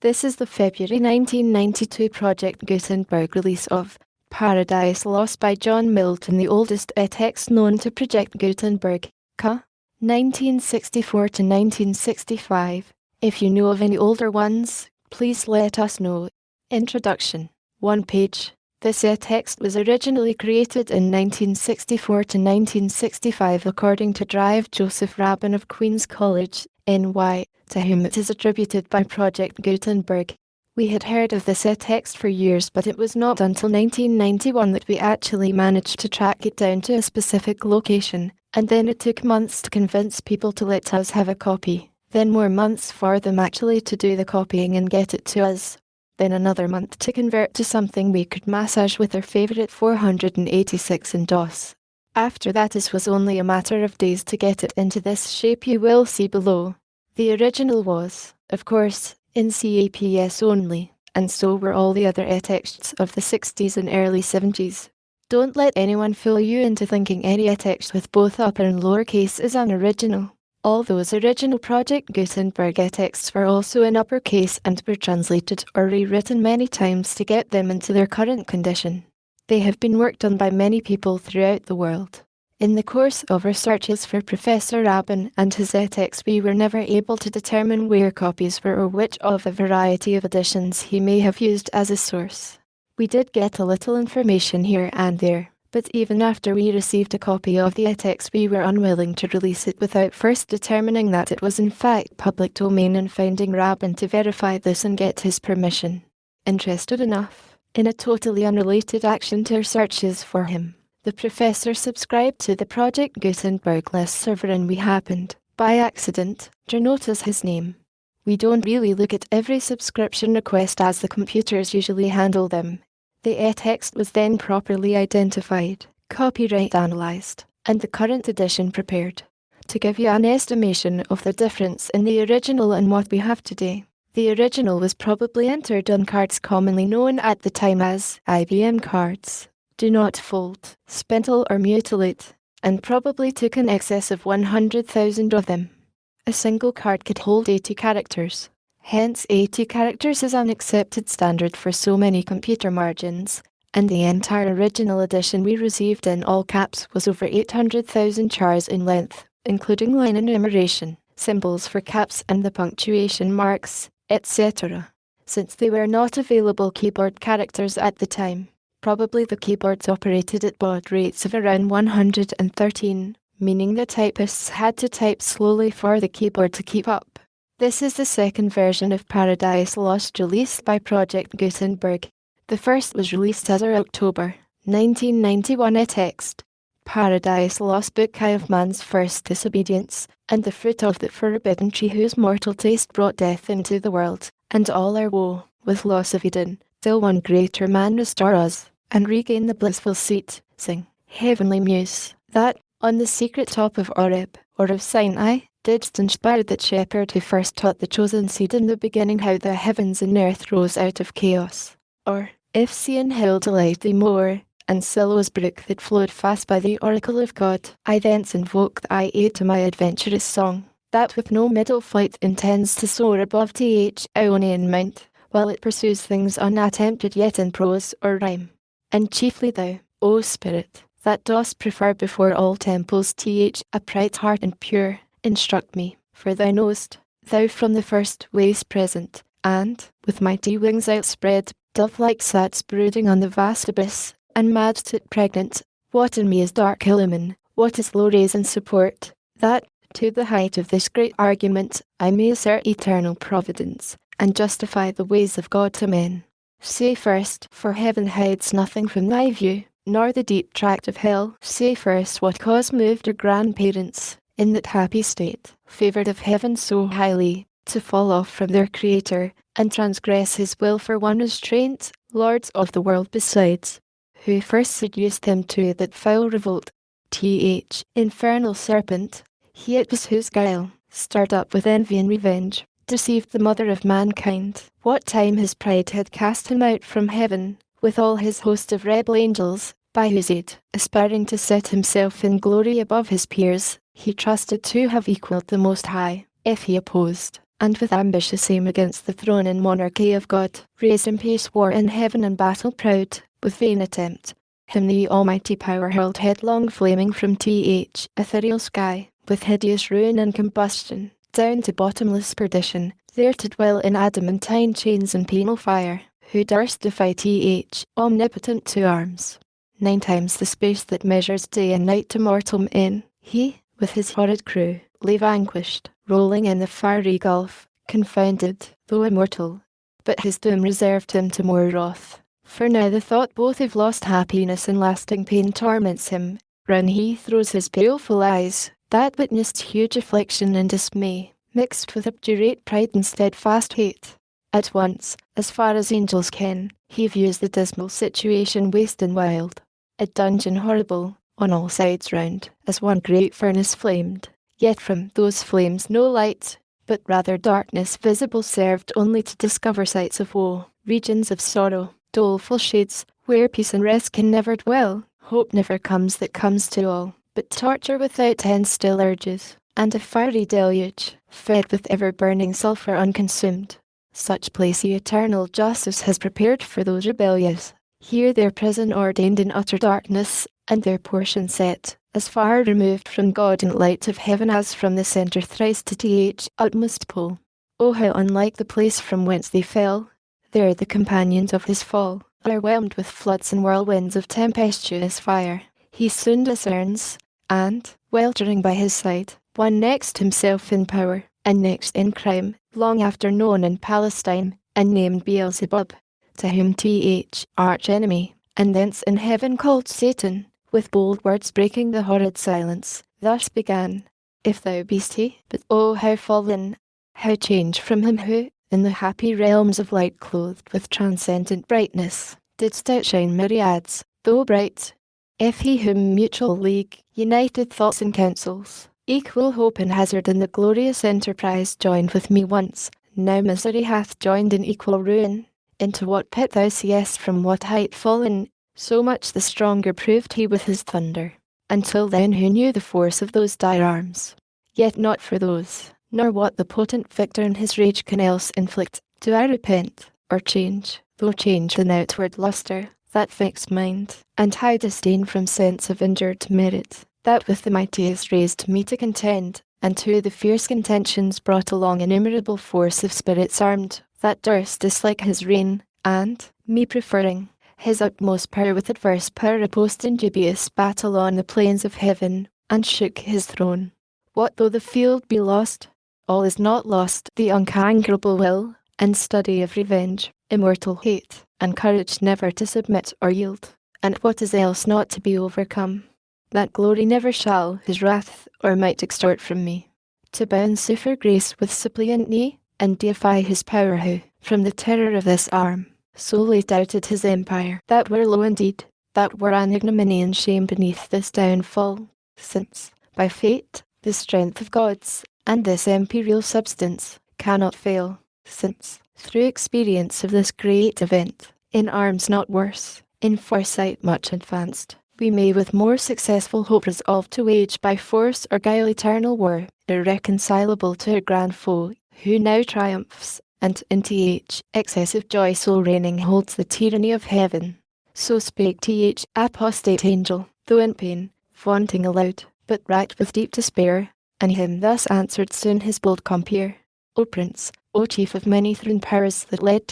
This is the February 1992 Project Gutenberg release of Paradise Lost by John Milton, the oldest text known to Project Gutenberg, ca. 1964 to 1965. If you know of any older ones, please let us know. Introduction. 1 page. This text was originally created in 1964 to 1965 according to Drive Joseph Rabin of Queen's College, NY, to whom it is attributed by Project Gutenberg. We had heard of this text for years, but it was not until 1991 that we actually managed to track it down to a specific location, and then it took months to convince people to let us have a copy, then more months for them actually to do the copying and get it to us, then another month to convert to something we could massage with our favorite 486 in DOS. After that, it was only a matter of days to get it into this shape you will see below. The original was, of course, in CAPS only, and so were all the other texts of the 60s and early 70s. Don't let anyone fool you into thinking any text with both upper and lower case is unoriginal. All those original Project Gutenberg texts were also in uppercase and were translated or rewritten many times to get them into their current condition. They have been worked on by many people throughout the world. In the course of our searches for Professor Rabin and his text, we were never able to determine where copies were or which of a variety of editions he may have used as a source. We did get a little information here and there, but even after we received a copy of the text, we were unwilling to release it without first determining that it was in fact public domain and finding Rabin to verify this and get his permission. Interested enough, in a totally unrelated action to our searches for him, the professor subscribed to the Project Gutenberg list server and we happened, by accident, to notice his name. We don't really look at every subscription request as the computers usually handle them. The text was then properly identified, copyright analyzed, and the current edition prepared. To give you an estimation of the difference in the original and what we have today, the original was probably entered on cards commonly known at the time as IBM cards. Do not fold, spindle or mutilate, and probably took in excess of 100,000 of them. A single card could hold 80 characters. Hence 80 characters is an accepted standard for so many computer margins, and the entire original edition we received in all caps was over 800,000 chars in length, including line enumeration, symbols for caps and the punctuation marks, etc. Since they were not available keyboard characters at the time, probably the keyboards operated at baud rates of around 113, meaning the typists had to type slowly for the keyboard to keep up. This is the second version of Paradise Lost released by Project Gutenberg. The first was released as our October 1991 text, Paradise Lost, Book of Man's First Disobedience, and the fruit of the forbidden tree whose mortal taste brought death into the world, and all our woe, with loss of Eden, till one greater man restore us, and regain the blissful seat, sing, heavenly muse, that, on the secret top of Oreb, or of Sinai, didst inspire that shepherd who first taught the chosen seed in the beginning how the heavens and earth rose out of chaos. Or, if Sion hill delight thee more, and Silo's brook that flowed fast by the oracle of God, I thence invoke thy aid to my adventurous song, that with no middle flight intends to soar above Ionian mount, while it pursues things unattempted yet in prose or rhyme. And chiefly thou, O Spirit, that dost prefer before all temples upright heart and pure, instruct me, for thou knowest, thou from the first ways present, and, with mighty wings outspread, dove-like satst brooding on the vast abyss, and madst it pregnant, what in me is dark illumine, what is low raise and support, that, to the height of this great argument, I may assert eternal providence, and justify the ways of God to men. Say first, for heaven hides nothing from thy view, nor the deep tract of hell. Say first what cause moved our grandparents, in that happy state, favoured of heaven so highly, to fall off from their Creator, and transgress his will for one restraint, lords of the world besides, who first seduced them to that foul revolt, infernal serpent, he it was whose guile, stirred up with envy and revenge, deceived the mother of mankind, what time his pride had cast him out from heaven, with all his host of rebel angels, by whose aid, aspiring to set himself in glory above his peers, he trusted to have equalled the Most High, if he opposed, and with ambitious aim against the throne and monarchy of God, raised in peace war in heaven and battle proud, with vain attempt. Him the almighty power hurled headlong flaming from ethereal sky, with hideous ruin and combustion, down to bottomless perdition, there to dwell in adamantine chains and penal fire, who durst defy omnipotent to arms. 9 times the space that measures day and night to mortal men, he, with his horrid crew, lay vanquished, rolling in the fiery gulf, confounded, though immortal. But his doom reserved him to more wrath. For now the thought both of lost happiness and lasting pain torments him. Round he throws his baleful eyes, that witnessed huge affliction and dismay, mixed with obdurate pride and steadfast hate. At once, as far as angels ken, he views the dismal situation waste and wild. A dungeon horrible, on all sides round, as one great furnace flamed. Yet from those flames no light, but rather darkness visible served only to discover sights of woe, regions of sorrow, doleful shades, where peace and rest can never dwell, hope never comes that comes to all, but torture without end still urges, and a fiery deluge, fed with ever-burning sulphur unconsumed. Such place the eternal justice has prepared for those rebellious. Here their prison ordained in utter darkness, and their portion set, as far removed from God and light of heaven as from the centre thrice to utmost pole. Oh, how unlike the place from whence they fell! There the companions of his fall are whelmed with floods and whirlwinds of tempestuous fire. He soon discerns, and, weltering by his side, one next himself in power, and next in crime, long after known in Palestine, and named Beelzebub, to whom arch-enemy, and thence in heaven called Satan, with bold words breaking the horrid silence, thus began, If thou be'st he, but oh how fallen, how changed from him who, in the happy realms of light clothed with transcendent brightness, didst outshine myriads, though bright. If he whom mutual league, united thoughts and counsels, equal hope and hazard in the glorious enterprise joined with me once, now misery hath joined in equal ruin, into what pit thou seest from what height fallen, so much the stronger proved he with his thunder, until then who knew the force of those dire arms. Yet not for those, nor what the potent victor in his rage can else inflict, do I repent, or change, though change in outward lustre, that fixed mind, and high disdain from sense of injured merit, that with the mightiest raised me to contend, and to the fierce contentions brought along innumerable force of spirits armed, that durst dislike his reign, and, me preferring, his utmost power with adverse power opposed in dubious battle on the plains of heaven, and shook his throne. What though the field be lost? All is not lost, the unconquerable will, and study of revenge, immortal hate, and courage never to submit or yield, and what is else not to be overcome. That glory never shall his wrath or might extort from me. To bound for grace with suppliant knee, and deify his power who, from the terror of this arm, solely doubted his empire. That were low indeed, that were an ignominy and shame beneath this downfall, since, by fate, the strength of gods, and this imperial substance, cannot fail, since, through experience of this great event, in arms not worse, in foresight much advanced, we may with more successful hope resolve to wage by force or guile eternal war, irreconcilable to a grand foe, who now triumphs, and in excessive joy sole reigning holds the tyranny of heaven. So spake apostate angel, though in pain, vaunting aloud, but racked with deep despair, and him thus answered soon his bold compeer, O Prince, O Chief of many throned powers that led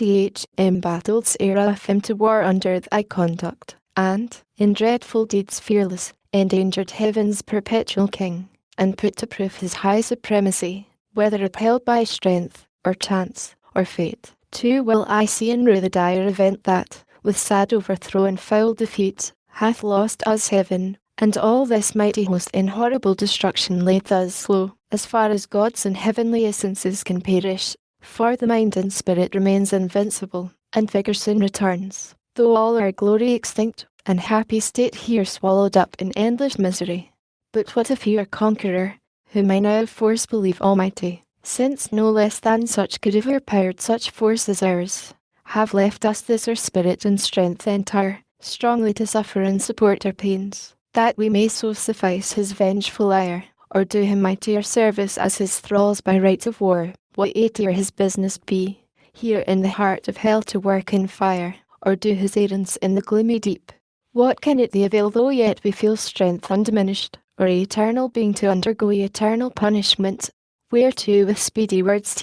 embattled era of him to war under thy conduct, and, in dreadful deeds fearless, endangered heaven's perpetual king, and put to proof his high supremacy, whether upheld by strength, or chance, or fate. Too well I see and rue the dire event that, with sad overthrow and foul defeat, hath lost us heaven, and all this mighty host in horrible destruction laid thus slow, as far as gods and heavenly essences can perish, for the mind and spirit remains invincible, and vigour soon returns, though all our glory extinct, and happy state here swallowed up in endless misery. But what if he are conqueror, whom I now force believe almighty, since no less than such could have overpowered such force as ours, have left us this our spirit and strength entire, strongly to suffer and support our pains, that we may so suffice his vengeful ire, or do him mightier service as his thralls by rights of war, what e'er his business be, here in the heart of hell to work in fire, or do his errands in the gloomy deep. What can it thee avail though yet we feel strength undiminished, or eternal being to undergo eternal punishment? Whereto with speedy words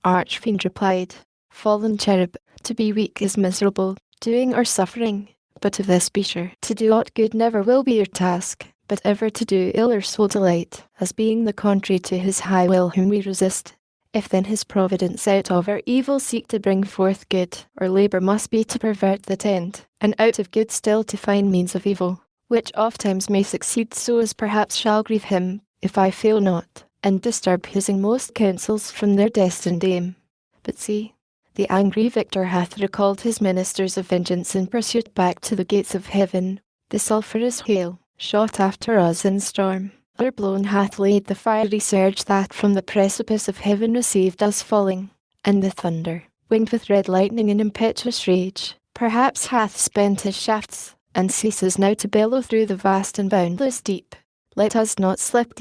Archfiend replied, Fallen cherub, to be weak is miserable, doing or suffering, but of this be sure, to do aught good never will be your task, but ever to do ill or so delight, as being the contrary to his high will whom we resist. If then his providence out of our evil seek to bring forth good, our labour must be to pervert that end, and out of good still to find means of evil, which ofttimes may succeed so as perhaps shall grieve him, if I fail not, and disturb his inmost counsels from their destined aim. But see, the angry victor hath recalled his ministers of vengeance in pursuit back to the gates of heaven. The sulphurous hail, shot after us in storm, blown hath laid the fiery surge that from the precipice of heaven received us falling, and the thunder, winged with red lightning in impetuous rage, perhaps hath spent his shafts, and ceases now to bellow through the vast and boundless deep. Let us not slip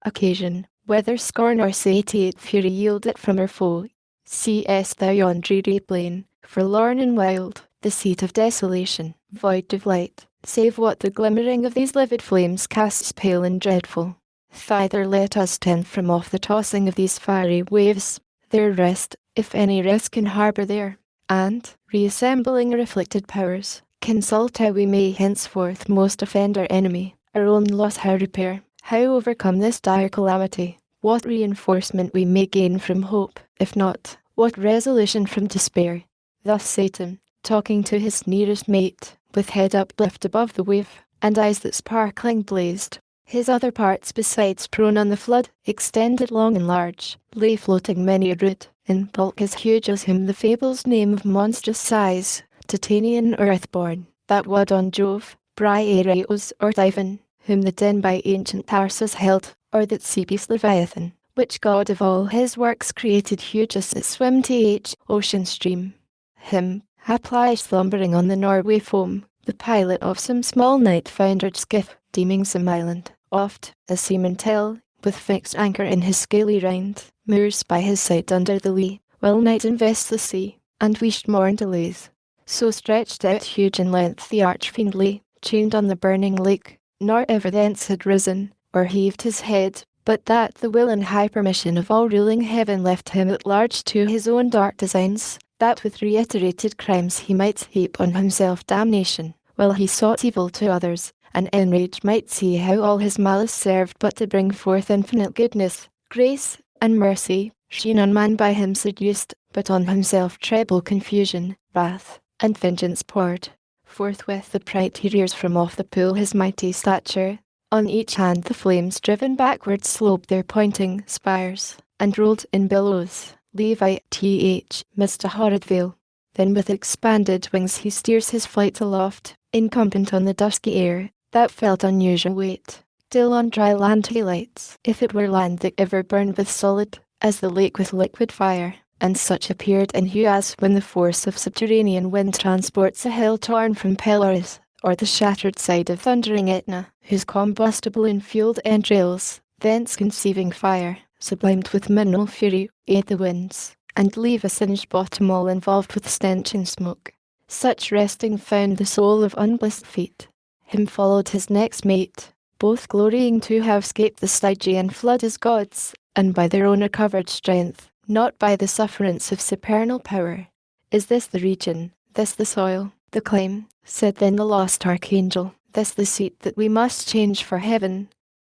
occasion, whether scorn or satiate fury yield it from our foe. Seest thou yon dreary plain, forlorn and wild, the seat of desolation, void of light, save what the glimmering of these livid flames casts pale and dreadful. Thither let us tend from off the tossing of these fiery waves, their rest, if any rest can harbour there, and, reassembling our afflicted powers, consult how we may henceforth most offend our enemy, our own loss how repair, how overcome this dire calamity, what reinforcement we may gain from hope, if not, what resolution from despair. Thus Satan, talking to his nearest mate, with head uplift above the wave, and eyes that sparkling blazed, his other parts besides prone on the flood, extended long and large, lay floating many a root, in bulk as huge as him the fables name of monstrous size, Titanian or earthborn, that wad on Jove, Briareos or Typhon, whom the den by ancient Tarsus held, or that sea-beast Leviathan, which god of all his works created huge as it swim ocean stream. Him, hap lies slumbering on the Norway foam, the pilot of some small night-foundered skiff, deeming some island, oft, as seamen tell, with fixed anchor in his scaly rind, moors by his side under the lee, while night invests the sea, and wished morn delays. So stretched out huge in length the archfiend lay, chained on the burning lake, nor ever thence had risen, or heaved his head, but that the will and high permission of all ruling heaven left him at large to his own dark designs, that with reiterated crimes he might heap on himself damnation, while he sought evil to others, and enraged might see how all his malice served but to bring forth infinite goodness, grace, and mercy, sheen on man by him seduced, but on himself treble confusion, wrath, and vengeance poured. Forthwith the bright he rears from off the pool his mighty stature. On each hand the flames driven backwards sloped their pointing spires, and rolled in billows, midst a horrid veil. Then with expanded wings he steers his flight aloft, incumbent on the dusky air, that felt unusual weight. Still on dry land he lights, if it were land that ever burned with solid, as the lake with liquid fire, and such appeared in hue as when the force of subterranean wind transports a hill torn from pillars, or the shattered side of thundering Etna, whose combustible and fueled entrails, thence conceiving fire, sublimed with mineral fury, ate the winds, and leave a singed bottom all involved with stench and smoke. Such resting found the soul of unblessed feet. Him followed his next mate, both glorying to have scaped the Stygian flood as gods, and by their own recovered strength, not by the sufferance of supernal power. Is this the region, this the soil, the claim, said then the lost archangel, this the seat that we must change for heaven,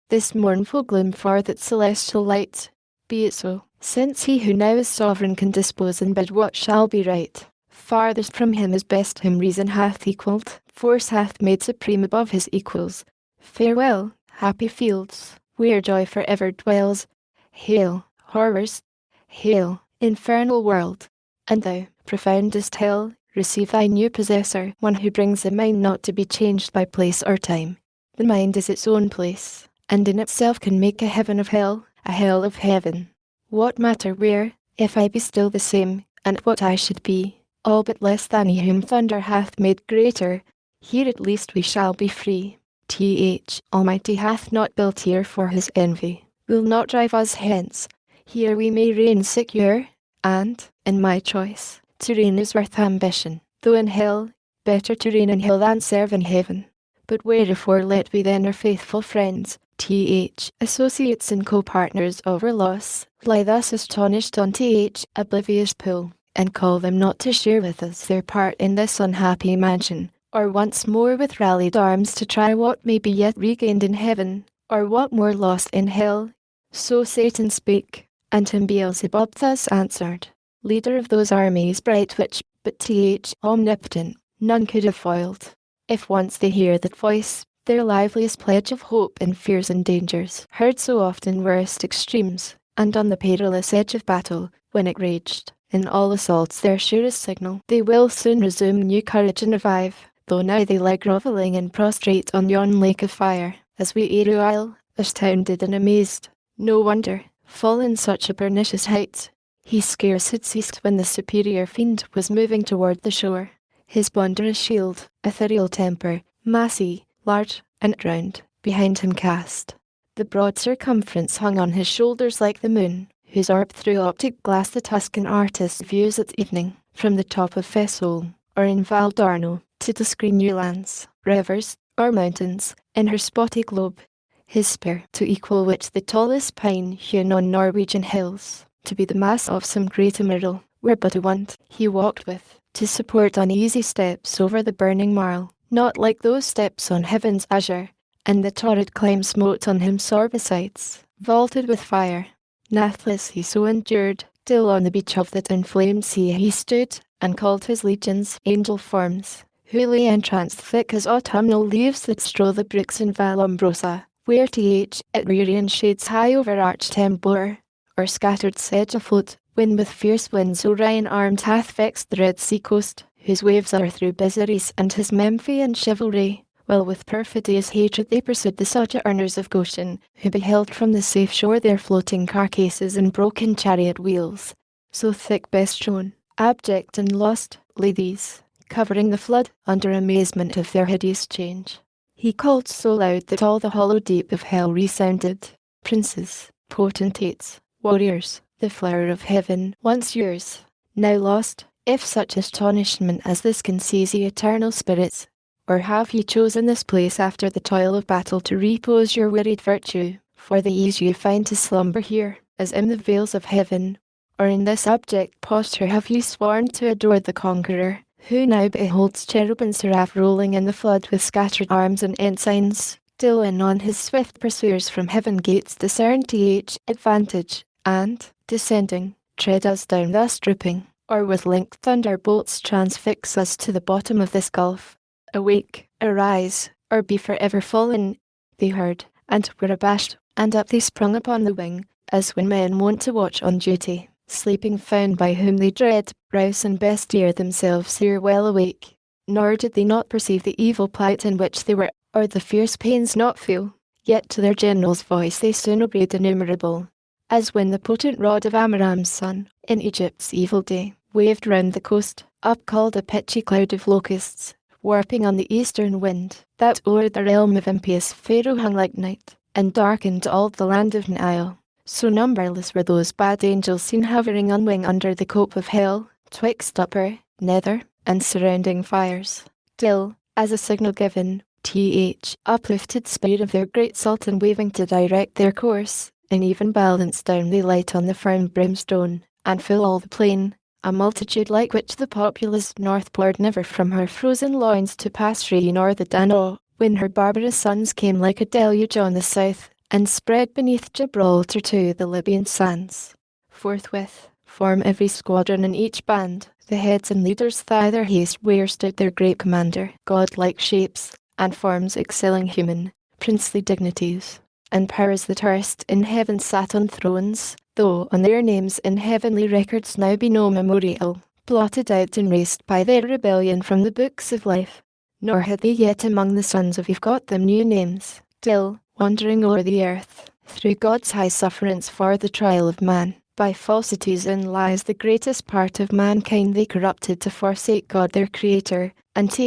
this mournful gloom for that celestial light? Be it so, since he who now is sovereign can dispose and bid what shall be right. Farthest from him is best whom reason hath equalled, force hath made supreme above his equals. Farewell, happy fields, where joy for ever dwells. Hail, horrors! Hail, infernal world! And thou, profoundest hell, receive thy new possessor, one who brings a mind not to be changed by place or time. The mind is its own place, and in itself can make a heaven of hell, a hell of heaven. What matter where, if I be still the same, and what I should be, all but less than he whom thunder hath made greater? Here at least we shall be free. Almighty hath not built here for his envy, will not drive us hence. Here we may reign secure, and, in my choice, to reign is worth ambition, though in hell, better to reign in hell than serve in heaven. But wherefore let we then our faithful friends, associates and co-partners of our loss, lie thus astonished on oblivious pool, and call them not to share with us their part in this unhappy mansion, or once more with rallied arms to try what may be yet regained in heaven, or what more lost in hell. So Satan spake, and him Beelzebub thus answered, leader of those armies bright which, but omnipotent, none could have foiled. If once they hear that voice, their liveliest pledge of hope in fears and dangers, heard so often worst extremes, and on the perilous edge of battle, when it raged, in all assaults their surest signal, they will soon resume new courage and revive, though now they lie grovelling and prostrate on yon lake of fire, as we erewhile, astounded and amazed. No wonder, fallen such a pernicious height. He scarce had ceased when the superior fiend was moving toward the shore, his ponderous shield, ethereal temper, massy, large, and round, behind him cast. The broad circumference hung on his shoulders like the moon, whose orb through optic glass the Tuscan artist views at evening, from the top of Fesole, or in Val d'Arno, to discreet new lands, rivers, or mountains, in her spotty globe. His spur, to equal which the tallest pine hewn on Norwegian hills, to be the mass of some great emerald, were but a want he walked with, to support uneasy steps over the burning marl, not like those steps on heaven's azure, and the torrid climb smote on him sore besides, vaulted with fire. Nathless he so endured, till on the beach of that inflamed sea he stood, and called his legions angel forms, who lay entranced thick as autumnal leaves that strew the brooks in Vallombrosa, where at Rearian shades high overarched Tembur, or scattered sedge afloat, when with fierce winds Orion armed hath vexed the Red Sea coast, whose waves are through Bizaris and his Memphian chivalry, while with perfidious hatred they pursued the sojourners of Goshen, who beheld from the safe shore their floating carcasses and broken chariot wheels. So thick bestrewn, abject and lost, lay these, covering the flood, under amazement of their hideous change. He called so loud that all the hollow deep of hell resounded. Princes, potentates, warriors, the flower of heaven, once yours, now lost, if such astonishment as this can seize ye eternal spirits, or have ye chosen this place after the toil of battle to repose your wearied virtue, for the ease you find to slumber here, as in the vales of heaven, or in this abject posture have ye sworn to adore the Conqueror, who now beholds cherub and seraph rolling in the flood with scattered arms and ensigns, till and on his swift pursuers from heaven gates discern advantage, and, descending, tread us down thus drooping, or with linked thunderbolts transfix us to the bottom of this gulf. Awake, arise, or be forever fallen. They heard, and were abashed, and up they sprung upon the wing, as when men wont to watch on duty, sleeping found by whom they dread, rouse and bestier themselves ere well awake. Nor did they not perceive the evil plight in which they were, or the fierce pains not feel, yet to their general's voice they soon obeyed innumerable, as when the potent rod of Amram's son, in Egypt's evil day, waved round the coast, up-called a pitchy cloud of locusts, warping on the eastern wind, that o'er the realm of impious Pharaoh hung like night, and darkened all the land of Nile. So numberless were those bad angels seen hovering on wing under the cope of hell, twixt upper, nether, and surrounding fires, till, as a signal given, uplifted spear of their great Sultan waving to direct their course, in even balance down they light on the firm brimstone, and fill all the plain, a multitude like which the populous north poured never from her frozen loins to pass Rhine or the Danube, when her barbarous sons came like a deluge on the south, and spread beneath Gibraltar to the Libyan sands. Forthwith, form every squadron in each band, the heads and leaders thither haste where stood their great commander, godlike shapes, and forms excelling human, princely dignities, and powers that erst in heaven sat on thrones, though on their names in heavenly records now be no memorial, blotted out and erased by their rebellion from the books of life. Nor had they yet among the sons of Eve got them new names, till, wandering o'er the earth, through God's high sufferance for the trial of man, by falsities and lies the greatest part of mankind they corrupted to forsake God their Creator, and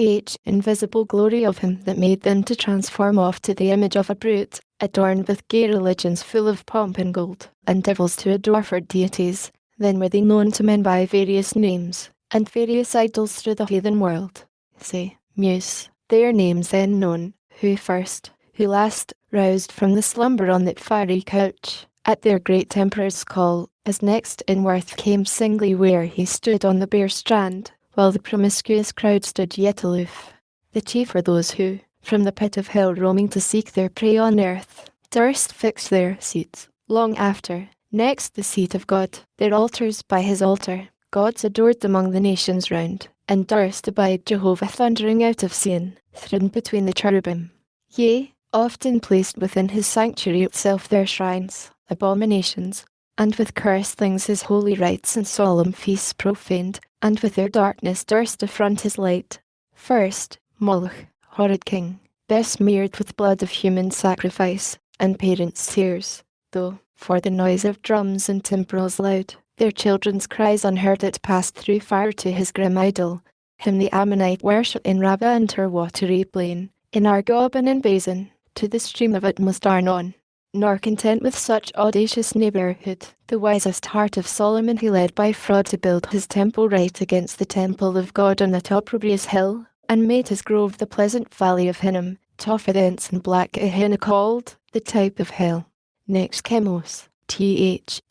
invisible glory of him that made them to transform off to the image of a brute, adorned with gay religions full of pomp and gold, and devils to adore for deities. Then were they known to men by various names, and various idols through the heathen world. Say, Muse, their names then known, who first, who last, roused from the slumber on that fiery couch, at their great emperor's call, as next in worth came singly where he stood on the bare strand, while the promiscuous crowd stood yet aloof. The chief were those who, from the pit of hell roaming to seek their prey on earth, durst fix their seats, long after, next the seat of God, their altars by his altar, gods adored among the nations round, and durst abide Jehovah thundering out of Sion, throned between the cherubim. Yea, often placed within his sanctuary itself their shrines, abominations, and with cursed things his holy rites and solemn feasts profaned, and with their darkness durst affront his light. First, Moloch, horrid king, besmeared with blood of human sacrifice, and parents' tears, though, for the noise of drums and timbrels loud, their children's cries unheard it passed through fire to his grim idol. Him the Ammonite worship in Rabbah and her watery plain, in Argob and in Bazan, to the stream of it must Arnon. Nor content with such audacious neighbourhood, the wisest heart of Solomon he led by fraud to build his temple right against the temple of God on that opprobrious hill, and made his grove the pleasant valley of Hinnom, Tophet thence and black Gehenna called, the type of hell. Next Chemos,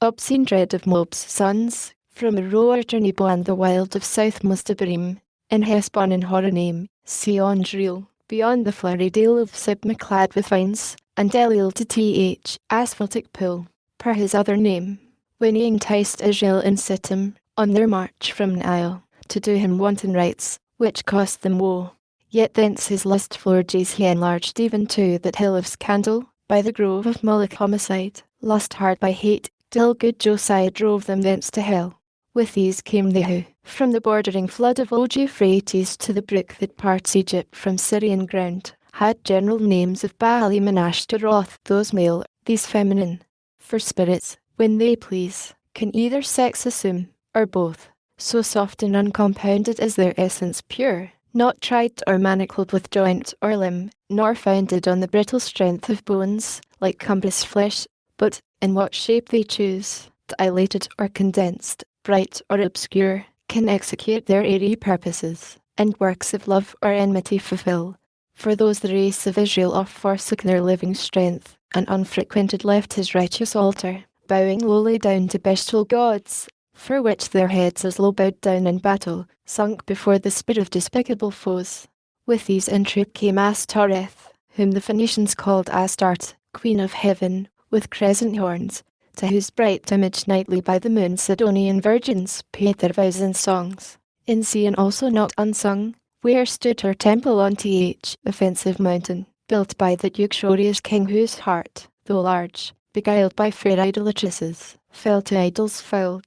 obscene dread of Mob's sons, from Aroer Nebo and the wild of South Mustabarim, in Hesbon and Horonaim, Sionjreel, beyond the flowery dale of Sibma clad with vines, and Eliel to asphaltic pool, per his other name, when he enticed Israel in Sittim, on their march from Nile, to do him wanton rites, which cost them woe. Yet thence his lustful orgies he enlarged even to that hill of scandal, by the grove of Moloch homicide, lust hard by hate, till good Josiah drove them thence to hell. With these came they who, from the bordering flood of old Euphrates to the brook that parts Egypt from Syrian ground, had general names of Baalim and Ashtaroth, those male, these feminine. For spirits, when they please, can either sex assume, or both, so soft and uncompounded is their essence pure, not tried or manacled with joint or limb, nor founded on the brittle strength of bones, like cumbrous flesh, but, in what shape they choose, dilated or condensed, bright or obscure, can execute their airy purposes, and works of love or enmity fulfill. For those the race of Israel oft forsook their living strength, and unfrequented left his righteous altar, bowing lowly down to bestial gods, for which their heads as low bowed down in battle, sunk before the spit of despicable foes. With these in troop came Astoreth, whom the Phoenicians called Astarte, queen of heaven, with crescent horns, to whose bright image nightly by the moon Sidonian virgins paid their vows and songs. In Sion also not unsung, where stood her temple on offensive mountain, built by that uxorious king whose heart, though large, beguiled by fair idolatresses, fell to idols foul.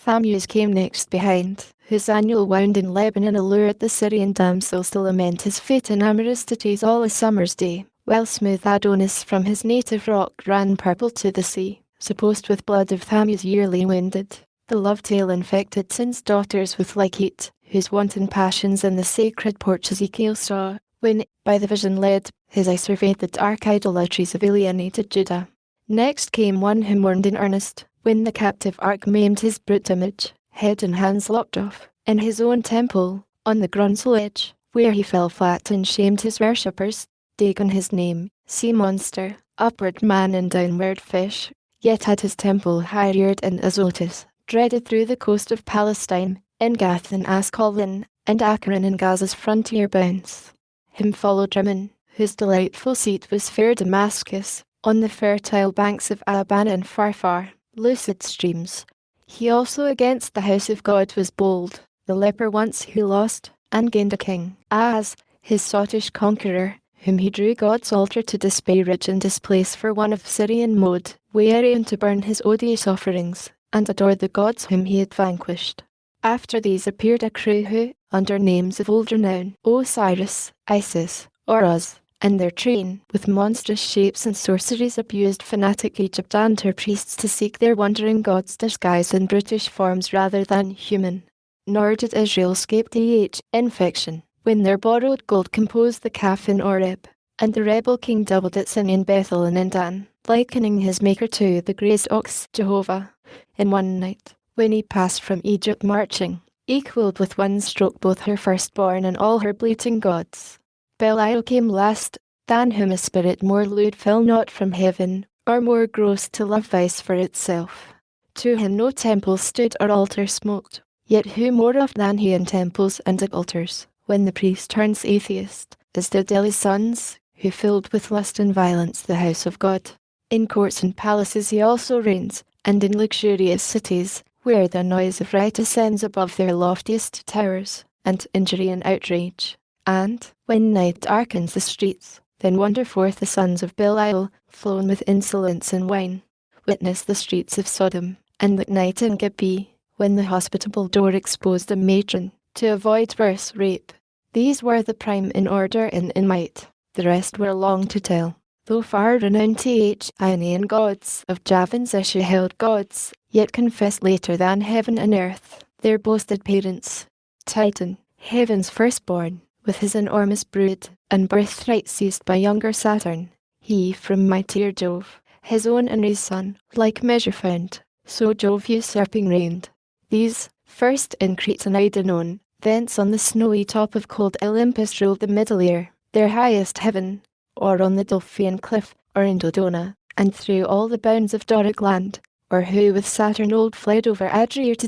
Thamuz came next behind, whose annual wound in Lebanon allured the Syrian damsels to lament his fate in Amaristides all a summer's day, while smooth Adonis from his native rock ran purple to the sea, supposed with blood of Thamuz yearly wounded. The love tale infected Sin's daughters with like heat, whose wanton passions in the sacred porch Ezekiel saw, when, by the vision led, his eye surveyed the dark idolatries of alienated Judah. Next came one who mourned in earnest, when the captive ark maimed his brute image, head and hands lopped off, in his own temple, on the Grunsel edge, where he fell flat and shamed his worshippers. Dagon his name, sea monster, upward man and downward fish, yet had his temple high-reared in Azotus, dreaded through the coast of Palestine, in Gath and Ascalon, and Akron in Gaza's frontier bounds. Him followed Rimmon, whose delightful seat was fair Damascus, on the fertile banks of Abana and Pharphar, lucid streams. He also against the house of God was bold, the leper once who lost, and gained a king, as, his sottish conqueror, whom he drew God's altar to disparage and displace for one of Syrian mode, weary and to burn his odious offerings, and adore the gods whom he had vanquished. After these appeared a crew who, under names of old renown, Osiris, Isis, Oruz, and their train, with monstrous shapes and sorceries abused fanatic Egypt and her priests to seek their wandering gods disguised in brutish forms rather than human. Nor did Israel escape the infection, when their borrowed gold composed the calf in Oreb, And the rebel king doubled it sin in Bethel and in Dan, likening his maker to the grazed ox Jehovah. In one night, when he passed from Egypt marching, equalled with one stroke both her firstborn and all her bleating gods. Belial came last, than whom a spirit more lewd fell not from heaven, or more gross to love vice for itself. To him no temple stood or altar smoked, yet who more oft than he in temples and at altars, when the priest turns atheist, is the Delhi's sons, who filled with lust and violence the house of God. In courts and palaces he also reigns, and in luxurious cities, where the noise of right ascends above their loftiest towers, and injury and outrage. And, when night darkens the streets, then wander forth the sons of Belial, flown with insolence and wine. Witness the streets of Sodom, and that night in Gibeah, when the hospitable door exposed a matron, to avoid worse rape. These were the prime in order and in might. The rest were long to tell. Though far renowned Ionian gods of Javan's issue held gods, yet confessed later than heaven and earth, their boasted parents. Titan, heaven's firstborn, with his enormous brood, and birthright seized by younger Saturn. He from mightier Jove, his own and his son, like measure found, so Jove usurping reigned. These, first in Crete and Ida, thence on the snowy top of cold Olympus ruled the middle air, their highest heaven, or on the Delphian cliff, or in Dodona, and through all the bounds of Doric land, or who with Saturn old fled over Adria to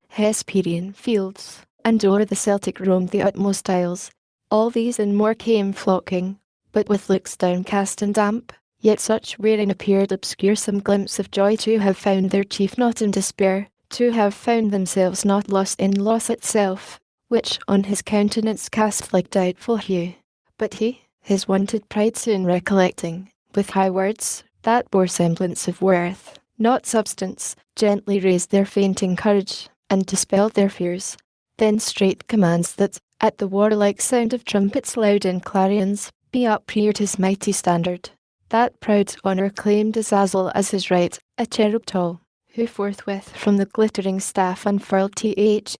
Hesperian fields, and o'er the Celtic roamed the utmost isles. All these and more came flocking, but with looks downcast and damp, yet such wherein appeared obscure some glimpse of joy to have found their chief not in despair, to have found themselves not lost in loss itself, which on his countenance cast like doubtful hue. But he, his wonted pride soon recollecting, with high words, that bore semblance of worth, not substance, gently raised their fainting courage, and dispelled their fears. Then straight commands that, at the warlike sound of trumpets loud and clarions, be upreared his mighty standard. That proud honour claimed Azazel as his right, a cherub tall, who forthwith from the glittering staff unfurled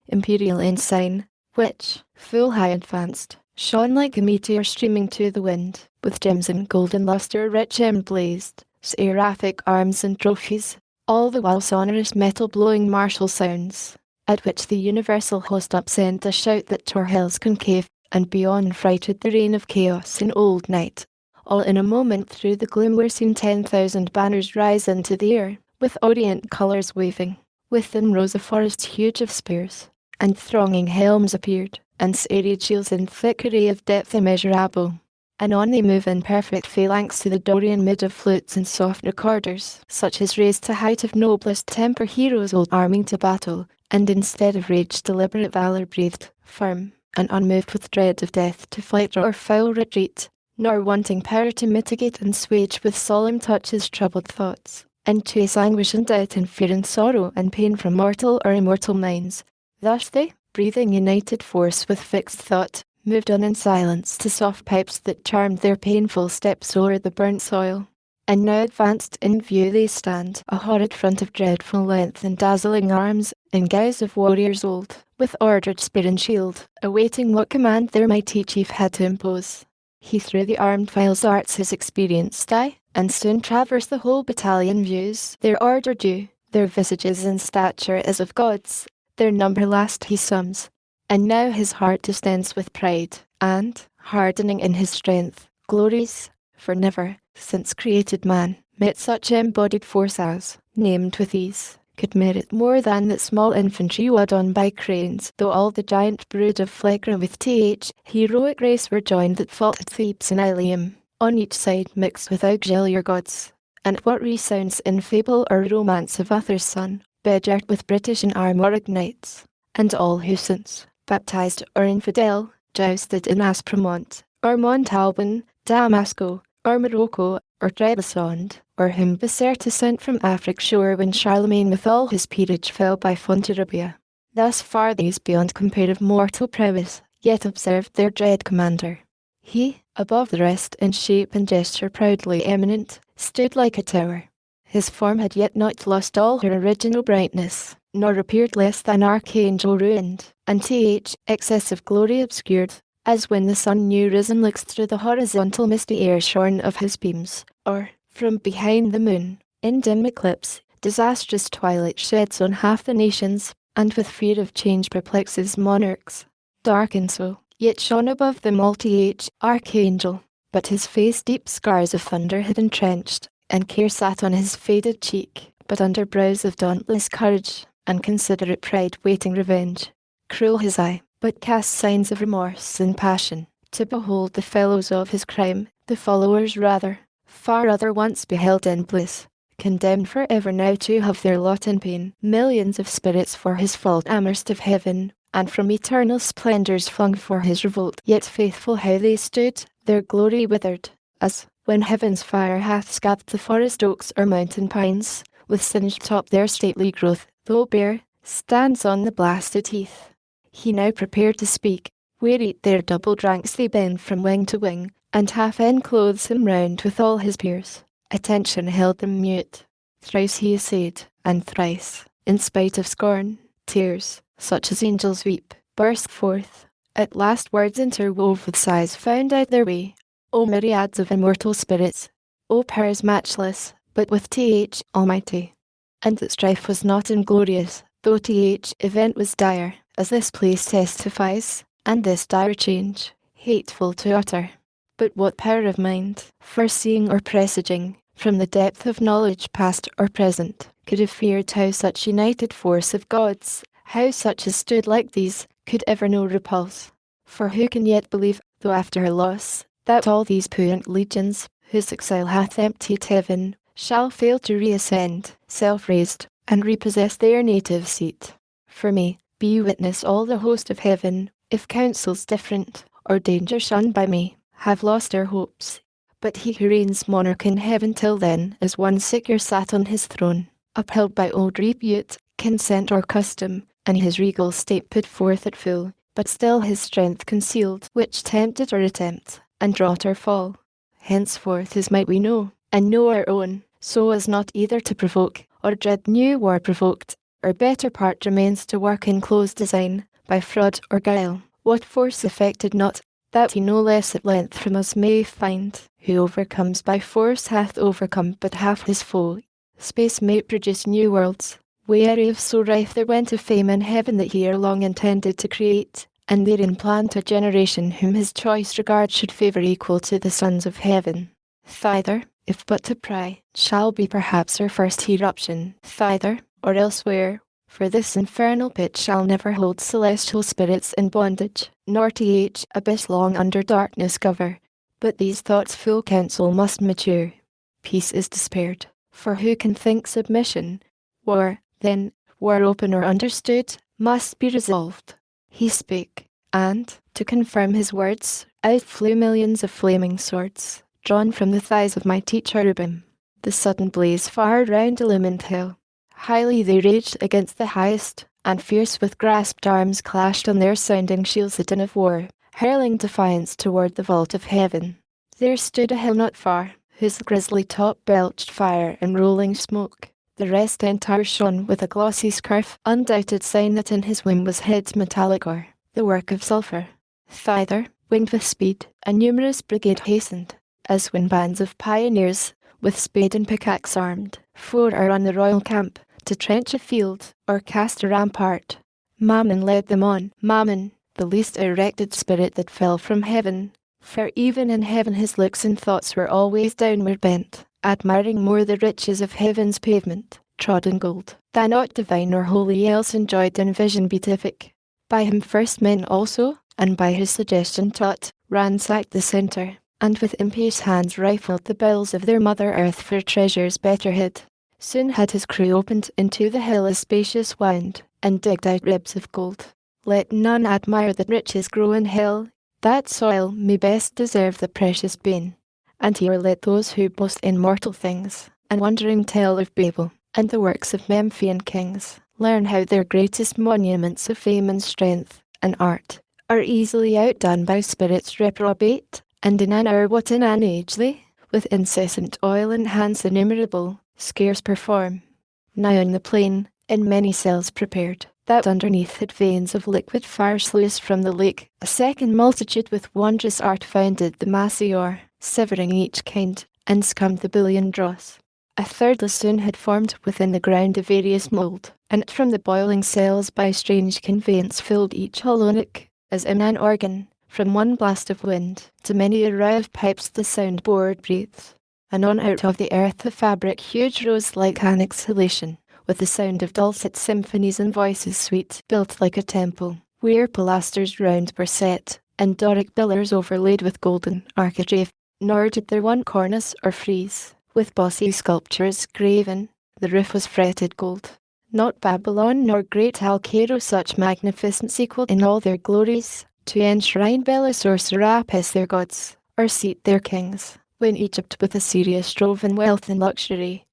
imperial ensign, which, full high advanced, shone like a meteor streaming to the wind, with gems and golden lustre rich emblazed, seraphic arms and trophies, all the while sonorous metal-blowing martial sounds, at which the universal host upsent a shout that tore hell's concave, and beyond frighted the reign of chaos in old night. All in a moment through the gloom were seen 10,000 banners rise into the air, with orient colours waving. With them rose a forest huge of spears, and thronging helms appeared, and serried shields in thick array of depth immeasurable. And on they move in perfect phalanx to the Dorian mid of flutes and soft recorders, such as raised to height of noblest temper heroes old arming to battle, and instead of rage deliberate valour breathed, firm, and unmoved with dread of death to flight or foul retreat, nor wanting power to mitigate and swage with solemn touches troubled thoughts, and chase anguish and doubt and fear and sorrow and pain from mortal or immortal minds. Thus they, breathing united force with fixed thought, moved on in silence to soft pipes that charmed their painful steps o'er the burnt soil. And now advanced in view they stand, a horrid front of dreadful length and dazzling arms, in guise of warriors old, with ordered spear and shield, awaiting what command their mighty chief had to impose. He through the armed files arts his experienced eye, and soon traversed the whole battalion views their order due, their visages and stature as of gods, their number last he sums. And now his heart distends with pride, and, hardening in his strength, glories, for never, since created man, met such embodied force as, named with ease, could merit more than that small infantry wad on by cranes, though all the giant brood of Phlegra with heroic race were joined that fought at Thebes and Ilium, on each side mixed with auxiliar gods. And what resounds in fable or romance of Arthur's son, bedjared with British and Armoric knights, and all who since, baptized or infidel, jousted in Aspremont, or Montalban, Damasco, or Morocco, or Trebizond, or whom Biserta sent from Afric's shore when Charlemagne with all his peerage fell by Fontarabia. Thus far these beyond comparative mortal prowess, yet observed their dread commander. He, above the rest in shape and gesture proudly eminent, stood like a tower. His form had yet not lost all her original brightness, nor appeared less than archangel ruined, and excessive glory obscured, as when the sun new risen looks through the horizontal misty air shorn of his beams, or, from behind the moon, in dim eclipse, disastrous twilight sheds on half the nations, and with fear of change perplexes monarchs. Dark and so, yet shone above the multi-age archangel, but his face deep scars of thunder had entrenched, and care sat on his faded cheek, but under brows of dauntless courage, and considerate pride waiting revenge. Cruel his eye, but cast signs of remorse and passion, to behold the fellows of his crime, the followers rather, far other once beheld in bliss, condemned for ever now to have their lot in pain. Millions of spirits for his fault amerced of heaven, and from eternal splendours flung for his revolt. Yet faithful how they stood, their glory withered, as, when heaven's fire hath scathed the forest oaks or mountain pines, with singed top their stately growth, though bare, stands on the blasted heath. He now prepared to speak, wearied their doubled ranks they bend from wing to wing, and half enclothes him round with all his peers. Attention held them mute. Thrice he essayed, and thrice, in spite of scorn, tears, such as angels weep, burst forth. At last words interwove with sighs found out their way. O myriads of immortal spirits, O powers matchless, but with TH Almighty. And that strife was not inglorious, though TH event was dire, as this place testifies, and this dire change, hateful to utter. But what power of mind, foreseeing or presaging, from the depth of knowledge past or present, could have feared how such united force of gods, how such as stood like these, could ever know repulse? For who can yet believe, though after her loss, that all these puissant legions, whose exile hath emptied heaven, shall fail to reascend, self-raised, and repossess their native seat? For me, be witness all the host of heaven, if counsels different, or danger shunned by me, have lost their hopes. But he who reigns monarch in heaven till then, as one secure sat on his throne, upheld by old repute, consent or custom, and his regal state put forth at full, but still his strength concealed, which tempted or attempt, and wrought our fall. Henceforth his might we know, and know our own, so as not either to provoke, or dread new war provoked, or better part remains to work in close design, by fraud or guile. What force effected not, that he no less at length from us may find, who overcomes by force hath overcome but half his foe. Space may produce new worlds, weary of so rife there went of fame in heaven that he ere long intended to create, and therein plant a generation whom his choice regard should favour equal to the sons of heaven. Thither, if but to pry, shall be perhaps our first eruption, thither, or elsewhere, for this infernal pit shall never hold celestial spirits in bondage, nor th abyss long under darkness cover. But these thoughts full counsel must mature. Peace is despaired, for who can think submission? War, then, war open or understood, must be resolved. He spake, and, to confirm his words, out flew millions of flaming swords, drawn from the thighs of mighty cherubim. The sudden blaze far round illumined hell. Highly they raged against the highest, and fierce with grasped arms clashed on their sounding shields the din of war, hurling defiance toward the vault of heaven. There stood a hill not far, whose grisly top belched fire and rolling smoke. The rest entire shone with a glossy scarf, undoubted sign that in his womb was hid metallic ore, the work of sulphur. Thither, winged with speed, a numerous brigade hastened, as when bands of pioneers, with spade and pickaxe armed, fore are on the royal camp, to trench a field, or cast a rampart. Mammon led them on, Mammon, the least erected spirit that fell from heaven, for even in heaven his looks and thoughts were always downward bent, admiring more the riches of heaven's pavement, trodden gold, than aught divine or holy else enjoyed in vision beatific. By him first men also, and by his suggestion taught, ransacked the centre, and with impious hands rifled the bowels of their mother earth for treasures better hid. Soon had his crew opened into the hill a spacious wound, and digged out ribs of gold. Let none admire that riches grow in hell, that soil may best deserve the precious boon. And here let those who boast in mortal things, and wondering tell of Babel, and the works of Memphian kings, learn how their greatest monuments of fame and strength, and art, are easily outdone by spirits reprobate, and in an hour what in an age they, with incessant oil and hands innumerable, scarce perform. Now on the plain, in many cells prepared, that underneath had veins of liquid fire sluiced from the lake. A second multitude with wondrous art founded the massy ore, severing each kind, and scummed the bullion dross. A third lasoon had formed within the ground a various mould, and from the boiling cells by strange conveyance filled each hollow nook, as in an organ, from one blast of wind, to many a row of pipes the sound board breathes. Anon out of the earth the fabric huge rose like an exhalation, with the sound of dulcet symphonies and voices sweet, built like a temple, where pilasters round were set, and Doric pillars overlaid with golden architrave, nor did there one cornice or frieze, with bossy sculptures graven, the roof was fretted gold. Not Babylon nor great Alcairo such magnificence equalled in all their glories, to enshrine Belus or Serapis their gods, or seat their kings, when Egypt with Assyria strove in wealth and luxury.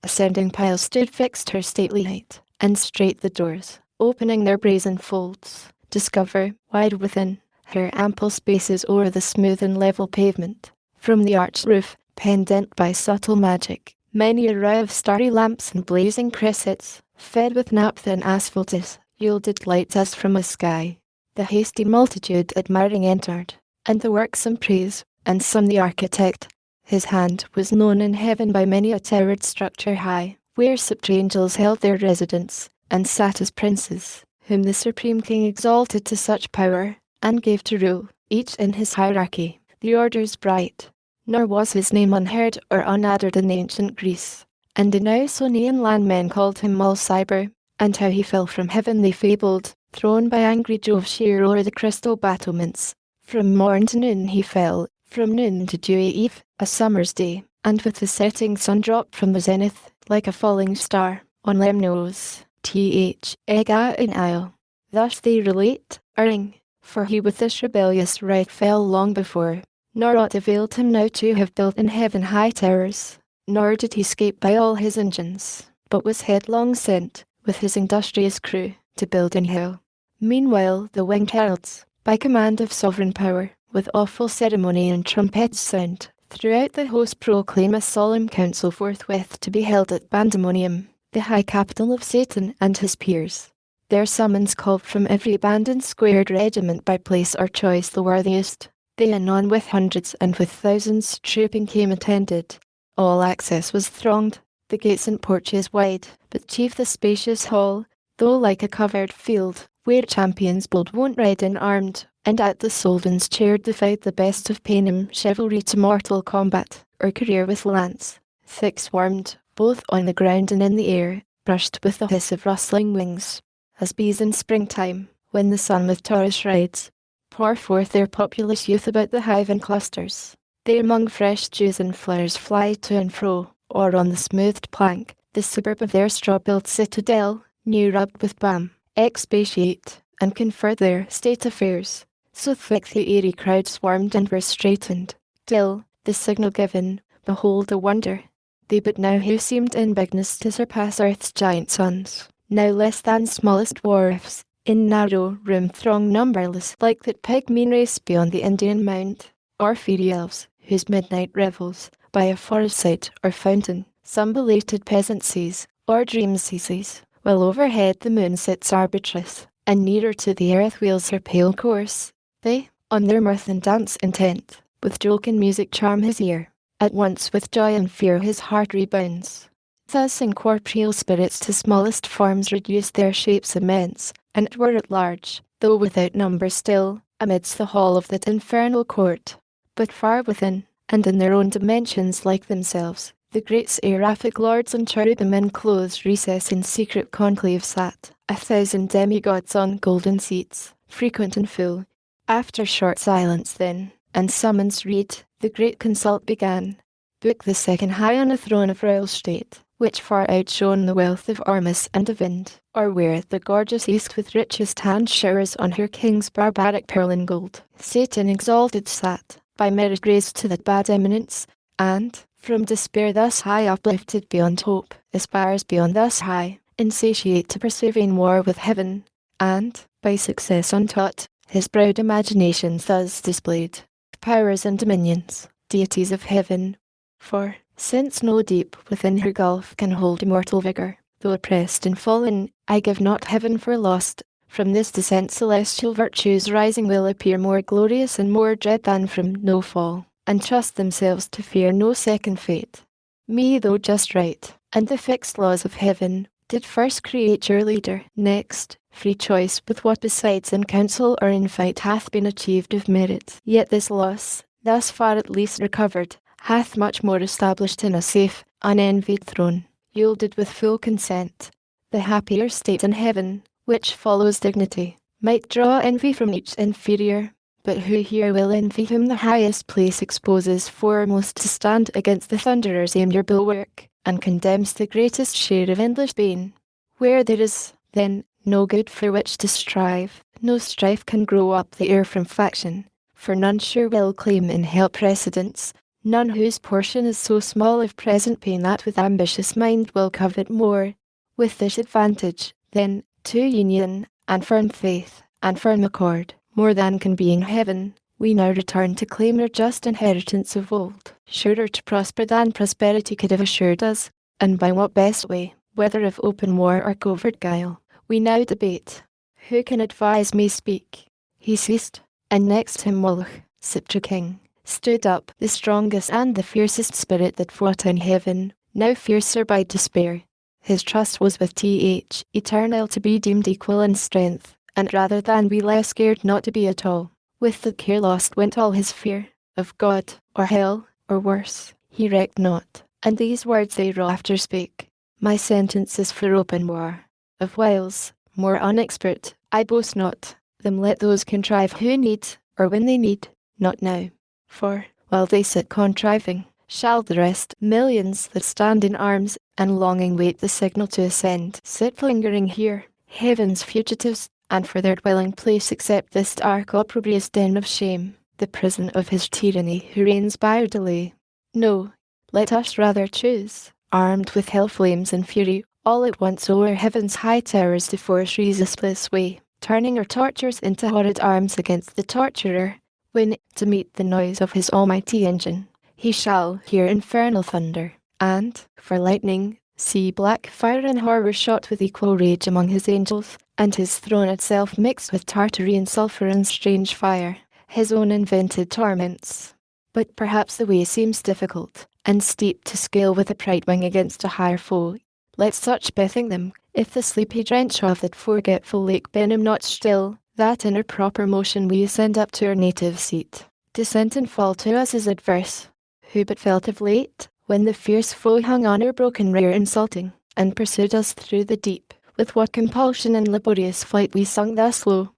Ascending piles stood fixed her stately height, and straight the doors, opening their brazen folds, discover, wide within, her ample spaces o'er the smooth and level pavement. From the arched roof, pendant by subtle magic, many a row of starry lamps and blazing cressets, fed with naphtha and asphaltus, yielded light as from a sky. The hasty multitude admiring entered, and the work some praise, and some the architect. His hand was known in heaven by many a towered structure high, where angels held their residence, and sat as princes, whom the supreme king exalted to such power, and gave to rule, each in his hierarchy, the orders bright. Nor was his name unheard or unaddered in ancient Greece, and in Ausonian land men called him Mulciber, and how he fell from heaven they fabled, thrown by angry Jove sheer o'er the crystal battlements. From morn to noon he fell, from noon to dewy eve, a summer's day, and with the setting sun dropped from the zenith, like a falling star, on Lemnos, Ega in Isle. Thus they relate, erring, for he with this rebellious rite fell long before, nor aught availed him now to have built in heaven high towers, nor did he escape by all his engines, but was headlong sent, with his industrious crew, to build in hell. Meanwhile the winged heralds, by command of sovereign power, with awful ceremony and trumpets sound, throughout the host proclaim a solemn council forthwith to be held at Pandemonium, the high capital of Satan and his peers. Their summons called from every band and squared regiment by place or choice the worthiest. They anon with hundreds and with thousands trooping came attended. All access was thronged, the gates and porches wide, but chief the spacious hall, though like a covered field, where champions bold wont ride in armed, and at the Soldan's chair defied the best of Paynim chivalry to mortal combat, or career with lance. Thick swarmed, both on the ground and in the air, brushed with the hiss of rustling wings, as bees in springtime, when the sun with Taurus rides, pour forth their populous youth about the hive in clusters. They among fresh dews and flowers fly to and fro, or on the smoothed plank, the suburb of their straw-built citadel, new rubbed with balm, expatiate, and confer their state affairs. So thick the airy crowd swarmed and were straitened, till, the signal given, behold a wonder. They but now who seemed in bigness to surpass earth's giant sons, now less than smallest dwarfs, in narrow room throng numberless like that pygmy race beyond the Indian mount, or fairy elves, whose midnight revels, by a forest side or fountain, some belated peasant sees, or dreams sees, while overhead the moon sits arbitress, and nearer to the earth wheels her pale course. They, on their mirth and dance intent, with joke and music charm his ear, at once with joy and fear his heart rebounds. Thus incorporeal spirits to smallest forms reduce their shapes immense, and were at large, though without number still, amidst the hall of that infernal court. But far within, and in their own dimensions like themselves, the great seraphic lords and cherubim in closed recess in secret conclave sat, 1,000 demigods on golden seats, frequent and full. After short silence then, and summons read, the great consult began. Book the second high on a throne of royal state, which far outshone the wealth of Ormus and of Ind, or where the gorgeous East with richest hand showers on her king's barbaric pearl and gold. Satan exalted sat, by merit raised to that bad eminence, and, from despair thus high uplifted beyond hope, aspires beyond thus high, insatiate to pursue vain war with heaven, and, by success untaught, his proud imaginations thus displayed. Powers and dominions, deities of heaven. For, since no deep within her gulf can hold immortal vigour, Though oppressed and fallen, I give not heaven for lost. From this descent celestial virtues rising will appear more glorious and more dread than from no fall, and trust themselves to fear no second fate. Me though just right, and the fixed laws of heaven, did first create your leader. Next, free choice with what besides in council or in fight hath been achieved of merit. Yet this loss, thus far at least recovered, hath much more established in a safe, unenvied throne, yielded with full consent. The happier state in heaven, which follows dignity, might draw envy from each inferior, but who here will envy whom the highest place exposes foremost to stand against the thunderer's aim your bulwark, and condemns the greatest share of endless bane? Where there is, then, no good for which to strive, no strife can grow up the air from faction, for none sure will claim in hell precedence, none whose portion is so small of present pain that with ambitious mind will covet more. With this advantage, then, to union, and firm faith, and firm accord, more than can be in heaven, we now return to claim our just inheritance of old, surer to prosper than prosperity could have assured us, and by what best way, whether of open war or covert guile, we now debate. Who can advise me speak? He ceased, and next him Wulch, Sceptre King, stood up, the strongest and the fiercest spirit that fought in heaven, now fiercer by despair. His trust was with Th, eternal to be deemed equal in strength, and rather than be less scared not to be at all. With the care lost went all his fear, of God, or hell, or worse, he recked not, and these words they after spake. My sentence is for open war. Of wiles, more unexpert, I boast not, them let those contrive who need, or when they need, not now. For, while they sit contriving, shall the rest, millions that stand in arms, and longing wait the signal to ascend, sit lingering here, heaven's fugitives, and for their dwelling place accept this dark opprobrious den of shame, the prison of his tyranny who reigns by our delay. No, let us rather choose, armed with hell flames and fury, all at once o'er heaven's high towers to force resistless way, turning our tortures into horrid arms against the torturer, when, to meet the noise of his almighty engine, he shall hear infernal thunder, and, for lightning, see black fire and horror shot with equal rage among his angels, and his throne itself mixed with Tartary and sulphur and strange fire, his own invented torments. But perhaps the way seems difficult, and steep to scale with a pride wing against a higher foe. Let such bethink them, if the sleepy drench of that forgetful lake bend him not still, that in our proper motion we ascend up to our native seat. Descent and fall to us is adverse. Who but felt of late, when the fierce foe hung on our broken rear insulting, and pursued us through the deep, with what compulsion and laborious flight we sunk thus low.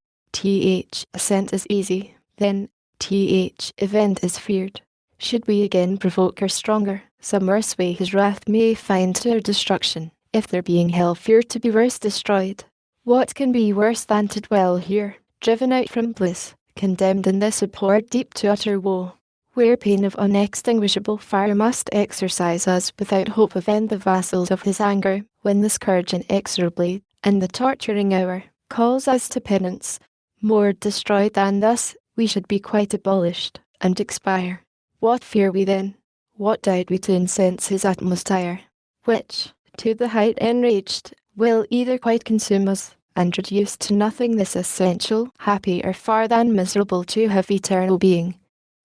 Ascent is easy, then, event is feared. Should we again provoke our stronger, some worse way his wrath may find to our destruction, if there being hell feared to be worse destroyed. What can be worse than to dwell here, driven out from bliss, condemned in this abhorred deep to utter woe, where pain of unextinguishable fire must exercise us without hope of end the vassals of his anger, when the scourge inexorably, and the torturing hour, calls us to penance. More destroyed than thus, we should be quite abolished, and expire. What fear we then? What doubt we to incense his utmost ire, which, to the height enraged, will either quite consume us, and reduce to nothing this essential, happy or far than miserable to have eternal being.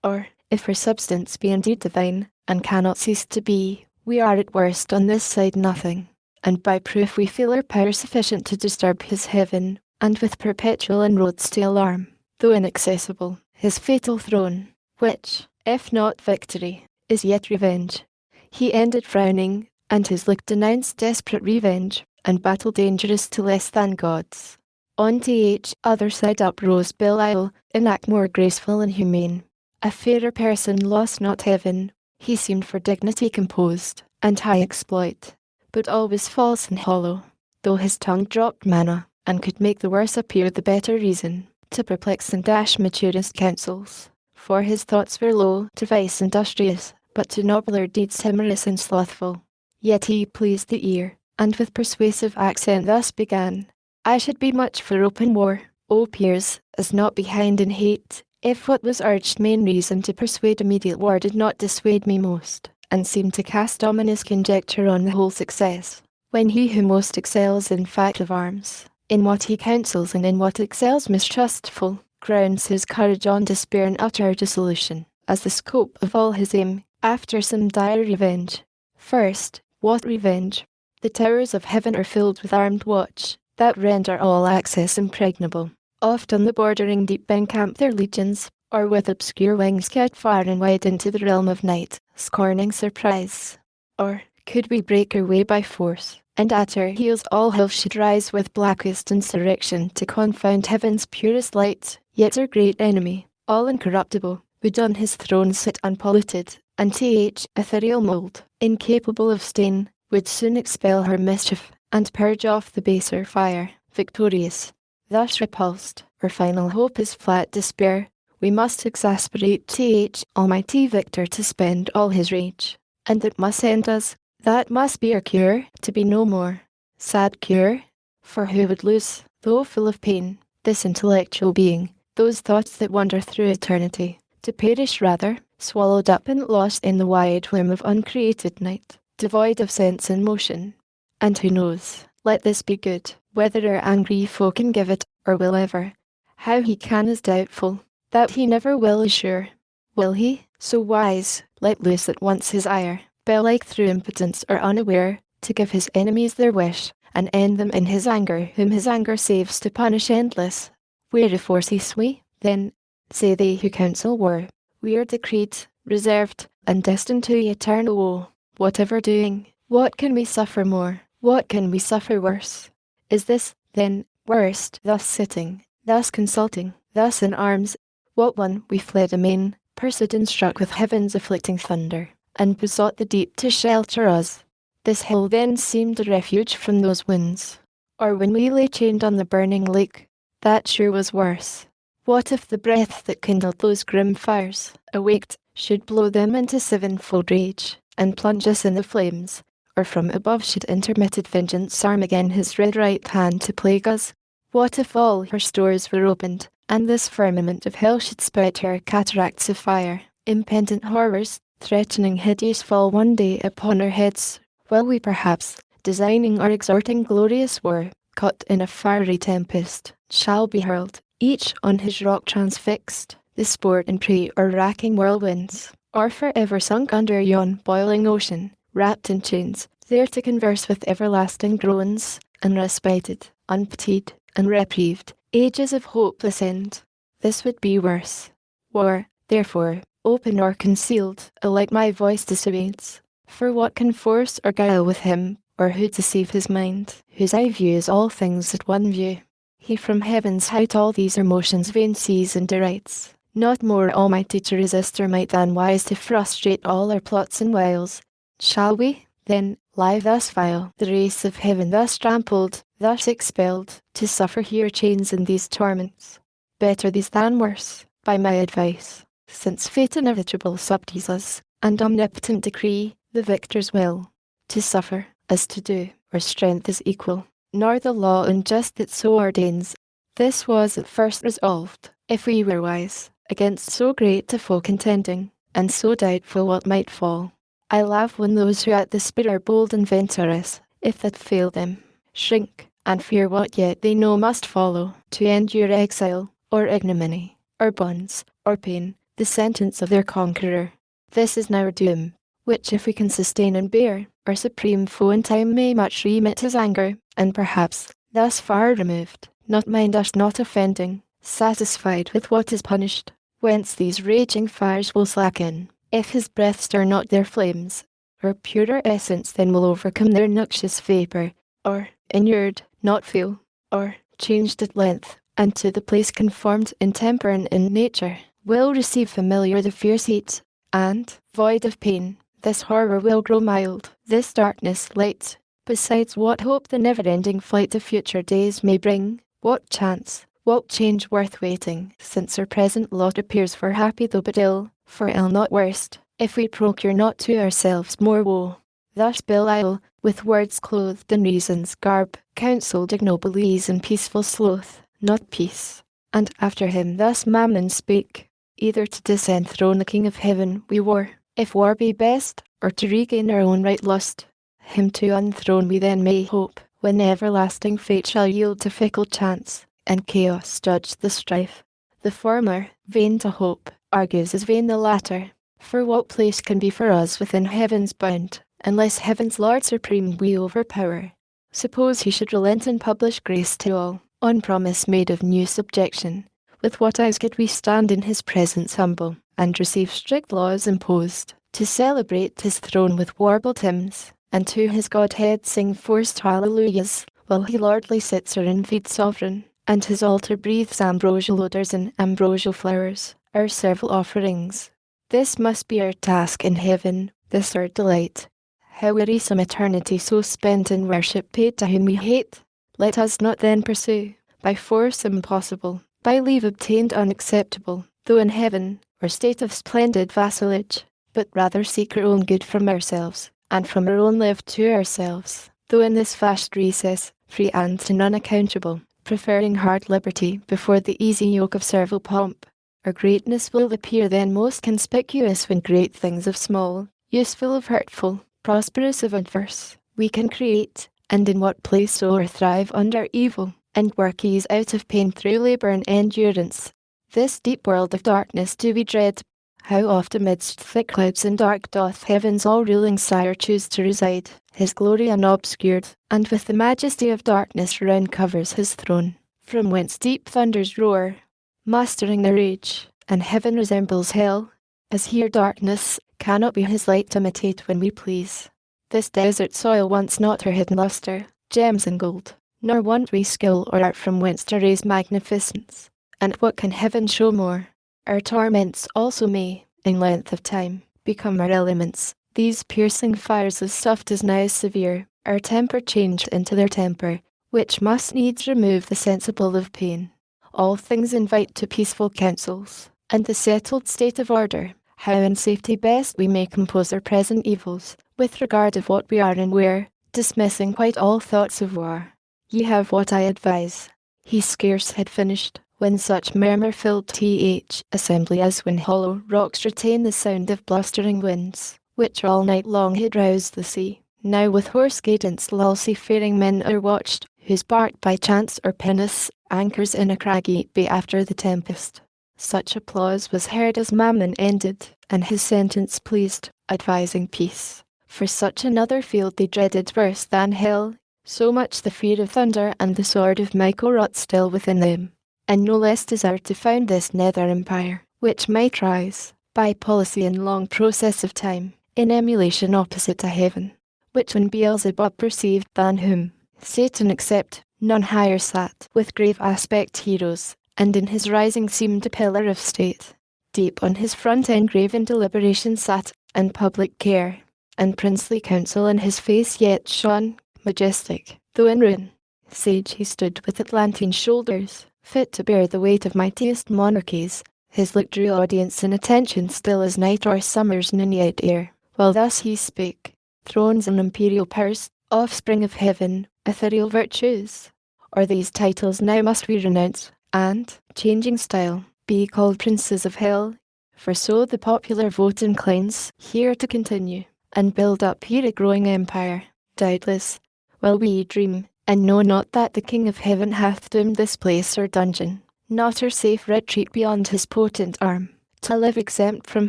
Or, if our substance be indeed divine, and cannot cease to be, we are at worst on this side nothing, and by proof we feel our power sufficient to disturb his heaven, and with perpetual inroads to alarm, though inaccessible, his fatal throne, which, if not victory, is yet revenge. He ended frowning, and his look denounced desperate revenge, and battle dangerous to less than gods. On Th other side up rose Belial, in act more graceful and humane. A fairer person lost not heaven, he seemed for dignity composed, and high exploit, but always false and hollow, though his tongue dropped manna, and could make the worse appear the better reason, to perplex and dash maturest counsels. For his thoughts were low, to vice industrious, but to nobler deeds timorous and slothful. Yet he pleased the ear, and with persuasive accent thus began, I should be much for open war, O peers, as not behind in hate, if what was urged main reason to persuade immediate war did not dissuade me most, and seemed to cast ominous conjecture on the whole success. when he who most excels in fact of arms, in what he counsels and in what excels mistrustful, grounds his courage on despair and utter dissolution, as the scope of all his aim, after some dire revenge. First, what revenge? The towers of heaven are filled with armed watch, that render all access impregnable. Oft on the bordering deep encamp their legions, or with obscure wings scout far and wide into the realm of night, scorning surprise. Or, could we break our way by force, and at our heels all hell should rise with blackest insurrection to confound heaven's purest light, yet our great enemy, all incorruptible, would on his throne sit unpolluted, and ethereal mould, incapable of stain, would soon expel her mischief, and purge off the baser fire, victorious. Thus repulsed, our final hope is flat despair. We must exasperate Almighty Victor to spend all his rage. And that must end us. That must be our cure, to be no more. Sad cure? For who would lose, though full of pain, this intellectual being, those thoughts that wander through eternity, to perish rather, swallowed up and lost in the wide whim of uncreated night, devoid of sense and motion? And who knows, let this be good, whether our angry foe can give it, or will ever. How he can is doubtful, that he never will is sure. Will he, so wise, let loose at once his ire, bell-like through impotence or unaware, to give his enemies their wish, and end them in his anger, whom his anger saves to punish endless? Wherefore cease we, then, say they who counsel war, we are decreed, reserved, and destined to eternal woe. Whatever doing, what can we suffer more? What can we suffer worse? Is this, then, worst, thus sitting, thus consulting, thus in arms? What one we fled amain, pursued struck with heaven's afflicting thunder, and besought the deep to shelter us. This hill then seemed a refuge from those winds. Or when we lay chained on the burning lake, that sure was worse. What if the breath that kindled those grim fires, awaked, should blow them into sevenfold rage, and plunge us in the flames? Or from above should intermitted vengeance arm again his red right hand to plague us? What if all her stores were opened, and this firmament of hell should spout her cataracts of fire, impendent horrors, threatening hideous fall one day upon our heads, while we perhaps, designing or exhorting glorious war, caught in a fiery tempest, shall be hurled, each on his rock transfixed, the sport and prey or racking whirlwinds, or forever sunk under yon boiling ocean, wrapped in chains, there to converse with everlasting groans, unrespited, unpitied, unreprieved, ages of hopeless end. This would be worse. War, therefore, open or concealed, alike my voice dissuades. For what can force or guile with him, or who deceive his mind, whose eye views all things at one view? He from heaven's height all these emotions vain sees and derides, not more almighty to resist our might than wise to frustrate all our plots and wiles. Shall we, then, lie thus vile, the race of heaven thus trampled, thus expelled, to suffer here chains and these torments? Better these than worse, by my advice, since fate inevitable subdues us, and omnipotent decree, the victor's will, to suffer, as to do, our strength is equal, nor the law unjust that so ordains. This was at first resolved, if we were wise, against so great a foe contending, and so doubtful what might fall. I laugh when those who at the spit are bold and venturous, if that fail them, shrink, and fear what yet they know must follow, to endure exile, or ignominy, or bonds, or pain, the sentence of their conqueror. This is now our doom, which if we can sustain and bear, our supreme foe in time may much remit his anger, and perhaps, thus far removed, not mind us not offending, satisfied with what is punished, whence these raging fires will slacken, if his breath stir not their flames. Our purer essence then will overcome their noxious vapour, or, inured, not feel, or, changed at length, and to the place conformed in temper and in nature, will receive familiar the fierce heat, and, void of pain, this horror will grow mild, this darkness light. Besides, what hope the never-ending flight of future days may bring? What chance, what change worth waiting, since our present lot appears for happy though but ill, for ill not worst, if we procure not to ourselves more woe. Thus Belial, with words clothed in reason's garb, counselled ignoble ease and peaceful sloth, not peace. And after him thus Mammon spake, either to disenthrone the King of Heaven we war, if war be best, or to regain our own right lust. Him to unthrone we then may hope, when everlasting fate shall yield to fickle chance, and chaos judge the strife. The former, vain to hope, argues as vain the latter. For what place can be for us within heaven's bound, unless heaven's Lord supreme we overpower? Suppose he should relent and publish grace to all, on promise made of new subjection. With what eyes could we stand in his presence humble, and receive strict laws imposed, to celebrate his throne with warbled hymns, and to his Godhead sing forced hallelujahs, while he lordly sits or envied sovereign, and his altar breathes ambrosial odours and ambrosial flowers, our servile offerings. This must be our task in heaven, this our delight. How wearisome eternity so spent in worship paid to whom we hate! Let us not then pursue, by force impossible, by leave obtained unacceptable, though in heaven, or state of splendid vassalage, but rather seek our own good from ourselves, and from our own live to ourselves, though in this vast recess, free and unaccountable, preferring hard liberty before the easy yoke of servile pomp. Our greatness will appear then most conspicuous when great things of small, useful of hurtful, prosperous of adverse, we can create, and in what place soar or thrive under evil, and work ease out of pain through labour and endurance. This deep world of darkness do we dread. How oft amidst thick clouds and dark doth heaven's all-ruling Sire choose to reside, his glory unobscured, and with the majesty of darkness round covers his throne, from whence deep thunders roar, mastering their rage, and heaven resembles hell, as here darkness cannot be his light to imitate when we please. This desert soil wants not her hidden lustre, gems and gold, nor want we skill or art from whence to raise magnificence. And what can heaven show more? Our torments also may, in length of time, become our elements. These piercing fires as soft as now severe, our temper changed into their temper, which must needs remove the sensible of pain. All things invite to peaceful counsels, and the settled state of order, how in safety best we may compose our present evils, with regard of what we are and where, dismissing quite all thoughts of war. Ye have what I advise. He scarce had finished, when such murmur filled th assembly as when hollow rocks retain the sound of blustering winds, which all night long had roused the sea. Now with hoarse cadence lull seafaring men are watched, whose bark by chance or pinnace anchors in a craggy bay after the tempest. Such applause was heard as Mammon ended, and his sentence pleased, advising peace. For such another field they dreaded worse than hell, so much the fear of thunder and the sword of Michael wrought still within them, and no less desire to found this nether empire, which might rise, by policy and long process of time, in emulation opposite to heaven, which when Beelzebub perceived, than whom, Satan except, none higher sat, with grave aspect heroes, and in his rising seemed a pillar of state. Deep on his front engraven deliberation sat, and public care, and princely counsel in his face yet shone, majestic, though in ruin. Sage he stood with Atlantean shoulders, fit to bear the weight of mightiest monarchies. His look drew audience and attention still as night or summer's noonlight air, while thus he spake. Thrones and imperial powers, offspring of heaven, ethereal virtues, or these titles now must we renounce, and, changing style, be called princes of hell, for so the popular vote inclines, here to continue, and build up here a growing empire, doubtless, while we dream, and know not that the King of Heaven hath doomed this place or dungeon, not our safe retreat beyond his potent arm, to live exempt from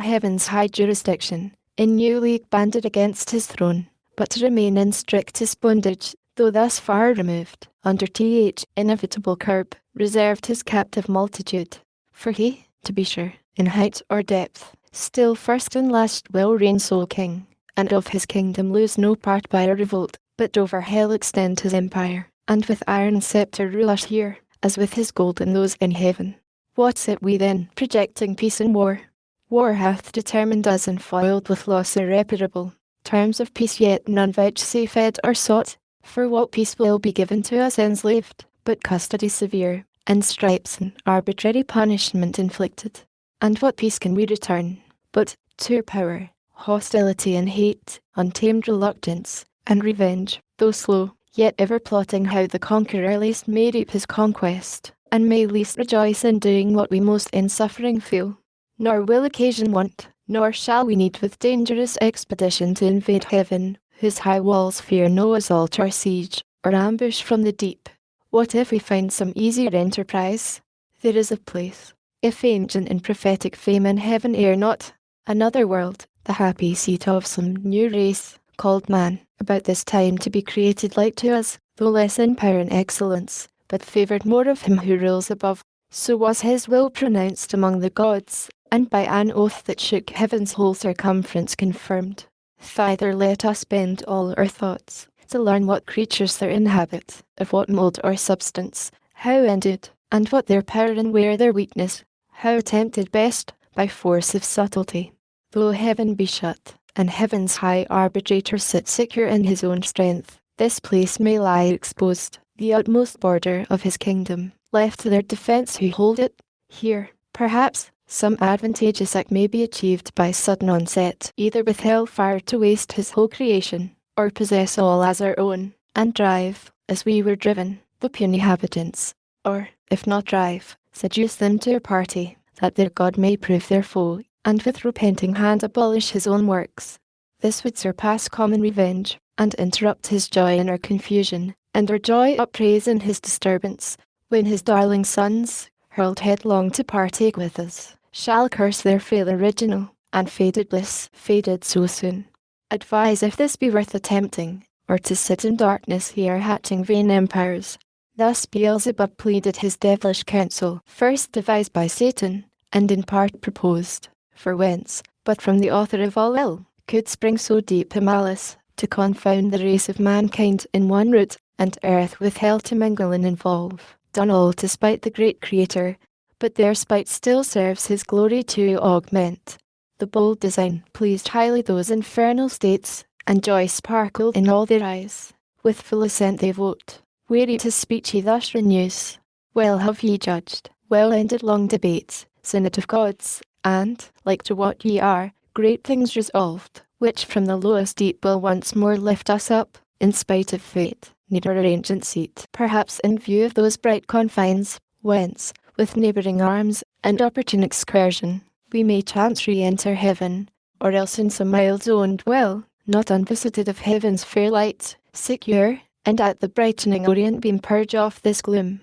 heaven's high jurisdiction, in new league banded against his throne, but to remain in strictest bondage, though thus far removed, under th inevitable curb, reserved his captive multitude. For he, to be sure, in height or depth, still first and last will reign sole king, and of his kingdom lose no part by a revolt, but over hell extend his empire, and with iron sceptre rule us here, as with his golden those in heaven. What's it we then, projecting peace and war? War hath determined us and foiled with loss irreparable. Terms of peace yet none vouchsafed or sought, for what peace will be given to us enslaved, but custody severe, and stripes and arbitrary punishment inflicted. And what peace can we return, but, to power, hostility and hate, untamed reluctance, and revenge, though slow, yet ever plotting how the conqueror least may reap his conquest, and may least rejoice in doing what we most in suffering feel. Nor will occasion want, nor shall we need with dangerous expedition to invade heaven, whose high walls fear no assault or siege, or ambush from the deep. What if we find some easier enterprise? There is a place, if ancient and prophetic fame in heaven ere not, another world, the happy seat of some new race, called man, about this time to be created like to us, though less in power and excellence, but favoured more of him who rules above. So was his will pronounced among the gods, and by an oath that shook heaven's whole circumference confirmed. Thither let us bend all our thoughts, to learn what creatures there inhabit, of what mould or substance, how ended, and what their power and where their weakness, how tempted best, by force of subtlety. Though heaven be shut, and heaven's high arbitrator sit secure in his own strength, this place may lie exposed, the utmost border of his kingdom, left to their defence who hold it. Here, perhaps, some advantageous act may be achieved by sudden onset, either with hell-fire to waste his whole creation, or possess all as our own, and drive, as we were driven, the puny habitants, or, if not drive, seduce them to our party, that their God may prove their foe, and with repenting hand abolish his own works. This would surpass common revenge, and interrupt his joy in our confusion, and our joy upraise in his disturbance, when his darling sons, hurled headlong to partake with us, shall curse their frail original, and faded bliss, faded so soon. Advise if this be worth attempting, or to sit in darkness here hatching vain empires. Thus Beelzebub pleaded his devilish counsel, first devised by Satan, and in part proposed. For whence, but from the author of all ill, could spring so deep a malice, to confound the race of mankind in one root, and earth with hell to mingle and involve, done all to spite the great Creator, but their spite still serves his glory to augment. The bold design pleased highly those infernal states, and joy sparkled in all their eyes. With full assent they vote. Wearied his speech he thus renews. Well have ye judged, well ended long debates, synod of gods, and, like to what ye are, great things resolved, which from the lowest deep will once more lift us up, in spite of fate, near our ancient seat, perhaps in view of those bright confines, whence, with neighbouring arms, and opportune excursion, we may chance re-enter heaven, or else in some mild zone dwell, not unvisited of heaven's fair light, secure, and at the brightening orient beam purge off this gloom.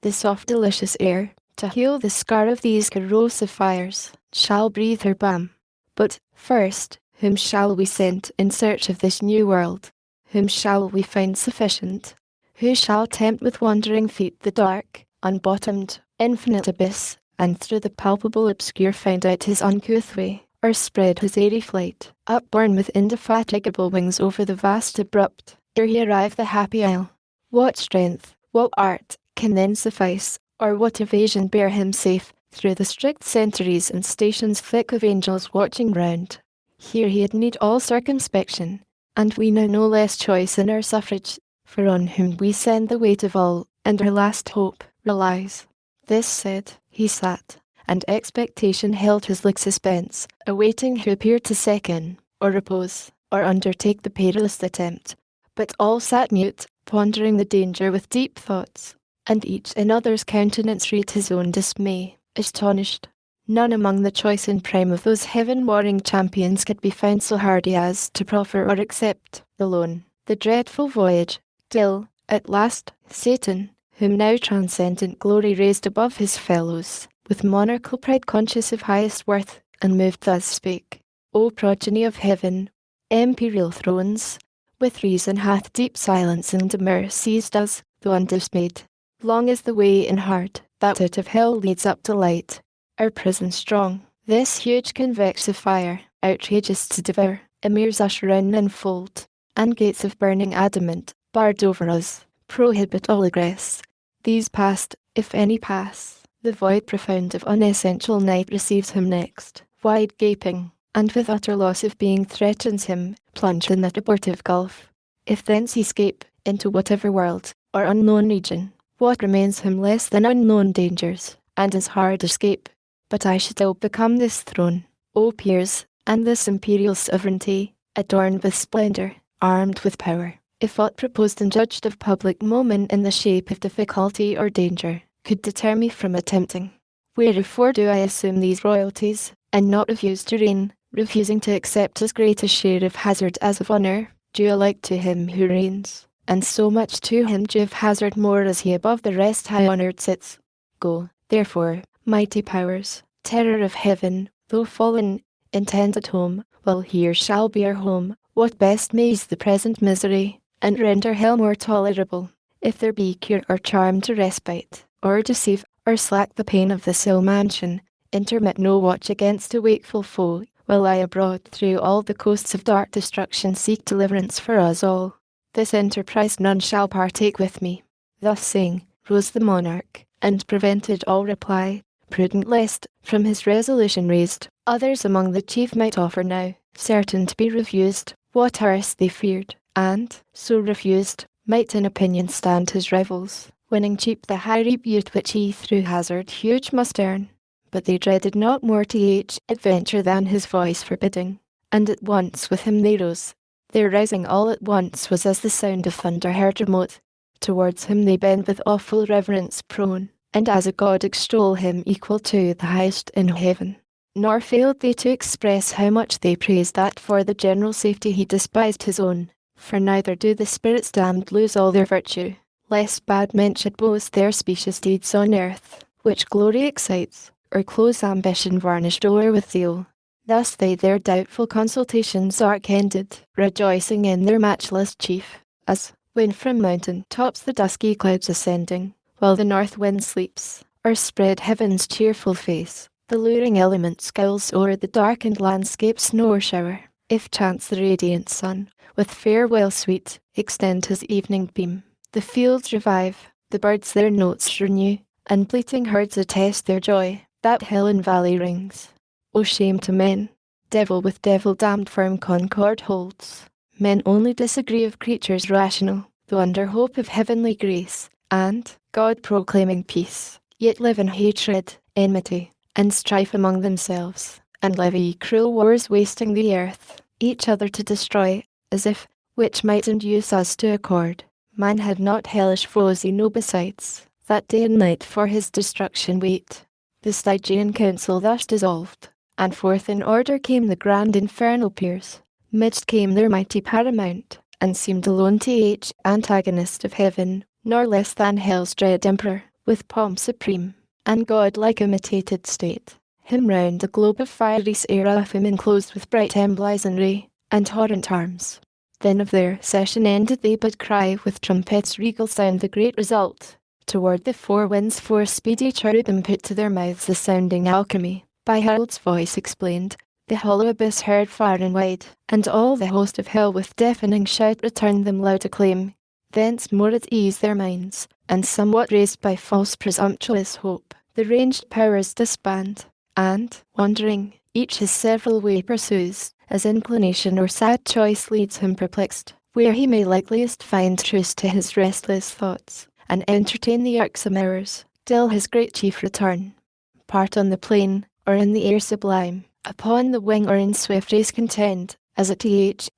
The soft delicious air, to heal the scar of these corrosive fires, shall breathe her balm. But, first, whom shall we send in search of this new world? Whom shall we find sufficient? Who shall tempt with wandering feet the dark, unbottomed, infinite abyss, and through the palpable obscure find out his uncouth way, or spread his airy flight, upborne with indefatigable wings over the vast abrupt, ere he arrive the happy isle? What strength, what art, can then suffice, or what evasion bear him safe, through the strict sentries and stations thick of angels watching round? Here he had need all circumspection, and we know no less choice in our suffrage, for on whom we send the weight of all, and our last hope, relies. This said, he sat, and expectation held his like suspense, awaiting who appeared to second, or repose, or undertake the perilous attempt. But all sat mute, pondering the danger with deep thoughts, and each in other's countenance read his own dismay, astonished. None among the choice and prime of those heaven-warring champions could be found so hardy as to proffer or accept, alone, the dreadful voyage, till, at last, Satan, whom now transcendent glory raised above his fellows, with monarchal pride conscious of highest worth, and moved thus spake. O progeny of heaven, imperial thrones, with reason hath deep silence and demur seized us, though undismayed. Long is the way and hard, that out of hell leads up to light. Our prison strong, this huge convex of fire, outrageous to devour, emirs us round and fold, and gates of burning adamant, barred over us, prohibit all egress. These past, if any pass, the void profound of unessential night receives him next, wide gaping, and with utter loss of being threatens him, plunged in that abortive gulf. If thence he escape, into whatever world, or unknown region, what remains him less than unknown dangers, and his hard escape? But I should still become this throne, O peers, and this imperial sovereignty, adorned with splendour, armed with power, if aught proposed and judged of public moment in the shape of difficulty or danger, could deter me from attempting. Wherefore do I assume these royalties, and not refuse to reign, refusing to accept as great a share of hazard as of honour, due alike to him who reigns, and so much to him due of hazard more as he above the rest high honoured sits. Go, therefore, mighty powers, terror of heaven, though fallen, intend at home, well here shall be our home, what best may ease the present misery, and render hell more tolerable, if there be cure or charm to respite, or deceive, or slack the pain of this ill mansion, intermit no watch against a wakeful foe, while I abroad through all the coasts of dark destruction seek deliverance for us all. This enterprise none shall partake with me. Thus saying, rose the monarch, and prevented all reply, prudent lest, from his resolution raised, others among the chief might offer now, certain to be refused, what erst they feared, and, so refused, might in opinion stand his rivals, winning cheap the high repute which he through hazard huge must earn. But they dreaded not more adventure than his voice forbidding, and at once with him they rose. Their rising all at once was as the sound of thunder heard remote. Towards him they bend with awful reverence prone, and as a god extol him equal to the highest in heaven. Nor failed they to express how much they praised that for the general safety he despised his own, for neither do the spirits damned lose all their virtue, lest bad men should boast their specious deeds on earth, which glory excites, or close ambition varnished o'er with zeal. Thus they their doubtful consultations arc ended, rejoicing in their matchless chief, as, when from mountain tops the dusky clouds ascending, while the north wind sleeps, or spread heaven's cheerful face, the luring element scowls o'er the darkened landscape snow or shower, if chance the radiant sun, with farewell sweet, extend his evening beam. The fields revive, the birds their notes renew, and bleating herds attest their joy, that hill and valley rings. O shame to men! Devil with devil damned firm concord holds. Men only disagree of creatures rational, though under hope of heavenly grace, and, God proclaiming peace, yet live in hatred, enmity, and strife among themselves, and levy cruel wars wasting the earth, each other to destroy, as if, which might induce us to accord, man had not hellish foes enow besides, that day and night for his destruction wait. The Stygian council thus dissolved, and forth in order came the grand infernal peers. Midst came their mighty paramount, and seemed alone to each antagonist of heaven, nor less than hell's dread emperor, with pomp supreme, and God-like imitated state. Him round a globe of fiery seraphim enclosed with bright emblazonry, and torrent arms. Then of their session ended they but cry with trumpets regal sound the great result. Toward the four winds four speedy cherubim put to their mouths the sounding alchemy, by Harold's voice explained, the hollow abyss heard far and wide, and all the host of hell with deafening shout returned them loud acclaim. Thence more at ease their minds, and somewhat raised by false presumptuous hope, the ranged powers disband, and, wandering, each his several way pursues, as inclination or sad choice leads him perplexed, where he may likeliest find truce to his restless thoughts, and entertain the irksome hours, till his great chief return. Part on the plain, or in the air sublime, upon the wing or in swift race contend, as at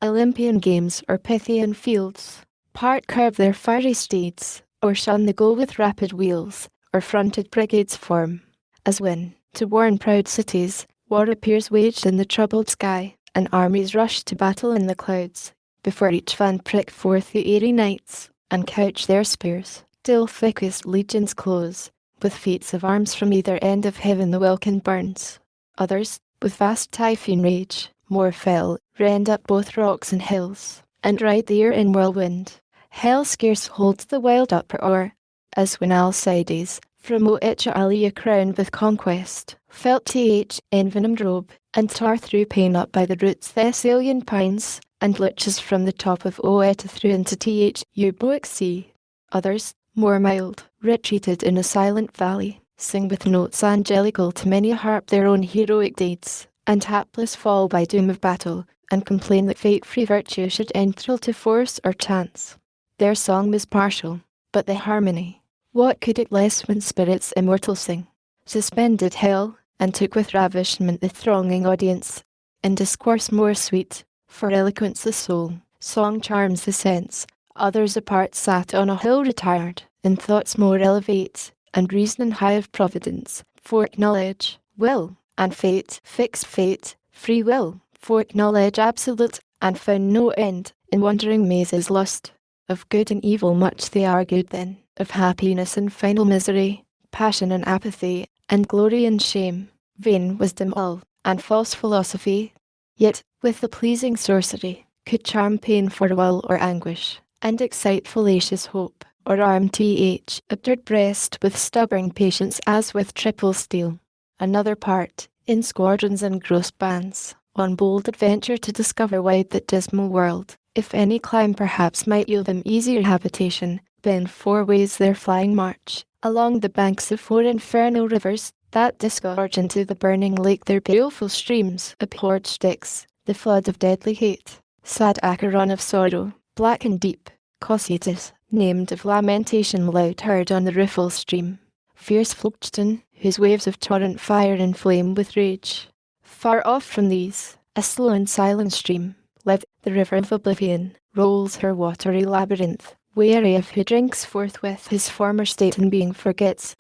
Olympian games or Pythian fields. Part curb their fiery steeds, or shun the goal with rapid wheels, or fronted brigades form. As when, to warn proud cities, war appears waged in the troubled sky, and armies rush to battle in the clouds, before each van prick forth the airy knights, and couch their spears, till thickest legions close, with feats of arms from either end of heaven the welkin burns. Others, with vast typhoon rage, more fell, rend up both rocks and hills, and ride the air in whirlwind. Hell scarce holds the wild uproar, as when Alcides, from Oechalia crowned with conquest, felt envenomed robe, and tore through pain up by the roots Thessalian pines, and lurches from the top of Oeta through into Euboic sea. Others, more mild, retreated in a silent valley, sing with notes angelical to many a harp their own heroic deeds, and hapless fall by doom of battle, and complain that fate-free virtue should enter to force or chance. Their song was partial, but the harmony, what could it less when spirits immortal sing? Suspended hell, and took with ravishment the thronging audience, in discourse more sweet, for eloquence the soul, song charms the sense. Others apart sat on a hill retired, in thoughts more elevate, and reasoning high of providence, for knowledge, will, and fate, fixed fate, free will, for knowledge absolute, and found no end, in wandering mazes lost. Of good and evil much they argued then, of happiness and final misery, passion and apathy, and glory and shame, vain wisdom all, and false philosophy. Yet, with the pleasing sorcery, could charm pain for a while or anguish, and excite fallacious hope, or arm obdurate breast with stubborn patience as with triple steel. Another part, in squadrons and gross bands, on bold adventure to discover wide that dismal world, if any clime perhaps might yield them easier habitation, bend four ways their flying march, along the banks of four infernal rivers, that disgorge into the burning lake their baleful streams, abhorred Styx, the flood of deadly hate, sad Acheron of sorrow, black and deep, Cocytus, named of lamentation loud heard on the riffle stream, fierce Folkestone, whose waves of torrent fire and flame with rage. Far off from these, a slow and silent stream, led the river of oblivion, rolls her watery labyrinth, weary of who drinks forthwith his former state and being forgets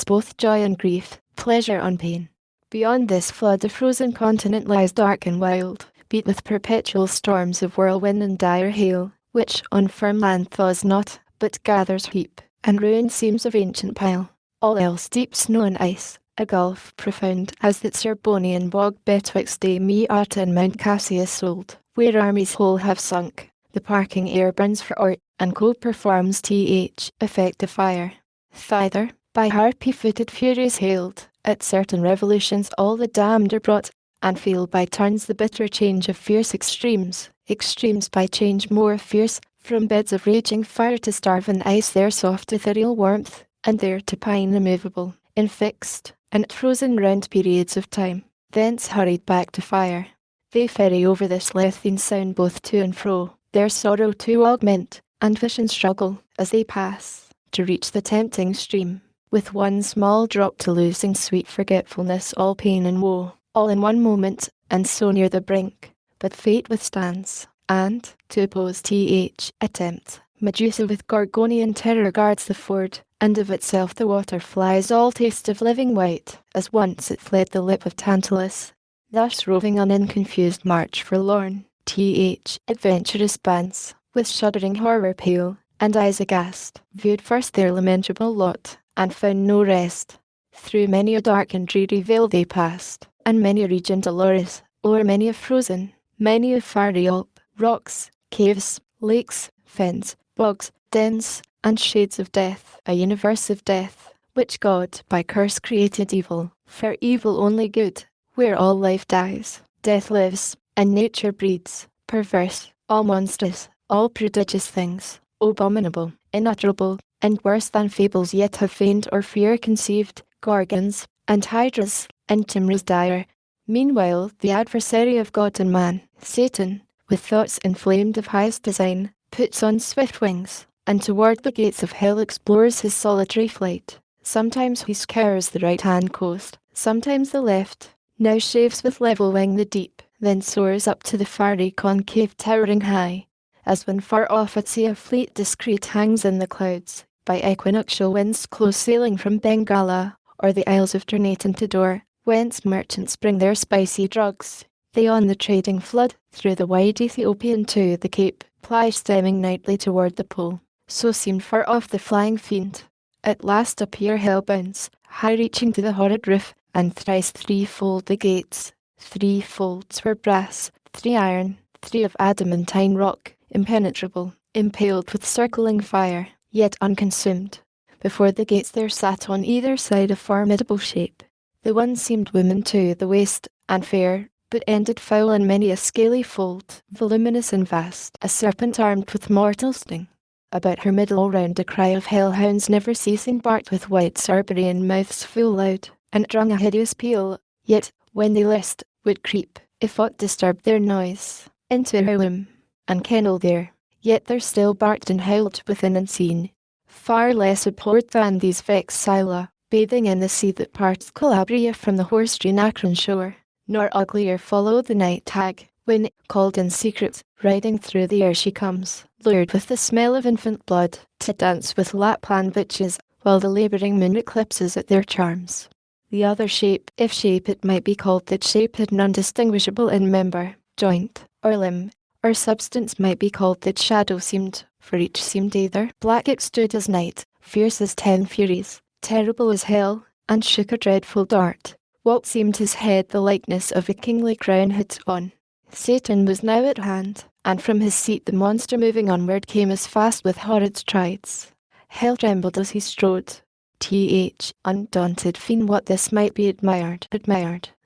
both joy and grief, pleasure and pain. Beyond this flood a frozen continent lies dark and wild, beat with perpetual storms of whirlwind and dire hail, which on firm land thaws not, but gathers heap, and ruined seams of ancient pile. All else deep snow and ice, a gulf profound as that Serbonian bog betwixt Damiata and Mount Cassius old, where armies whole have sunk, the parking air burns for art, and cold performs effective fire. Thither, by harpy-footed furies hailed, at certain revolutions all the damned are brought, and feel by turns the bitter change of fierce extremes by change more fierce, from beds of raging fire to starve in ice their soft ethereal warmth, and there to pine immovable, in fixed, and frozen round periods of time, thence hurried back to fire. They ferry over this Lethean sound both to and fro, their sorrow to augment, and vision struggle, as they pass, to reach the tempting stream, with one small drop to losing sweet forgetfulness all pain and woe, all in one moment, and so near the brink, but fate withstands, and, to oppose attempt, Medusa with Gorgonian terror guards the ford, and of itself the water flies all taste of living white, as once it fled the lip of Tantalus. Thus roving on in confused march forlorn, adventurous bands, with shuddering horror pale, and eyes aghast, viewed first their lamentable lot, and found no rest. Through many a dark and dreary vale they passed, and many a region dolorous, o'er many a frozen, many a fiery Alp, rocks, caves, lakes, fens, bogs, dens, and shades of death, a universe of death, which God by curse created evil, for evil only good, where all life dies, death lives, and nature breeds, perverse, all monstrous, all prodigious things, abominable, unutterable, and worse than fables yet have feigned or fear conceived, gorgons, and hydras, and timorous dire. Meanwhile the adversary of God and man, Satan, with thoughts inflamed of highest design, puts on swift wings, and toward the gates of hell explores his solitary flight. Sometimes he scours the right-hand coast, sometimes the left, now shaves with level wing the deep, then soars up to the fiery concave towering high, as when far off at sea a fleet discreet hangs in the clouds, by equinoctial winds close sailing from Bengala, or the isles of Ternate and Tidor, whence merchants bring their spicy drugs. They on the trading flood, through the wide Ethiopian to the Cape, ply stemming nightly toward the pole. So seemed far off the flying fiend. At last appear hell-bounds, high-reaching to the horrid roof, and thrice threefold the gates. 3 folds were brass, 3 iron, 3 of adamantine rock, impenetrable, impaled with circling fire, yet unconsumed. Before the gates there sat on either side a formidable shape. The one seemed woman to the waist, and fair, but ended foul in many a scaly fold, voluminous and vast, a serpent armed with mortal sting. About her middle round a cry of hellhounds never ceasing barked with white Cerberean mouths full loud, and drung a hideous peal, yet, when they list, would creep, if aught disturbed their noise, into her womb, and kennel there, yet there still barked and howled within unseen. Far less abhorred than these vexed Scylla, bathing in the sea that parts Calabria from the horse-strewn Acron shore, nor uglier follow the night hag, when, called in secret, riding through the air she comes, lured with the smell of infant blood, to dance with Lapland witches, while the labouring moon eclipses at their charms. The other shape, if shape it might be called that shape had none distinguishable in member, joint, or limb, or substance might be called, that shadow seemed, for each seemed either black it stood as night, fierce as 10 furies, terrible as hell, and shook a dreadful dart. What seemed his head the likeness of a kingly crown had on. Satan was now at hand, and from his seat the monster moving onward came as fast with horrid strides. Hell trembled as he strode. Undaunted fiend, what this might be admired,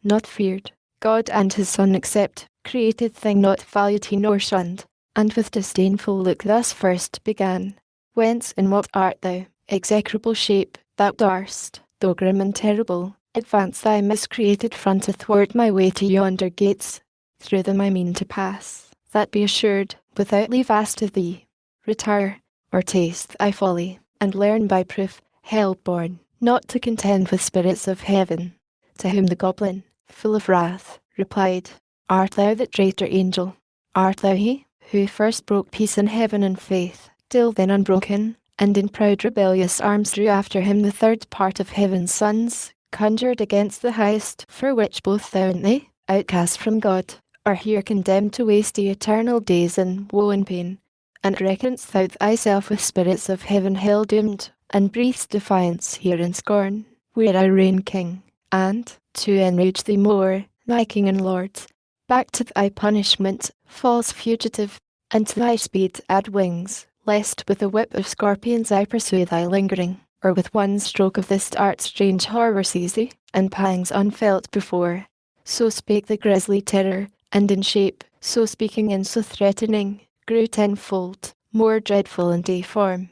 not feared. God and his Son accept, created thing not valued he nor shunned, and with disdainful look thus first began. Whence and what art thou, execrable shape, that darst, though grim and terrible, advance thy miscreated front athwart my way to yonder gates? Through them I mean to pass, that be assured, without leave asked of thee. Retire, or taste thy folly, and learn by proof, hell-born, not to contend with spirits of heaven. To whom the goblin, full of wrath, replied, Art thou that traitor angel? Art thou he, who first broke peace in heaven and faith, till then unbroken, and in proud rebellious arms drew after him the third part of heaven's sons, conjured against the highest, for which both thou and they, outcast from God, are here condemned to waste the eternal days in woe and pain? And reckonest thou thyself with spirits of heaven hell doomed, and breathes defiance here in scorn, where I reign king, and, to enrage thee more, thy king and lord, back to thy punishment, false fugitive, and to thy speed add wings, lest with a whip of scorpions I pursue thy lingering, or with one stroke of this dart's strange horror seize thee, and pangs unfelt before. So spake the grisly terror, and in shape, so speaking and so threatening, grew tenfold, more dreadful in day form.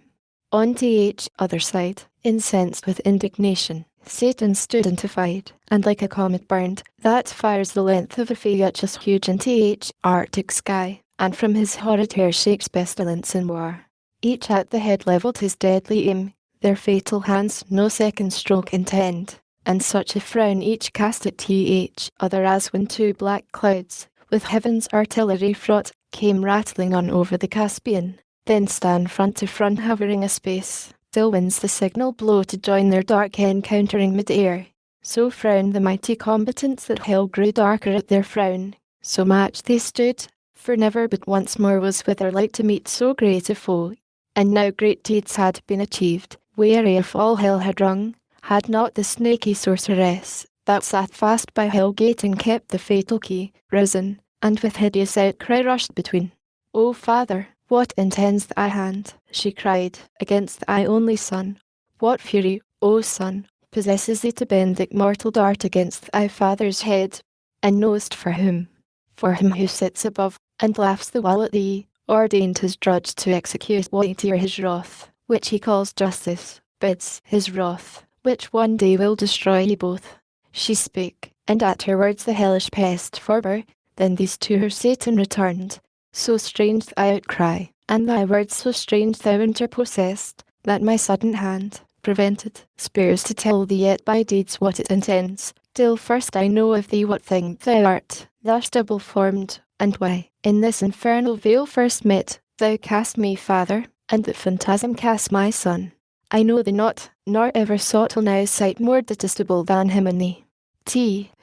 On th other side, incensed with indignation, Satan stood and defied, and like a comet burned, that fires the length of a faiacious huge in th Arctic sky, and from his horrid hair shakes pestilence and war. Each at the head levelled his deadly aim, their fatal hands no second stroke intend, and such a frown each cast at th other as when two black clouds, with heaven's artillery fraught, came rattling on over the Caspian, then stand front to front hovering a space, till winds the signal blow to join their dark encountering mid-air. So frowned the mighty combatants that hell grew darker at their frown, so matched they stood, for never but once more was with their like to meet so great a foe. And now great deeds had been achieved, weary of all hell had rung, had not the snaky sorceress, that sat fast by hell gate and kept the fatal key, risen, and with hideous outcry rushed between. O Father, what intends thy hand, she cried, against thy only Son? What fury, O Son, possesses thee to bend the mortal dart against thy Father's head? And knowest for whom? For him who sits above, and laughs the while at thee, ordained his drudge to execute weightier his wrath, which he calls justice, bids his wrath, which one day will destroy ye both. She spake, and at her words the hellish pest forbore. Then these to her Satan returned. So strange thy outcry, and thy words so strange thou interpossessed, that my sudden hand, prevented, spares to tell thee yet by deeds what it intends, till first I know of thee what thing thou art, thus double-formed, and why, in this infernal vale first met, thou cast me, Father, and the phantasm cast my Son. I know thee not, nor ever saw till now sight more detestable than him in thee.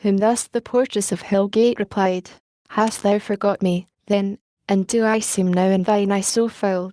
Whom thus the portress of Hell Gate replied, Hast thou forgot me, then, and do I seem now in thine eye so foul?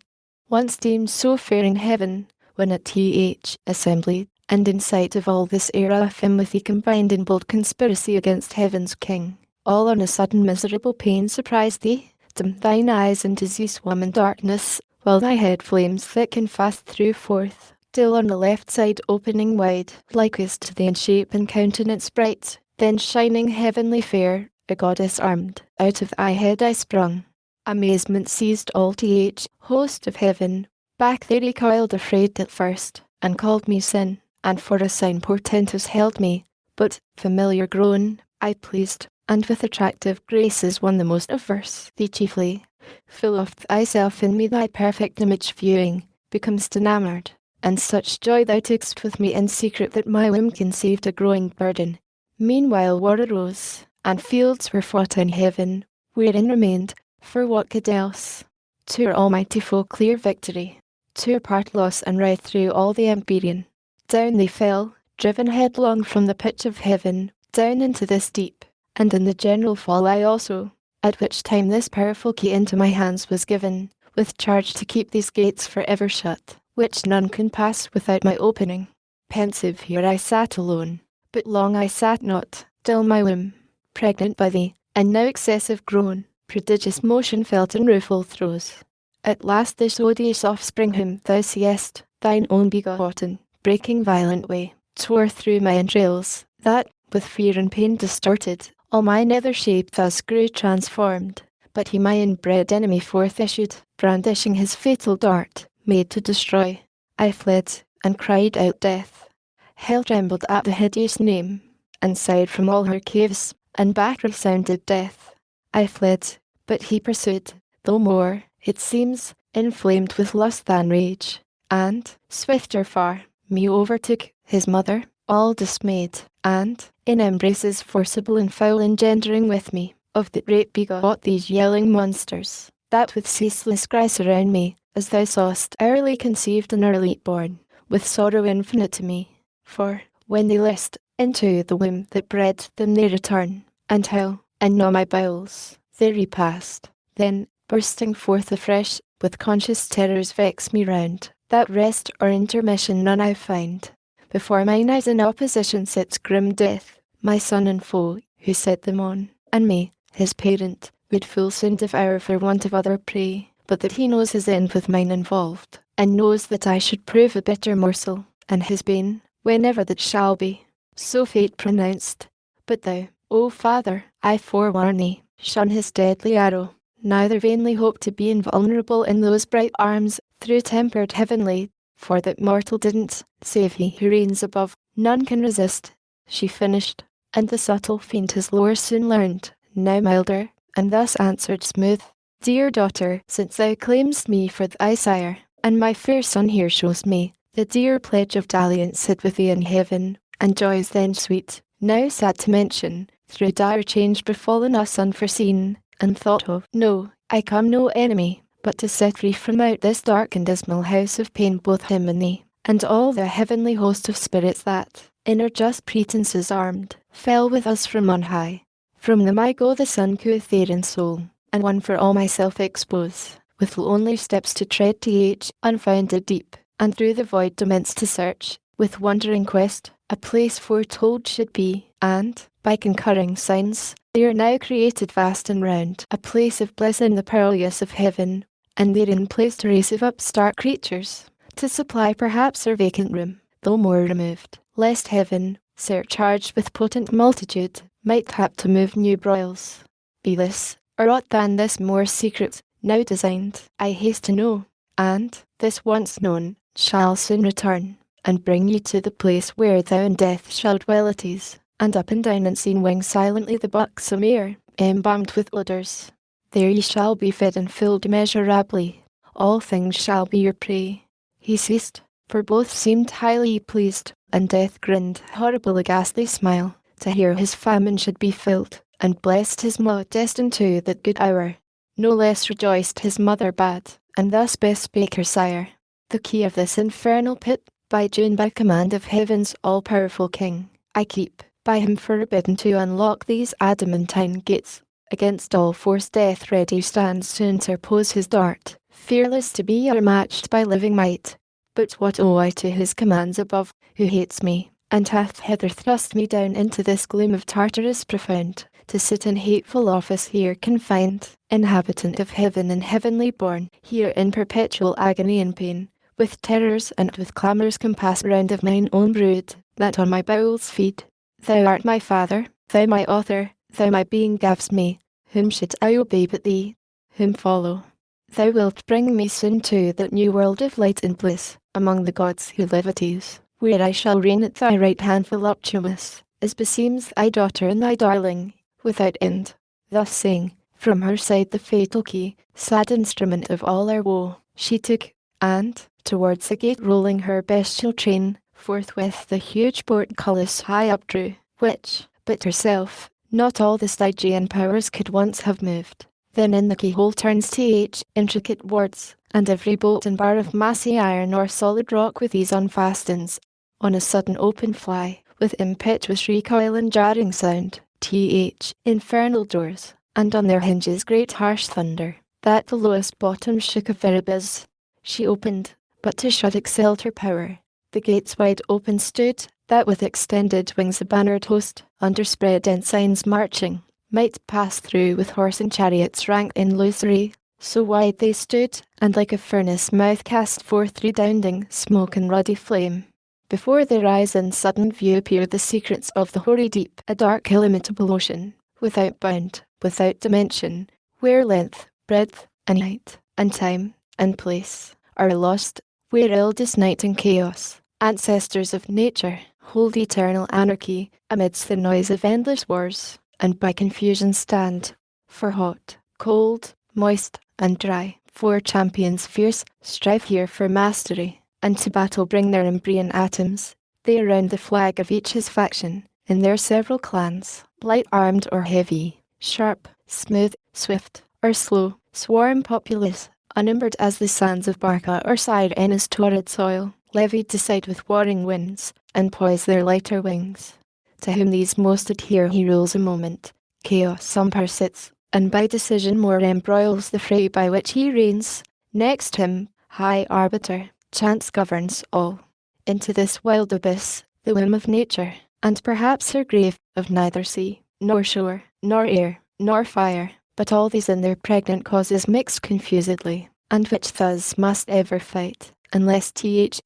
Once deemed so fair in heaven, when at th assembly, and in sight of all this era of him with thee combined in bold conspiracy against heaven's king, all on a sudden miserable pain surprised thee, dim thine eyes and dizzy swum in darkness, while thy head flames thick and fast threw forth, till on the left side opening wide, likewise to thee in shape and countenance bright, then shining heavenly fair, a goddess armed, out of thy head I sprung. Amazement seized all th host of heaven, back they recoiled afraid at first, and called me sin, and for a sign portentous held me, but, familiar grown, I pleased, and with attractive graces won the most averse thee chiefly, full of thyself in me thy perfect image viewing, becomest enamoured, and such joy thou took'st with me in secret that my whim conceived a growing burden. Meanwhile war arose, and fields were fought in heaven, wherein remained, for what could else, to our almighty foe clear victory, to our part loss and right through all the empyrean. Down they fell, driven headlong from the pitch of heaven, down into this deep, and in the general fall I also, at which time this powerful key into my hands was given, with charge to keep these gates forever shut, which none can pass without my opening. Pensive here I sat alone, but long I sat not, till my womb, pregnant by thee, and now excessive grown, prodigious motion felt in rueful throes. At last this odious offspring whom thou seest, thine own begotten, breaking violent way, tore through my entrails, that, with fear and pain distorted, all my nether shape thus grew transformed. But he my inbred enemy forth issued, brandishing his fatal dart, made to destroy. I fled, and cried out death. Hell trembled at the hideous name, and sighed from all her caves, and back resounded death. I fled, but he pursued, though more, it seems, inflamed with lust than rage, and, swifter far, me overtook, his mother, all dismayed, and, in embraces forcible and foul engendering with me, of the rape begot these yelling monsters, that with ceaseless cry surround me, as thou sawest, early conceived and early born, with sorrow infinite to me. For, when they list, into the womb that bred them they return, and how, and gnaw my bowels, they repast. Then, bursting forth afresh, with conscious terrors vex me round, that rest or intermission none I find. Before mine eyes in opposition sits grim death, my son and foe, who set them on, and me, his parent, would full soon devour for want of other prey, but that he knows his end with mine involved, and knows that I should prove a bitter morsel, and his bane, whenever that shall be. So fate pronounced. But thou, O Father, I forewarn thee, shun his deadly arrow, neither vainly hope to be invulnerable in those bright arms, through tempered heavenly, for that mortal didn't, save he who reigns above, none can resist. She finished, and the subtle fiend his lore soon learned, now milder, and thus answered smooth, Dear daughter, since thou claim'st me for thy sire, and my fair son here shows me, the dear pledge of dalliance sit with thee in heaven, and joys then sweet, now sad to mention, through dire change befallen us unforeseen, and thought of. No, I come no enemy, but to set free from out this dark and dismal house of pain both him and thee, and all the heavenly host of spirits that, in our just pretences armed, fell with us from on high. From them I go the sun coeth there in soul, and one for all myself expose, with lonely steps to tread to each unfounded deep, and through the void immense to search, with wandering quest, a place foretold should be, and, by concurring signs, they are now created vast and round, a place of bliss in the perilous of heaven, and therein placed a race of upstart creatures, to supply perhaps our vacant room, though more removed, lest heaven, surcharged with potent multitude, might hap to move new broils. Be this, or aught than this more secret, now designed, I haste to know, and, this once known, shall soon return, and bring you to the place where thou and death shall dwell at ease, and up and down unseen wing silently the buxom air, embalmed with odours. There ye shall be fed and filled immeasurably, all things shall be your prey. He ceased, for both seemed highly pleased, and death grinned horrible a ghastly smile, to hear his famine should be filled, and blessed his lot destined to that good hour. No less rejoiced his mother bad, and thus best spake her sire, The key of this infernal pit, by June by command of heaven's all-powerful king, I keep, by him forbidden to unlock these adamantine gates. Against all force death ready stands to interpose his dart, fearless to be o'ermatched by living might. But what owe I to his commands above, who hates me, and hath hither thrust me down into this gloom of Tartarus profound, to sit in hateful office here confined, inhabitant of heaven and heavenly born, here in perpetual agony and pain, with terrors and with clamours compassed round of mine own brood, that on my bowels feed. Thou art my father, thou my author, thou my being gav'st me, whom should I obey but thee, whom follow? Thou wilt bring me soon to that new world of light and bliss, among the gods who live at ease, where I shall reign at thy right hand voluptuous, as beseems thy daughter and thy darling, without end. Thus saying, from her side the fatal key, sad instrument of all our woe, she took, and, towards the gate rolling her bestial train, forthwith the huge portcullis high updrew, which, but herself, not all the Stygian powers could once have moved. Then in the keyhole turns to each intricate wards, and every bolt and bar of massy iron or solid rock with ease unfastens, on a sudden open fly, with impetuous recoil and jarring sound, infernal doors, and on their hinges great harsh thunder, that the lowest bottom shook of Erebus. She opened, but to shut excelled her power. The gates wide open stood, that with extended wings a bannered host, under spread ensigns marching, might pass through with horse and chariots ranked in lucery. So wide they stood, and like a furnace mouth cast forth redounding smoke and ruddy flame. Before their eyes in sudden view appeared the secrets of the hoary deep, a dark illimitable ocean, without bound, without dimension, where length, breadth, and height, and time, and place, are lost, where eldest night and chaos, ancestors of nature, hold eternal anarchy, amidst the noise of endless wars, and by confusion stand. For hot, cold, moist, and dry, four champions fierce, strive here for mastery, and to battle bring their embryon atoms. They around the flag of each his faction, in their several clans, light armed or heavy, sharp, smooth, swift, or slow, swarm populous, unnumbered as the sands of Barca or Cyrena's torrid soil, levied to sight with warring winds, and poise their lighter wings. To whom these most adhere he rules a moment, chaos umpire sits, and by decision more embroils the fray by which he reigns. Next him, high arbiter, chance governs all. Into this wild abyss, the whim of nature, and perhaps her grave, of neither sea, nor shore, nor air, nor fire, but all these in their pregnant causes mixed confusedly, and which thus must ever fight, unless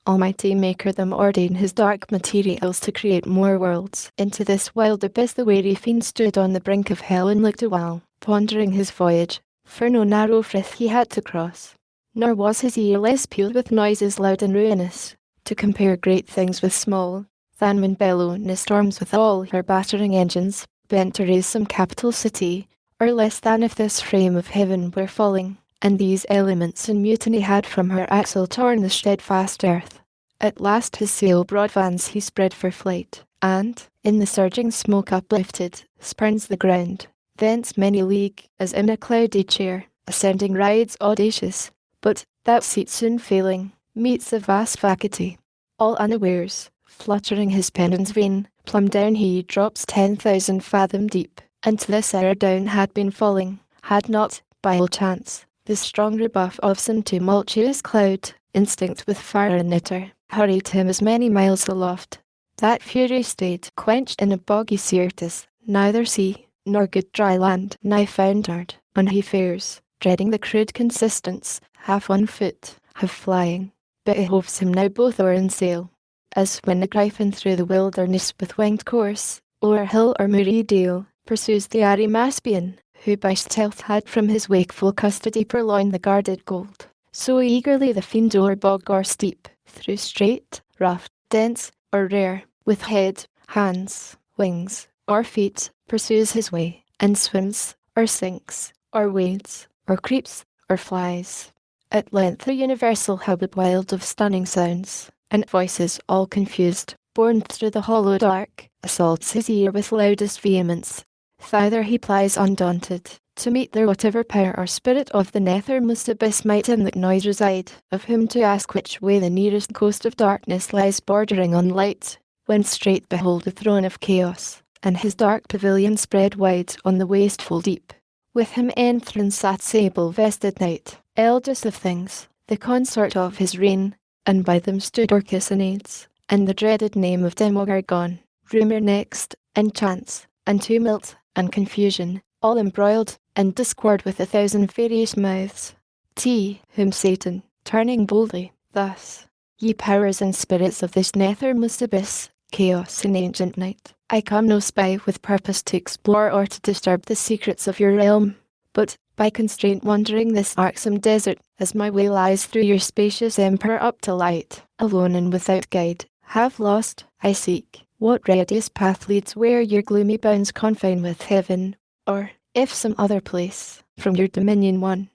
Almighty Maker them ordain his dark materials to create more worlds. Into this wild abyss the weary fiend stood on the brink of hell and looked awhile, pondering his voyage, for no narrow frith he had to cross. Nor was his ear less peeled with noises loud and ruinous, to compare great things with small, than when Bellona storms with all her battering engines, bent to raise some capital city, or less than if this frame of heaven were falling, and these elements in mutiny had from her axle torn the steadfast earth. At last his sail broad vans he spread for flight, and, in the surging smoke uplifted, spurns the ground. Thence many league, as in a cloudy chair, ascending rides audacious, but, that seat soon failing, meets a vast vacuity. All unawares, fluttering his pennon's vein, plumb down he drops 10,000 fathom deep, and to this ere down had been falling, had not, by ill chance, the strong rebuff of some tumultuous cloud, instinct with fire and knitter, hurried him as many miles aloft. That fury stayed, quenched in a boggy Syrtis, neither sea, nor good dry land, nigh foundered, on he fares, dreading the crude consistence, half on foot, half flying, but it hoves him now both oar and sail, as when the griffin through the wilderness with winged course, o'er hill or moory dale, pursues the airy Maspian, who by stealth had from his wakeful custody purloined the guarded gold. So eagerly the fiend o'er bog or steep, through strait, rough, dense, or rare, with head, hands, wings, or feet, pursues his way, and swims, or sinks, or wades, or creeps, or flies. At length a universal hubbub wild of stunning sounds, and voices all confused, borne through the hollow dark, assaults his ear with loudest vehemence. Thither he plies undaunted, to meet their whatever power or spirit of the nethermost abyss might in that noise reside, of whom to ask which way the nearest coast of darkness lies bordering on light, when straight behold the throne of chaos, and his dark pavilion spread wide on the wasteful deep. With him enthroned sat sable-vested night, eldest of things, the consort of his reign, and by them stood Orcus and Aids, and the dreaded name of Demogorgon, rumour next, and chance, and tumult, and confusion, all embroiled, and discord with 1,000 various mouths. Whom Satan, turning boldly, thus, ye powers and spirits of this nethermost abyss, chaos and ancient night, I come no spy with purpose to explore or to disturb the secrets of your realm, but, by constraint wandering this irksome desert, as my way lies through your spacious empire up to light, alone and without guide, have lost, I seek, what readiest path leads where your gloomy bounds confine with heaven, or, if some other place, from your dominion one,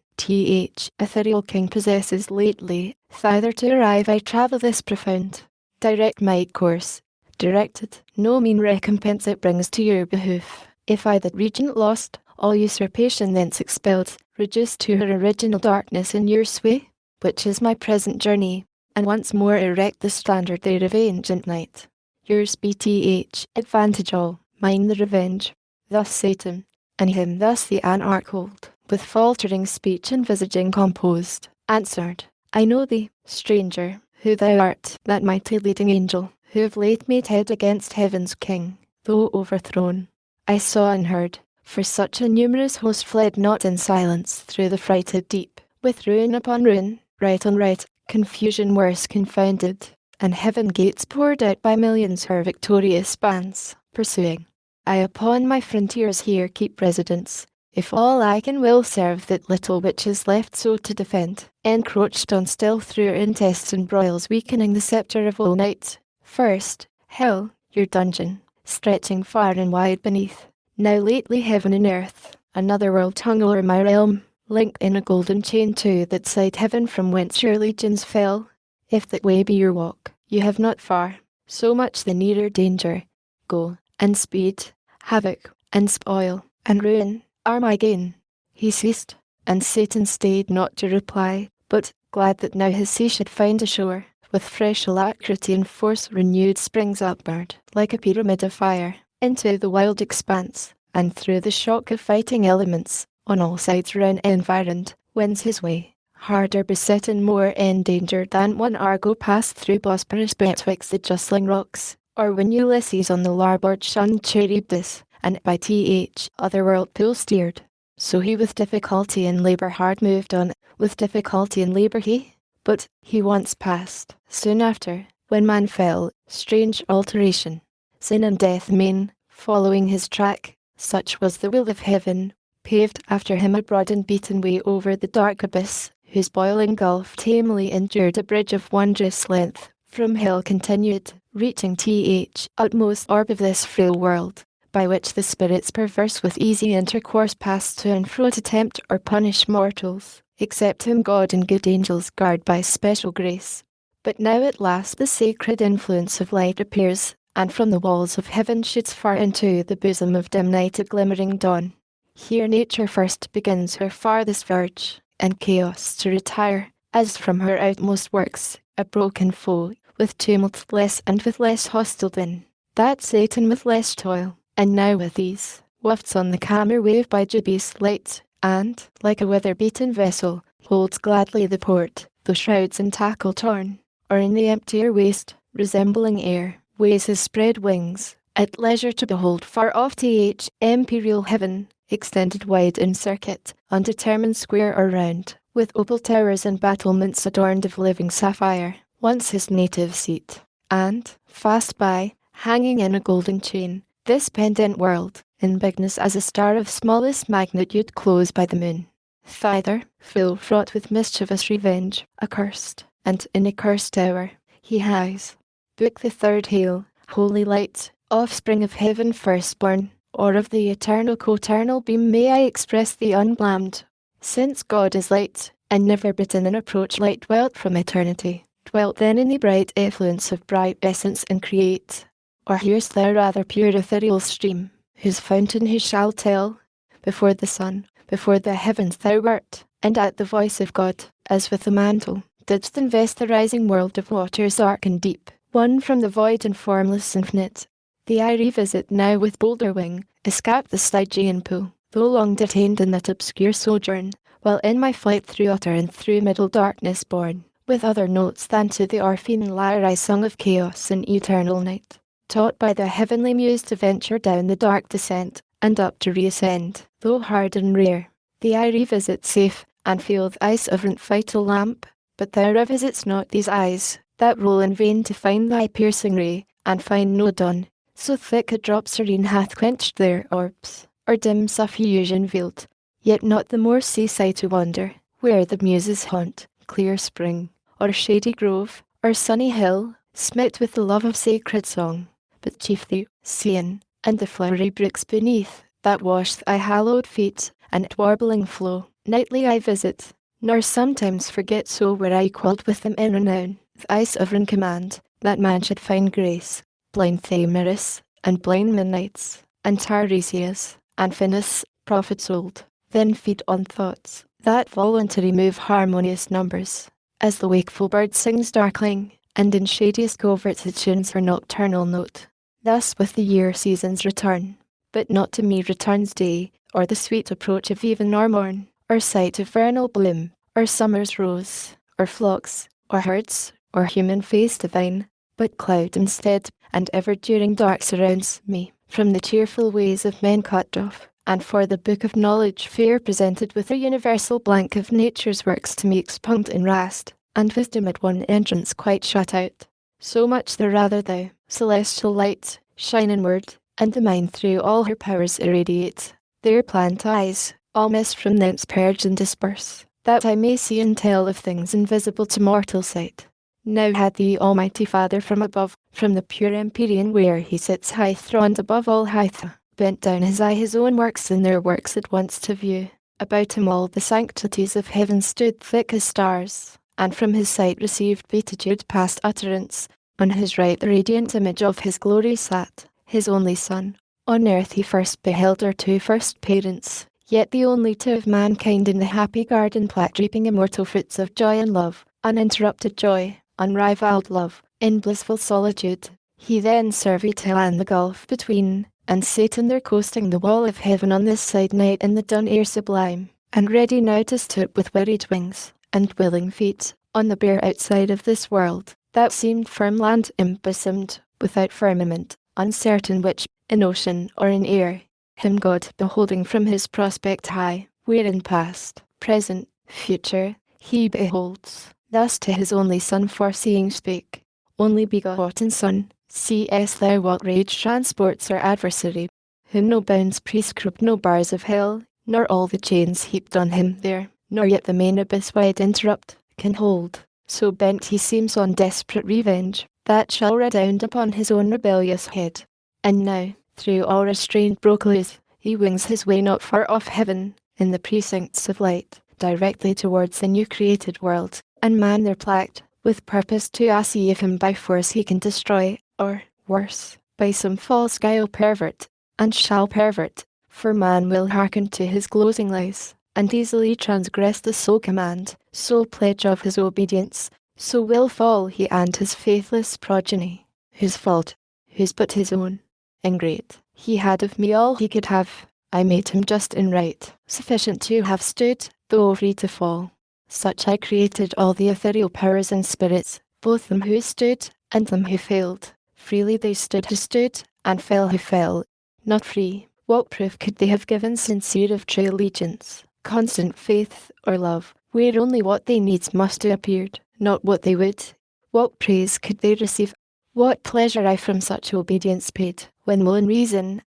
ethereal king possesses lately, thither to arrive I travel this profound. Direct my course, directed, no mean recompense it brings to your behoof. If I that regent lost, all usurpation thence expelled, reduced to her original darkness in your sway, which is my present journey, and once more erect the standard there of ancient night. Yours BTH, advantage all, mine the revenge. Thus Satan, and him thus the anarch-old, with faltering speech envisaging composed, answered, I know thee, stranger, who thou art, that mighty leading angel, who of late made head against heaven's king, though overthrown. I saw and heard, for such a numerous host fled not in silence through the frighted deep, with ruin upon ruin, right on right, confusion worse confounded, and heaven gates poured out by millions her victorious bands, pursuing. I upon my frontiers here keep residence, if all I can will serve that little which is left so to defend, encroached on still through intestine broils weakening the sceptre of all night. First, hell, your dungeon, stretching far and wide beneath, now lately heaven and earth, another world hung o'er my realm, linked in a golden chain too that side heaven from whence your legions fell. If that way be your walk, you have not far, so much the nearer danger. Go, and speed, havoc, and spoil, and ruin, are my gain. He ceased, and Satan stayed not to reply, but, glad that now his sea should find a shore, with fresh alacrity and force renewed springs upward, like a pyramid of fire, into the wild expanse, and through the shock of fighting elements, on all sides round environed, wends his way, harder beset and more endangered than when Argo passed through Bosporus betwixt the justling rocks, or when Ulysses on the larboard shunned Charybdis, and by otherworld pool steered. So he with difficulty and labour hard moved on, with difficulty and labour he, but he once passed, soon after, when man fell, strange alteration, sin and death main, following his track, such was the will of heaven, paved after him a broad and beaten way over the dark abyss, whose boiling gulf tamely endured a bridge of wondrous length, from hell continued, reaching utmost orb of this frail world, by which the spirits perverse with easy intercourse pass to and fro to tempt or punish mortals, except whom God and good angels guard by special grace. But now at last the sacred influence of light appears, and from the walls of heaven shoots far into the bosom of dim night a glimmering dawn. Here nature first begins her farthest verge, and chaos to retire, as from her outmost works, a broken foe, with tumult less and with less hostile din, that Satan with less toil, and now with ease, wafts on the calmer wave by Jubilee's light, and, like a weather-beaten vessel, holds gladly the port, though shrouds and tackle torn, or in the emptier waste, resembling air, weighs his spread wings, at leisure to behold far off imperial heaven, extended wide in circuit, undetermined square or round, with opal towers and battlements adorned of living sapphire, once his native seat. And, fast by, hanging in a golden chain, this pendant world, in bigness as a star of smallest magnitude closed by the moon. Thither, full fraught with mischievous revenge, accursed, and in a cursed hour, he hies. Book the third hail, holy light, offspring of heaven firstborn, or of the eternal co-eternal beam may I express thee unblamed. Since God is light, and never bitten in approach light dwelt from eternity, dwelt then in the bright effluence of bright essence and create. Or hearest thou rather pure ethereal stream, whose fountain who shall tell, before the sun, before the heavens thou wert, and at the voice of God, as with a mantle, didst invest the rising world of waters dark and deep, one from the void and formless infinite. The I revisit now with bolder wing, escape the Stygian pool, though long detained in that obscure sojourn, while in my flight through utter and through middle darkness born, with other notes than to the Orphean lyre I sung of chaos and eternal night, taught by the heavenly muse to venture down the dark descent, and up to reascend, though hard and rare. The I revisit safe, and feel the ice of vital lamp, but thou revisits not these eyes, that roll in vain to find thy piercing ray, and find no dawn, so thick a drop serene hath quenched their orbs, or dim suffusion veiled, yet not the more cease I to wander, where the muses haunt, clear spring, or shady grove, or sunny hill, smit with the love of sacred song, but chiefly, Seine, and the flowery brooks beneath, that wash thy hallowed feet, and at warbling flow, nightly I visit, nor sometimes forget so were I equalled with them in renown, thy sovereign command, that man should find grace, blind Thamyris, and blind midnights, and Tiresias, and Phineas, prophets old, then feed on thoughts, that voluntary move harmonious numbers, as the wakeful bird sings darkling, and in shadiest coverts it tunes her nocturnal note. Thus with the year seasons return, but not to me returns day, or the sweet approach of even or morn, or sight of vernal bloom, or summer's rose, or flocks, or herds, or human face divine, but cloud instead, and ever-during dark surrounds me, from the cheerful ways of men cut off, and for the book of knowledge fair presented with a universal blank of nature's works to me expunged and rast, and wisdom at one entrance quite shut out. So much the rather thou, celestial light, shine inward, and the mind through all her powers irradiate, their plant eyes, all mist from thence purge and disperse, that I may see and tell of things invisible to mortal sight. Now had the Almighty Father from above, from the pure empyrean where he sits high throned above all height, bent down his eye his own works and their works at once to view. About him all the sanctities of heaven stood thick as stars, and from his sight received beatitude past utterance. On his right the radiant image of his glory sat, his only Son. On earth he first beheld our two first parents, yet the only two of mankind in the happy garden plat reaping immortal fruits of joy and love, uninterrupted joy, unrivaled love, in blissful solitude. He then surveyed hell and the gulf between, and Satan there coasting the wall of heaven on this side night in the dun air sublime, and ready now to stoop with wearied wings, and willing feet, on the bare outside of this world, that seemed firm land embosomed, without firmament, uncertain which, in ocean or in air, him God beholding from his prospect high, wherein past, present, future, he beholds. Thus to his only Son foreseeing spake, only begotten Son, seest thou what rage transports our adversary, whom no bounds prescribe, no bars of hell, nor all the chains heaped on him there, nor yet the main abyss wide interrupt, can hold. So bent he seems on desperate revenge, that shall redound upon his own rebellious head. And now, through all restrained brooklands, he wings his way not far off heaven, in the precincts of light, directly towards the new created world, and man there plagued, with purpose to see if him by force he can destroy, or, worse, by some false guile pervert, and shall pervert, for man will hearken to his glozing lies, and easily transgress the sole command, sole pledge of his obedience, so will fall he and his faithless progeny, whose fault, whose but his own. Ingrate, he had of me all he could have, I made him just and right, sufficient to have stood, though free to fall. Such I created all the ethereal powers and spirits, both them who stood, and them who failed. Freely they stood who stood, and fell who fell. Not free, what proof could they have given sincere of true allegiance, constant faith, or love, where only what they needs must have appeared, not what they would? What praise could they receive? What pleasure I from such obedience paid, when will in reason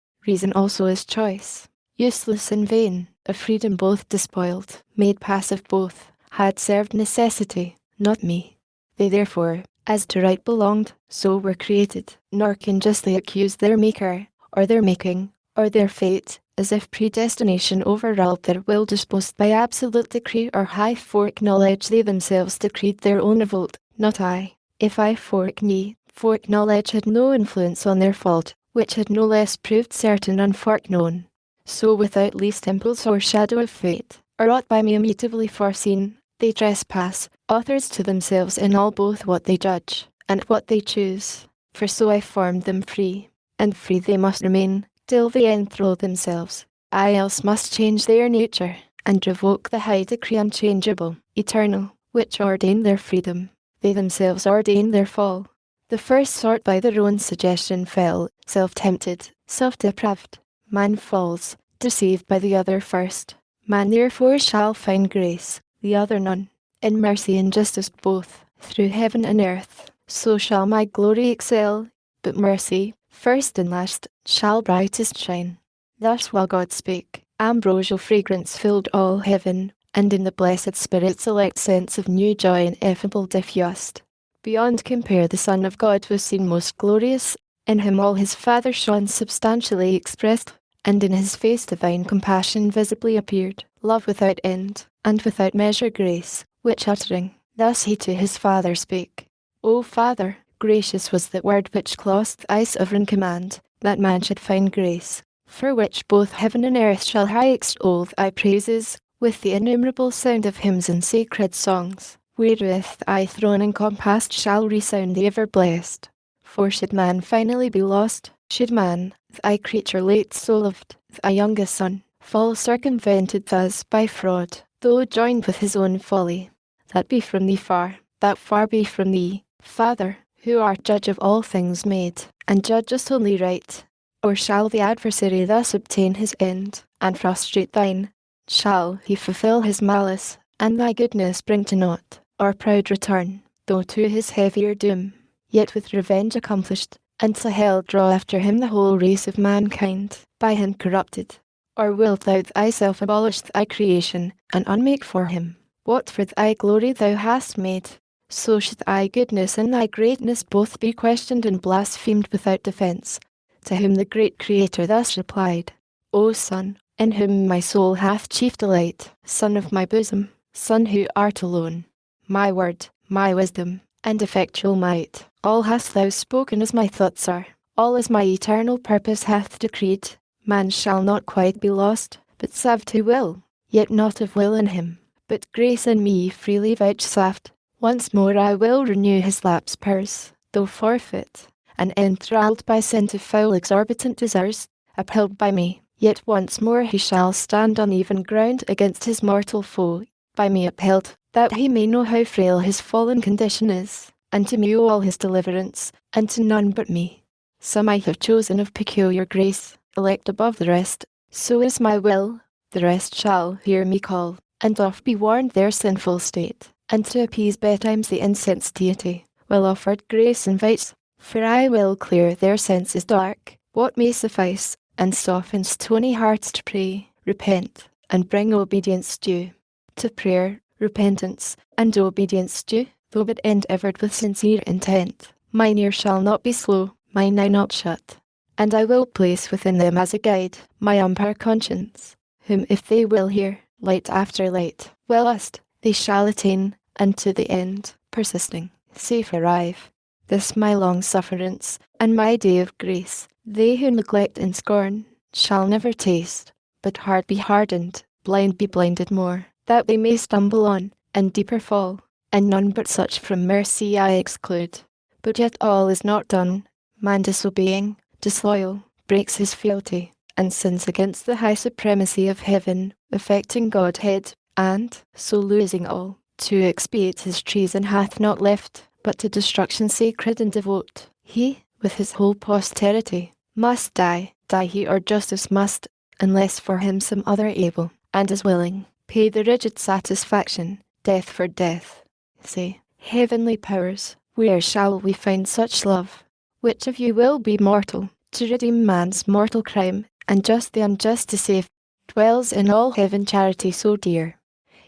also is choice, useless and vain, a freedom both despoiled, made passive both, had served necessity, not me. They therefore, as to right belonged, so were created, nor can justly accuse their maker, or their making, or their fate, as if predestination overruled their will disposed by absolute decree or high foreknowledge they themselves decreed their own revolt, not I. If I foreknowledge had no influence on their fault, which had no less proved certain unforeknown. So without least impulse or shadow of fate, or aught by me immutably foreseen, they trespass, authors to themselves in all both what they judge, and what they choose. For so I formed them free, and free they must remain, till they enthrall themselves. I else must change their nature, and revoke the high decree unchangeable, eternal, which ordained their freedom. They themselves ordained their fall. The first sort by their own suggestion fell, self-tempted, self-depraved. Man falls, deceived by the other first. Man therefore shall find grace, the other none. In mercy and justice both, through heaven and earth, so shall my glory excel, but mercy, first and last, shall brightest shine. Thus while God spake, ambrosial fragrance filled all heaven, and in the blessed Spirit's select sense of new joy ineffable diffused. Beyond compare the Son of God was seen most glorious, in him all his Father shone substantially expressed, and in his face divine compassion visibly appeared, love without end, and without measure grace, which uttering, thus he to his Father spake, O Father, gracious was that word which clothed thy sovereign command, that man should find grace, for which both heaven and earth shall high extol thy praises, with the innumerable sound of hymns and sacred songs, wherewith thy throne encompassed shall resound the ever-blessed. For should man finally be lost, should man, thy creature late so loved, thy youngest son, fall circumvented thus by fraud, though joined with his own folly. That be from thee far, that far be from thee, Father, who art judge of all things made, and judgest only right. Or shall the adversary thus obtain his end, and frustrate thine? Shall he fulfill his malice, and thy goodness bring to naught, or proud return, though to his heavier doom, yet with revenge accomplished, and to hell draw after him the whole race of mankind, by him corrupted? Or wilt thou thyself abolish thy creation, and unmake for him what for thy glory thou hast made? So should thy goodness and thy greatness both be questioned and blasphemed without defence. To whom the great Creator thus replied, O Son, in whom my soul hath chief delight, Son of my bosom, Son who art alone, my word, my wisdom, and effectual might, all hast thou spoken as my thoughts are, all as my eternal purpose hath decreed. Man shall not quite be lost, but saved who will, yet not of will in him, but grace in me freely vouchsafed. Once more I will renew his lapsed powers, though forfeit, and enthralled by sin to foul exorbitant desires, upheld by me, yet once more he shall stand on even ground against his mortal foe, by me upheld, that he may know how frail his fallen condition is, and to me owe all his deliverance, and to none but me. Some I have chosen of peculiar grace, elect above the rest, so is my will, the rest shall hear me call, and oft be warned their sinful state, and to appease betimes the insensitiety, well offered grace invites, for I will clear their senses dark, what may suffice, and soften stony hearts to pray, repent, and bring obedience due. To prayer, repentance, and obedience due, though but endeavoured with sincere intent, mine ear shall not be slow, mine eye not shut, and I will place within them as a guide, my umpire conscience, whom if they will hear, light after light, will lust, they shall attain, and to the end, persisting, safe arrive. This my long sufferance, and my day of grace, they who neglect and scorn, shall never taste, but heart be hardened, blind be blinded more, that they may stumble on, and deeper fall, and none but such from mercy I exclude. But yet all is not done, man disobeying, disloyal, breaks his fealty, and sins against the high supremacy of heaven, affecting Godhead, and, so losing all, to expiate his treason hath not left, but to destruction sacred and devote. He, with his whole posterity, must die he or justice must, unless for him some other able, and is willing, pay the rigid satisfaction, death for death. Say, heavenly powers, where shall we find such love? Which of you will be mortal, to redeem man's mortal crime, and just the unjust to save? Dwells in all heaven charity so dear?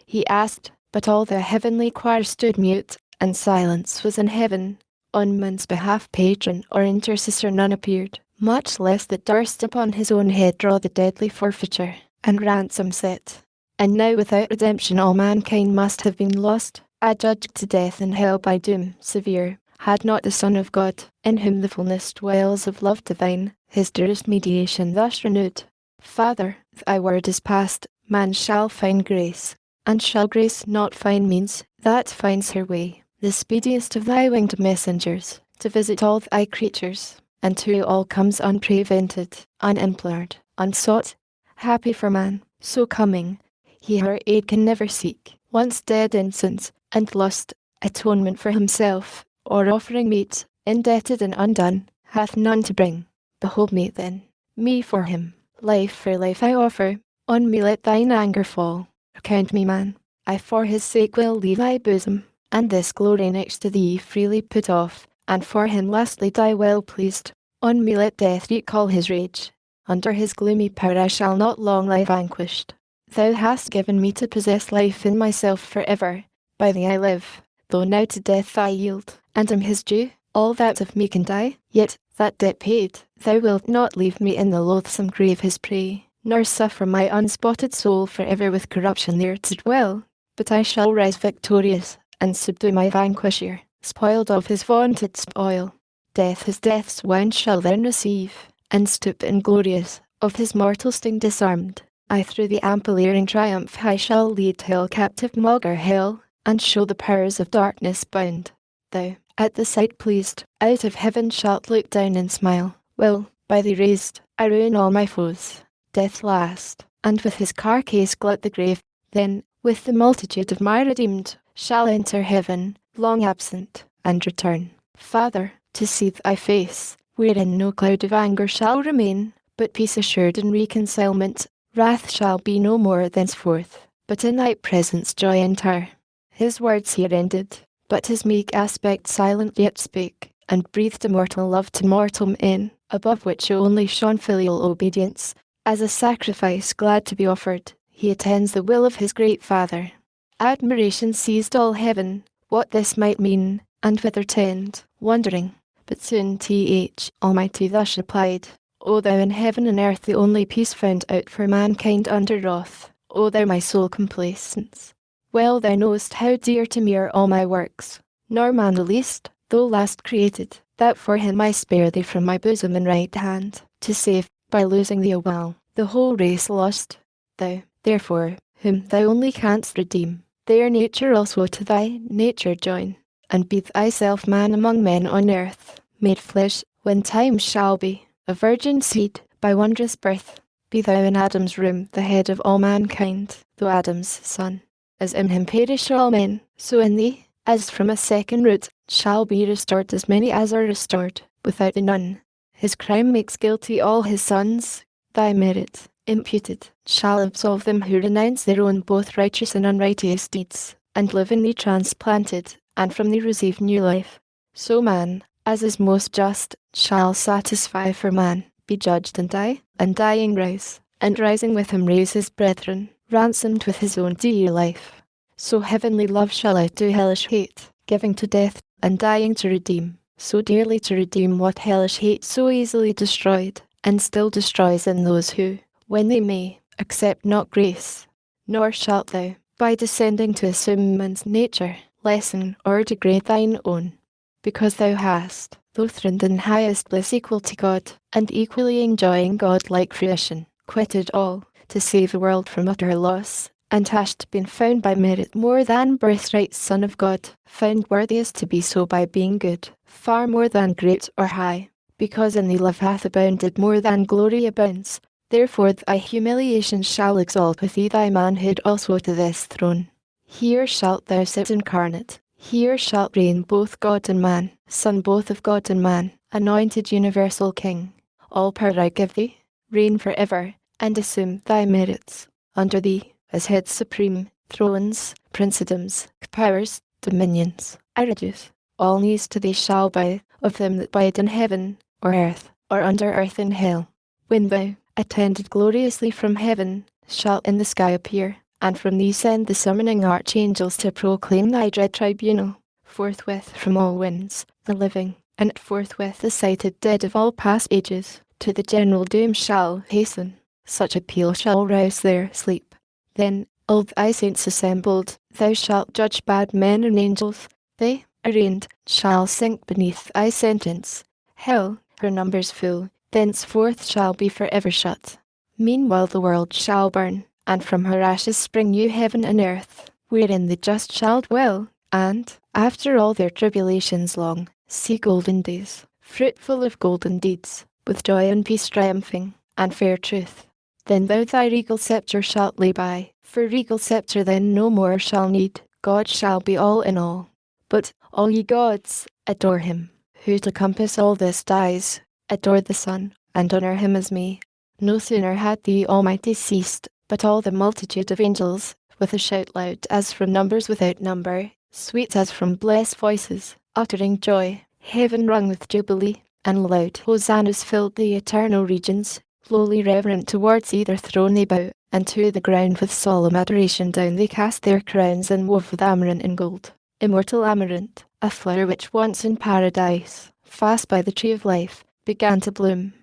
He asked, but all the heavenly choir stood mute, and silence was in heaven. On man's behalf patron or intercessor none appeared, much less that durst upon his own head draw the deadly forfeiture, and ransom set. And now without redemption all mankind must have been lost, adjudged to death and hell by doom severe, had not the Son of God, in whom the fullness dwells of love divine, his dearest mediation thus renewed. Father, thy word is past, man shall find grace, and shall grace not find means, that finds her way, the speediest of thy winged messengers, to visit all thy creatures, and to all comes unprevented, unimplored, unsought. Happy for man, so coming, he her aid can never seek, once dead in sins and lust, atonement for himself, or offering meet, indebted and undone, hath none to bring. Behold me then, me for him, life for life I offer, on me let thine anger fall. Account me man, I for his sake will leave thy bosom, and this glory next to thee freely put off, and for him lastly die well pleased. On me let death wreak all his rage, under his gloomy power I shall not long lie vanquished. Thou hast given me to possess life in myself for ever, by thee I live, though now to death I yield, and am his due, all that of me can die, yet, that debt paid, thou wilt not leave me in the loathsome grave his prey, nor suffer my unspotted soul for ever with corruption there to dwell, but I shall rise victorious, and subdue my vanquisher, spoiled of his vaunted spoil. Death his death's wound shall then receive, and stoop inglorious, of his mortal sting disarmed, I through the ample air in triumph I shall lead hell captive maugre hell, and show the powers of darkness bound. Thou, at the sight pleased, out of heaven shalt look down and smile, will, by thee raised, I ruin all my foes. Death last, and with his carcase glut the grave, then, with the multitude of my redeemed, shall enter heaven, long absent, and return, Father, to see thy face, wherein no cloud of anger shall remain, but peace assured and reconcilement. Wrath shall be no more thenceforth, but in thy presence joy entire. His words here ended, but his meek aspect silent yet spake, and breathed immortal love to mortal men, above which only shone filial obedience. As a sacrifice glad to be offered, he attends the will of his great Father. Admiration seized all heaven, what this might mean, and whither tend, wondering. But soon Th Almighty thus replied, O thou in heaven and earth the only peace found out for mankind under wrath, O thou my sole complacence. Well thou knowest how dear to me are all my works, nor man the least, though last created, that for him I spare thee from my bosom and right hand, to save, by losing thee awhile, the whole race lost. Thou, therefore, whom thou only canst redeem, their nature also to thy nature join, and be thyself man among men on earth, made flesh, when time shall be, a virgin seed, by wondrous birth. Be thou in Adam's room the head of all mankind, though Adam's son. As in him perish all men, so in thee, as from a second root, shall be restored as many as are restored, without thee none. His crime makes guilty all his sons, thy merit, imputed, shall absolve them who renounce their own both righteous and unrighteous deeds, and live in thee transplanted, and from thee receive new life. So man, as is most just, shall satisfy for man, be judged and die, and dying rise, and rising with him raise his brethren, ransomed with his own dear life. So heavenly love shall outdo hellish hate, giving to death, and dying to redeem, so dearly to redeem what hellish hate so easily destroyed, and still destroys in those who, when they may, accept not grace. Nor shalt thou, by descending to assume man's nature, lessen or degrade thine own, because thou hast, though throned in highest bliss equal to God, and equally enjoying God-like fruition, quitted all, to save the world from utter loss, and hast been found by merit more than birthright Son of God, found worthiest to be so by being good, far more than great or high, because in thee love hath abounded more than glory abounds. Therefore thy humiliation shall exalt with thee thy manhood also to this throne. Here shalt thou sit incarnate, here shalt reign both God and man, Son both of God and man, anointed universal King. All power I give thee, reign for ever, and assume thy merits. Under thee, as head supreme, thrones, princedoms, powers, dominions, I reduce. All knees to thee shall bow, of them that bide in heaven, or earth, or under earth in hell. When thou, attended gloriously from heaven, shalt in the sky appear, and from thee send the summoning archangels to proclaim thy dread tribunal. Forthwith from all winds, the living, and forthwith the sighted dead of all past ages, to the general doom shall hasten. Such a peal shall rouse their sleep. Then, all thy saints assembled, thou shalt judge bad men and angels. They, arraigned, shall sink beneath thy sentence. Hell, her numbers full, thenceforth shall be for ever shut. Meanwhile the world shall burn, and from her ashes spring new heaven and earth, wherein the just shall dwell, and, after all their tribulations long, see golden days, fruitful of golden deeds, with joy and peace triumphing, and fair truth. Then thou thy regal sceptre shalt lay by, for regal sceptre then no more shall need. God shall be all in all. But, all ye gods, adore him, who to compass all this dies. Adore the Son, and honour him as me. No sooner had the Almighty ceased, but all the multitude of angels, with a shout loud as from numbers without number, sweet as from blessed voices, uttering joy, heaven rung with jubilee, and loud hosannas filled the eternal regions. Lowly reverent towards either throne they bow, and to the ground with solemn adoration down they cast their crowns and wove with amaranth and gold. Immortal amaranth, a flower which once in paradise, fast by the tree of life, began to bloom,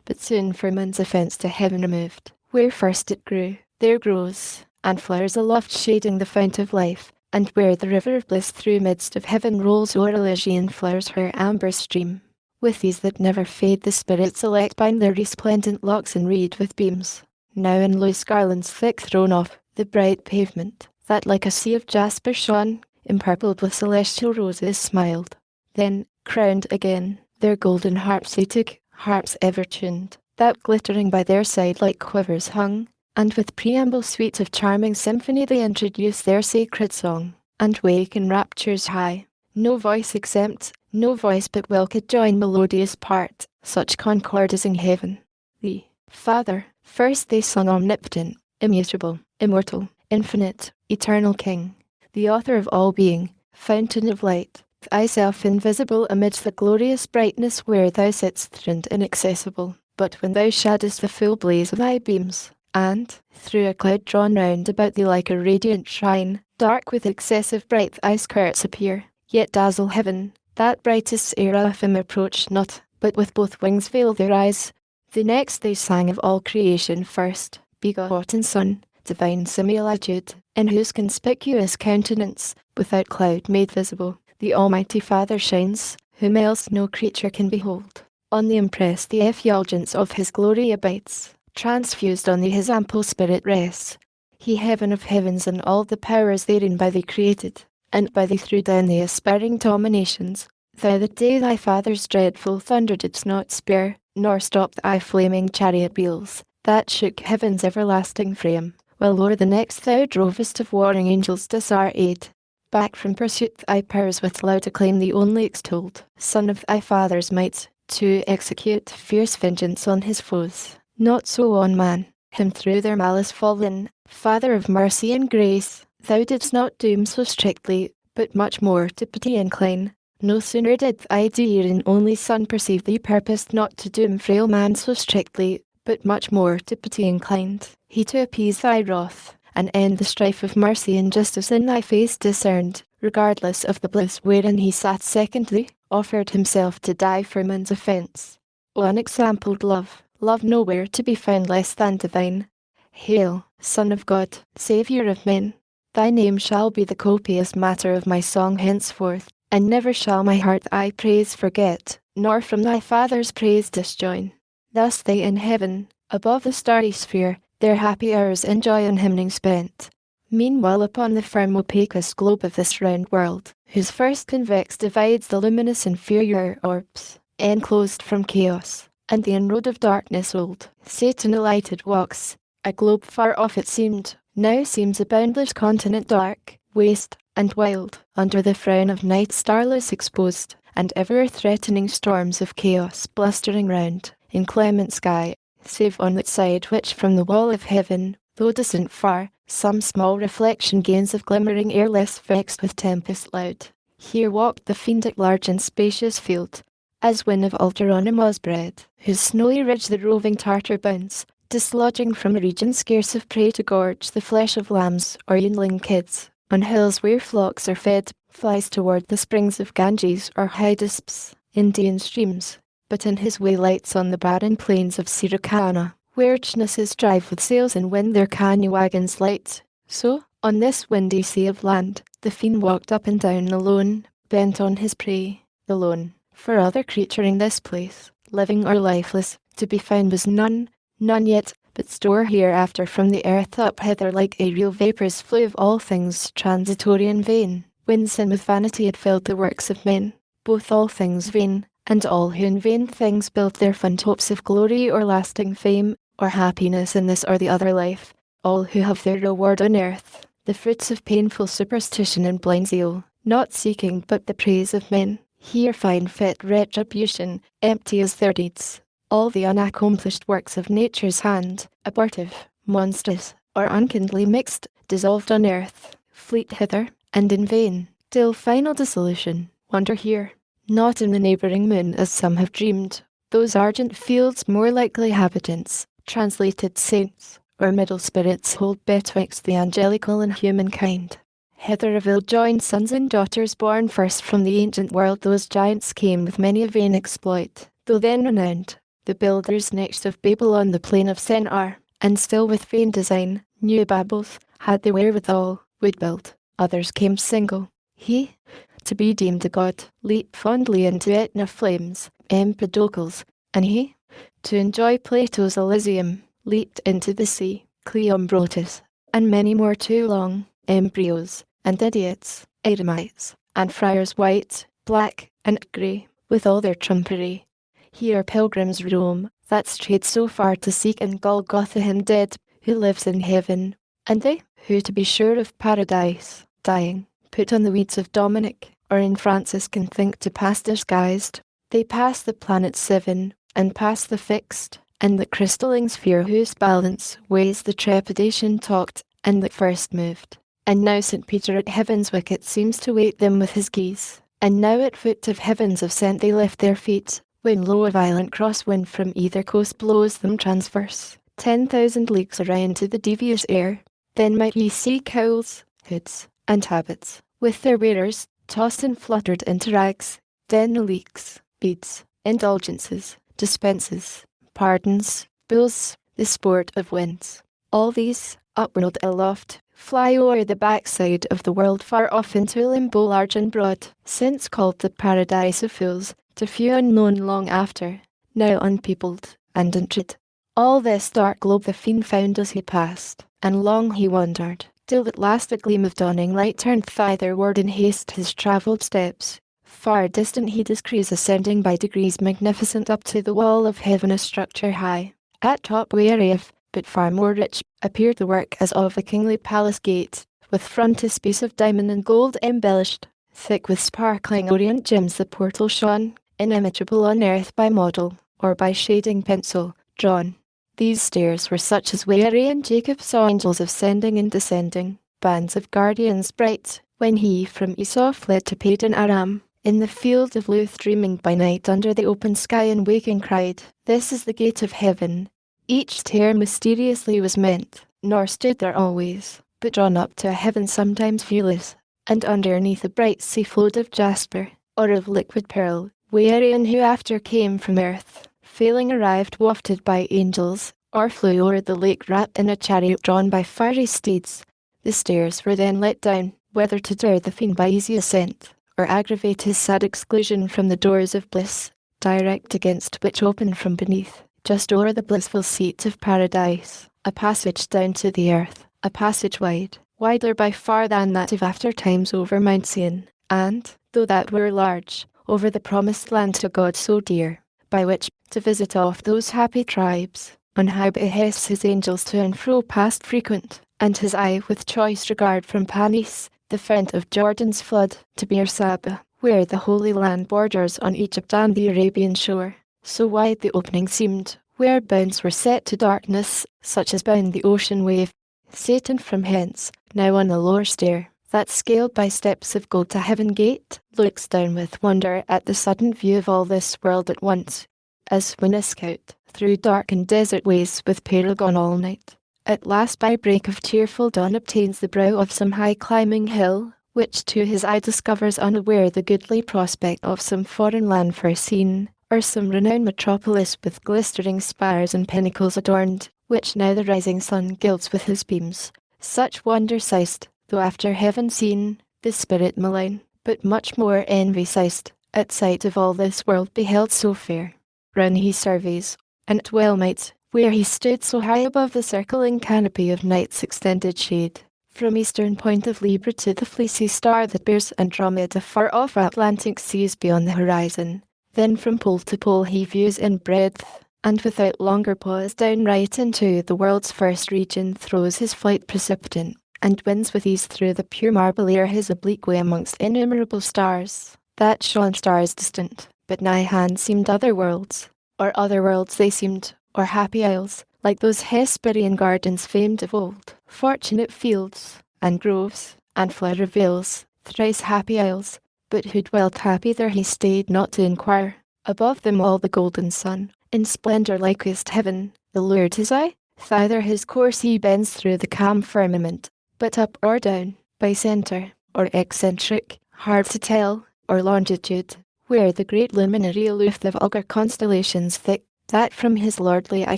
but soon for man's offence to heaven removed. Where first it grew, there grows, and flowers aloft shading the fount of life, and where the river of bliss through midst of heaven rolls o'er Elysian flowers her amber stream. With these that never fade the spirits elect bind their resplendent locks and reed with beams, now in loose garlands thick thrown off the bright pavement, that like a sea of jasper shone, empurpled with celestial roses smiled. Then, crowned again, their golden harps they took, harps ever tuned, that glittering by their side like quivers hung, and with preamble suite of charming symphony they introduce their sacred song, and wake in raptures high. No voice exempt, no voice but will could join melodious part, such concord is in heaven. The Father, first they sung omnipotent, immutable, immortal, infinite, eternal King, the author of all being, fountain of light, thyself invisible amidst the glorious brightness where thou sittst throned inaccessible, but when thou shaddest the full blaze of thy beams, and, through a cloud drawn round about thee like a radiant shrine, dark with excessive bright thy skirts appear, yet dazzle heaven, that brightest seraphim approach not, but with both wings veil their eyes. The next they sang of all creation first, begotten Son, divine similitude, in whose conspicuous countenance, without cloud made visible, the Almighty Father shines, whom else no creature can behold. On the impress the effulgence of his glory abides, transfused on thee his ample spirit rests. He heaven of heavens and all the powers therein by thee created, and by thee threw down the aspiring dominations. Thou that day thy father's dreadful thunder didst not spare, nor stop thy flaming chariot wheels, that shook heaven's everlasting frame, while o'er the next thou drovest of warring angels to our aid. Back from pursuit thy powers with loud acclaim the only extolled, Son of thy father's might, to execute fierce vengeance on his foes. Not so on man, him through their malice fallen, Father of mercy and grace, thou didst not doom so strictly, but much more to pity incline. No sooner did thy dear and only Son perceive thee purposed not to doom frail man so strictly, but much more to pity inclined, he to appease thy wrath, and end the strife of mercy and justice in thy face discerned, regardless of the bliss wherein he sat secondly, offered himself to die for man's offence. O unexampled love, love nowhere to be found less than divine. Hail, Son of God, Saviour of men, thy name shall be the copious matter of my song henceforth, and never shall my heart thy praise forget, nor from thy Father's praise disjoin. Thus they in heaven, above the starry sphere, their happy hours enjoy in hymning spent. Meanwhile upon the firm opacous globe of this round world, whose first convex divides the luminous inferior orbs, enclosed from chaos, and the inroad of darkness old, Satan alighted walks, a globe far off it seemed, now seems a boundless continent dark, waste, and wild, under the frown of night starless exposed, and ever-threatening storms of chaos blustering round, inclement sky, save on that side which from the wall of heaven, though distant far, some small reflection gains of glimmering air less vexed with tempest loud. Here walked the fiend at large in spacious field, as when of Alteronium was bred, whose snowy ridge the roving Tartar bounds, dislodging from a region scarce of prey to gorge the flesh of lambs or youngling kids. On hills where flocks are fed, flies toward the springs of Ganges or Hydaspes, Indian streams, but in his way lights on the barren plains of Siracana, where geniuses drive with sails and wind their canoe wagons light. So, on this windy sea of land, the fiend walked up and down alone, bent on his prey, alone. For other creature in this place, living or lifeless, to be found was none yet, but store hereafter from the earth up hither like aerial vapours flew of all things transitory and vain, when sin with vanity had filled the works of men, both all things vain, and all who in vain things build their fond hopes of glory or lasting fame, or happiness in this or the other life, all who have their reward on earth, the fruits of painful superstition and blind zeal, not seeking but the praise of men, here find fit retribution, empty as their deeds. All the unaccomplished works of nature's hand, abortive, monstrous, or unkindly mixed, dissolved on earth, fleet hither, and in vain, till final dissolution, wander here, not in the neighbouring moon as some have dreamed, those argent fields more likely habitants, translated saints, or middle spirits hold betwixt the angelical and humankind. Hither of ill-joined sons and daughters born first from the ancient world those giants came with many a vain exploit, though then renowned, the builders next of Babylon the plain of Sennaar, and still with vain design, new Babels, had the wherewithal, would build, others came single. He, to be deemed a god, leaped fondly into Etna flames, Empedocles, and he, to enjoy Plato's Elysium, leaped into the sea, Cleombrotus, and many more too long, embryos, and idiots, eremites, and friars white, black, and grey, with all their trumpery. Here pilgrims roam, that strayed so far to seek in Golgotha him dead, who lives in heaven, and they, who to be sure of paradise, dying, put on the weeds of Dominic, or in Francis can think to pass disguised. They pass the planet 7, and pass the fixed, and the crystalline sphere whose balance weighs the trepidation talked, and that first moved. And now St. Peter at heaven's wicket seems to wait them with his geese, and now at foot of heaven's ascent they lift their feet, when lo a violent cross-wind from either coast blows them transverse, 10,000 leagues around to the devious air. Then might ye see cowls, hoods, and habits, with their wearers, tossed and fluttered into rags, then the leeks, beads, indulgences, dispenses, pardons, bulls, the sport of winds. All these, upward aloft, fly o'er the backside of the world far off into a limbo large and broad, since called the paradise of fools, to few unknown long after, now unpeopled and untread. All this dark globe the fiend found as he passed, and long he wandered, till at last a gleam of dawning light turned thitherward in haste his travelled steps. Far distant he descries ascending by degrees magnificent up to the wall of heaven, a structure high, at top weary of, but far more rich, appeared the work as of a kingly palace gate, with frontispiece of diamond and gold embellished, thick with sparkling orient gems the portal shone, inimitable on earth by model, or by shading pencil, drawn. These stairs were such as Mary and Jacob saw angels ascending and descending, bands of guardians bright, when he from Esau fled to Padan Aram, in the field of Luth dreaming by night under the open sky and waking cried, "This is the gate of heaven." Each stair mysteriously was meant, nor stood there always, but drawn up to a heaven sometimes viewless, and underneath a bright sea flowed of jasper, or of liquid pearl, wherein who after came from earth, failing arrived wafted by angels, or flew o'er the lake wrapped in a chariot drawn by fiery steeds. The stairs were then let down, whether to dare the fiend by easy ascent, or aggravate his sad exclusion from the doors of bliss, direct against which opened from beneath, just o'er the blissful seat of paradise, a passage down to the earth, a passage wide, wider by far than that of after times over Mount Sion, and, though that were large, over the promised land to God so dear, by which, to visit off those happy tribes, on high behests his angels to and fro passed frequent, and his eye with choice regard from Panis, the fount of Jordan's flood, to Beersaba, where the Holy Land borders on Egypt and the Arabian shore. So wide the opening seemed, where bounds were set to darkness, such as bound the ocean wave. Satan from hence, now on a lower stair, that scaled by steps of gold to heaven gate, looks down with wonder at the sudden view of all this world at once, as when a scout, through dark and desert ways with peril gone all night, at last by break of cheerful dawn obtains the brow of some high climbing hill, which to his eye discovers unaware the goodly prospect of some foreign land first seen, or some renowned metropolis with glistering spires and pinnacles adorned, which now the rising sun gilds with his beams. Such wonder seized, though after heaven seen, the spirit malign, but much more envy seized, at sight of all this world beheld so fair. Round he surveys, and it well might, where he stood so high above the circling canopy of night's extended shade, from eastern point of Libra to the fleecy star that bears Andromeda far off Atlantic seas beyond the horizon. Then from pole to pole he views in breadth, and without longer pause downright into the world's first region throws his flight precipitant, and wins with ease through the pure marble air his oblique way amongst innumerable stars, that shone stars distant, but nigh hand seemed other worlds, or other worlds they seemed, or happy isles, like those Hesperian gardens famed of old, fortunate fields, and groves, and flower vales, thrice happy isles, but who dwelt happy there he stayed not to inquire. Above them all the golden sun, in splendour likest heaven, allured his eye, thither his course he bends through the calm firmament, but up or down, by centre, or eccentric, hard to tell, or longitude, where the great luminary aloof the vulgar constellations thick, that from his lordly eye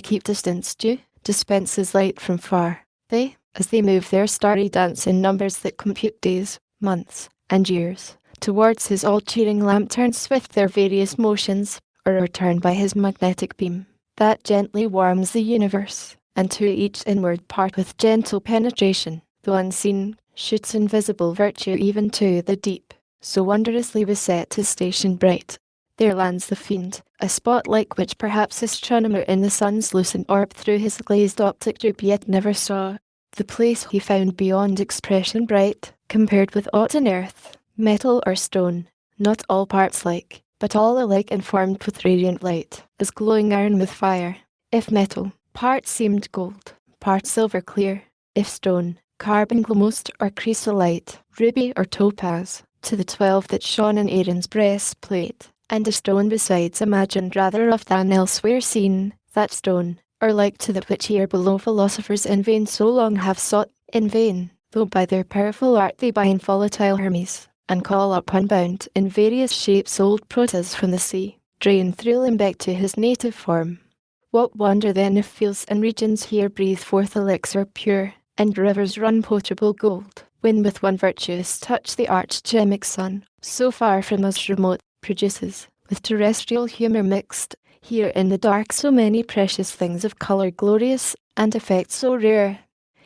keep distance due, dispenses light from far. They, as they move their starry dance in numbers that compute days, months, and years, towards his all-cheering lamp turn swift their various motions, or are turned by his magnetic beam, that gently warms the universe, and to each inward part with gentle penetration, though unseen, shoots invisible virtue even to the deep, so wondrously was set his station bright. there lands the fiend, a spot like which perhaps astronomer in the sun's lucent orb through his glazed optic tube yet never saw. The place he found beyond expression bright, compared with aught on earth, metal or stone, not all parts like, but all alike informed with radiant light, as glowing iron with fire. If metal, part seemed gold, part silver clear; if stone, carbon glumost or chrysolite, ruby or topaz, to the 12 that shone in Aaron's breastplate, and a stone besides imagined rather of than elsewhere seen, that stone, or like to that which here below philosophers in vain so long have sought, in vain, though by their powerful art they bind volatile Hermes, and call up unbound in various shapes old Proteus from the sea, drain thrill him back to his native form. What wonder then if fields and regions here breathe forth elixir pure, and rivers run potable gold, when with one virtuous touch the arch-gemic sun, so far from us remote, produces, with terrestrial humour mixed, here in the dark so many precious things of colour glorious, and effect so rare.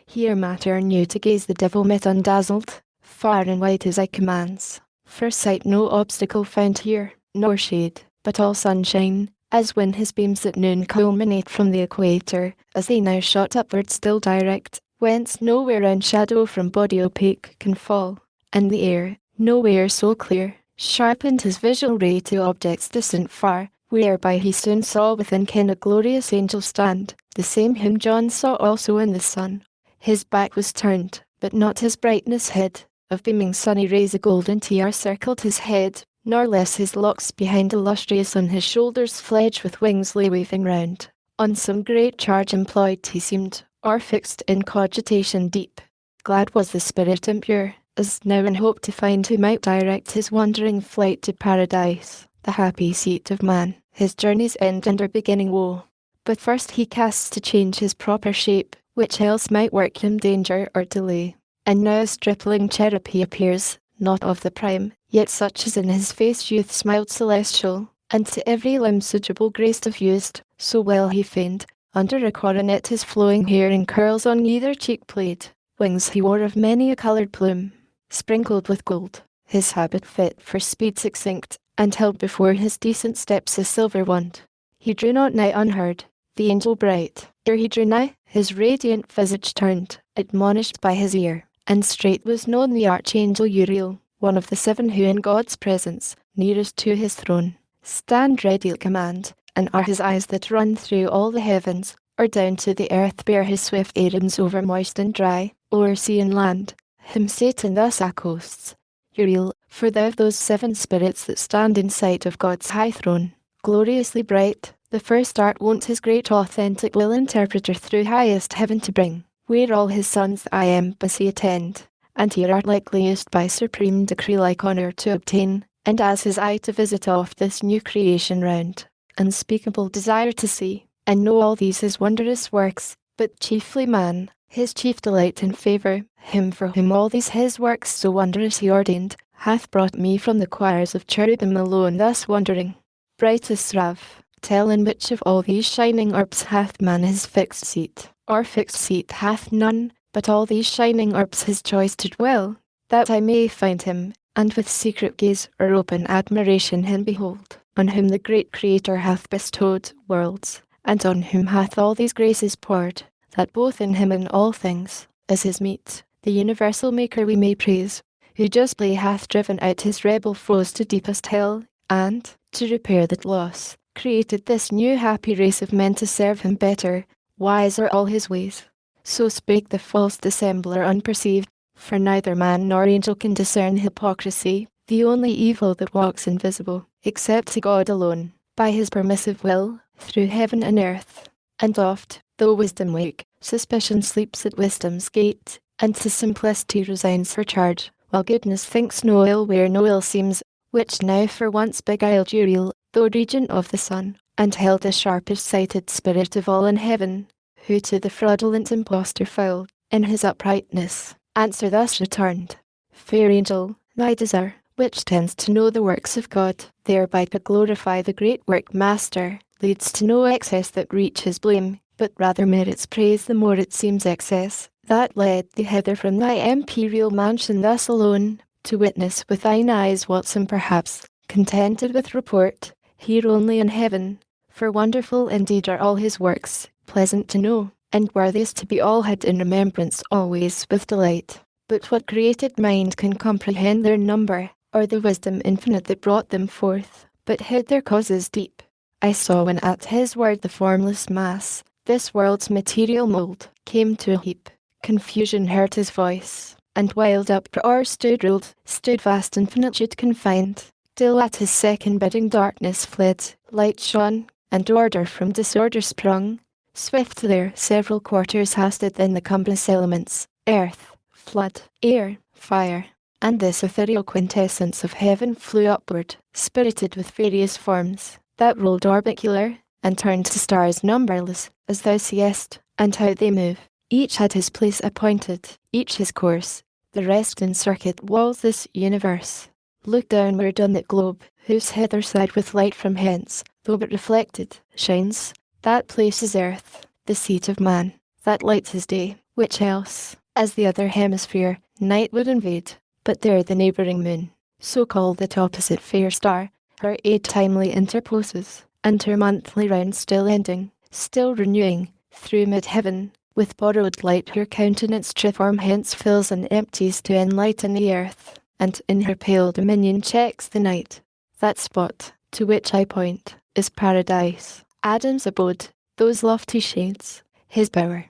Here matter new to gaze the devil met undazzled, far and wide his eye commands, for sight no obstacle found here, nor shade, but all sunshine, as when his beams at noon culminate from the equator, as they now shot upward still direct, whence nowhere round shadow from body opaque can fall, and the air, nowhere so clear, sharpened his visual ray to objects distant far, whereby he soon saw within ken a glorious angel stand, the same whom John saw also in the sun. His back was turned, but not his brightness hid, of beaming sunny rays a golden tiara circled his head, nor less his locks behind illustrious on his shoulders fledged with wings lay waving round. On some great charge employed he seemed, or fixed in cogitation deep. Glad was the spirit impure, as now in hope to find who might direct his wandering flight to paradise, the happy seat of man, his journey's end and her beginning woe. But first he casts to change his proper shape, which else might work him danger or delay. And now a stripling cherub he appears, not of the prime, yet such as in his face youth smiled celestial, and to every limb suitable grace diffused, so well he feigned, under a coronet his flowing hair in curls on either cheek played, wings he wore of many a coloured plume, sprinkled with gold, his habit fit for speed succinct, and held before his decent steps a silver wand. He drew not nigh unheard, the angel bright, ere he drew nigh, his radiant visage turned, admonished by his ear, and straight was known the archangel Uriel, one of the 7 who in God's presence, nearest to his throne, stand ready at command, and are his eyes that run through all the heavens, or down to the earth bear his swift errands over moist and dry, o'er sea and land. Him Satan thus accosts, Uriel, for thou of those 7 spirits that stand in sight of God's high throne, gloriously bright, the first art wont his great authentic will interpreter through highest heaven to bring, where all his sons I embassy attend, and here art likeliest by supreme decree like honour to obtain, and as his eye to visit oft this new creation round, unspeakable desire to see, and know all these his wondrous works, but chiefly man, his chief delight and favour, him for whom all these his works so wondrous he ordained, hath brought me from the choirs of cherubim alone thus wondering. Brightest Rav, tell in which of all these shining orbs hath man his fixed seat, or fixed seat hath none, but all these shining orbs his choice to dwell, that I may find him, and with secret gaze or open admiration him behold, on whom the great Creator hath bestowed worlds, and on whom hath all these graces poured, that both in him and all things, as his meat, the universal Maker we may praise, who justly hath driven out his rebel foes to deepest hell, and, to repair that loss, created this new happy race of men to serve him better. Wise are all his ways. So spake the false dissembler unperceived, for neither man nor angel can discern hypocrisy, the only evil that walks invisible, except to God alone, by his permissive will, through heaven and earth. And oft, though wisdom wake, suspicion sleeps at wisdom's gate, and to simplicity resigns her charge, while goodness thinks no ill where no ill seems, which now for once beguiled Uriel, though regent of the sun, and held the sharpest-sighted spirit of all in heaven, who to the fraudulent impostor fouled, in his uprightness, answer thus returned. Fair angel, thy desire, which tends to know the works of God, thereby to glorify the great work master, leads to no excess that reaches blame, but rather merits praise the more it seems excess, that led thee hither from thy imperial mansion thus alone, to witness with thine eyes what some perhaps, contented with report, here only in heaven. For wonderful indeed are all his works, pleasant to know, and worthiest to be all had in remembrance always with delight. But what created mind can comprehend their number, or the wisdom infinite that brought them forth, but hid their causes deep? I saw when at his word the formless mass, this world's material mould, came to a heap. Confusion heard his voice, and wild uproar stood ruled, stood vast infinitude confined, till at his second bidding darkness fled, light shone, and order from disorder sprung. Swift their several quarters hasted then the cumbrous elements, earth, flood, air, fire, and this ethereal quintessence of heaven flew upward, spirited with various forms, that rolled orbicular, and turned to stars numberless, as thou seest, and how they move. Each had his place appointed, each his course, the rest in circuit walls this universe. Look downward on that globe, whose hither side with light from hence, though but reflected, shines. That place is earth, the seat of man, that lights his day, which else, as the other hemisphere, night would invade. But there the neighbouring moon, so called that opposite fair star, her 8 timely interposes, and her monthly round still ending, still renewing, through mid-heaven, with borrowed light her countenance triform hence fills and empties to enlighten the earth, and in her pale dominion checks the night. That spot, to which I point, is paradise, Adam's abode, those lofty shades, his bower.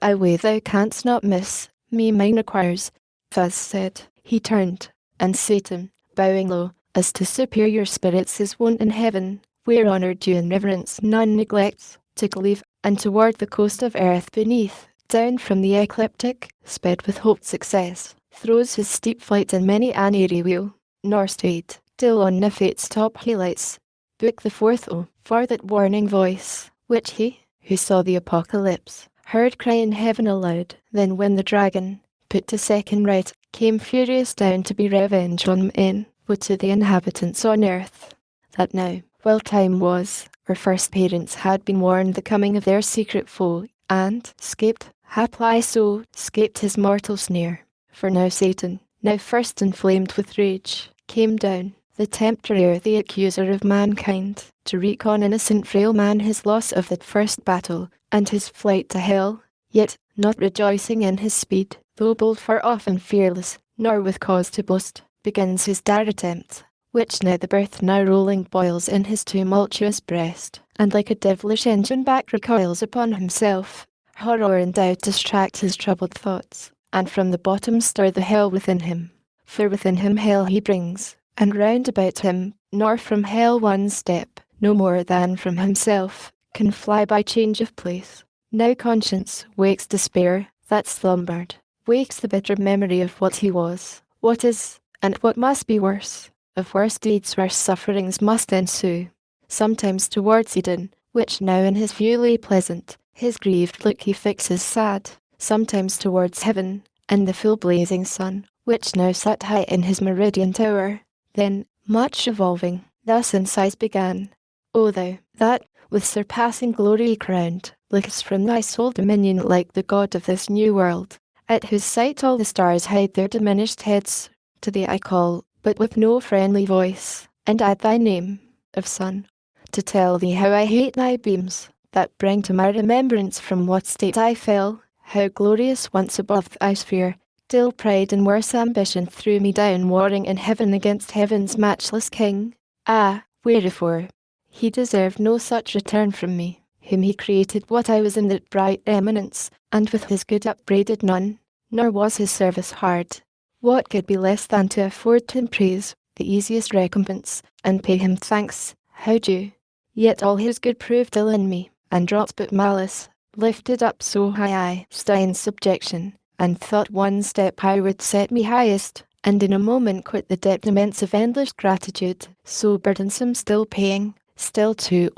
Thy way thou canst not miss, me mine requires. Thus said, he turned, and Satan, bowing low, as to superior spirits is wont in heaven, where honour due and reverence none neglects, took leave, and toward the coast of earth beneath, down from the ecliptic, sped with hoped success, throws his steep flight in many an airy wheel, nor stayed, till on Nephate's top he lights. Book the 4th O, for that warning voice, which he, who saw the apocalypse, heard cry in heaven aloud. Then when the dragon, put to second right, came furious down to be revenged on men, woe to the inhabitants on earth, that now, while time was, our first parents had been warned the coming of their secret foe, and, scaped, haply so, scaped his mortal snare. For now Satan, now first inflamed with rage, came down, the tempter, the accuser of mankind, to wreak on innocent frail man his loss of that first battle, and his flight to hell, yet, not rejoicing in his speed, though bold far off and fearless, nor with cause to boast, begins his dire attempt, which now the birth now rolling boils in his tumultuous breast, and like a devilish engine back recoils upon himself. Horror and doubt distract his troubled thoughts, and from the bottom stir the hell within him. For within him hell he brings, and round about him, nor from hell one step, no more than from himself, can fly by change of place. Now conscience wakes despair, that slumbered, wakes the bitter memory of what he was, what is, and what must be worse. Of worse deeds worse sufferings must ensue. Sometimes towards Eden, which now in his view lay pleasant, his grieved look he fixes sad. Sometimes towards heaven, and the full blazing sun, which now sat high in his meridian tower. Then, much evolving, thus in sighs began. O thou, that, with surpassing glory crowned, lookest from thy sole dominion like the god of this new world, at whose sight all the stars hide their diminished heads, to thee I call, but with no friendly voice, and add thy name, of sun, to tell thee how I hate thy beams, that bring to my remembrance from what state I fell, how glorious once above thy sphere, till pride and worse ambition threw me down warring in heaven against heaven's matchless king. Ah, wherefore? He deserved no such return from me, whom he created what I was in that bright eminence, and with his good upbraided none, nor was his service hard. What could be less than to afford him praise, the easiest recompense, and pay him thanks, how due? Yet all his good proved ill in me, and dropped but malice, lifted up so high I stood in subjection, and thought one step high would set me highest, and in a moment quit the debt immense of endless gratitude, so burdensome still paying, still too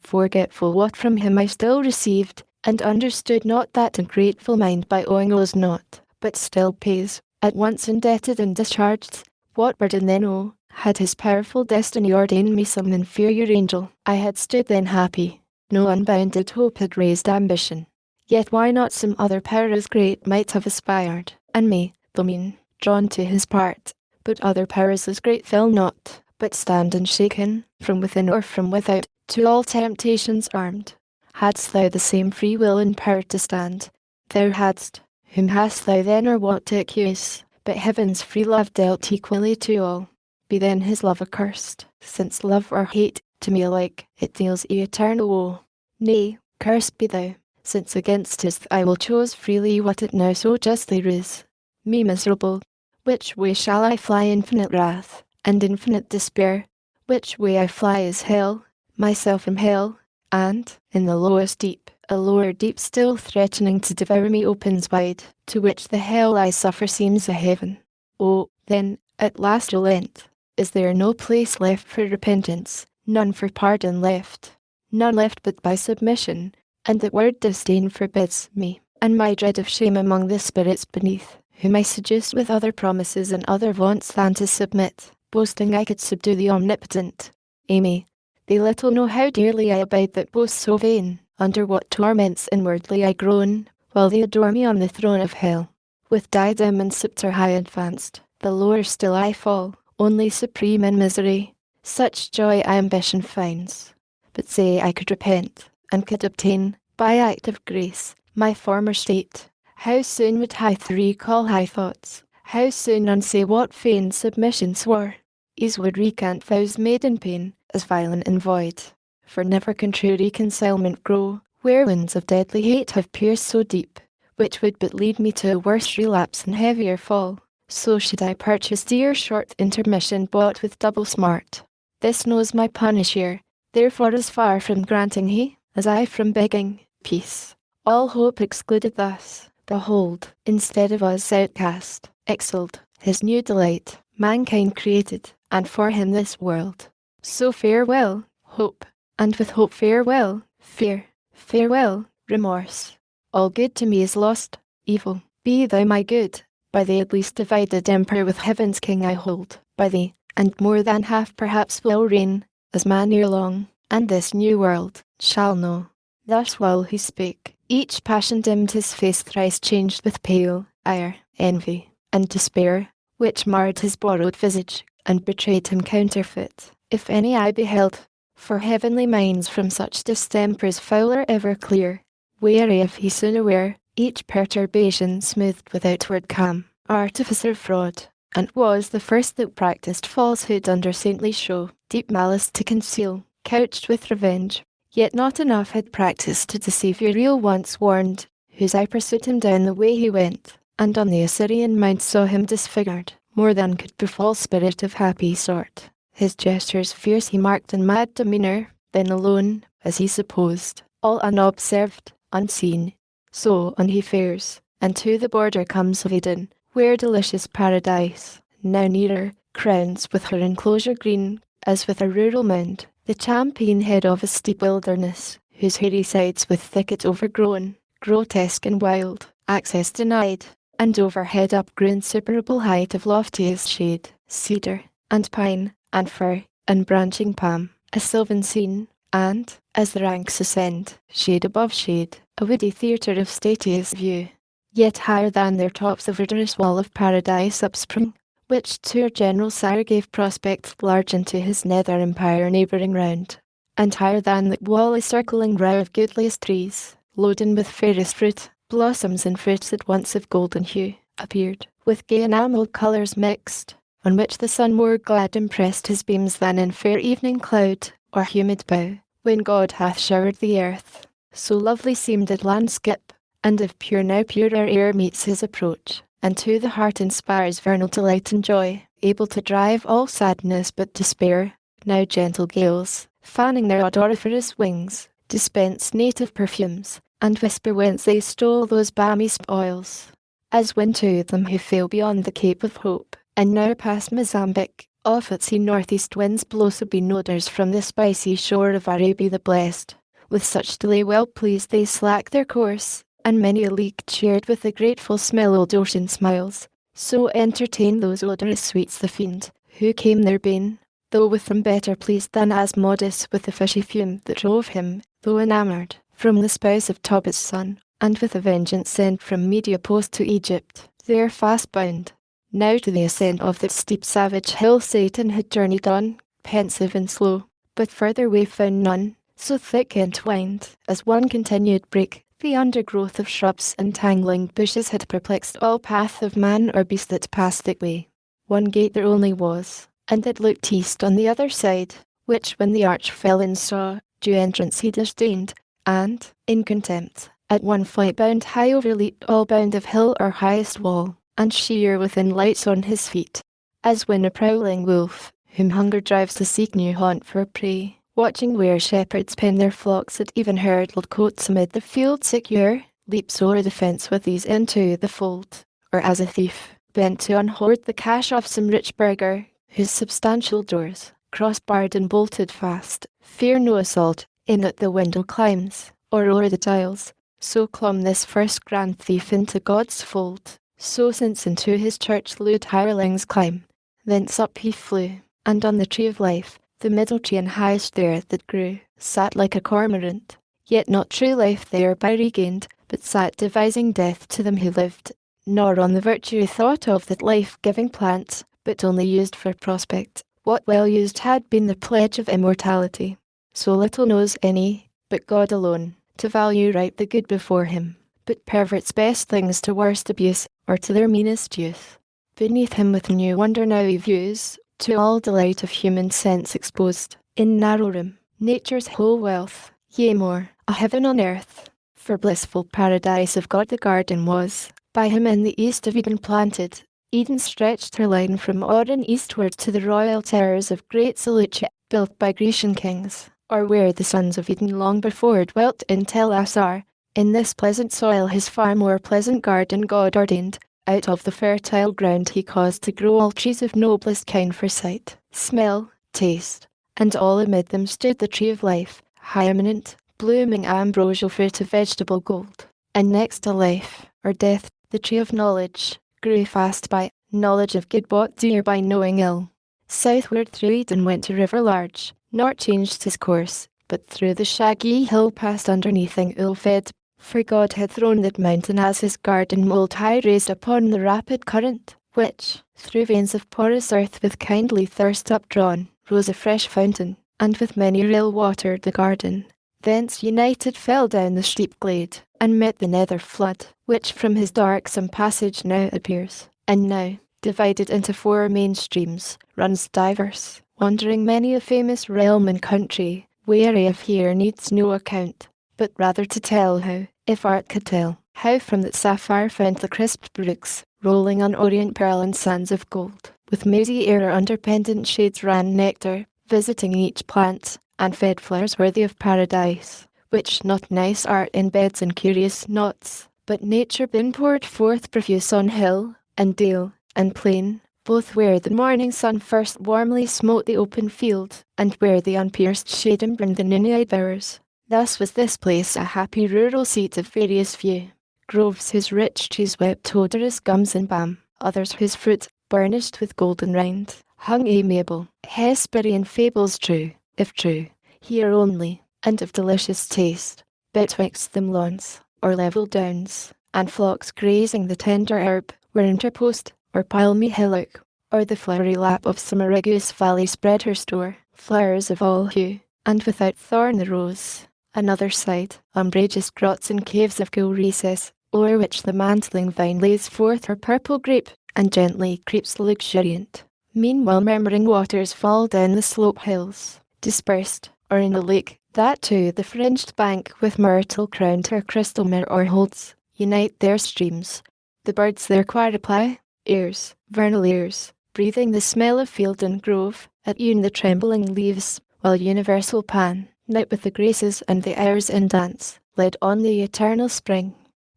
forgetful what from him I still received, and understood not that ungrateful mind by owing owes not, but still pays, at once indebted and discharged. What burden then had his powerful destiny ordained me some inferior angel, I had stood then happy, no unbounded hope had raised ambition. Yet why not some other power as great might have aspired, and me, though mean, drawn to his part, but other powers as great fell not, but stand unshaken, from within or from without, to all temptations armed. Hadst thou the same free will and power to stand, thou hadst, whom hast thou then or what to accuse? But heaven's free love dealt equally to all. Be then his love accursed, since love or hate, to me alike, it deals eternal woe. Nay, cursed be thou, since against his I will choose freely what it now so justly rues. Me miserable, which way shall I fly infinite wrath, and infinite despair? Which way I fly is hell, myself am hell, and, in the lowest deep, a lower deep still threatening to devour me opens wide, to which the hell I suffer seems a heaven. Oh, then, at last relent. Is there no place left for repentance, none for pardon left? None left but by submission, and the word disdain forbids me, and my dread of shame among the spirits beneath, whom I seduced with other promises and other vaunts than to submit, boasting I could subdue the omnipotent. Amy, they little know how dearly I abide that boast so vain, under what torments inwardly I groan, while they adore me on the throne of hell. With diadem and sceptre high advanced, the lower still I fall, only supreme in misery. Such joy ambition finds. But say I could repent, and could obtain, by act of grace, my former state. How soon would I recall high thoughts, how soon unsay what feigned submission swore. Ease would recant vows made in pain, as violent and void. For never can true reconcilement grow, where wounds of deadly hate have pierced so deep, which would but lead me to a worse relapse and heavier fall. So should I purchase dear short intermission bought with double smart. This knows my punisher, therefore as far from granting he, as I from begging, peace. All hope excluded thus, behold, instead of us outcast, exiled, his new delight, mankind created, and for him this world. So farewell, hope, and with hope farewell, fear, farewell, remorse. All good to me is lost, evil, be thou my good. By thee at least divided emperor with heaven's king I hold, by thee, and more than half perhaps will reign, as man ere long, and this new world shall know. Thus while he spake, each passion dimmed his face thrice changed with pale ire, envy, and despair, which marred his borrowed visage, and betrayed him counterfeit, if any eye beheld. For heavenly minds from such distempers fouler ever clear, wary if he soon aware, each perturbation smoothed with outward calm, artificer fraud, and was the first that practised falsehood under saintly show, deep malice to conceal, couched with revenge, yet not enough had practised to deceive your real once warned, whose eye pursued him down the way he went, and on the Assyrian mount saw him disfigured, more than could befall spirit of happy sort. His gestures fierce he marked in mad demeanour, then alone, as he supposed, all unobserved, unseen. So on he fares, and to the border comes of Eden, where delicious paradise, now nearer, crowns with her enclosure green, as with a rural mound, the champion head of a steep wilderness, whose hairy sides with thicket overgrown, grotesque and wild, access denied, and overhead upgrew insuperable height of loftiest shade, cedar, and pine, and fir, and branching palm, a sylvan scene, and, as the ranks ascend, shade above shade, a woody theatre of statiest view. Yet higher than their tops the verdurous wall of paradise upsprung, which to our general sire gave prospect large into his nether empire neighbouring round. And higher than the wall a circling row of goodliest trees, loaden with fairest fruit, blossoms and fruits at once of golden hue, appeared, with gay enamelled colours mixed, on which the sun more glad impressed his beams than in fair evening cloud, or humid bough, when God hath showered the earth. So lovely seemed it landskip, and if pure now purer air meets his approach, and to the heart inspires vernal delight and joy, able to drive all sadness but despair, now gentle gales, fanning their odoriferous wings, dispense native perfumes, and whisper whence they stole those balmy spoils. As when to them who fail beyond the Cape of Hope, and now past Mozambique, off at sea northeast winds blow sabine odours from the spicy shore of Arabia the blessed. With such delay well pleased they slack their course, and many a league cheered with the grateful smell old ocean smiles. So entertain those odorous sweets the fiend, who came their bane, though with them better pleased than Asmodus with the fishy fume that drove him, though enamoured, from the spouse of Tobit's son, and with a vengeance sent from Media post to Egypt, there fast bound. Now to the ascent of that steep savage hill Satan had journeyed on, pensive and slow, but further we found none, so thick entwined, as one continued brake, the undergrowth of shrubs and tangling bushes had perplexed all path of man or beast that passed that way. One gate there only was, and it looked east on the other side, which when the arch fell in saw, due entrance he disdained, and, in contempt, at one flight bound high overleaped all bound of hill or highest wall, and sheer within lights on his feet, as when a prowling wolf, whom hunger drives to seek new haunt for prey, watching where shepherds pen their flocks at even hurdled cotes amid the field secure, leaps o'er the fence with these into the fold, or as a thief, bent to unhoard the cash of some rich burgher, whose substantial doors, cross-barred and bolted fast, fear no assault, in at the window climbs, or o'er the tiles, so clomb this first grand thief into God's fold, so since into his church lewd hirelings climb, thence up he flew, and on the tree of life, the middle tree and highest there that grew, sat like a cormorant, yet not true life thereby regained, but sat devising death to them who lived, nor on the virtue thought of that life-giving plant, but only used for prospect, what well used had been the pledge of immortality. So little knows any, but God alone, to value right the good before him, but perverts best things to worst abuse, or to their meanest use. Beneath him with new wonder now he views, to all delight of human sense exposed, in narrow room, nature's whole wealth, yea more, a heaven on earth. For blissful paradise of God the garden was, by him in the east of Eden planted. Eden stretched her line from Auden eastward to the royal terrors of great Seleucia, built by Grecian kings, or where the sons of Eden long before dwelt in Tel Assar. In this pleasant soil his far more pleasant garden God ordained. Out of the fertile ground he caused to grow all trees of noblest kind for sight, smell, taste, and all amid them stood the tree of life, high eminent, blooming ambrosial fruit of vegetable gold. And next to life, or death, the tree of knowledge, grew fast by knowledge of good bought dear by knowing ill. Southward through Eden went to river large, nor changed his course, but through the shaggy hill passed underneathing ill-fed, for God had thrown that mountain as his garden mould high raised upon the rapid current, which, through veins of porous earth with kindly thirst updrawn, rose a fresh fountain, and with many rill watered the garden. Thence united fell down the steep glade, and met the nether flood, which from his darksome passage now appears, and now, divided into four main streams, runs diverse, wandering many a famous realm and country, weary of here needs no account, but rather to tell how, if art could tell, how from that sapphire fount the crisp brooks, rolling on orient pearl and sands of gold, with mazy air under pendant shades ran nectar, visiting each plant, and fed flowers worthy of paradise, which not nice art in beds and curious knots, but nature been poured forth profuse on hill, and dale, and plain, both where the morning sun first warmly smote the open field, and where the unpierced shade embrimmed the noonlight bowers. Thus was this place a happy rural seat of various view. Groves whose rich trees wept odorous gums and balm, others whose fruit, burnished with golden rind, hung amiable, Hesperian fables true, if true, here only, and of delicious taste, betwixt them lawns, or level downs, and flocks grazing the tender herb, where interpost, or palmy hillock, or the flowery lap of some Ariguous valley spread her store, flowers of all hue, and without thorn the rose. Another side, umbrageous grots and caves of cool recess, o'er which the mantling vine lays forth her purple grape, and gently creeps luxuriant. Meanwhile murmuring waters fall down the slope hills, dispersed, or in a lake, that to the fringed bank with myrtle crowned her crystal mirror holds, unite their streams. The birds there quadruply, ears, vernal ears, breathing the smell of field and grove, at e'en the trembling leaves, while universal Pan, night with the graces and the hours in dance, led on the eternal spring.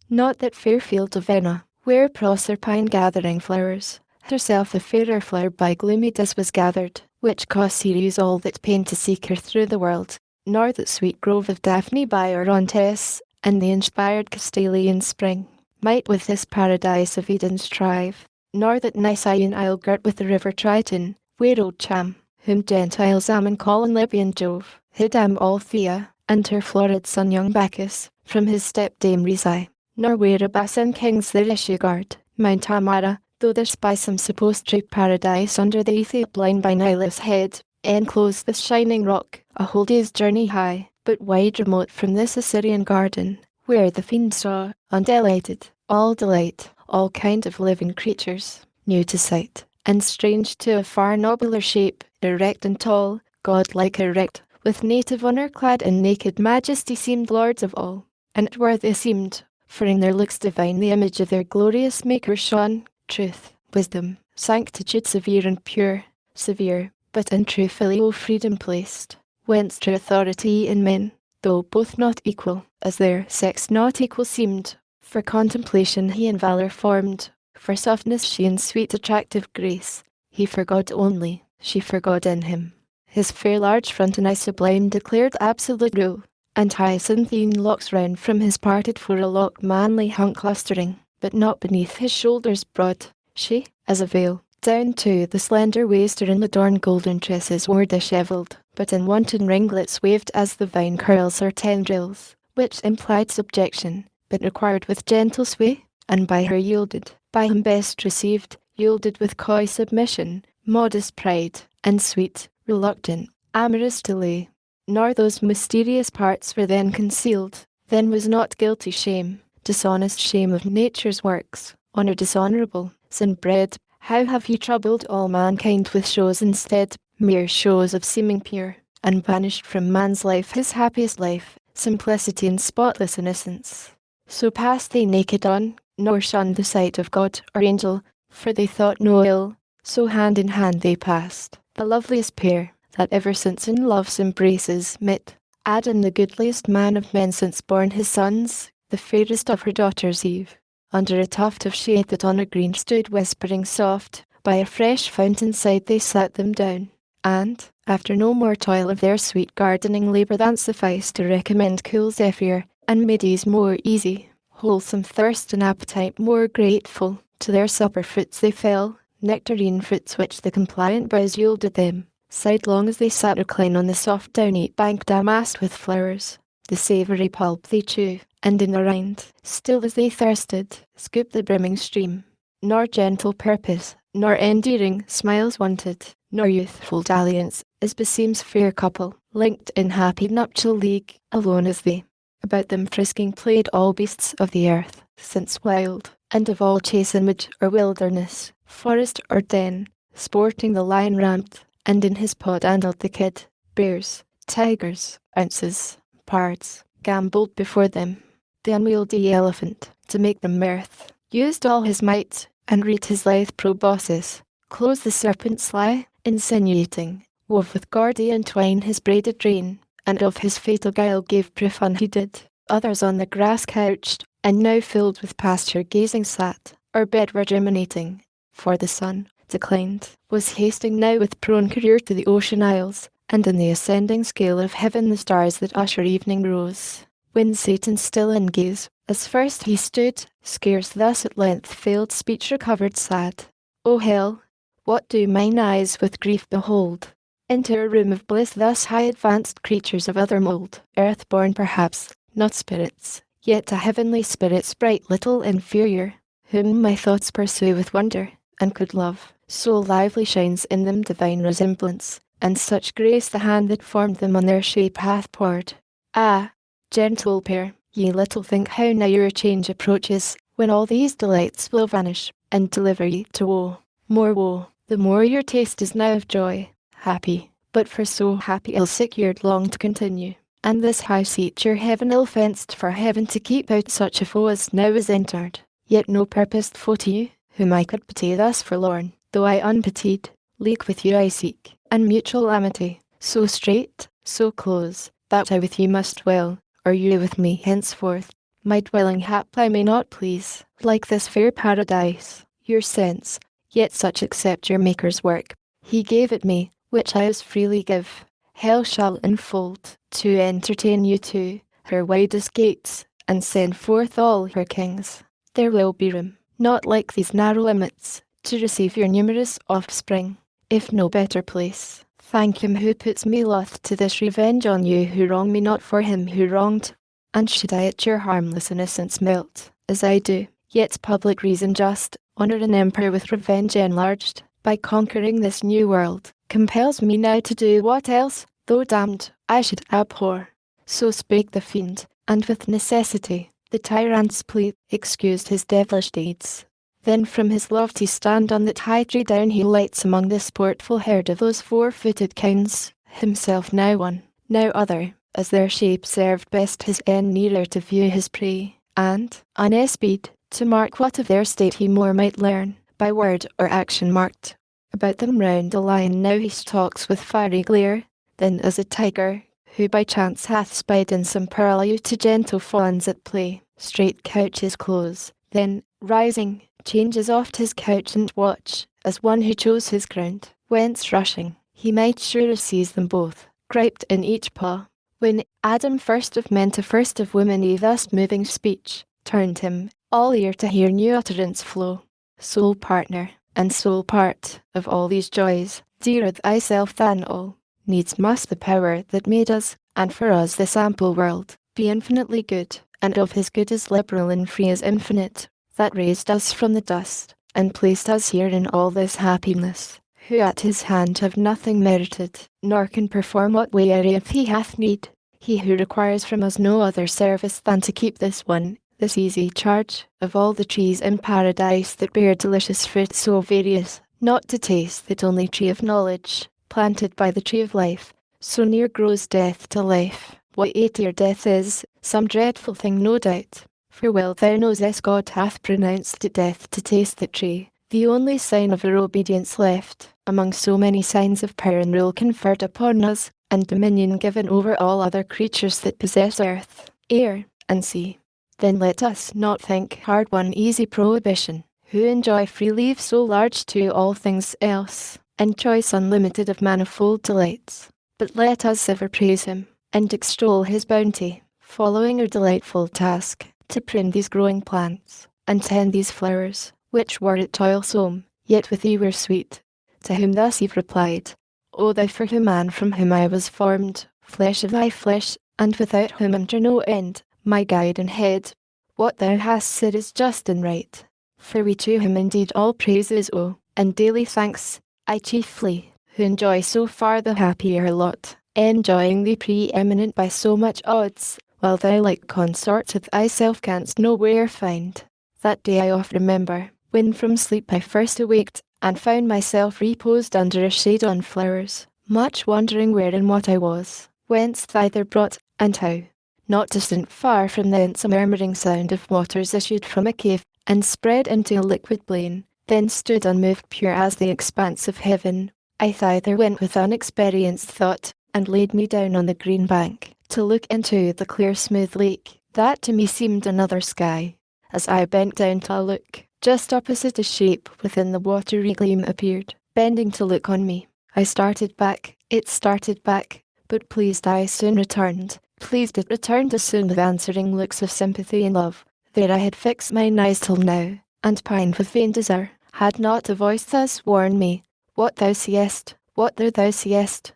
Not that fair field of Enna, where Proserpine gathering flowers, herself a fairer flower by gloomy Dis was gathered, which caused Ceres all that pain to seek her through the world, nor that sweet grove of Daphne by Orontes, and the inspired Castalian spring, might with this paradise of Eden strive, nor that nice Ion isle girt with the river Triton, where old Cham, whom Gentiles Ammon call and Libyan Jove, hid Althea, and her florid son young Bacchus, from his stepdame Rhesi, nor where Abassan kings their issue guard, Mount Amara, though there's by some supposed true paradise under the Aethiop line by Nilus head, enclosed this shining rock, a whole day's journey high, but wide remote from this Assyrian garden, where the fiend saw, undelighted, all delight, all kind of living creatures, new to sight, and strange to a far nobler shape, erect and tall, godlike erect, with native honour clad in naked majesty seemed lords of all, and where they seemed, for in their looks divine the image of their glorious Maker shone, truth, wisdom, sanctitude severe and pure, severe, but in true filial freedom placed, whence true authority in men, though both not equal, as their sex not equal seemed, for contemplation he in valour formed, for softness she in sweet attractive grace, he for God only, she for God in him. His fair large front and eye sublime declared absolute rule, and hyacinthine locks round from his parted forelock manly hung clustering, but not beneath his shoulders broad, she, as a veil, down to the slender waist her adorned golden tresses were dishevelled, but in wanton ringlets waved as the vine curls or tendrils, which implied subjection, but required with gentle sway, and by her yielded, by him best received, yielded with coy submission, modest pride, and sweet, reluctant, amorous delay. Nor those mysterious parts were then concealed, then was not guilty shame, dishonest shame of nature's works, honour dishonourable, sin bred. How have ye troubled all mankind with shows instead, mere shows of seeming pure, and banished from man's life his happiest life, simplicity and spotless innocence? So passed they naked on, nor shunned the sight of God or angel, for they thought no ill, so hand in hand they passed, the loveliest pair, that ever since in love's embraces met, Adam the goodliest man of men since born his sons, the fairest of her daughters Eve. Under a tuft of shade that on a green stood whispering soft, by a fresh fountain side they sat them down, and, after no more toil of their sweet gardening labour than sufficed to recommend cool zephyr, and made ease more easy, wholesome thirst and appetite more grateful, to their supper fruits they fell, nectarine fruits which the compliant boughs yielded them, sidelong as they sat recline on the soft downy bank damasked with flowers, the savoury pulp they chew, and in the rind, still as they thirsted, scoop the brimming stream. Nor gentle purpose, nor endearing smiles wanted, nor youthful dalliance, as beseems fair couple, linked in happy nuptial league, alone as they. About them frisking played all beasts of the earth, since wild, and of all chase and wood or wilderness, forest or den, sporting the lion ramped, and in his pod dandled the kid, bears, tigers, ounces, pards, gambolled before them. The unwieldy elephant, to make them mirth, used all his might, and read his lithe proboscis, closed the serpent sly, insinuating, wove with Gordian twine his braided rein, and of his fatal guile gave proof unheeded. Others on the grass couched, and now filled with pasture gazing sat, or bedward ruminating, for the sun, declined, was hasting now with prone career to the ocean isles, and in the ascending scale of heaven the stars that usher evening rose. When Satan still in gaze, as first he stood, scarce thus at length failed speech recovered sad. O hell, what do mine eyes with grief behold? Into a room of bliss thus high advanced creatures of other mould, earth-born perhaps, not spirits, yet a heavenly spirit sprite little inferior, whom my thoughts pursue with wonder, and could love, so lively shines in them divine resemblance, and such grace the hand that formed them on their shape hath poured. Ah, gentle pair, ye little think how now your change approaches, when all these delights will vanish, and deliver ye to woe. More woe, the more your taste is now of joy, happy, but for so happy ill secured long to continue. And this high seat your heaven ill fenced for heaven to keep out such a foe as now is entered, yet no purposed foe to you, whom I could pity thus forlorn, though I unpitied, league with you I seek, and mutual amity, so straight, so close, that I with you must dwell, or you with me henceforth. My dwelling hap I may not please, like this fair paradise, your sense, yet such accept your Maker's work. He gave it me, which I as freely give. Hell shall enfold, to entertain you to, her widest gates, and send forth all her kings. There will be room, not like these narrow limits, to receive your numerous offspring, if no better place. Thank him who puts me loth to this revenge on you who wrong me not for him who wronged. And should I at your harmless innocence melt, as I do, yet public reason just, honour an empire with revenge enlarged, by conquering this new world, compels me now to do what else, though damned, I should abhor. So spake the fiend, and with necessity, the tyrant's plea, excused his devilish deeds. Then from his lofty stand on that high tree down he lights among the sportful herd of those four-footed kinds, himself now one, now other, as their shape served best his end nearer to view his prey, and, unespied, to mark what of their state he more might learn, by word or action marked. About them round a lion now he stalks with fiery glare, then as a tiger, who by chance hath spied in some purlieu to gentle fawns at play, straight couches close, then, rising, changes oft his couch and watch, as one who chose his ground, whence rushing, he might sure seize them both, griped in each paw. When Adam first of men to first of women he thus moving speech, turned him, all ear to hear new utterance flow. Sole partner, and sole part, of all these joys, dearer thyself than all, needs must the power that made us, and for us this ample world, be infinitely good, and of his good as liberal and free as infinite, that raised us from the dust, and placed us here in all this happiness, who at his hand have nothing merited, nor can perform what weary if he hath need, he who requires from us no other service than to keep this one, this easy charge, of all the trees in paradise that bear delicious fruit so various, not to taste that only tree of knowledge, planted by the tree of life, so near grows death to life. What ere death is, some dreadful thing no doubt, for well thou knowest God hath pronounced it death to taste the tree, the only sign of our obedience left, among so many signs of power and rule conferred upon us, and dominion given over all other creatures that possess earth, air, and sea. Then let us not think hard one easy prohibition, who enjoy free leave so large to all things else, and choice unlimited of manifold delights. But let us ever praise him, and extol his bounty, following our delightful task, to prune these growing plants, and tend these flowers, which were it toilsome, yet with thee were sweet. To whom thus Eve replied, O thou for whom man from whom I was formed, flesh of thy flesh, and without whom under no end, my guide and head, what thou hast said is just and right. For we to him indeed all praises owe, and daily thanks, I chiefly, who enjoy so far the happier lot, enjoying thee preeminent by so much odds, while thou like consort with thyself canst nowhere find. That day I oft remember, when from sleep I first awaked, and found myself reposed under a shade on flowers, much wondering where and what I was, whence thither brought, and how. Not distant far from thence a murmuring sound of waters issued from a cave, and spread into a liquid plain, then stood unmoved pure as the expanse of heaven. I thither went with unexperienced thought, and laid me down on the green bank, to look into the clear smooth lake, that to me seemed another sky. As I bent down to look, just opposite a shape within the watery gleam appeared, bending to look on me. I started back, it started back, but pleased I soon returned. Pleased it returned as soon with answering looks of sympathy and love. There I had fixed mine eyes till now, and pined with vain desire, had not a voice thus warned me, what thou seest,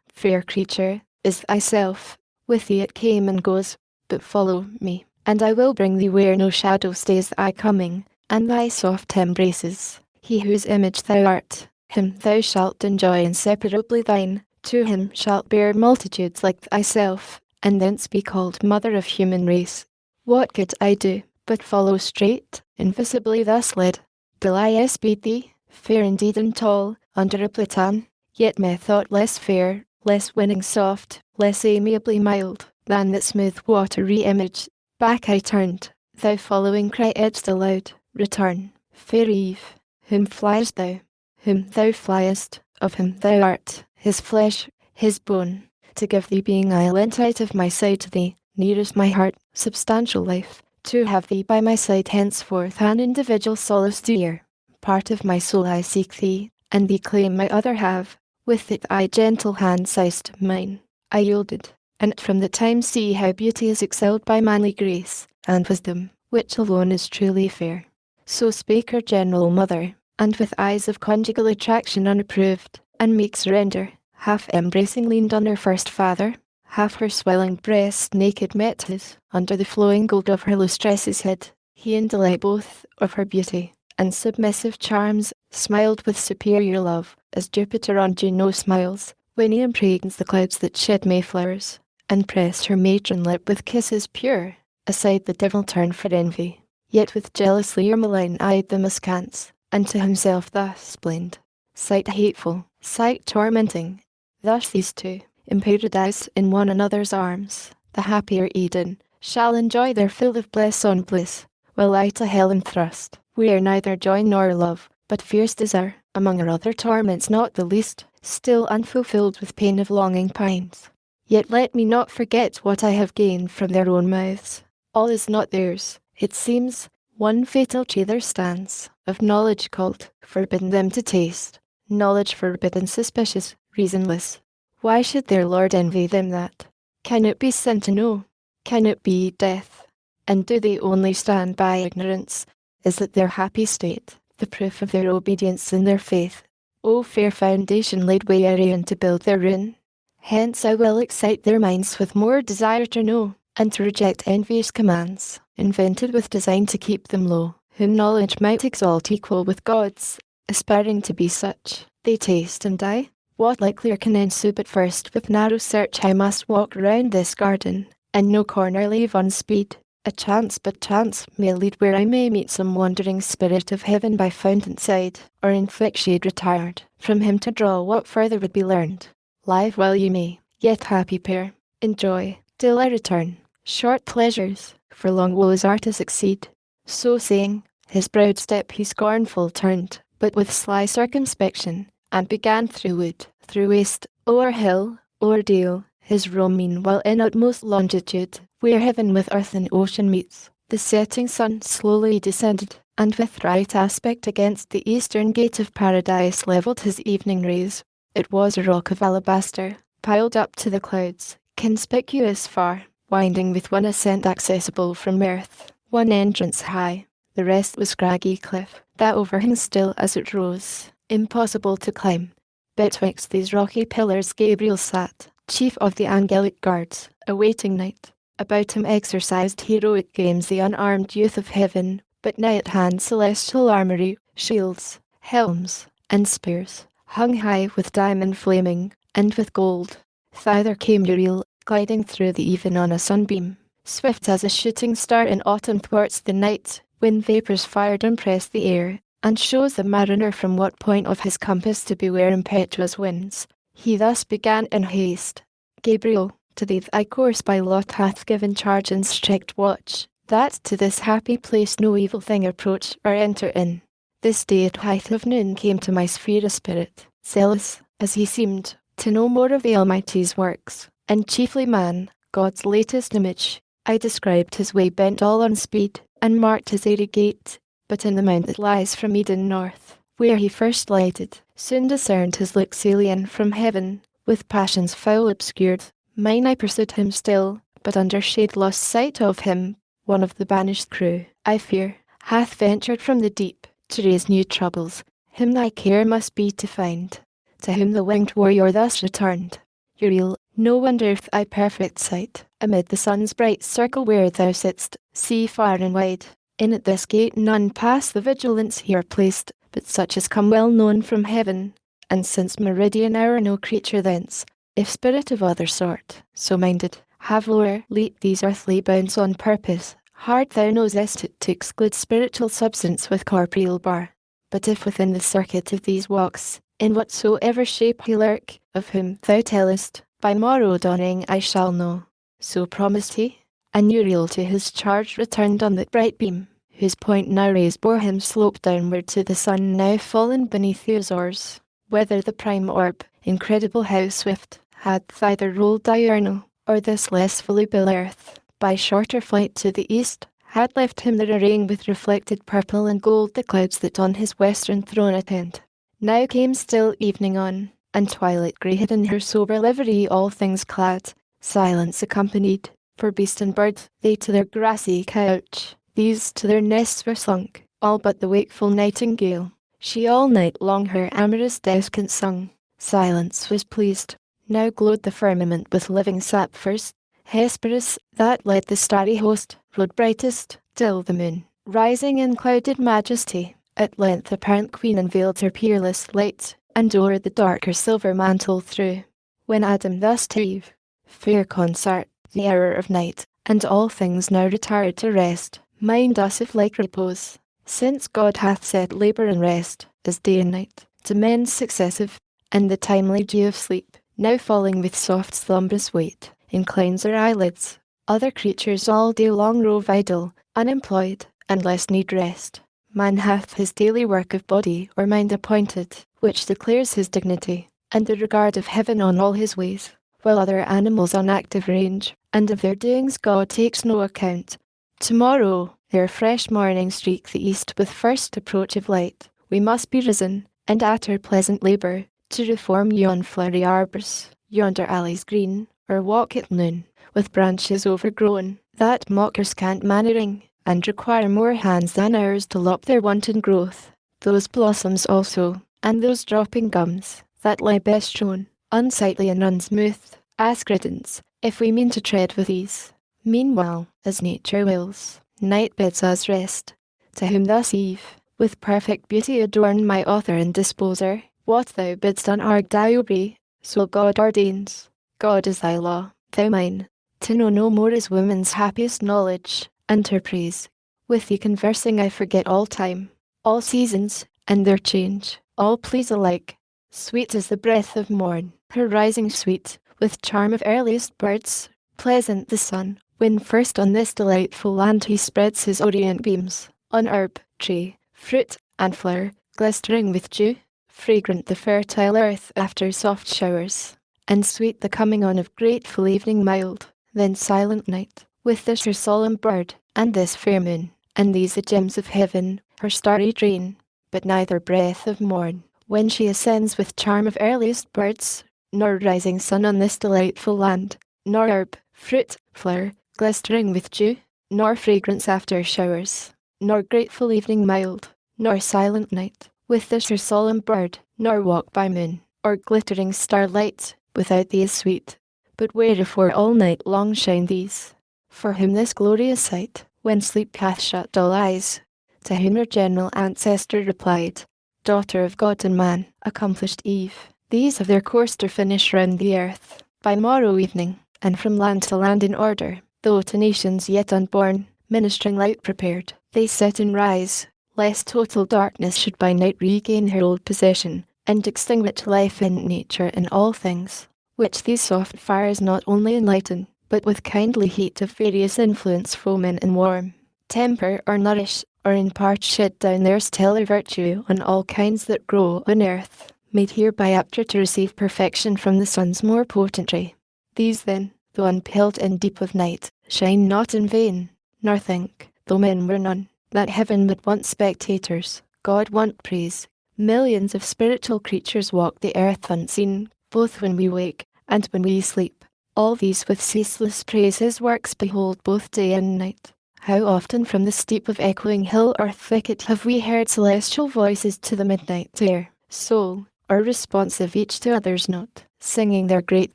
fair creature, is thyself. With thee it came and goes, but follow me, and I will bring thee where no shadow stays thy coming, and thy soft embraces. He whose image thou art, him thou shalt enjoy inseparably thine, to him shalt bear multitudes like thyself, and thence be called mother of human race. What could I do, but follow straight, invisibly thus led, till I espied thee, fair indeed and tall, under a platan, yet methought less fair, less winning soft, less amiably mild, than that smooth watery image. Back I turned, thou following criedst aloud, return, fair Eve, whom fliest thou? Whom thou fliest, of whom thou art, his flesh, his bone, to give thee being I lent out of my side to thee, nearest my heart, substantial life, to have thee by my side henceforth an individual solace dear. Part of my soul I seek thee, and thee claim my other half, with it thy gentle hand seized mine. I yielded, and from the time see how beauty is excelled by manly grace, and wisdom, which alone is truly fair. So spake her general mother, and with eyes of conjugal attraction unapproved, and meek surrender, half embracing leaned on her first father, half her swelling breast naked met his, under the flowing gold of her loose tresses hid, he in delight both of her beauty, and submissive charms, smiled with superior love, as Jupiter on Juno smiles, when he impregns the clouds that shed Mayflowers, and pressed her matron lip with kisses pure. Aside the devil turned for envy, yet with jealous leer malign eyed them askance, and to himself thus blamed. Sight hateful, sight tormenting. Thus these two, in paradise in one another's arms, the happier Eden, shall enjoy their fill of bliss on bliss, while I to hell am thrust, where neither joy nor love, but fierce desire, among our other torments not the least, still unfulfilled with pain of longing pines. Yet let me not forget what I have gained from their own mouths. All is not theirs, it seems, one fatal tree there stands, of knowledge called, forbidden them to taste, knowledge forbidden, suspicious, reasonless. Why should their Lord envy them that? Can it be sin to know? Can it be death? And do they only stand by ignorance? Is it their happy state, the proof of their obedience and their faith? O fair foundation laid wherein to build their ruin! Hence I will excite their minds with more desire to know, and to reject envious commands, invented with design to keep them low, whom knowledge might exalt equal with gods, aspiring to be such. They taste and die. What likelier can ensue? But first with narrow search I must walk round this garden, and no corner leave unspeed. A chance but chance may lead where I may meet some wandering spirit of heaven by fountain side, or in thick shade retired, from him to draw what further would be learned. Live while you may, yet happy pair, enjoy, till I return, short pleasures, for long woes are to succeed. So saying, his proud step he scornful turned, but with sly circumspection, and began through wood, through waste, o'er hill, o'er dale, his roam meanwhile in utmost longitude, where heaven with earth and ocean meets. The setting sun slowly descended, and with right aspect against the eastern gate of paradise levelled his evening rays. It was a rock of alabaster, piled up to the clouds, conspicuous far, winding with one ascent accessible from earth, one entrance high. The rest was scraggy cliff, that overhung still as it rose, impossible to climb. Betwixt these rocky pillars Gabriel sat, chief of the angelic guards, awaiting night. About him exercised heroic games the unarmed youth of heaven, but nigh at hand celestial armoury, shields, helms, and spears, hung high with diamond flaming, and with gold. Thither came Uriel, gliding through the even on a sunbeam, swift as a shooting star in autumn thwarts the night, when vapours fired and pressed the air, and shows the mariner from what point of his compass to beware impetuous winds. He thus began in haste. Gabriel, to thee thy course by lot hath given charge and strict watch, that to this happy place no evil thing approach or enter in. This day at height of noon came to my sphere a spirit, zealous, as he seemed, to know more of the Almighty's works, and chiefly man, God's latest image. I described his way bent all on speed, and marked his airy gait, but in the mount that lies from Eden north, where he first lighted, soon discerned his looks alien from heaven, with passions foul obscured. Mine I pursued him still, but under shade lost sight of him. One of the banished crew, I fear, hath ventured from the deep, to raise new troubles. Him thy care must be to find. To whom the winged warrior thus returned. Uriel, no wonder if thy perfect sight, amid the sun's bright circle where thou sitt'st, see far and wide. In at this gate none pass the vigilance here placed, but such as come well known from heaven. And since meridian hour no creature thence, if spirit of other sort, so minded, have lower leap these earthly bounds on purpose, hard thou knowest it to exclude spiritual substance with corporeal bar. But if within the circuit of these walks, in whatsoever shape he lurk, of whom thou tellest, by morrow dawning I shall know. So promised he, and Uriel to his charge returned on the bright beam, whose point now raised bore him slope downward to the sun now fallen beneath the Azores, whether the prime orb, incredible how swift, had thither rolled diurnal, or this less voluble earth, by shorter flight to the east, had left him there arraying with reflected purple and gold the clouds that on his western throne attend. Now came still evening on, and twilight grey hid in her sober livery all things clad, silence accompanied, for beast and bird, they to their grassy couch, these to their nests were slunk, all but the wakeful nightingale. She all night long her amorous descant sung. Silence was pleased. Now glowed the firmament with living sapphires. Hesperus, that led the starry host, rode brightest, till the moon, rising in clouded majesty, At length apparent queen unveiled her peerless light, and o'er the dark her silver mantle threw. When Adam thus to Eve, fair consort, the hour of night, and all things now retired to rest, mind us if like repose, since God hath set labour and rest, as day and night, to men successive, and the timely dew of sleep, now falling with soft slumbrous weight, inclines our eyelids. Other creatures all day long rove idle, unemployed, and less need rest. Man hath his daily work of body or mind appointed, which declares his dignity, and the regard of heaven on all his ways, while other animals on active range, and of their doings God takes no account. Tomorrow, ere fresh morning streak the east with first approach of light, we must be risen, and at our pleasant labour, to reform yon flowery arbours, yonder alleys green, or walk at noon, with branches overgrown, that mockers can't mannering, and require more hands than ours to lop their wanton growth. Those blossoms also, and those dropping gums, that lie best shown, unsightly and unsmooth, ask riddance, if we mean to tread with ease. Meanwhile, as nature wills, night bids us rest. To whom thus Eve, with perfect beauty adorn my author and disposer, what thou bidst on art thou obey, so God ordains. God is thy law, thou mine. To know no more is woman's happiest knowledge, and her praise. With thee conversing I forget all time, all seasons, and their change, all please alike. Sweet is the breath of morn, her rising sweet, with charm of earliest birds, pleasant the sun, when first on this delightful land he spreads his orient beams, on herb, tree, fruit, and flower, glistering with dew, fragrant the fertile earth after soft showers, and sweet the coming on of grateful evening mild, then silent night, with this her solemn bird, and this fair moon, and these the gems of heaven, her starry train, but neither breath of morn, when she ascends with charm of earliest birds, nor rising sun on this delightful land, nor herb, fruit, flower, glistering with dew, nor fragrance after showers, nor grateful evening mild, nor silent night, with this her solemn bird, nor walk by moon, or glittering starlight, without thee is sweet. But wherefore all night long shine these? For whom this glorious sight, when sleep hath shut dull eyes? To whom her general ancestor replied, Daughter of God and man, accomplished Eve. These have their course to finish round the earth, by morrow evening, and from land to land in order, though to nations yet unborn, ministering light prepared, they set and rise, lest total darkness should by night regain her old possession, and extinguish life in nature and all things, which these soft fires not only enlighten, but with kindly heat of various influence foment and warm, temper or nourish, or in part shed down their stellar virtue on all kinds that grow on earth, made hereby apter to receive perfection from the sun's more potent ray. These then, though unpelled in deep of night, shine not in vain, nor think, though men were none, that heaven would want spectators, God want praise. Millions of spiritual creatures walk the earth unseen, both when we wake, and when we sleep. All these with ceaseless praise his works behold both day and night. How often from the steep of echoing hill or thicket have we heard celestial voices to the midnight air, sole, or responsive each to other's note, singing their great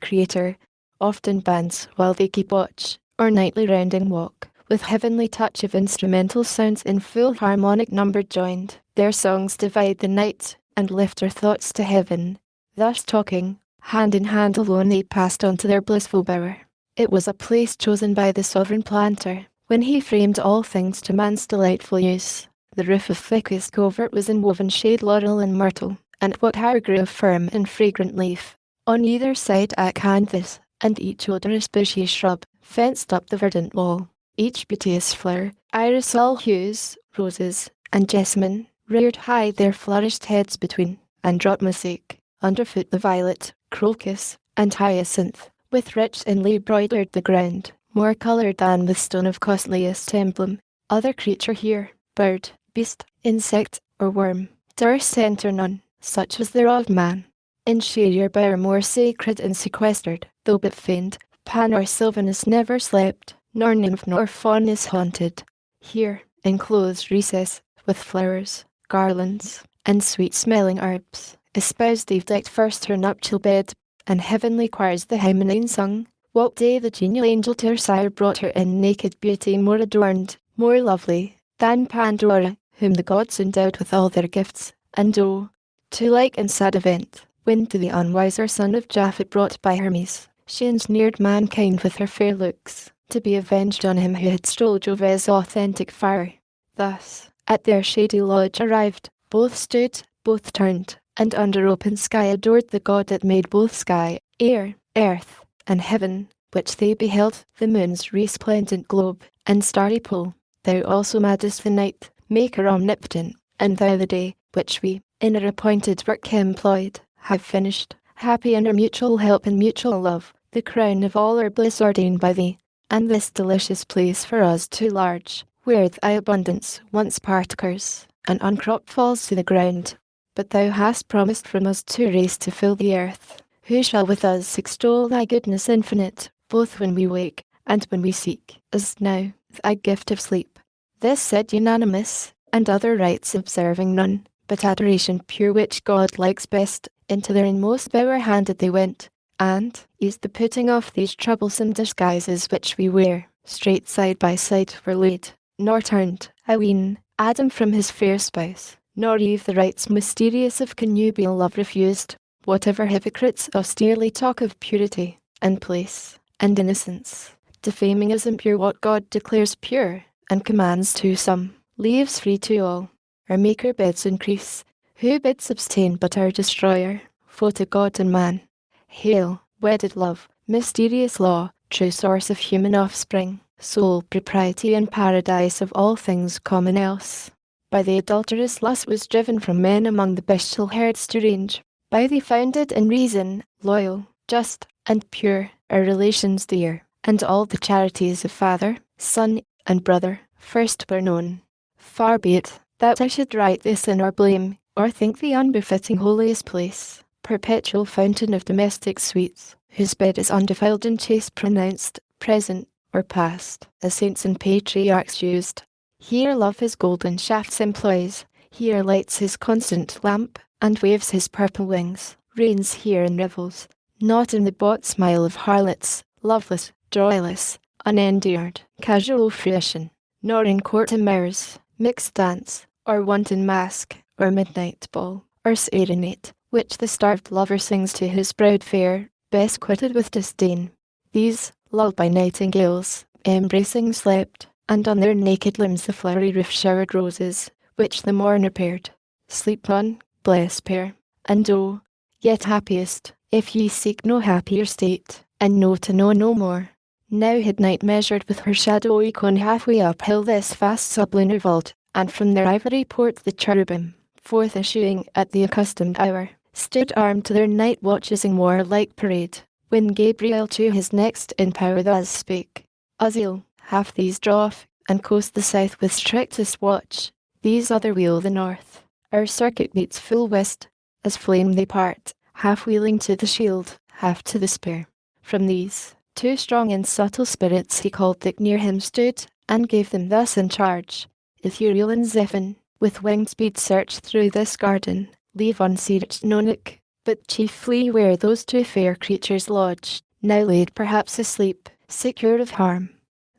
Creator, often bands while they keep watch, or nightly rounding walk, with heavenly touch of instrumental sounds in full harmonic number joined, their songs divide the night, and lift our thoughts to heaven. Thus talking, hand in hand alone they passed on to their blissful bower. It was a place chosen by the sovereign planter, when he framed all things to man's delightful use. The roof of thickest covert was enwoven shade laurel and myrtle, and what higher grew of firm and fragrant leaf. On either side acanthus, and each odorous bushy shrub, fenced up the verdant wall. Each beauteous flower, iris all hues, roses, and jessamine, reared high their flourished heads between, and dropped mosaic, underfoot the violet, crocus, and hyacinth, with rich inlay broidered the ground, more coloured than with stone of costliest emblem. Other creature here, bird, beast, insect, or worm, durst enter none, such was the law of man. Inferior bower more sacred and sequestered, though but feigned, Pan or Sylvanus never slept, nor nymph nor faun is haunted. Here, enclosed recess, with flowers, garlands, and sweet-smelling herbs, espoused Eve decked first her nuptial bed, and heavenly choirs the hymn sung. What day the genial angel to her sire brought her in naked beauty more adorned, more lovely, than Pandora, whom the gods endowed with all their gifts, and oh, to like and sad event, when to the unwiser son of Japhet brought by Hermes, she ensnared mankind with her fair looks, to be avenged on him who had stole Jove's authentic fire. Thus, at their shady lodge arrived, both stood, both turned, and under open sky adored the god that made both sky, air, earth, and heaven, which they beheld, the moon's resplendent globe, and starry pole. Thou also madest the night, maker omnipotent, and thou the day, which we, in our appointed work employed, have finished, happy in our mutual help and mutual love, the crown of all our bliss ordained by thee, and this delicious place for us too large, where thy abundance once partakers, and uncropped falls to the ground. But thou hast promised from us to raise to fill the earth. Who shall with us extol thy goodness infinite, both when we wake, and when we seek, as now, thy gift of sleep? This said unanimous, and other rites observing none, but adoration pure which God likes best, into their inmost bower handed they went, and eased the putting off these troublesome disguises which we wear, straight side by side were laid, nor turned, I ween, Adam from his fair spouse, nor Eve the rites mysterious of connubial love refused, whatever hypocrites austerely talk of purity, and place, and innocence, defaming as impure what God declares pure, and commands to some, leaves free to all. Our Maker bids increase, who bids abstain but our destroyer, foe to God and man. Hail, wedded love, mysterious law, true source of human offspring, sole propriety and paradise of all things common else. By the adulterous lust was driven from men among the bestial herds to range. By thee founded in reason, loyal, just, and pure, our relations dear, and all the charities of father, son, and brother, first were known. Far be it, that I should write this in or blame, or think thee unbefitting holiest place, perpetual fountain of domestic sweets, whose bed is undefiled and chaste pronounced, present, or past, as saints and patriarchs used. Here love his golden shafts employs, here lights his constant lamp, and waves his purple wings, reigns here and revels, not in the bought smile of harlots, loveless, joyless, unendured, casual fruition, nor in court amours, mixed dance, or wanton mask, or midnight ball, or serenade, which the starved lover sings to his bride fair, best quitted with disdain. These, lulled by nightingales, embracing slept, and on their naked limbs the flowery roof showered roses, which the mourner paired. Sleep on, blessed pair, and oh, yet happiest, if ye seek no happier state, and know to know no more. Now had night measured with her shadowy cone halfway uphill this vast sublunar vault, and from their ivory port the cherubim, forth issuing at the accustomed hour, stood armed to their night watches in warlike parade, when Gabriel to his next in power thus spake, Uzziel, half these draw off, and coast the south with strictest watch, these other wheel the north. Our circuit beats full west, as flame they part, half wheeling to the shield, half to the spear. From these, two strong and subtle spirits he called that near him stood, and gave them thus in charge, Ithuriel and Zephan, with winged speed search through this garden, leave unsearched no nook, but chiefly where those two fair creatures lodged, now laid perhaps asleep, secure of harm.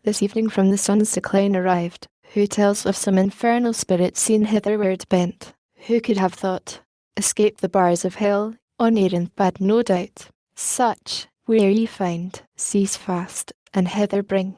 This evening from the sun's decline arrived, who tells of some infernal spirit seen hitherward bent, who could have thought, escape the bars of hell, on errand bad no doubt, such, where ye find, seize fast, and hither bring.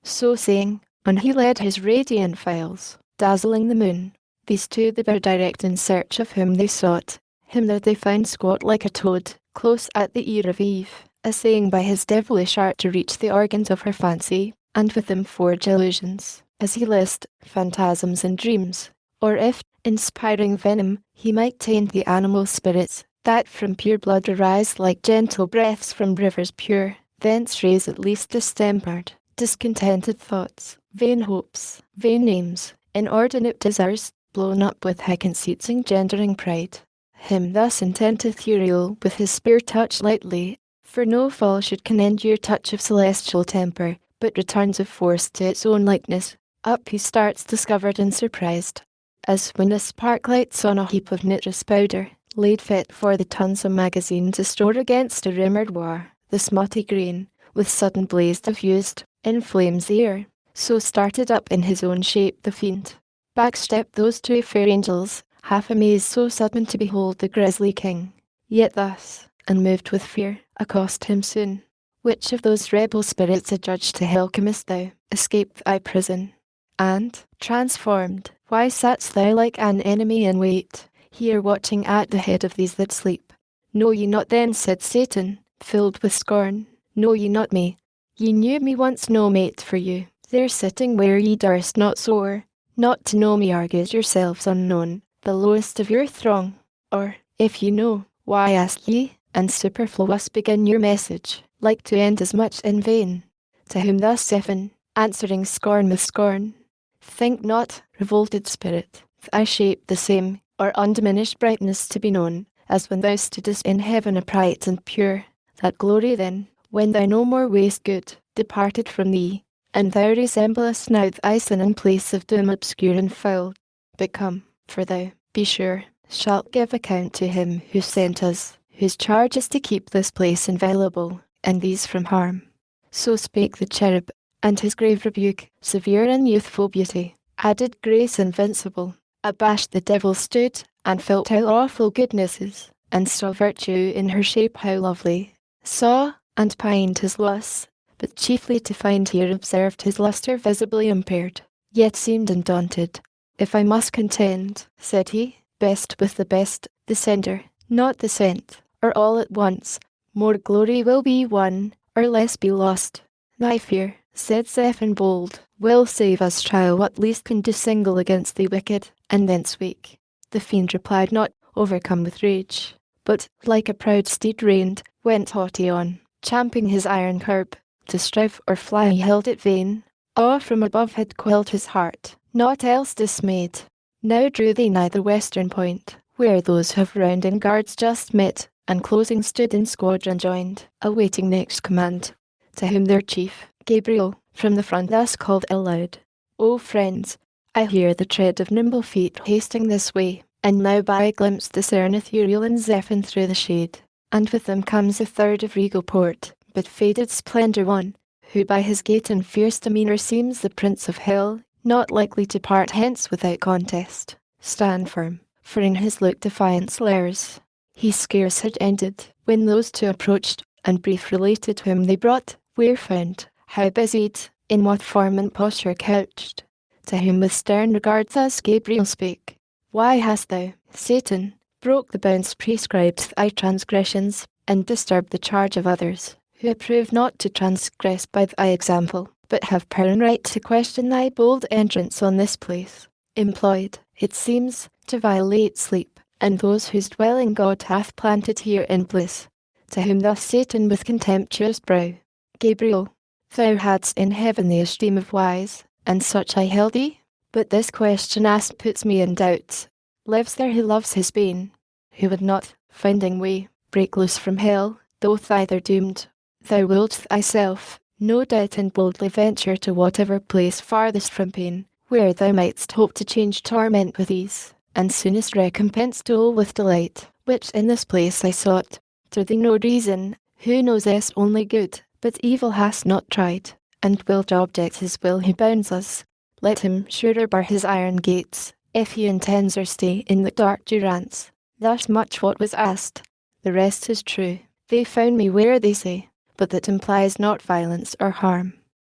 So saying, on he led his radiant files, dazzling the moon. These two they were direct in search of whom they sought, him that they found squat like a toad, close at the ear of Eve, essaying by his devilish art to reach the organs of her fancy, and with them forge illusions, as he list, phantasms and dreams, or if, inspiring venom, he might taint the animal spirits, that from pure blood arise like gentle breaths from rivers pure, thence raise at least distempered, discontented thoughts, vain hopes, vain aims, inordinate desires, blown up with high conceits engendering pride. Him thus intent Ithuriel with his spear touch lightly, for no fall should commend your touch of celestial temper, but returns of force to its own likeness. Up he starts discovered and surprised, as when a spark lights on a heap of nitrous powder, laid fit for the tons of magazine to store against a rumoured war, the smutty grain, with sudden blaze diffused, in flames the air, so started up in his own shape the fiend. Back stepped those two fair angels, half amazed so sudden to behold the grisly king. Yet thus, unmoved with fear, accost him soon. Which of those rebel spirits adjudged to hell comest thou, escaped thy prison? And, transformed, why satst thou like an enemy in wait, here watching at the head of these that sleep? Know ye not then, said Satan, filled with scorn, know ye not me? Ye knew me once no mate for you, there sitting where ye durst not soar. Not to know me argues yourselves unknown, the lowest of your throng. Or, if you know, why ask ye, and superfluous begin your message, like to end as much in vain? To whom thus Zephan, answering scorn with scorn, think not, revolted spirit, thy shape the same, or undiminished brightness to be known, as when thou stoodest in heaven upright and pure. That glory then, when thou no more wast good, departed from thee, and thou resemblest now thy sin in place of doom obscure and foul. But come, for thou, be sure, shalt give account to him who sent us, whose charge is to keep this place inviolable, and these from harm. So spake the cherub, and his grave rebuke, severe in youthful beauty, added grace invincible. Abashed the devil stood, and felt how awful goodness is, and saw virtue in her shape how lovely. Saw, and pined his loss, but chiefly to find here observed his lustre visibly impaired, yet seemed undaunted. If I must contend, said he, best with the best, the sender, not the sent, or all at once, more glory will be won, or less be lost. Thy fear, said Zephan bold, will save us trial what least can dissingle against the wicked, and thence weak. The fiend replied not, overcome with rage, but, like a proud steed reined, went haughty on, champing his iron curb. To strive or fly he held it vain. Awe from above had quelled his heart, naught else dismayed. Now drew they nigh the western point, where those who have round in guards just met, and closing stood in squadron joined, awaiting next command. To whom their chief, Gabriel, from the front thus called aloud, O friends, I hear the tread of nimble feet hasting this way, and now by a glimpse discerneth Uriel and Zephan through the shade, and with them comes a third of regal port, but faded splendour one, who by his gait and fierce demeanour seems the prince of hell, not likely to part hence without contest. Stand firm, for in his look defiance lurks. He scarce had ended, when those two approached, and brief related whom they brought, where found, how busied, in what form and posture couched. To whom with stern regard thus Gabriel spake, Why hast thou, Satan, broke the bounds prescribed thy transgressions, and disturbed the charge of others, who approve not to transgress by thy example, but have power and right to question thy bold entrance on this place, employed, it seems, to violate sleep, and those whose dwelling God hath planted here in bliss. To whom thus Satan with contemptuous brow, Gabriel, thou hadst in heaven the esteem of wise, and such I held thee? But this question asked puts me in doubt. Lives there who loves his bane, who would not, finding way, break loose from hell, though thither doomed? Thou wilt thyself, no doubt, and boldly venture to whatever place farthest from pain, where thou mightst hope to change torment with ease, and soonest recompense dole with delight, which in this place I sought. To thee no reason, who knowest only good, but evil hast not tried, and wilt object his will who bounds us. Let him surer bar his iron gates, if he intends or stay in the dark durance. Thus much what was asked, the rest is true. They found me where they say, but that implies not violence or harm.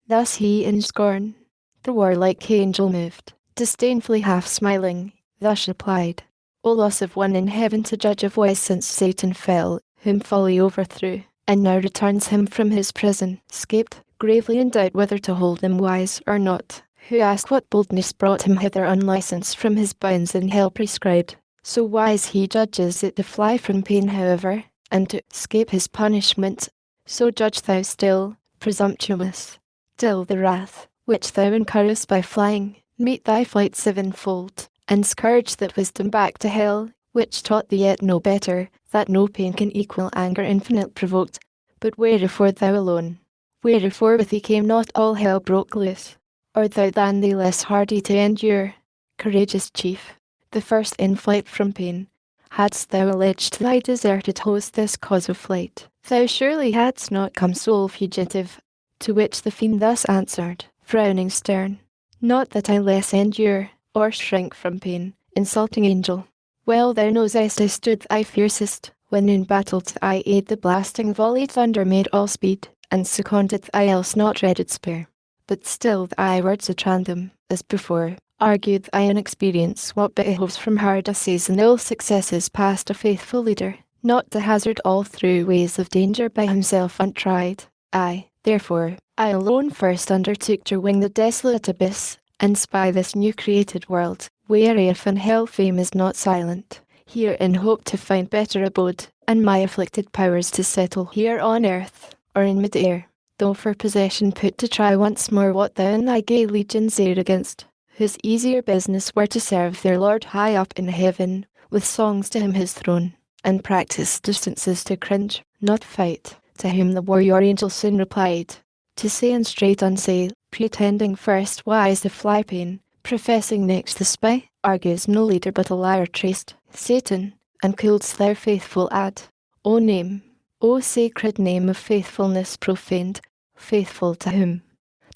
Thus he in scorn, the warlike angel moved, disdainfully half smiling, thus replied, O loss of one in heaven to judge of wise since Satan fell, whom folly overthrew, and now returns him from his prison, scaped, gravely in doubt whether to hold him wise or not, who ask what boldness brought him hither unlicensed from his bounds in hell prescribed. So wise he judges it to fly from pain however, and to escape his punishment. So judge thou still, presumptuous, till the wrath, which thou incurrest by flying, meet thy flight sevenfold, and scourge that wisdom back to hell, which taught thee yet no better, that no pain can equal anger infinite provoked. But wherefore thou alone? Wherefore with thee came not all hell broke loose? Or thou than thee less hardy to endure? Courageous chief, the first in flight from pain, hadst thou alleged to thy deserted host this cause of flight, thou surely hadst not come sole fugitive. To which the fiend thus answered, frowning stern, Not that I less endure, or shrink from pain, insulting angel. Well thou knowest I stood thy fiercest, when in battle I aid the blasting volley thunder made all speed, and seconded I else not dreaded spare. But still thy words at random, as before, argued thy inexperience what behoves from hard assays and ill successes past a faithful leader, not to hazard all through ways of danger by himself untried. I, therefore, I alone first undertook to wing the desolate abyss, and spy this new created world, weary if in hell fame is not silent, here in hope to find better abode, and my afflicted powers to settle here on earth, or in mid-air, though for possession put to try once more what thou and thy gay legions aid against, whose easier business were to serve their Lord high up in heaven, with songs to him his throne, and practice distances to cringe, not fight, to whom the warrior angel soon replied, to say and straight unsay, pretending first wise the fly pain, professing next the spy, argues no leader but a liar traced, Satan, and couldst thou faithful add, O name, O sacred name of faithfulness profaned, faithful to whom?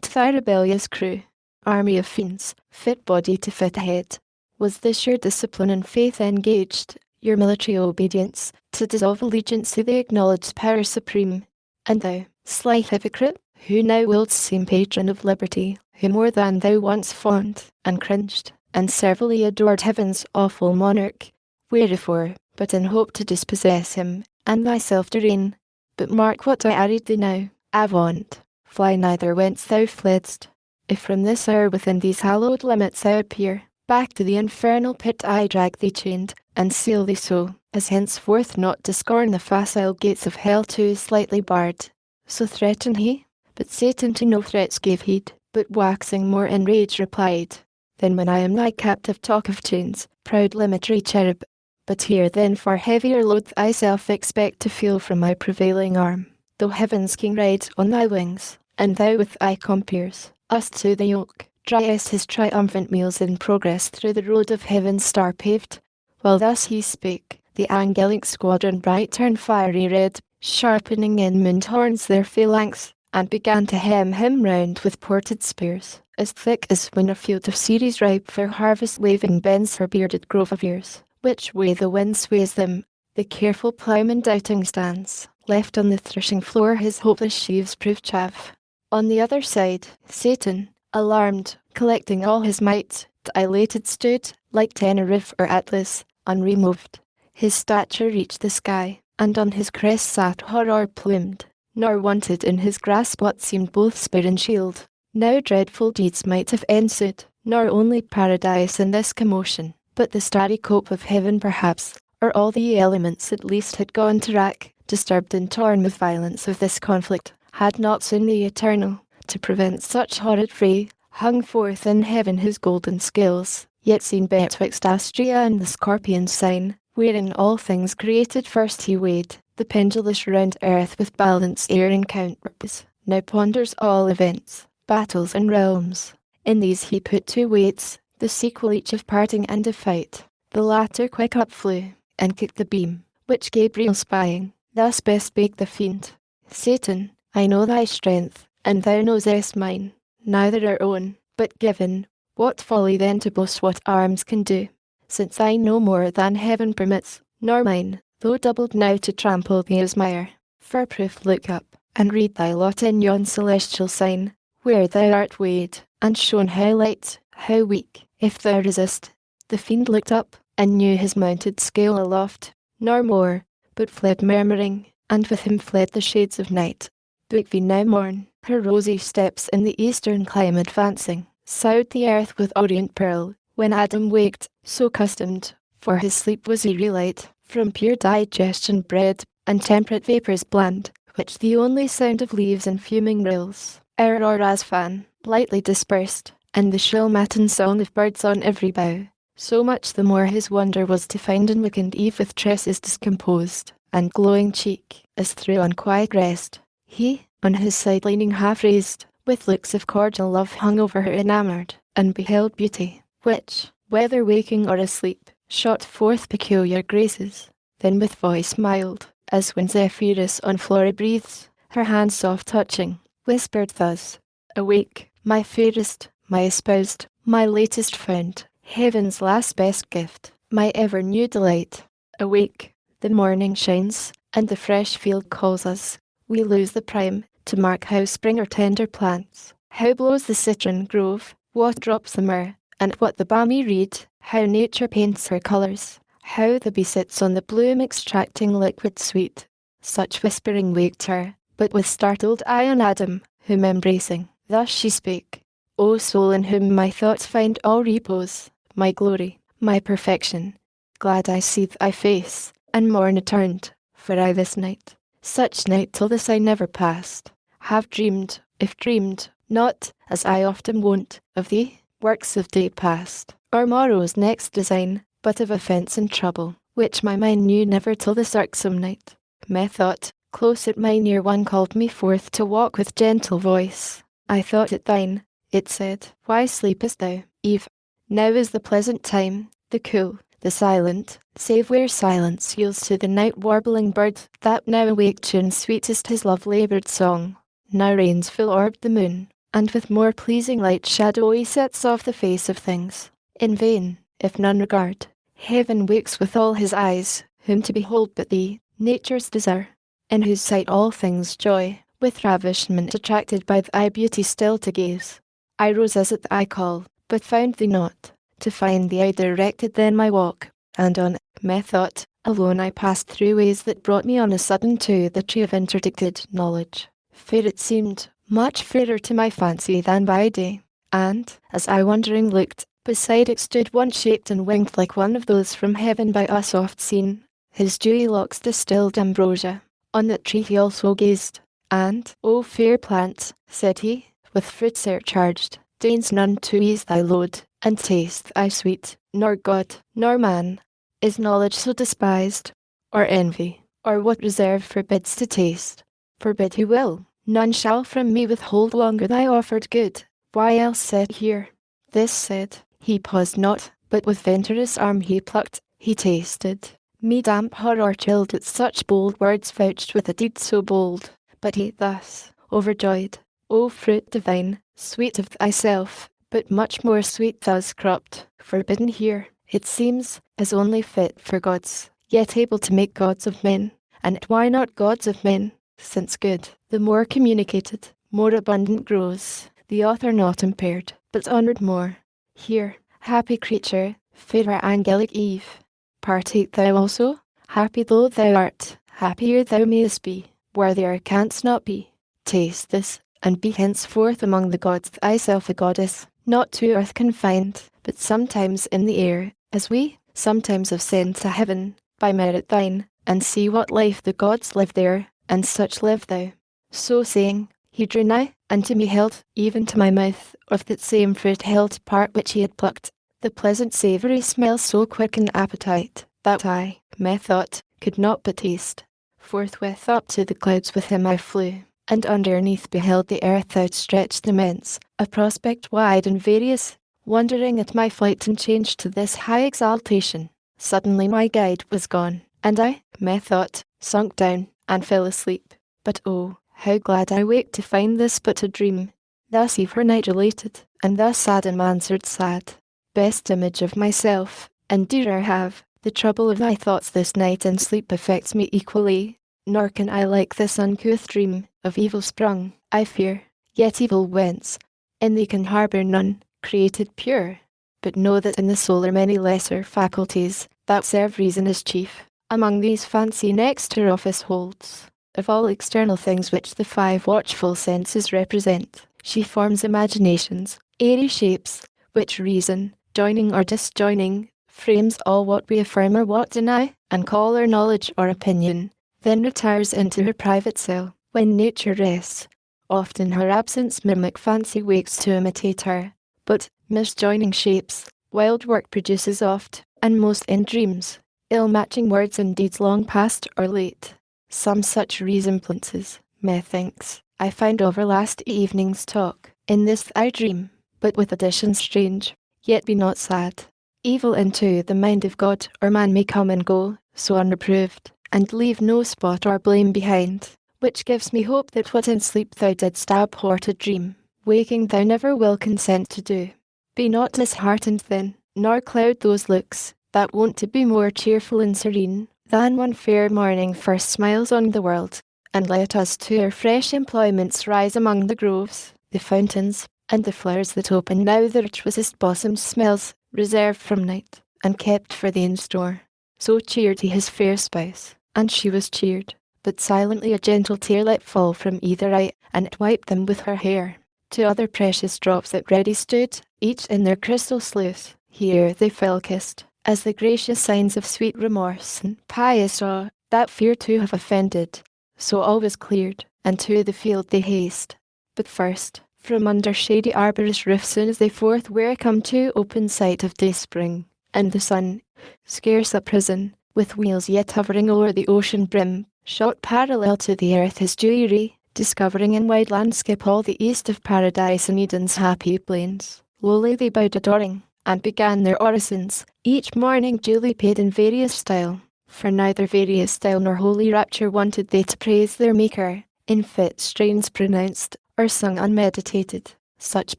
To thy rebellious crew, army of fiends, fit body to fit head. Was this your discipline and faith engaged, your military obedience, to dissolve allegiance to the acknowledged power supreme? And thou, sly hypocrite, who now wilt seem patron of liberty, who more than thou once fawned, and cringed, and servilely adored heaven's awful monarch, wherefore, but in hope to dispossess him, and thyself to reign. But mark what I added thee now, avaunt, fly neither whence thou fledst. If from this hour within these hallowed limits thou appear, back to the infernal pit I drag thee chained, and seal thee so, as henceforth not to scorn the facile gates of hell too slightly barred. So threatened he, but Satan to no threats gave heed, but waxing more enraged replied, Then when I am thy captive talk of chains, proud limitary cherub, but here then far heavier load thyself expect to feel from my prevailing arm, though heaven's king rides on thy wings, and thou with thy compeers, us to the yoke, driest his triumphant meals in progress through the road of heaven's star-paved. While thus he spake, the angelic squadron bright turned fiery red, sharpening in mooned horns their phalanx, and began to hem him round with ported spears, as thick as when a field of cereals ripe for harvest waving bends her bearded grove of ears. Which way the wind sways them, the careful ploughman doubting stands, left on the threshing floor his hopeless sheaves prove chaff. On the other side, Satan, alarmed, collecting all his might, dilated stood, like Tenerife or Atlas, unremoved. His stature reached the sky, and on his crest sat horror plumed, nor wanted in his grasp what seemed both spear and shield. Now dreadful deeds might have ensued, nor only paradise in this commotion, but the starry cope of heaven perhaps, or all the elements at least had gone to rack, disturbed and torn with violence of this conflict, had not soon the Eternal, to prevent such horrid fray, hung forth in heaven his golden scales, yet seen betwixt Astrea and the Scorpion's sign, wherein all things created first he weighed, the pendulous round earth with balance air and counterpoise, now ponders all events, battles and realms. In these he put two weights, the sequel each of parting and of fight. The latter quick up flew, and kicked the beam, which Gabriel spying, thus best spake the fiend, Satan, I know thy strength, and thou knowest mine, neither our own, but given. What folly then to boast what arms can do, since I know more than heaven permits, nor mine, though doubled now to trample thee as mire. For proof look up, and read thy lot in yon celestial sign, where thou art weighed, and shown how light, how weak, if thou resist. The fiend looked up, and knew his mounted scale aloft, nor more, but fled murmuring, and with him fled the shades of night. Book we now morn, her rosy steps in the eastern clime advancing, soughed the earth with orient pearl, when Adam waked, so customed, for his sleep was eerie light, from pure digestion bred, and temperate vapours bland, which the only sound of leaves and fuming rills, auroras fan, lightly dispersed, and the shrill matin song of birds on every bough. So much the more his wonder was to find in wakened Eve with tresses discomposed, and glowing cheek, as through unquiet rest. He, on his side leaning half raised, with looks of cordial love hung over her enamoured, and beheld beauty, which, whether waking or asleep, shot forth peculiar graces. Then with voice mild, as when Zephyrus on Flora breathes, her hand soft touching, whispered thus, Awake, my fairest, my espoused, my latest found, Heaven's last best gift, my ever new delight. Awake, the morning shines, and the fresh field calls us. We lose the prime, to mark how spring or tender plants, how blows the citron grove, what drops the myrrh, and what the balmy reed, how nature paints her colours, how the bee sits on the bloom extracting liquid sweet. Such whispering waked her, but with startled eye on Adam, whom embracing, thus she spake, O soul in whom my thoughts find all repose, my glory, my perfection, glad I see thy face, and morn returned, for I this night, such night till this I never passed, have dreamed, if dreamed, not, as I often wont, of thee, works of day past, or morrow's next design, but of offence and trouble, which my mind knew never till this irksome night. Methought, close at mine ear one called me forth to walk with gentle voice. I thought it thine, it said, why sleepest thou, Eve? Now is the pleasant time, the cool, the silent, save where silence yields to the night warbling bird, that now awake tunes sweetest his love-laboured song. Now reigns full-orbed the moon, and with more pleasing light shadowy sets off the face of things. In vain, if none regard, heaven wakes with all his eyes, whom to behold but thee, nature's desire, in whose sight all things joy, with ravishment attracted by thy beauty still to gaze. I rose as at thy call, but found thee not. To find thee I directed then my walk, and on, methought, alone I passed through ways that brought me on a sudden to the tree of interdicted knowledge. Fair it seemed, much fairer to my fancy than by day, and, as I wondering looked, beside it stood one shaped and winged like one of those from heaven by us oft seen. His dewy locks distilled ambrosia. On that tree he also gazed, and, O fair plant, said he, with fruit surcharged, deigns none to ease thy load, and taste thy sweet, nor God, nor man, is knowledge so despised, or envy, or what reserve forbids to taste. Forbid who will, none shall from me withhold longer thy offered good. Why else said here? This said, he paused not, but with venturous arm he plucked, he tasted. Me damp horror chilled at such bold words vouched with a deed so bold, but he thus, overjoyed, O fruit divine, sweet of thyself, but much more sweet thus cropped, forbidden here, it seems, is only fit for gods, yet able to make gods of men, and why not gods of men, since good, the more communicated, more abundant grows, the author not impaired, but honoured more. Here, happy creature, fairer angelic Eve, partake thou also, happy though thou art, happier thou mayest be, worthier canst not be. Taste this, and be henceforth among the gods thyself a goddess, not to earth confined, but sometimes in the air, as we sometimes ascend to heaven, by merit thine, and see what life the gods live there, and such live thou. So saying, he drew nigh, and to me held, even to my mouth, of that same fruit held part which he had plucked. The pleasant savoury smell so quickened appetite, that I, methought, could not but taste. Forthwith up to the clouds with him I flew, and underneath beheld the earth outstretched immense, a prospect wide and various, wondering at my flight and change to this high exaltation. Suddenly my guide was gone, and I, methought, sunk down, and fell asleep. But oh, how glad I waked to find this but a dream. Thus Eve her night related, and thus Adam answered sad. Best image of myself, and dearer have, the trouble of thy thoughts this night and sleep affects me equally, nor can I like this uncouth dream, of evil sprung, I fear, yet evil whence, in thee can harbour none, created pure. But know that in the soul are many lesser faculties, that serve reason as chief. Among these fancy next her office holds. Of all external things which the five watchful senses represent, she forms imaginations, airy shapes, which reason, joining or disjoining, frames all what we affirm or what deny, and call our knowledge or opinion, then retires into her private cell, when nature rests. Oft in her absence mimic fancy wakes to imitate her, but, misjoining shapes, wild work produces oft, and most in dreams, ill-matching words and deeds long past or late. Some such resemblances, methinks, I find over last evening's talk, in this thy dream, but with additions strange, yet be not sad. Evil into the mind of God or man may come and go, so unreproved, and leave no spot or blame behind, which gives me hope that what in sleep thou didst abhor to dream, waking thou never will consent to do. Be not disheartened then, nor cloud those looks, that wont to be more cheerful and serene, than one fair morning first smiles on the world. And let us to our fresh employments rise among the groves, the fountains, and the flowers that open now their choicest blossomed smells, reserved from night, and kept for thee in store. So cheered he his fair spouse, and she was cheered, but silently a gentle tear let fall from either eye, and wiped them with her hair. Two other precious drops that ready stood, each in their crystal sluice, here they fell kissed, as the gracious signs of sweet remorse and pious awe, that fear to have offended. So all was cleared, and to the field they haste. But first, from under shady arbour's roof soon as they forth were come to open sight of dayspring, and the sun, scarce uprisen, with wheels yet hovering o'er the ocean brim, shot parallel to the earth his dewy ray, discovering in wide landscape all the east of paradise and Eden's happy plains. Lowly they bowed adoring, and began their orisons, each morning duly paid in various style. For neither various style nor holy rapture wanted they to praise their Maker, in fit strains pronounced, or sung unmeditated. Such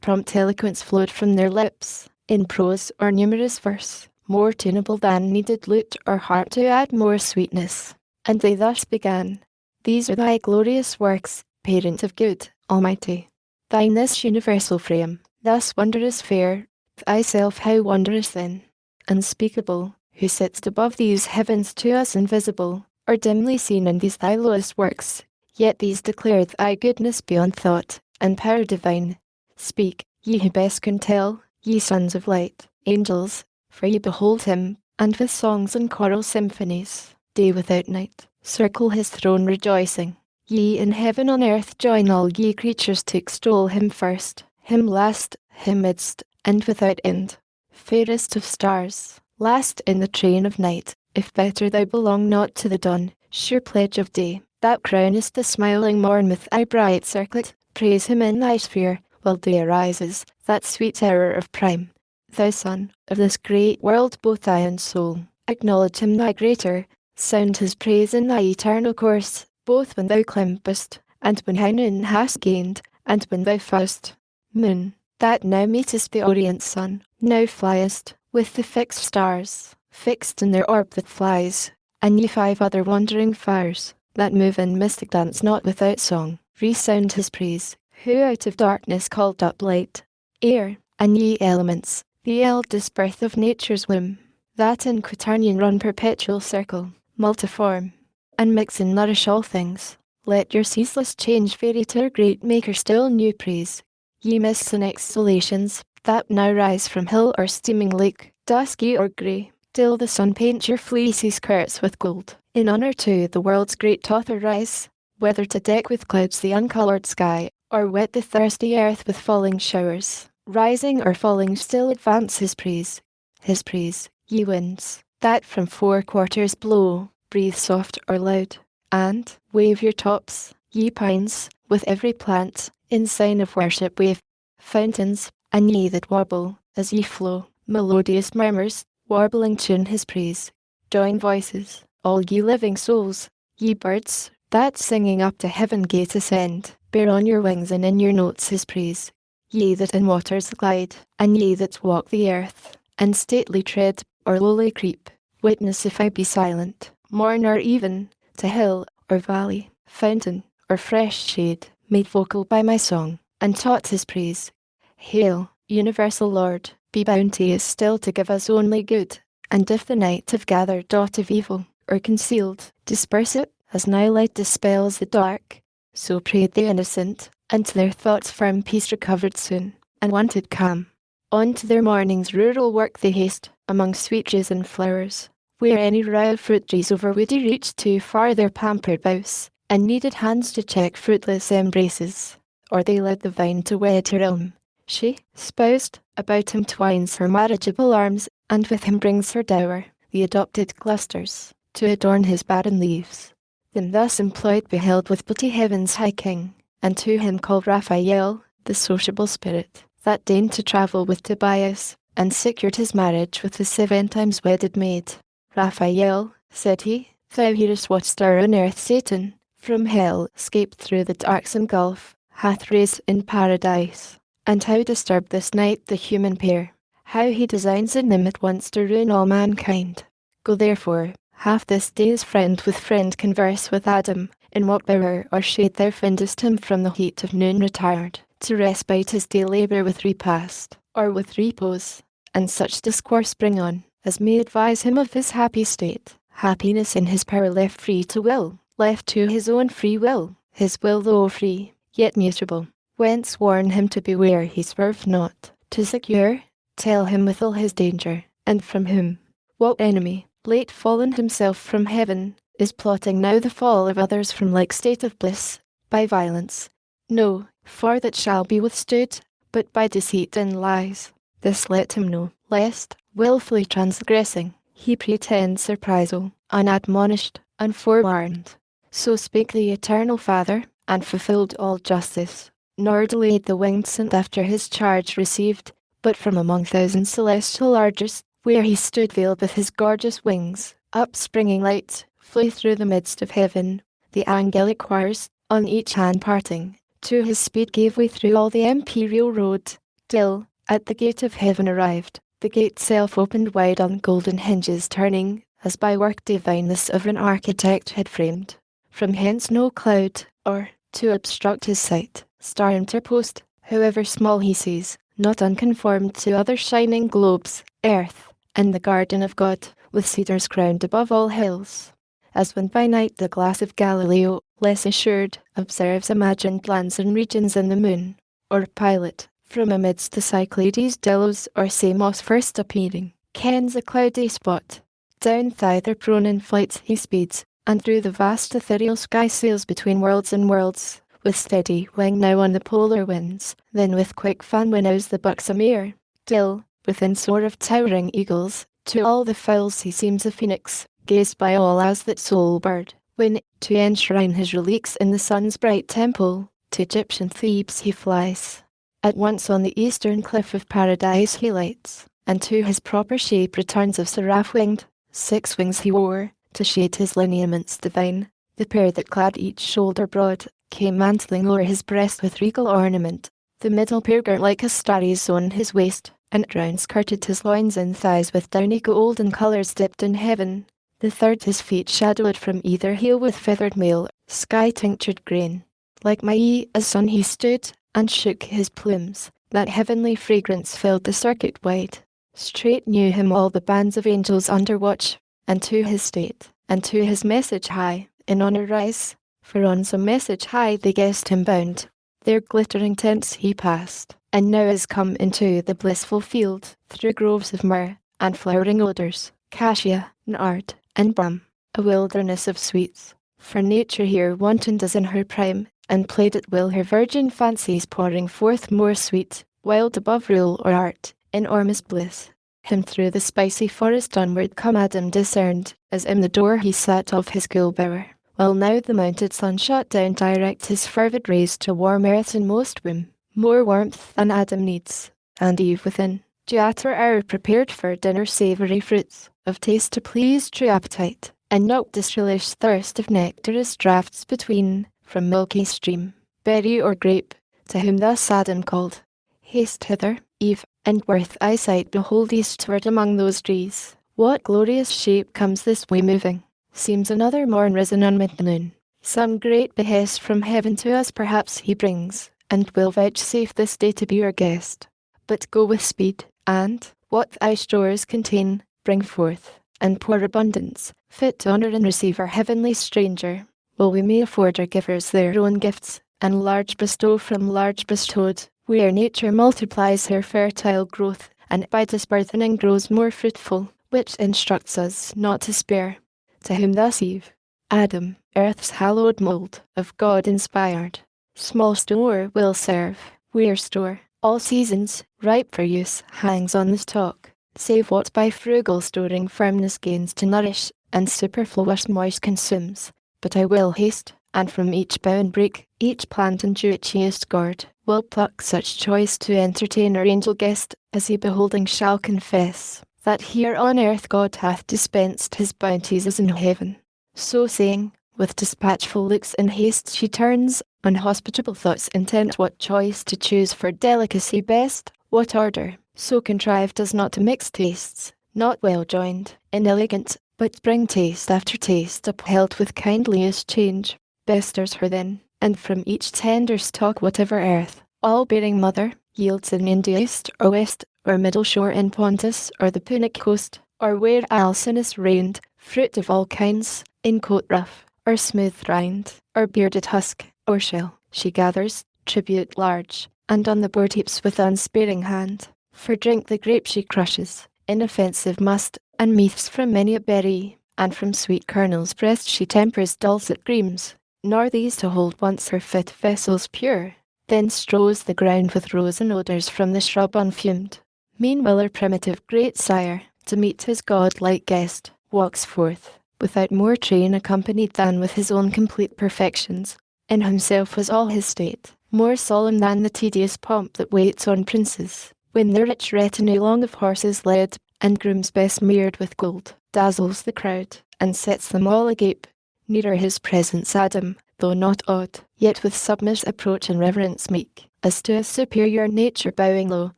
prompt eloquence flowed from their lips, in prose or numerous verse, more tuneable than needed lute or harp to add more sweetness. And they thus began, These are thy glorious works, Parent of good, Almighty. Thine this universal frame, thus wondrous fair, thyself how wondrous then, unspeakable, who sitst above these heavens to us invisible, or dimly seen in these thy lowest works, yet these declare thy goodness beyond thought, and power divine. Speak, ye who best can tell, ye sons of light, angels, for ye behold him, and with songs and choral symphonies, day without night, circle his throne rejoicing. Ye in heaven on earth join all ye creatures to extol him first, him last, him midst, and without end. Fairest of stars, last in the train of night, if better thou belong not to the dawn, sure pledge of day, that crownest the smiling morn with thy bright circlet, praise him in thy sphere, while day arises, that sweet hour of prime. Thou son of this great world, both eye and soul, acknowledge him thy greater, sound his praise in thy eternal course, both when thou climbest, and when high noon hast gained, and when thou fallest. Moon, that now meetest the orient sun, now fliest, with the fixed stars, fixed in their orb that flies, and ye 5 other wandering fires, that move in mystic dance not without song, resound his praise, who out of darkness called up light. Air, and ye elements, the eldest birth of nature's womb, that in quaternion run perpetual circle, multiform, and mix and nourish all things, let your ceaseless change vary to our great Maker still new praise. Ye mists and exhalations, that now rise from hill or steaming lake, dusky or grey, till the sun paint your fleecy skirts with gold, in honour to the world's great author rise, whether to deck with clouds the uncoloured sky, or wet the thirsty earth with falling showers, rising or falling still advance his praise. His praise, ye winds, that from 4 quarters blow, breathe soft or loud, and wave your tops, ye pines, with every plant, in sign of worship wave. Fountains, and ye that warble, as ye flow, melodious murmurs, warbling tune his praise. Join voices, all ye living souls, ye birds, that singing up to heaven gate ascend, bear on your wings and in your notes his praise. Ye that in waters glide, and ye that walk the earth, and stately tread, or lowly creep, witness if I be silent, morn or even, to hill or valley, fountain or fresh shade, made vocal by my song, and taught his praise. Hail, universal Lord, be bounteous still to give us only good, and if the night have gathered aught of evil, or concealed, disperse it, as now light dispels the dark. So prayed the innocent, and to their thoughts firm peace recovered soon, and wanted calm. On to their morning's rural work they haste, among sweet dews and flowers, where any row of fruit trees over woody reached too far their pampered boughs, and needed hands to check fruitless embraces, or they led the vine to wed her ilm. She, spoused, about him twines her marriageable arms, and with him brings her dower, the adopted clusters, to adorn his barren leaves. Them thus employed beheld with pity heaven's high king, and to him called Raphael, the sociable spirit, that deigned to travel with Tobias, and secured his marriage with the 7 times wedded maid. Raphael, said he, thou hearest what stir on earth Satan, from hell, escaped through the darksome gulf, hath raised in paradise, and how disturbed this night the human pair. how he designs in them at once to ruin all mankind. Go therefore, half this day's friend with friend converse with Adam, in what bower or shade thou findest him from the heat of noon retired, to respite his day labour with repast, or with repose, and such discourse bring on, as may advise him of his happy state, happiness in his power left free to will, left to his own free will, his will though free, yet mutable, whence warn him to beware he swerve not, to secure, tell him withal his danger, and from whom, what enemy, late fallen himself from heaven, is plotting now the fall of others from like state of bliss, by violence. No, for that shall be withstood, but by deceit and lies. This let him know, lest, wilfully transgressing, he pretend surprisal, unadmonished, unforewarned. So spake the Eternal Father, and fulfilled all justice, nor delayed the winged saint after his charge received, but from among thousand celestial arches, where he stood veiled with his gorgeous wings, upspringing lights, flew through the midst of heaven, the angelic choirs, on each hand parting, to his speed gave way through all the imperial road, till, at the gate of heaven arrived, the gate self opened wide on golden hinges turning, as by work divine the sovereign architect had framed. From hence no cloud, or, to obstruct his sight, star interposed, however small he sees, not unconformed to other shining globes, earth, and the garden of God, with cedars crowned above all hills. As when by night the glass of Galileo, less assured, observes imagined lands and regions in the moon, or Pilate, from amidst the Cyclades Delos or Samos first appearing, kens a cloudy spot. Down thither prone in flight he speeds, and through the vast ethereal sky sails between worlds and worlds, with steady wing now on the polar winds, then with quick fan winnows the buxom air, till, within soar of towering eagles, to all the fowls he seems a phoenix, gazed by all as that sole bird, when, to enshrine his relics in the sun's bright temple, to Egyptian Thebes he flies. At once on the eastern cliff of paradise he lights, and to his proper shape returns of seraph winged, 6 wings he wore, to shade his lineaments divine, the pair that clad each shoulder broad, came mantling o'er his breast with regal ornament, the middle pair girt like a starry zone his waist, and round skirted his loins and thighs with downy golden colours dipped in heaven. The third his feet shadowed from either heel with feathered mail, sky-tinctured grain. Like my as sun he stood, and shook his plumes, that heavenly fragrance filled the circuit wide. Straight knew him all the bands of angels under watch, and to his state, and to his message high, in honour rise, for on some message high they guessed him bound. Their glittering tents he passed, and now is come into the blissful field, through groves of myrrh, and flowering odours, cassia, nard, and balm, a wilderness of sweets. For nature here wantoned as in her prime, and played at will her virgin fancies pouring forth more sweet, wild above rule or art, enormous bliss. Him through the spicy forest onward come Adam discerned, as in the door he sat of his cool bower, while now the mounted sun shot down direct his fervid rays to warm earth in most room, more warmth than Adam needs, and Eve within, due at her hour prepared for dinner savoury fruits, of taste to please true appetite, and not disrelish thirst of nectarous draughts between, from milky stream, berry or grape, to whom thus Adam called, Haste hither, Eve, and worth eyesight behold eastward among those trees. What glorious shape comes this way moving? Seems another morn risen on mid-noon. Some great behest from heaven to us perhaps he brings, and will vouchsafe this day to be your guest. But go with speed, and, what thy stores contain, bring forth, and pour abundance, fit to honour and receive our heavenly stranger. Will we may afford our givers their own gifts, and large bestow from large bestowed, where nature multiplies her fertile growth, and by disburthening grows more fruitful, which instructs us not to spare. To whom thus Eve, Adam, earth's hallowed mould, of God inspired, small store will serve, where store, all seasons, ripe for use, hangs on the stalk, save what by frugal storing firmness gains to nourish, and superfluous moist consumes. But I will haste, and from each bough and brake, each plant and juiciest gourd, will pluck such choice to entertain our angel guest, as he beholding shall confess, that here on earth God hath dispensed his bounties as in heaven. So saying, with dispatchful looks in haste she turns, on hospitable thoughts intent what choice to choose for delicacy best, What order, so contrived as not to mix tastes, not well joined, inelegant, but bring taste after taste upheld with kindliest change, besters her then, and from each tender stock whatever earth, all bearing mother, yields in India east or west, or middle shore in Pontus or the Punic coast, or where Alcinous reigned, fruit of all kinds, in coat rough, or smooth rind, or bearded husk, or shell, she gathers, tribute large, and on the board heaps with unsparing hand. For drink the grape she crushes, inoffensive must, and meaths from many a berry, and from sweet kernels breast she tempers dulcet creams, nor these to hold once her fit vessels pure, then strows the ground with rosin odours from the shrub unfumed. Meanwhile our primitive great sire, to meet his god-like guest, walks forth, without more train accompanied than with his own complete perfections. In himself was all his state, more solemn than the tedious pomp that waits on princes, when the rich retinue long of horses led, and grooms besmeared with gold, dazzles the crowd, and sets them all agape. Nearer his presence Adam, though not awed, yet with submiss approach and reverence meek, as to a superior nature bowing low,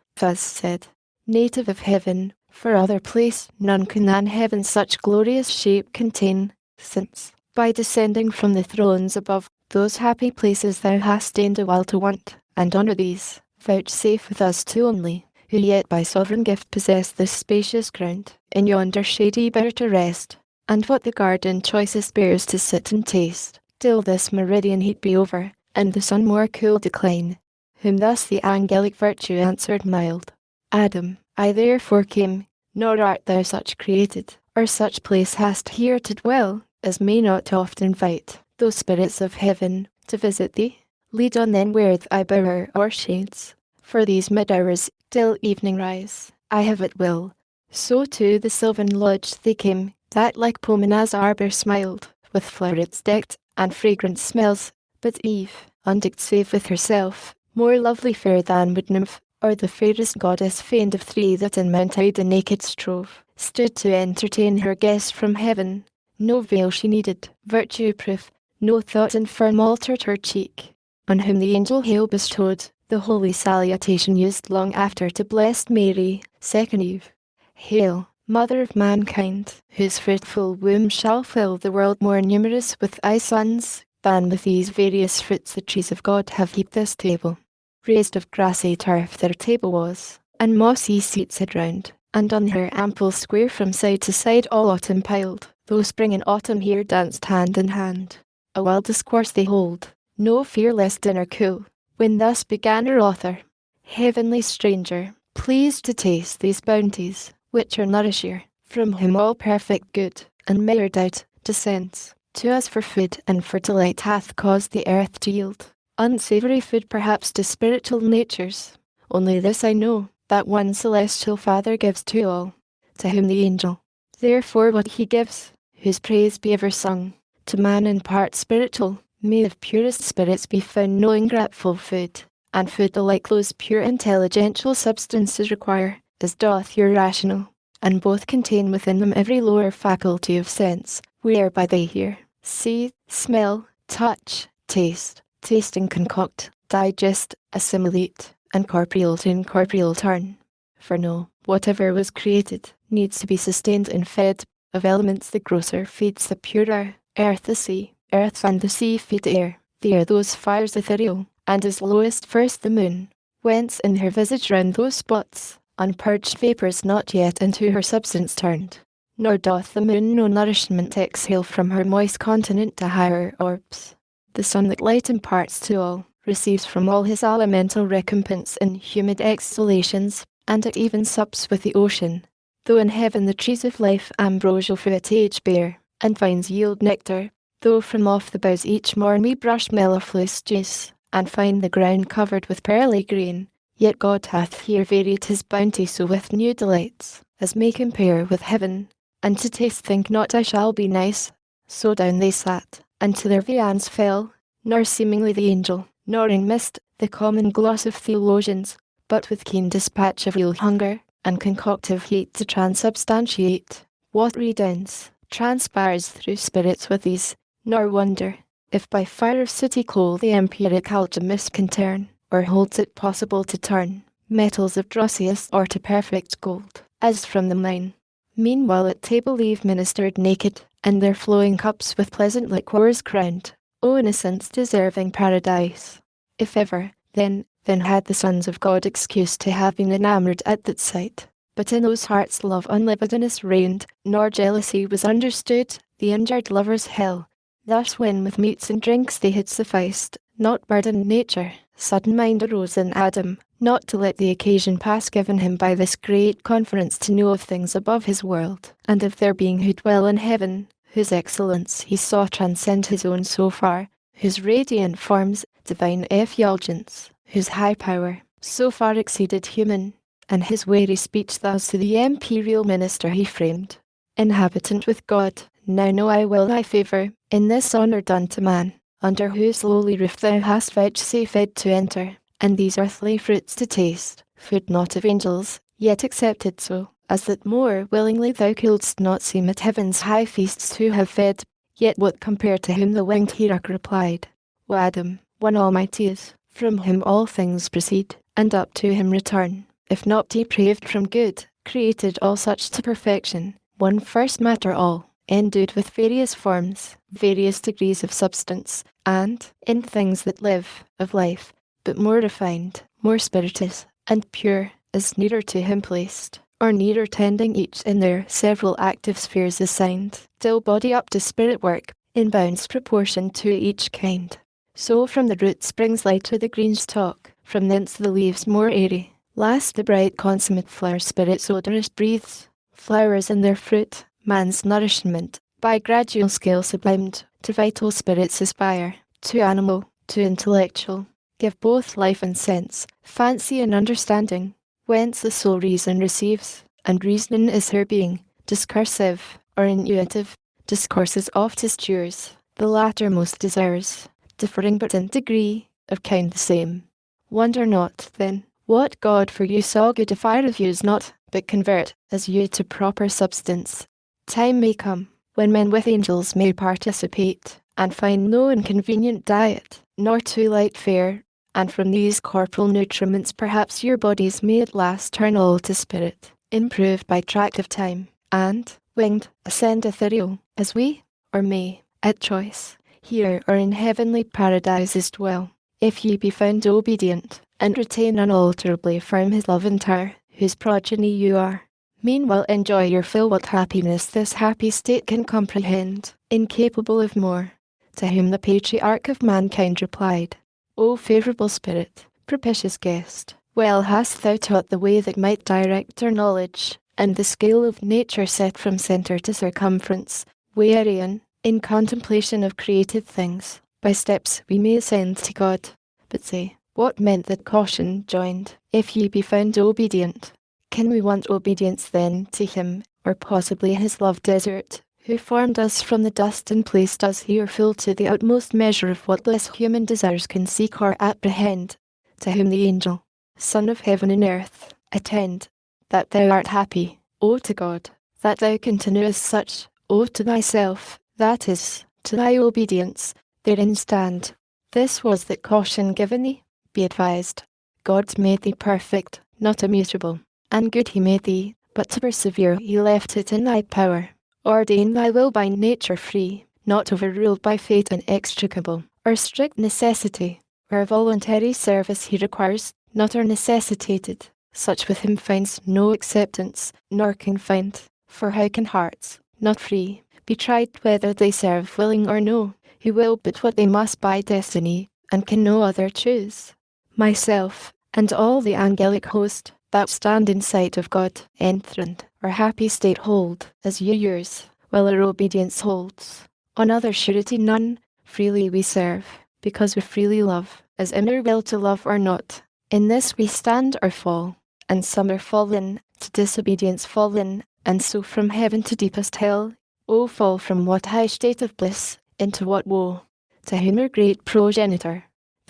thus said, Native of heaven, for other place none can than heaven such glorious shape contain, since, by descending from the thrones above, those happy places thou hast deigned a while to want, and honour these, vouchsafe with us two only, who yet by sovereign gift possess this spacious ground, in yonder shady bower to rest, and what the garden choicest bears to sit and taste, till this meridian heat be over, and the sun more cool decline. Whom thus the angelic virtue answered mild, Adam, I therefore came, nor art thou such created, or such place hast here to dwell, as may not oft invite those spirits of heaven to visit thee. Lead on then where thy bower or shades, for these mid-hours till evening rise, I have at will. So to the sylvan lodge they came, that like Pomina's arbour smiled, with flowers decked, and fragrant smells, but Eve, undecked save with herself, more lovely fair than wood nymph, or the fairest goddess feigned of three that in Mount Ida naked strove, stood to entertain her guest from heaven. No veil she needed, virtue proof, no thought infirm altered her cheek, on whom the angel hail bestowed, the holy salutation used long after to blessed Mary, second Eve. Hail, Mother of mankind, whose fruitful womb shall fill the world more numerous with thy sons, than with these various fruits the trees of God have heaped this table. Raised of grassy turf their table was, and mossy seats had round, and on her ample square from side to side all autumn piled, though spring and autumn here danced hand in hand. A wild discourse they hold, no fear lest dinner cool, when thus began her author, Heavenly stranger, pleased to taste these bounties, which are nourisher, from whom all perfect good, and measured out, descends, to us for food and for delight hath caused the earth to yield. Unsavoury food perhaps to spiritual natures. Only this I know, that one celestial Father gives to all, to whom the angel, therefore what he gives, whose praise be ever sung, to man in part spiritual, may of purest spirits be found no ingrateful food, and food alike those pure intelligential substances require, as doth your rational, and both contain within them every lower faculty of sense, whereby they hear, see, smell, touch, taste, tasting concoct, digest, assimilate, and corporeal to incorporeal turn. For no, whatever was created, needs to be sustained and fed, of elements the grosser feeds the purer, earth the sea, earth and the sea feed air, the air those fires ethereal, and as lowest first the moon, whence in her visage round those spots, unpurged vapours not yet into her substance turned, nor doth the moon no nourishment exhale from her moist continent to higher orbs. The sun that light imparts to all, receives from all his elemental recompense in humid exhalations, and it even sups with the ocean. Though in heaven the trees of life ambrosial fruit age bear, and vines yield nectar, though from off the boughs each morn we brush mellifluous juice, and find the ground covered with pearly green, yet God hath here varied his bounty so with new delights, as may compare with heaven. And to taste think not I shall be nice. So down they sat, and to their viands fell, nor seemingly the angel, nor in mist the common gloss of theologians, but with keen dispatch of real hunger, and concoctive heat to transubstantiate what redounds, transpires through spirits with these, nor wonder, if by fire of city coal the empiric alchemist can turn, or holds it possible to turn, metals of drossiest or to perfect gold, as from the mine. Meanwhile at table Eve ministered naked, and their flowing cups with pleasant liquors crowned. O innocence deserving paradise! If ever, then had the sons of God excuse to have been enamoured at that sight. But in those hearts love unlimitedness reigned, nor jealousy was understood, the injured lover's hell. Thus when with meats and drinks they had sufficed, not burdened nature, sudden mind arose in Adam, not to let the occasion pass given him by this great conference to know of things above his world, and of their being who dwell in heaven, whose excellence he saw transcend his own so far, whose radiant forms, divine effulgence, whose high power, so far exceeded human, and his wary speech thus to the imperial minister he framed. Inhabitant with God, now know I well thy favour, in this honour done to man, under whose lowly roof thou hast vouchsafed to enter, and these earthly fruits to taste, food not of angels, yet accepted so, as that more willingly thou couldst not seem at heaven's high feasts to have fed, yet what compared to whom the winged hierarch replied, O Adam, one almighty is, from whom all things proceed, and up to him return, if not depraved from good, created all such to perfection, one first matter all, endued with various forms, various degrees of substance, and, in things that live, of life, but more refined, more spirituous, and pure, is nearer to him placed, or nearer tending each in their several active spheres assigned, till body up to spirit work, in bounds proportioned to each kind. So from the root springs light to the green stalk, from thence the leaves more airy, last the bright consummate flower spirit's odorous breathes, flowers in their fruit, man's nourishment, by gradual scale sublimed, to vital spirits aspire, to animal, to intellectual, give both life and sense, fancy and understanding, whence the soul reason receives, and reasoning is her being, discursive, or intuitive, discourses oftest yours, the latter most desires, differing but in degree, of kind the same. Wonder not, then, what God for you saw good if I refuse not, but convert, as you to proper substance. Time may come, when men with angels may participate, and find no inconvenient diet, nor too light fare, and from these corporal nutriments perhaps your bodies may at last turn all to spirit, improved by tract of time, and, winged, ascend ethereal, as we, or may, at choice, here or in heavenly paradises dwell, if ye be found obedient, and retain unalterably firm his love entire, whose progeny you are. Meanwhile enjoy your fill what happiness this happy state can comprehend, incapable of more. To whom the patriarch of mankind replied, O favourable spirit, propitious guest, well hast thou taught the way that might direct our knowledge, and the scale of nature set from centre to circumference, wherein, in contemplation of created things, by steps we may ascend to God. But say, what meant that caution joined, if ye be found obedient? Can we want obedience then to him, or possibly his love desert, who formed us from the dust and placed us here full to the utmost measure of what less human desires can seek or apprehend, to whom the angel, Son of heaven and earth, attend, that thou art happy, O to God, that thou continuest such, O to thyself, that is, to thy obedience, therein stand. This was that caution given thee, be advised. God made thee perfect, not immutable, and good he made thee, but to persevere he left it in thy power. Ordain thy will by nature free, not overruled by fate inextricable, or strict necessity, where voluntary service he requires, not are necessitated. Such with him finds no acceptance, nor confined, for how can hearts, not free, be tried whether they serve willing or no, who will but what they must by destiny, and can no other choose? Myself, and all the angelic host, that stand in sight of God, enthroned, our happy state hold, as you yours, while our obedience holds. On other surety none, freely we serve, because we freely love, as in our will to love or not. In this we stand or fall, and some are fallen, to disobedience fallen, and so from heaven to deepest hell. O fall from what high state of bliss, into what woe? To whom our great progenitor,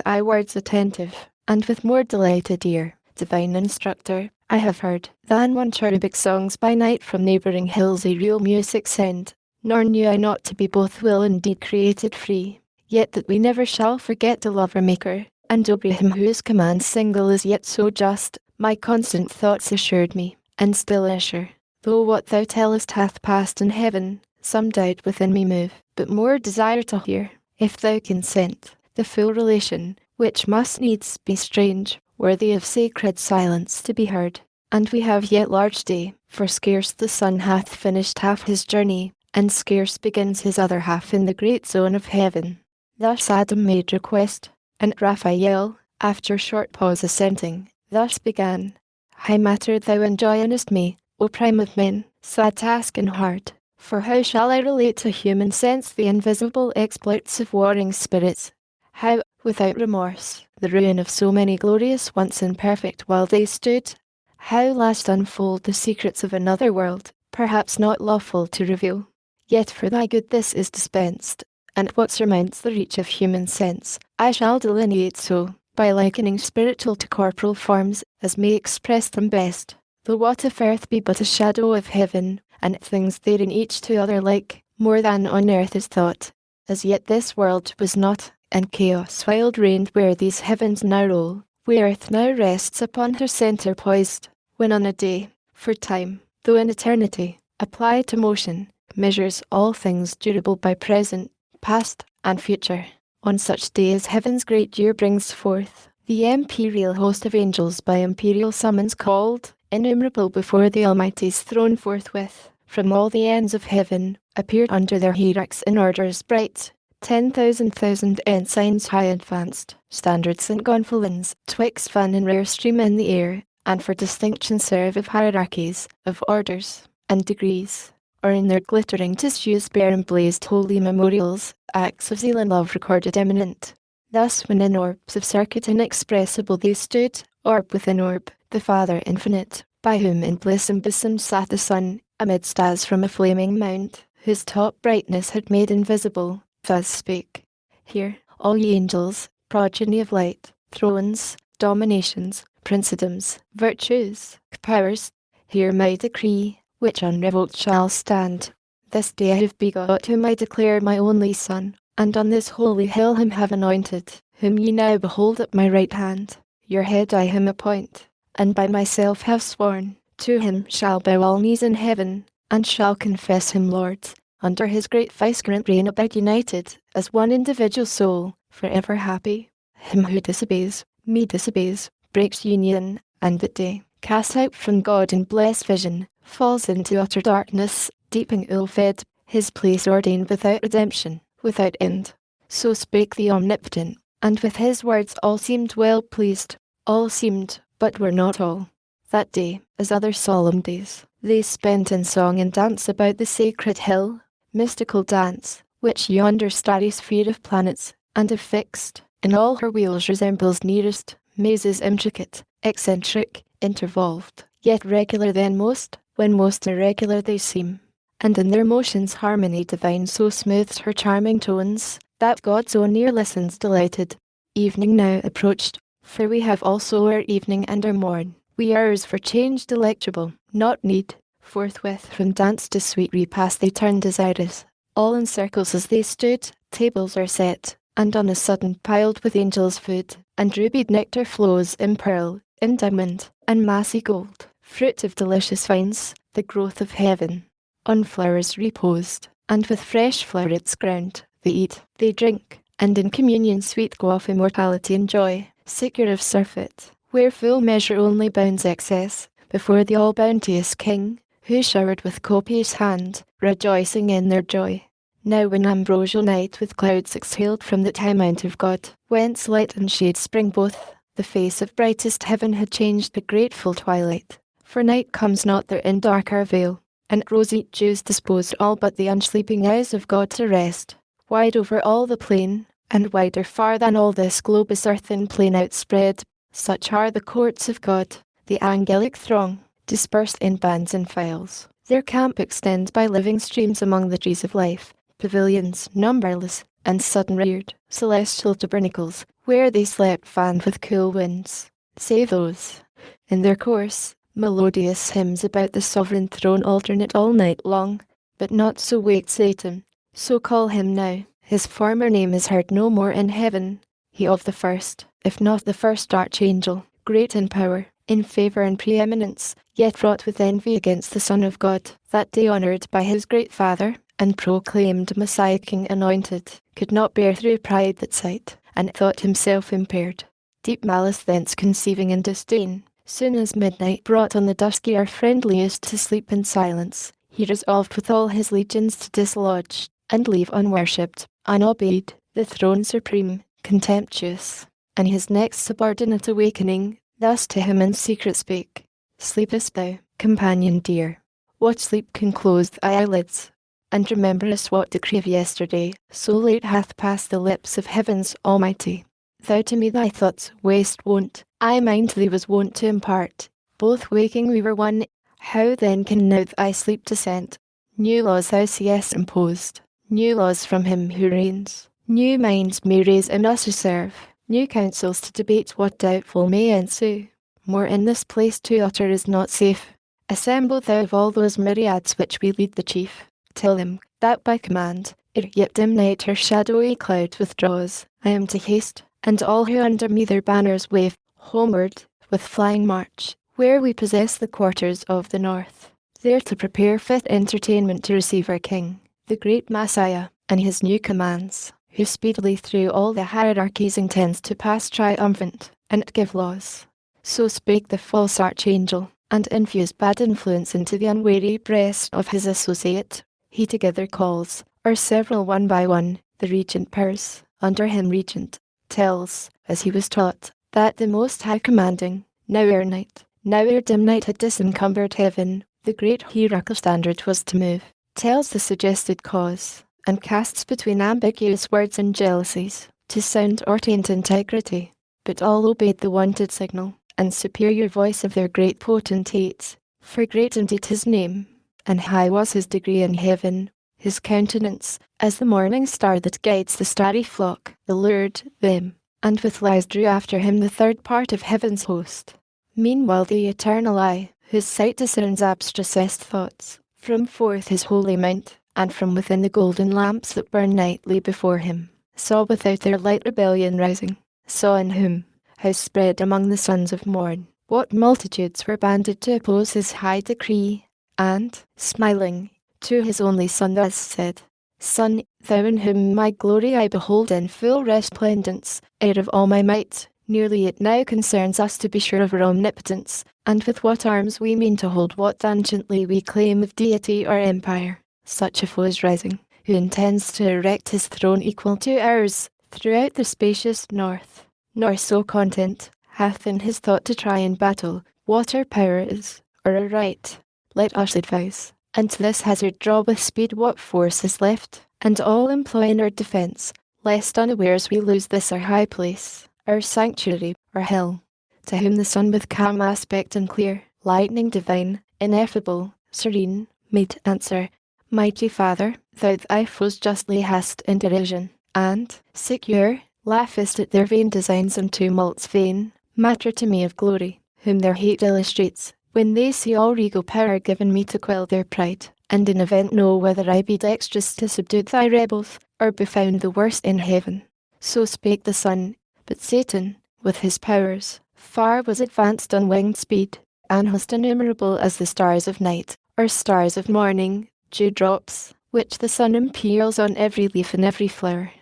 thy words attentive, and with more delighted ear, divine instructor, I have heard, than one cherubic songs by night from neighbouring hills a real music send, nor knew I not to be both will and deed created free, yet that we never shall forget to love our Maker, and obey him whose command single is yet so just, My constant thoughts assured me, and still assure, though what thou tellest hath passed in heaven, some doubt within me move, but more desire to hear, if thou consent, the full relation, which must needs be strange, worthy of sacred silence to be heard. And we have yet large day, for scarce the sun hath finished half his journey, and scarce begins his other half in the great zone of heaven. Thus Adam made request, and Raphael, after short pause assenting, thus began: High matter thou enjoinest me, O prime of men, sad task and hard, for how shall I relate to human sense the invisible exploits of warring spirits? How, without remorse, the ruin of so many glorious once in perfect while they stood? How last unfold the secrets of another world, perhaps not lawful to reveal? Yet for thy good this is dispensed, and what surmounts the reach of human sense, I shall delineate so, by likening spiritual to corporal forms, as may express them best. Though what if earth be but a shadow of heaven, and things therein each to other like, more than on earth is thought, as yet this world was not, and chaos wild reigned where these heavens now roll, where earth now rests upon her centre poised, when on a day, for time, though in eternity, applied to motion, measures all things durable by present, past, and future. On such day as heaven's great year brings forth, the imperial host of angels by imperial summons called, innumerable before the Almighty's throne forthwith, from all the ends of heaven, appeared under their hierarchs in orders bright, 10,000 ensigns high advanced, standards and gonfalons, twixt fun and rare stream in the air, and for distinction serve of hierarchies, of orders, and degrees, or in their glittering tissues bear emblazed holy memorials, acts of zeal and love recorded eminent. Thus when in orbs of circuit inexpressible they stood, orb within orb, the Father infinite, by whom in bliss embosomed sat the Son, amidst as from a flaming mount, whose top brightness had made invisible, thus spake: Hear, all ye angels, progeny of light, thrones, dominations, princedoms, virtues, powers, hear my decree, which unrevoked shall stand. This day I have begot whom I declare my only Son, and on this holy hill him have anointed, whom ye now behold at my right hand. Your head I him appoint, and by myself have sworn, to him shall bow all knees in heaven, and shall confess him Lord. Under his great vicegerent reign abide united, as one individual soul, forever happy. Him who disobeys, me disobeys, breaks union, and that day, cast out from God in blessed vision, falls into utter darkness, deep and ill-fed, his place ordained without redemption, without end. So spake the Omnipotent, and with his words all seemed well pleased. All seemed, but were not all. That day, as other solemn days, they spent in song and dance about the sacred hill, mystical dance, which yonder starry sphere of planets, and of fixed, in all her wheels resembles nearest, mazes intricate, eccentric, intervolved, yet regular then most, when most irregular they seem. And in their motions harmony divine so smooths her charming tones, that God's own ear listens delighted. Evening now approached, for we have also our evening and our morn. We hours for change delectable, not need. Forthwith from dance to sweet repast they turned desirous. All in circles as they stood, tables are set, and on a sudden piled with angels' food, and rubied nectar flows in pearl, in diamond, and massy gold, fruit of delicious vines, the growth of heaven. On flowers reposed, and with fresh flowrets crowned, they eat, they drink, and in communion sweet go off immortality and joy, secure of surfeit, where full measure only bounds excess, before the all-bounteous King, who showered with copious hand, rejoicing in their joy. Now when ambrosial night with clouds exhaled from the high mount of God, whence light and shade spring both, the face of brightest heaven had changed to grateful twilight. For night comes not there in darker veil, and rosy dews disposed all but the unsleeping eyes of God to rest. Wide over all the plain, and wider far than all this globous earthen plain outspread, such are the courts of God, the angelic throng, dispersed in bands and files. Their camp extends by living streams among the trees of life, pavilions numberless, and sudden-reared, celestial tabernacles, where they slept fanned with cool winds. Save those, in their course, melodious hymns about the sovereign throne alternate all night long, but not so waked Satan. So call him now, his former name is heard no more in heaven. He of the first, if not the first archangel, great in power, in favour and preeminence, yet wrought with envy against the Son of God, that day honoured by his great Father, and proclaimed Messiah King anointed, could not bear through pride that sight, and thought himself impaired. Deep malice thence conceiving in disdain, soon as midnight brought on the dusky our friendliest to sleep in silence, he resolved with all his legions to dislodge, and leave unworshipped, unobeyed, the throne supreme, contemptuous. And his next subordinate awakening, thus to him in secret spake, Sleepest thou, companion dear? What sleep can close thy eyelids? And rememberest what decree of yesterday, so late hath passed the lips of heaven's Almighty. Thou to me thy thoughts waste wont, I mine to thee was wont to impart. Both waking we were one, how then can now thy sleep dissent? New laws thou seest imposed, new laws from him who reigns. New minds may raise in us who serve, new counsels to debate what doubtful may ensue. More in this place to utter is not safe. Assemble thou of all those myriads which we lead the chief. Tell him, that by command, ere yet dim night her shadowy cloud withdraws, I am to haste, and all who under me their banners wave, homeward, with flying march, where we possess the quarters of the north, there to prepare fit entertainment to receive our King, the great Messiah, and his new commands, who speedily through all the hierarchies intends to pass triumphant, and give laws. So spake the false archangel, and infused bad influence into the unwary breast of his associate. He together calls, or several one by one, the regent powers, under him regent, tells, as he was taught, that the Most High commanding, now ere night, now ere dim night had disencumbered heaven, the great hierarchical standard was to move, tells the suggested cause, and casts between ambiguous words and jealousies, to sound or taint integrity. But all obeyed the wanted signal, and superior voice of their great potentates, for great indeed his name, and high was his degree in heaven, his countenance, as the morning star that guides the starry flock, allured them, and with lies drew after him the third part of heaven's host. Meanwhile the eternal eye, whose sight discerns abstracest thoughts, from forth his holy mount, and from within the golden lamps that burn nightly before him, saw without their light rebellion rising, saw in whom, how spread among the sons of morn, what multitudes were banded to oppose his high decree, and, smiling, to his only Son thus said, Son, thou in whom my glory I behold in full resplendence, heir of all my might, nearly it now concerns us to be sure of our omnipotence, and with what arms we mean to hold what anciently we claim of deity or empire. Such a foe is rising, who intends to erect his throne equal to ours, throughout the spacious north, nor so content, hath in his thought to try in battle, what our power is, or our right. Let us advise, and to this hazard draw with speed what force is left, and all employ in our defence, lest unawares we lose this our high place, our sanctuary, or hill. To whom the sun with calm aspect and clear, lightning divine, ineffable, serene, made answer, Mighty Father, thou thy foes justly hast in derision, and, secure, laughest at their vain designs and tumults vain, matter to me of glory, whom their hate illustrates, when they see all regal power given me to quell their pride, and in event know whether I be dexterous to subdue thy rebels, or be found the worst in heaven. So spake the Son, but Satan, with his powers, far was advanced on winged speed, an host innumerable as the stars of night, or stars of morning, dewdrops, which the sun impales on every leaf and every flower.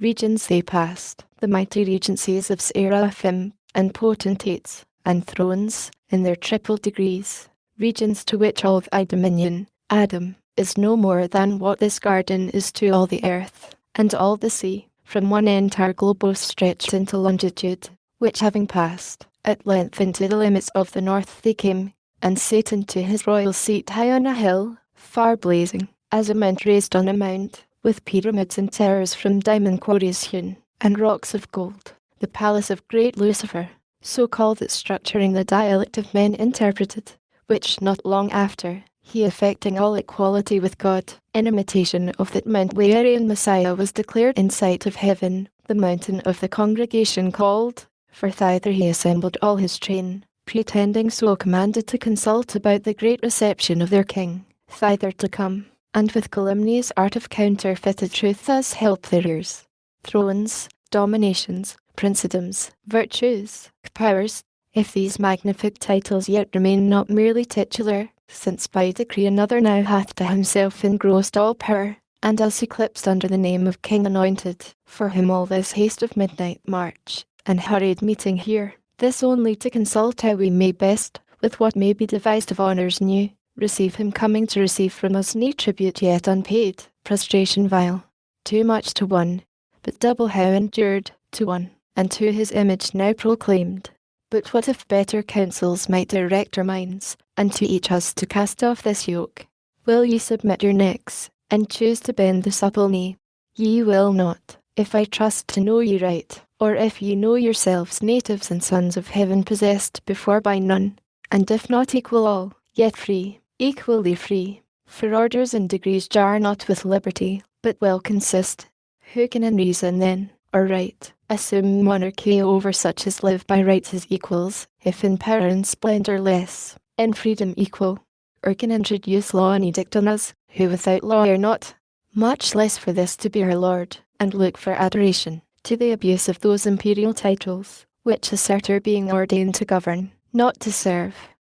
Regions they passed, the mighty regencies of seraphim, and potentates, and thrones, in their triple degrees, regions to which all thy dominion, Adam, is no more than what this garden is to all the earth, and all the sea, from one entire globose stretched into longitude, which having passed, at length into the limits of the north they came, and Satan to his royal seat high on a hill, far blazing, as a mount raised on a mound, with pyramids and towers from diamond quarries hewn, and rocks of gold, the palace of great Lucifer, so called its structure in the dialect of men interpreted, which not long after, he affecting all equality with God, in imitation of that mount wherein Messiah was declared in sight of heaven, the mountain of the congregation called, for thither he assembled all his train, pretending so commanded to consult about the great reception of their king, thither to come, and with calumnious art of counterfeited truth thus help their ears. Thrones, dominations, princedoms, virtues, powers, If these magnific titles yet remain not merely titular, since by decree another now hath to himself engrossed all power, and us eclipsed under the name of King Anointed, for whom all this haste of midnight march, and hurried meeting here, this only to consult how we may best, with what may be devised of honours new, receive him coming to receive from us ne tribute yet unpaid, prostration vile, too much to one, but double how endured, to one, and to his image now proclaimed. But what if better counsels might direct our minds, and to each us to cast off this yoke? Will ye submit your necks, and choose to bend the supple knee? Ye will not, if I trust to know ye right, or if ye know yourselves natives and sons of heaven possessed before by none, and if not equal all, yet free, equally free, for orders and degrees jar not with liberty, but well consist. Who can in reason then, or right, assume monarchy over such as live by rights as equals, if in power and splendour less, in freedom equal? Or can introduce law and edict on us, who without law are not? Much less for this to be our Lord, and look for adoration, to the abuse of those imperial titles, which assert our being ordained to govern, not to serve.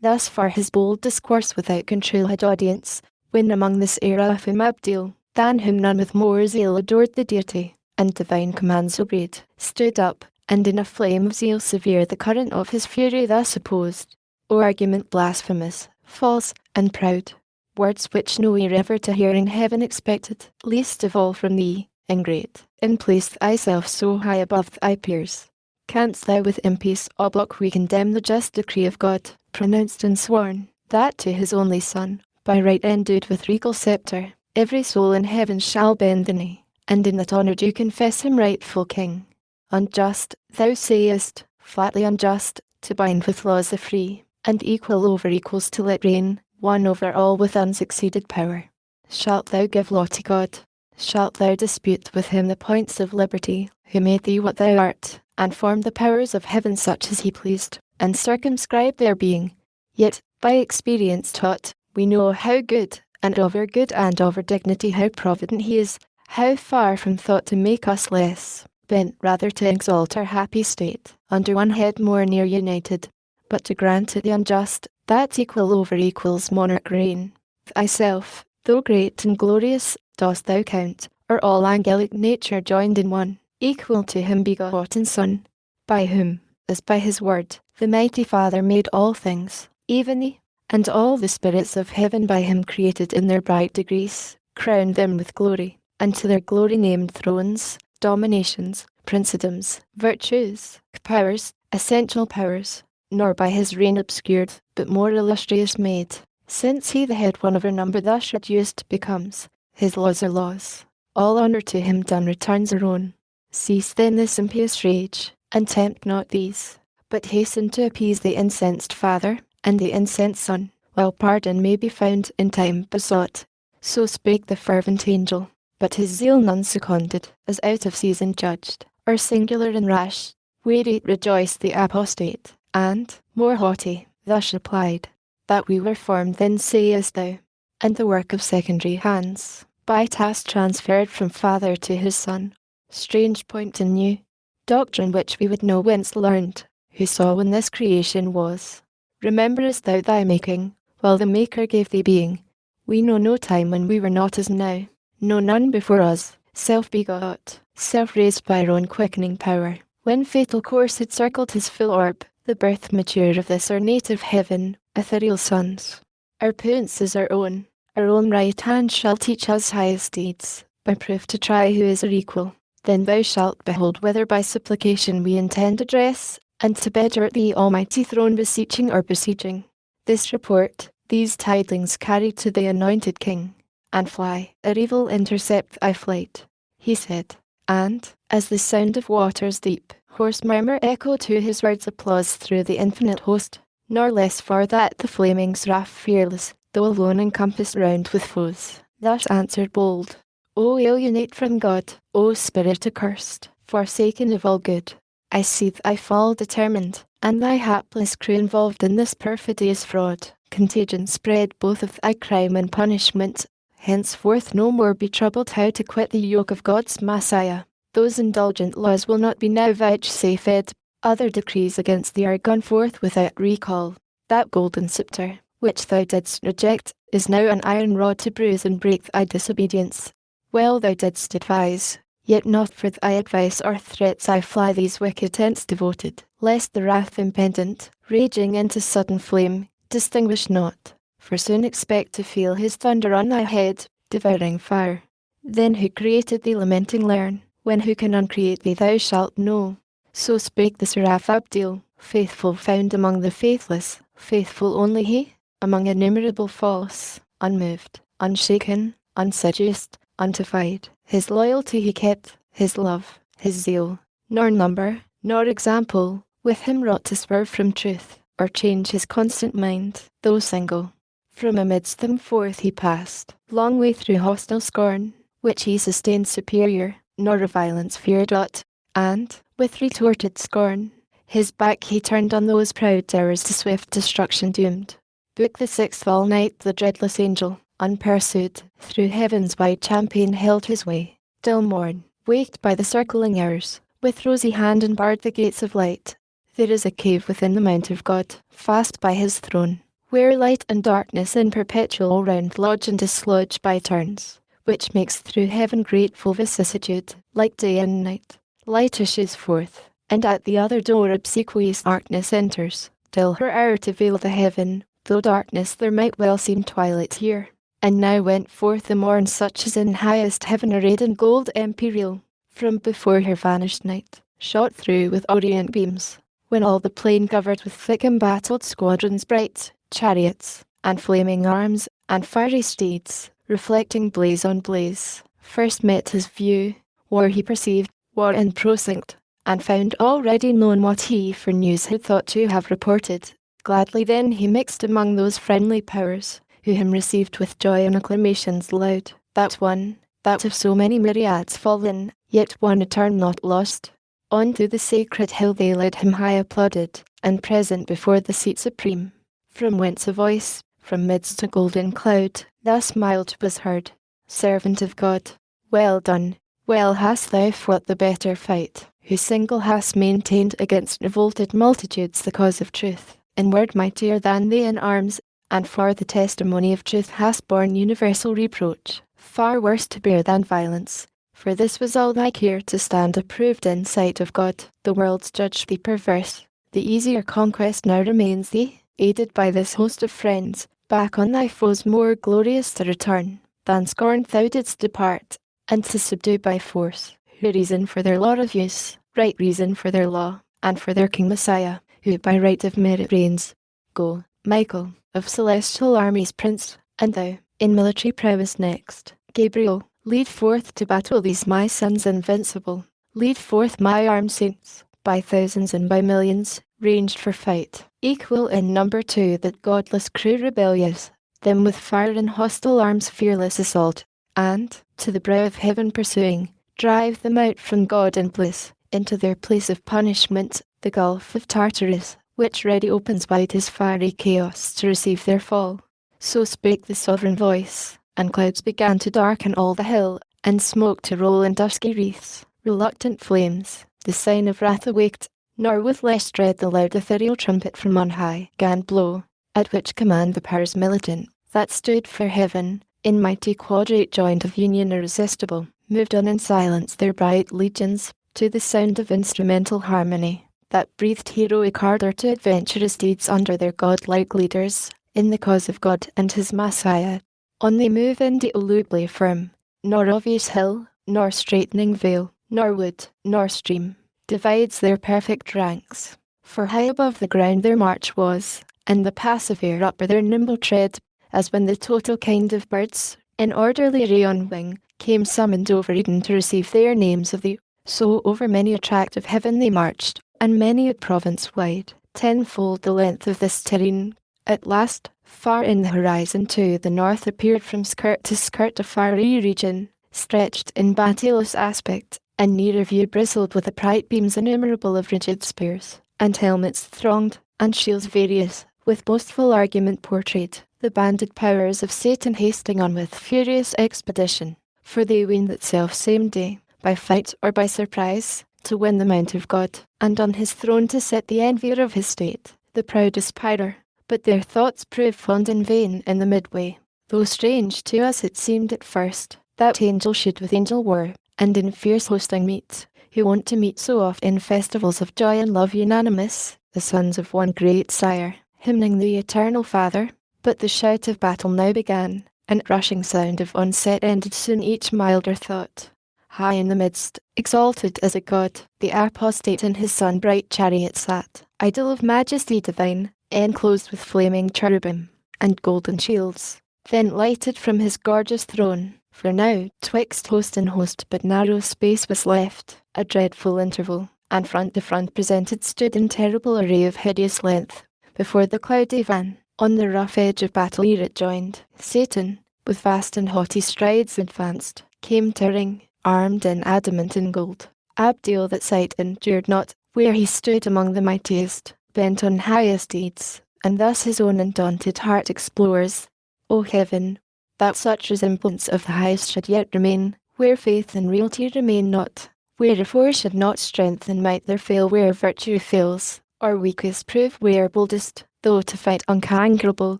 Thus far his bold discourse without control had audience, when among this era of him Abdil, than whom none with more zeal adored the deity, and divine commands obeyed, stood up, and in a flame of zeal severe the current of his fury thus opposed. O argument blasphemous, false, and proud, words which no ear ever to hear in heaven expected, least of all from thee, ingrate, and place thyself so high above thy peers. Canst thou with impious obloquy condemn the just decree of God, pronounced and sworn, that to his only Son, by right endued with regal sceptre, every soul in heaven shall bend the knee, and in that honour do confess him rightful King? Unjust, thou sayest, flatly unjust, to bind with laws the free, and equal over equals to let reign, one over all with unsucceeded power. Shalt thou give law to God? Shalt thou dispute with him the points of liberty, who made thee what thou art, and formed the powers of heaven such as he pleased, and circumscribed their being? Yet, by experience taught, we know how good and over dignity how provident he is, how far from thought to make us less, bent rather to exalt our happy state, under one head more near united, but to grant to the unjust, that equal over equals monarch reign. Thyself, though great and glorious, dost thou count, or all angelic nature joined in one, equal to him begotten Son, by whom, as by his word, the mighty Father made all things, even thee, and all the spirits of heaven by him created in their bright degrees, crowned them with glory, and to their glory named thrones, dominations, princedoms, virtues, powers, essential powers, nor by his reign obscured, but more illustrious made. Since he the head one of our number thus reduced becomes, his laws are laws. All honour to him done returns our own. Cease then this impious rage, and tempt not these, but hasten to appease the incensed Father, and the incensed Son, while pardon may be found in time besought. So spake the fervent angel, but his zeal none seconded, as out of season judged, or singular and rash. Weary rejoiced the apostate, and, more haughty, thus replied, that we were formed then sayest thou, and the work of secondary hands, by task transferred from Father to his Son. Strange point and new, doctrine which we would know whence learned, who saw when this creation was. Rememberest thou thy making, while the Maker gave thee being? We know no time when we were not as now, no none before us, self-begot, self-raised by our own quickening power. When fatal course had circled his full orb, the birth mature of this our native heaven, ethereal sons. Our parents is our own right hand shall teach us highest deeds, by proof to try who is our equal. Then thou shalt behold whether by supplication we intend address, and to better at the almighty throne beseeching or besieging. This report, these tidings carried to the anointed king, and fly, ere evil intercept thy flight, he said, and, as the sound of waters deep, hoarse murmur echoed to his words applause through the infinite host, nor less for that the flaming's wrath fearless, though alone encompassed round with foes, thus answered bold, O alienate from God, O spirit accursed, forsaken of all good, I see thy fall determined, and thy hapless crew involved in this perfidious fraud. Contagion spread both of thy crime and punishment. Henceforth no more be troubled how to quit the yoke of God's Messiah. Those indulgent laws will not be now vouchsafed, Other decrees against thee are gone forth without recall. That golden scepter, which thou didst reject, is now an iron rod to bruise and break thy disobedience. Well thou didst advise, yet not for thy advice or threats I fly these wicked tents devoted, lest the wrath impendent, raging into sudden flame, distinguish not, for soon expect to feel his thunder on thy head, devouring fire. Then who created thee lamenting learn, when who can uncreate thee thou shalt know. So spake the seraph Abdiel, faithful found among the faithless, faithful only he, among innumerable false, unmoved, unshaken, unseduced, undefied. His loyalty he kept, his love, his zeal, nor number, nor example, with him wrought to swerve from truth, or change his constant mind, though single. From amidst them forth he passed, long way through hostile scorn, which he sustained superior, nor revilence feared aught, and, with retorted scorn, his back he turned on those proud terrors to swift destruction doomed. Book the 6th. All night the dreadless angel, unpursued, through heaven's wide champaign held his way, till morn, waked by the circling hours, with rosy hand unbarred the gates of light. There is a cave within the mount of God, fast by his throne, where light and darkness in perpetual all round lodge and dislodge by turns, which makes through heaven grateful vicissitude, like day and night. Light issues forth, and at the other door obsequious darkness enters, till her hour to veil the heaven, though darkness there might well seem twilight here. And now went forth the morn such as in highest heaven arrayed in gold imperial, from before her vanished night, shot through with orient beams, when all the plain covered with thick embattled squadrons bright, chariots, and flaming arms, and fiery steeds, reflecting blaze on blaze, first met his view, war he perceived, war in procinct, and found already known what he for news had thought to have reported. Gladly then he mixed among those friendly powers, who him received with joy and acclamations loud, that one, that of so many myriads fallen, yet one return not lost. On to the sacred hill they led him high applauded, and present before the seat supreme, from whence a voice, from midst a golden cloud, thus mild was heard, Servant of God, well done, well hast thou fought the better fight, who single hast maintained against revolted multitudes the cause of truth, in word mightier than they in arms, and for the testimony of truth hast borne universal reproach, far worse to bear than violence. For this was all thy care to stand approved in sight of God, the world's judge be perverse. The easier conquest now remains thee, aided by this host of friends, back on thy foes more glorious to return, than scorned thou didst depart, and to subdue by force, who reason for their law of use, right reason for their law, and for their King Messiah, who by right of merit reigns. Go, Michael, of celestial armies prince, and thou, in military prowess next, Gabriel, lead forth to battle these my sons invincible, lead forth my armed saints, by thousands and by millions, ranged for fight, equal in number to that godless crew rebellious, them with fire and hostile arms fearless assault, and, to the brow of heaven pursuing, drive them out from God and bliss, into their place of punishment, the gulf of Tartarus, which ready opens wide his fiery chaos to receive their fall. So spake the sovereign voice, and clouds began to darken all the hill, and smoke to roll in dusky wreaths, reluctant flames, the sign of wrath awaked, nor with less dread the loud ethereal trumpet from on high gan blow, at which command the powers militant, that stood for heaven, in mighty quadrate joined of union irresistible, moved on in silence their bright legions, to the sound of instrumental harmony, that breathed heroic ardour to adventurous deeds under their godlike leaders, in the cause of God and his Messiah. On they move indolubly firm, nor obvious hill, nor straightening vale, nor wood, nor stream, divides their perfect ranks. For high above the ground their march was, and the passive air upper their nimble tread, as when the total kind of birds, in orderly array on wing, came summoned over Eden to receive their names of thee. So over many a tract of heaven they marched, and many a province wide, tenfold the length of this terrene. At last, far in the horizon to the north appeared from skirt to skirt a fiery region, stretched in batteilous aspect, and nearer view bristled with the bright beams innumerable of rigid spears, and helmets thronged, and shields various, with boastful argument portrayed, the banded powers of Satan hasting on with furious expedition, for they ween that self same day, by fight or by surprise, to win the mount of God, and on his throne to sit the envier of his state, the proud aspirer. But their thoughts prove fond and vain in the midway. Though strange to us it seemed at first, that angel should with angel war, and in fierce hosting meet, who wont to meet so oft in festivals of joy and love unanimous, the sons of one great sire, hymning the eternal Father. But the shout of battle now began, and rushing sound of onset ended soon each milder thought. High in the midst, exalted as a god, the apostate in his sun-bright chariot sat, idol of majesty divine, enclosed with flaming cherubim, and golden shields, then lighted from his gorgeous throne. For now, twixt host and host but narrow space was left, a dreadful interval, and front to front presented stood in terrible array of hideous length, before the cloudy van. On the rough edge of battle ere it joined, Satan, with fast and haughty strides advanced, came towering, armed in adamant and gold. Abdiel that sight endured not, where he stood among the mightiest, bent on highest deeds, and thus his own undaunted heart explores. O heaven, that such resemblance of the highest should yet remain, where faith and reality remain not, wherefore should not strength and might there fail where virtue fails, or weakest prove where boldest, though to fight unconquerable.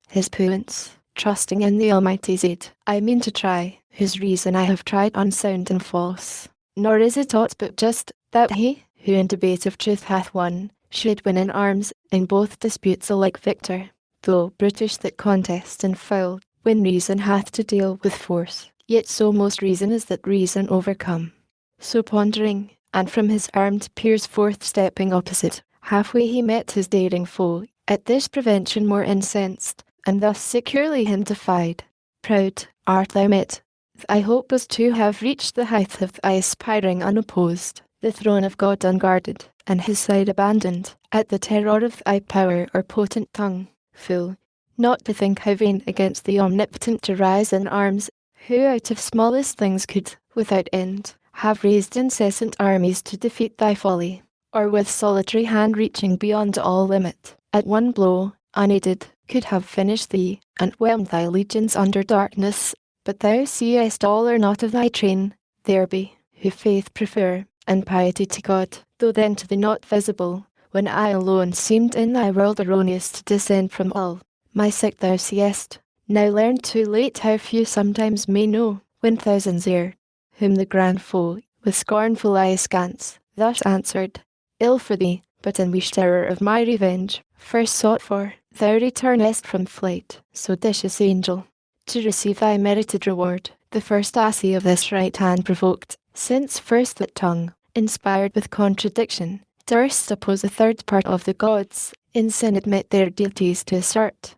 His puissance, trusting in the Almighty's aid, I mean to try, whose reason I have tried unsound and false. Nor is it aught but just, that he, who in debate of truth hath won, should win in arms, in both disputes alike victor. Though brutish that contest and foul, when reason hath to deal with force, yet so most reason is that reason overcome. So pondering, and from his armed peers forth stepping opposite, halfway he met his daring foe, at this prevention more incensed, and thus securely him defied. Proud art thou met, thy hope was to have reached the height of thy aspiring unopposed, the throne of God unguarded, and his side abandoned, at the terror of thy power or potent tongue. Fool, not to think how vain against the omnipotent to rise in arms, who out of smallest things could, without end, have raised incessant armies to defeat thy folly, or with solitary hand reaching beyond all limit, at one blow, unaided, could have finished thee, and whelmed thy legions under darkness. But thou seest all or not of thy train, there be, who faith prefer, and piety to God, though then to thee not visible, when I alone seemed in thy world erroneous to descend from all. My sick thou seest, now learned too late how few sometimes may know, when thousands err, whom the grand foe, with scornful eye askance, thus answered, ill for thee, but in wish terror of my revenge, first sought for, thou returnest from flight, so dicious angel, to receive thy merited reward. The first assay of this right hand provoked, since first that tongue, inspired with contradiction, durst oppose a third part of the gods, in sin admit their deities to assert,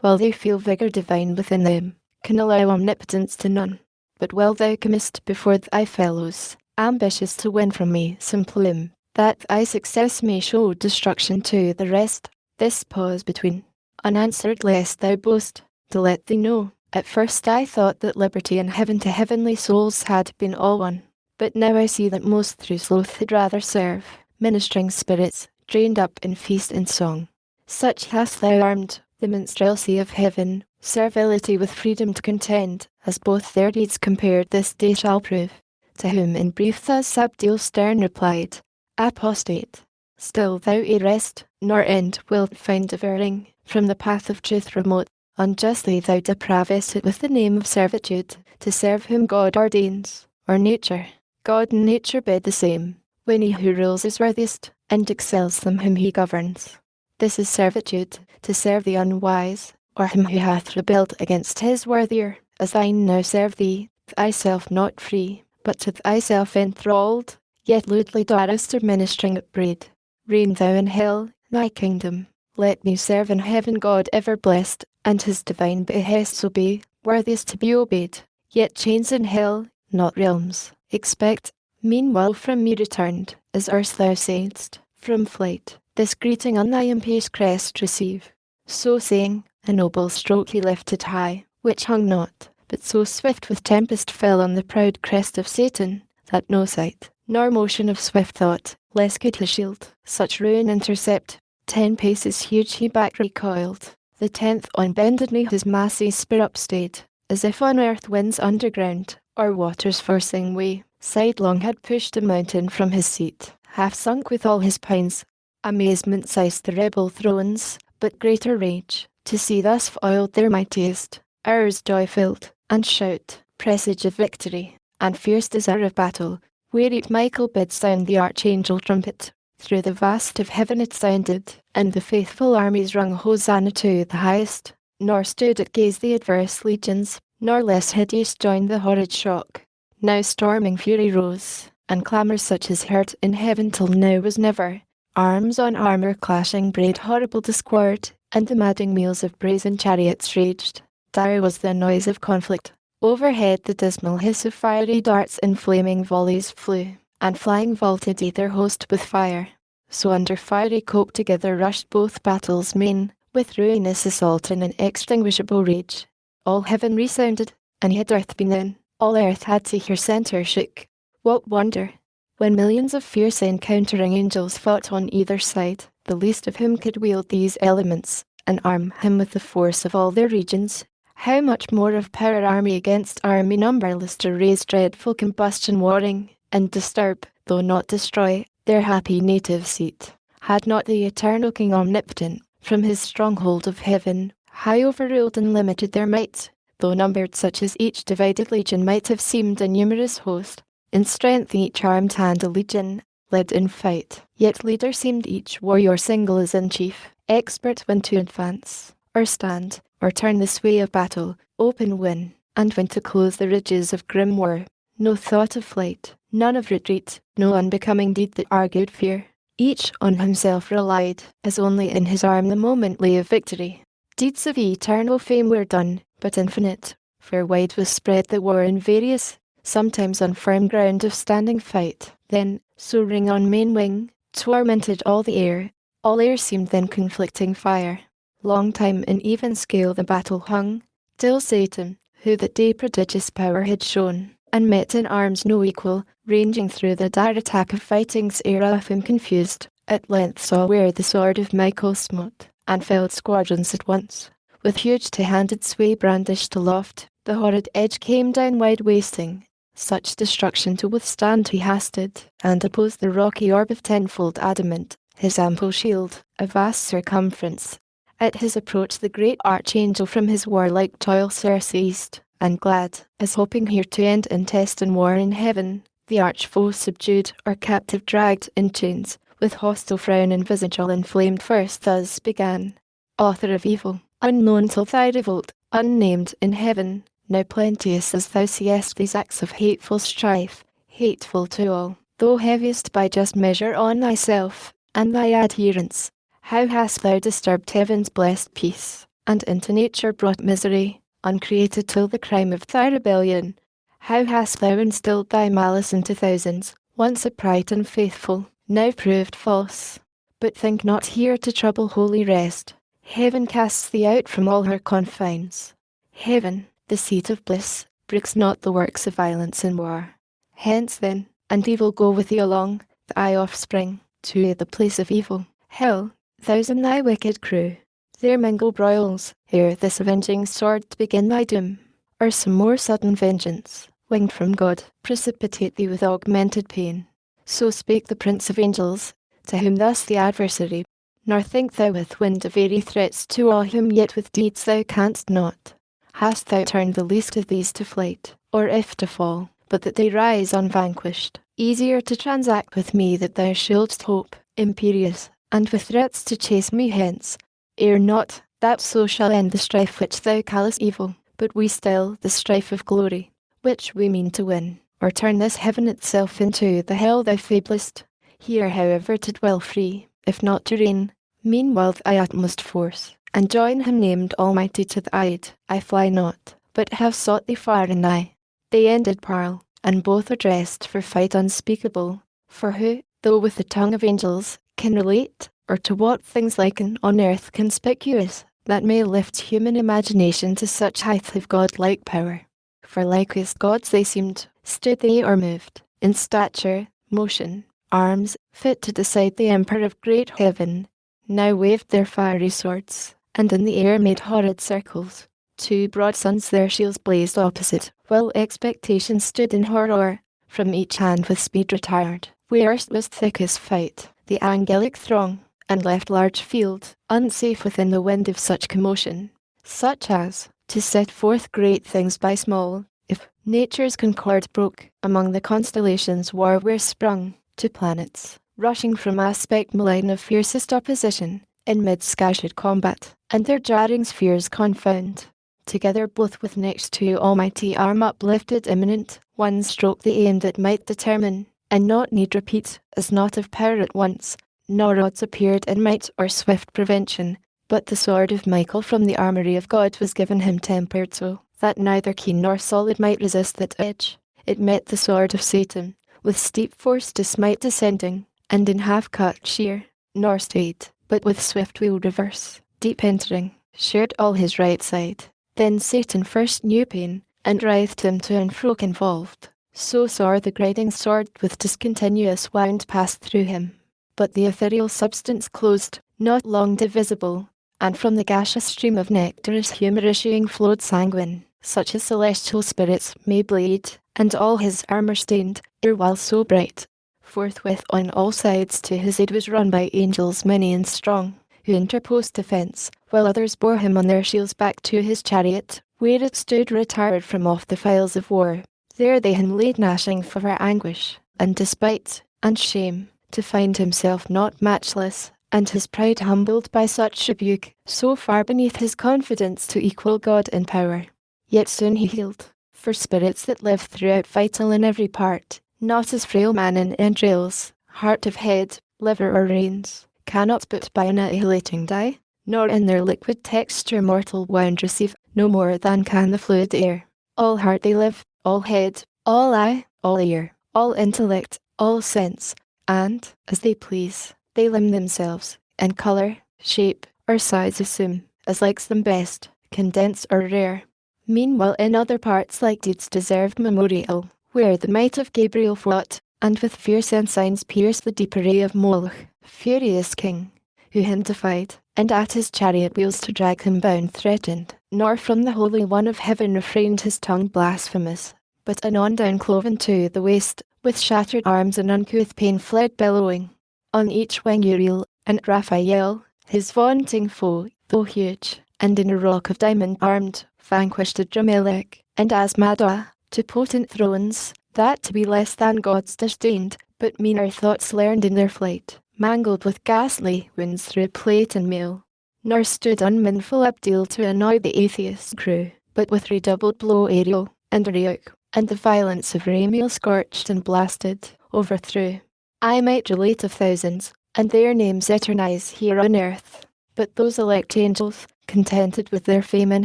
while they feel vigour divine within them, can allow omnipotence to none. But well thou comest before thy fellows, ambitious to win from me some plume, that thy success may show destruction to the rest. This pause between, unanswered lest thou boast, to let thee know, at first I thought that liberty and heaven to heavenly souls had been all one, but now I see that most through sloth had rather serve, ministering spirits, drained up in feast and song. Such hast thou armed, the minstrelsy of heaven, servility with freedom to contend, as both their deeds compared this day shall prove. To whom in brief thus Abdiel stern replied, Apostate, still thou errest, nor end wilt find averring, from the path of truth remote. Unjustly thou depravest it with the name of servitude, to serve whom God ordains, or nature. God and nature bid the same, when he who rules is worthiest, and excels them whom he governs. This is servitude, to serve the unwise, or him who hath rebelled against his worthier, as thine now serve thee, thyself not free, but to thyself enthralled, yet lewdly darest or ministering upbraid. Reign thou in hell, thy kingdom, let me serve in heaven God ever blessed, and his divine behests obey, worthiest to be obeyed, yet chains in hell, not realms, expect, meanwhile from me returned, as erst thou saidst, from flight, this greeting on thy imperious crest receive. So saying, a noble stroke he lifted high, which hung not, but so swift with tempest fell on the proud crest of Satan, that no sight, nor motion of swift thought, less could his shield such ruin intercept. 10 paces huge he back recoiled, the 10th on bended knee his massy stirrup stayed, as if on earth winds underground, or waters forcing way, sidelong had pushed a mountain from his seat, half sunk with all his pines. Amazement seized the rebel thrones, but greater rage, to see thus foiled their mightiest. Ours joy filled, and shout, presage of victory, and fierce desire of battle. Wearied Michael bid sound the archangel trumpet. Through the vast of heaven it sounded, and the faithful armies rung Hosanna to the highest. Nor stood at gaze the adverse legions, nor less hideous joined the horrid shock. Now storming fury rose, and clamour such as heard in heaven till now was never. Arms on armour clashing bred horrible discord, and the madding wheels of brazen chariots raged. Dire was the noise of conflict. Overhead the dismal hiss of fiery darts in flaming volleys flew, and flying vaulted either host with fire. So under fiery cope together rushed both battles main, with ruinous assault and inextinguishable rage. All heaven resounded, and had earth been in, all earth had to hear centre shook. What wonder, when millions of fierce encountering angels fought on either side, the least of whom could wield these elements, and arm him with the force of all their regions, how much more of power army against army numberless to raise dreadful combustion warring, and disturb, though not destroy, their happy native seat. Had not the eternal King omnipotent, from his stronghold of heaven, high overruled and limited their might, though numbered such as each divided legion might have seemed a numerous host, in strength each armed hand a legion, led in fight, yet leader seemed each warrior single as in chief, expert when to advance, or stand, or turn the sway of battle, open win, and when to close the ridges of grim war. No thought of flight, none of retreat, no unbecoming deed that argued fear. Each on himself relied, as only in his arm the moment lay of victory. Deeds of eternal fame were done, but infinite, for wide was spread the war in various, sometimes on firm ground of standing fight, then, soaring on main wing, tormented all the air. All air seemed then conflicting fire. Long time in even scale the battle hung, till Satan, who that day prodigious power had shown, and met in arms no equal, ranging through the dire attack of fighting's era of him confused, at length saw where the sword of Michael smote, and felled squadrons at once. With huge two-handed sway brandished aloft, the horrid edge came down wide wasting. Such destruction to withstand he hasted, and opposed the rocky orb of tenfold adamant, his ample shield, a vast circumference. At his approach the great archangel from his warlike toil surceased, and glad, as hoping here to end intestine war in heaven, the arch-foe subdued or captive dragged in chains, with hostile frown and visage all inflamed first thus began. Author of evil, unknown till thy revolt, unnamed in heaven, now plenteous as thou seest these acts of hateful strife, hateful to all, though heaviest by just measure on thyself, and thy adherents. How hast thou disturbed heaven's blessed peace, and into nature brought misery, uncreated till the crime of thy rebellion? How hast thou instilled thy malice into thousands, once upright and faithful, now proved false? But think not here to trouble holy rest. Heaven casts thee out from all her confines. Heaven, the seat of bliss, brooks not the works of violence and war. Hence then, and evil go with thee along, thy offspring, to the place of evil. Hell, thou and thy wicked crew, there mingle broils, ere this avenging sword begin thy doom, or some more sudden vengeance, winged from God, precipitate thee with augmented pain. So spake the Prince of Angels, to whom thus the adversary, nor think thou with wind of airy threats to awe him, yet with deeds thou canst not. Hast thou turned the least of these to flight, or if to fall, but that they rise unvanquished, easier to transact with me that thou shouldst hope, imperious, and with threats to chase me hence, ere not, that so shall end the strife which thou callest evil, but we still the strife of glory, which we mean to win, or turn this heaven itself into the hell thou fablest, here however to dwell free, if not to reign, meanwhile thy utmost force, and join him named Almighty to the aid. I fly not, but have sought thee far and nigh. They ended parle, and both are dressed for fight unspeakable, for who, though with the tongue of angels, can relate, or to what things liken on earth conspicuous, that may lift human imagination to such height of godlike power? For like as gods they seemed, stood they or moved, in stature, motion, arms, fit to decide the emperor of great heaven, now waved their fiery swords, and in the air made horrid circles. Two broad suns their shields blazed opposite, while expectation stood in horror, from each hand with speed retired, Where was thickest fight, the angelic throng, and left large field, unsafe within the wind of such commotion, such as, to set forth great things by small, if nature's concord broke, among the constellations war were sprung, to planets, rushing from aspect malign of fiercest opposition, in mid-sky combat, and their jarring spheres confound. Together both with next to almighty arm uplifted imminent, one stroke they aimed at might determine, and not need repeat, as not of power at once, nor odds appeared in might or swift prevention, but the sword of Michael from the armoury of God was given him tempered so, that neither keen nor solid might resist that edge. It met the sword of Satan, with steep force to smite descending, and in half cut sheer, nor stayed, but with swift wheel reverse, deep entering, shared all his right side. Then Satan first knew pain, and writhed him to and fro convolved. So sore the grating sword with discontinuous wound passed through him. But the ethereal substance closed, not long divisible, and from the gaseous stream of nectarous humour issuing flowed sanguine, such as celestial spirits may bleed, and all his armour stained, erewhile so bright. Forthwith on all sides to his aid was run by angels many and strong, who interposed defence, while others bore him on their shields back to his chariot, where it stood retired from off the files of war. There they him laid gnashing for anguish, and despite, and shame, to find himself not matchless, and his pride humbled by such rebuke, so far beneath his confidence to equal God in power. Yet soon he healed, for spirits that live throughout vital in every part, not as frail man in entrails, heart of head, liver or reins, cannot but by annihilating die, nor in their liquid texture mortal wound receive, no more than can the fluid air. All heart they live, all head, all eye, all ear, all intellect, all sense, and, as they please, they limn themselves, and colour, shape, or size assume, as likes them best, condense or rare. Meanwhile in other parts like deeds deserved memorial, where the might of Gabriel fought, and with fierce ensigns pierced the deep array of Moloch, furious king, who him defied, and at his chariot wheels to drag him bound threatened, nor from the Holy One of Heaven refrained his tongue blasphemous, but anon down cloven to the waist, with shattered arms and uncouth pain fled bellowing. On each wing Uriel, and Raphael, his vaunting foe, though huge, and in a rock of diamond armed, vanquished Adramelech, and Asmada, to potent thrones, that to be less than gods disdained, but meaner thoughts learned in their flight, mangled with ghastly wounds through plate and mail. Nor stood unminful Abdil to annoy the atheist crew, but with redoubled blow Ariel, and Arioch, and the violence of Ramiel scorched and blasted, overthrew. I might relate of thousands, and their names eternize here on earth, but those elect angels, contented with their fame in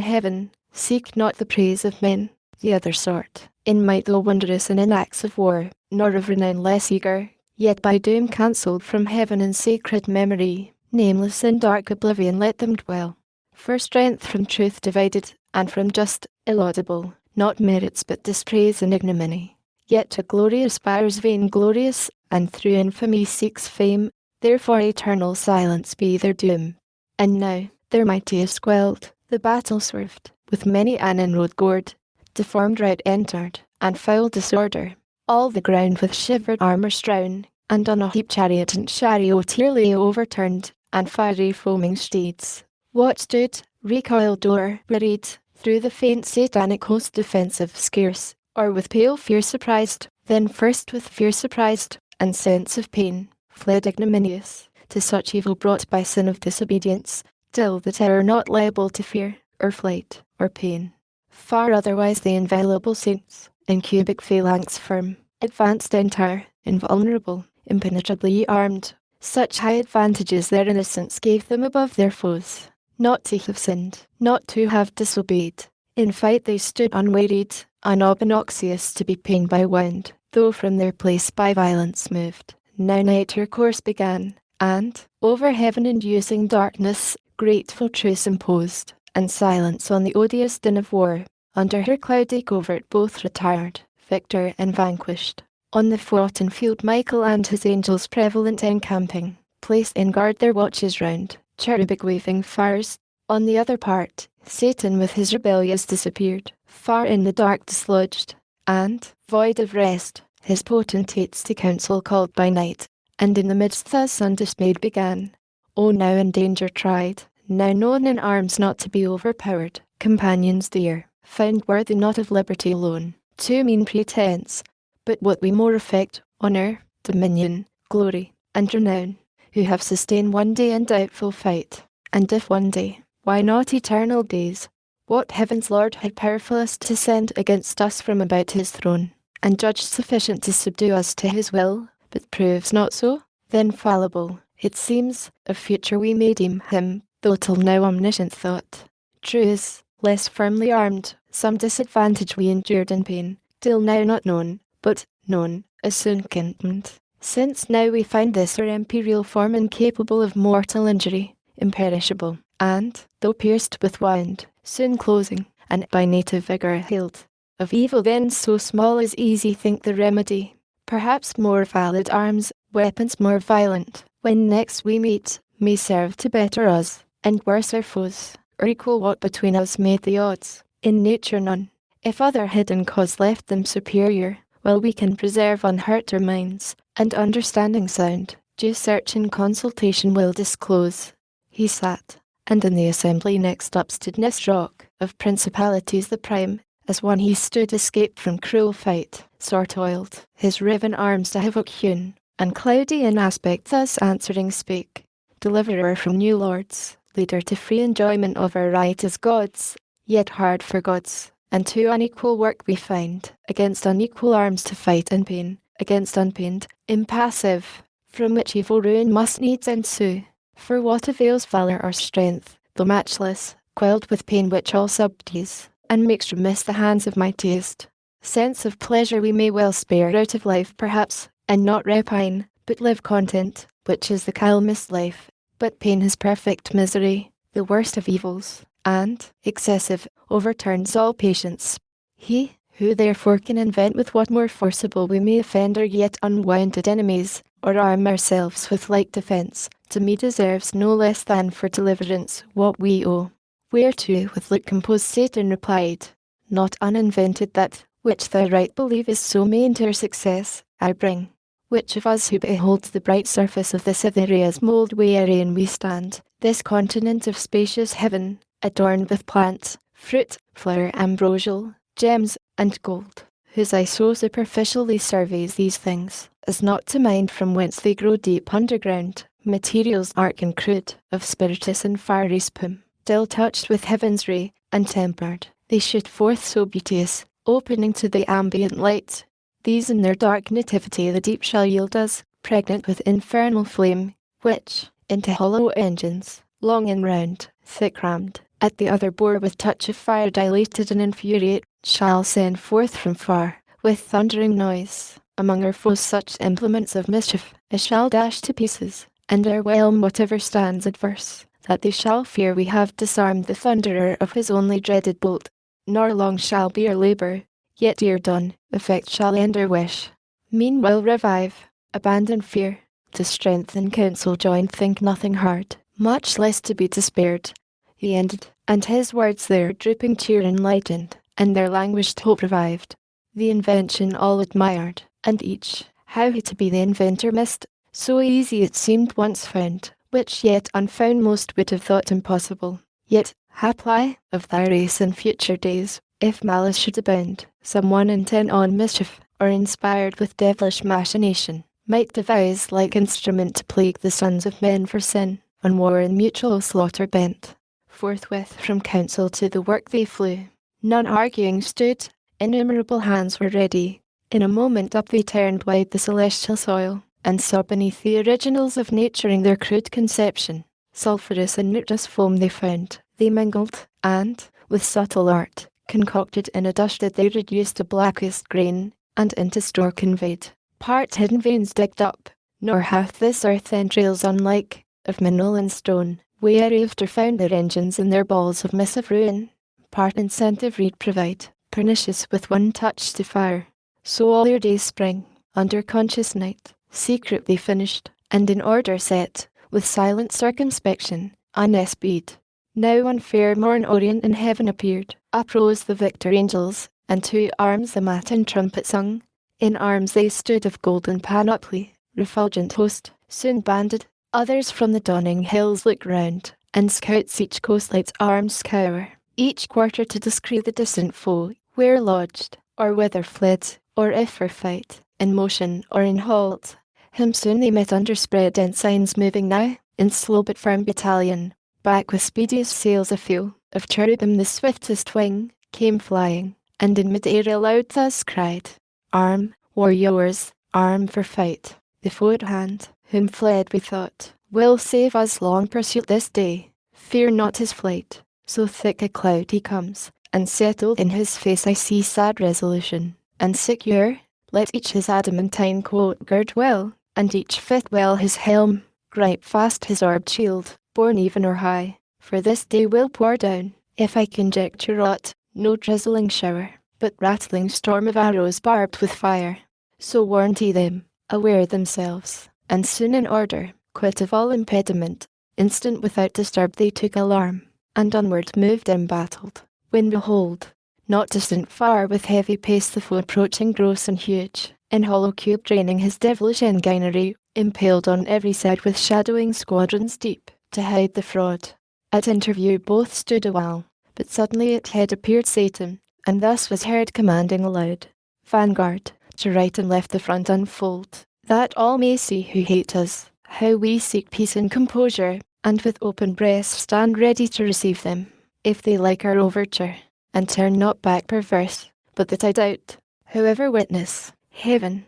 heaven, seek not the praise of men, the other sort, in might though wondrous and in acts of war, nor of renown less eager, yet by doom cancelled from heaven in sacred memory, nameless in dark oblivion let them dwell. For strength from truth divided, and from just, illaudable, not merits but dispraise and ignominy. Yet to glory aspires vainglorious, and through infamy seeks fame, therefore eternal silence be their doom. And now, their mightiest quelled, the battle swerved, with many an inroad gored, deformed rout entered, and foul disorder, all the ground with shivered armour strown, and on a heap chariot and charioteer lay overturned, and fiery foaming steeds. What stood, recoiled or readied, through the faint satanic host defensive scarce, or with pale fear surprised, then first with fear surprised, and sense of pain, fled ignominious, to such evil brought by sin of disobedience, till the terror not liable to fear, or flight, or pain. Far otherwise the inviolable saints, in cubic phalanx firm, advanced entire, invulnerable, impenetrably armed. Such high advantages their innocence gave them above their foes, not to have sinned, not to have disobeyed. In fight they stood unwearied, unobnoxious to be pained by wound, though from their place by violence moved. Now night her course began, and, over heaven-inducing darkness, grateful truce imposed, and silence on the odious din of war. Under her cloudy covert both retired, victor and vanquished. On the foughten field Michael and his angels prevalent encamping, placed in guard their watches round, cherubic waving fires. On the other part, Satan with his rebellious disappeared, far in the dark dislodged, and, void of rest, his potentates to council called by night, and in the midst thus undismayed began. O now in danger tried, now known in arms not to be overpowered, companions dear, found worthy not of liberty alone, to mean pretence, but what we more affect, honour, dominion, glory, and renown, who have sustained one day in doubtful fight, and if one day, why not eternal days? What heaven's Lord had powerfulest to send against us from about his throne, and judged sufficient to subdue us to his will, but proves not so? Then fallible, it seems, of future we may deem him, though till now omniscient thought. True is, less firmly armed, some disadvantage we endured in pain, till now not known, but, known, as soon condemned. Since now we find this our imperial form incapable of mortal injury, imperishable, and, though pierced with wound, soon closing, and by native vigour healed. Of evil then so small as easy think the remedy, perhaps more valid arms, weapons more violent, when next we meet, may serve to better us, and worse our foes, or equal what between us made the odds, in nature none. If other hidden cause left them superior, while we can preserve unhurt our minds, and understanding sound, due search and consultation will disclose. He sat, and in the assembly next up stood Nisroch, of principalities the prime, as one he stood escaped from cruel fight, sore toiled, his riven arms to havoc hewn, and cloudy in aspect thus answering spake, deliverer from new lords, leader to free enjoyment of our right as gods, yet hard for gods, and to unequal work we find, against unequal arms to fight in pain, against unpained, impassive, from which evil ruin must needs ensue. For what avails valour or strength, though matchless, quelled with pain which all subdues, and makes remiss the hands of mightiest? Sense of pleasure we may well spare out of life perhaps, and not repine, but live content, which is the calmest life. But pain is perfect misery, the worst of evils, and, excessive, overturns all patience. He, who therefore can invent with what more forcible we may offend our yet unwounded enemies, or arm ourselves with like defence, to me deserves no less than for deliverance what we owe. Whereto with look composed Satan replied, Not uninvented that, which thou right believest so main to our success, I bring. Which of us who beholds the bright surface of this Cytherea's mould wherein we stand, this continent of spacious heaven, adorned with plants, fruit, flower ambrosial, gems, and gold, whose eye so superficially surveys these things, as not to mind from whence they grow deep underground, materials arc and crude, of spiritus and fiery spume, still touched with heaven's ray, and tempered, they shoot forth so beauteous, opening to the ambient light. These in their dark nativity the deep shall yield us, pregnant with infernal flame, which, into hollow engines, long and round, thick rammed, at the other bore with touch of fire dilated and infuriate, shall send forth from far, with thundering noise, among our foes such implements of mischief, as shall dash to pieces, and o'erwhelm whatever stands adverse, that they shall fear we have disarmed the thunderer of his only dreaded bolt. Nor long shall be our labour, yet ere done, effect shall end our wish. Meanwhile revive, abandon fear, to strength and counsel joined think nothing hard, much less to be despaired. He ended, and his words their drooping cheer enlightened, and their languished hope revived. The invention all admired, and each, how he to be the inventor missed, so easy it seemed once found, which yet unfound most would have thought impossible. Yet, haply, of thy race in future days, if malice should abound, some one intent on mischief, or inspired with devilish machination, might devise like instrument to plague the sons of men for sin, on war and mutual slaughter bent. Forthwith from council to the work they flew. None arguing stood, innumerable hands were ready. In a moment up they turned wide the celestial soil, and saw beneath the originals of nature in their crude conception, sulphurous and nitrous foam they found. They mingled, and, with subtle art, concocted in a dust that they reduced to blackest grain, and into store conveyed. Part hidden veins digged up, nor hath this earth entrails unlike, of mineral and stone, whereafter found their engines in their balls of missive ruin. Part incentive reed provide, pernicious with one touch to fire. So all your days spring, under conscious night, secretly finished, and in order set, with silent circumspection, unespied. Now on fair morn orient in heaven appeared, uprose the victor angels, and to arms the matin trumpet sung. In arms they stood of golden panoply, refulgent host, soon banded. Others from the dawning hills look round, and scouts each coast let arms scour, each quarter to descry the distant foe, where lodged, or whither fled, or if for fight, in motion or in halt. Him soon they met under spread ensigns moving now, in slow but firm battalion, back with speediest sails afill, of cherubim the swiftest wing, came flying, and in mid-air aloud thus cried, Arm, warriors, arm for fight. The foe at hand, whom fled we thought, will save us long pursuit this day. Fear not his flight, so thick a cloud he comes, and settled in his face I see sad resolution. And secure, let each his adamantine coat gird well, and each fit well his helm, gripe fast his orbed shield, borne even or high, for this day will pour down, if I conjecture aught, no drizzling shower, but rattling storm of arrows barbed with fire. So warned he them, aware themselves, and soon in order, quit of all impediment, instant without disturb they took alarm, and onward moved embattled, when behold, not distant far with heavy pace the foe approaching gross and huge, in hollow cube draining his devilish enginery, impaled on every side with shadowing squadrons deep, to hide the fraud. At interview both stood awhile, but suddenly at head appeared Satan, and thus was heard commanding aloud, Vanguard, to right and left the front unfold, that all may see who hate us, how we seek peace and composure, and with open breast stand ready to receive them, if they like our overture, and turn not back perverse, but that I doubt. However witness, heaven,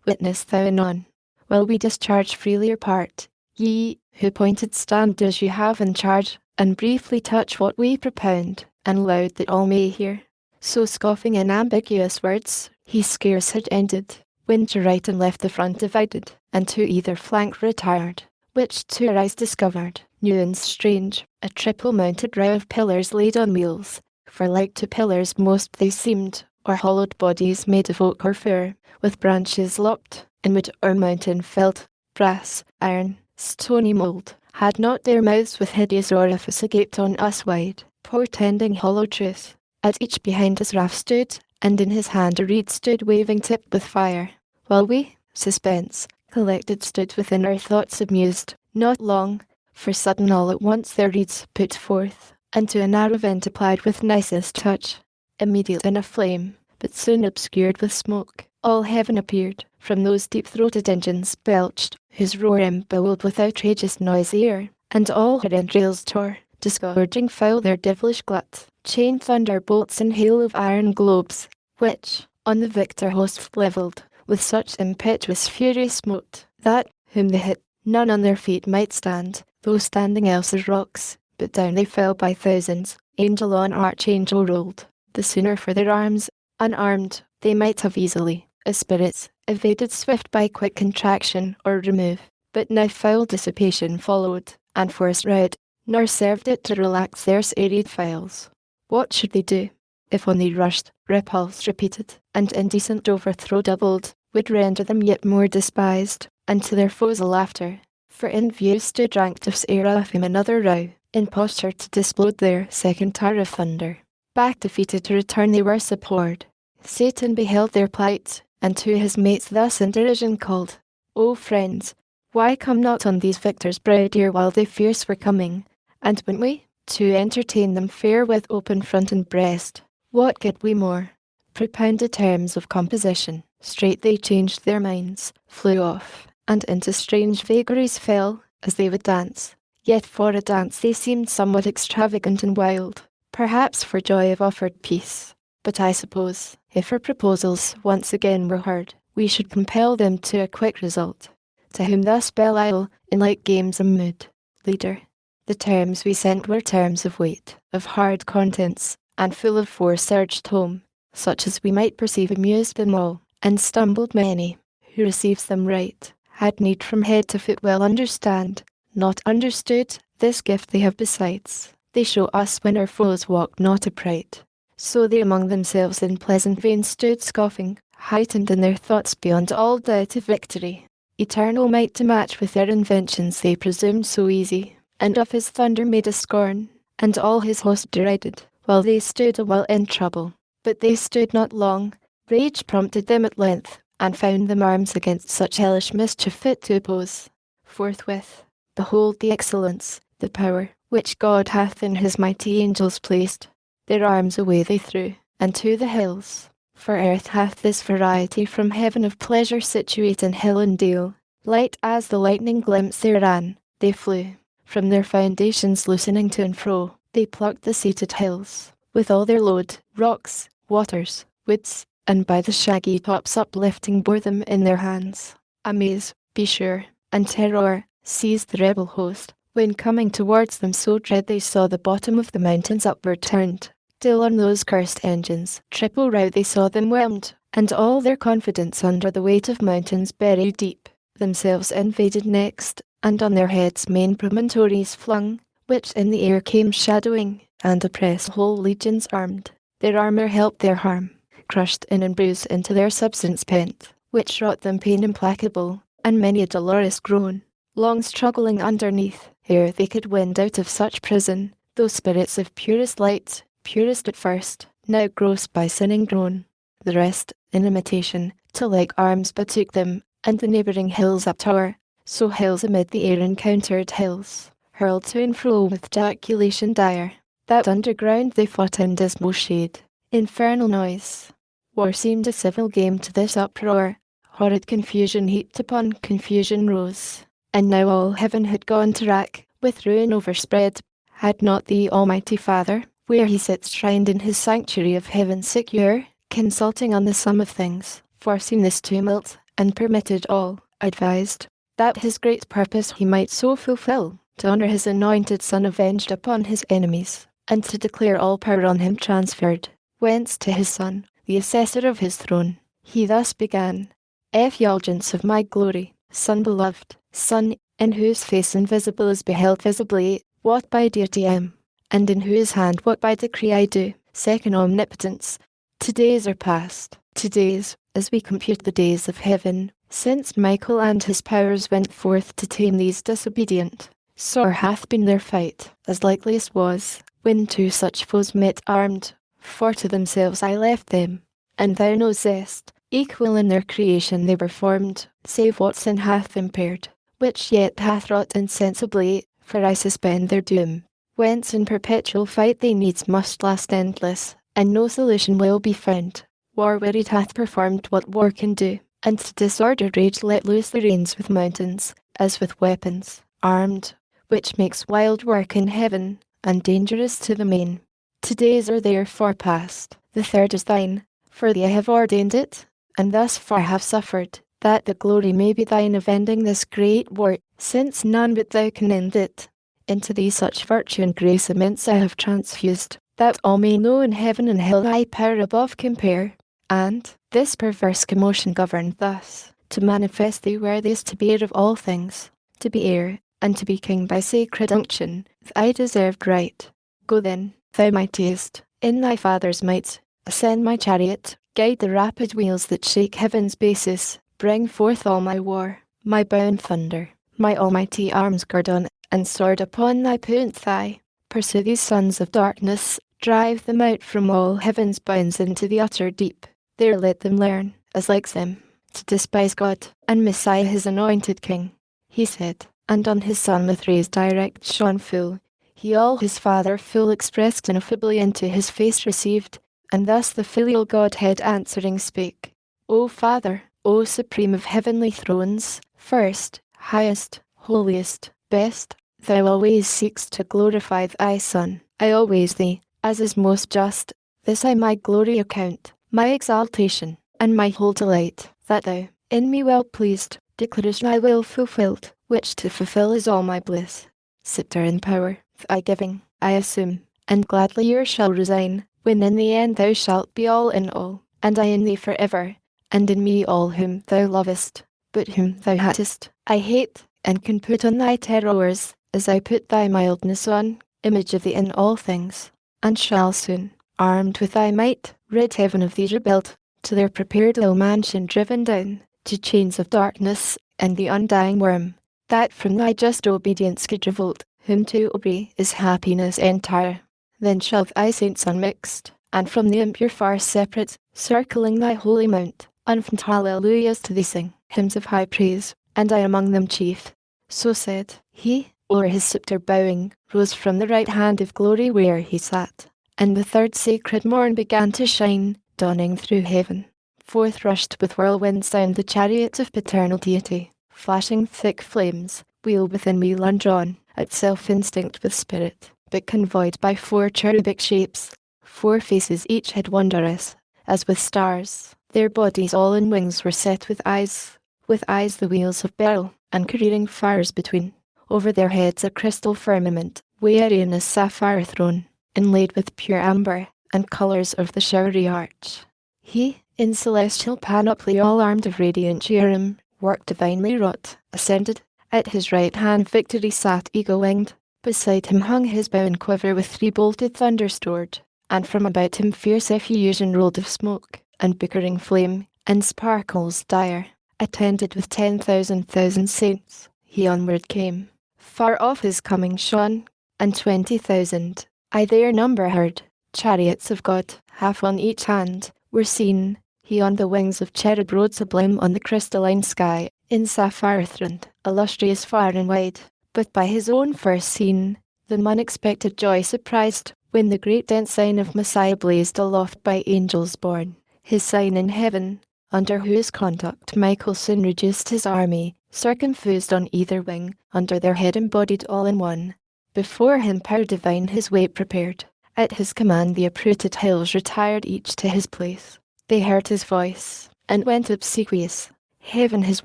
witness thou anon, while we discharge freely your part, ye, who pointed stand as you have in charge, and briefly touch what we propound, and loud that all may hear. So scoffing in ambiguous words, he scarce had ended, when to right and left the front divided, and to either flank retired, which to our eyes discovered, new and strange, a triple-mounted row of pillars laid on wheels, for like to pillars most they seemed, or hollowed bodies made of oak or fir, with branches lopped, in wood or mountain felled, brass, iron, stony mould, had not their mouths with hideous orifice agaped on us wide, portending hollow truth. At each behind his raft stood, and in his hand a reed stood waving tipped with fire, while we, suspense, collected stood within our thoughts amused, not long, for sudden all at once their reeds put forth, and to a narrow vent applied with nicest touch, immediate in a flame, but soon obscured with smoke, all heaven appeared, from those deep-throated engines belched, whose roar embowled with outrageous noise the air, and all her entrails tore, disgorging foul their devilish glut, chain thunderbolts and hail of iron globes, which, on the victor host levelled, with such impetuous fury smote, that, whom they hit, none on their feet might stand, though standing else as rocks, but down they fell by thousands, angel on archangel rolled, the sooner for their arms, unarmed, they might have easily, as spirits, evaded swift by quick contraction or remove, but now foul dissipation followed, and force rout, nor served it to relax their serried files. What should they do? If on they rushed, repulse repeated, and indecent overthrow doubled, would render them yet more despised, and to their foes a laughter, for in view stood ranked of seraphim another row, in posture to displode their second tower of thunder. Back defeated to return they were abhorred. Satan beheld their plight, and to his mates thus in derision called, O friends, why come not on these victors' brow dear while they fierce were coming, and when we, to entertain them fair with open front and breast, what get we more? Propounded terms of composition, straight they changed their minds, flew off, and into strange vagaries fell, as they would dance. Yet for a dance they seemed somewhat extravagant and wild, perhaps for joy of offered peace. But I suppose, if our proposals once again were heard, we should compel them to a quick result. To whom thus Belial, in like games a mood, Leader, the terms we sent were terms of weight, of hard contents, and full of force urged home, such as we might perceive amused them all, and stumbled many, who receives them right, had need from head to foot well understand, not understood, this gift they have besides, they show us when our foes walk not upright. So they among themselves in pleasant vein stood scoffing, heightened in their thoughts beyond all doubt of victory. Eternal might to match with their inventions they presumed so easy, and of his thunder made a scorn, and all his host derided, while they stood awhile in trouble. But they stood not long, Rage prompted them at length, and found them arms against such hellish mischief fit to oppose. Forthwith, behold the excellence, the power, which God hath in his mighty angels placed. Their arms away they threw, and to the hills. For earth hath this variety from heaven of pleasure situate in hill and dale. Light as the lightning glimpse they ran, they flew. From their foundations loosening to and fro, they plucked the seated hills, with all their load, rocks, waters, woods, and by the shaggy tops uplifting bore them in their hands. Amaze, be sure, and terror seized the rebel host, when coming towards them so dread they saw the bottom of the mountains upward turned. Still on those cursed engines, triple rout they saw them whelmed, and all their confidence under the weight of mountains buried deep, themselves invaded next, and on their heads main promontories flung, which in the air came shadowing, and oppressed whole legions armed. Their armour helped their harm, crushed in and bruised into their substance pent, which wrought them pain implacable, and many a dolorous groan, long struggling underneath, ere they could wend out of such prison, those spirits of purest light, purest at first, now gross by sinning grown. The rest, in imitation, to like arms betook them, and the neighbouring hills uptower, so hills amid the air encountered hills, hurled to and fro with ejaculation dire, that underground they fought in dismal shade, infernal noise. War seemed a civil game to this uproar, horrid confusion heaped upon confusion rose, and now all heaven had gone to rack, with ruin overspread. Had not the Almighty Father, where he sits shrined in his sanctuary of heaven secure, consulting on the sum of things, foreseen this tumult, and permitted all, advised, that his great purpose he might so fulfill, to honour his anointed Son avenged upon his enemies, and to declare all power on him transferred, whence to his Son, the assessor of his throne, he thus began, Effulgence of my glory, Son beloved, Son, in whose face invisible is beheld visibly, what by deity am, and in whose hand what by decree I do, second omnipotence. 2 days are past, 2 days, as we compute the days of heaven, since Michael and his powers went forth to tame these disobedient. Sore hath been their fight, as likeliest was, when two such foes met armed, for to themselves I left them, and thou knowest, equal in their creation they were formed, save what sin hath impaired, which yet hath wrought insensibly, for I suspend their doom. Whence in perpetual fight they needs must last endless, and no solution will be found. War wearied hath performed what war can do, and to disordered rage let loose the reins with mountains, as with weapons, armed, which makes wild work in heaven, and dangerous to the main. 2 days are therefore past, the third is thine, for thee I have ordained it, and thus far have suffered, that the glory may be thine of ending this great war, since none but thou can end it. Into thee such virtue and grace immense I have transfused, that all may know in heaven and hell thy power above compare, and, this perverse commotion governed thus, to manifest thee worthiest to be heir of all things, to be heir, and to be king by sacred unction, thy deserved right. Go then, thou mightiest, in thy Father's might, ascend my chariot, guide the rapid wheels that shake heaven's basis, bring forth all my war, my bound thunder, my almighty arms guerdon, and sword upon thy puissant thigh. Pursue these sons of darkness, drive them out from all heaven's bounds into the utter deep. There let them learn, as likes them, to despise God, and Messiah his anointed King. He said, and on his Son with rays direct shone full. He all his Father full expressed ineffably into his face received, and thus the filial Godhead answering spake, O Father, O supreme of heavenly thrones, first, highest, holiest, best, thou always seekst to glorify thy Son. I always thee, as is most just, this I my glory account, my exaltation, and my whole delight, that thou, in me well pleased, declarest thy will fulfilled, which to fulfill is all my bliss. Sceptre and power, thy giving, I assume, and gladly yours shall resign, when in the end thou shalt be all in all, and I in thee for ever, and in me all whom thou lovest, but whom thou hatest, I hate, and can put on thy terrors, as I put thy mildness on, image of thee in all things, and shall soon, armed with thy might, rid heaven of these rebelled, to their prepared low mansion driven down, to chains of darkness, and the undying worm, that from thy just obedience could revolt, whom to obey is happiness entire. Then shall thy saints unmixed, and from the impure far separate, circling thy holy mount, unfant hallelujahs to thee sing, hymns of high praise, and I among them chief. So said he, o'er his sceptre bowing, rose from the right hand of glory where he sat, and the third sacred morn began to shine, dawning through heaven. Forth rushed with whirlwind sound the chariots of paternal deity, flashing thick flames, wheel within wheel undrawn, at self-instinct with spirit, but convoyed by 4 cherubic shapes, 4 faces each had wondrous, as with stars, their bodies all in wings were set with eyes the wheels of beryl, and careering fires between. Over their heads a crystal firmament, wherein a sapphire throne, inlaid with pure amber, and colours of the showery arch. He, in celestial panoply all armed of radiant cherubim, work divinely wrought, ascended. At his right hand victory sat eagle-winged, beside him hung his bow and quiver with 3 bolted thunder stored, and from about him fierce effusion rolled of smoke, and bickering flame, and sparkles dire. Attended with 10,000 saints, he onward came. Far off his coming shone, and 20,000, I their number heard, chariots of God, half on each hand, were seen. He on the wings of cherub rode sublime on the crystalline sky, in sapphire throned, illustrious far and wide, but by his own first seen, them unexpected joy surprised, when the great dense sign of Messiah blazed aloft by angels borne, his sign in heaven, under whose conduct Michael soon reduced his army, circumfused on either wing, under their head embodied all in one. Before him power divine his way prepared, at his command the uprooted hills retired each to his place. They heard his voice, and went obsequious. Heaven his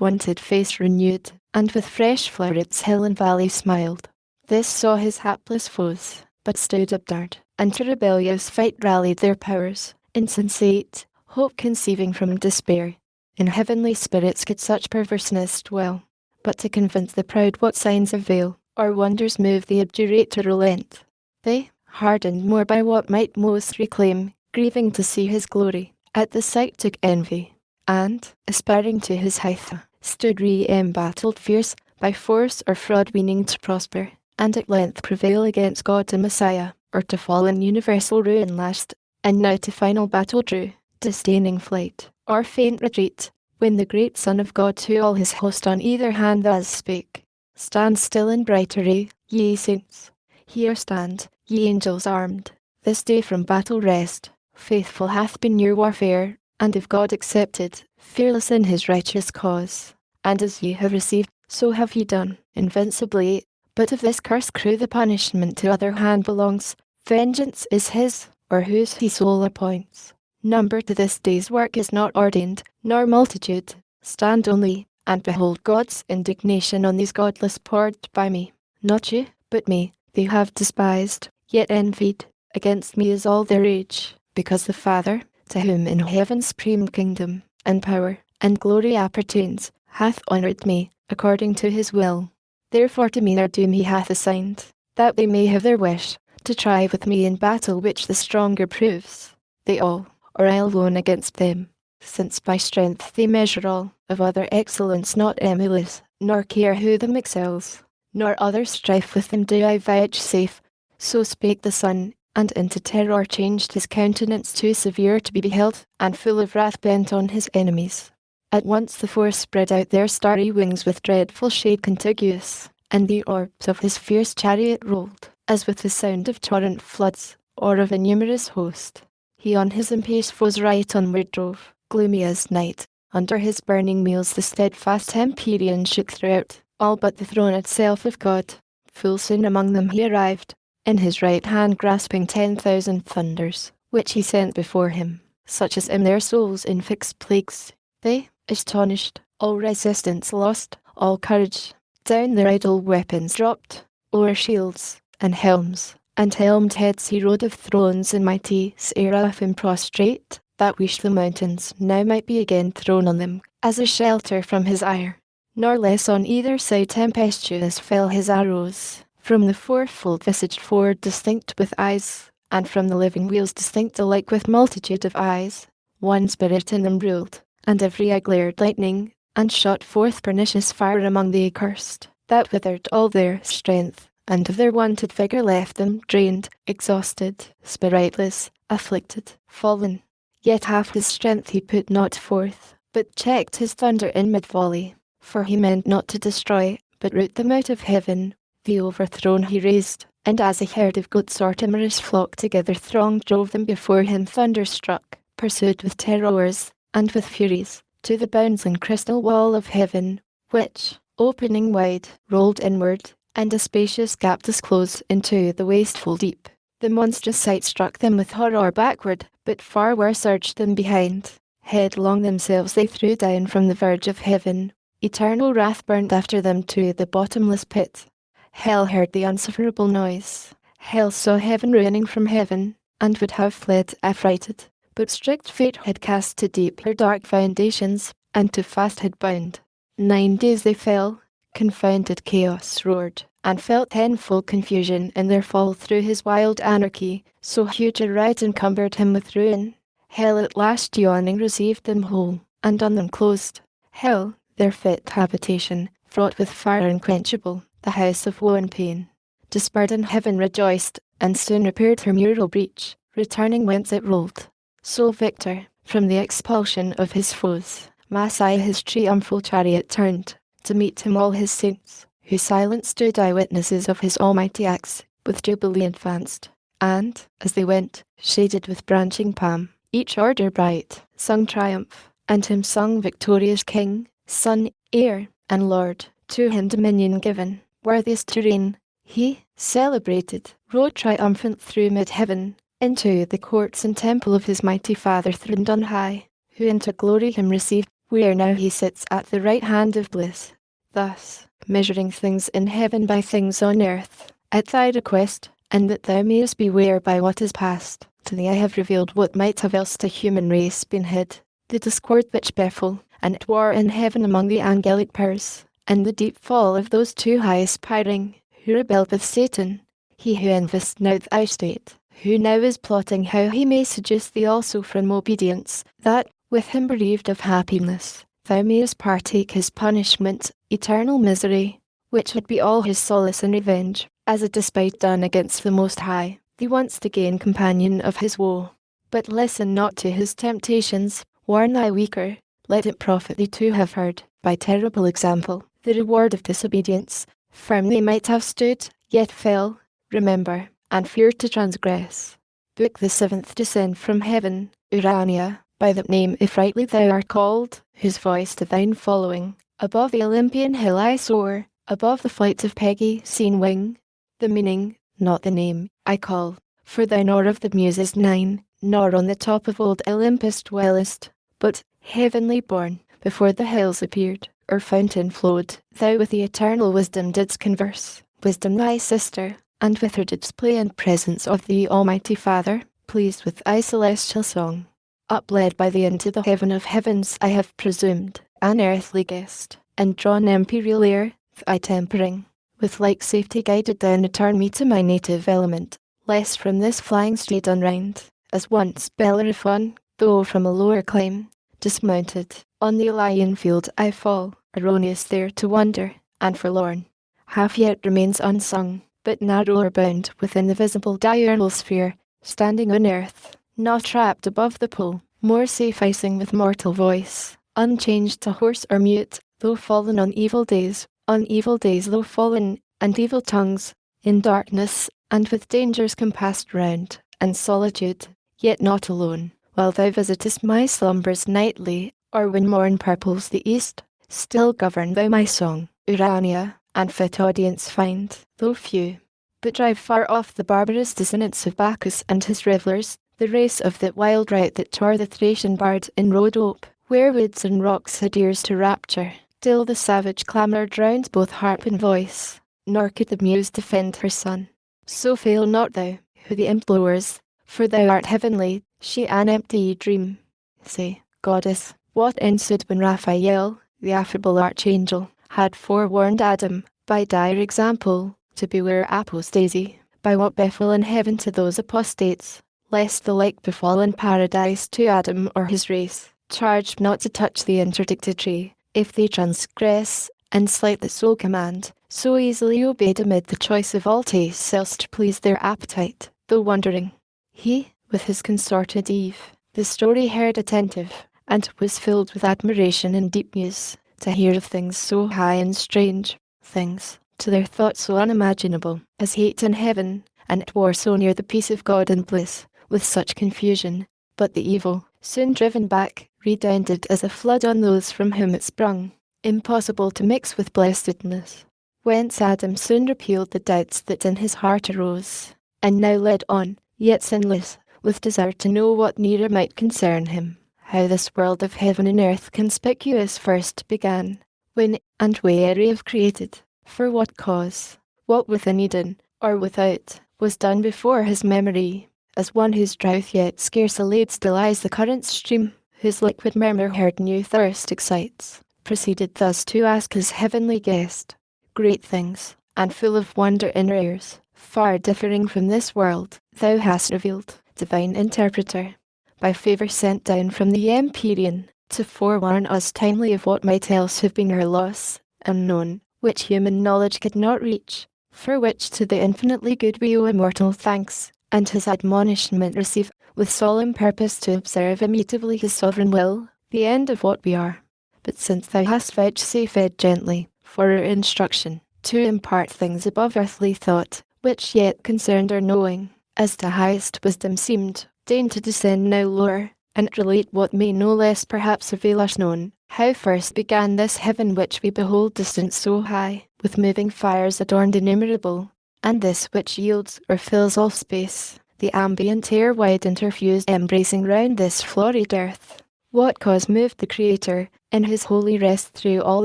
wonted face renewed, and with fresh flowers hill and valley smiled. This saw his hapless foes, but stood upstart, and to rebellious fight rallied their powers. Insensate, hope conceiving from despair, in heavenly spirits could such perverseness dwell? But to convince the proud what signs avail, or wonders move the obdurate to relent? They, hardened more by what might most reclaim, grieving to see his glory, at the sight took envy, and, aspiring to his height, stood re-embattled fierce, by force or fraud weening to prosper, and at length prevail against God and Messiah, or to fall in universal ruin last, and now to final battle drew, disdaining flight, or faint retreat, when the great Son of God to all his host on either hand thus spake, Stand still in bright array, ye saints, here stand, ye angels armed, this day from battle rest, faithful hath been your warfare, and if God accepted, fearless in his righteous cause, and as ye have received, so have ye done, invincibly, but if this cursed crew the punishment to other hand belongs, vengeance is his, or whose he sole appoints. Number to this day's work is not ordained, nor multitude, stand only, and behold God's indignation on these godless poured by me, not you, but me, they have despised, yet envied, against me is all their rage, because the Father, to whom in heaven's supreme kingdom, and power, and glory appertains, hath honoured me, according to his will. Therefore to me their doom he hath assigned, that they may have their wish, to try with me in battle which the stronger proves. They all, or I alone against them, since by strength they measure all, of other excellence not emulous, nor care who them excels, nor other strife with them do I vouchsafe. So spake the Son, and into terror changed his countenance too severe to be beheld, and full of wrath bent on his enemies. At once the four spread out their starry wings with dreadful shade contiguous, and the orbs of his fierce chariot rolled, as with the sound of torrent floods, or of a numerous host. He on his impatient foes right onward drove, gloomy as night. Under his burning wheels the steadfast empyrean shook throughout, all but the throne itself of God. Full soon among them he arrived, in his right hand grasping 10,000 thunders, which he sent before him, such as in their souls infixed plagues. They, astonished, all resistance lost, all courage, down their idle weapons dropped, o'er shields, and helmed heads he rode of thrones in mighty seraphim prostrate, that wished the mountains now might be again thrown on them, as a shelter from his ire. Nor less on either side tempestuous fell his arrows, from the fourfold visaged four distinct with eyes, and from the living wheels distinct alike with multitude of eyes. One spirit in them ruled, and every eye glared lightning, and shot forth pernicious fire among the accursed, that withered all their strength, and of their wonted vigour left them drained, exhausted, spiritless, afflicted, fallen. Yet half his strength he put not forth, but checked his thunder in mid-volley. For he meant not to destroy, but root them out of heaven. The overthrown he raised, and as a herd of goats or timorous flock together thronged drove them before him thunderstruck, pursued with terrors, and with furies, to the bounds and crystal wall of heaven, which, opening wide, rolled inward, and a spacious gap disclosed into the wasteful deep. The monstrous sight struck them with horror backward, but far worse urged them behind. Headlong themselves they threw down from the verge of heaven. Eternal wrath burned after them to the bottomless pit. Hell heard the unsufferable noise. Hell saw heaven ruining from heaven, and would have fled affrighted. But strict fate had cast to deep her dark foundations, and to fast had bound. 9 days they fell, confounded chaos roared, and felt tenfold confusion in their fall through his wild anarchy, so huge a rout encumbered him with ruin. Hell at last yawning received them whole, and on them closed. Hell, their fit habitation, fraught with fire unquenchable, the house of woe and pain. Despaired in heaven rejoiced, and soon repaired her mural breach, returning whence it rolled. Sole victor, from the expulsion of his foes, Messiah his triumphal chariot turned, to meet him all his saints, who silent stood eyewitnesses of his almighty acts, with jubilee advanced, and, as they went, shaded with branching palm, each order bright, sung triumph, and him sung victorious King, Son, Heir, and Lord, to him dominion given, worthiest to reign. He, celebrated, rode triumphant through mid-heaven, into the courts and temple of his mighty Father throned on high, who into glory him received, where now he sits at the right hand of bliss. Thus, measuring things in heaven by things on earth, at thy request, and that thou mayest beware by what is past, to thee I have revealed what might have else to human race been hid, the discord which befell, and war in heaven among the angelic powers, and the deep fall of those too high aspiring, who rebelled with Satan, he who envies now thy state, who now is plotting how he may seduce thee also from obedience, that, with him bereaved of happiness, thou mayest partake his punishment, eternal misery, which would be all his solace and revenge, as a despite done against the Most High, the once to gain companion of his woe. But listen not to his temptations, warn thy weaker, let it profit thee to have heard, by terrible example, the reward of disobedience. Firm they might have stood, yet fell, remember, and feared to transgress. Book the 7th descend from heaven, Urania, by that name if rightly thou art called, whose voice to thine following, above the Olympian hill I soar, above the flights of Peggy seen wing. The meaning, not the name, I call, for thou nor of the Muses 9, nor on the top of old Olympus dwellest, but, heavenly born, before the hills appeared, or fountain flowed, thou with the eternal wisdom didst converse, wisdom thy sister, and with her didst play in presence of the Almighty Father, pleased with thy celestial song. Upled by thee into the heaven of heavens I have presumed, an earthly guest, and drawn imperial air, thy tempering. With like safety guided then return me to my native element, lest from this flying street unrind, as once Bellerophon, though from a lower clime, dismounted, on the Ilian field I fall, erroneous there to wander, and forlorn. Half yet remains unsung, but narrower bound within the visible diurnal sphere, standing on earth, not trapped above the pole, more sufficing with mortal voice, unchanged to hoarse or mute, though fallen on evil days though fallen, and evil tongues, in darkness, and with dangers compassed round, and solitude, yet not alone, while thou visitest my slumbers nightly, or when morn purples the east, still govern thou my song, Urania, and fit audience find, though few. But drive far off the barbarous dissonance of Bacchus and his revellers, the race of that wild rout that tore the Thracian bard in Rhodope, where woods and rocks had ears to rapture, till the savage clamour drowned both harp and voice, nor could the muse defend her son. So fail not thou, who the implores, for thou art heavenly, she an empty dream. Say, goddess, what ensued when Raphael, the affable archangel, had forewarned Adam, by dire example, to beware apostasy, by what befell in heaven to those apostates, lest the like befall in paradise to Adam or his race, charged not to touch the interdicted tree, if they transgress, and slight the sole command, so easily obeyed amid the choice of all tastes else to please their appetite, though wondering. He, with his consorted Eve, the story heard attentive, and was filled with admiration and deep muse, to hear of things so high and strange, things, to their thoughts so unimaginable, as hate in heaven, and war so near the peace of God and bliss, with such confusion. But the evil, soon driven back, redounded as a flood on those from whom it sprung, impossible to mix with blessedness. Whence Adam soon repealed the doubts that in his heart arose, and now led on, yet sinless, with desire to know what nearer might concern him, how this world of heaven and earth conspicuous first began, when and where Eve created, for what cause, what within Eden, or without, was done before his memory, as one whose drought yet scarce allayed still lies the current stream, whose liquid murmur heard new thirst excites, proceeded thus to ask his heavenly guest, great things, and full of wonder in our ears, far differing from this world, thou hast revealed, divine interpreter, by favour sent down from the Empyrean, to forewarn us timely of what might else have been our loss, unknown, which human knowledge could not reach, for which to the infinitely good we owe immortal thanks, and his admonishment receive, with solemn purpose to observe immutably his sovereign will, the end of what we are. But since thou hast vouchsafed gently, for our instruction, to impart things above earthly thought, which yet concerned our knowing, as to highest wisdom seemed, deign to descend now lower, and relate what may no less perhaps avail us known, how first began this heaven which we behold distant so high, with moving fires adorned innumerable, and this which yields or fills all space, the ambient air wide interfused embracing round this florid earth. What cause moved the Creator, in his holy rest through all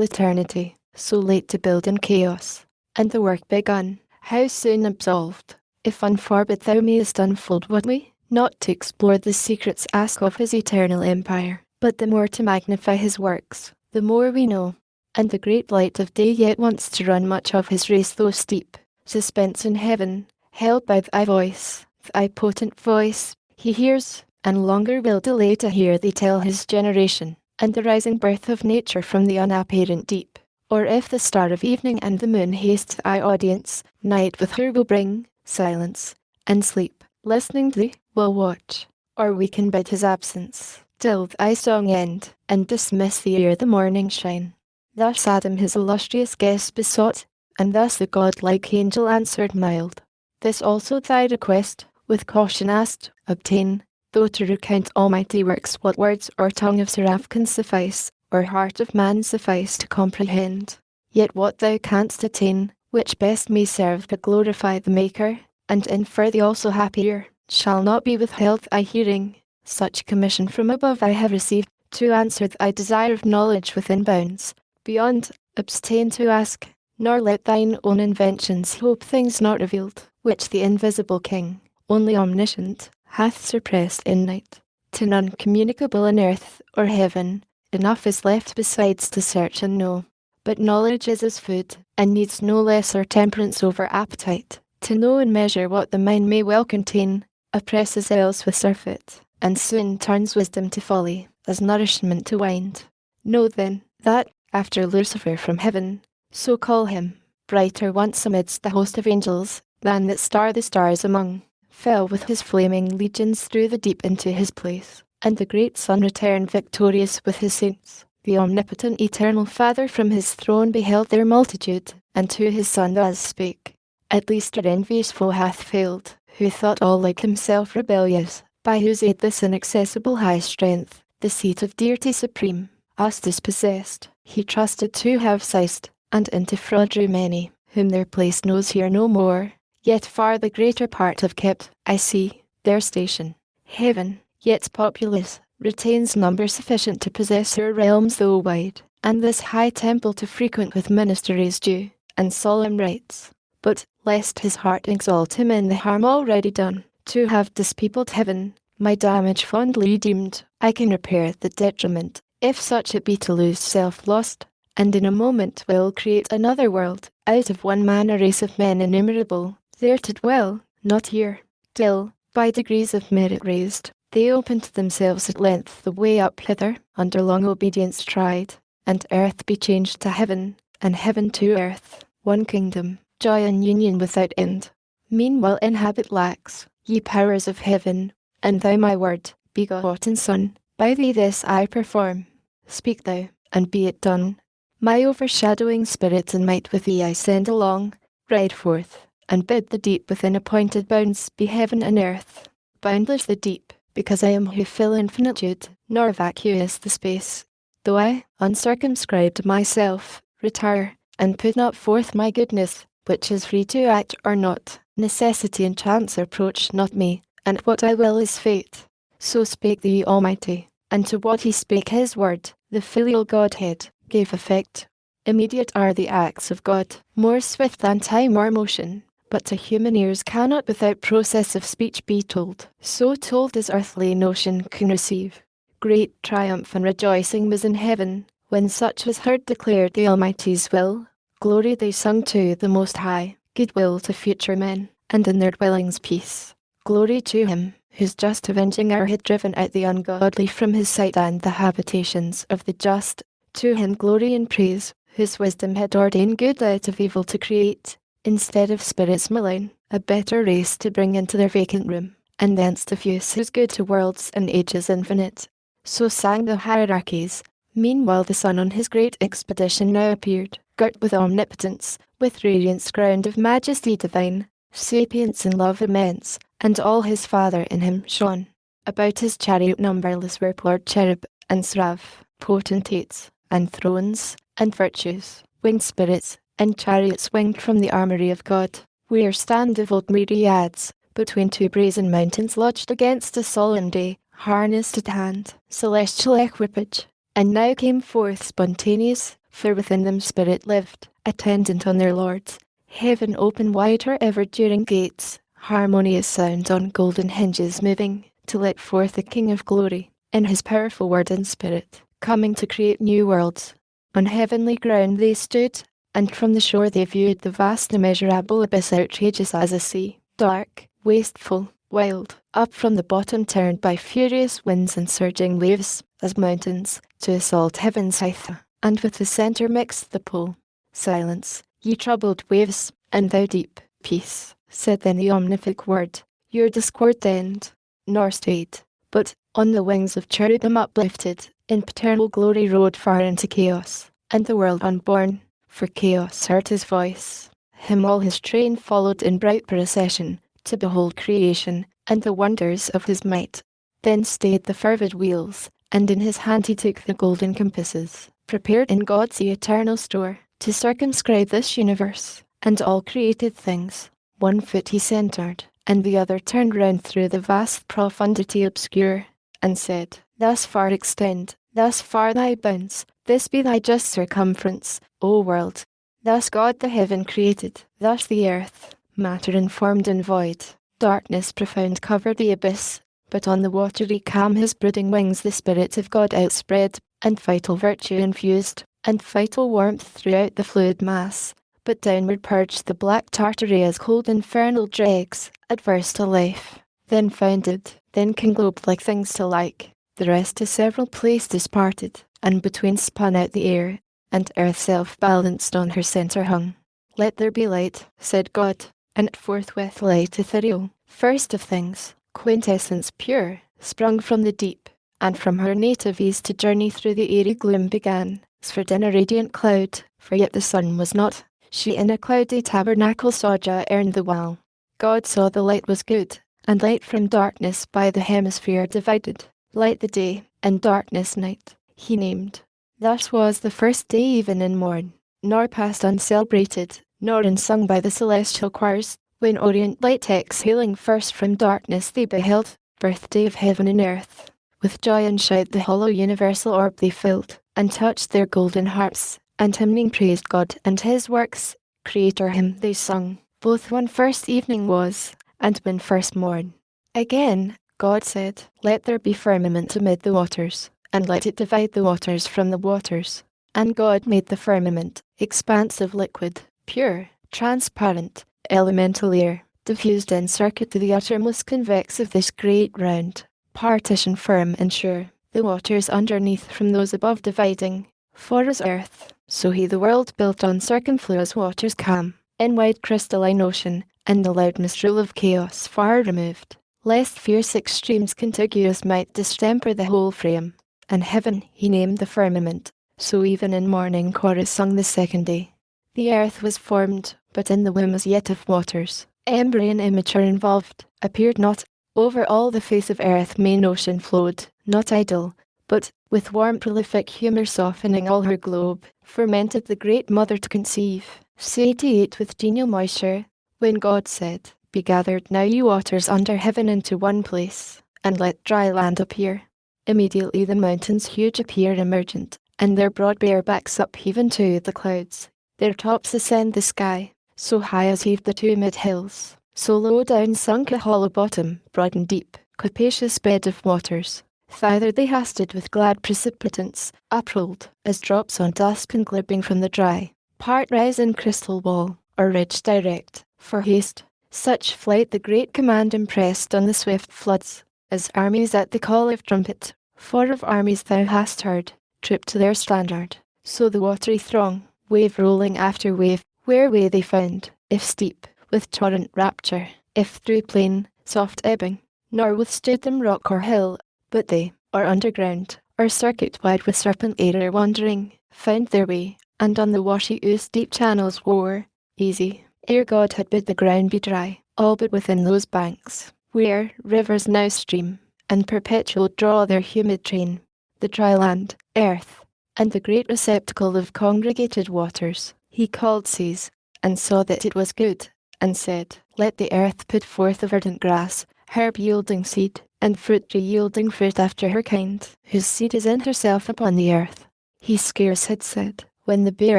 eternity, so late to build in chaos, and the work begun, how soon absolved, if unforbid thou mayest unfold what we, not to explore the secrets ask of his eternal empire, but the more to magnify his works, the more we know, and the great light of day yet wants to run much of his race though steep, suspense in heaven, held by thy voice, thy potent voice, he hears, and longer will delay to hear thee tell his generation, and the rising birth of nature from the unapparent deep. Or if the star of evening and the moon haste thy audience, night with her will bring silence, and sleep, listening to thee, will watch. Or we can bid his absence, till thy song end, and dismiss thee ere the morning shine. Thus Adam his illustrious guest besought, and thus the godlike angel answered mild. This also thy request, with caution asked, obtain, though to recount almighty works what words or tongue of seraph can suffice, or heart of man suffice to comprehend. Yet what thou canst attain, which best may serve but glorify the Maker, and infer thee also happier, shall not be withheld thy hearing. Such commission from above I have received, to answer thy desire of knowledge within bounds. Beyond, abstain to ask, nor let thine own inventions hope things not revealed, which the invisible King, only omniscient, hath suppressed in night. To none communicable in earth or heaven, enough is left besides to search and know. But knowledge is as food, and needs no lesser temperance over appetite. To know and measure what the mind may well contain, oppresses else with surfeit, and soon turns wisdom to folly, as nourishment to wind. Know then, that, after Lucifer from heaven, so call him, brighter once amidst the host of angels, than that star the stars among, fell with his flaming legions through the deep into his place, and the great Son returned victorious with his saints. The omnipotent eternal Father from his throne beheld their multitude, and to his Son thus spake, at least our envious foe hath failed, who thought all like himself rebellious, by whose aid this inaccessible high strength, the seat of deity supreme, us dispossessed, he trusted to have seized, and into fraud drew many, whom their place knows here no more, yet far the greater part have kept, I see, their station. Heaven, yet populous, retains number sufficient to possess her realms though wide, and this high temple to frequent with ministries due, and solemn rites. But, lest his heart exalt him in the harm already done, to have dispeopled heaven, my damage fondly deemed, I can repair the detriment, if such it be to lose self-lost, and in a moment will create another world, out of one man a race of men innumerable, there to dwell, not here, till, by degrees of merit raised, they open to themselves at length the way up hither, under long obedience tried, and earth be changed to heaven, and heaven to earth. one kingdom, joy and union without end. Meanwhile inhabit lax, ye powers of heaven, and thou my word, begotten Son, by thee this I perform. Speak thou, and be it done. My overshadowing spirit and might with thee I send along, ride forth, and bid the deep within appointed bounds be heaven and earth. Boundless the deep, because I am who fill infinitude, nor vacuous the space. Though I, uncircumscribed myself, retire, and put not forth my goodness, which is free to act or not, necessity and chance approach not me, and what I will is fate. So spake the Almighty, and to what he spake his word, the filial Godhead, gave effect. Immediate are the acts of God, more swift than time or motion, but to human ears cannot without process of speech be told, so told as earthly notion can receive. Great triumph and rejoicing was in heaven, when such was heard declared the Almighty's will. Glory they sung to the Most High, goodwill to future men, and in their dwellings peace. Glory to him, whose just avenging hour had driven out the ungodly from his sight and the habitations of the just. To him glory and praise, whose wisdom had ordained good out of evil to create, instead of spirits malign, a better race to bring into their vacant room, and thence diffuse his good to worlds and ages infinite. So sang the hierarchies. Meanwhile the sun on his great expedition now appeared, girt with omnipotence, with radiance crowned of majesty divine, sapience and love immense, and all his Father in him shone. About his chariot numberless were poured cherub, and seraph, potentates, and thrones, and virtues, winged spirits, and chariots winged from the armoury of God, where stand devout myriads, between two brazen mountains lodged against a solemn day, harnessed at hand, celestial equipage. And now came forth spontaneous, for within them spirit lived, attendant on their lords. Heaven open wide her ever-during gates, harmonious sound on golden hinges moving, to let forth the King of glory, in his powerful word and spirit, coming to create new worlds. On heavenly ground they stood, and from the shore they viewed the vast immeasurable abyss outrageous as a sea, dark, wasteful, wild, up from the bottom turned by furious winds and surging waves, as mountains, to assault heaven's height, and with the centre mixed the pole. Silence, ye troubled waves, and thou deep, peace, said then the omnific word, your discord end, nor stayed, but, on the wings of cherubim uplifted, in paternal glory rode far into chaos, and the world unborn, for chaos heard his voice. Him all his train followed in bright procession, to behold creation, and the wonders of his might. Then stayed the fervid wheels, and in his hand he took the golden compasses, prepared in God's eternal store, to circumscribe this universe, and all created things. One foot he centred, and the other turned round through the vast profundity obscure, and said, Thus far extend, thus far thy bounds, this be thy just circumference, O world. Thus God the heaven created, thus the earth, matter informed and void. Darkness profound covered the abyss, but on the watery calm his brooding wings the Spirit of God outspread, and vital virtue infused, and vital warmth throughout the fluid mass. But downward purged the black Tartary as cold infernal dregs, adverse to life, then founded, then conglobed like things to like, the rest to several places parted, and between spun out the air, and earth self-balanced on her centre hung. Let there be light, said God, and it forthwith light ethereal, first of things, quintessence pure, sprung from the deep, and from her native ease to journey through the airy gloom began, sphered in a radiant cloud, for yet the sun was not. She in a cloudy tabernacle sojourned ere the while. God saw the light was good, and light from darkness by the hemisphere divided, light the day, and darkness night, he named. Thus was the first day even in morn, nor passed uncelebrated, nor unsung by the celestial choirs, when orient light exhaling first from darkness they beheld, birthday of heaven and earth. With joy and shout the hollow universal orb they filled, and touched their golden harps, and hymning praised God and his works, Creator hymn they sung, both one first evening was, and when first morn. Again, God said, Let there be firmament amid the waters, and let it divide the waters from the waters. And God made the firmament, expansive liquid, pure, transparent, elemental air, diffused in circuit to the uttermost convex of this great round, partition firm and sure, the waters underneath from those above dividing, For as earth, so he the world built on circumfluous waters calm, in wide crystalline ocean, and the loud misrule of chaos far removed, lest fierce extremes contiguous might distemper the whole frame. And heaven he named the firmament, so even in morning chorus sung the second day. The earth was formed, but in the womb as yet of waters, embryon immature involved, appeared not. Over all the face of earth main ocean flowed, not idle, but, with warm prolific humour softening all her globe, fermented the great mother to conceive, satiate with genial moisture, when God said, Be gathered now ye waters under heaven into one place, and let dry land appear. Immediately the mountains huge appear emergent, and their broad bare backs upheaven to the clouds. Their tops ascend the sky, so high as heaved the two mid-hills, so low down sunk a hollow bottom, broad and deep, capacious bed of waters. Thither they hasted with glad precipitance, uprolled, as drops on dust and glipping from the dry, part rise in crystal wall, or ridge direct, for haste. Such flight the great command impressed on the swift floods, as armies at the call of trumpet, for of armies thou hast heard, troop to their standard. So the watery throng, wave rolling after wave, where way they found, if steep, with torrent rapture, if through plain, soft ebbing, nor withstood them rock or hill, but they, or underground, or circuit wide with serpent error wandering, found their way, and on the washy ooze deep channels wore, easy, ere God had bid the ground be dry, all but within those banks, where rivers now stream, and perpetual draw their humid train, the dry land, earth, and the great receptacle of congregated waters, he called seas, and saw that it was good, and said, Let the earth put forth the verdant grass, herb yielding seed, and fruit tree yielding fruit after her kind, whose seed is in herself upon the earth. He scarce had said, when the bare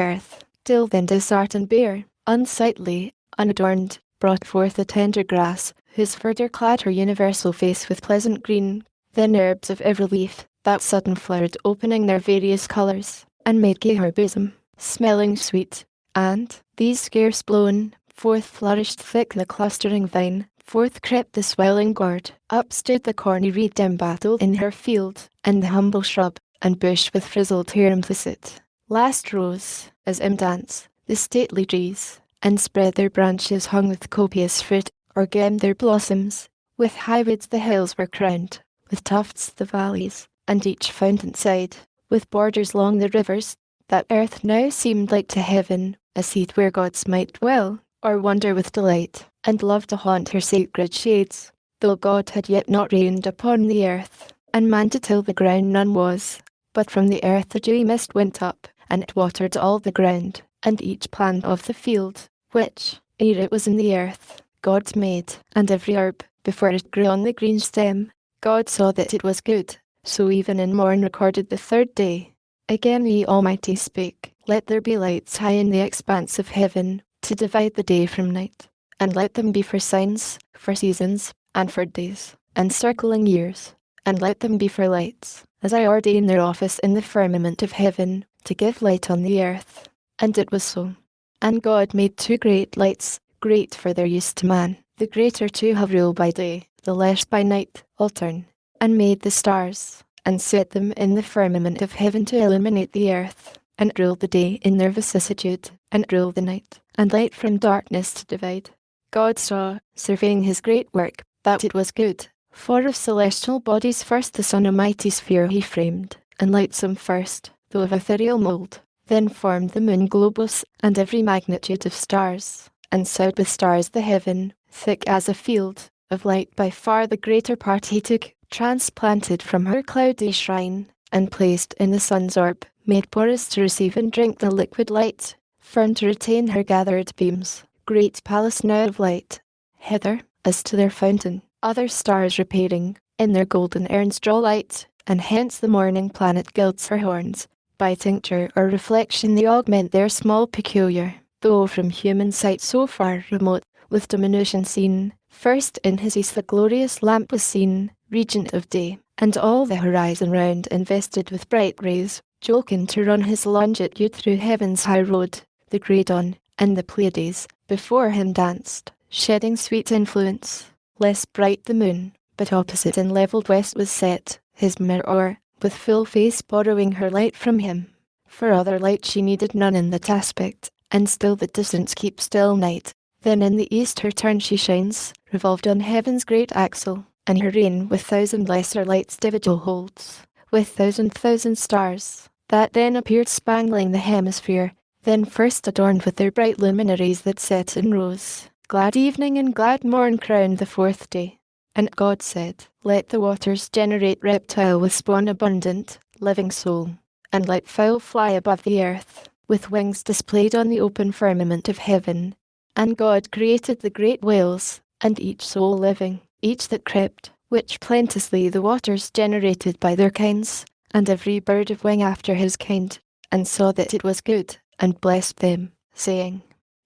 earth, till then disart and bare, unsightly, unadorned, brought forth the tender grass, whose verdure clad her universal face with pleasant green, then herbs of every leaf, that sudden flowered opening their various colours, and made gay her bosom, smelling sweet, and, these scarce blown, forth flourished thick the clustering vine, forth crept the swelling gourd, up stood the corny reed embattled in her field, and the humble shrub, and bush with frizzled hair implicit. Last rose, as in dance, the stately trees, and spread their branches hung with copious fruit, or gemmed their blossoms. With highwoods the hills were crowned, with tufts the valleys, and each fountain side, with borders long the rivers, that earth now seemed like to heaven, a seat where gods might dwell, or wander with delight, and love to haunt her sacred shades, though God had yet not reigned upon the earth, and man to till the ground none was, but from the earth the dewy mist went up, and it watered all the ground, and each plant of the field, which, ere it was in the earth, God made, and every herb, before it grew on the green stem, God saw that it was good, so even in morn recorded the third day. Again the Almighty spake, Let there be lights high in the expanse of heaven, to divide the day from night, and let them be for signs, for seasons, and for days, and circling years, and let them be for lights, as I ordain their office in the firmament of heaven, to give light on the earth. And it was so. And God made two great lights, great for their use to man, the greater to have rule by day, the less by night, altern, and made the stars, and set them in the firmament of heaven to illuminate the earth, and rule the day in their vicissitude, and rule the night, and light from darkness to divide. God saw, surveying his great work, that it was good. For of celestial bodies first the sun a mighty sphere he framed, and lightsome first, though of ethereal mould, then formed the moon globose, and every magnitude of stars, and sowed with stars the heaven, thick as a field, of light by far the greater part he took, transplanted from her cloudy shrine, and placed in the sun's orb, made porous to receive and drink the liquid light, firm to retain her gathered beams, great palace now of light. Hither, as to their fountain, other stars repairing, in their golden urns draw light, and hence the morning planet gilds her horns. By tincture or reflection they augment their small peculiar, though from human sight so far remote, with diminution seen. First in his east the glorious lamp was seen, regent of day, and all the horizon round invested with bright rays, jocund to run his longitude through heaven's high road. The grey dawn, and the Pleiades, before him danced, shedding sweet influence. Less bright the moon, but opposite and levelled west was set, his mirror, with full face borrowing her light from him. For other light she needed none in that aspect, and still the distance keeps still night. Then in the east her turn she shines, revolved on heaven's great axle, and her reign with thousand lesser lights dividual holds, with thousand stars, that then appeared spangling the hemisphere, then first adorned with their bright luminaries that set in rows. Glad evening and glad morn crowned the fourth day. And God said, let the waters generate reptile with spawn abundant, living soul, and let fowl fly above the earth, with wings displayed on the open firmament of heaven. And God created the great whales, and each soul living, each that crept, which plenteously the waters generated by their kinds, and every bird of wing after his kind, and saw that it was good, and blessed them, saying,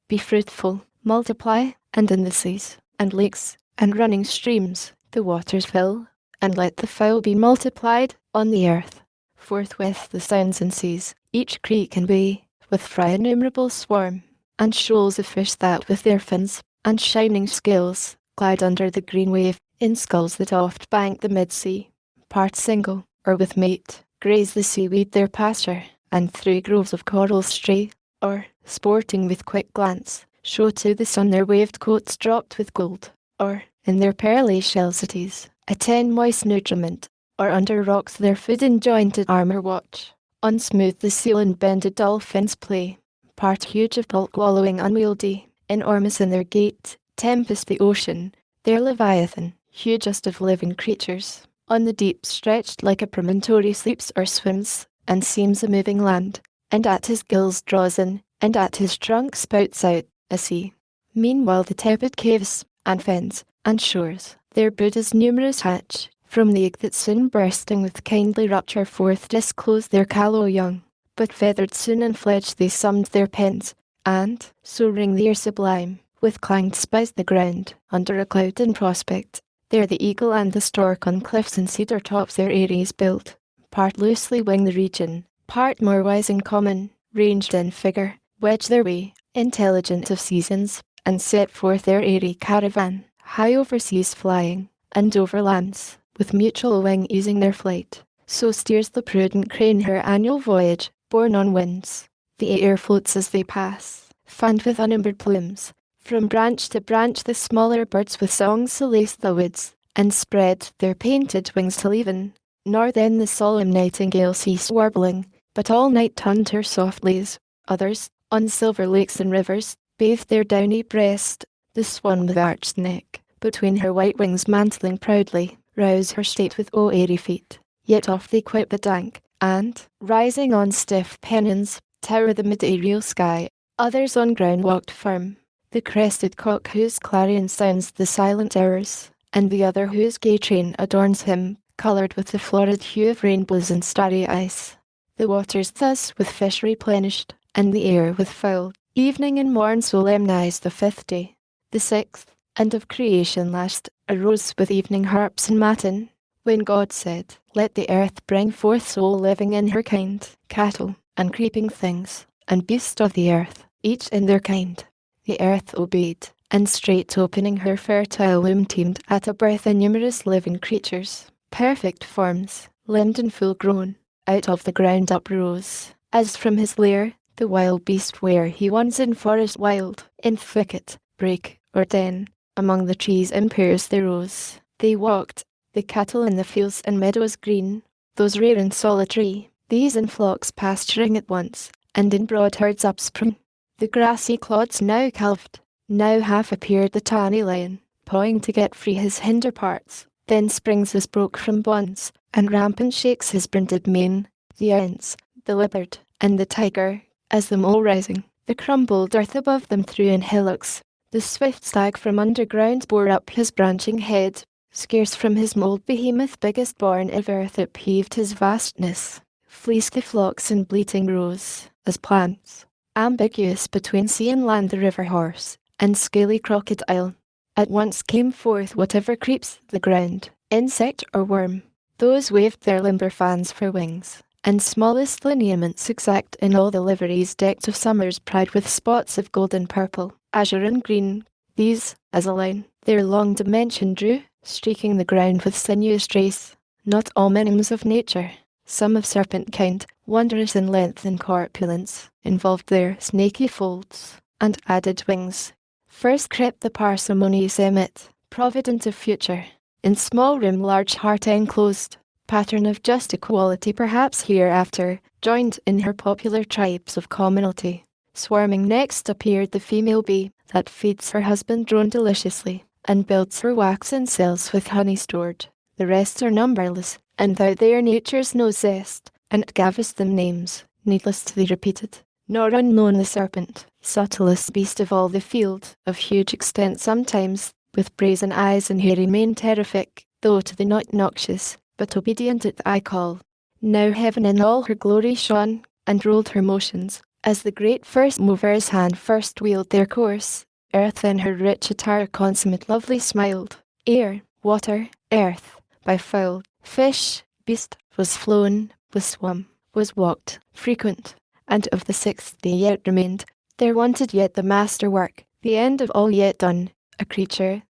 be fruitful, multiply, and in the seas, and lakes, and running streams, the waters fill, and let the fowl be multiplied on the earth. Forthwith the sounds and seas, each creek and bay, with fry innumerable swarm, and shoals of fish that with their fins, and shining scales, glide under the green wave, in skulls that oft bank the mid-sea, part single, or with mate, graze the seaweed their pasture, and through groves of coral stray, or, sporting with quick glance, show to the sun their waved coats dropped with gold, or, in their pearly shell cities, attend moist nutriment, or under rocks their food in jointed armour watch. On smooth the seal and bended dolphins play, part huge of bulk wallowing unwieldy, enormous in their gait, tempest the ocean, their leviathan, hugest of living creatures, on the deep stretched like a promontory sleeps or swims, and seems a moving land, and at his gills draws in, and at his trunk spouts out, a sea. Meanwhile the tepid caves, and fens, and shores, their Buddhas numerous hatch, from the egg that soon bursting with kindly rapture forth disclose their callow young, but feathered soon and fledged they summed their pens, and, soaring the air sublime, with clanged spies the ground, under a cloud in prospect, there the eagle and the stork on cliffs and cedar tops their eyries build, part loosely wing the region, part more wise and common, ranged in figure, wedge their way, intelligent of seasons, and set forth their airy caravan, high over seas flying, and over lands, with mutual wing easing their flight. So steers the prudent crane her annual voyage, borne on winds. The air floats as they pass, fanned with unnumbered plumes. From branch to branch the smaller birds with songs solace the woods, and spread their painted wings till even, nor then the solemn nightingale cease warbling, but all night tunned her soft lays. Others, on silver lakes and rivers, bathed their downy breast, the swan with arched neck, between her white wings mantling proudly, rouse her state with airy feet. Yet oft they quit the dank, and, rising on stiff pennons, tower the mid-aerial sky. Others on ground walked firm, the crested cock whose clarion sounds the silent hours, and the other whose gay train adorns him, coloured with the florid hue of rainbows and starry ice. The waters thus with fish replenished, and the air with fowl. Evening and morn solemnized the fifth day. The sixth, and of creation last, arose with evening harps and matin, when God said, let the earth bring forth soul living in her kind, cattle, and creeping things, and beasts of the earth, each in their kind. The earth obeyed, and straight opening her fertile womb teemed at a birth numerous living creatures, perfect forms, limbed and full grown, out of the ground uprose, as from his lair, the wild beast where he once in forest wild, in thicket, brake, or den, among the trees and pairs they rose. They walked, the cattle in the fields and meadows green, those rare and solitary, these in flocks pasturing at once, and in broad herds upsprung. The grassy clods now calved, now half appeared the tawny lion, pawing to get free his hinder parts, then springs as broke from bonds, and rampant shakes his brindled mane, the ounce, the leopard, and the tiger, as the mole rising, the crumbled earth above them threw in hillocks. The swift stag from underground bore up his branching head, scarce from his mould behemoth biggest born of earth upheaved his vastness, fleeced the flocks in bleating rows, as plants, ambiguous between sea and land the river horse, and scaly crocodile, at once came forth whatever creeps the ground, insect or worm. Those waved their limber fans for wings, and smallest lineaments exact in all the liveries decked of summer's pride with spots of gold and purple, azure and green. These, as a line, their long dimension drew, streaking the ground with sinuous trace, not all minims of nature, some of serpent kind, wondrous in length and corpulence, involved their snaky folds, and added wings. First crept the parsimonious emmet, provident of future, in small room large heart enclosed, pattern of just equality perhaps hereafter, joined in her popular tribes of commonalty. Swarming next appeared the female bee, that feeds her husband drone deliciously, and builds her waxen cells with honey stored. The rest are numberless, and thou their natures no zest, and gavest them names, needless to be repeated. Nor unknown the serpent, subtlest beast of all the field, of huge extent sometimes, with brazen eyes and hairy mane terrific, though to thee not noxious, but obedient at thy call. Now heaven in all her glory shone, and ruled her motions, as the great first mover's hand first wheeled their course. Earth in her rich attire consummate lovely smiled. Air, water, earth, by fowl, fish, beast, was flown, was swum, was walked, frequent, and of the sixth day yet remained. There wanted yet the master work, the end of all yet done, a creature,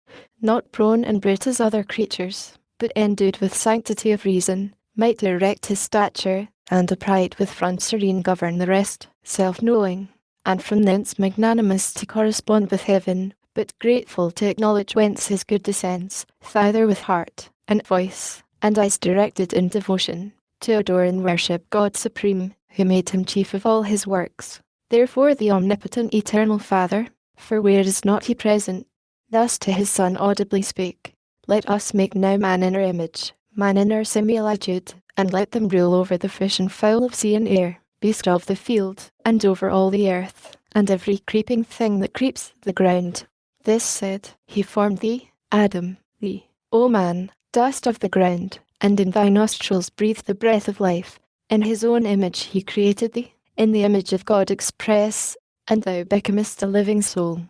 not prone and brute as other creatures, but endued with sanctity of reason, might erect his stature, and upright with front serene govern the rest, self-knowing, and from thence magnanimous to correspond with heaven, but grateful to acknowledge whence his good descends, thither with heart, and voice, and eyes directed in devotion, to adore and worship God supreme, who made him chief of all his works. Therefore the omnipotent eternal Father, for where is not he present, thus to his Son audibly spake, Let us make now man in our image, man in our similitude, and let them rule over the fish and fowl of sea and air, beast of the field, and over all the earth, and every creeping thing that creeps the ground. This said, he formed thee, Adam, thee, O man, dust of the ground, and in thy nostrils breathed the breath of life. In his own image he created thee, in the image of God express, and thou becomest a living soul.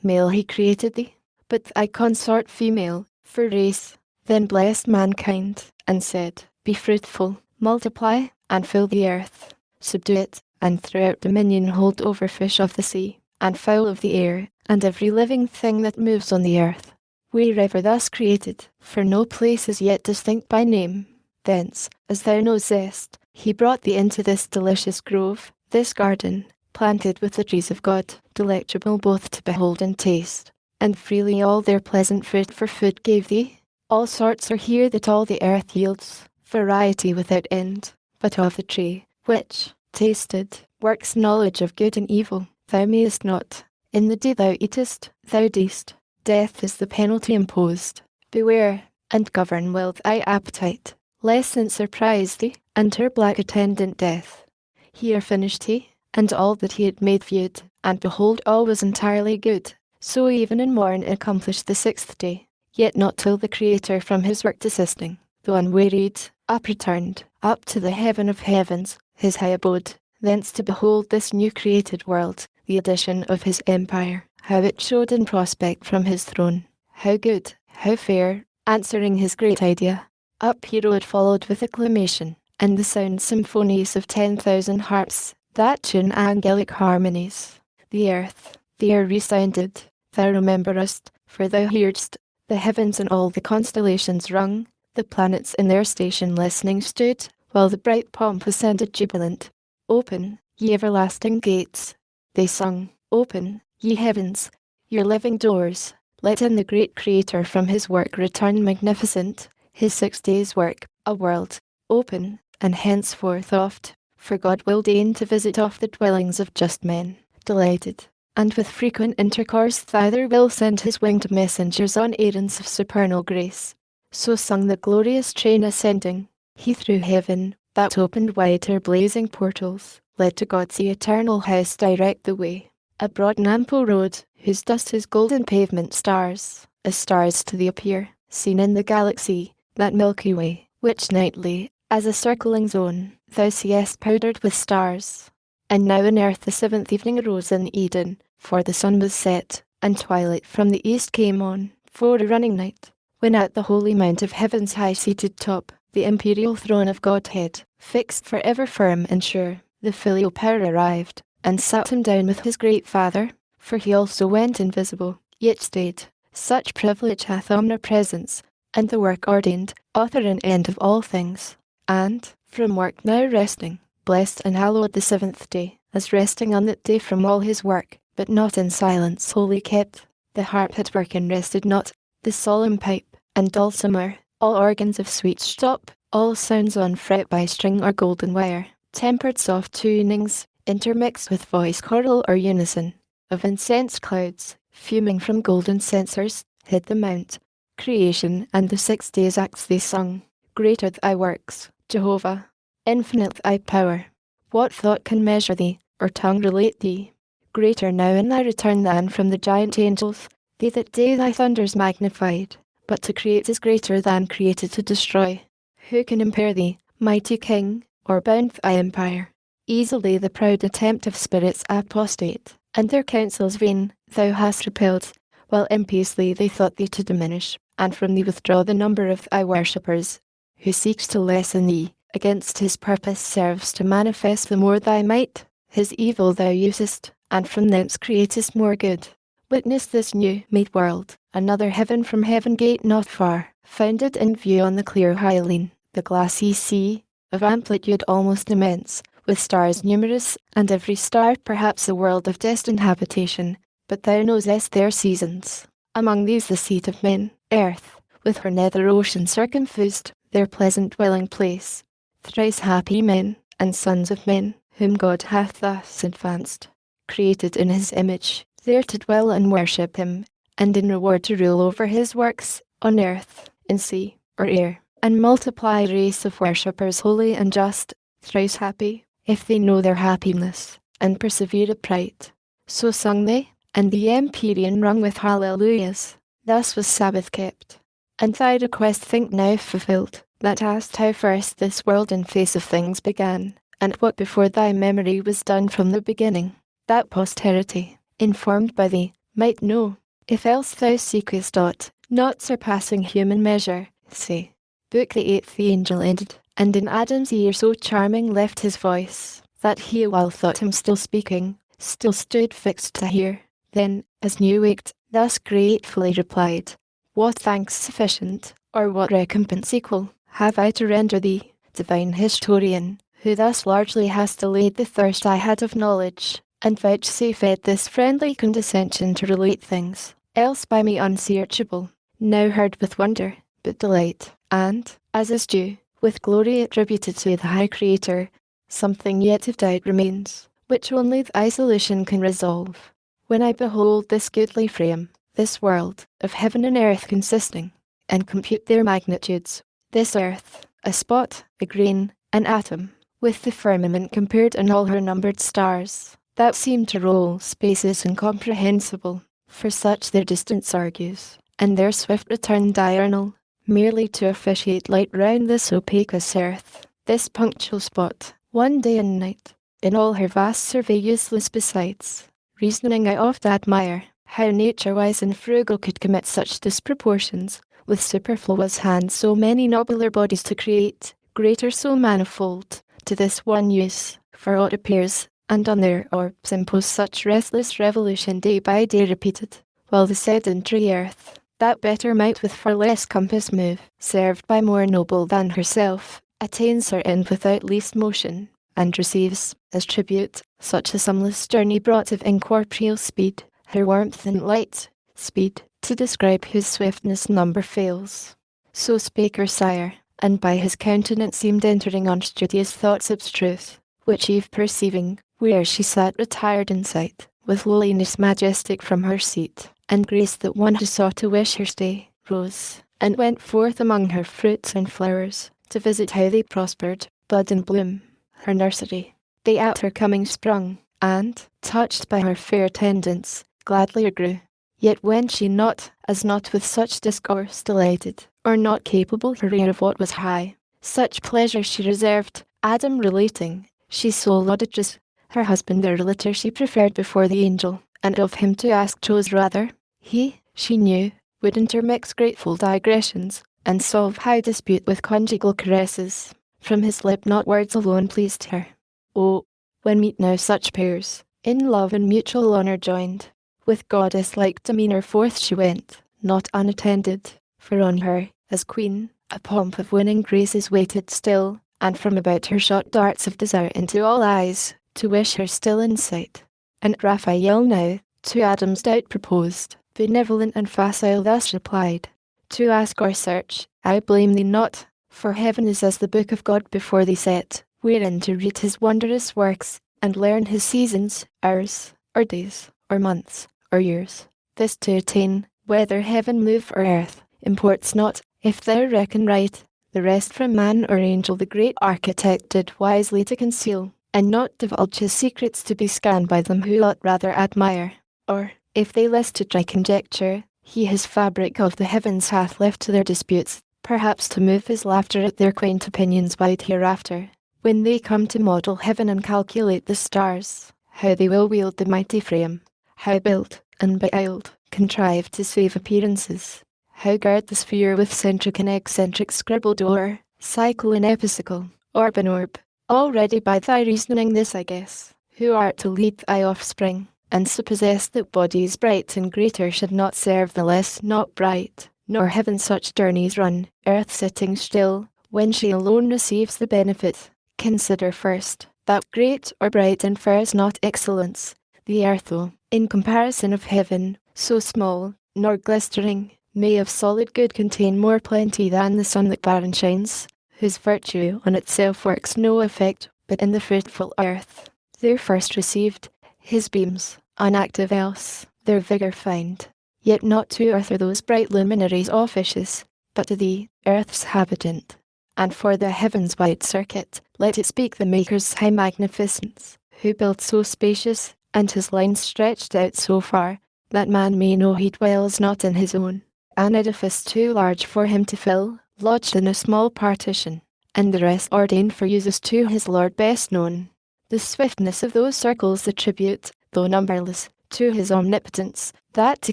Male he created thee, but thy consort female, for race. Then blessed mankind, and said, Be fruitful, multiply, and fill the earth. Subdue it, and throughout dominion hold over fish of the sea, and fowl of the air, and every living thing that moves on the earth. Wherever thus created, for no place is yet distinct by name. Thence, as thou knowest, he brought thee into this delicious grove, this garden, planted with the trees of God, delectable both to behold and taste, and freely all their pleasant fruit for food gave thee. All sorts are here that all the earth yields, variety without end, but of the tree, which, tasted, works knowledge of good and evil, thou mayest not. In the day thou eatest, thou deest. Death is the penalty imposed. Beware, and govern well thy appetite, lest it surprise thee, and her black attendant death. Here finished he, and all that he had made viewed, and behold all was entirely good. So even in morn accomplished the sixth day, yet not till the Creator from his work desisting, though unwearied, up returned, up to the heaven of heavens, his high abode, thence to behold this new created world, the addition of his empire, how it showed in prospect from his throne, how good, how fair, answering his great idea. Up he rode followed with acclamation, and the sound symphonies of 10,000 harps, that tune angelic harmonies. The earth, the air resounded, thou rememberest, for thou heardst, the heavens and all the constellations rung, the planets in their station listening stood, while the bright pomp ascended jubilant. Open, ye everlasting gates, they sung, open, ye heavens, your living doors, let in the great Creator from his work return magnificent, his 6 days' work, a world, open, and henceforth oft, for God will deign to visit oft the dwellings of just men, delighted, and with frequent intercourse thither will send his winged messengers on errands of supernal grace. So sung the glorious train ascending, he through heaven, that opened wide her blazing portals, led to God's eternal house direct the way. A broad and ample road, whose dust is golden pavement stars, as stars to thee appear, seen in the galaxy, that Milky Way, which nightly, as a circling zone, thou seest powdered with stars. And now in earth the 7th evening arose in Eden, for the sun was set, and twilight from the east came on, for a running night, when at the holy mount of heaven's high-seated top, the imperial throne of Godhead, fixed for ever firm and sure, the filial power arrived, and sat him down with his great Father, for he also went invisible, yet stayed. Such privilege hath omnipresence, and the work ordained, author and end of all things. And, from work now resting, blessed and hallowed the seventh day, as resting on that day from all his work, but not in silence wholly kept. The harp at work and rested not, the solemn pipe, and dulcimer, all organs of sweet stop, all sounds on fret by string or golden wire, tempered soft tunings, intermixed with voice choral or unison, of incense clouds, fuming from golden censers, hid the mount. Creation and the 6 days acts they sung. Greater thy works, Jehovah, infinite thy power. What thought can measure thee, or tongue relate thee? Greater now in thy return than from the giant angels, they that day thy thunders magnified. But to create is greater than created to destroy. Who can impair thee, mighty king, or bound thy empire? Easily the proud attempt of spirits apostate, and their counsels vain, thou hast repelled, while impiously they thought thee to diminish, and from thee withdraw the number of thy worshippers. Who seeks to lessen thee, against his purpose serves to manifest the more thy might, his evil thou usest, and from thence createst more good. Witness this new-made world, another heaven from heaven gate not far, founded in view on the clear Hyaline, the glassy sea, of amplitude almost immense, with stars numerous, and every star perhaps a world of destined habitation, but thou knowest their seasons. Among these the seat of men, earth, with her nether ocean circumfused, their pleasant dwelling place. Thrice happy men, and sons of men, whom God hath thus advanced, created in his image, there to dwell and worship him, and in reward to rule over his works, on earth, in sea, or air, and multiply a race of worshippers holy and just, thrice happy, if they know their happiness, and persevere upright. So sung they, and the empyrean rung with hallelujahs. Thus was Sabbath kept. And thy request think now fulfilled, that asked how first this world in face of things began, and what before thy memory was done from the beginning, that posterity, informed by thee, might know. If else thou seekest aught, not surpassing human measure, say. Book the 8th the angel ended, and in Adam's ear so charming left his voice, that he awhile thought him still speaking, still stood fixed to hear. Then, as new waked, thus gratefully replied, what thanks sufficient, or what recompense equal, have I to render thee, divine historian, who thus largely hast allayed the thirst I had of knowledge, and vouchsafed this friendly condescension to relate things, else by me unsearchable, now heard with wonder, but delight, and, as is due, with glory attributed to the high Creator, something yet of doubt remains, which only thy solution can resolve. When I behold this goodly frame, this world, of heaven and earth consisting, and compute their magnitudes, this earth, a spot, a grain, an atom, with the firmament compared and all her numbered stars, that seem to roll spaces incomprehensible, for such their distance argues, and their swift return diurnal, merely to officiate light round this opacous earth, this punctual spot, one day and night, in all her vast survey useless besides. Reasoning I oft admire, how nature-wise and frugal could commit such disproportions, with superfluous hands so many nobler bodies to create, greater so manifold, to this one use, for aught appears, and on their orbs impose such restless revolution day by day repeated, while the sedentary earth, that better might with far less compass move, served by more noble than herself, attains her end without least motion, and receives, as tribute, such a sumless journey brought of incorporeal speed, her warmth and light, speed, to describe whose swiftness number fails. So spake her sire, and by his countenance seemed entering on studious thoughts abstruse, which Eve perceiving, where she sat retired in sight, with lowliness majestic from her seat, and grace that one who sought to wish her stay, rose, and went forth among her fruits and flowers, to visit how they prospered, bud and bloom, her nursery. They at her coming sprung, and, touched by her fair attendance, gladlier grew. Yet when she not with such discourse delighted, or not capable her ear of what was high, such pleasure she reserved, Adam relating, she so lauded just, her husband their relater she preferred before the angel, and of him to ask chose rather. He, she knew, would intermix grateful digressions, and solve high dispute with conjugal caresses. From his lip not words alone pleased her. Oh, when meet now such pairs, in love and mutual honour joined, with goddess-like demeanour forth she went, not unattended, for on her, as queen, a pomp of winning graces waited still, and from about her shot darts of desire into all eyes, to wish her still in sight. And Raphael now, to Adam's doubt proposed, benevolent and facile thus replied, to ask or search, I blame thee not, for heaven is as the book of God before thee set, wherein to read his wondrous works, and learn his seasons, hours, or days, or months, or years. This to attain, whether heaven move or earth, imports not, if thou reckon right, the rest from man or angel the great architect did wisely to conceal, and not divulge his secrets to be scanned by them who ought rather admire. Or, if they list to try conjecture, he his fabric of the heavens hath left to their disputes, perhaps to move his laughter at their quaint opinions wide hereafter, when they come to model heaven and calculate the stars, how they will wield the mighty frame, how built, and beiled, contrive to save appearances, how guard the sphere with centric and eccentric scribbled o'er, cycle and epicycle, orb and orb. Already by thy reasoning this I guess, who art to lead thy offspring, and suppossess that bodies bright and greater should not serve the less not bright, nor heaven such journeys run, earth sitting still, when she alone receives the benefit. Consider first, that great or bright infers not excellence, the earth though, in comparison of heaven, so small, nor glistering, may of solid good contain more plenty than the sun that barren shines, whose virtue on itself works no effect, but in the fruitful earth, there first received, his beams, unactive else, their vigour find. Yet not to earth are those bright luminaries officious, but to thee, earth's habitant. And for the heaven's wide circuit, let it speak the Maker's high magnificence, who built so spacious, and his lines stretched out so far, that man may know he dwells not in his own, an edifice too large for him to fill, lodged in a small partition, and the rest ordained for uses to his Lord best known. The swiftness of those circles attribute, though numberless, to his omnipotence, that to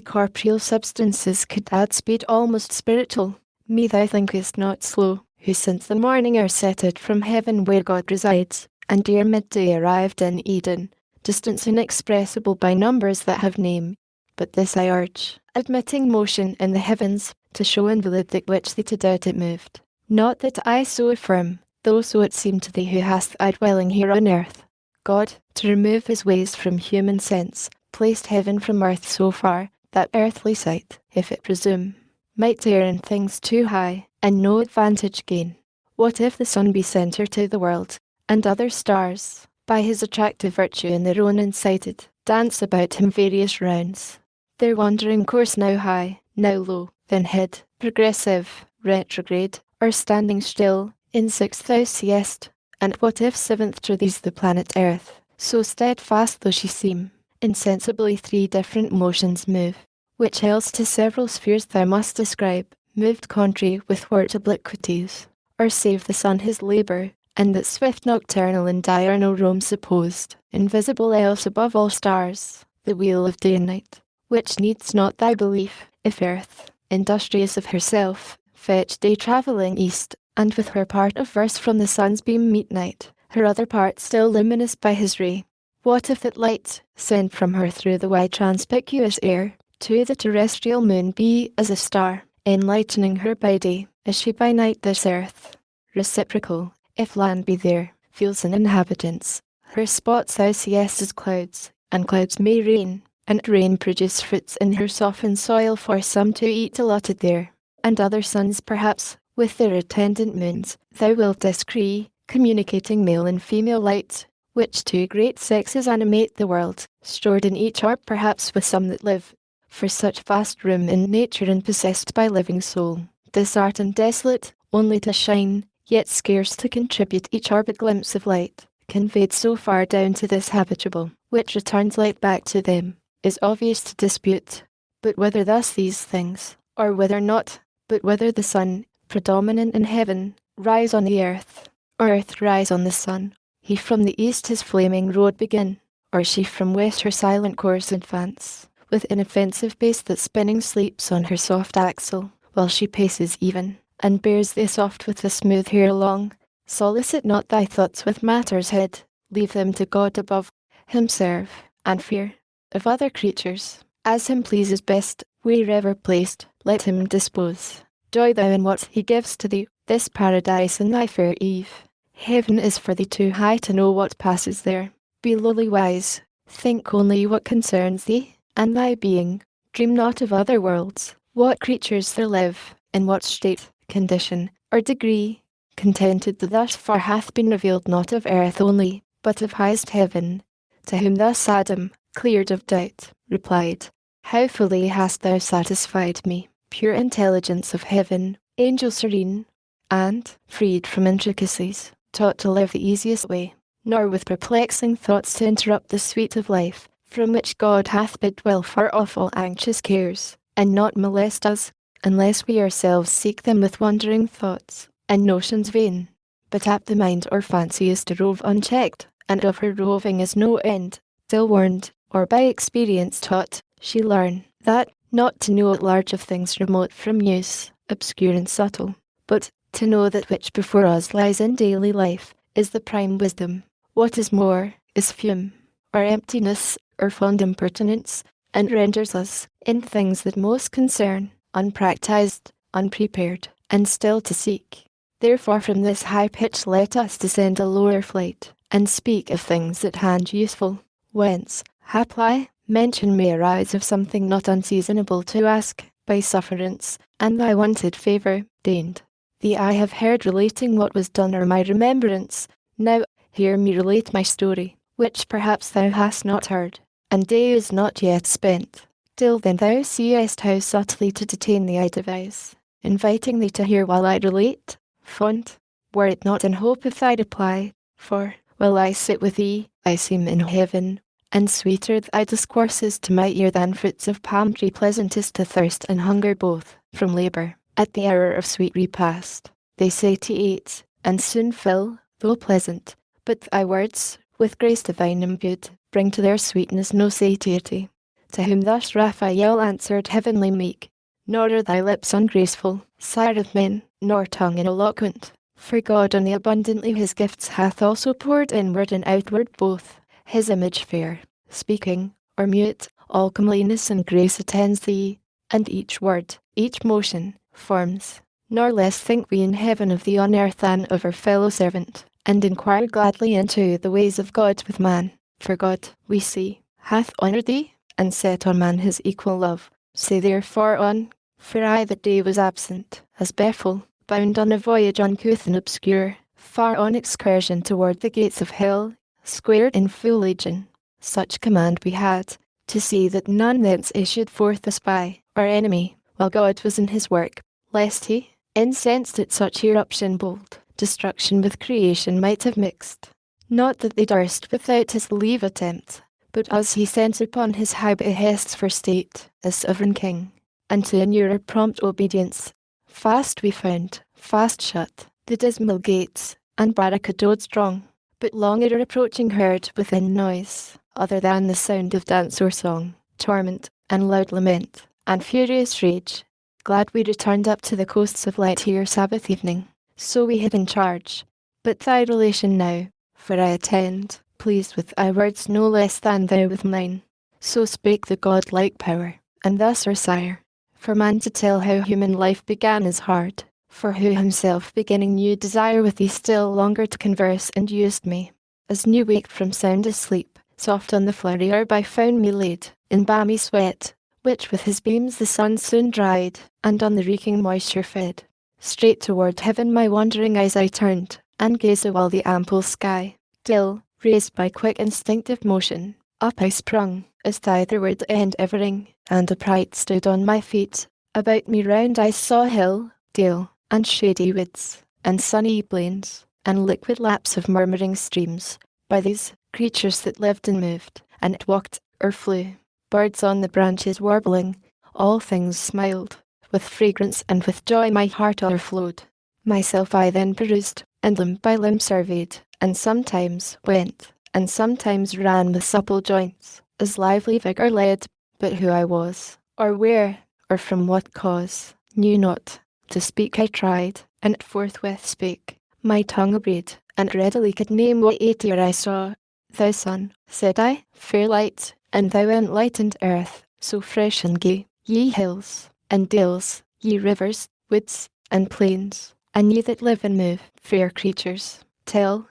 corporeal substances could add speed almost spiritual. Me thou thinkest not slow, who since the morning are set out from heaven where God resides, and ere midday arrived in Eden, distance inexpressible by numbers that have name. But this I urge, admitting motion in the heavens, to show invalid that which thee to doubt it moved. Not that I so affirm, though so it seem to thee who hast thy dwelling here on earth. God, to remove his ways from human sense, placed heaven from earth so far, that earthly sight, if it presume, might dare in things too high, and no advantage gain. What if the sun be centre to the world, and other stars, by his attractive virtue in their own incited, dance about him various rounds, their wandering course now high, now low, then hid, progressive, retrograde, or standing still, in sixth thou seest, and what if seventh to these the planet Earth, so steadfast though she seem, insensibly three different motions move, which else to several spheres thou must ascribe, moved contrary with word obliquities, or save the sun his labour, and that swift nocturnal and diurnal roam supposed, invisible else above all stars, the wheel of day and night, which needs not thy belief, if earth, industrious of herself, fetch day travelling east, and with her part of verse from the sun's beam meet night, her other part still luminous by his ray. What if that light, sent from her through the wide transpicuous air, to the terrestrial moon be as a star, enlightening her by day, as she by night this earth? Reciprocal, if land be there, fields and inhabitants, her spots thou seest as clouds, and clouds may rain, and rain produce fruits in her softened soil for some to eat allotted there, and other suns perhaps, with their attendant moons, thou wilt descry, communicating male and female light, which two great sexes animate the world, stored in each orb perhaps with some that live, for such vast room in nature and possessed by living soul, disart and desolate, only to shine, yet scarce to contribute each orb a glimpse of light, conveyed so far down to this habitable, which returns light back to them, is obvious to dispute. But whether thus these things, or whether not, but whether the sun, predominant in heaven, rise on the earth, or earth rise on the sun, he from the east his flaming road begin, or she from west her silent course advance, with inoffensive pace that spinning sleeps on her soft axle, while she paces even, and bears thee soft with the smooth hair along. Solicit not thy thoughts with matters hid, leave them to God above, him serve, and fear, of other creatures, as him pleases best, wherever placed, let him dispose. Joy thou in what he gives to thee, this paradise and thy fair Eve, Heaven is for thee too high to know what passes there. Be lowly wise, think only what concerns thee, and thy being. Dream not of other worlds, what creatures there live, in what state, condition, or degree. Contented that thus far hath been revealed not of earth only, but of highest heaven. To whom thus Adam, cleared of doubt, replied, How fully hast thou satisfied me, pure intelligence of heaven, angel serene, and, freed from intricacies, taught to live the easiest way, nor with perplexing thoughts to interrupt the sweet of life, from which God hath bid well far off all anxious cares, and not molest us, unless we ourselves seek them with wandering thoughts, and notions vain. But apt the mind or fancy is to rove unchecked, and of her roving is no end, till warned, or by experience taught, she learn, that, not to know at large of things remote from use, obscure and subtle, but, to know that which before us lies in daily life, is the prime wisdom. What is more, is fume, or emptiness, or fond impertinence, and renders us, in things that most concern, unpractised, unprepared, and still to seek. Therefore from this high pitch let us descend a lower flight, and speak of things at hand useful, whence, haply, mention may arise of something not unseasonable to ask, by sufferance, and thy wonted favour, deigned. Thee I have heard relating what was done or my remembrance, now, hear me relate my story, which perhaps thou hast not heard, and day is not yet spent. Till then thou seest how subtly to detain thee I devise, inviting thee to hear while I relate, fond, were it not in hope of thy reply, for, while I sit with thee, I seem in heaven, and sweeter thy discourses to my ear than fruits of palm tree pleasantest to thirst and hunger both, from labour, at the hour of sweet repast. They satiate, and soon fill, though pleasant, but thy words, with grace divine imbued, bring to their sweetness no satiety. To whom thus Raphael answered heavenly meek, Nor are thy lips ungraceful, sire of men, nor tongue ineloquent, for God on thee abundantly his gifts hath also poured inward and outward both, his image fair, speaking, or mute, all comeliness and grace attends thee, and each word, each motion, forms. Nor less think we in heaven of thee on earth than of our fellow servant, and inquire gladly into the ways of God with man. For God, we see, hath honoured thee, and set on man his equal love. Say therefore on, for I that day was absent, as Bethel, bound on a voyage uncouth and obscure, far on excursion toward the gates of hell, squared in full legion. Such command we had, to see that none thence issued forth a spy, or enemy, while God was in his work, lest he, incensed at such eruption bold, destruction with creation might have mixed. Not that they durst without his leave attempt, but as he sent upon his high behests for state, as sovereign king, and to inure prompt obedience. Fast we found, fast shut, the dismal gates, and barricadoed strong, but long ere approaching heard within noise, other than the sound of dance or song, torment, and loud lament, and furious rage. Glad we returned up to the coasts of light here Sabbath evening, so we had in charge. But thy relation now, for I attend, pleased with thy words no less than thou with mine. So spake the godlike power, and thus our sire. For man to tell how human life began is hard, for who himself beginning knew desire with thee still longer to converse and used me, as new waked from sound asleep, soft on the flowery herb I found me laid, in balmy sweat, which with his beams the sun soon dried, and on the reeking moisture fed. Straight toward heaven my wandering eyes I turned, and gazed awhile the ample sky, till, raised by quick instinctive motion, up I sprung, as thitherward end evering, and upright stood on my feet. About me round I saw hill, dale, and shady woods, and sunny plains, and liquid laps of murmuring streams. By these, creatures that lived and moved, and walked, or flew, birds on the branches warbling, all things smiled, with fragrance and with joy my heart o'erflowed. Myself I then perused, and limb by limb surveyed, and sometimes went, and sometimes ran with supple joints, as lively vigour led, but who I was, or where, or from what cause, knew not. To speak I tried, and forthwith spake. My tongue obeyed, and readily could name what eightier I saw. Thou sun, said I, fair light, and thou enlightened earth, so fresh and gay, ye hills, and dales, ye rivers, woods, and plains, and ye that live and move, fair creatures. Tell,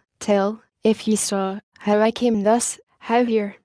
if ye saw, how I came thus, how here.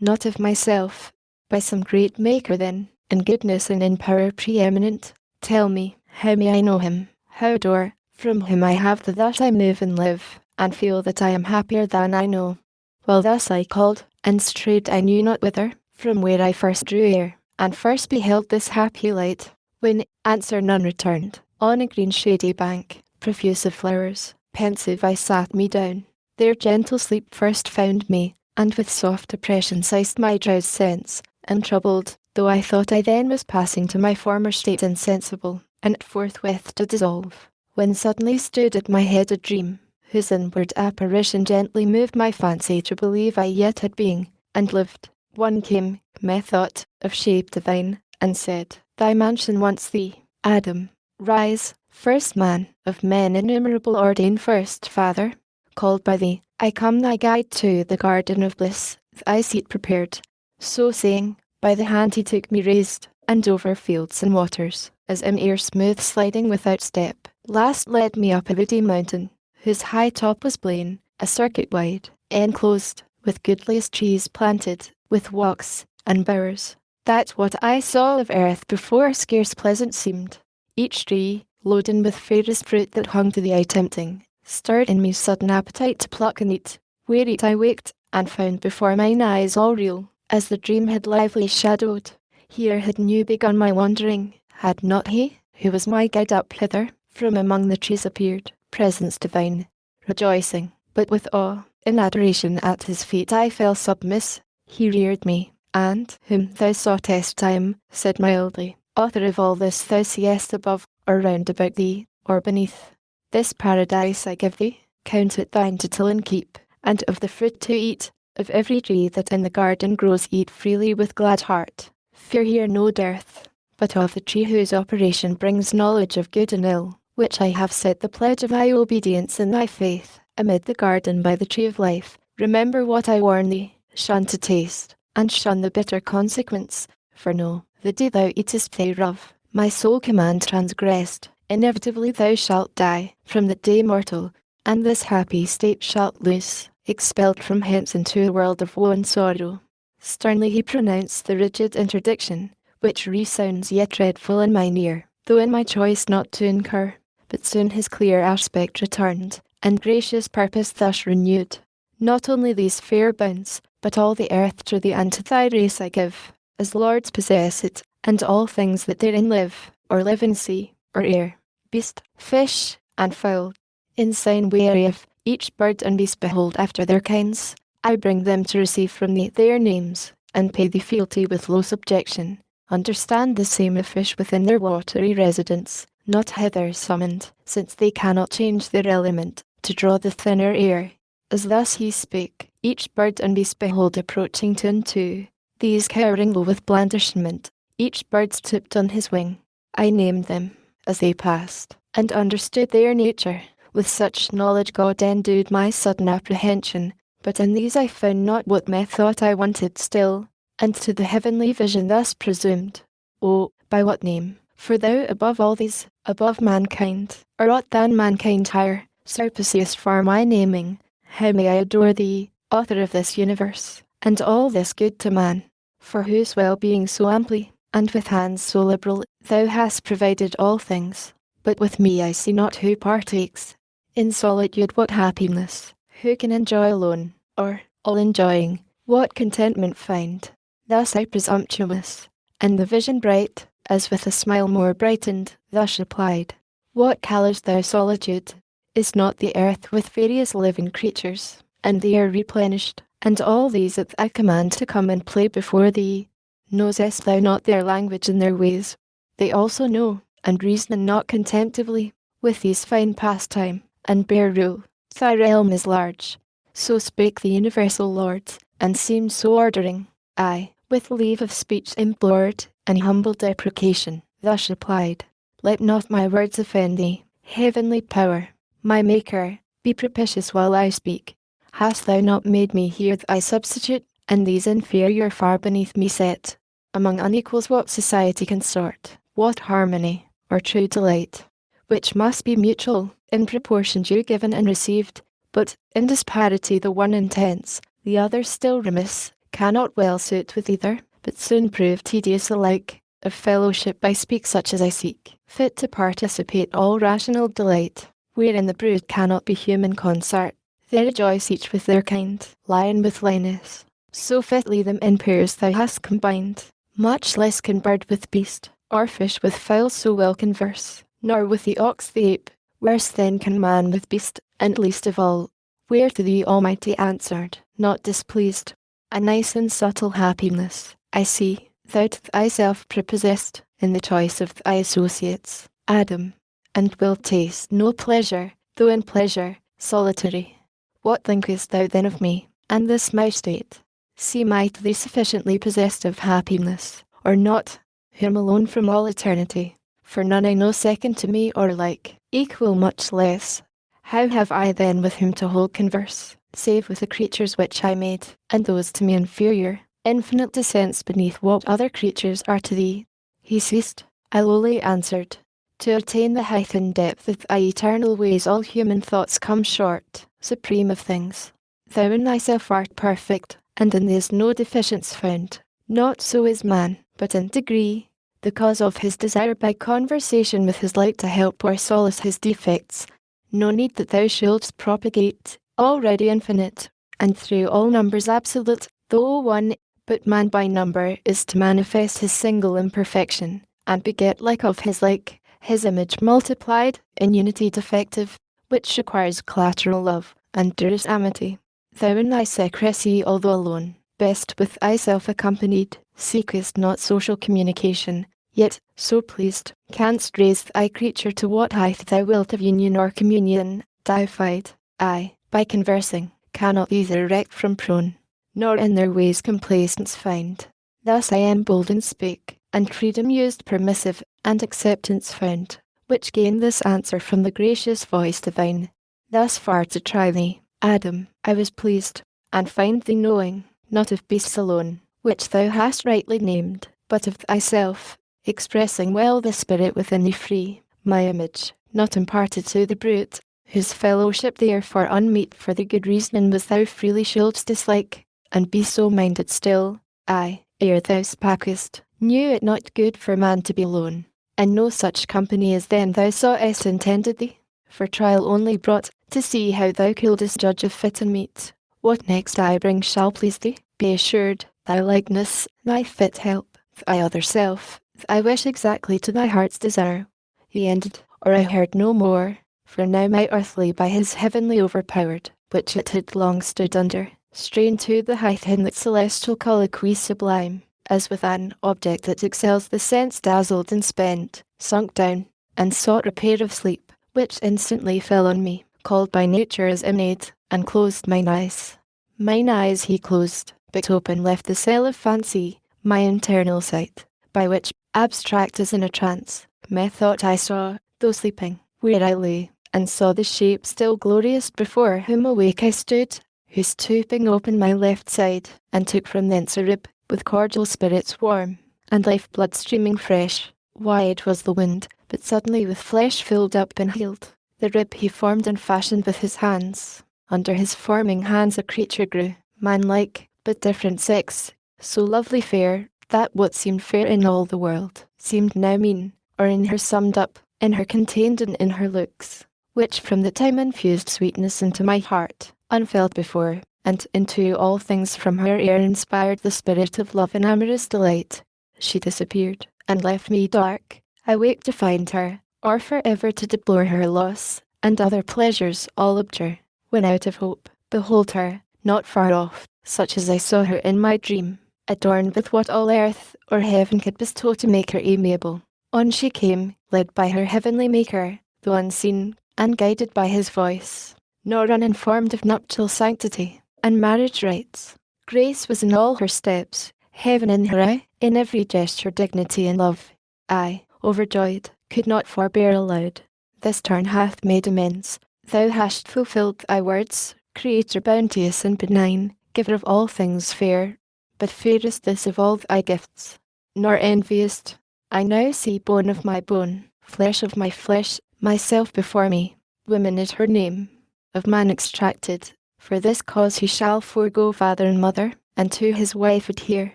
Not of myself, by some great Maker then, in goodness and in power preeminent. Tell me, how may I know him, how adore, from whom I have the thus I move and live, and feel that I am happier than I know. Well thus I called, and strayed I knew not whither, from where I first drew air, and first beheld this happy light, when answer none returned. On a green shady bank, profuse of flowers, pensive I sat me down. There gentle sleep first found me, and with soft oppression seized my drowsed sense, and troubled, though I thought I then was passing to my former state insensible, and forthwith to dissolve, when suddenly stood at my head a dream, whose inward apparition gently moved my fancy to believe I yet had being, and lived. One came, methought, of shape divine, and said, Thy mansion wants thee, Adam. Rise, first man, of men innumerable ordained first, Father. Called by thee, I come thy guide to the garden of bliss, thy seat prepared. So saying, by the hand he took me raised, and over fields and waters, as in air smooth sliding without step, last led me up a woody mountain, whose high top was plain, a circuit wide, enclosed, with goodliest trees planted, with walks, and bowers, that what I saw of earth before scarce pleasant seemed. Each tree, loaden with fairest fruit that hung to the eye tempting, stirred in me sudden appetite to pluck and eat. Wearied I waked, and found before mine eyes all real, as the dream had lively shadowed. Here had new begun my wandering, had not he, who was my guide up hither, from among the trees appeared, presence divine, rejoicing, but with awe, in adoration at his feet I fell submiss. He reared me, and, whom thou soughtest I am, said mildly, Author of all this thou seest above, or round about thee, or beneath. This paradise I give thee, count it thine to till and keep, and of the fruit to eat, of every tree that in the garden grows eat freely with glad heart. Fear here no dearth, but of the tree whose operation brings knowledge of good and ill, which I have set the pledge of thy obedience and thy faith, amid the garden by the tree of life. Remember what I warn thee, shun to taste, and shun the bitter consequence, for know, the day thou eatest thereof, my sole command transgressed, inevitably thou shalt die, from that day mortal, and this happy state shalt lose, expelled from hence into a world of woe and sorrow. Sternly he pronounced the rigid interdiction, which resounds yet dreadful in mine ear, though in my choice not to incur, but soon his clear aspect returned, and gracious purpose thus renewed. Not only these fair bounds, but all the earth to thee and to thy race I give, as lords possess it, and all things that therein live, or live in sea, or air, beast, fish, and fowl. In sign whereof each bird and beast behold after their kinds, I bring them to receive from thee their names, and pay thee fealty with low subjection. Understand the same of fish within their watery residence, not hither summoned, since they cannot change their element, to draw the thinner air. As thus he spake, each bird and beast behold approaching two and two, these cowering low with blandishment, each bird tipped on his wing. I named them, as they passed, and understood their nature. With such knowledge God endued my sudden apprehension, but in these I found not what methought I wanted still, and to the heavenly vision thus presumed. O, by what name? For thou above all these, above mankind, or aught than mankind higher, surpassest far my naming. How may I adore thee, author of this universe, and all this good to man, for whose well-being so amply, and with hands so liberal, thou hast provided all things. But with me I see not who partakes. In solitude what happiness, who can enjoy alone, or, all enjoying, what contentment find? Thus I presumptuous, and the vision bright, as with a smile more brightened, thus replied, What callest thou solitude? Is not the earth with various living creatures, and the air replenished, and all these at thy command to come and play before thee? Knowest thou not their language and their ways? They also know, and reason not contemptibly, with these fine pastime, and bear rule. Thy realm is large. So spake the universal Lord, and seemed so ordering. I, with leave of speech implored, and humble deprecation, thus replied, Let not my words offend thee, heavenly power, my Maker, be propitious while I speak. Hast thou not made me here thy substitute, and these inferior far beneath me set? Among unequals what society consort, what harmony, or true delight, which must be mutual, in proportion due given and received, But, in disparity the one intense, the other still remiss, cannot well suit with either, but soon prove tedious alike. Of fellowship I speak such as I seek, fit to participate all rational delight, wherein the brood cannot be human consort. They rejoice each with their kind, lion with lioness. So fitly them in pairs thou hast combined. Much less can bird with beast, or fish with fowl so well converse, nor with the ox the ape. Worse then can man with beast, and least of all. Whereto the Almighty answered, not displeased, a nice and subtle happiness, I see, thou to thyself prepossessed, in the choice of thy associates, Adam, and wilt taste no pleasure, though in pleasure, solitary. What thinkest thou then of me, and this my state? Seem I to thee sufficiently possessed of happiness, or not, whom alone from all eternity, for none I know second to me or like, equal much less. How have I then with whom to hold converse, save with the creatures which I made, and those to me inferior, infinite descents beneath what other creatures are to thee? He ceased. I lowly answered, to attain the height and depth of thy eternal ways all human thoughts come short, supreme of things. Thou in thyself art perfect, and in thee is no deficience found. Not so is man, but in degree, the cause of his desire by conversation with his like to help or solace his defects. No need that thou shouldst propagate, already infinite, and through all numbers absolute, though one, but man by number is to manifest his single imperfection, and beget like of his like, his image multiplied, in unity defective, which requires collateral love, and duress amity. Thou in thy secrecy although alone, best with thyself accompanied, seekest not social communication, yet, so pleased, canst raise thy creature to what height thou wilt of union or communion, deified, I, by conversing, cannot either erect from prone, nor in their ways complacence find. Thus I emboldened spake, and freedom used permissive, and acceptance found, which gained this answer from the gracious voice divine. Thus far to try thee, Adam, I was pleased, and find thee knowing, not of beasts alone, which thou hast rightly named, but of thyself, expressing well the spirit within thee free, my image, not imparted to the brute, whose fellowship therefore unmeet for the good reason was thou freely shouldst dislike, and be so minded still. I, ere thou spakest, knew it not good for man to be alone, and no such company as then thou sawest intended thee, for trial only brought, to see how thou couldest judge of fit and meet. What next I bring shall please thee, be assured, thy likeness, thy fit help, thy other self, I wish exactly to thy heart's desire. He ended, or I heard no more, for now my earthly by his heavenly overpowered, which it had long stood under, strained to the height in that celestial colloquy sublime, as with an object that excels the sense dazzled and spent, sunk down, and sought repair of sleep, which instantly fell on me, called by nature as innate, and closed mine eyes. Mine eyes he closed, but open left the cell of fancy, my internal sight, by which, abstract as in a trance, methought I saw, though sleeping, where I lay, and saw the shape still glorious before whom awake I stood, who stooping opened my left side, and took from thence a rib, with cordial spirits warm, and life blood streaming fresh. Wide was the wound, but suddenly with flesh filled up and healed. The rib he formed and fashioned with his hands. Under his forming hands a creature grew, man-like, but different sex, so lovely fair, that what seemed fair in all the world, seemed now mean, or in her summed up, in her contained and in her looks, which from the time infused sweetness into my heart, unfelt before, and into all things from her air inspired the spirit of love and amorous delight. She disappeared, and left me dark. I waked to find her, or for ever to deplore her loss, and other pleasures all obture. When out of hope, behold her, not far off, such as I saw her in my dream, adorned with what all earth or heaven could bestow to make her amiable. On she came, led by her heavenly Maker, though unseen, and guided by his voice, nor uninformed of nuptial sanctity, and marriage rites. Grace was in all her steps, heaven in her eye, in every gesture dignity and love. I, overjoyed, could not forbear aloud. This turn hath made amends. Thou hast fulfilled thy words, Creator bounteous and benign, giver of all things fair. But fairest this of all thy gifts, nor enviest. I now see bone of my bone, flesh of my flesh, myself before me. Woman is her name. of man extracted. For this cause he shall forego father and mother, and to his wife adhere,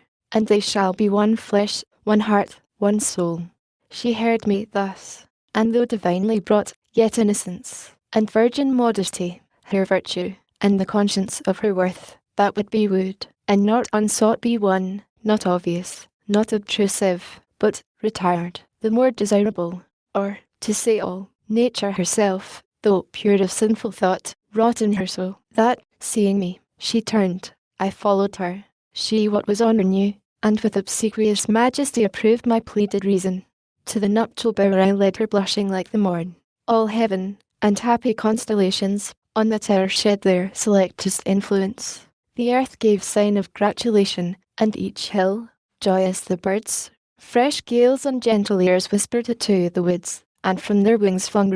and they shall be one flesh, one heart, one soul. She heard me thus, and though divinely brought, yet innocence, and virgin modesty, her virtue, and the conscience of her worth, that would be wooed, and not unsought be won, not obvious, not obtrusive, but retired, the more desirable, or, to say all, nature herself, though pure of sinful thought, wrought in her so, that, seeing me, she turned, I followed her, she what was honour knew, and with obsequious majesty approved my pleaded reason. To the nuptial bower I led her blushing like the morn. All heaven, and happy constellations, on the terror shed their selectest influence. The earth gave sign of gratulation, and each hill, joyous the birds, fresh gales on gentle airs whispered it to the woods, and from their wings flung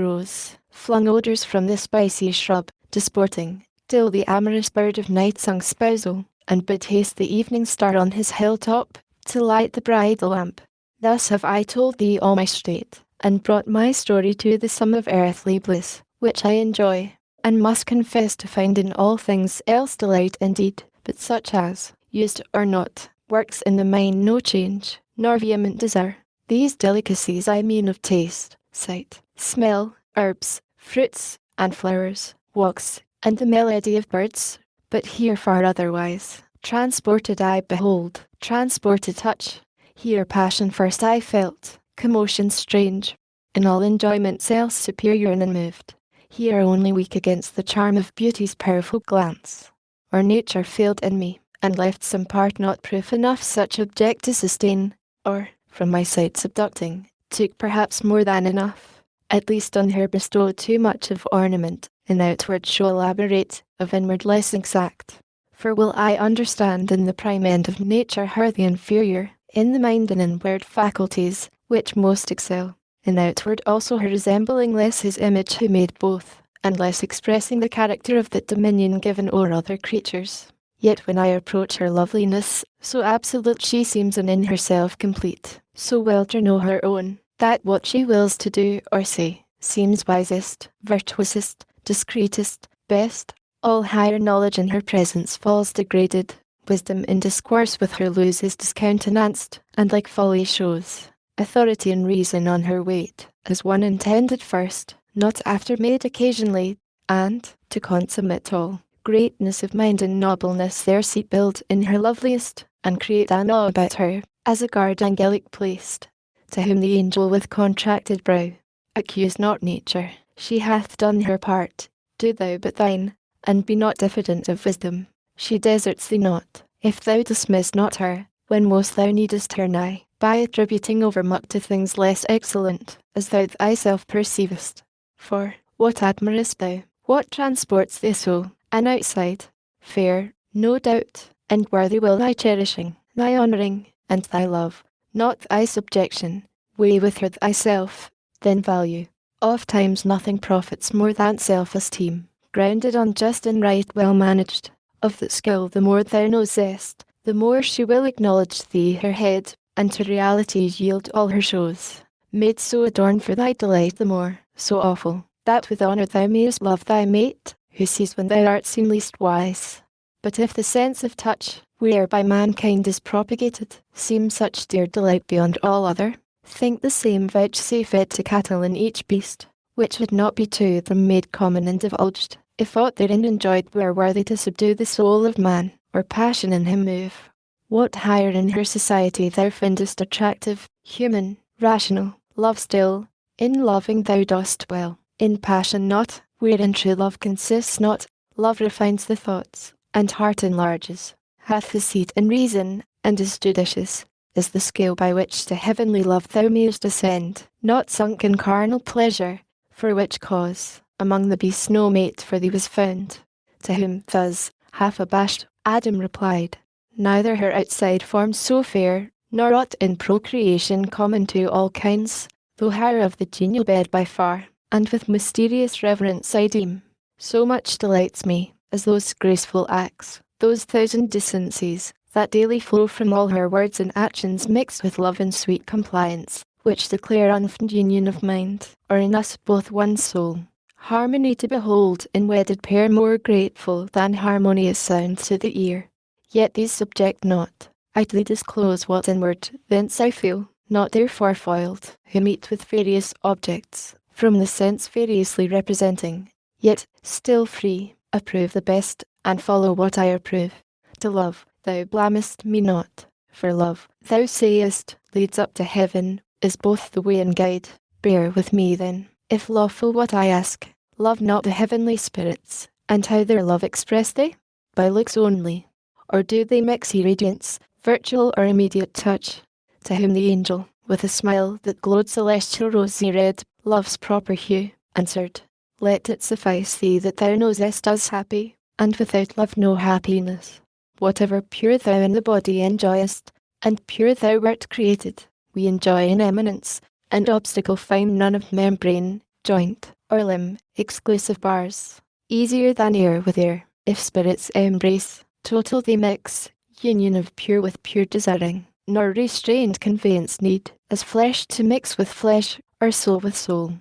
odours from the spicy shrub, disporting, till the amorous bird of night sung spousal, and bid haste the evening star on his hilltop, to light the bridal lamp. Thus have I told thee all my state, and brought my story to the sum of earthly bliss, which I enjoy, and must confess to find in all things else delight indeed, but such as, used or not, works in the mind no change, nor vehement desire. These delicacies I mean of taste, sight, smell, herbs, fruits, and flowers, walks, and the melody of birds, but here far otherwise. Transported I behold, transported touch. Here passion first I felt, commotion strange, in all enjoyments else superior and unmoved. Here only weak against the charm of beauty's powerful glance. Or nature failed in me, and left some part not proof enough such object to sustain, or, from my sight subducting, took perhaps more than enough. At least on her bestowed too much of ornament, in outward show elaborate, of inward less exact. For will I understand in the prime end of nature her the inferior, in the mind and inward faculties, which most excel, in outward also her resembling less his image who made both, and less expressing the character of that dominion given o'er other creatures. Yet when I approach her loveliness, so absolute she seems and in herself complete, so well to know her own, that what she wills to do or say, seems wisest, virtuousest, discreetest, best. All higher knowledge in her presence falls degraded, wisdom in discourse with her loses discountenanced, and like folly shows authority and reason on her weight, as one intended first, not after made occasionally, and, to consummate all, greatness of mind and nobleness their seat build in her loveliest, and create an awe about her, as a guard angelic placed, to whom the angel with contracted brow, accuse not nature, she hath done her part, do thou but thine, and be not diffident of wisdom. She deserts thee not, if thou dismiss not her, when most thou needest her nigh, by attributing overmuch to things less excellent, as thou thyself perceivest. For, what admirest thou, what transports thee so, an outside, fair, no doubt, and worthy will thy cherishing, thy honouring, and thy love, not thy subjection, weigh with her thyself, then value. Oft times nothing profits more than self-esteem, grounded on just and right well managed. Of that skill the more thou knowest, the more she will acknowledge thee her head, and to reality yield all her shows. Made so adorned for thy delight the more, so awful, that with honour thou mayest love thy mate, who sees when thou art seen least wise. But if the sense of touch, whereby mankind is propagated, seem such dear delight beyond all other, think the same vouchsafe it to cattle in each beast, which would not be to them made common and divulged, if aught therein enjoyed were worthy to subdue the soul of man, or passion in him move. What higher in her society thou findest attractive, human, rational, love still, in loving thou dost well, in passion not, wherein true love consists not, love refines the thoughts, and heart enlarges, hath the seat in reason, and is judicious, is the scale by which to heavenly love thou mayest ascend, not sunk in carnal pleasure, for which cause, among the beasts no mate for thee was found. To whom thus, half abashed, Adam replied, neither her outside form so fair, nor aught in procreation common to all kinds, though higher of the genial bed by far, and with mysterious reverence I deem, so much delights me, as those graceful acts, those thousand decencies, that daily flow from all her words and actions mixed with love and sweet compliance, which declare unfeigned union of mind, or in us both one soul. Harmony to behold in wedded pair more grateful than harmonious sound to the ear. Yet these subject not, idly disclose what's inward, thence I feel, not therefore foiled, who meet with various objects, from the sense variously representing, yet, still free, approve the best, and follow what I approve. To love, thou blamest me not, for love, thou sayest, leads up to heaven, is both the way and guide. Bear with me then, if lawful what I ask. Love not the heavenly spirits, and how their love express they? By looks only. Or do they mix irradiance, virtual or immediate touch? To whom the angel, with a smile that glowed celestial rosy red, love's proper hue, answered, let it suffice thee that thou knowest us happy, and without love no happiness. Whatever pure thou in the body enjoyest, and pure thou wert created, we enjoy in eminence, and obstacle find none of membrane, joint, or limb, exclusive bars. Easier than air with air, if spirits embrace, total they mix, union of pure with pure desiring, nor restrained conveyance need, as flesh to mix with flesh, or soul with soul.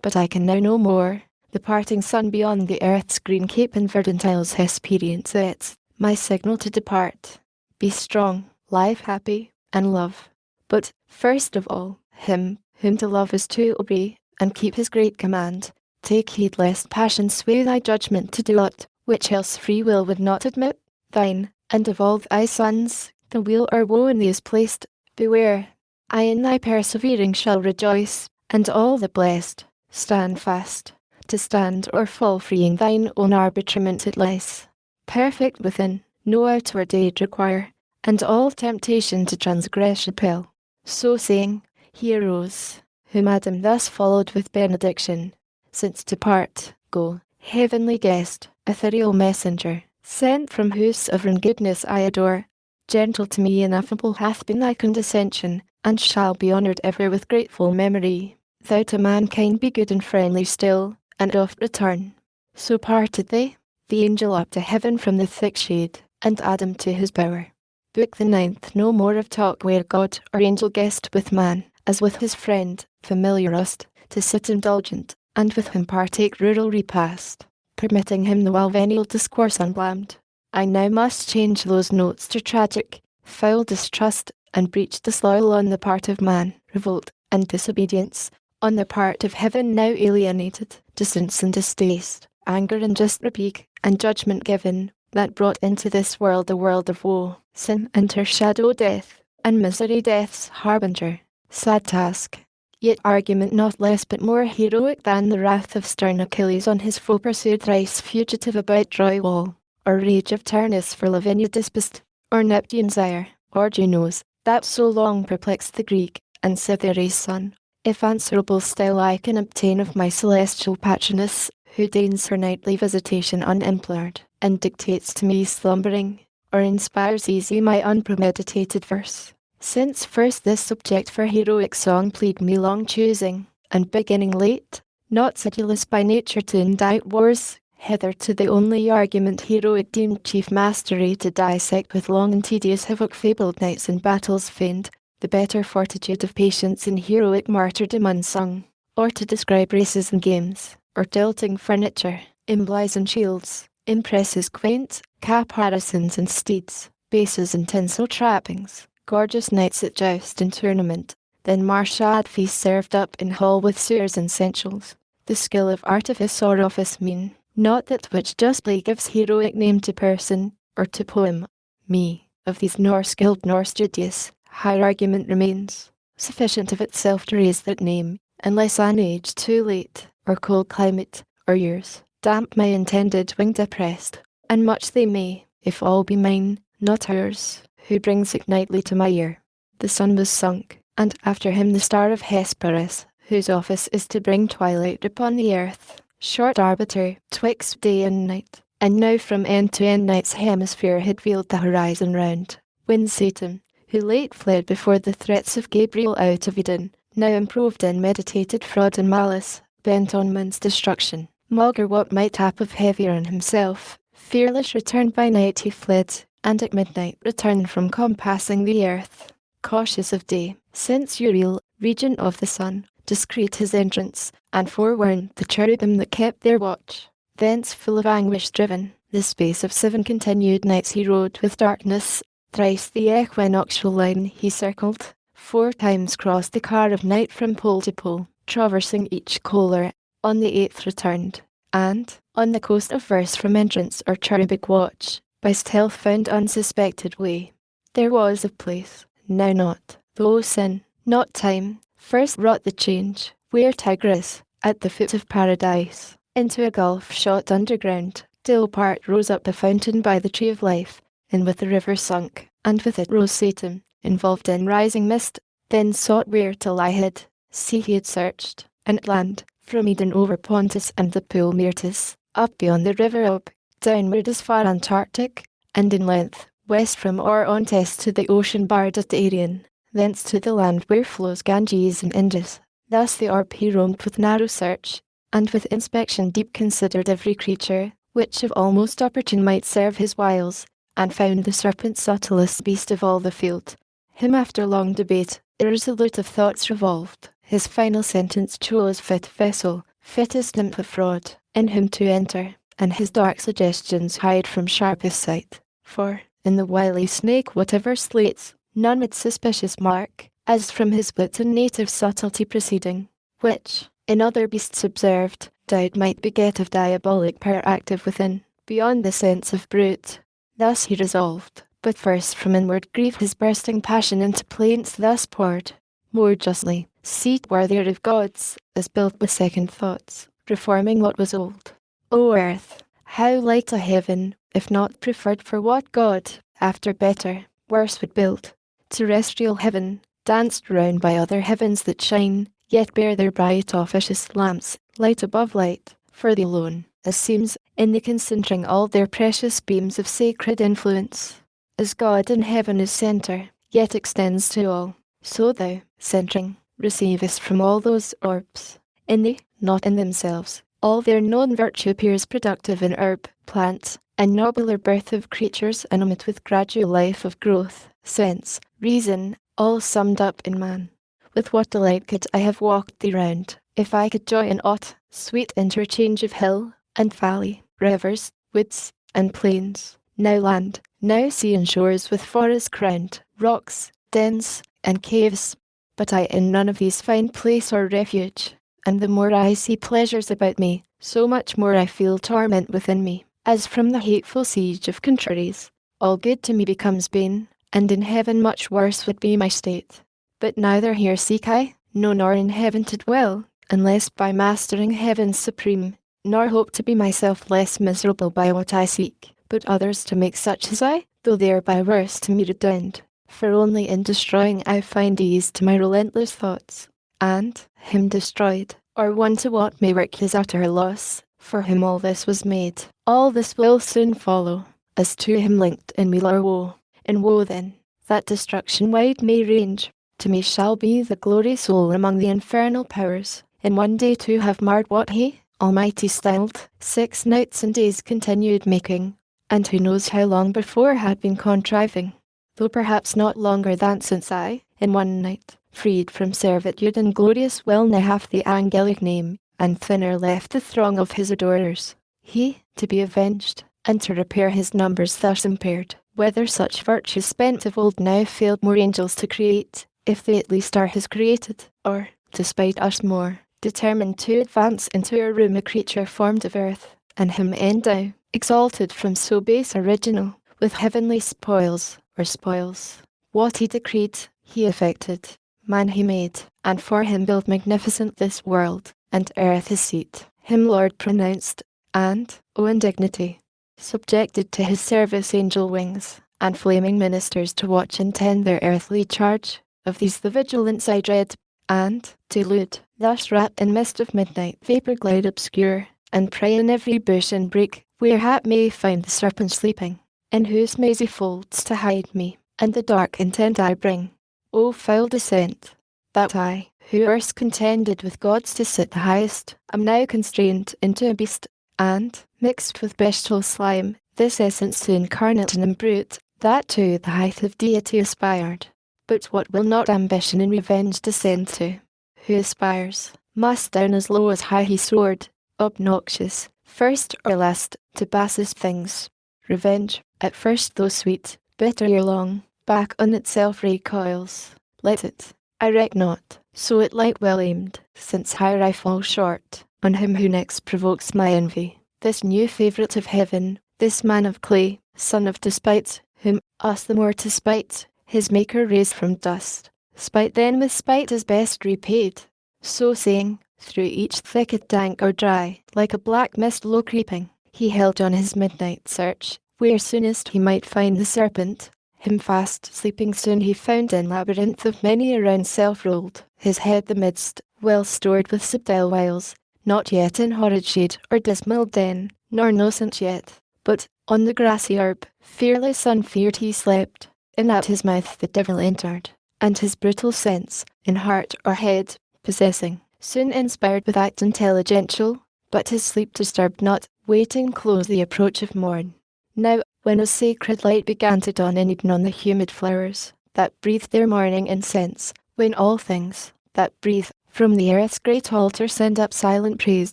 But I can now no more, the parting sun beyond the earth's green cape and verdant isles Hesperian sets, my signal to depart. Be strong, live happy, and love. But, first of all, him, whom to love is to obey, and keep his great command. Take heed lest passion sway thy judgment to do aught, which else free will would not admit. Thine, and of all thy sons, the weal or woe in thee is placed. Beware, I in thy persevering shall rejoice, and all the blessed, stand fast. To stand or fall freeing thine own arbitrament it lies. Perfect within, no outward aid require, and all temptation to transgress repel. So saying, he arose, whom Adam thus followed with benediction. Since to part, go, heavenly guest, ethereal messenger, sent from whose sovereign goodness I adore. Gentle to me ineffable hath been thy condescension, and shall be honoured ever with grateful memory. Thou to mankind be good and friendly still, and oft return. So parted they, the angel up to heaven from the thick shade, and Adam to his bower. Book the 9th. No more of talk where God or angel guest with man, as with his friend, familiar rust, to sit indulgent, and with him partake rural repast, permitting him the while venial discourse unblamed. I now must change those notes to tragic, foul distrust, and breach disloyal on the part of man, revolt, and disobedience, on the part of heaven now alienated, distance and distaste, anger and just rebuke, and judgment given, that brought into this world a world of woe, sin and her shadow death, and misery death's harbinger. Sad task, yet argument not less but more heroic than the wrath of stern Achilles on his foe pursued thrice fugitive about Troy wall, or rage of Turnus for Lavinia dispossessed, or Neptune's ire, or Juno's, that so long perplexed the Greek, and Cytherea's son. If answerable still I can obtain of my celestial patroness, who deigns her nightly visitation unimplored, and dictates to me slumbering, or inspires easy my unpremeditated verse. Since first this subject for heroic song plead me long choosing, and beginning late, not sedulous by nature to indite wars, hitherto the only argument heroic deemed chief mastery to dissect with long and tedious havoc fabled knights and battles feigned, the better fortitude of patience in heroic martyrdom unsung, or to describe races and games, or tilting furniture, emblazoned shields, impresses quaint, caparisons and steeds, bases and tinsel trappings, gorgeous knights at joust and tournament, then martial feasts served up in hall with sewers and essentials, the skill of artifice or office mean, not that which justly gives heroic name to person, or to poem. Me, of these nor skilled nor studious, high argument remains, sufficient of itself to raise that name, unless an age too late, or cold climate, or years, damp my intended wing depressed, and much they may, if all be mine, not ours, who brings it nightly to my ear. The sun was sunk, and after him the star of Hesperus, whose office is to bring twilight upon the earth, short arbiter, twixt day and night, and now from end to end night's hemisphere had veiled the horizon round, when Satan, who late fled before the threats of Gabriel out of Eden, now improved in meditated fraud and malice, bent on man's destruction, maugre what might hap of heavier on himself, fearless returned by night he fled, and at midnight returned from compassing the earth, cautious of day, since Uriel, regent of the sun, discreet his entrance, and forewarned the cherubim that kept their watch. Thence full of anguish driven, the space of 7 continued nights he rode with darkness. Thrice the equinoctial line he circled, 4 times crossed the car of night from pole to pole, traversing each collar. On the 8th returned, and, on the coast of verse from entrance or cherubic watch, by stealth found unsuspected way. There was a place, now not, though sin, not time, first wrought the change, where Tigris, at the foot of paradise, into a gulf shot underground, till apart rose up a fountain by the tree of life, and with the river sunk, and with it rose Satan, involved in rising mist, then sought where to lie hid. Sea he had searched, and land, from Eden over Pontus and the pool Myrtis, up beyond the river Ob, downward as far Antarctic, and in length, west from Orontes to the ocean barred at Arian, thence to the land where flows Ganges and Indus. Thus the orb he roamed with narrow search, and with inspection deep considered every creature, which of all most opportune might serve his wiles, and found the serpent subtlest beast of all the field. Him after long debate, irresolute of thoughts revolved, his final sentence chose fit vessel, fittest nymph of fraud, in whom to enter, and his dark suggestions hide from sharpest sight. For, in the wily snake whatever slates, none with suspicious mark, as from his wit and native subtlety proceeding, which, in other beasts observed, doubt might beget of diabolic power active within, beyond the sense of brute. Thus he resolved, but first from inward grief his bursting passion into plaints thus poured, more justly, seat worthier of gods, as built with second thoughts, reforming what was old. O earth, how like to heaven, if not preferred for what God, after better, worse would build. Terrestrial heaven, danced round by other heavens that shine, yet bear their bright officious lamps, light above light, for thee alone, as seems, in the concentring all their precious beams of sacred influence. As God in heaven is centre, yet extends to all, so thou, centring, receivest from all those orbs, in thee, not in themselves, all their known virtue appears productive in herb, plant, and nobler birth of creatures animate with gradual life of growth, sense, reason, all summed up in man. With what delight could I have walked thee round, if I could joy in aught, sweet interchange of hill, and valley, rivers, woods, and plains, now land, now sea and shores with forests crowned, rocks, dens, and caves. But I in none of these find place or refuge, and the more I see pleasures about me, so much more I feel torment within me, as from the hateful siege of contraries. All good to me becomes bane, and in heaven much worse would be my state. But neither here seek I, no nor in heaven to dwell, unless by mastering heaven's supreme, nor hope to be myself less miserable by what I seek, but others to make such as I, though thereby worse to me redound. For only in destroying I find ease to my relentless thoughts, and, him destroyed, or one to what may work his utter loss, for whom all this was made, all this will soon follow, as to him linked in weal or woe. In woe then, that destruction wide may range, to me shall be the glory soul among the infernal powers, in one day to have marred what he, Almighty styled, 6 nights and days continued making, and who knows how long before had been contriving, though perhaps not longer than since I, in one night, freed from servitude and glorious well nigh half the angelic name, and thinner left the throng of his adorers. He, to be avenged, and to repair his numbers thus impaired, whether such virtues spent of old now failed more angels to create, if they at least are his created, or, despite us more, determined to advance into a room a creature formed of earth, and him endow, exalted from so base original, with heavenly spoils, or spoils. What he decreed, he effected. Man he made, and for him built magnificent this world, and earth his seat. Him Lord pronounced, and, O indignity, subjected to his service angel wings, and flaming ministers to watch and tend their earthly charge. Of these the vigilance I dread, and, delude, thus wrapped in mist of midnight vapour glide obscure, and pray in every bush and brake, where hap may find the serpent sleeping, in whose mazy folds to hide me, and the dark intent I bring. O foul descent, that I, who erst contended with gods to sit the highest, am now constrained into a beast, and, mixed with bestial slime, this essence to incarnate and imbrute, that to the height of deity aspired. But what will not ambition and revenge descend to? Who aspires, Must down as low as high he soared, obnoxious, first or last, to bassest things. Revenge, at first though sweet, bitter ere long, back on itself recoils. Let it, I reck not, so it light well aimed, since higher I fall short, on him who next provokes my envy. This new favourite of heaven, this man of clay, son of despite, whom, us the more to spite, his maker raised from dust. Spite then with spite is best repaid. So saying, through each thicket dank or dry, like a black mist low creeping, he held on his midnight search, where soonest he might find the serpent. Him fast sleeping soon he found in labyrinth of many around self rolled, his head the midst, well stored with subtile wiles, not yet in horrid shade or dismal den, nor nocent yet, but, on the grassy herb, fearless unfeared he slept, in at his mouth the devil entered, and his brutal sense, in heart or head, possessing, soon inspired with act intelligential, but his sleep disturbed not, waiting close the approach of morn. Now, when a sacred light began to dawn in even on the humid flowers, that breathed their morning incense, when all things, that breathe, from the earth's great altar send up silent praise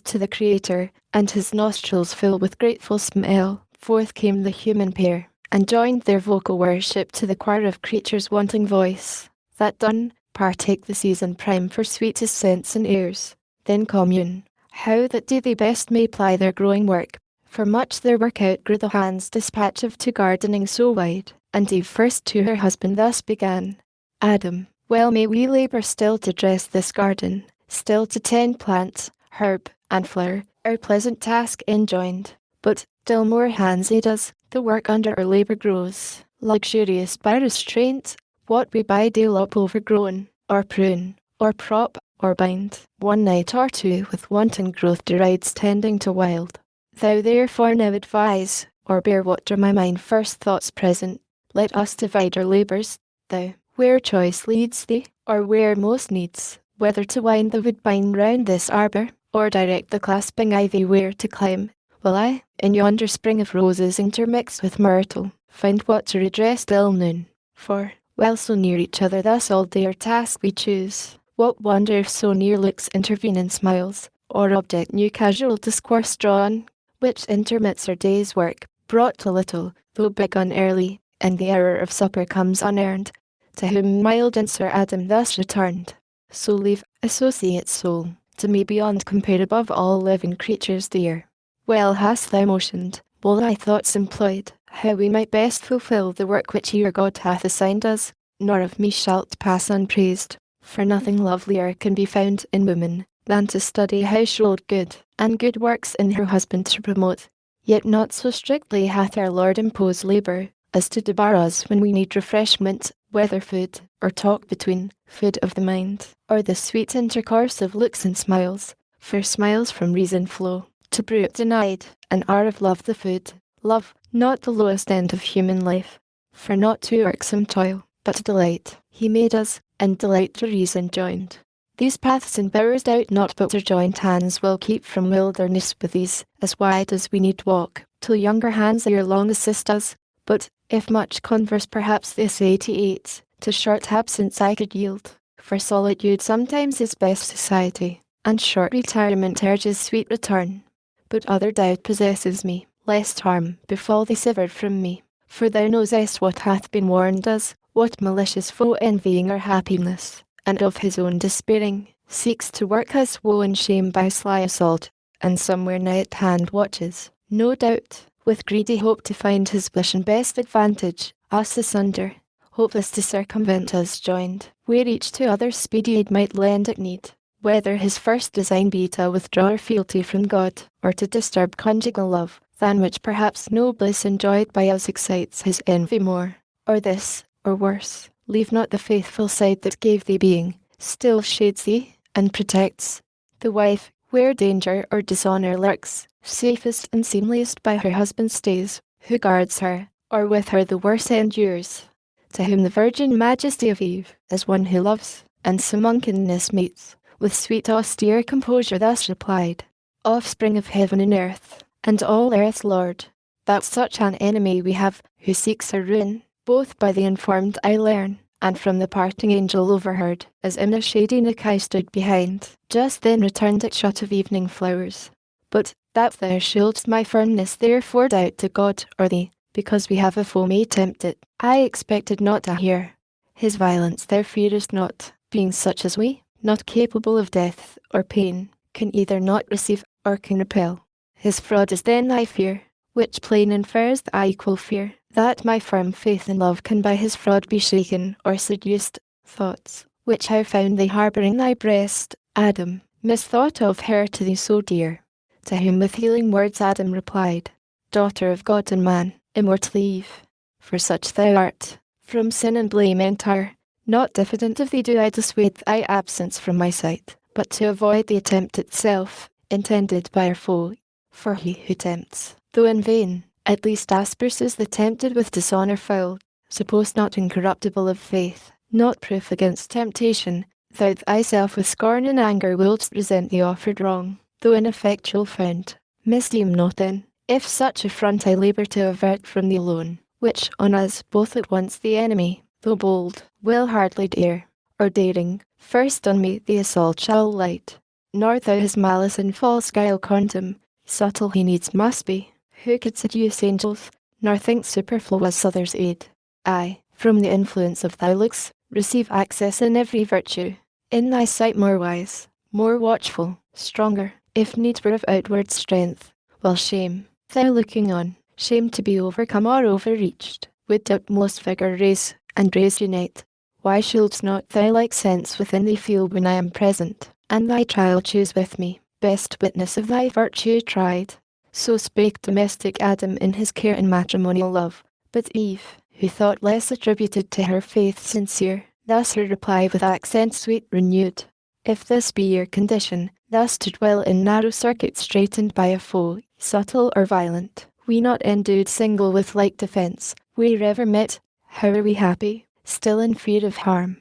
to the Creator, and his nostrils fill with grateful smell, forth came the human pair, and joined their vocal worship to the choir of creatures wanting voice. That done, partake the season prime for sweetest scents and airs. Then commune, how that do they best may ply their growing work, for much their work outgrew the hand's dispatch of to gardening so wide, and Eve first to her husband thus began. Adam, well may we labour still to dress this garden, still to tend plant, herb, and flower, our pleasant task enjoined, but, still more hands aid us, the work under our labour grows, luxurious by restraint, what we by day lop overgrown, or prune, or prop, or bind, one night or two with wanton growth derides tending to wild. Thou therefore now advise, or bear what are my mind first thoughts present, let us divide our labours, thou, where choice leads thee, or where most needs, whether to wind the woodbine round this arbour, or direct the clasping ivy where to climb, will I, in yonder spring of roses intermixed with myrtle, find what to redress till noon. For, while so near each other thus all day our task we choose, what wonder if so near looks intervene in smiles, or object new casual discourse drawn, which intermits our day's work, brought to little, though begun early, and the hour of supper comes unearned, to whom mild and Sir Adam thus returned. So leave, associate soul, to me beyond compare above all living creatures dear. Well hast thou motioned, well thy thoughts employed, how we might best fulfil the work which your God hath assigned us, nor of me shalt pass unpraised, for nothing lovelier can be found in woman, than to study household good, and good works in her husband to promote. Yet not so strictly hath our Lord imposed labour, as to debar us when we need refreshment, whether food, or talk between, food of the mind, or the sweet intercourse of looks and smiles, for smiles from reason flow, to brute denied, and are of love the food, love, not the lowest end of human life, for not to irksome toil, but delight, he made us, and delight to reason joined. These paths and bowers doubt not but their joined hands will keep from wilderness with these, as wide as we need walk, till younger hands ere long assist us, but, if much converse perhaps this 88, to short absence I could yield, for solitude sometimes is best society, and short retirement urges sweet return. But other doubt possesses me, lest harm befall thee severed from me, for thou knowest what hath been warned us, what malicious foe envying our happiness, and of his own despairing, seeks to work us woe and shame by sly assault, and somewhere nigh at hand watches, no doubt, with greedy hope to find his wish and best advantage, us asunder, hopeless to circumvent us joined, where each to other's speedy aid might lend at need, whether his first design be to withdraw our fealty from God, or to disturb conjugal love, than which perhaps no bliss enjoyed by us excites his envy more, or this, or worse, leave not the faithful side that gave thee being, still shades thee, and protects. The wife, where danger or dishonour lurks, safest and seemliest by her husband stays, who guards her, or with her the worse endures. To whom the virgin majesty of Eve, as one who loves, and some uncanness meets, with sweet austere composure thus replied, Offspring of heaven and earth, and all earth's Lord, that such an enemy we have, who seeks our ruin, both by the informed I learn, and from the parting angel overheard, as in a shady nook I stood behind. Just then returned a shot of evening flowers. But, that thou shouldst my firmness therefore doubt to God or thee, because we have a foe may tempt it, I expected not to hear. His violence thou fearest not, being such as we, not capable of death or pain, can either not receive or can repel. His fraud is then thy fear, which plain infers thy equal fear, that my firm faith and love can by his fraud be shaken or seduced. Thoughts, which how found they harbouring thy breast, Adam, misthought of her to thee so dear. To whom with healing words Adam replied, Daughter of God and man, immortal Eve, for such thou art, from sin and blame entire, not diffident of thee do I dissuade thy absence from my sight, but to avoid the attempt itself, intended by our foe. For he who tempts, though in vain, at least asperses the tempted with dishonour foul, suppose not incorruptible of faith, not proof against temptation, thou thyself with scorn and anger wilt resent the offered wrong, though ineffectual found. Misdeem not then, if such affront I labour to avert from thee alone, which on us both at once the enemy, though bold, will hardly dare, or daring, first on me the assault shall light. Nor thou his malice and false guile condemn, subtle he needs must be, who could seduce angels, nor think superfluous others' aid. I, from the influence of thy looks, receive access in every virtue, in thy sight more wise, more watchful, stronger, if need were of outward strength, while shame, thou looking on, shame to be overcome or overreached, would utmost vigour raise, and raise unite. Why shouldst not thy like sense within thee feel when I am present, and thy trial choose with me, best witness of thy virtue tried? So spake domestic Adam in his care and matrimonial love, but Eve, who thought less attributed to her faith sincere, thus her reply with accent sweet renewed. If this be your condition, thus to dwell in narrow circuit straitened by a foe, subtle or violent, we not endued single with like defence, wherever met, how are we happy, still in fear of harm?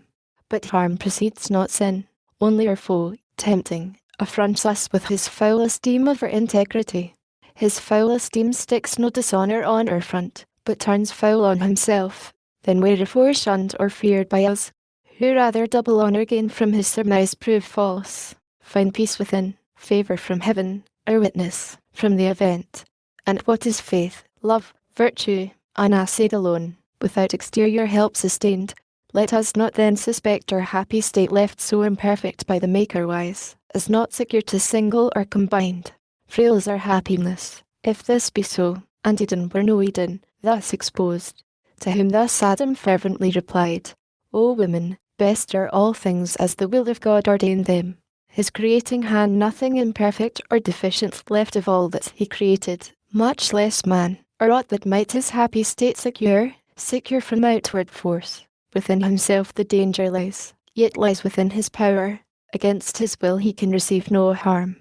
But harm precedes not sin, only our foe, tempting, affronts us with his foul esteem of our integrity. His foul esteem sticks no dishonour on our front, but turns foul on himself. Then wherefore shunned or feared by us, who rather double honour gain from his surmise prove false, find peace within, favour from heaven, our witness, from the event. And what is faith, love, virtue, unassayed alone, without exterior help sustained? Let us not then suspect our happy state left so imperfect by the Maker wise, as not secure to single or combined. Frail is our happiness, if this be so, and Eden were no Eden, thus exposed. To whom thus Adam fervently replied, O women, best are all things as the will of God ordained them. His creating hand nothing imperfect or deficient left of all that he created, much less man, or aught that might his happy state secure from outward force. Within himself the danger lies, yet lies within his power. Against his will he can receive no harm.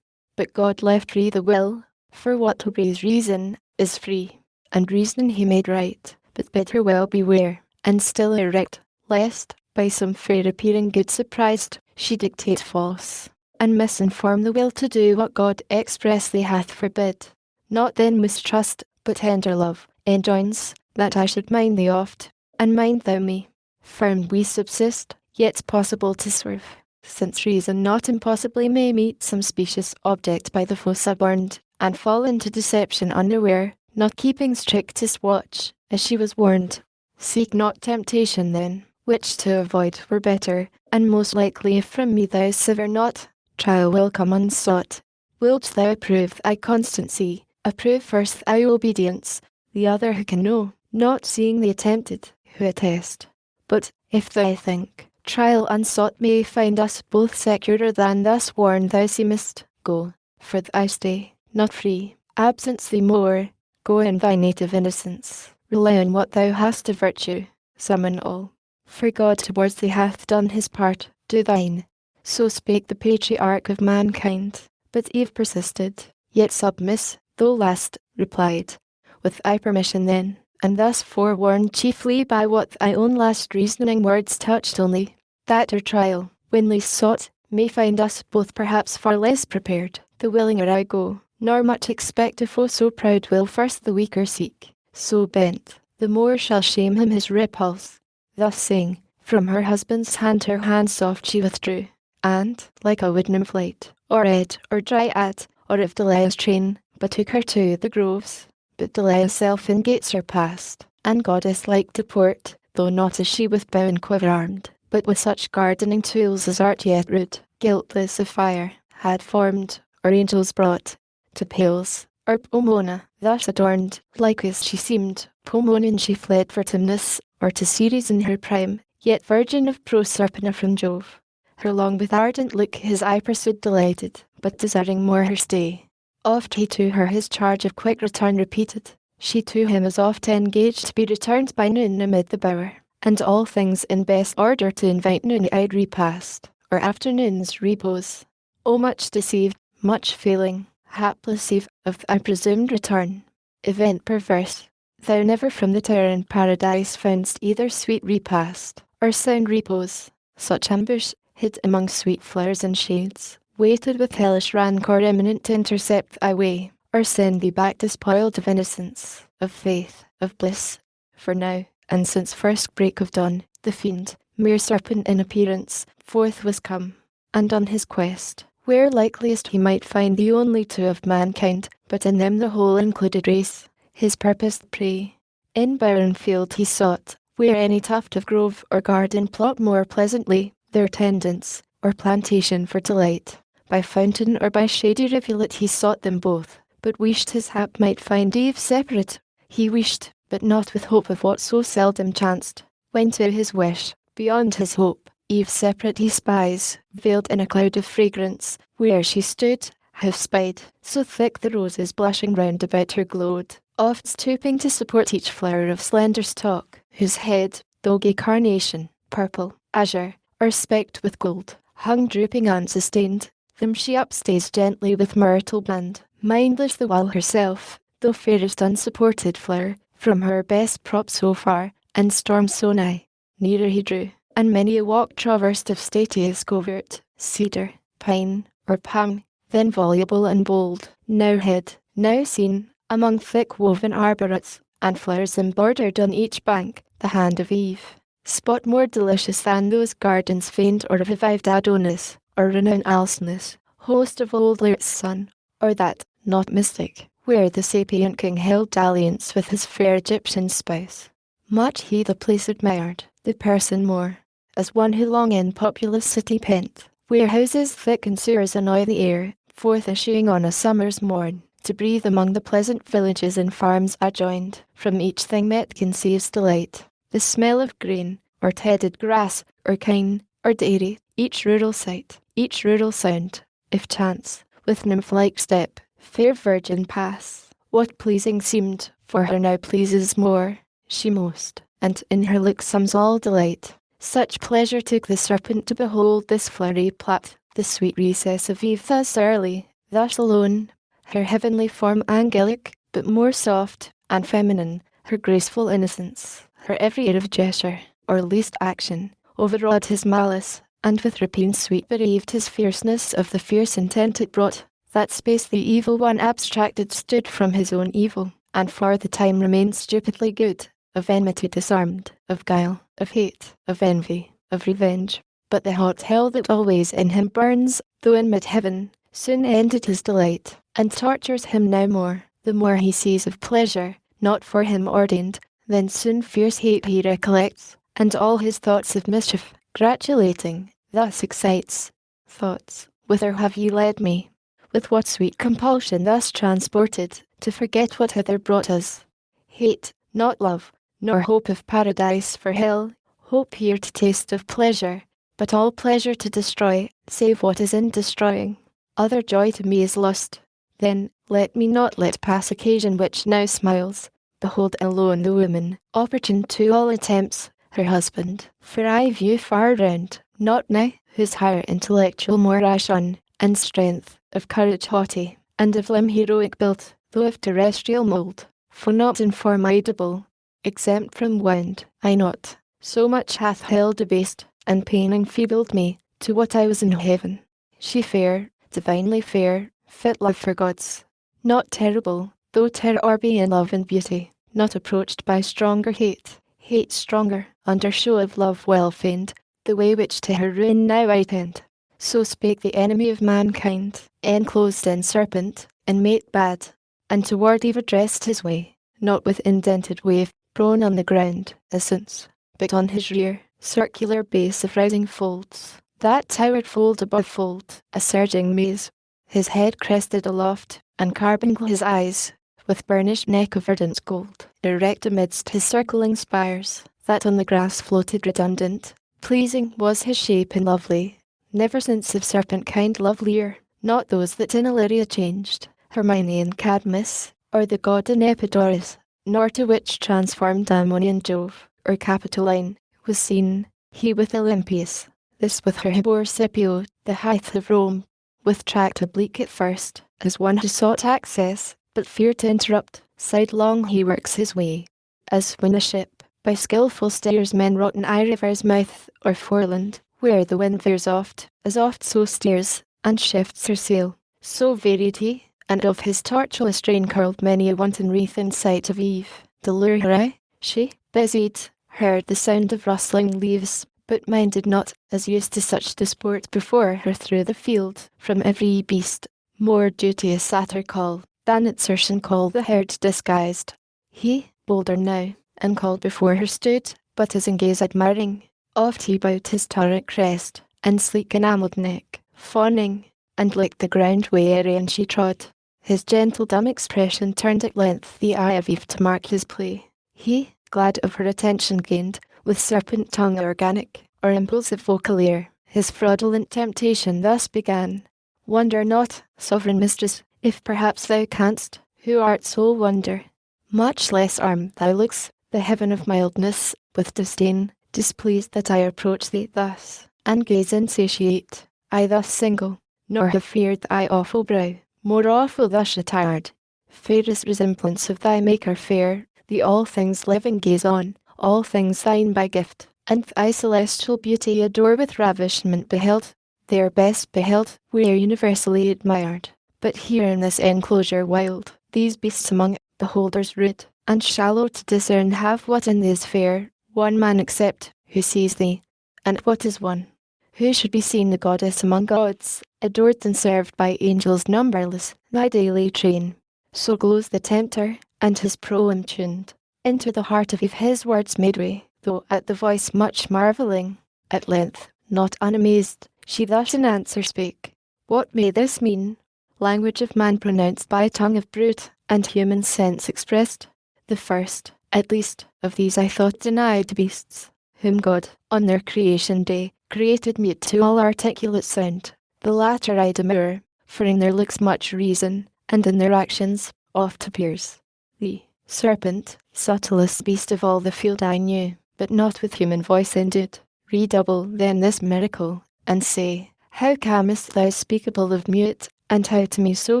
But God left free the will, for what obeys reason is free, and reason he made right, but bid her well beware, and still erect, lest, by some fair appearing good surprised, she dictate false, and misinform the will to do what God expressly hath forbid. Not then mistrust, but tender love, enjoins, that I should mind thee oft, and mind thou me. Firm we subsist, yet possible to swerve, since reason not impossibly may meet some specious object by the foe suborned, and fall into deception unaware, not keeping strictest watch, as she was warned. Seek not temptation then, which to avoid were better, and most likely if from me thou sever not, trial will come unsought. Wilt thou approve thy constancy, approve first thy obedience, the other who can know, not seeing the attempted, who attest. But, if thou think, trial unsought may find us both securer than thus warned thou seemest, go, for thy stay, not free, absence thee more, go in thy native innocence, rely on what thou hast of virtue, summon all. For God towards thee hath done his part, do thine. So spake the patriarch of mankind, but Eve persisted, yet submiss, though last, replied, with thy permission then, and thus forewarned chiefly by what thy own last reasoning words touched only, that her trial, when least sought, may find us both perhaps far less prepared, the willinger I go, nor much expect a foe so proud will first the weaker seek, so bent, the more shall shame him his repulse. Thus saying, From her husband's hand her hand soft she withdrew, and, like a wood nymph light, or red, or dryad, or of Delia's train, betook her to the groves. But Delia's self in gate surpassed, and goddess-like to port, though not as she with bow and quiver armed, but with such gardening tools as art yet rude, guiltless of fire, had formed, or angels brought, to Pales, or Pomona, thus adorned, like as she seemed, Pomonan she fled for Timnus, or to Ceres in her prime, yet virgin of Proserpina from Jove. Her long with ardent look his eye pursued delighted, but desiring more her stay. Oft he to her his charge of quick return repeated, she to him as oft engaged to be returned by noon amid the bower, and all things in best order to invite noon-eyed repast, or afternoon's repose. O much deceived, much failing, hapless eve of thy presumed return, event perverse, thou never from the tower in paradise foundst either sweet repast, or sound repose, such ambush, hid among sweet flowers and shades, waited with hellish rancor imminent to intercept thy way, or send thee back despoiled of innocence, of faith, of bliss. For now, and since first break of dawn, the fiend, mere serpent in appearance, forth was come, and on his quest, where likeliest he might find the only two of mankind, but in them the whole included race, his purposed prey. In bower and field he sought, where any tuft of grove or garden plopped more pleasantly, their tendance, or plantation for delight. By fountain or by shady rivulet he sought them both, but wished his hap might find Eve separate. He wished, but not with hope of what so seldom chanced, when to his wish, beyond his hope, Eve separate he spies, veiled in a cloud of fragrance, where she stood, half spied, so thick the roses blushing round about her glowed, oft stooping to support each flower of slender stalk, whose head, though gay carnation, purple, azure, or specked with gold, hung drooping unsustained. Them she upstays gently with myrtle band, mindless the while herself, though fairest unsupported flower, from her best prop so far, and storm so nigh, nearer he drew, and many a walk traversed of statiest covert, cedar, pine, or palm, then voluble and bold, now hid, now seen, among thick woven arborets, and flowers embroidered on each bank, the hand of Eve. Spot more delicious than those gardens famed or revived Adonis, or renowned Alcinous, host of old Laert's son, or that, not mystic, where the sapient king held dalliance with his fair Egyptian spouse. Much he the place admired, the person more, as one who long in populous city pent, where houses thick and sewers annoy the air, forth issuing on a summer's morn, to breathe among the pleasant villages and farms adjoined, from each thing met conceives delight, the smell of grain, or tedded grass, or kine, or dairy, each rural sight, each rural sound, if chance, with nymph-like step, fair virgin pass. What pleasing seemed, for her now pleases more, she most, and in her look sums all delight. Such pleasure took the serpent to behold this flowery plat, the sweet recess of Eve thus early, thus alone, her heavenly form angelic, but more soft and feminine, her graceful innocence, her every air of gesture, or least action, overawed his malice, and with rapine sweet bereaved his fierceness of the fierce intent it brought. That space the evil one abstracted stood from his own evil, and for the time remained stupidly good, of enmity disarmed, of guile, of hate, of envy, of revenge. But the hot hell that always in him burns, though in mid-heaven, soon ended his delight, and tortures him now more, the more he sees of pleasure, not for him ordained. Then soon fierce hate he recollects, and all his thoughts of mischief, gratulating, thus excites. Thoughts, whither have ye led me? With what sweet compulsion thus transported, to forget what hither brought us? Hate, not love, nor hope of paradise for hell, hope here to taste of pleasure, but all pleasure to destroy, save what is in destroying. Other joy to me is lust. Then, let me not let pass occasion which now smiles. Behold alone the woman, opportune to all attempts, her husband, for I view far round, not now, whose higher intellectual more I shun, and strength, of courage haughty, and of limb heroic built, though of terrestrial mould, for not informidable, exempt from wound, I not, so much hath hell debased, and pain enfeebled me, to what I was in heaven. She fair, divinely fair, fit love for gods, not terrible, though terror be in love and beauty, not approached by stronger hate, hate stronger, under show of love well feigned, the way which to her ruin now I tend. So spake the enemy of mankind, enclosed in serpent, and made bad, and toward Eve addressed his way, not with indented wave, prone on the ground, as since, but on his rear, circular base of rising folds, that towered fold above fold, a surging maze, his head crested aloft, and carbuncle his eyes, with burnished neck of verdant gold, erect amidst his circling spires, that on the grass floated redundant. Pleasing was his shape and lovely, never since of serpent kind lovelier, not those that in Illyria changed, Hermione and Cadmus, or the god in Epidaurus, nor to which transformed Ammonian Jove, or Capitoline, was seen, he with Olympias, this with her bore Scipio, the height of Rome, with tract oblique at first, as one who sought access, but feared to interrupt, sidelong he works his way, as when a ship, by skilful steersmen wrought in eye river's mouth, or foreland, where the wind veers oft, as oft so steers, and shifts her sail, so varied he, and of his tortuous strain curled many a wanton wreath in sight of Eve, to lure her eye. She, busied, heard the sound of rustling leaves, but minded not, as used to such disport before her through the field, from every beast, more duteous at her call, than at certain call the herd disguised. He, bolder now, and called before her stood, but as in gaze admiring, oft he bowed his turret crest, and sleek enamelled neck, fawning, and licked the ground wherein she trod. His gentle dumb expression turned at length the eye of Eve to mark his play. He, glad of her attention gained, with serpent tongue organic, or impulsive vocal ear, his fraudulent temptation thus began. Wonder not, sovereign mistress, if perhaps thou canst, who art sole wonder. Much less arm thou looks, the heaven of mildness, with disdain, displeased that I approach thee thus, and gaze insatiate, I thus single, nor have feared thy awful brow, more awful thus attired. Fairest resemblance of thy Maker fair, the all things living gaze on, all things thine by gift, and thy celestial beauty adore with ravishment beheld. They are best beheld, we are universally admired. But here in this enclosure wild, these beasts among beholders rude, and shallow to discern have what in thee is fair, one man except, who sees thee, and what is one? Who should be seen the goddess among gods, adored and served by angels numberless, thy daily train. So glows the tempter, and his proem tuned. Into the heart of Eve his words made way, though at the voice much marvelling. At length, not unamazed, she thus in answer spake. What may this mean? Language of man pronounced by a tongue of brute, and human sense expressed. The first, at least, of these I thought denied beasts, whom God, on their creation day, created mute to all articulate sound. The latter I demur, for in their looks much reason, and in their actions oft appears. The serpent, subtlest beast of all the field I knew, but not with human voice endued. Redouble then this miracle, and say, how camest thou speakable of mute, and how to me so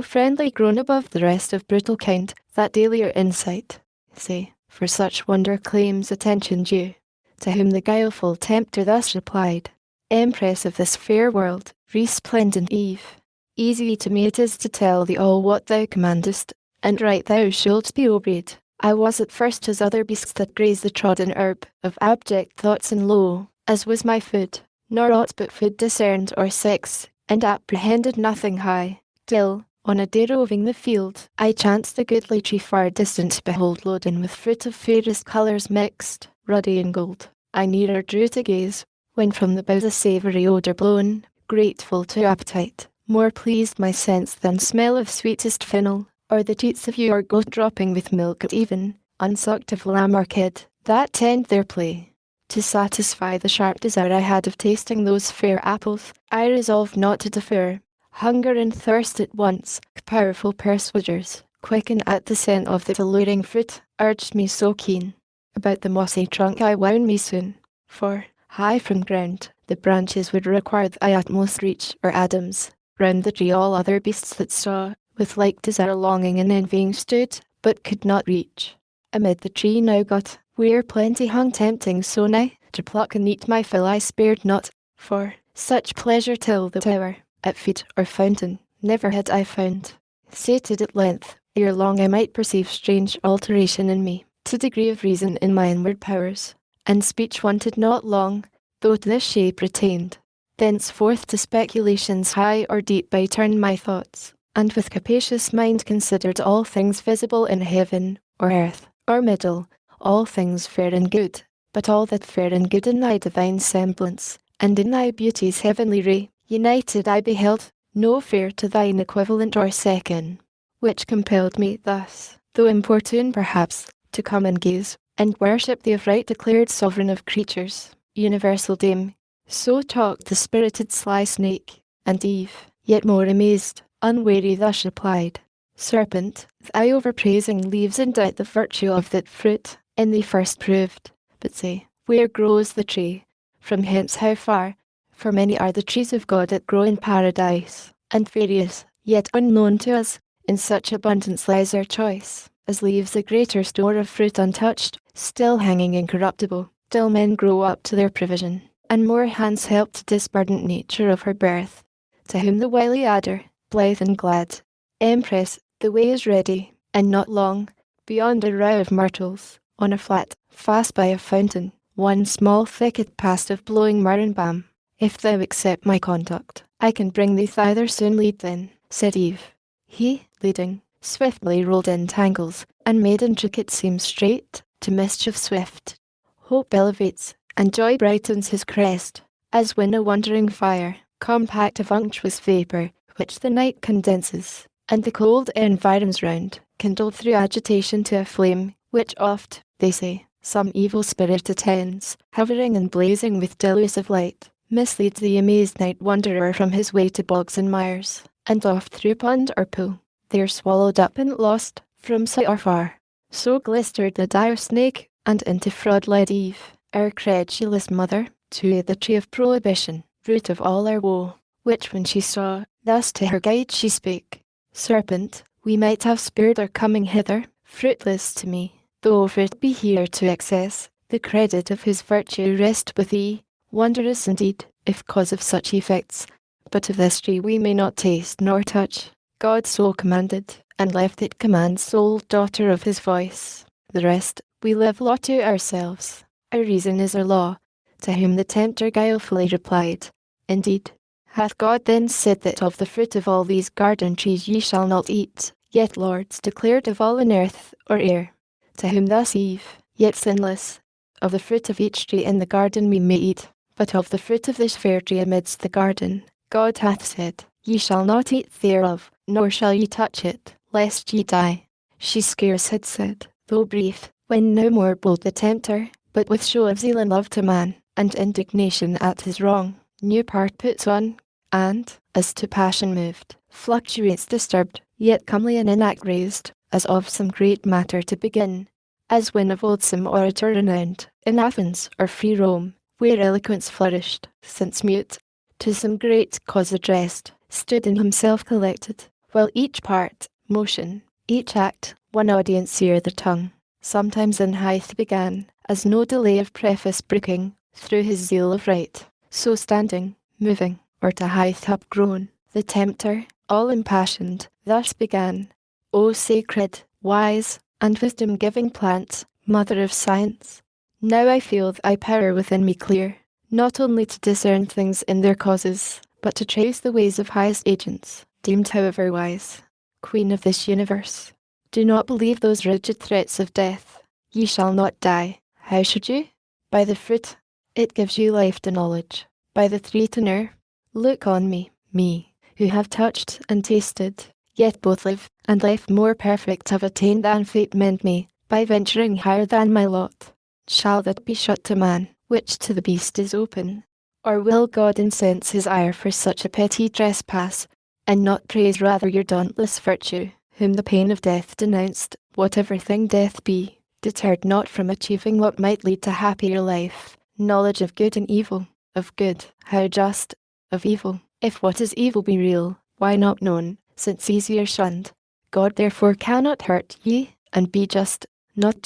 friendly grown above the rest of brutal kind, that dailier insight? Say, for such wonder claims attention due. To whom the guileful tempter thus replied, Empress of this fair world, resplendent Eve, easy to me it is to tell thee all what thou commandest, and right thou shouldst be obeyed. I was at first as other beasts that graze the trodden herb, of abject thoughts and low, as was my food, nor aught but food discerned or sex, and apprehended nothing high, till, on a day roving the field, I chanced a goodly tree far distant to behold loaden with fruit of fairest colours mixed, ruddy and gold. I nearer drew to gaze, when from the boughs a savoury odour blown, grateful to appetite, more pleased my sense than smell of sweetest fennel, or the teats of ewe or goat dropping with milk at even, unsucked of lamb or kid, that tend their play. To satisfy the sharp desire I had of tasting those fair apples, I resolved not to defer. Hunger and thirst at once, powerful persuaders, quicken at the scent of the alluring fruit, urged me so keen. About the mossy trunk I wound me soon, for, high from ground, the branches would require thy utmost reach, or Adam's. Round the tree all other beasts that saw, with like desire longing and envying stood, but could not reach. Amid the tree now got, where plenty hung tempting so nigh, to pluck and eat my fill I spared not, for such pleasure till the tower, at feet or fountain, never had I found. Sated at length, ere long I might perceive strange alteration in me, to degree of reason in my inward powers, and speech wanted not long, though this shape retained. Thenceforth to speculations high or deep I turned my thoughts, and with capacious mind considered all things visible in heaven, or earth, or middle, all things fair and good, but all that fair and good in thy divine semblance, and in thy beauty's heavenly ray, united I beheld, no fair to thine equivalent or second, which compelled me thus, though importune perhaps, to come and gaze, and worship thee of right declared sovereign of creatures, universal dame. So talked the spirited sly snake, and Eve, yet more amazed, unwary thus replied, Serpent, thou overpraising leaves in doubt the virtue of that fruit, in thee first proved. But say, where grows the tree? From hence how far? For many are the trees of God that grow in paradise, and various, yet unknown to us, in such abundance lies our choice, as leaves a greater store of fruit untouched, still hanging incorruptible, till men grow up to their provision, and more hands help to disburden nature of her birth. To whom the wily adder, blithe and glad, Empress, the way is ready, and not long, beyond a row of myrtles, on a flat, fast by a fountain, one small thicket passed of blowing myrrh and balm. If thou accept my conduct, I can bring thee thither soon. Lead then, said Eve. He, leading, swiftly rolled in tangles, and made intricate seem straight, to mischief swift. Hope elevates, and joy brightens his crest, as when a wandering fire, compact of unctuous vapour, which the night condenses, and the cold environs round, kindled through agitation to a flame, which oft, they say, some evil spirit attends, hovering and blazing with delusive light, misleads the amazed night wanderer from his way to bogs and mires, and oft through pond or pool, there swallowed up and lost, from sight or far. So glistered the dire snake, and into fraud led Eve, our credulous mother, to the tree of prohibition, root of all our woe, which when she saw, thus to her guide she spake, Serpent, we might have spared our coming hither, fruitless to me, though if it be here to excess, the credit of his virtue rest with thee, wondrous indeed, if cause of such effects, but of this tree we may not taste nor touch. God so commanded, and left it command sole daughter of his voice. The rest, we live law to ourselves. Our reason is our law. To whom the tempter guilefully replied, Indeed, hath God then said that of the fruit of all these garden trees ye shall not eat, yet lords declared of all in earth or air. To whom thus Eve, yet sinless, of the fruit of each tree in the garden we may eat, but of the fruit of this fair tree amidst the garden, God hath said, Ye shall not eat thereof, nor shall ye touch it, lest ye die. She scarce had said, though brief, when no more bold the tempter, but with show of zeal and love to man, and indignation at his wrong, new part puts on, and, as to passion moved, fluctuates disturbed, yet comely and in act raised, as of some great matter to begin, as when of old some orator renowned, in Athens or free Rome, where eloquence flourished, since mute, to some great cause addressed, stood in himself collected, while each part, motion, each act, one audience ere the tongue, sometimes in height began, as no delay of preface brooking, through his zeal of right, so standing, moving, or to height upgrown, the tempter, all impassioned, thus began, O sacred, wise, and wisdom-giving plant, mother of science, now I feel thy power within me clear, not only to discern things in their causes, but to trace the ways of highest agents, deemed however wise. Queen of this universe, do not believe those rigid threats of death. Ye shall not die. How should you? By the fruit, it gives you life to knowledge. By the tree to know. Look on me, who have touched and tasted, yet both live, and life more perfect have attained than fate meant me, by venturing higher than my lot. Shall that be shut to man, which to the beast is open? Or will God incense his ire for such a petty trespass, and not praise rather your dauntless virtue, whom the pain of death denounced, whatever thing death be, deterred not from achieving what might lead to happier life, knowledge of good and evil, of good, how just, of evil, if what is evil be real, why not known, since easier shunned. God therefore cannot hurt ye, and be just, not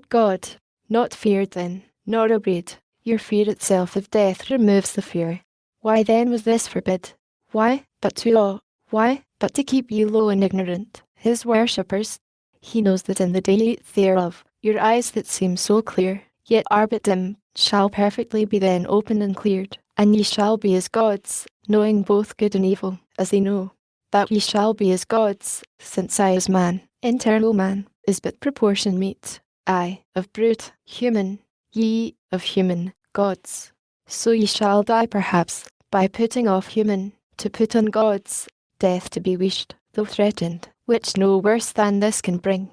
God, not feared then, nor obeyed. Your fear itself of death removes the fear. Why then was this forbid? Why, but to awe? Why, but to keep ye low and ignorant, his worshippers? He knows that in the day thereof, your eyes that seem so clear, Yet arbitrum shall perfectly be then opened and cleared, and ye shall be as gods, knowing both good and evil, as they know. That ye shall be as gods, since I as man, internal man, is but proportion meet, I, of brute, human, ye, of human, gods. So ye shall die perhaps, by putting off human, to put on gods, death to be wished, though threatened, which no worse than this can bring.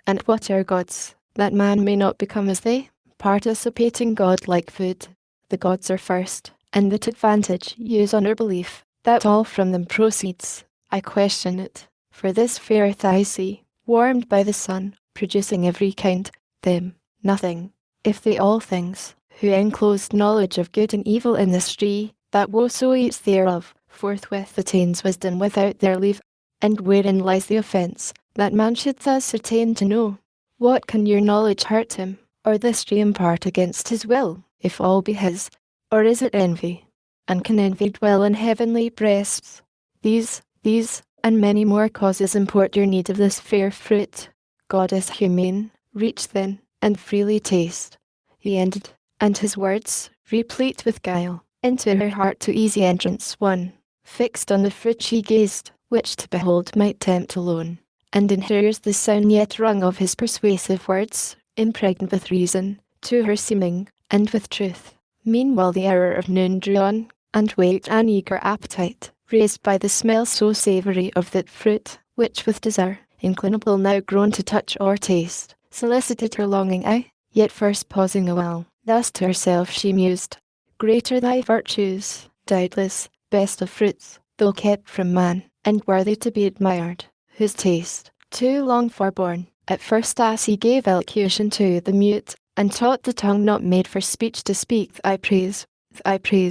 And what are gods, that man may not become as they? Participating God like food. The gods are first, and that advantage use on our belief, that all from them proceeds. I question it, for this fair earth I see, warmed by the sun, producing every kind, them, nothing, if they all things, who enclosed knowledge of good and evil in this tree, that whoso eats thereof, forthwith attains wisdom without their leave. And wherein lies the offence, that man should thus attain to know? What can your knowledge hurt him, or this tree impart against his will, if all be his? Or is it envy? And can envy dwell in heavenly breasts? These, and many more causes import your need of this fair fruit. God is humane, reach then, and freely taste. He ended, and his words, replete with guile, into her heart to easy entrance 1. Fixed on the fruit she gazed, which to behold might tempt alone, and in her ears the sound yet rung of his persuasive words, impregned with reason, to her seeming, and with truth. Meanwhile the hour of noon drew on, and waked an eager appetite, raised by the smell so savoury of that fruit, which with desire, inclinable now grown to touch or taste, solicited her longing eye. Yet first pausing awhile, thus to herself she mused, greater thy virtues, doubtless, best of fruits, though kept from man, and worthy to be admired, whose taste, too long forborne, at first as he gave elocution to the mute, and taught the tongue not made for speech to speak thy praise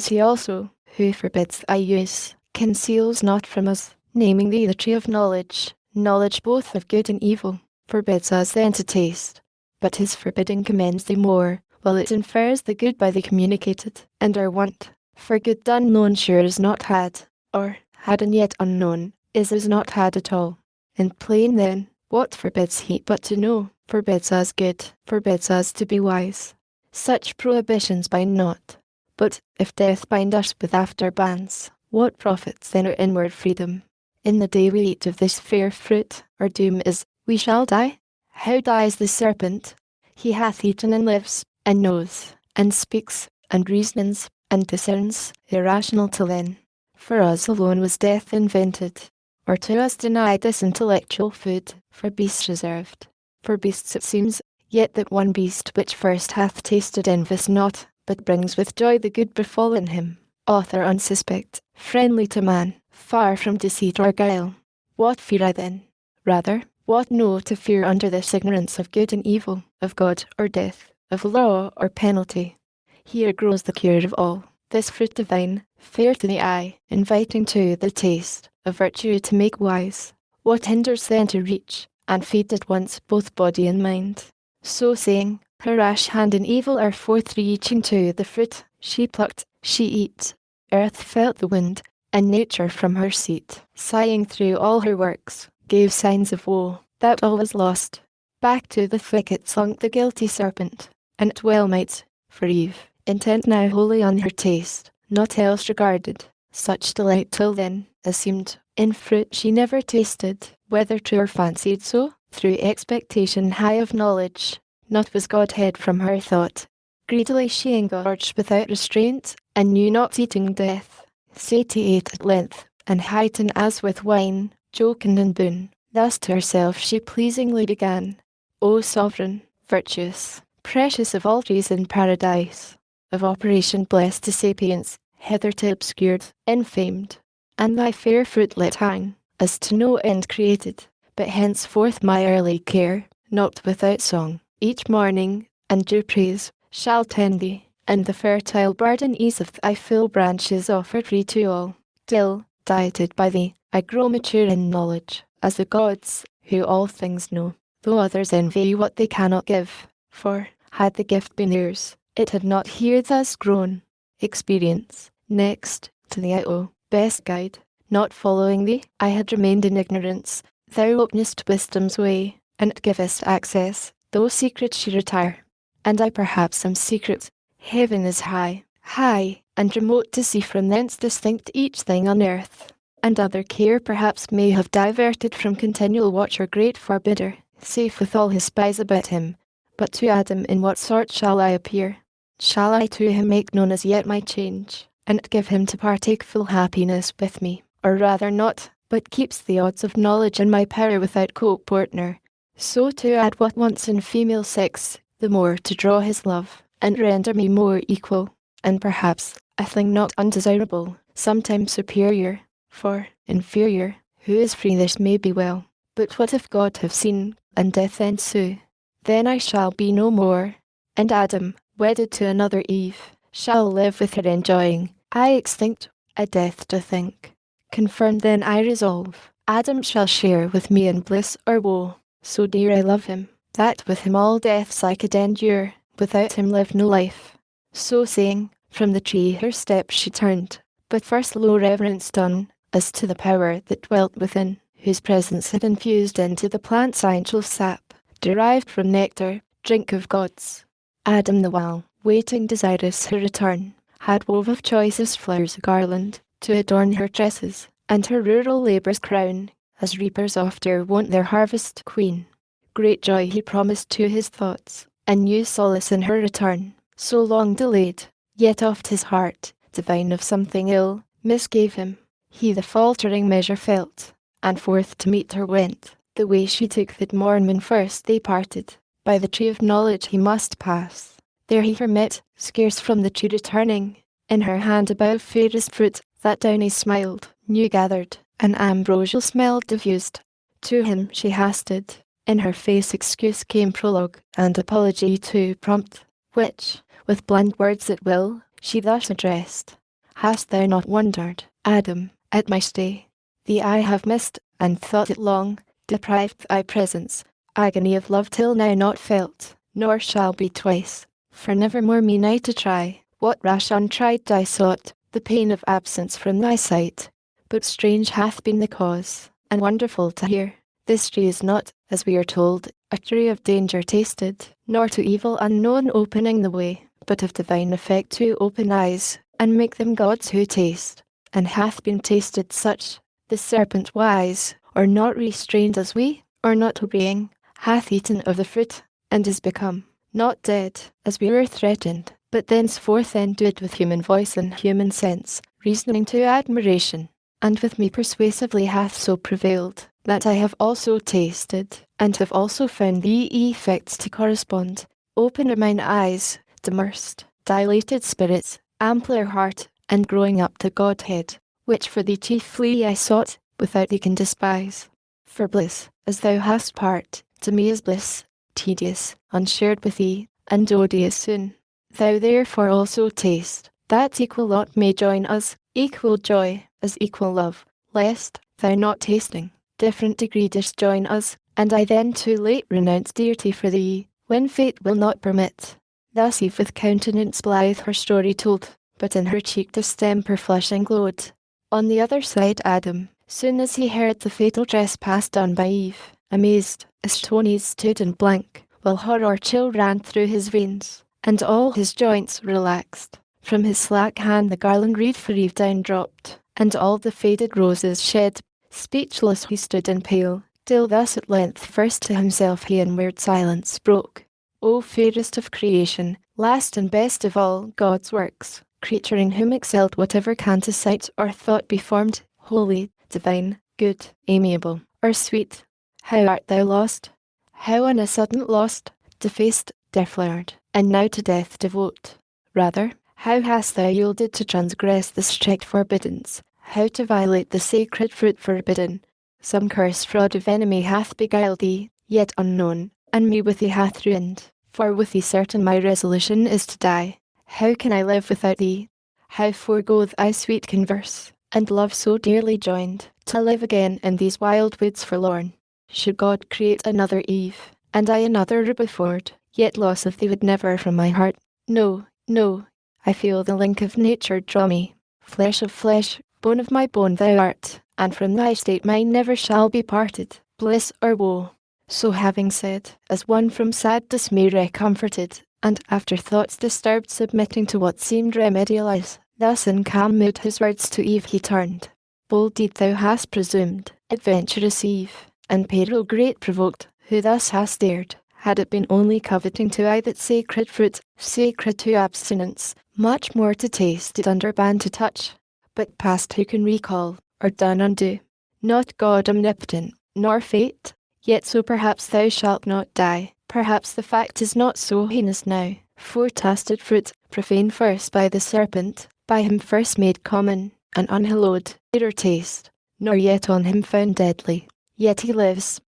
he also, who forbids thy use, conceals not from us, naming thee the tree of knowledge, knowledge both of good and evil, forbids us then to taste. But his forbidding commends thee more, while it infers the good by the communicated, and our want, for good done known sure is not had, or, had and yet unknown, is not had at all. In plain then, what forbids he but to know, forbids us good, forbids us to be wise. Such prohibitions bind not. But, if death bind us with after bands, what profits then our inward freedom? In the day we eat of this fair fruit, our doom is, we shall die. How dies the serpent? He hath eaten and lives, and knows, and speaks, and reasons, and discerns, irrational till then. For us alone was death invented, or to us denied this intellectual food, for beasts reserved. For beasts it seems, yet that one beast which first hath tasted envies not, but brings with joy the good befallen him, author unsuspect, friendly to man, far from deceit or guile. What fear I then? Rather, what know to fear under this ignorance of good and evil, of God or death, of law or penalty? Here grows the cure of all, this fruit divine, fair to the eye, inviting to the taste, of virtue to make wise. What hinders then to reach, and feed at once both body and mind? So saying, her rash hand in evil are forth reaching to the fruit, she plucked, she eat. Earth felt the wind, and nature from her seat, sighing through all her works, gave signs of woe, that all was lost. Back to the thicket slunk the guilty serpent, and it well might, for Eve, intent now wholly on her taste, not else regarded, such delight till then, as seemed, in fruit she never tasted, whether true or fancied so, through expectation high of knowledge, not was Godhead from her thought. Greedily she engorged without restraint, and knew not eating death. Satiate at length, and heighten as with wine, jocund and boon, thus to herself she pleasingly began, O sovereign, virtuous, precious of all trees in paradise, of operation blessed to sapience, hitherto obscured, infamed, and thy fair fruit let hang, as to no end created, but henceforth my early care, not without song, each morning, and due praise, shall tend thee, and the fertile burden ease of thy full branches offered free to all, till, dieted by thee, I grow mature in knowledge, as the gods, who all things know, though others envy what they cannot give, for, had the gift been theirs, it had not here thus grown. Experience, next, to thee I owe, best guide, not following thee, I had remained in ignorance, thou openest wisdom's way, and givest access, though secret she retire. and I perhaps am secret. Heaven is high, high, and remote to see from thence distinct each thing on earth, and other care perhaps may have diverted from continual watch or great forbidder, safe with all his spies about him. But to Adam in what sort shall I appear? Shall I to him make known as yet my change, and give him to partake full happiness with me, or rather not, but keeps the odds of knowledge in my power without co-partner, so to add what wants in female sex, the more to draw his love, and render me more equal, and perhaps, a thing not undesirable, sometimes superior, for, inferior, who is free this may be well, but what if God have seen, and death ensue? Then I shall be no more, and Adam, wedded to another Eve, shall live with her enjoying, I extinct, a death to think. Confirmed then I resolve, Adam shall share with me in bliss or woe, so dear I love him, that with him all deaths I could endure, without him live no life. So saying, from the tree her steps she turned, but first low reverence done, as to the power that dwelt within, whose presence had infused into the plant's angel sap, derived from nectar, drink of gods. Adam the while, waiting desirous her return, had wove of choicest flowers a garland, to adorn her tresses, and her rural labours crown, as reapers oft ere wont their harvest queen. Great joy he promised to his thoughts, and new solace in her return, so long delayed, yet oft his heart, divine of something ill, misgave him. He the faltering measure felt, and forth to meet her went, the way she took that morn when first they parted. By the tree of knowledge he must pass. There he her met, scarce from the tree returning, in her hand above fairest fruit, that down he smiled, new gathered, an ambrosial smell diffused. To him she hasted, in her face excuse came prologue, and apology too prompt, which, with blunt words at will, she thus addressed. Hast thou not wondered, Adam, at my stay? Thee I have missed, and thought it long, deprived thy presence, agony of love till now not felt, nor shall be twice, for nevermore mean I to try, what rash untried I sought, the pain of absence from thy sight. But strange hath been the cause, and wonderful to hear, this tree is not, as we are told, a tree of danger tasted, nor to evil unknown opening the way, but of divine effect to open eyes, and make them gods who taste, and hath been tasted such, the serpent wise, or not restrained as we, or not obeying, hath eaten of the fruit, and is become, not dead, as we were threatened, but thenceforth endued with human voice and human sense, reasoning to admiration, and with me persuasively hath so prevailed, that I have also tasted, and have also found the effects to correspond, opener mine eyes, immersed, dilated spirits, ampler heart, and growing up to Godhead, which for thee chiefly I sought, without thee can despise. For bliss, as thou hast part, to me is bliss, tedious, unshared with thee, and odious soon. Thou therefore also taste, that equal lot may join us, equal joy, as equal love, lest, thou not tasting, different degree disjoin us, and I then too late renounce dearty for thee, when fate will not permit. Thus Eve with countenance blithe her story told, but in her cheek distemper flushing glowed. On the other side Adam, soon as he heard the fatal trespass done by Eve, amazed, astonied stood and blank, while horror chill ran through his veins, and all his joints relaxed. From his slack hand the garland wreath for Eve down dropped, and all the faded roses shed. Speechless he stood and pale, till thus at length first to himself he in weird silence spoke. O fairest of creation, last and best of all God's works, creature in whom excelled whatever can to sight or thought be formed, holy, divine, good, amiable, or sweet, how art thou lost? How on a sudden lost, defaced, deflowered, and now to death devote? Rather, how hast thou yielded to transgress the strict forbiddance, how to violate the sacred fruit forbidden? Some curse fraud of enemy hath beguiled thee, yet unknown, and me with thee hath ruined, for with thee certain my resolution is to die. How can I live without thee? How forego thy sweet converse, and love so dearly joined, to live again in these wild woods forlorn? Should God create another Eve, and I another Rutherford, yet loss of thee would never from my heart. No, no, I feel the link of nature draw me, flesh of flesh, bone of my bone thou art, and from thy state mine never shall be parted, bliss or woe. So having said, as one from sad dismay recomforted, and after thoughts disturbed submitting to what seemed remedial. Thus in calm mood his words to Eve he turned. Bold deed thou hast presumed, adventurous Eve, and peril great provoked, who thus hast dared, had it been only coveting to eye that sacred fruit, sacred to abstinence, much more to taste it under ban to touch. But past who can recall, or done undo? Not God omnipotent, nor fate, yet so perhaps thou shalt not die. Perhaps the fact is not so heinous now, for tasted fruit, profaned first by the serpent, by him first made common, and unhallowed, bitter taste, nor yet on him found deadly. Yet he lives,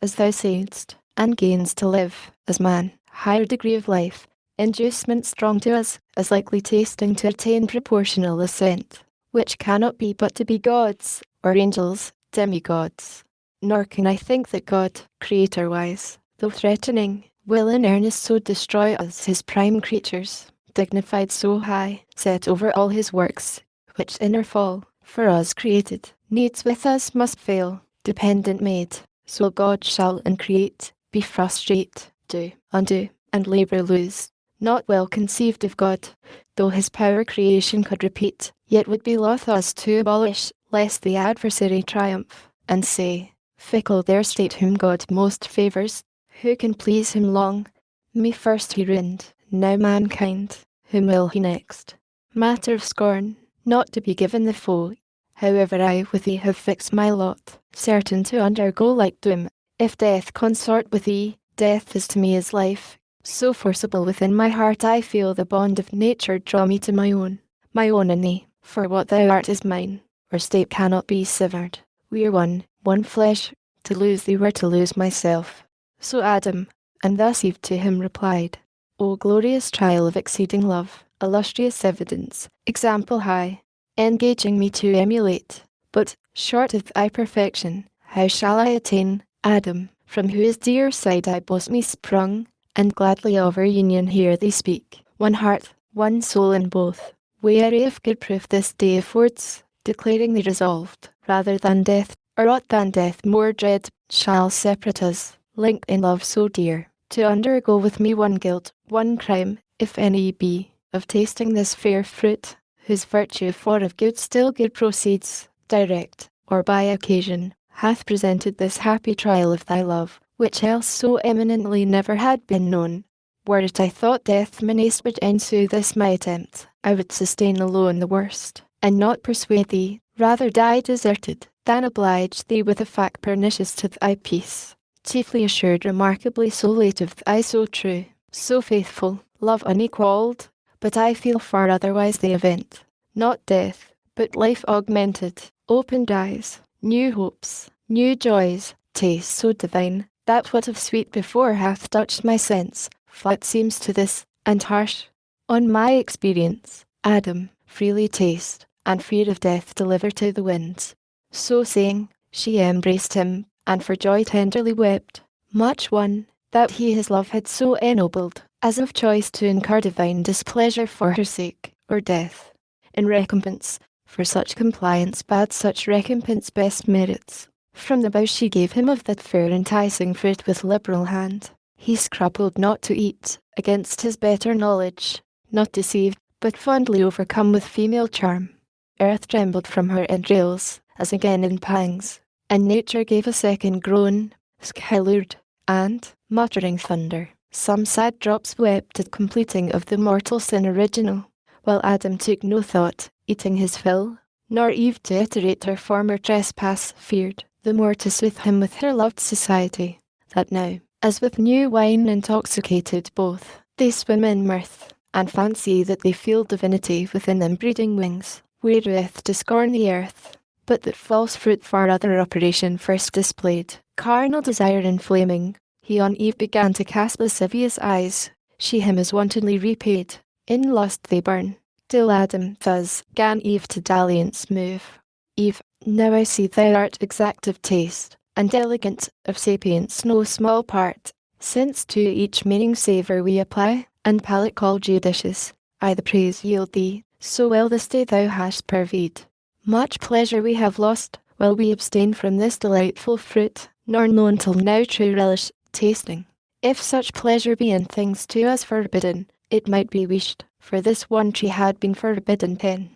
as thou say'st, and gains to live, as man, higher degree of life, inducement strong to us, as likely tasting to attain proportional assent, which cannot be but to be gods, or angels, demigods. Nor can I think that God, creator-wise, though threatening, will in earnest so destroy us his prime creatures, dignified so high, set over all his works, which in or fall, for us created, needs with us must fail, dependent made, so God shall and create, be frustrate, do, undo, and labour lose. Not well conceived of God, though his power creation could repeat, yet would be loth us to abolish, lest the adversary triumph, and say, fickle their state whom God most favours, who can please him long? Me first he ruined, now mankind, whom will he next? Matter of scorn, not to be given the foe. However I with thee have fixed my lot, certain to undergo like doom. If death consort with thee, death is to me as life. So forcible within my heart I feel the bond of nature draw me to my own in thee, for what thou art is mine, or state cannot be severed. We are one flesh, to lose thee were to lose myself. So Adam, and thus Eve to him replied, O glorious trial of exceeding love, illustrious evidence, example high, engaging me to emulate, but, short of thy perfection, how shall I attain, Adam, from whose dear side I boast me sprung, and gladly of our union hear thee speak, one heart, one soul in both, weary of good proof this day affords, declaring thee resolved, rather than death, or aught than death more dread, shall separate us, linked in love so dear, to undergo with me one guilt, one crime, if any be, of tasting this fair fruit, whose virtue for of good still good proceeds, direct, or by occasion, hath presented this happy trial of thy love, which else so eminently never had been known. Were it I thought death menaced would ensue this my attempt, I would sustain alone the worst, and not persuade thee, rather die deserted, than oblige thee with a fact pernicious to thy peace, chiefly assured remarkably so late of thy so true, so faithful, love unequalled. But I feel far otherwise the event, not death, but life augmented, opened eyes, new hopes, new joys, taste so divine, that what of sweet before hath touched my sense, flat seems to this, and harsh. On my experience, Adam, freely taste, and fear of death deliver to the winds. So saying, she embraced him, and for joy tenderly wept, much won, that he his love had so ennobled, as of choice to incur divine displeasure for her sake, or death. In recompense, for such compliance bad such recompense best merits. From the bough she gave him of that fair enticing fruit with liberal hand, he scrupled not to eat, against his better knowledge, not deceived, but fondly overcome with female charm. Earth trembled from her entrails, as again in pangs, and nature gave a second groan, sky lured, and, muttering thunder, some sad drops wept at completing of the mortal sin original, while Adam took no thought, eating his fill, nor Eve to iterate her former trespass feared, the more to soothe him with her loved society, that now, as with new wine intoxicated both, they swim in mirth, and fancy that they feel divinity within them breeding wings, wherewith to scorn the earth, but that false fruit for other operation first displayed, carnal desire inflaming, he on Eve began to cast lascivious eyes, she him as wantonly repaid, in lust they burn, till Adam thus gan Eve to dalliance move. Eve, now I see thou art exact of taste, and elegant of sapience no small part, since to each meaning savour we apply, and palate call judicious, I the praise yield thee, so well this day thou hast purveyed. Much pleasure we have lost, while we abstain from this delightful fruit, nor known till now true relish, tasting. If such pleasure be in things to us forbidden, it might be wished, for this one tree had been forbidden 10.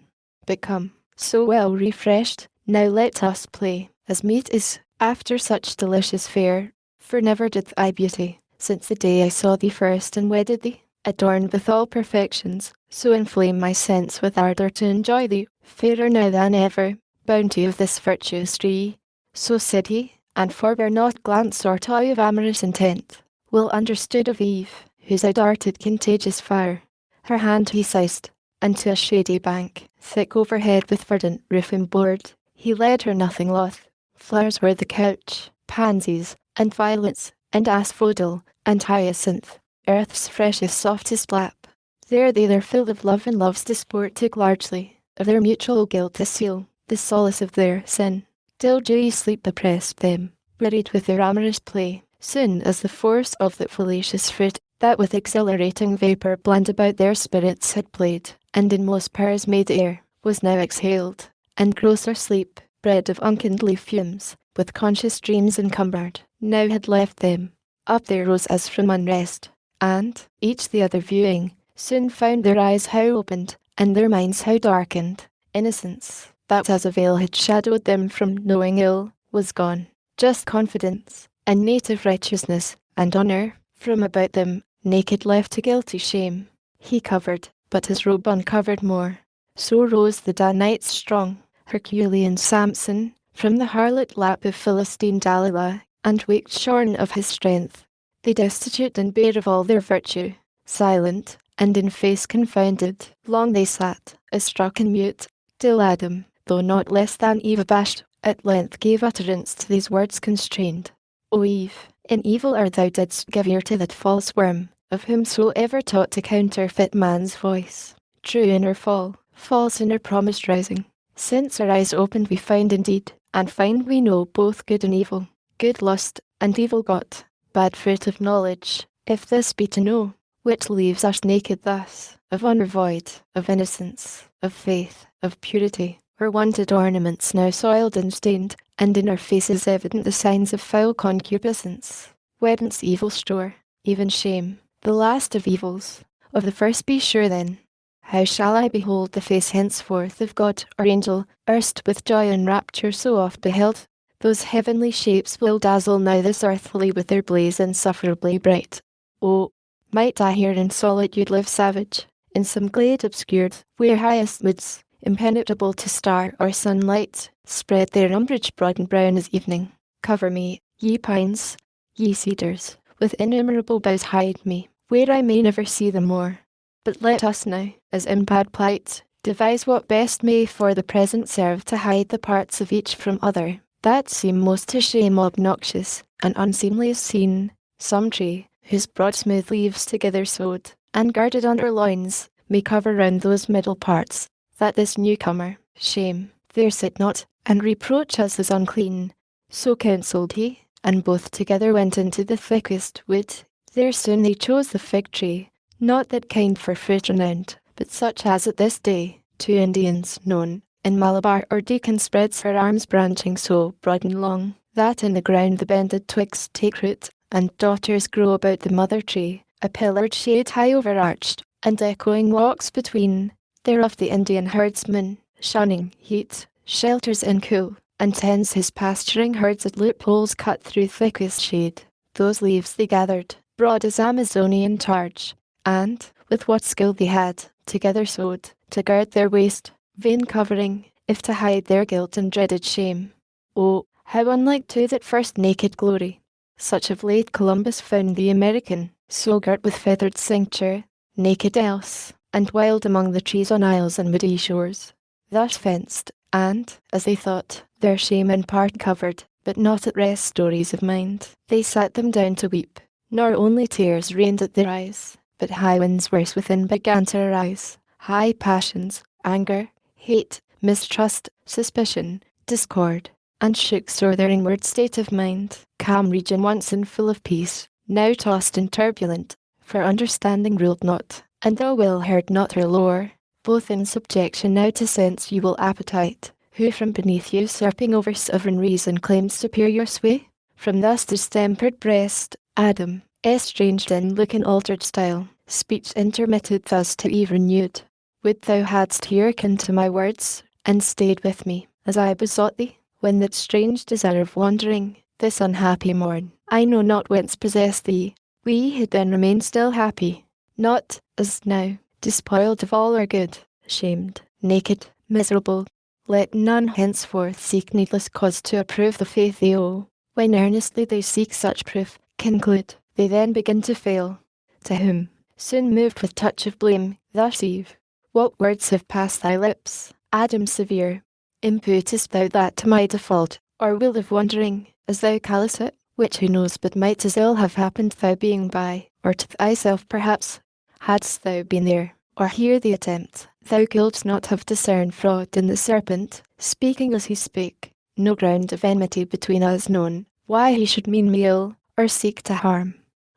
But come, so well refreshed, now let us play, as meet is, after such delicious fare. For never did thy beauty, since the day I saw thee first and wedded thee, adorned with all perfections, so inflame my sense with ardour to enjoy thee, fairer now than ever, bounty of this virtuous tree. So said he, and forbear not glance or toy of amorous intent. Well understood of Eve, whose eye darted contagious fire. Her hand he seized, and to a shady bank, thick overhead with verdant roof and board, he led her nothing loth. Flowers were the couch, pansies, and violets, and asphodel, and hyacinth, earth's freshest softest lap. There they their fill of love and love's disport took largely, of their mutual guilt the seal, the solace of their sin. Till dewy sleep oppressed them, wearied with their amorous play. Soon as the force of that fallacious fruit, that with exhilarating vapour bland about their spirits had played, and in most powers made air, was now exhaled, and grosser sleep, bred of unkindly fumes, with conscious dreams encumbered, now had left them. Up they rose as from unrest, and, each the other viewing, soon found their eyes how opened, and their minds how darkened. Innocence, that as a veil had shadowed them from knowing ill, was gone. Just confidence, and native righteousness, and honour, from about them, naked left to guilty shame. He covered, but his robe uncovered more. So rose the Danites strong, Herculean Samson, from the harlot lap of Philistine Delilah, and waked shorn of his strength. They destitute and bare of all their virtue, silent, and in face confounded, long they sat, as struck and mute, till Adam, though not less than Eve abashed, at length gave utterance to these words constrained. O Eve, in evil art thou didst give ear to that false worm, of whomsoever taught to counterfeit man's voice. True in her fall, false in her promised rising. Since our eyes opened we find indeed, and find we know both good and evil, good lust, and evil got, bad fruit of knowledge, if this be to know, which leaves us naked thus, of honour void, of innocence, of faith, of purity, our wonted ornaments now soiled and stained, and in our faces evident the signs of foul concupiscence. Whence evil store, even shame, the last of evils. Of the first be sure then. How shall I behold the face henceforth of God or angel, erst with joy and rapture so oft beheld? Those heavenly shapes will dazzle now this earthly with their blaze insufferably bright. Oh, might I here in solitude live savage, in some glade obscured, where highest woods, impenetrable to star or sunlight, spread their umbrage broad and brown as evening. Cover me, ye pines, ye cedars, with innumerable boughs hide me, where I may never see them more. But let us now, as in bad plight, devise what best may for the present serve to hide the parts of each from other, that seem most to shame obnoxious, and unseemliest seen. Some tree, whose broad smooth leaves together sewed, and girded under loins, may cover round those middle parts, that this newcomer, shame, there sit not, and reproach us as unclean. So counselled he, and both together went into the thickest wood. There soon they chose the fig tree, not that kind for fruit renowned, but such as at this day, to Indians known, in Malabar or Deccan spreads her arms branching so broad and long, that in the ground the bended twigs take root, and daughters grow about the mother tree, a pillared shade high overarched, and echoing walks between. Thereof the Indian herdsman, shunning heat, shelters in cool, and tends his pasturing herds at loopholes cut through thickest shade. Those leaves they gathered, broad as Amazonian targe, and, with what skill they had, together sewed, to gird their waist, vain covering, if to hide their guilt and dreaded shame. Oh, how unlike to that first naked glory! Such of late Columbus found the American, so girt with feathered cincture, naked else, and wild among the trees on isles and woody shores. Thus fenced, and, as they thought, their shame in part covered, but not at rest stories of mind, they sat them down to weep, nor only tears rained at their eyes, but high winds worse within began to arise, high passions, anger, hate, mistrust, suspicion, discord, and shook sore their inward state of mind, calm region once and full of peace, now tossed and turbulent, for understanding ruled not, and though will heard not her lore, both in subjection now to sensual appetite, who from beneath usurping over sovereign reason claimed superior sway. From thus distempered breast, Adam, estranged in look and altered style, speech intermitted thus to be renewed. Would thou hadst hearkened to my words, and stayed with me, as I besought thee, when that strange desire of wandering, this unhappy morn, I know not whence possessed thee, we had then remained still happy, not, as now, despoiled of all our good, ashamed, naked, miserable. Let none henceforth seek needless cause to approve the faith they owe. When earnestly they seek such proof, conclude, they then begin to fail. To whom, soon moved with touch of blame, thus Eve, what words have passed thy lips, Adam severe? Imputest thou that to my default, or will of wandering, as thou callest it, which who knows but might as ill have happened thou being by, or to thyself perhaps, hadst thou been there, or hear the attempt, thou couldst not have discerned fraud in the serpent, speaking as he spake, no ground of enmity between us known, why he should mean me ill, or seek to harm.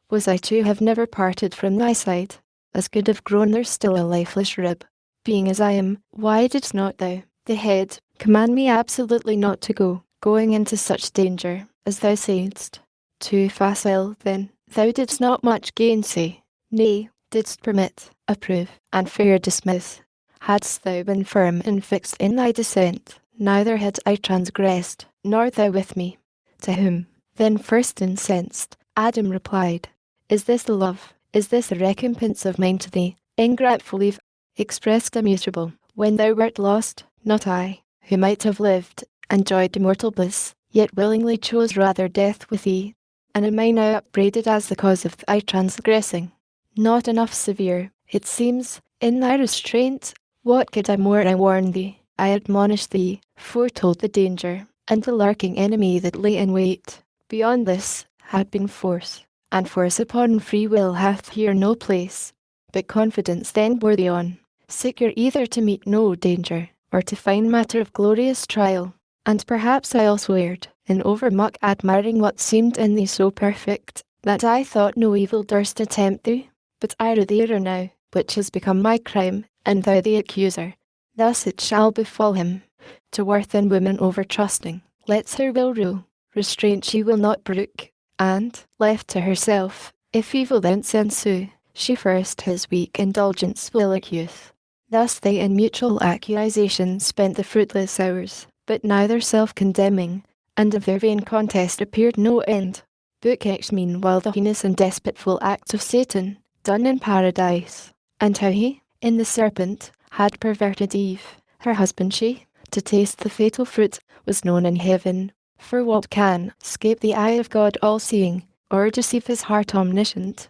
Was I to have never parted from thy side, as could have grown there still a lifeless rib? Being as I am, why didst not thou, the head, command me absolutely not to go, going into such danger, as thou sayest? Too facile, then, thou didst not much gainsay, nay, didst permit, approve, and fear dismiss. Hadst thou been firm and fixed in thy dissent, neither had I transgressed, nor thou with me. To whom, then first incensed, Adam replied, Is this the love, is this the recompense of mine to thee, ingrateful Eve, expressed immutable, when thou wert lost, not I, who might have lived, enjoyed immortal bliss, yet willingly chose rather death with thee, and am I now upbraided as the cause of thy transgressing? Not enough severe, it seems, in thy restraint. What could I more? I warned thee, I admonished thee, foretold the danger, and the lurking enemy that lay in wait. Beyond this had been force, and force upon free will hath here no place. But confidence then bore thee on, secure either to meet no danger, or to find matter of glorious trial. And perhaps I also erred, in overmuch admiring what seemed in thee so perfect, that I thought no evil durst attempt thee. But I rue the error now, which has become my crime, and thou the accuser. Thus it shall befall him, to worth in woman over-trusting, lets her will rule, restraint she will not brook, and, left to herself, if evil thence ensue, she first his weak indulgence will accuse. Thus they in mutual accusation spent the fruitless hours, but neither self-condemning, and of their vain contest appeared no end. Book X meanwhile the heinous and despotful acts of Satan, done in paradise, and how he, in the serpent, had perverted Eve, her husband she, to taste the fatal fruit, was known in heaven. For what can escape the eye of God all-seeing, or deceive his heart omniscient?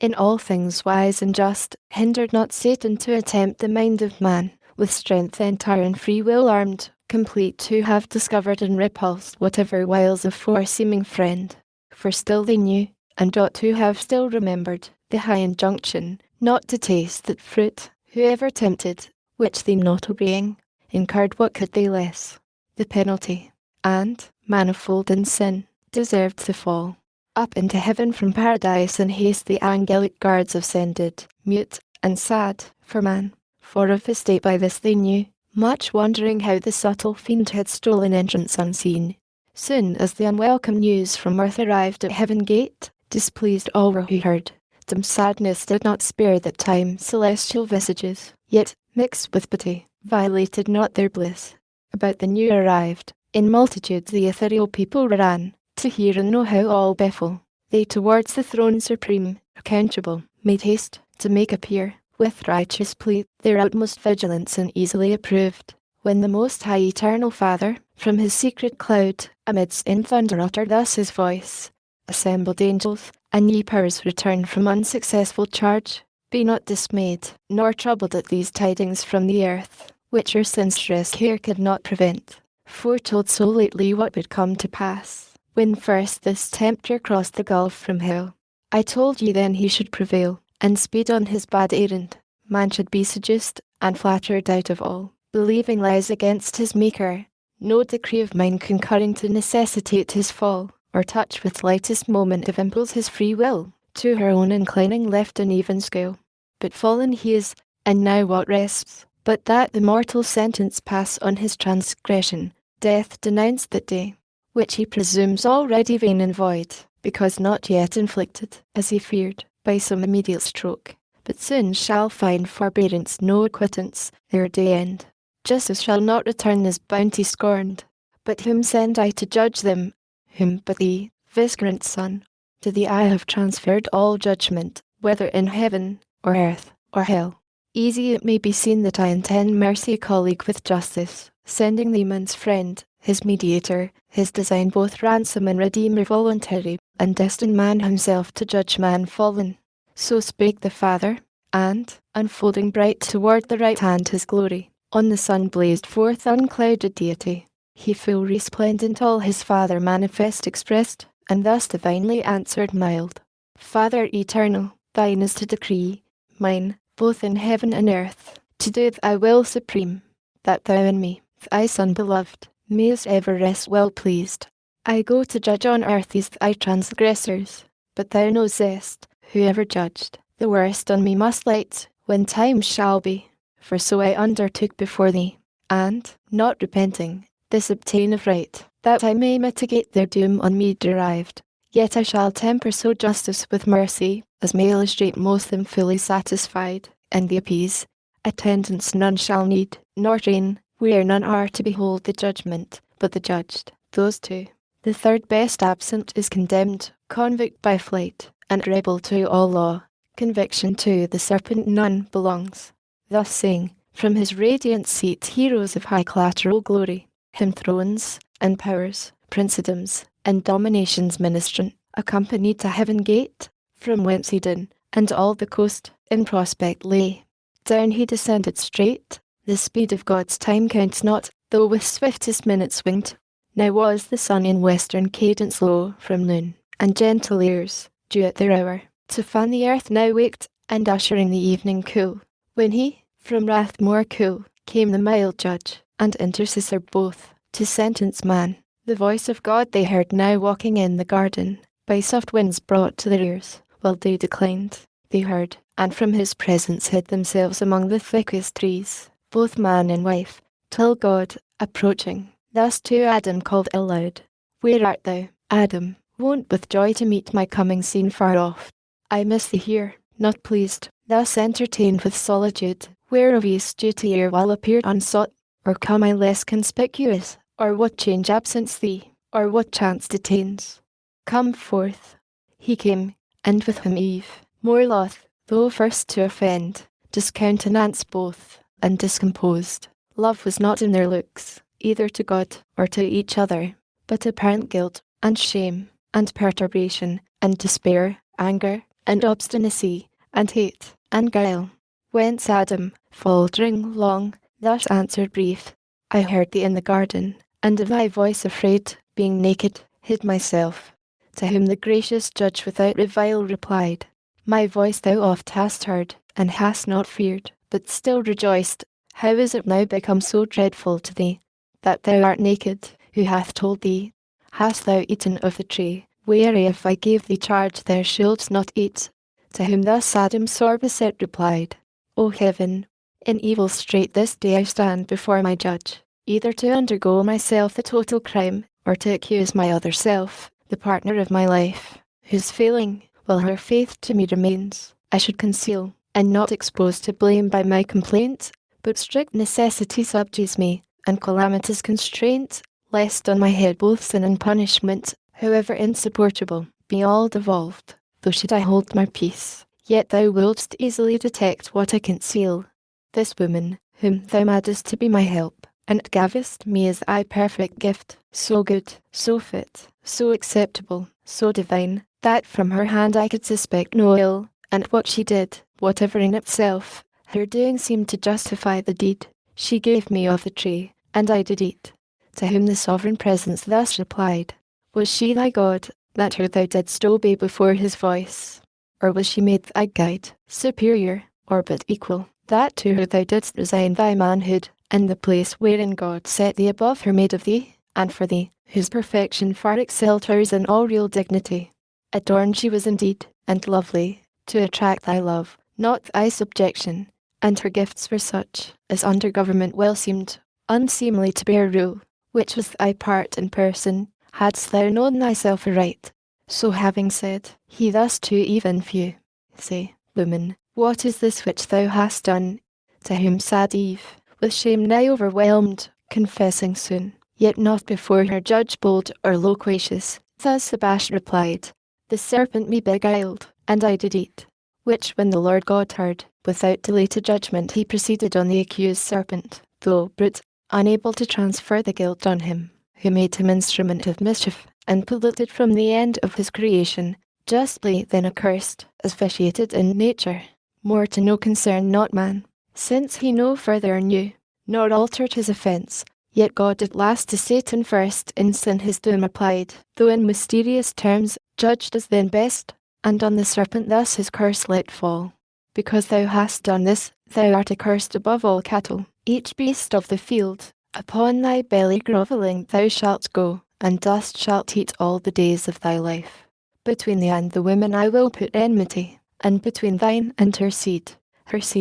In all things wise and just, hindered not Satan to attempt the mind of man, with strength entire and free will armed, complete to have discovered and repulsed whatever wiles of fore-seeming friend. For still they knew, and ought to have still remembered, the high injunction, not to taste that fruit, whoever tempted, which they not obeying, incurred what could they less, the penalty, and, manifold in sin, deserved to fall. Up into heaven from paradise in haste the angelic guards ascended, mute and sad, for man, for of his state by this they knew, much wondering how the subtle fiend had stolen entrance unseen. Soon as the unwelcome news from earth arrived at heaven gate, displeased all were who heard. Dim sadness did not spare that time celestial visages, yet, mixed with pity, violated not their bliss. About the new arrived, in multitudes the ethereal people ran, to hear and know how all befell. They towards the throne supreme, accountable, made haste, to make appear, with righteous plea, their utmost vigilance and easily approved. When the Most High Eternal Father, from his secret cloud, amidst in thunder uttered thus his voice, Assembled angels, and ye powers returned from unsuccessful charge, be not dismayed, nor troubled at these tidings from the earth, which your senseless care could not prevent, foretold so lately what would come to pass, when first this tempter crossed the gulf from hell. I told ye then he should prevail, and speed on his bad errand, man should be seduced, and flattered out of all, believing lies against his Maker, no decree of mine concurring to necessitate his fall, or touch with lightest moment of impulse his free will, to her own inclining left an even scale. But fallen he is, and now what rests, but that the mortal sentence pass on his transgression, death denounced that day, which he presumes already vain and void, because not yet inflicted, as he feared, by some immediate stroke, but soon shall find forbearance no acquittance, ere day end. Justice shall not return his bounty scorned, but whom send I to judge them? Whom but thee, vicegerent Son? To thee I have transferred all judgment, whether in heaven, or earth, or hell. Easy it may be seen that I intend mercy colleague with justice, sending thee man's friend, his mediator, his design both ransom and redeemer voluntary, and destined man himself to judge man fallen. So spake the Father, and, unfolding bright toward the right hand his glory, on the sun blazed forth unclouded deity. He full resplendent all his Father manifest expressed, and thus divinely answered mild. Father eternal, thine is to decree, mine, both in heaven and earth, to do thy will supreme, that thou in me, thy Son beloved, mayest ever rest well pleased. I go to judge on earth these thy transgressors, but thou knowest, whoever judged, the worst on me must light, when time shall be, for so I undertook before thee, and, not repenting, this obtain of right, that I may mitigate their doom on me derived. Yet I shall temper so justice with mercy, as may illustrate most them fully satisfied, and the appease. Attendance none shall need, nor train, where none are to behold the judgment, but the judged, those two. The third best absent is condemned, convict by flight, and rebel to all law. Conviction to the serpent none belongs. Thus saying, from his radiant seat heroes of high collateral glory, him thrones, and powers, princedoms, and dominations ministrant, accompanied to heaven gate, from whence Eden, and all the coast, in prospect lay. Down he descended straight, the speed of God's time counts not, though with swiftest minutes winged. Now was the sun in western cadence low from noon, and gentle airs, due at their hour, to fan the earth now waked, and ushering the evening cool. When he, from wrath more cool, came the mild judge, and intercessor both, to sentence man. The voice of God they heard now walking in the garden, by soft winds brought to their ears, while day declined, they heard, and from his presence hid themselves among the thickest trees, both man and wife, till God, approaching, thus to Adam called aloud, Where art thou, Adam? Wont with joy to meet my coming seen far off. I miss thee here, not pleased, thus entertained with solitude, where of ease duty erewhile appeared unsought, or come I less conspicuous, or what change absents thee, or what chance detains? Come forth. He came, and with him Eve, more loth, though first to offend, discountenanced both, and discomposed. Love was not in their looks, either to God or to each other, but apparent guilt, and shame, and perturbation, and despair, anger, and obstinacy, and hate, and guile. Whence Adam, faltering long, thus answered brief, I heard thee in the garden, and of thy voice afraid, being naked, hid myself. To whom the gracious judge without revile replied, My voice thou oft hast heard, and hast not feared, but still rejoiced. How is it now become so dreadful to thee, that thou art naked? Who hath told thee? Hast thou eaten of the tree, whereof I gave thee charge thou shouldst not eat? To whom thus Adam sore beset replied, O heaven, in evil strait this day I stand before my judge, either to undergo myself the total crime, or to accuse my other self, the partner of my life, whose failing, while her faith to me remains, I should conceal, and not expose to blame by my complaint, but strict necessity subdues me, and calamitous constraint, lest on my head both sin and punishment, however insupportable, be all devolved. Though should I hold my peace, yet thou wilt easily detect what I conceal. This woman, whom thou madest to be my help, and gavest me as thy perfect gift, so good, so fit, so acceptable, so divine, that from her hand I could suspect no ill, and what she did, whatever in itself, her doing seemed to justify the deed. She gave me of the tree, and I did eat. To whom the sovereign presence thus replied, Was she thy God, that her thou didst obey before his voice? Or was she made thy guide, superior, or but equal, that to her thou didst resign thy manhood, and the place wherein God set thee above her made of thee, and for thee, whose perfection far excelled hers in all real dignity? Adorned she was indeed, and lovely, to attract thy love, not thy subjection, and her gifts were such, as under government well seemed, unseemly to bear rule, which was thy part and person, hadst thou known thyself aright. So having said, he thus to even few say, Woman, what is this which thou hast done? To whom sad Eve, with shame nigh overwhelmed, confessing soon, yet not before her judge bold or loquacious, thus abashed replied, The serpent me beguiled, and I did eat. Which when the Lord God heard, without delay to judgment he proceeded on the accused serpent, though brute, unable to transfer the guilt on him, who made him instrument of mischief, and polluted from the end of his creation, justly then accursed, as vitiated in nature, more to no concern not man, since he no further knew, nor altered his offence, yet God at last to Satan first in sin his doom applied, though in mysterious terms, judged as then best, and on the serpent thus his curse let fall. Because thou hast done this, thou art accursed above all cattle, each beast of the field, upon thy belly grovelling thou shalt go, and dust shalt eat all the days of thy life. Between thee and the woman I will put enmity, and between thine and her seed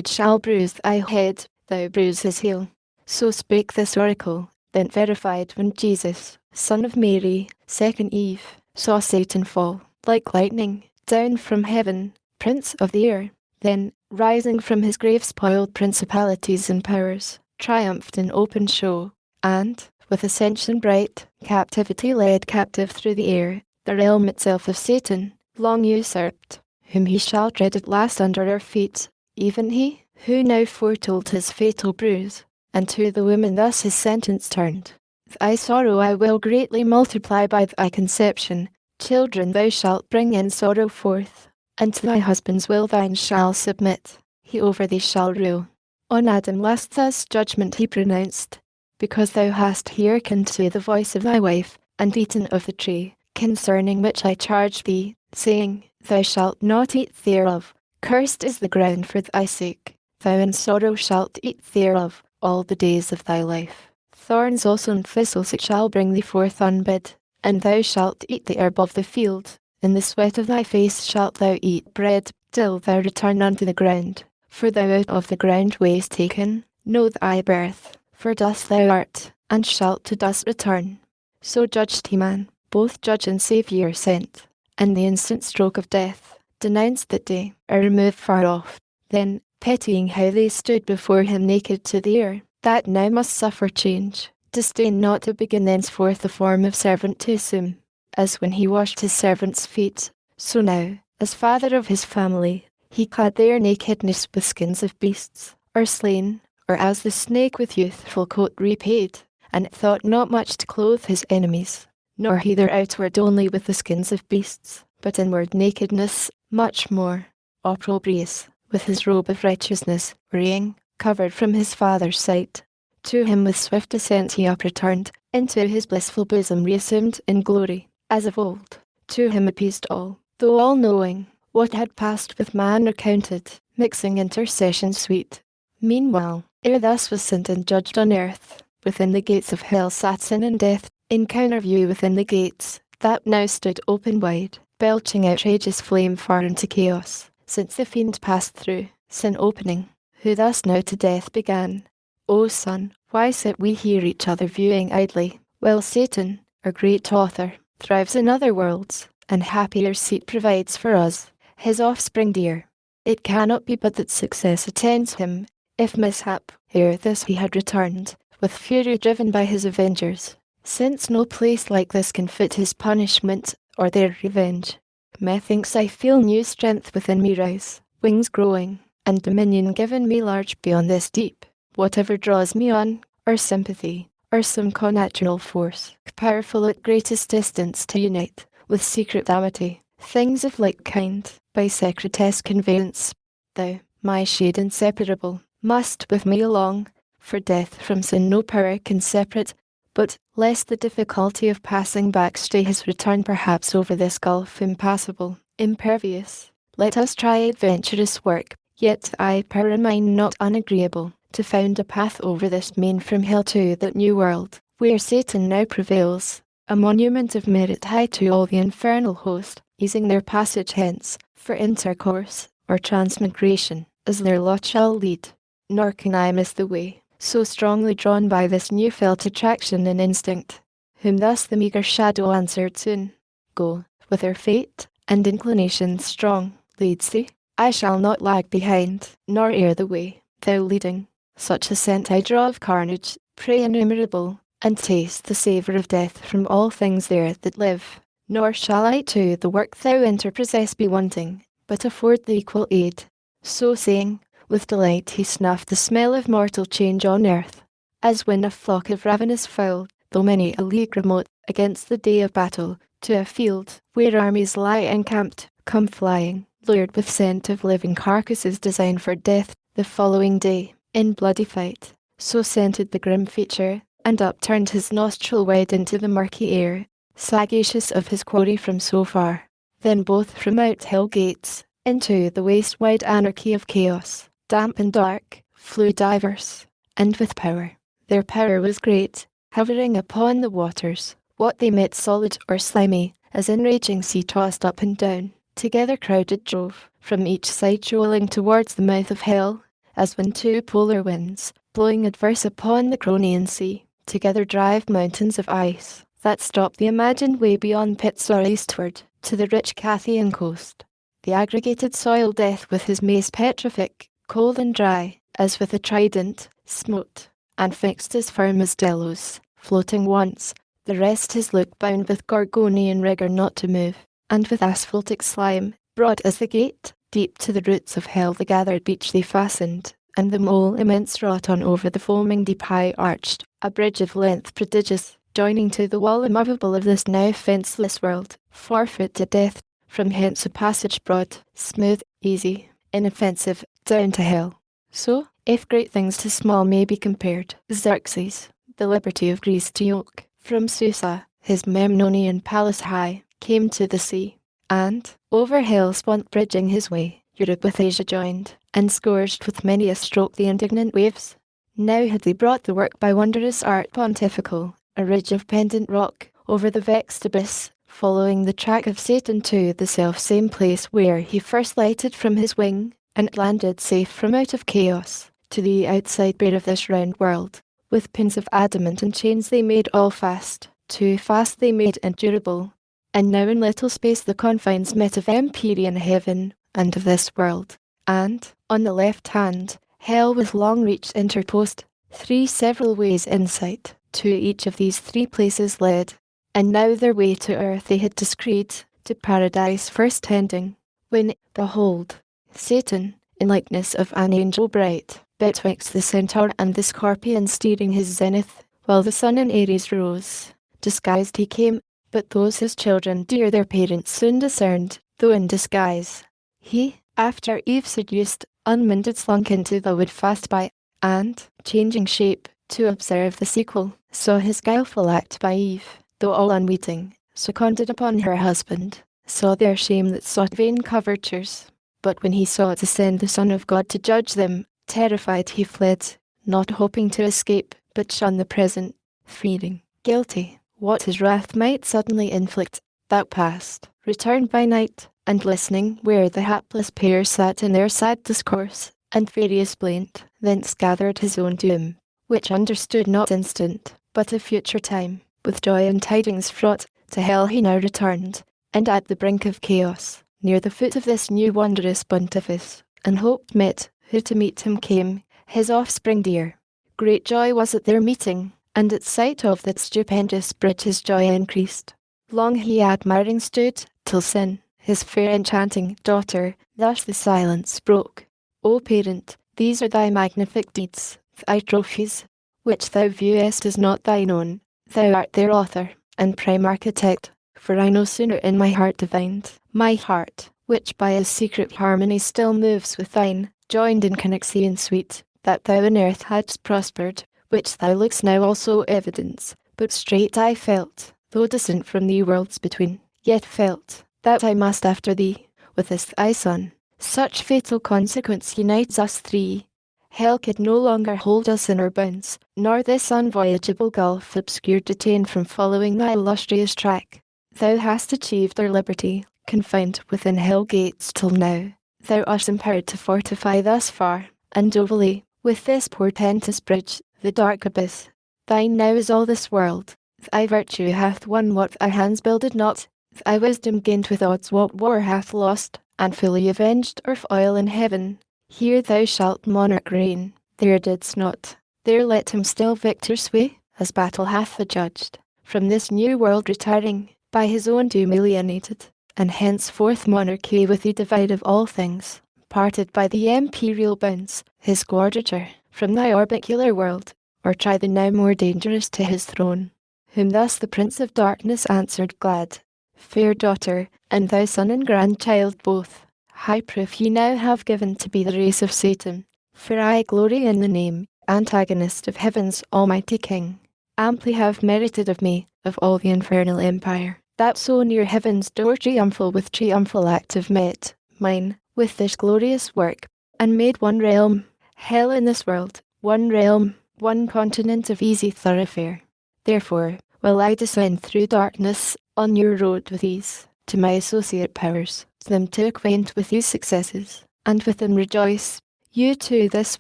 shall bruise thy head, thou bruise his heel. So spake this oracle, then verified when Jesus, son of Mary, second Eve, saw Satan fall, like lightning, down from heaven, prince of the air, then, rising from his grave spoiled principalities and powers, triumphed in open show, and, with ascension bright, captivity led captive through the air, the realm itself of Satan, long usurped, whom he shall tread at last under our feet, even he, who now foretold his fatal bruise, and to the woman thus his sentence turned. Thy sorrow I will greatly multiply by thy conception, children thou shalt bring in sorrow forth, and to thy husband's will thine shall submit, he over thee shall rule. On Adam last thus judgment he pronounced, because thou hast hearkened to the voice of thy wife, and eaten of the tree, concerning which I charge thee, saying, Thou shalt not eat thereof, cursed is the ground for thy sake, thou in sorrow shalt eat thereof, all the days of thy life. Thorns also and thistles it shall bring thee forth unbid, and thou shalt eat the herb of the field, in the sweat of thy face shalt thou eat bread, till thou return unto the ground. For thou out of the ground wast taken, know thy birth, for dust thou art, and shalt to dust return. So judged he man, both judge and Saviour sent, and the instant stroke of death, denounced that day, or removed far off. Then, pitying how they stood before him naked to the air, that now must suffer change, disdain not to begin thenceforth the form of servant to assume, as when he washed his servants' feet, so now, as father of his family, he clad their nakedness with skins of beasts, or slain, or as the snake with youthful coat repaid, and thought not much to clothe his enemies, nor he their outward only with the skins of beasts, but inward nakedness much more, opprobrious, with his robe of righteousness, wearing, covered from his father's sight. To him with swift ascent he up-returned, into his blissful bosom reassumed in glory, as of old. To him appeased all, though all-knowing, what had passed with man recounted, mixing intercession sweet. Meanwhile, ere thus was sent and judged on earth, within the gates of hell sat sin and death, in counter view within the gates, that now stood open wide, belching outrageous flame far into chaos, since the fiend passed through, sin opening, who thus now to death began. O son, why sit we here each other viewing idly, while Satan, our great author, thrives in other worlds, and happier seat provides for us, his offspring dear? It cannot be but that success attends him, if mishap, ere this he had returned, with fury driven by his avengers, since no place like this can fit his punishment, or their revenge. Methinks I feel new strength within me rise, wings growing, and dominion given me large beyond this deep. Whatever draws me on, or sympathy, or some connatural force, powerful at greatest distance to unite, with secret amity, things of like kind, by secretess conveyance. Thou, my shade inseparable, must with me along, for death from sin no power can separate, but, lest the difficulty of passing back stay his return perhaps over this gulf impassable, impervious, let us try adventurous work, yet I power in mine not unagreeable, to found a path over this main from hell to that new world, where Satan now prevails, a monument of merit high to all the infernal host, easing their passage hence, for intercourse, or transmigration, as their lot shall lead. Nor can I miss the way, so strongly drawn by this new felt attraction and instinct, whom thus the meagre shadow answered soon. Go, with her fate and inclinations strong, leads thee. I shall not lag behind, nor err the way, thou leading. Such ascent I draw of carnage, prey innumerable, and taste the savour of death from all things there that live. Nor shall I to the work thou interpossess be wanting, but afford the equal aid. So saying, with delight he snuffed the smell of mortal change on earth, as when a flock of ravenous fowl, though many a league remote, against the day of battle, to a field where armies lie encamped, come flying, lured with scent of living carcasses designed for death the following day, in bloody fight. So scented the grim feature, and upturned his nostril wide into the murky air, sagacious of his quarry from so far. Then both from out hell gates, into the waste-wide anarchy of chaos, damp and dark, flew divers, and with power. Their power was great, hovering upon the waters, what they met solid or slimy, as in raging sea tossed up and down, together crowded drove, from each side shoaling towards the mouth of hell, as when two polar winds, blowing adverse upon the Cronian sea, together drive mountains of ice, that stop the imagined way beyond pits or eastward, to the rich Cathian coast. The aggregated soil death with his mace petrific, cold and dry, as with a trident, smote, and fixed as firm as Delos, floating once, the rest his look bound with Gorgonian rigour not to move, and with asphaltic slime, broad as the gate, deep to the roots of hell the gathered beach they fastened, and the mole immense wrought on over the foaming deep high arched, a bridge of length prodigious, joining to the wall immovable of this now fenceless world, 4 foot to death, from hence a passage broad, smooth, easy, inoffensive, down to hell. So, if great things to small may be compared, Xerxes, the liberty of Greece to yoke, from Susa, his Memnonian palace high, came to the sea, and, over Hellespont bridging his way, Europe with Asia joined, and scourged with many a stroke the indignant waves. Now had they brought the work by wondrous art pontifical, a ridge of pendant rock, over the vexed abyss, following the track of Satan to the self-same place where he first lighted from his wing, and landed safe from out of chaos, to the outside bare of this round world. With pins of adamant and chains they made all fast, too fast they made endurable, and now in little space the confines met of empyrean heaven, and of this world, and, on the left hand, hell with long reach interposed, 3 several ways in sight, to each of these 3 places led, and now their way to earth they had descried, to paradise first tending, when, behold, Satan, in likeness of an angel bright, betwixt the centaur and the scorpion steering his zenith, while the sun in Aries rose, disguised he came, but those his children dear their parents soon discerned, though in disguise. He, after Eve seduced, unminded slunk into the wood fast by, and, changing shape, to observe the sequel, saw his guileful act by Eve, though all unwitting, seconded upon her husband, saw their shame that sought vain covertures. But when he saw descend the Son of God to judge them, terrified he fled, not hoping to escape, but shun the present, fearing, guilty, what his wrath might suddenly inflict. That passed, returned by night, and listening where the hapless pair sat in their sad discourse, and various plaint, thence gathered his own doom, which understood not instant, but a future time. With joy and tidings fraught, to hell he now returned, and at the brink of chaos, near the foot of this new wondrous pontifice, and hope met, who to meet him came, his offspring dear. Great joy was at their meeting, and at sight of that stupendous bridge his joy increased. Long he admiring stood, till sin, his fair enchanting daughter, thus the silence broke. O parent, these are thy magnific deeds, thy trophies, which thou viewest as not thine own. Thou art their author, and prime architect, for I no sooner in my heart divined, my heart, which by a secret harmony still moves with thine, joined in connexion sweet, that thou in earth hadst prospered, which thou look'st now also evidence, but straight I felt, though distant from thee worlds between, yet felt, that I must after thee, with this thy son. Such fatal consequence unites us 3. Hell could no longer hold us in her bounds, nor this unvoyageable gulf obscure detain from following thy illustrious track. Thou hast achieved our liberty, confined within hell gates till now. Thou art empowered to fortify thus far, and doubly, with this portentous bridge, the dark abyss. Thine now is all this world. Thy virtue hath won what thy hands builded not. Thy wisdom gained with odds what war hath lost, and fully avenged earth oil in heaven. Here thou shalt monarch reign, there didst not. There let him still victor sway, as battle hath adjudged. From this new world retiring, by his own doom alienated, and henceforth monarchy with thee divide of all things, parted by the imperial bounds, his quadrature, from thy orbicular world, or try the now more dangerous to his throne. Whom thus the Prince of Darkness answered glad, Fair daughter, and thou son and grandchild both, high proof ye now have given to be the race of Satan. For I glory in the name, antagonist of heaven's almighty King, amply have merited of me, of all the infernal empire, that so near heaven's door triumphal with triumphal act have met, mine, with this glorious work, and made one realm, hell in this world, one realm, one continent of easy thoroughfare. Therefore, will I descend through darkness, on your road with ease, to my associate powers, them to acquaint with these successes, and with them rejoice. You too this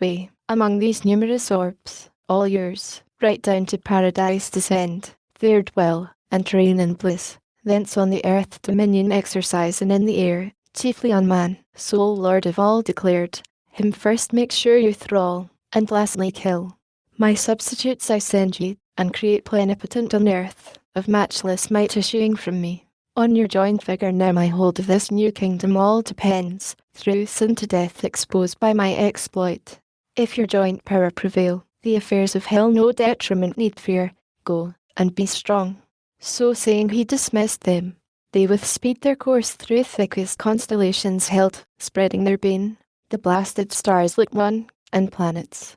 way, among these numerous orbs, all yours, right down to paradise descend, there dwell, and reign in bliss, thence on the earth dominion exercise and in the air, chiefly on man, sole lord of all declared, him first make sure you thrall, and lastly kill. My substitutes I send ye, and create plenipotent on earth, of matchless might issuing from me. On your joint vigour now my hold of this new kingdom all depends, through sin to death exposed by my exploit. If your joint power prevail, the affairs of hell no detriment need fear, go, and be strong. So saying he dismissed them. They with speed their course through thickest constellations held, spreading their bane. The blasted stars lit one, and planets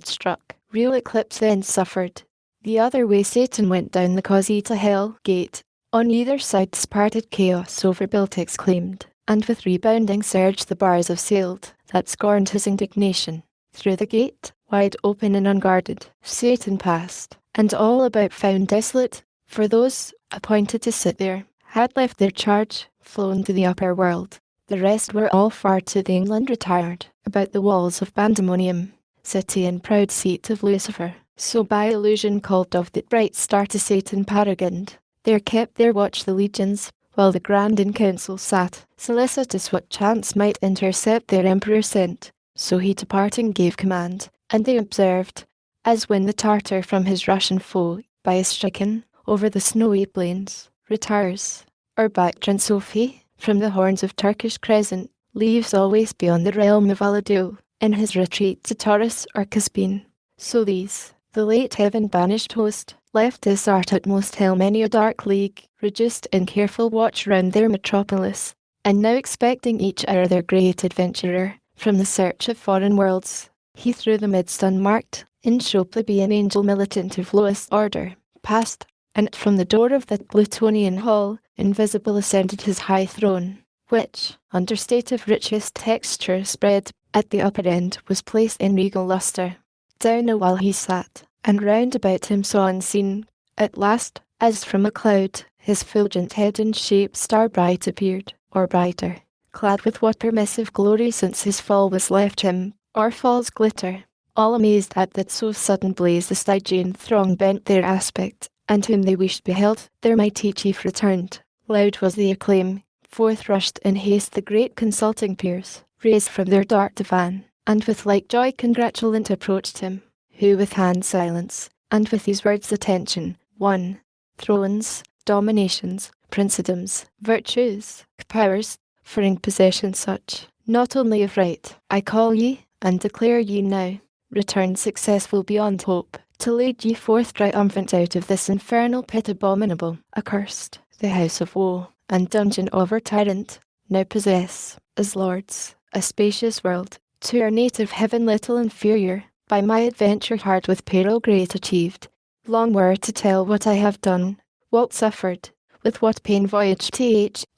struck. Real eclipse then suffered. The other way Satan went down the causey to hell gate. On either side parted chaos overbuilt exclaimed, and with rebounding surge the bars assailed, that scorned his indignation. Through the gate, wide open and unguarded, Satan passed, and all about found desolate, for those, appointed to sit there, had left their charge, flown to the upper world. The rest were all far to the England retired, about the walls of Pandemonium, city and proud seat of Lucifer. So by illusion called of that bright star to Satan paragoned, there kept their watch the legions, while the grand in council sat, solicitous what chance might intercept their emperor sent. So he departing gave command, and they observed, as when the Tartar from his Russian foe, by a stricken, over the snowy plains, retires, or Bactrian Sophie, from the horns of Turkish crescent, leaves always beyond the realm of Aladil, in his retreat to Taurus or Caspian. So these, the late heaven-banished host, left this art utmost hell many a dark league, reduced in careful watch round their metropolis, and now expecting each hour their great adventurer, from the search of foreign worlds, he through the midst unmarked, in show plebeian angel militant of lowest order, passed, and from the door of that Plutonian hall, invisible ascended his high throne, which, under state of richest texture spread, at the upper end was placed in regal lustre. Down a while he sat, and round about him saw unseen, at last, as from a cloud, his fulgent head and shape star bright appeared, or brighter, clad with what permissive glory since his fall was left him, or fall's glitter. All amazed at that so sudden blaze the Stygian throng bent their aspect, and whom they wished beheld, their mighty chief returned. Loud was the acclaim, forth rushed in haste the great consulting peers, raised from their dark divan, and with like joy congratulant approached him, who with hand silence, and with these words attention, 1. Thrones, dominations, princedoms, virtues, powers, for in possession such, not only of right, I call ye, and declare ye now, returned successful beyond hope, to lead ye forth triumphant out of this infernal pit abominable, accursed, the house of woe, and dungeon of our tyrant, now possess, as lords, a spacious world, to our native heaven little inferior, by my adventure hard with peril great achieved. Long were to tell what I have done, what suffered, with what pain voyaged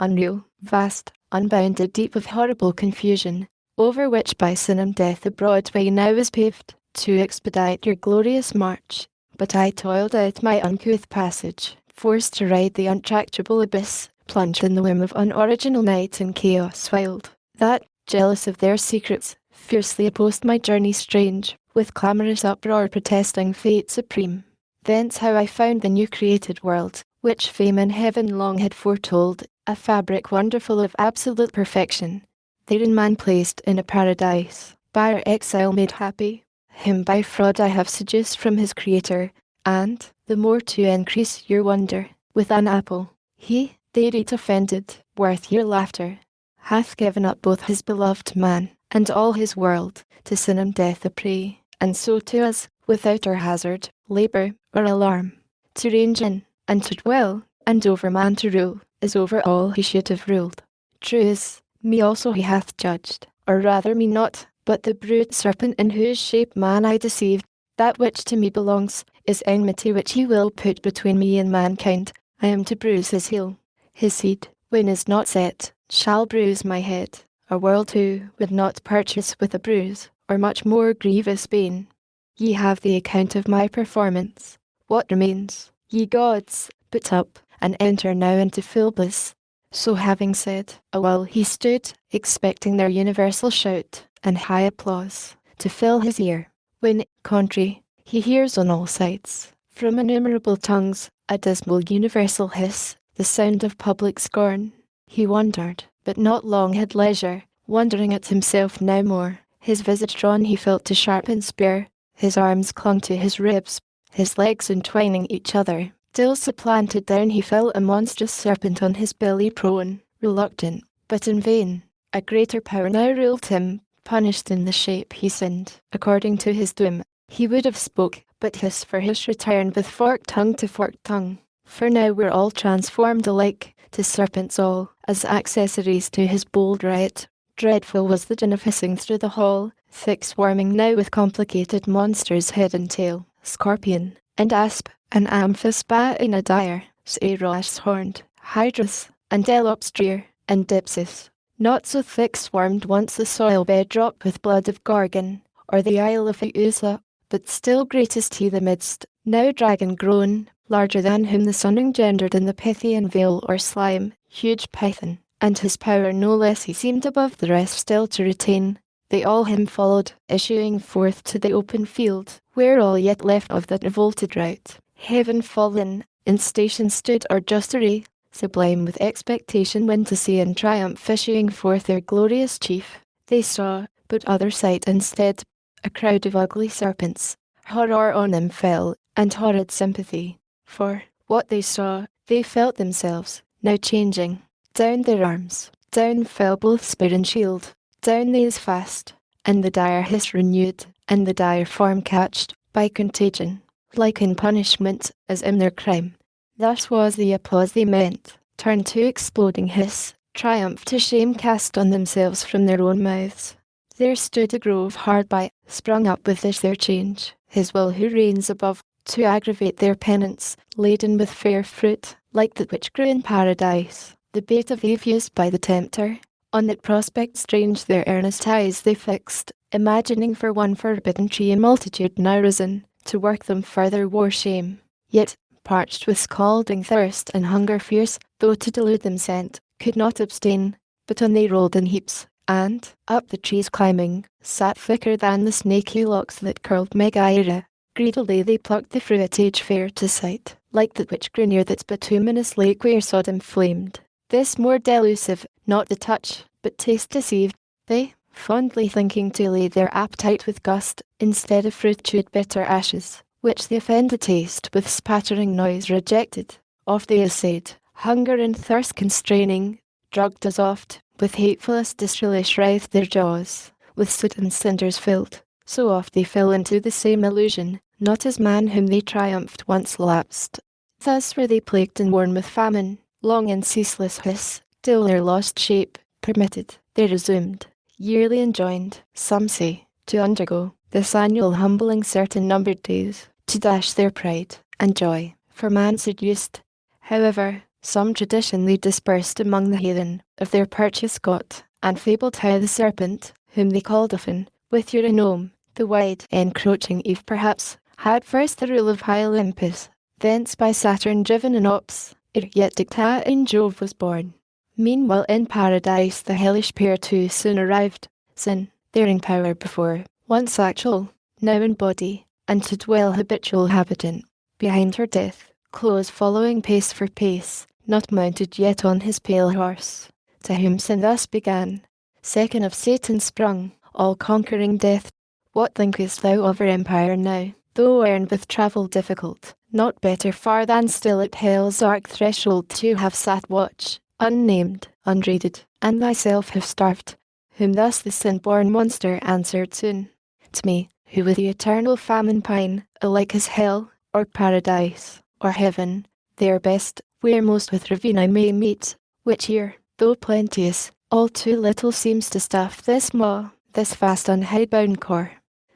unreal, vast, unbounded deep of horrible confusion, over which by sin and death a broad way now is paved, to expedite your glorious march. But I toiled out my uncouth passage, forced to ride the untractable abyss, plunged in the whim of unoriginal night and chaos wild, that, jealous of their secrets, fiercely opposed my journey strange, with clamorous uproar protesting fate supreme. Thence how I found the new created world, which fame in heaven long had foretold, a fabric wonderful of absolute perfection. Therein man placed in a paradise, by our exile made happy. Him by fraud I have seduced from his creator, and, the more to increase your wonder, with an apple, he, thereat offended, worth your laughter, hath given up both his beloved man, and all his world, to sin and death a prey, and so to us, without our hazard, labour, or alarm, to range in, and to dwell, and over man to rule, as over all he should have ruled. True is, me also he hath judged, or rather me not, but the brood serpent in whose shape man I deceived. That which to me belongs, is enmity which he will put between me and mankind. I am to bruise his heel. His seed, when is not set, shall bruise my head. A world who would not purchase with a bruise, or much more grievous pain. Ye have the account of my performance. What remains, ye gods, put up, and enter now into full bliss. So having said, awhile he stood, expecting their universal shout, and high applause, to fill his ear, when, contrary, he hears on all sides, from innumerable tongues, a dismal universal hiss, the sound of public scorn. He wondered, but not long had leisure, wondering at himself now more. His visage drawn he felt to sharpen spear, his arms clung to his ribs, his legs entwining each other, till supplanted down he fell a monstrous serpent on his belly prone, reluctant, but in vain. A greater power now ruled him, punished in the shape he sinned, according to his doom. He would have spoke, but hissed for his return with forked tongue to forked tongue. For now we're all transformed alike, to serpents all, as accessories to his bold riot. Dreadful was the din of hissing through the hall, thick swarming now with complicated monsters head and tail, scorpion, and asp, and amphisba in a dire, Saros horned, hydrus, and delopstreer, and dipsis. Not so thick swarmed once the soil bed dropped with blood of Gorgon, or the isle of Eusa, but still greatest he the midst, now dragon grown, larger than whom the sun engendered in the Pythian veil or slime, huge python, and his power no less he seemed above the rest still to retain. They all him followed, issuing forth to the open field, where all yet left of that revolted rout, heaven fallen, in station stood or just array, sublime with expectation when to see in triumph issuing forth their glorious chief. They saw, but other sight instead, a crowd of ugly serpents. Horror on them fell, and horrid sympathy. For, what they saw, they felt themselves, now changing. Down their arms, down fell both spear and shield, down these fast, and the dire hiss renewed, and the dire form catched, by contagion, like in punishment, as in their crime. Thus was the applause they meant, turned to exploding hiss, triumph to shame cast on themselves from their own mouths. There stood a grove hard by, sprung up with this their change, his will who reigns above, to aggravate their penance, laden with fair fruit, like that which grew in paradise, the bait of Eve used by the tempter. On that prospect strange their earnest eyes they fixed, imagining for one forbidden tree a multitude now risen, to work them further war shame. Yet, parched with scalding thirst and hunger fierce, though to delude them sent, could not abstain, but on they rolled in heaps, and, up the trees climbing, sat thicker than the snaky locks that curled Megaira. Greedily they plucked the fruitage fair to sight, like that which grew near that bituminous lake where Sodom flamed. This more delusive, not the touch, but taste deceived, they, fondly thinking to lay their appetite with gust, instead of fruit chewed bitter ashes, which the offended taste with spattering noise rejected. Oft they essayed, hunger and thirst constraining, drugged as oft, with hatefulest disrelish writhed their jaws, with soot and cinders filled. So oft they fell into the same illusion, not as man whom they triumphed once lapsed. Thus were they plagued and worn with famine, long and ceaseless hiss, till their lost shape, permitted, they resumed, yearly enjoined, some say, to undergo this annual humbling certain numbered days, to dash their pride and joy, for man seduced. However, some tradition they dispersed among the heathen, of their purchase got, and fabled how the serpent, whom they called often, with Eurynome, the wide, encroaching Eve perhaps, had first the rule of high Olympus, thence by Saturn driven in ops, ere yet dicta in Jove was born. Meanwhile in paradise the hellish pair too soon arrived, sin, there in power before, once actual, now in body, and to dwell habitual habitant. Behind her death, close following pace for pace, not mounted yet on his pale horse, to whom sin thus began. Second of Satan sprung, all-conquering death. What thinkest thou of our empire now, though earned with travel difficult, not better far than still at hell's dark threshold to have sat watch, unnamed, unrated, and thyself have starved? Whom thus the sin-born monster answered soon, to me, who with the eternal famine pine, alike as hell, or paradise, or heaven, there best, where most with ravine I may meet, which here, though plenteous, all too little seems to stuff this maw, this fast unhide-bound core.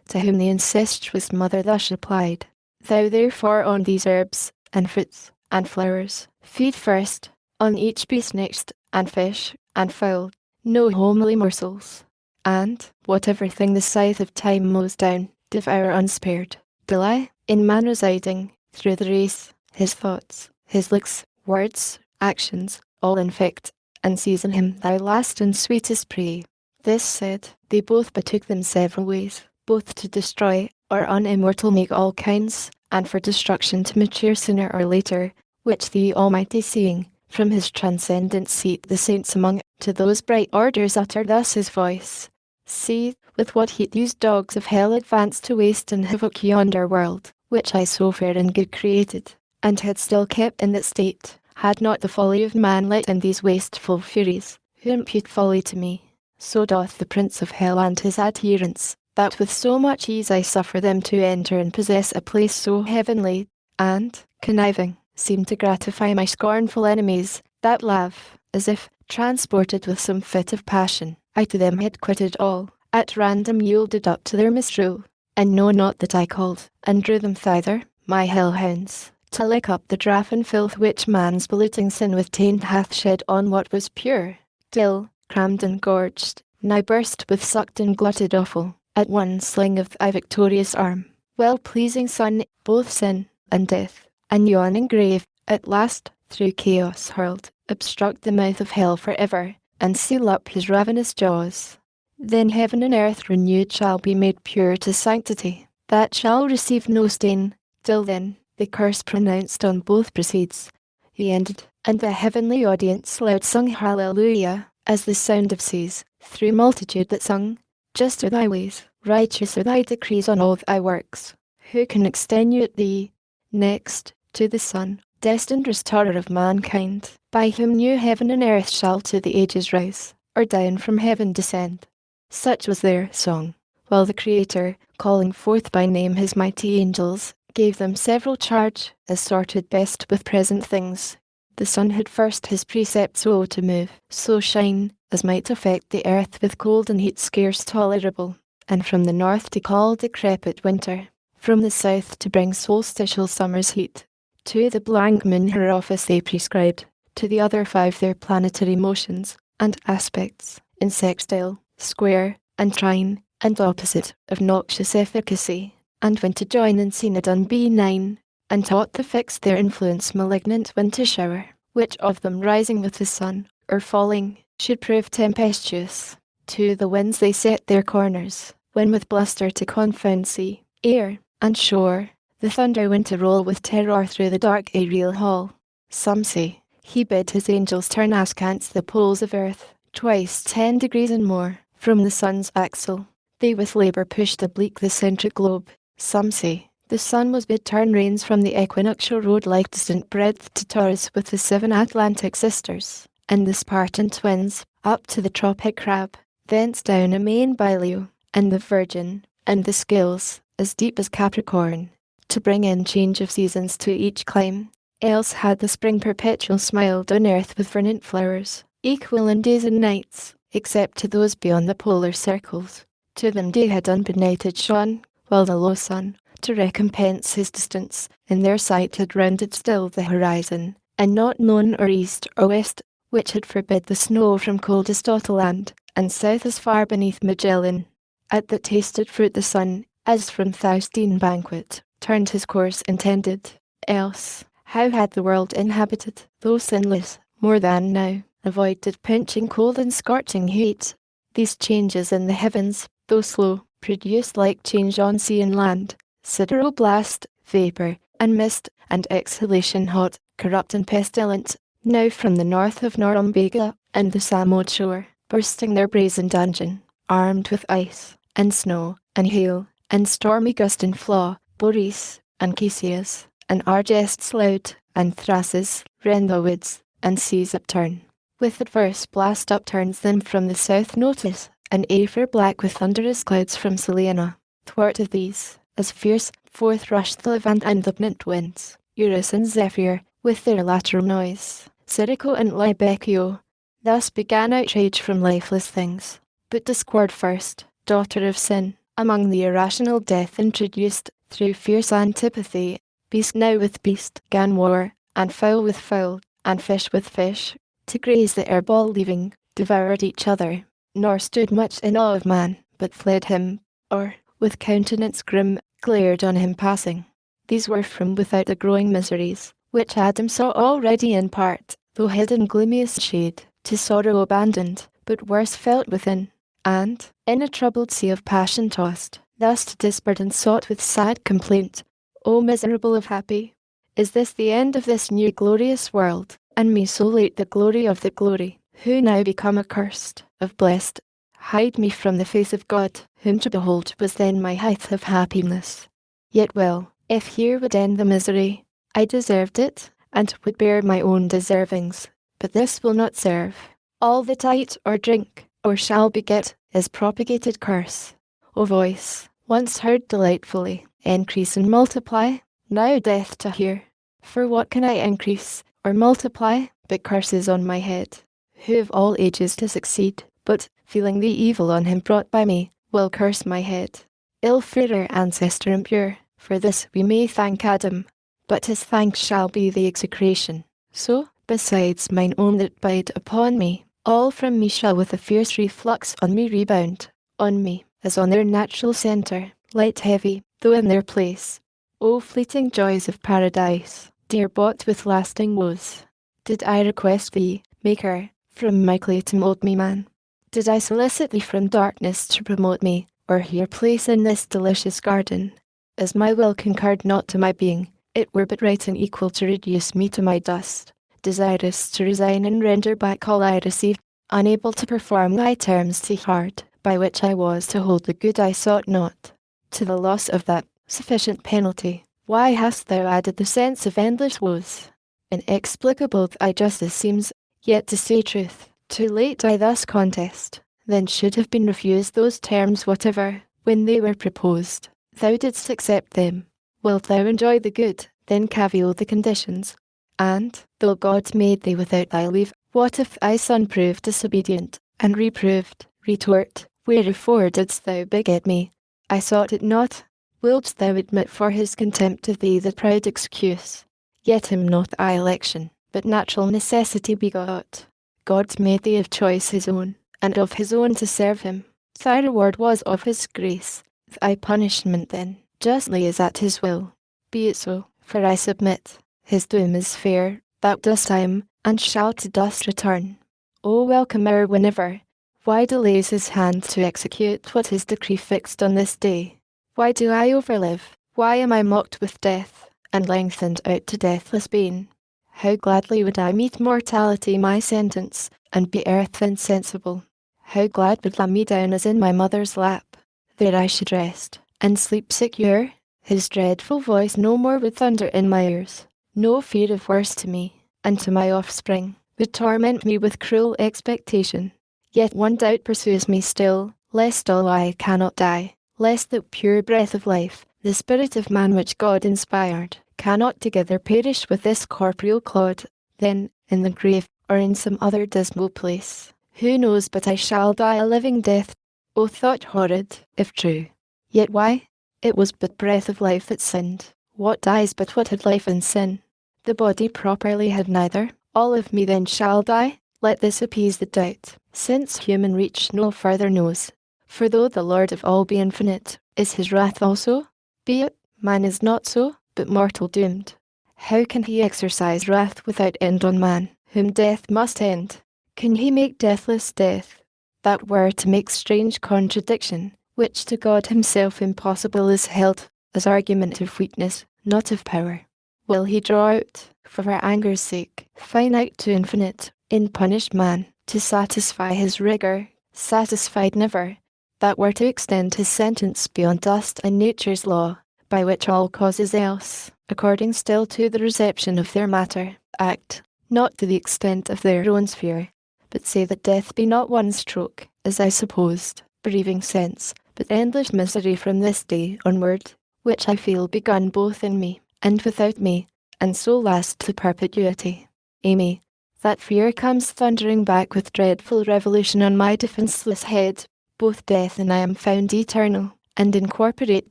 To whom the incestuous mother thus replied, thou therefore on these herbs, and fruits, and flowers, feed first, on each beast next, and fish, and fowl, no homely morsels, and, whatever thing the scythe of time mows down, devour unspared, till I, in man residing, through the race, his thoughts, his looks, words, actions, all infect, and season him thy last and sweetest prey. This said, they both betook them several ways, both to destroy, or unimmortal make all kinds, and for destruction to mature sooner or later, which the Almighty seeing, from his transcendent seat the saints among, to those bright orders uttered thus his voice. See, with what heat these dogs of hell advance to waste and havoc yonder world, which I so fair and good created, and had still kept in that state, had not the folly of man let in these wasteful furies, who impute folly to me. So doth the prince of hell and his adherents, that with so much ease I suffer them to enter and possess a place so heavenly, and, conniving, seem to gratify my scornful enemies, that laugh, as if, transported with some fit of passion, I to them had quitted all, at random yielded up to their misrule, and know not that I called, and drew them thither, my hell-hounds, to lick up the draught and filth which man's polluting sin with taint hath shed on what was pure, till, crammed and gorged, now burst with sucked and glutted offal, at one sling of thy victorious arm, well-pleasing Son, both sin, and death, and yawning grave, at last, through chaos hurled, obstruct the mouth of hell for ever, and seal up his ravenous jaws. Then heaven and earth renewed shall be made pure to sanctity, that shall receive no stain. Till then, the curse pronounced on both proceeds. He ended, and the heavenly audience loud sung hallelujah, as the sound of seas, through multitude that sung, just are thy ways, righteous are thy decrees on all thy works. Who can extenuate thee? Next, to the Son, destined restorer of mankind, by whom new heaven and earth shall to the ages rise, or down from heaven descend. Such was their song, while the Creator, calling forth by name his mighty angels, gave them several charge, as sorted best with present things. The sun had first his precepts so to move, so shine, as might affect the earth with cold and heat scarce tolerable, and from the north to call decrepit winter, from the south to bring solstitial summer's heat. To the blank moon her office they prescribed, to the other 5 their planetary motions, and aspects, in sextile, square, and trine, and opposite, of noxious efficacy, and when to join in synod on B9, and taught to fix their influence malignant when to shower, which of them rising with the sun, or falling, should prove tempestuous. To the winds they set their corners, when with bluster to confound sea, air, and shore, the thunder went to roll with terror through the dark aerial hall. Some say, he bid his angels turn askance the poles of earth, twice 10 degrees and more, from the sun's axle. They with labour pushed oblique the centric globe. Some say, the sun was bid turn reins from the equinoctial road like distant breadth to Taurus with the 7 Atlantic sisters, and the Spartan twins, up to the tropic crab, thence down amain by Leo, and the Virgin, and the Scales, as deep as Capricorn, to bring in change of seasons to each clime. Else had the spring perpetual smiled on earth with verdant flowers, equal in days and nights, except to those beyond the polar circles. To them day had unbenighted shone, while the low sun, to recompense his distance, in their sight had rounded still the horizon, and not known or east or west, which had forbid the snow from coldest Ottoland, and south as far beneath Magellan. At that tasted fruit the sun, as from Faustine banquet, turned his course intended. Else, how had the world inhabited, though sinless, more than now, avoided pinching cold and scorching heat? These changes in the heavens, though slow, produced like change on sea and land, sideral blast, vapour, and mist, and exhalation hot, corrupt and pestilent, now from the north of Norumbega and the Samode shore, bursting their brazen dungeon, armed with ice, and snow, and hail, and stormy gust and flaw, Boreas, and Caesius, and Argests loud, and Thraces, rend the woods, and seas upturn. With adverse blast upturns them from the south notice, and Afer black with thunderous clouds from Selena. Thwart of these, as fierce, forth rushed the Levant and the Pnint winds, Eurus and Zephyr, with their lateral noise, Syrico and Libecchio. Thus began outrage from lifeless things. But discord first, daughter of sin, among the irrational death introduced, through fierce antipathy, beast now with beast, gan war, and fowl with fowl, and fish with fish, to graze the airball leaving, devoured each other, nor stood much in awe of man, but fled him, or, with countenance grim, glared on him passing. These were from without the growing miseries, which Adam saw already in part, though hid in gloomiest shade, to sorrow abandoned, but worse felt within, and, in a troubled sea of passion tossed, thus to disburden sought with sad complaint, O miserable of happy, is this the end of this new glorious world, and me so late the glory of the glory, who now become accursed, of blessed, hide me from the face of God, whom to behold was then my height of happiness. Yet well, if here would end the misery, I deserved it, and would bear my own deservings, but this will not serve. All that I eat or drink, or shall beget, is propagated curse. O voice, once heard delightfully, increase and multiply, now death to hear. For what can I increase, or multiply, but curses on my head? Who of all ages to succeed, but, feeling the evil on him brought by me, will curse my head? Ill-farer ancestor impure, for this we may thank Adam, but his thanks shall be the execration. So, besides mine own that bide upon me, all from me shall with a fierce reflux on me rebound, on me, as on their natural centre, light heavy, though in their place. O fleeting joys of paradise, dear bought with lasting woes! Did I request thee, Maker, from my clay to mould me man? Did I solicit thee from darkness to promote me, or here place in this delicious garden? As my will concurred not to my being, it were but right and equal to reduce me to my dust, desirous to resign and render back all I received, unable to perform thy terms too hard, by which I was to hold the good I sought not. To the loss of that sufficient penalty, why hast thou added the sense of endless woes? Inexplicable thy justice seems, yet to say truth, too late I thus contest, then should have been refused those terms whatever, when they were proposed. Thou didst accept them. Wilt thou enjoy the good, then cavil the conditions? And, though God made thee without thy leave, what if thy son proved disobedient, and reproved, retort, wherefore didst thou beget me? I sought it not. Wilt thou admit for his contempt of thee the proud excuse? Yet him not thy election, but natural necessity begot. God made thee of choice his own, and of his own to serve him. Thy reward was of his grace, thy punishment then, justly is at his will. Be it so, for I submit. His doom is fair, thou dust I am, and shall to dust return. O welcome hour whenever. Why delays his hand to execute what his decree fixed on this day? Why do I overlive? Why am I mocked with death, and lengthened out to deathless bane? How gladly would I meet mortality my sentence, and be earth insensible. How glad would lie me down as in my mother's lap. There I should rest, and sleep secure. His dreadful voice no more would thunder in my ears. No fear of worse to me, and to my offspring, would torment me with cruel expectation. Yet one doubt pursues me still, lest all I cannot die, lest the pure breath of life, the spirit of man which God inspired, cannot together perish with this corporeal clod, then, in the grave, or in some other dismal place. Who knows but I shall die a living death? O thought horrid, if true. Yet why? It was but breath of life that sinned. What dies but what had life and sin? The body properly had neither. All of me then shall die? Let this appease the doubt, since human reach no further knows. For though the Lord of all be infinite, is his wrath also? Be it, man is not so, but mortal doomed. How can he exercise wrath without end on man, whom death must end? Can he make deathless death? That were to make strange contradiction, which to God himself impossible is held, as argument of weakness, not of power. will he draw out, for her anger's sake, finite to infinite, in punished man, to satisfy his rigour, satisfied never, that were to extend his sentence beyond dust and nature's law, by which all causes else, according still to the reception of their matter, act, not to the extent of their own sphere, but say that death be not one stroke, as I supposed, bereaving sense, but endless misery from this day onward, which I feel begun both in me, and without me, and so last to perpetuity. Amy, that fear comes thundering back with dreadful revolution on my defenceless head, both death and I am found eternal, and incorporate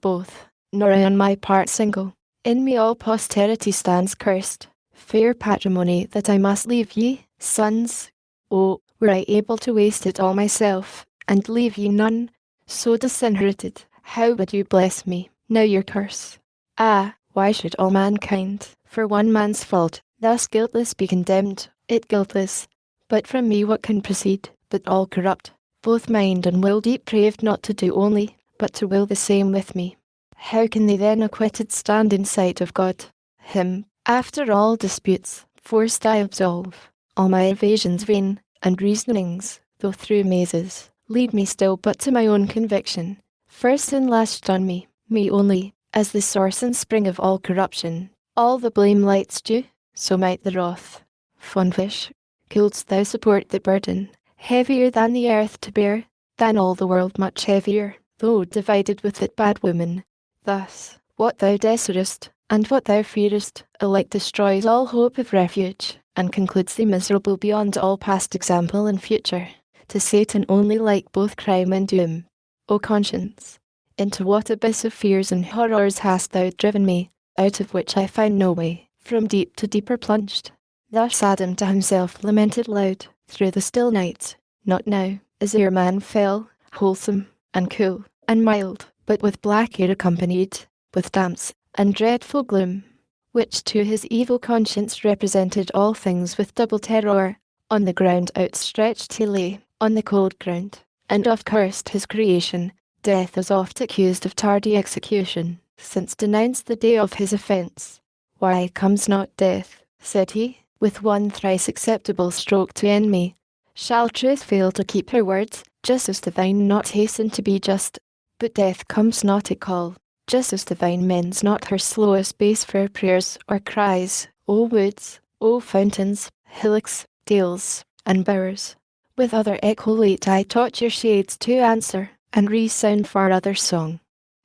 both, nor I on my part single. In me all posterity stands cursed, fair patrimony that I must leave ye, sons. Oh, were I able to waste it all myself, and leave ye none, so disinherited, how would you bless me, now your curse? Ah, why should all mankind, for one man's fault, thus guiltless be condemned, it guiltless? But from me what can proceed, but all corrupt, both mind and will depraved not to do only, but to will the same with me? How can they then acquitted stand in sight of God? Him, after all disputes, forced I absolve, all my evasions vain, and reasonings, though through mazes, lead me still but to my own conviction. First and last on me only, as the source and spring of all corruption, all the blame lights due, so might the wrath. Fond fish, couldst thou support the burden, heavier than the earth to bear, than all the world much heavier, though divided with it bad women? Thus, what thou desirest, and what thou fearest, alike destroys all hope of refuge, and concludes thee miserable beyond all past example and future, to Satan only like both crime and doom. O conscience, into what abyss of fears and horrors hast thou driven me, out of which I find no way, from deep to deeper plunged? Thus Adam to himself lamented loud, through the still night, not now, as ere man fell, wholesome, and cool, and mild, but with black air accompanied, with damps, and dreadful gloom, which to his evil conscience represented all things with double terror. On the ground outstretched he lay, on the cold ground, and oft cursed his creation. Death is oft accused of tardy execution, since denounced the day of his offence. Why comes not death, said he, with one thrice acceptable stroke to end me? Shall truth fail to keep her words, justice divine not hasten to be just? But death comes not at call, justice divine mends not her slowest space for prayers or cries. O woods, O fountains, hillocks, dales, and bowers, with other echo late I taught your shades to answer, and resound for other song.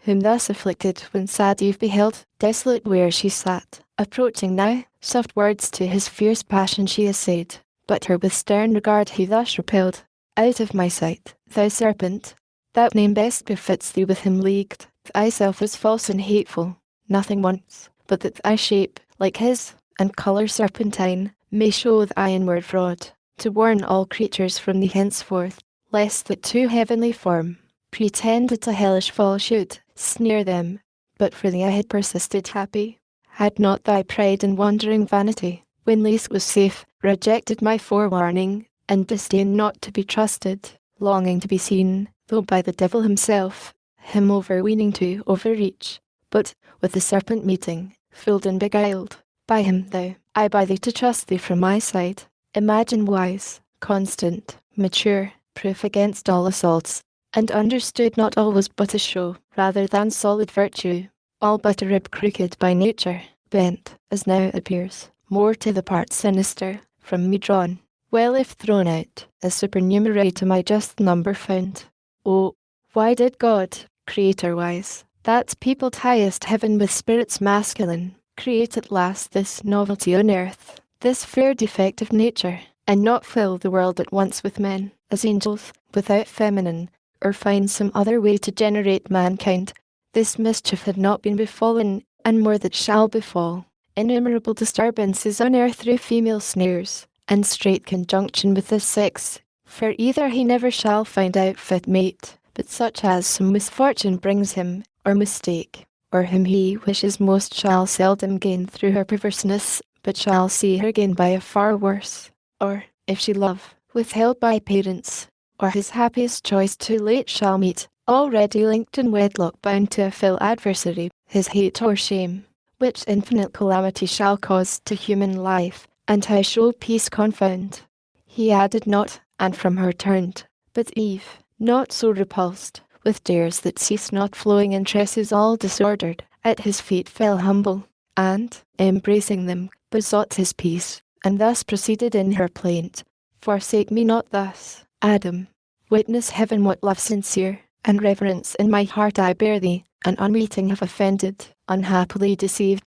Whom thus afflicted when sad Eve beheld, desolate where she sat, approaching now, soft words to his fierce passion she essayed, but her with stern regard he thus repelled. Out of my sight, thou serpent, that name best befits thee with him leagued. Thyself is false and hateful, nothing wants, but that thy shape, like his, and colour serpentine, may show thy inward fraud, to warn all creatures from thee henceforth, lest that too heavenly form, pretended to hellish fall should, snare them. But for thee I had persisted happy, had not thy pride and wandering vanity, when least was safe, rejected my forewarning, and disdained not to be trusted, longing to be seen, though by the devil himself, him overweening to overreach, but, with the serpent meeting, fooled and beguiled, by him thou, I by thee to trust thee from my side, imagine wise, constant, mature, proof against all assaults, and understood not all was but a show, rather than solid virtue, all but a rib crooked by nature, bent, as now appears, more to the part sinister, from me drawn, well if thrown out, as supernumerary to my just number found. Oh, why did God, creator-wise, that peopled highest heaven with spirits masculine, create at last this novelty on earth, this fair defect of nature, and not fill the world at once with men, as angels, without feminine, or find some other way to generate mankind? This mischief had not been befallen, and more that shall befall. Innumerable disturbances on earth through female snares, and strait conjunction with this sex, for either he never shall find out fit mate, but such as some misfortune brings him, or mistake, or whom he wishes most shall seldom gain through her perverseness, but shall see her gain by a far worse, or, if she love, withheld by parents, or his happiest choice too late shall meet, already linked in wedlock bound to a fell adversary, his hate or shame. which infinite calamity shall cause to human life, and how shall peace confound? He added not, and from her turned, but Eve, not so repulsed, with tears that cease not flowing in tresses all disordered, at his feet fell humble, and, embracing them, besought his peace, and thus proceeded in her plaint. Forsake me not thus, Adam. Witness heaven what love sincere, and reverence in my heart I bear thee, and unmeeting have offended, unhappily deceived.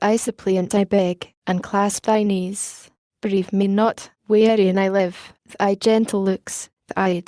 Thy suppliant I beg, and clasp thy knees. Bereave me not, wherein I live, thy gentle looks, thy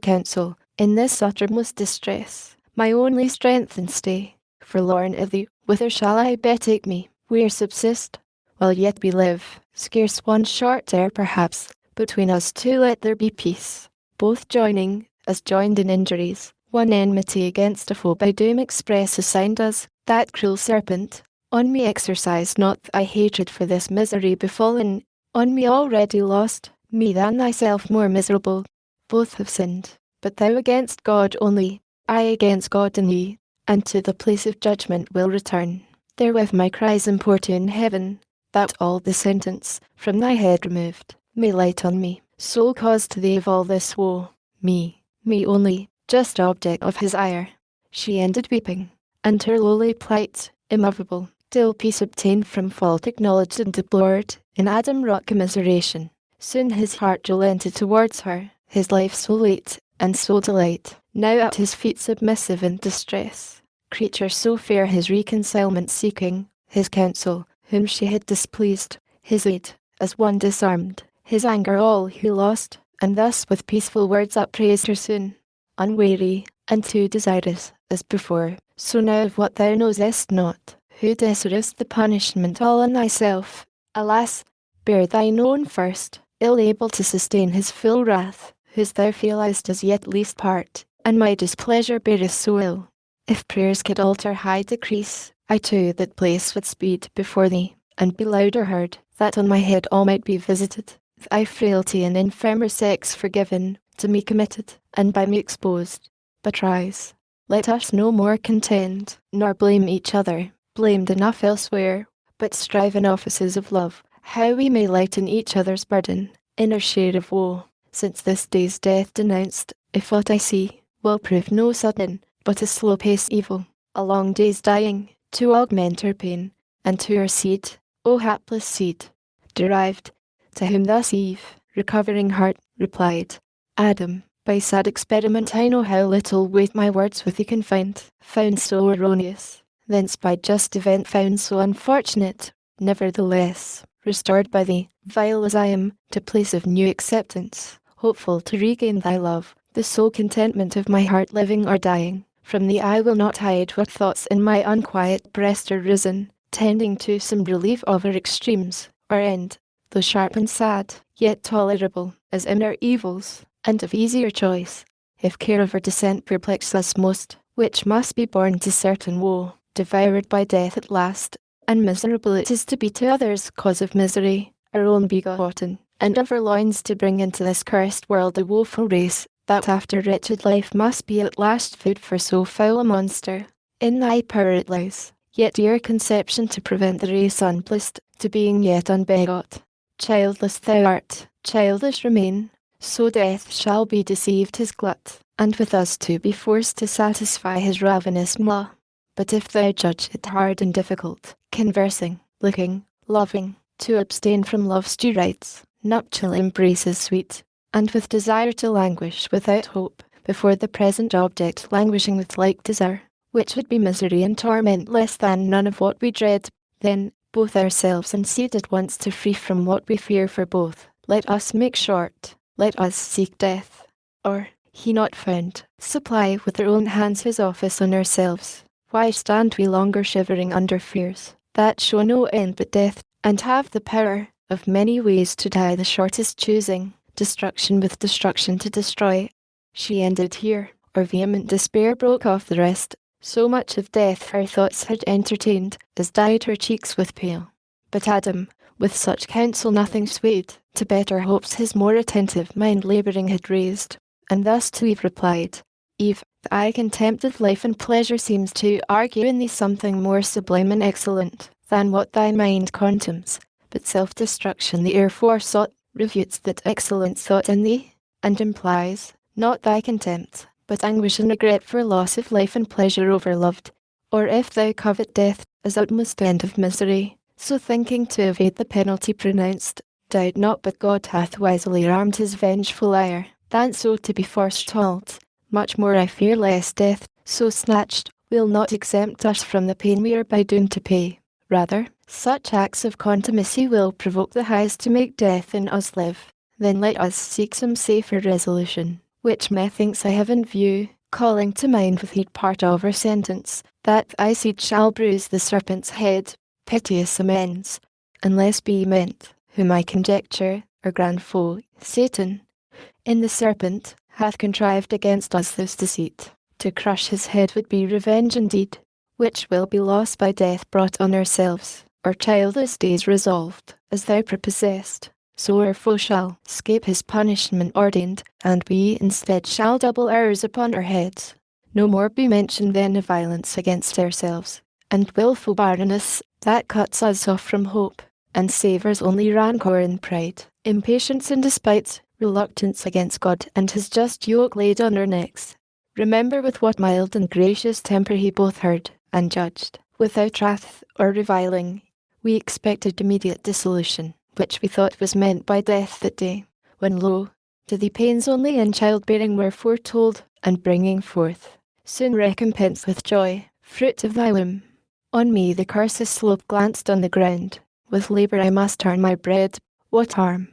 counsel, in this uttermost distress, my only strength and stay. Forlorn of thee, whither shall I betake me, where subsist? While yet we live, scarce one short ere perhaps, between us two let there be peace. Both joining, as joined in injuries, one enmity against a foe by doom express assigned us, that cruel serpent, on me exercise not thy hatred for this misery befallen, on me already lost, me than thyself more miserable. Both have sinned, but thou against God only, I against God and thee, and to the place of judgment will return. Therewith my cries importune heaven, that all the sentence, from thy head removed, may light on me, sole cause to thee of all this woe, me only, just object of his ire. She ended weeping, and her lowly plight, immovable, till peace obtained from fault acknowledged and deplored, in Adam wrought commiseration. Soon his heart relented towards her, his life so late, and so delight, now at his feet submissive in distress. Creature so fair his reconcilement seeking, his counsel, whom she had displeased, his aid, as one disarmed, his anger all he lost, and thus with peaceful words upraised her soon. Unwary, and too desirous, as before, so now of what thou knowest not, who deservest the punishment all on thyself, alas, bear thine own first, ill able to sustain his full wrath, whose thou feelest as yet least part, and my displeasure bearest so ill. If prayers could alter high decrease, I too that place would speed before thee, and be louder heard, that on my head all might be visited, thy frailty and infirmer sex forgiven, to me committed, and by me exposed. But rise, let us no more contend, nor blame each other, blamed enough elsewhere, but strive in offices of love, how we may lighten each other's burden, in our share of woe, since this day's death denounced, if what I see, will prove no sudden, but a slow-paced evil, a long day's dying, to augment our pain, and to our seed, O hapless seed, derived, to whom thus Eve, recovering heart, replied, Adam, by sad experiment I know how little weight my words with thee can find, found so erroneous, thence by just event found so unfortunate, nevertheless, restored by thee, vile as I am, to place of new acceptance, hopeful to regain thy love, the sole contentment of my heart living or dying. From thee I will not hide what thoughts in my unquiet breast are risen, tending to some relief of our extremes, or end, though sharp and sad, yet tolerable, as in our evils, and of easier choice, if care of our descent perplex us most, which must be born to certain woe, devoured by death at last, and miserable it is to be to others cause of misery, our own begotten, and of our loins to bring into this cursed world a woeful race, that after wretched life must be at last food for so foul a monster. In thy power it lies, yet dear conception to prevent the race unblessed, to being yet unbegot. Childless thou art, childish remain, so death shall be deceived his glut, and with us too be forced to satisfy his ravenous maw. But if thou judge it hard and difficult, conversing, looking, loving, to abstain from love's due rites, nuptial embraces sweet, and with desire to languish without hope, before the present object languishing with like desire, which would be misery and torment less than none of what we dread, then, both ourselves and seed at once to free from what we fear for both, let us make short, let us seek death, or, he not found, supply with our own hands his office on ourselves. Why stand we longer shivering under fears, that show no end but death, and have the power, of many ways to die the shortest choosing, destruction with destruction to destroy. She ended here, or vehement despair broke off the rest, so much of death her thoughts had entertained, as dyed her cheeks with pale. But Adam, with such counsel nothing swayed, to better hopes his more attentive mind labouring had raised, and thus to Eve replied, Eve, thy contempt of life and pleasure seems to argue in thee something more sublime and excellent, than what thy mind contemns, but self-destruction the therefore sought, refutes that excellent thought in thee, and implies, not thy contempt, but anguish and regret for loss of life and pleasure overloved. Or if thou covet death, as utmost end of misery, so thinking to evade the penalty pronounced, doubt not but God hath wisely armed his vengeful ire, than so to be forestalled. Much more I fear lest death, so snatched, will not exempt us from the pain we are by doomed to pay. Rather, such acts of contumacy will provoke the highest to make death in us live. Then let us seek some safer resolution, which methinks I have in view, calling to mind with heat part of our sentence, that thy seed shall bruise the serpent's head, piteous amends, unless be meant, whom I conjecture, our grand foe, Satan, in the serpent, hath contrived against us this deceit. To crush his head would be revenge indeed, which will be lost by death brought on ourselves, our childless days resolved, as thou prepossessed. So our foe shall scape his punishment ordained, and we instead shall double ours upon our heads. No more be mentioned then of violence against ourselves, and wilful barrenness, that cuts us off from hope, and savours only rancour and pride, impatience and despite, reluctance against God and his just yoke laid on our necks. Remember with what mild and gracious temper he both heard and judged, without wrath or reviling. We expected immediate dissolution, which we thought was meant by death that day, when lo, to thee pains only in childbearing were foretold, and bringing forth, soon recompense with joy, fruit of thy womb. On me the curse's slope glanced on the ground, with labour I must earn my bread, what harm?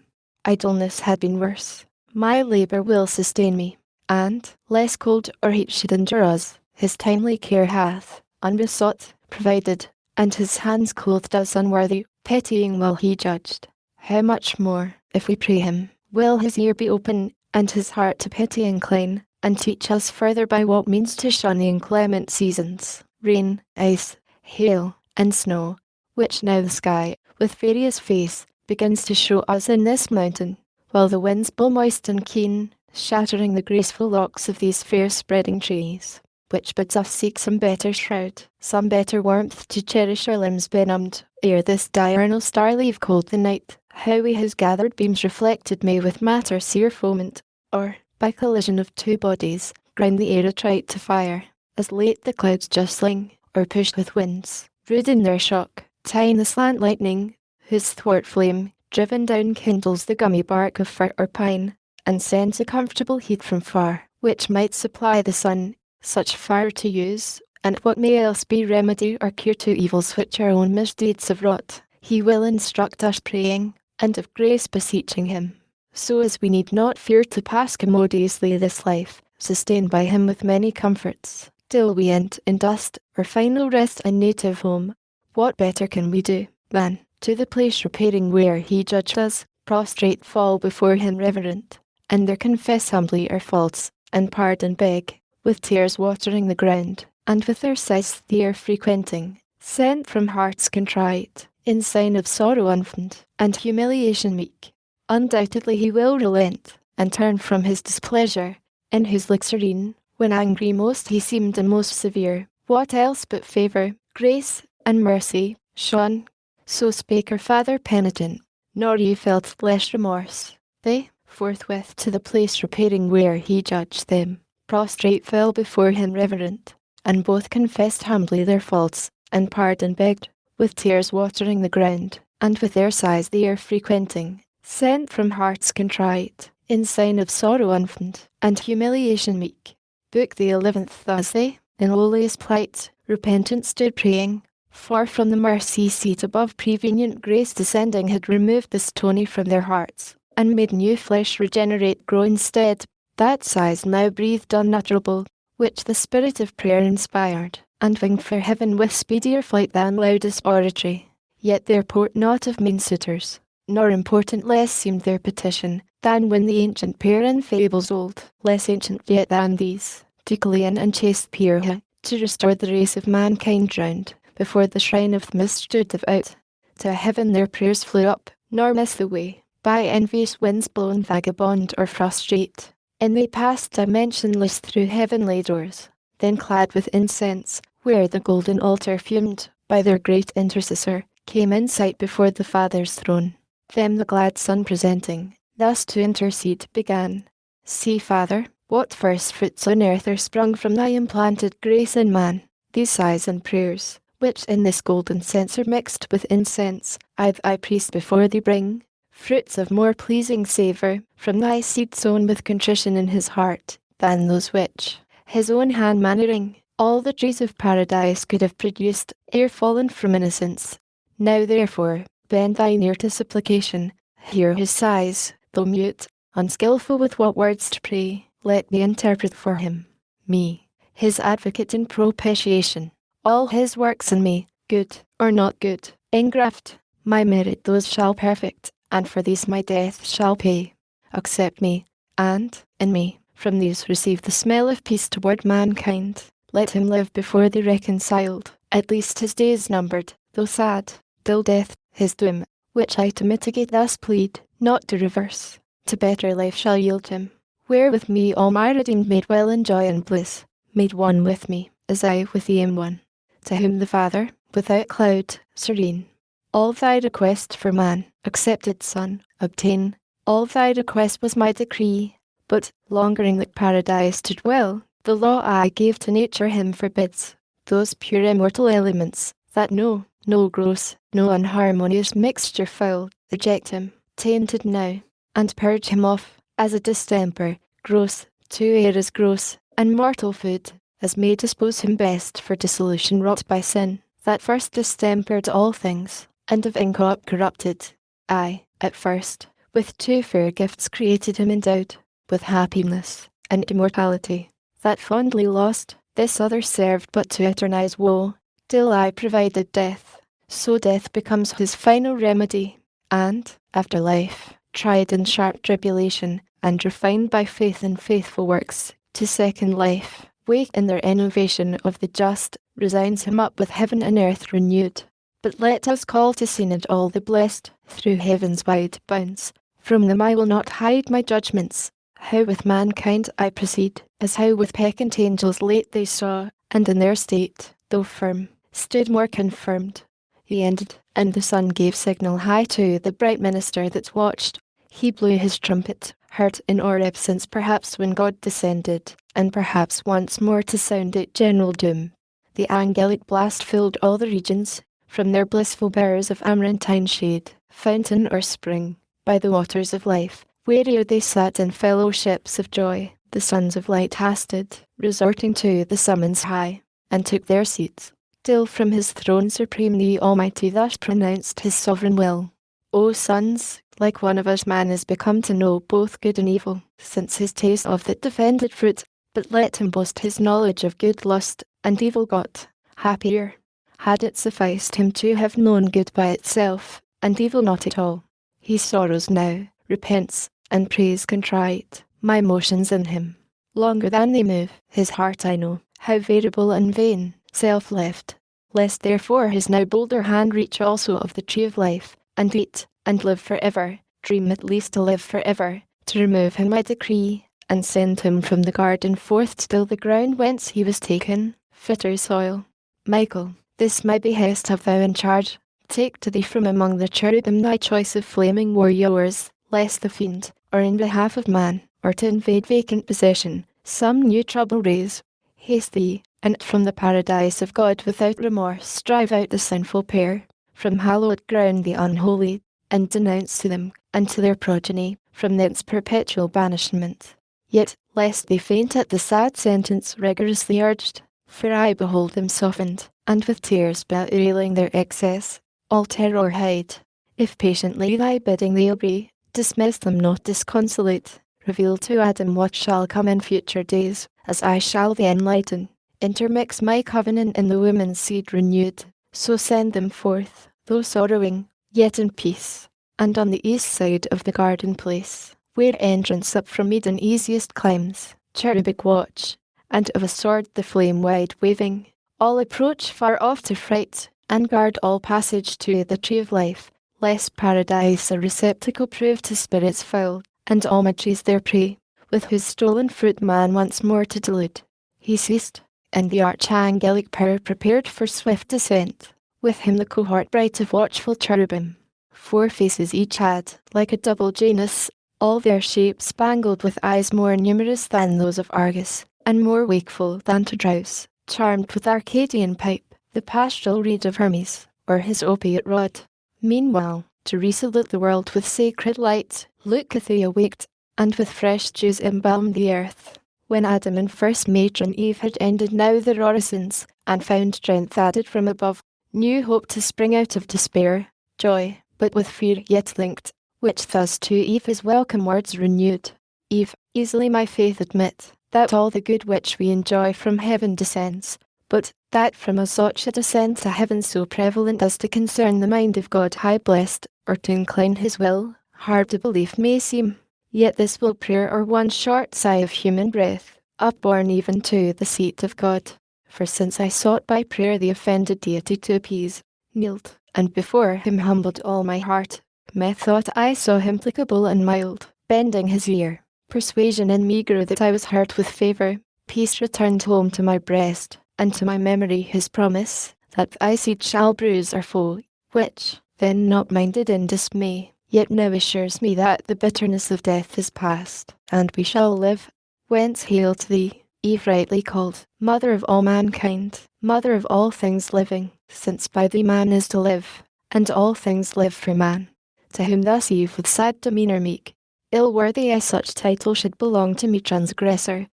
Idleness had been worse. My labour will sustain me, and, lest cold or heat should injure us, his timely care hath, unbesought, provided, and his hands clothed us unworthy, pitying while he judged. How much more, if we pray him, will his ear be open, and his heart to pity incline, and teach us further by what means to shun the inclement seasons, rain, ice, hail, and snow, which now the sky, with various face, begins to show us in this mountain, while the winds blow moist and keen, shattering the graceful locks of these fair spreading trees, which bids us seek some better shroud, some better warmth to cherish our limbs benumbed, ere this diurnal star leave cold the night. How we his gathered beams reflected may with matter sear foment, or, by collision of two bodies, grind the air attrite to fire, as late the clouds justling, or pushed with winds, rude in their shock, tying the slant lightning, whose thwart flame, driven down kindles the gummy bark of fir or pine, and sends a comfortable heat from far, which might supply the sun, such fire to use, and what may else be remedy or cure to evils which our own misdeeds have wrought, he will instruct us praying, and of grace beseeching him, so as we need not fear to pass commodiously this life, sustained by him with many comforts, till we end in dust, or final rest and native home. What better can we do, than, to the place repairing where he judged us, prostrate fall before him reverent, and there confess humbly our faults, and pardon beg, with tears watering the ground, and with their sighs the air frequenting, sent from hearts contrite, in sign of sorrow unfeigned, and humiliation meek. Undoubtedly he will relent, and turn from his displeasure, in whose look serene, when angry most he seemed and most severe, what else but favour, grace, and mercy, shone? So spake our father penitent, nor ye felt less remorse. They, forthwith to the place repairing where he judged them, prostrate fell before him reverent, and both confessed humbly their faults, and pardon begged, with tears watering the ground, and with their sighs the air frequenting, sent from hearts contrite, in sign of sorrow unfeigned, and humiliation meek. Book the 11th. Thus they, in lowliest plight, repentant stood praying, for from the mercy seat above prevenient grace descending had removed the stony from their hearts, and made new flesh regenerate grow instead, that sighs now breathed unutterable, which the spirit of prayer inspired, and winged for heaven with speedier flight than loudest oratory. Yet their port not of mean suitors, nor important less seemed their petition, than when the ancient pair in fables old, less ancient yet than these, Deucalion and chaste Pyrrha, to restore the race of mankind drowned, before the shrine of mist stood devout. To heaven their prayers flew up, nor missed the way, by envious winds blown vagabond or frustrate. And they passed dimensionless through heavenly doors, then clad with incense, where the golden altar fumed, by their great intercessor, came in sight before the Father's throne. Them the glad Son presenting, thus to intercede began. See, Father, what first fruits on earth are sprung from thy implanted grace in man, these sighs and prayers, which in this golden censer mixed with incense, I thy priest before thee bring, fruits of more pleasing savour, from thy seed sown with contrition in his heart, than those which, his own hand mannering, all the trees of paradise could have produced, ere fallen from innocence. Now therefore, bend thine ear to supplication, hear his sighs, though mute, unskilful with what words to pray, let me interpret for him, me, his advocate in propitiation, all his works in me, good, or not good, engraft, my merit those shall perfect, and for these my death shall pay. Accept me, and, in me, from these receive the smell of peace toward mankind. Let him live before thee reconciled, at least his days numbered, though sad, till death, his doom, which I to mitigate thus plead, not to reverse, to better life shall yield him, where with me all my redeemed made well in joy and bliss, made one with me, as I with thee am one, to whom the Father, without cloud, serene, all thy request for man, accepted Son, obtain, all thy request was my decree, but, longering like paradise to dwell, the law I gave to nature him forbids, those pure immortal elements, that no gross, no unharmonious mixture foul, eject him, tainted now, and purge him off, as a distemper, gross, to air as gross, and mortal food, as may dispose him best for dissolution wrought by sin, that first distempered all things, and of incorrupt corrupted. I, at first, with two fair gifts created him endowed, with happiness, and immortality, that fondly lost, this other served but to eternize woe, till I provided death, so death becomes his final remedy, and, after life, tried in sharp tribulation, and refined by faith in faithful works, to second life, wake in their innovation of the just, resigns him up with heaven and earth renewed. But let us call to synod all the blessed, through heaven's wide bounds, from them I will not hide my judgments, how with mankind I proceed, as how with peccant angels late they saw, and in their state, though firm, stood more confirmed. He ended, and the sun gave signal high to the bright minister that watched. He blew his trumpet, heard in our absence perhaps when God descended, and perhaps once more to sound out general doom. The angelic blast filled all the regions, from their blissful bowers of amaranthine shade, fountain or spring, by the waters of life, where'er they sat in fellowships of joy, the sons of light hasted, resorting to the summons high, and took their seats, till from his throne supreme the Almighty thus pronounced his sovereign will. O sons, like one of us man is become to know both good and evil, since his taste of the defended fruit, but let him boast his knowledge of good lust, and evil got, happier, had it sufficed him to have known good by itself, and evil not at all. He sorrows now, repents, and prays contrite, my motions in him, longer than they move, his heart I know, how variable and vain, self-left, lest therefore his now bolder hand reach also of the tree of life, and eat, and live for ever, dream at least to live for ever, to remove him I decree, and send him from the garden forth till the ground whence he was taken, fitter soil. Michael, this my behest have thou in charge, take to thee from among the cherubim thy choice of flaming warriors, lest the fiend, or in behalf of man, or to invade vacant possession, some new trouble raise. Haste thee, and from the paradise of God without remorse drive out the sinful pair, from hallowed ground the unholy, and denounce to them, and to their progeny, from thence perpetual banishment. Yet, lest they faint at the sad sentence rigorously urged, for I behold them softened, and with tears bewailing their excess, all terror hide. If patiently thy bidding they obey, dismiss them not disconsolate, reveal to Adam what shall come in future days, as I shall the enlighten, intermix my covenant in the woman's seed renewed, so send them forth, though sorrowing, yet in peace, and on the east side of the garden place, where entrance up from Eden easiest climbs, cherubic watch, and of a sword the flame wide waving, all approach far off to fright, and guard all passage to the tree of life, lest paradise a receptacle prove to spirits foul, and all my trees their prey, with whose stolen fruit man once more to delude. He ceased, and the archangelic power prepared for swift descent. With him the cohort bright of watchful cherubim. 4 faces each had, like a double Janus, all their shapes spangled with eyes more numerous than those of Argus, and more wakeful than to drowse, charmed with Arcadian pipe, the pastoral reed of Hermes, or his opiate rod. Meanwhile, to resalute the world with sacred light, looketh he awaked, and with fresh dews embalmed the earth. When Adam and first matron Eve had ended now their orisons, and found strength added from above, new hope to spring out of despair, joy, but with fear yet linked, which thus to Eve his welcome words renewed. Eve, easily my faith admit, that all the good which we enjoy from heaven descends, but that from us aught should ascend to heaven so prevalent as to concern the mind of God high blessed, or to incline his will, hard to belief may seem. Yet this will prayer or one short sigh of human breath, upborne even to the seat of God. For since I sought by prayer the offended deity to appease, kneeled, and before him humbled all my heart, methought I saw him placable and mild, bending his ear. Persuasion in me grew that I was hurt with favour, peace returned home to my breast, and to my memory his promise, that thy seed shall bruise our foe, which, then not minded in dismay, yet now assures me that the bitterness of death is past, and we shall live. Whence hail to thee, Eve rightly called, mother of all mankind, mother of all things living, since by thee man is to live, and all things live for man. To whom thus Eve with sad demeanour meek, ill worthy I such title should belong to me transgressor,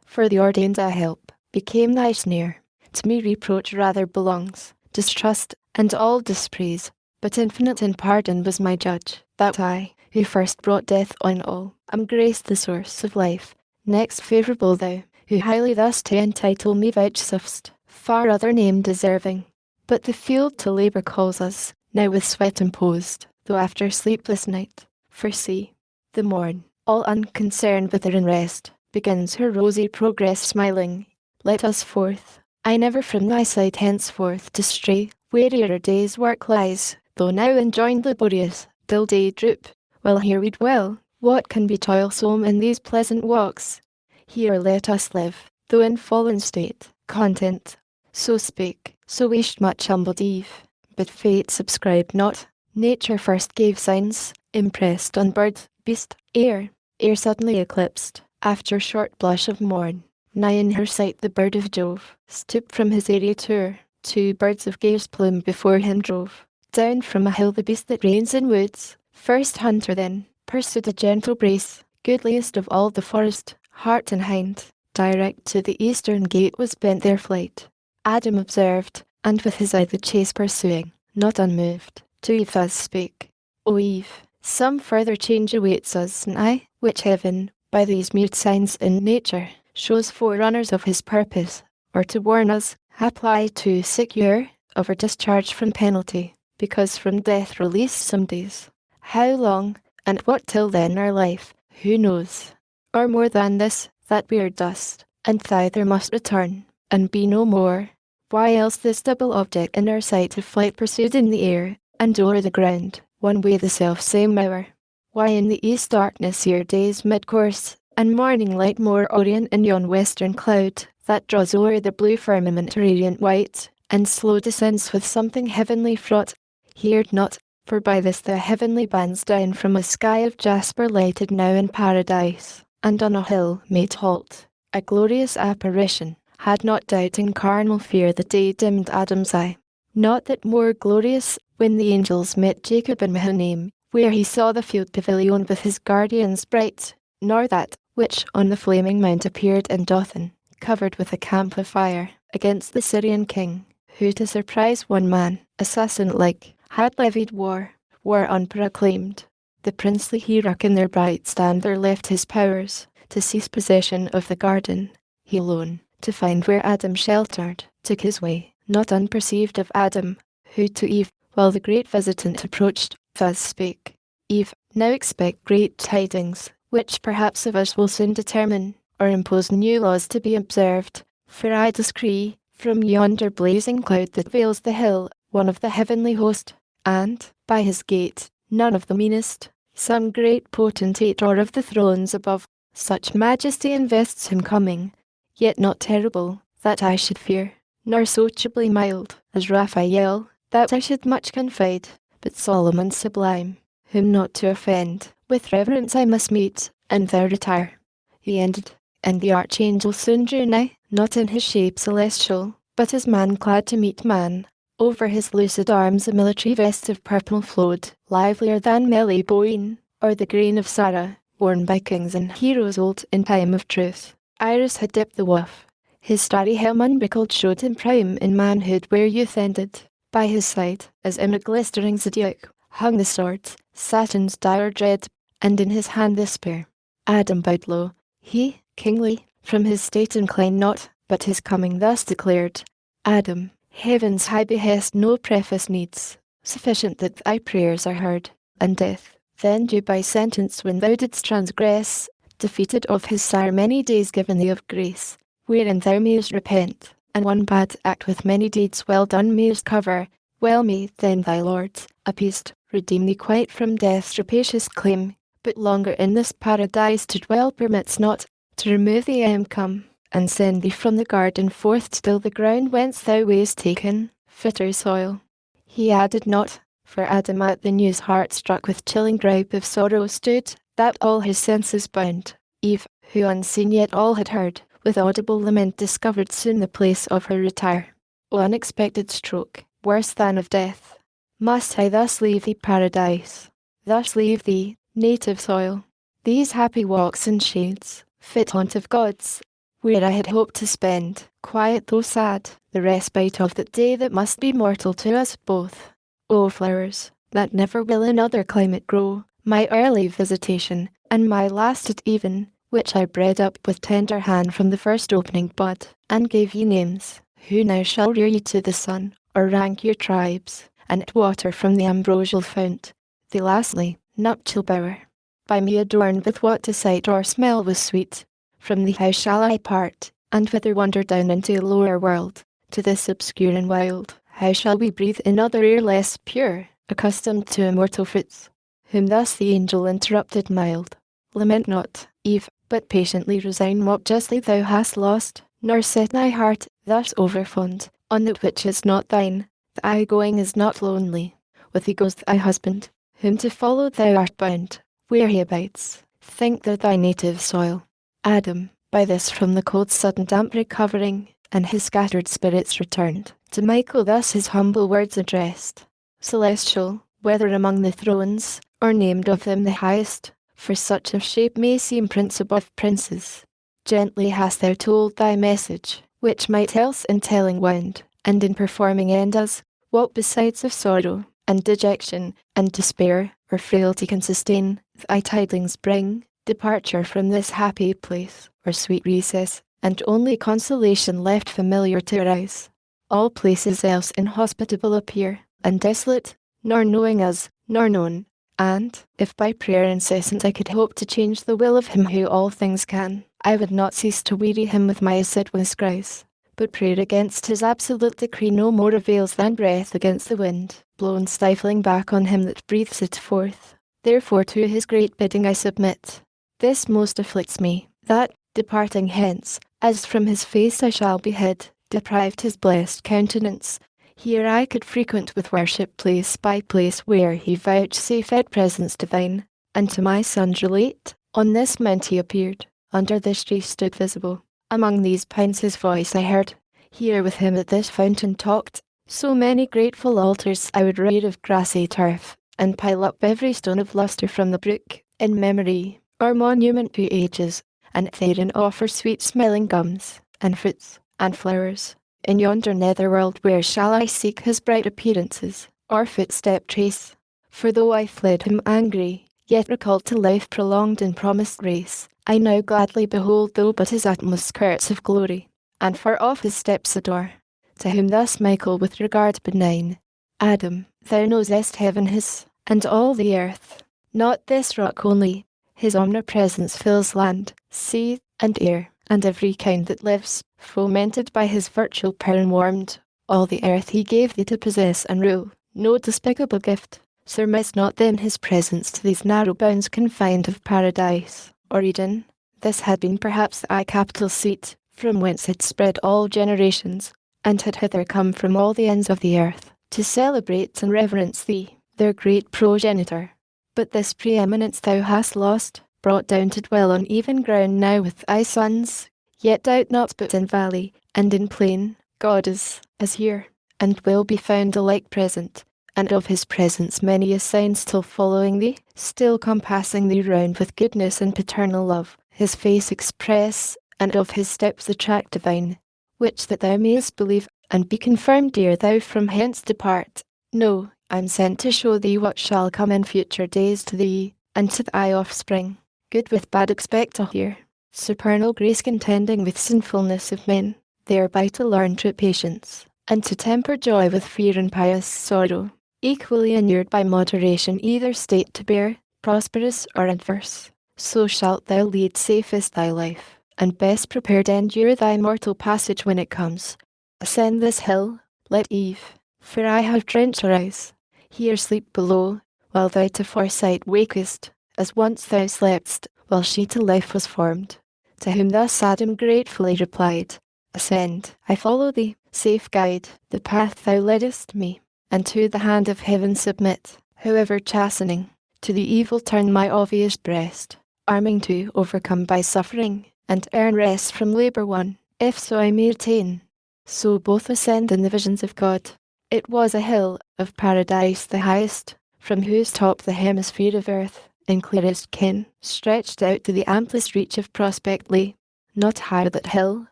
for the ordained a help, became thy snare. To me reproach rather belongs, distrust, and all dispraise, but infinite in pardon was my judge, that I, who first brought death on all, am graced the source of life. Next favourable thou, who highly thus to entitle me vouchsafest, far other name deserving. But the field to labour calls us, now with sweat imposed, though after sleepless night. For see, the morn, all unconcerned with her unrest, begins her rosy progress smiling. Let us forth, I never from thy sight henceforth to stray, wearier day's work lies, though now enjoined laborious, till day droop. Well here we dwell, what can be toilsome in these pleasant walks? Here let us live, though in fallen state, content. So spake, so wished much humbled Eve, but fate subscribed not. Nature first gave signs, impressed on bird, beast, air suddenly eclipsed, after short blush of morn. Nigh in her sight the bird of Jove stooped from his airy tour, 2 birds of gayest plume before him drove. Down from a hill the beast that reigns in woods, first hunter then, pursued a gentle brace, goodliest of all the forest, hart and hind, direct to the eastern gate was bent their flight. Adam observed, and with his eye the chase pursuing, not unmoved, to Eve thus spake, O Eve, some further change awaits us, nigh, which heaven, by these mute signs in nature, shows forerunners of his purpose, or to warn us, apply to secure, of our discharge from penalty, because from death released some days. How long, and what till then our life, who knows? Or more than this, that we are dust, and thither must return, and be no more. Why else this double object in our sight of flight pursued in the air, and o'er the ground, one way the self-same hour? Why in the east darkness ere day's mid-course, and morning light more orient in yon western cloud, that draws o'er the blue firmament radiant white, and slow descends with something heavenly fraught? Heard not, for by this the heavenly bands down from a sky of jasper lighted now in paradise, and on a hill made halt, a glorious apparition, had not doubting carnal fear the day dimmed Adam's eye. Not that more glorious, when the angels met Jacob in Mahanaim, where he saw the field pavilion with his guardians bright, nor that, which on the flaming mount appeared in Dothan, covered with a camp of fire, against the Syrian king, who to surprise one man, assassin-like, had levied war unproclaimed. The princely Hierarch in their bright standard left his powers, to seize possession of the garden. He alone, to find where Adam sheltered, took his way, not unperceived of Adam, who to Eve, while the great visitant approached, thus spake, Eve, now expect great tidings, which perhaps of us will soon determine, or impose new laws to be observed. For I descry, from yonder blazing cloud that veils the hill, one of the heavenly host, and, by his gate, none of the meanest, some great potentate or of the thrones above, such majesty invests him coming, yet not terrible, that I should fear, nor sociably mild, as Raphael, that I should much confide, but Solomon sublime, whom not to offend, with reverence I must meet, and thou retire. He ended, and the archangel soon drew nigh, not in his shape celestial, but as man clad to meet man. Over his lucid arms a military vest of purple flowed, livelier than Melibone, or the grain of Sarah, worn by kings and heroes old in time of truth. Iris had dipped the woof. His starry helm unbuckled showed him prime in manhood where youth ended. By his side, as in a glistering zodiac, hung the sword, Saturn's dire dread, and in his hand the spear. Adam bowed low. He, kingly, from his state inclined not, but his coming thus declared. Adam, heaven's high behest no preface needs, sufficient that thy prayers are heard, and death, then due by sentence when thou didst transgress, defeated of his sire many days given thee of grace, wherein thou mayest repent, and one bad act with many deeds well done mayest cover, well may then thy Lord, appeased, redeem thee quite from death's rapacious claim, but longer in this paradise to dwell permits not, to remove thee I am come, and send thee from the garden forth till the ground whence thou wast taken, fitter soil. He added not, for Adam at the news heart struck with chilling gripe of sorrow stood, that all his senses bound. Eve, who unseen yet all had heard, with audible lament discovered soon the place of her retire. O unexpected stroke, worse than of death! Must I thus leave thee paradise? Thus leave thee, native soil? These happy walks and shades, fit haunt of gods, where I had hoped to spend, quiet though sad, the respite of that day that must be mortal to us both. O flowers, that never will in other climate grow, my early visitation, and my last at even, which I bred up with tender hand from the first opening bud, and gave ye names, who now shall rear ye to the sun, or rank your tribes, and water from the ambrosial fount, the lastly, nuptial bower, by me adorned with what to sight or smell was sweet. From thee how shall I part, and whither wander down into a lower world, to this obscure and wild? How shall we breathe in other air less pure, accustomed to immortal fruits? Whom thus the angel interrupted mild. Lament not, Eve, but patiently resign what justly thou hast lost, nor set thy heart, thus overfond, on that which is not thine. Thy going is not lonely. With thee goes thy husband, whom to follow thou art bound. Where he abides, think thou thy native soil. Adam, by this from the cold sudden damp recovering, and his scattered spirits returned, to Michael thus his humble words addressed. Celestial, whether among the thrones, or named of them the highest, for such of shape may seem prince above princes, gently hast thou told thy message, which might else in telling wound, and in performing end us, what besides of sorrow, and dejection, and despair, or frailty can sustain, thy tidings bring, departure from this happy place, or sweet recess, and only consolation left familiar to our eyes. All places else inhospitable appear, and desolate, nor knowing us, nor known. And, if by prayer incessant I could hope to change the will of him who all things can, I would not cease to weary him with my assiduous cries. But prayer against his absolute decree no more avails than breath against the wind, blown stifling back on him that breathes it forth. Therefore to his great bidding I submit. This most afflicts me, that, departing hence, as from his face I shall be hid, deprived his blessed countenance. Here I could frequent with worship place by place where he vouchsafed presence divine, and to my sons relate, on this mount he appeared, under this tree stood visible. Among these pines his voice I heard, here with him at this fountain talked. So many grateful altars I would rear of grassy turf, and pile up every stone of lustre from the brook, in memory, or monument to ages, and therein offer sweet-smelling gums, and fruits, and flowers. In yonder netherworld where shall I seek his bright appearances, or footstep trace? For though I fled him angry, yet recalled to life prolonged in promised grace, I now gladly behold though but his utmost skirts of glory, and far off his steps adore. To whom thus Michael with regard benign, Adam, thou knowest heaven his, and all the earth, not this rock only, his omnipresence fills land, sea, and air, and every kind that lives, fomented by his virtual power and warmed. All the earth he gave thee to possess and rule, no despicable gift, surmise not then his presence to these narrow bounds confined of paradise, or Eden. This had been perhaps thy capital seat, from whence had spread all generations, and had hither come from all the ends of the earth, to celebrate and reverence thee, their great progenitor. But this preeminence thou hast lost, brought down to dwell on even ground now with thy sons. Yet doubt not but in valley, and in plain, God is here, and will be found alike present, and of his presence many a sign still following thee, still compassing thee round with goodness and paternal love, his face express, and of his steps the track divine, which that thou mayest believe, and be confirmed ere thou from hence depart. Know, I'm sent to show thee what shall come in future days to thee, and to thy offspring. Good with bad expect here. Supernal grace contending with sinfulness of men, thereby to learn true patience, and to temper joy with fear and pious sorrow, equally inured by moderation either state to bear, prosperous or adverse. So shalt thou lead safest thy life, and best prepared endure thy mortal passage when it comes. Ascend this hill, let Eve, for I have drenched her eyes, here sleep below, while thou to foresight wakest, as once thou slept'st, while she to life was formed. To whom thus Adam gratefully replied, Ascend, I follow thee, safe guide, the path thou leddest me, and to the hand of heaven submit, however chastening, to the evil turn my obvious breast, arming to overcome by suffering, and earn rest from labour won, if so I may attain. So both ascend in the visions of God. It was a hill of paradise the highest, from whose top the hemisphere of earth, in clearest ken, stretched out to the amplest reach of prospect lay. Not higher that hill,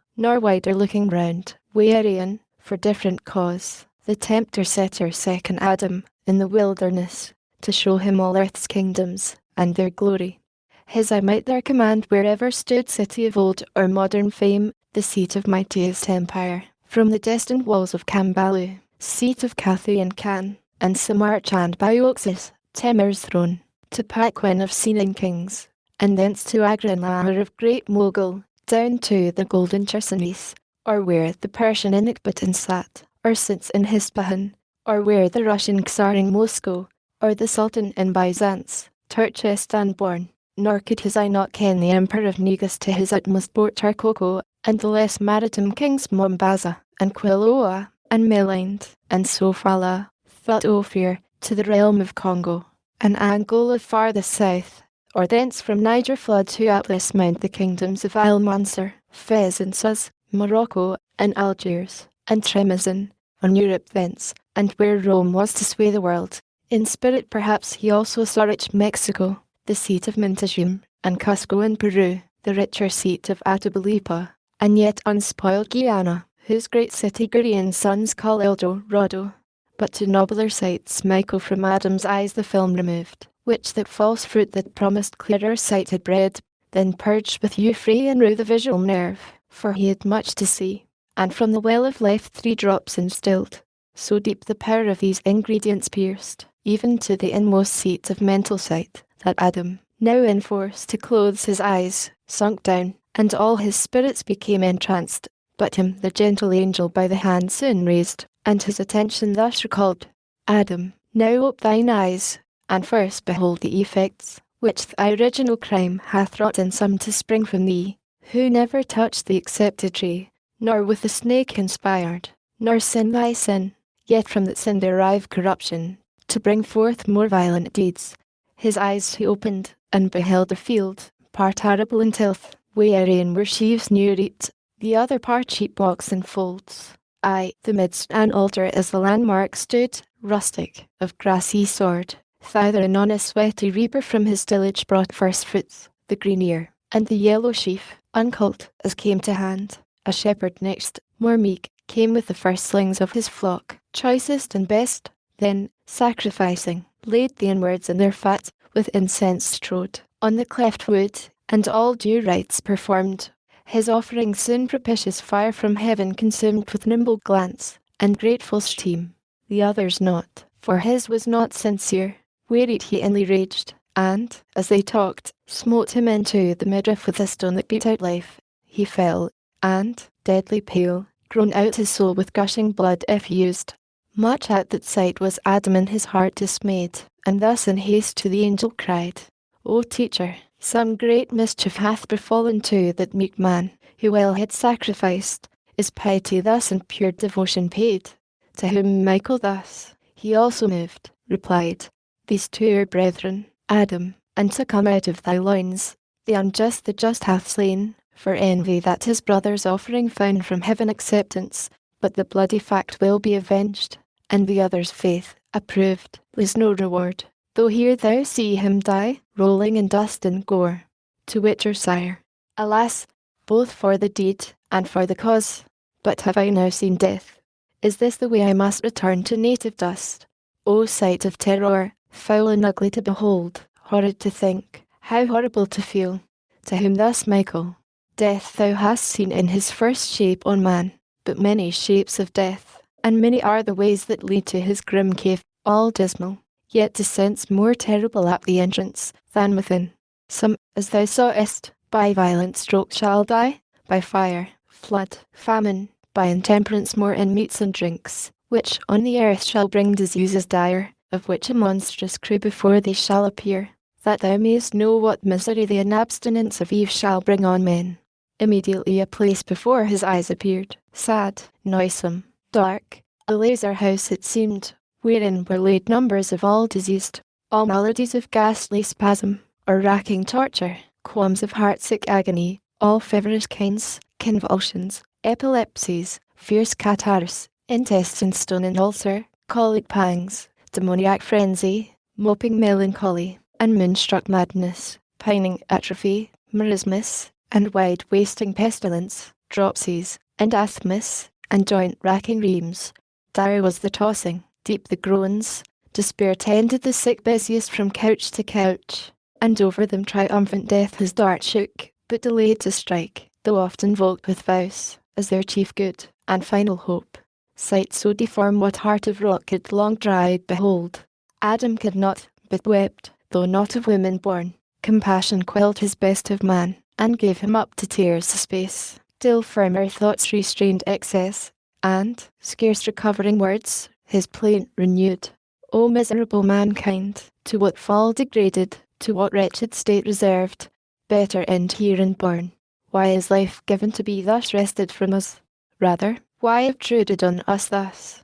nor wider looking round, wherein, for different cause, the tempter set her second Adam in the wilderness, to show him all earth's kingdoms, and their glory. His eye might there command wherever stood city of old or modern fame, the seat of mightiest empire, from the destined walls of Cambalu, seat of Cathay and Can, and Samarkand by Oxus, Temir's throne, to Paquin of Sinan kings, and thence to Agra and Lahore of great Mughal, down to the golden Chersonese, or where the Persian Ecbatan sat, or sits in Isfahan, or where the Russian Tsar in Moscow, or the Sultan in Byzance, Turkestan born, nor could his eye not ken the Emperor of Negus to his utmost port Tarkoko, and the less maritime kings Mombasa, and Quiloa, and Melind, and Sofala, Thut Ophir, to the realm of Congo, and Angola farthest south, or thence from Niger flood to Atlas mount the kingdoms of Al Mansur, Fez and Sus, Morocco, and Algiers, and Tremezan, on Europe thence, and where Rome was to sway the world. In spirit perhaps he also saw rich Mexico, the seat of Montezuma, and Cusco in Peru, the richer seat of Atabalpa, and yet unspoiled Guyana, whose great city Gurian's sons call El Dorado. But to nobler sights Michael from Adam's eyes the film removed, which that false fruit that promised clearer sight had bred, then purged with Euphrae and rue the visual nerve, for he had much to see, and from the well of life 3 drops instilled. So deep the power of these ingredients pierced, even to the inmost seat of mental sight, that Adam, now enforced to close his eyes, sunk down, and all his spirits became entranced. But him the gentle angel by the hand soon raised, and his attention thus recalled. Adam, now ope thine eyes, and first behold the effects, which thy original crime hath wrought in some to spring from thee, who never touched the accepted tree, nor with the snake conspired, nor sinned thy sin, yet from that sin derive corruption, to bring forth more violent deeds. His eyes he opened, and beheld a field, part arable in tilth, wherein were sheaves new reaped, the other part sheepwalks and folds. Aye, the midst an altar as the landmark stood, rustic, of grassy sword. Thither anon a sweaty reaper from his tillage brought first fruits, the green ear, and the yellow sheaf, unculled, as came to hand. A shepherd next, more meek, came with the first slings of his flock, choicest and best, then, sacrificing, laid the inwards in their fat, with incense strode, on the cleft wood, and all due rites performed. His offering soon propitious fire from heaven consumed with nimble glance, and grateful steam. The other's not, for his was not sincere, wearied he inly raged, and, as they talked, smote him into the midriff with a stone that beat out life. He fell, and, deadly pale, groaned out his soul with gushing blood effused. Much at that sight was Adam in his heart dismayed, and thus in haste to the angel cried, O teacher, some great mischief hath befallen to that meek man, who well had sacrificed, is piety thus and pure devotion paid? To whom Michael thus, he also moved, replied, These two are brethren, Adam, and to come out of thy loins, the unjust the just hath slain, for envy that his brother's offering found from heaven acceptance, but the bloody fact will be avenged, and the other's faith, approved, was no reward, though here thou see him die, rolling in dust and gore. To which, sire, alas, both for the deed, and for the cause, but have I now seen death? Is this the way I must return to native dust? O sight of terror, foul and ugly to behold, horrid to think, how horrible to feel! To whom thus Michael, Death thou hast seen in his first shape on man, but many shapes of death, and many are the ways that lead to his grim cave, all dismal, yet descents more terrible at the entrance than within. Some, as thou sawest, by violent stroke shall die, by fire, flood, famine, by intemperance more in meats and drinks, which on the earth shall bring diseases dire, of which a monstrous crew before thee shall appear, that thou mayest know what misery the inabstinence of Eve shall bring on men. Immediately a place before his eyes appeared, sad, noisome, dark, a lazar house it seemed, wherein were laid numbers of all diseased, all maladies of ghastly spasm, or racking torture, qualms of heart-sick agony, all feverish kinds, convulsions, epilepsies, fierce catarrhs, intestine stone and ulcer, colic pangs, demoniac frenzy, moping melancholy, and moonstruck madness, pining atrophy, marasmus, and wide-wasting pestilence, dropsies, and asthmus, and joint-racking reams. Dire was the tossing, deep the groans, despair tended the sick busiest from couch to couch, and over them triumphant death his dart shook, but delayed to strike, though oft invoked with vows, as their chief good, and final hope. Sight so deformed what heart of rock could long dry behold. Adam could not, but wept, though not of women born. Compassion quelled his best of man, and gave him up to tears a space, till firmer thoughts restrained excess, and, scarce recovering words, his plaint renewed. O miserable mankind, to what fall degraded, to what wretched state reserved, better end here and born. Why is life given to be thus wrested from us? Rather, why obtruded on us thus?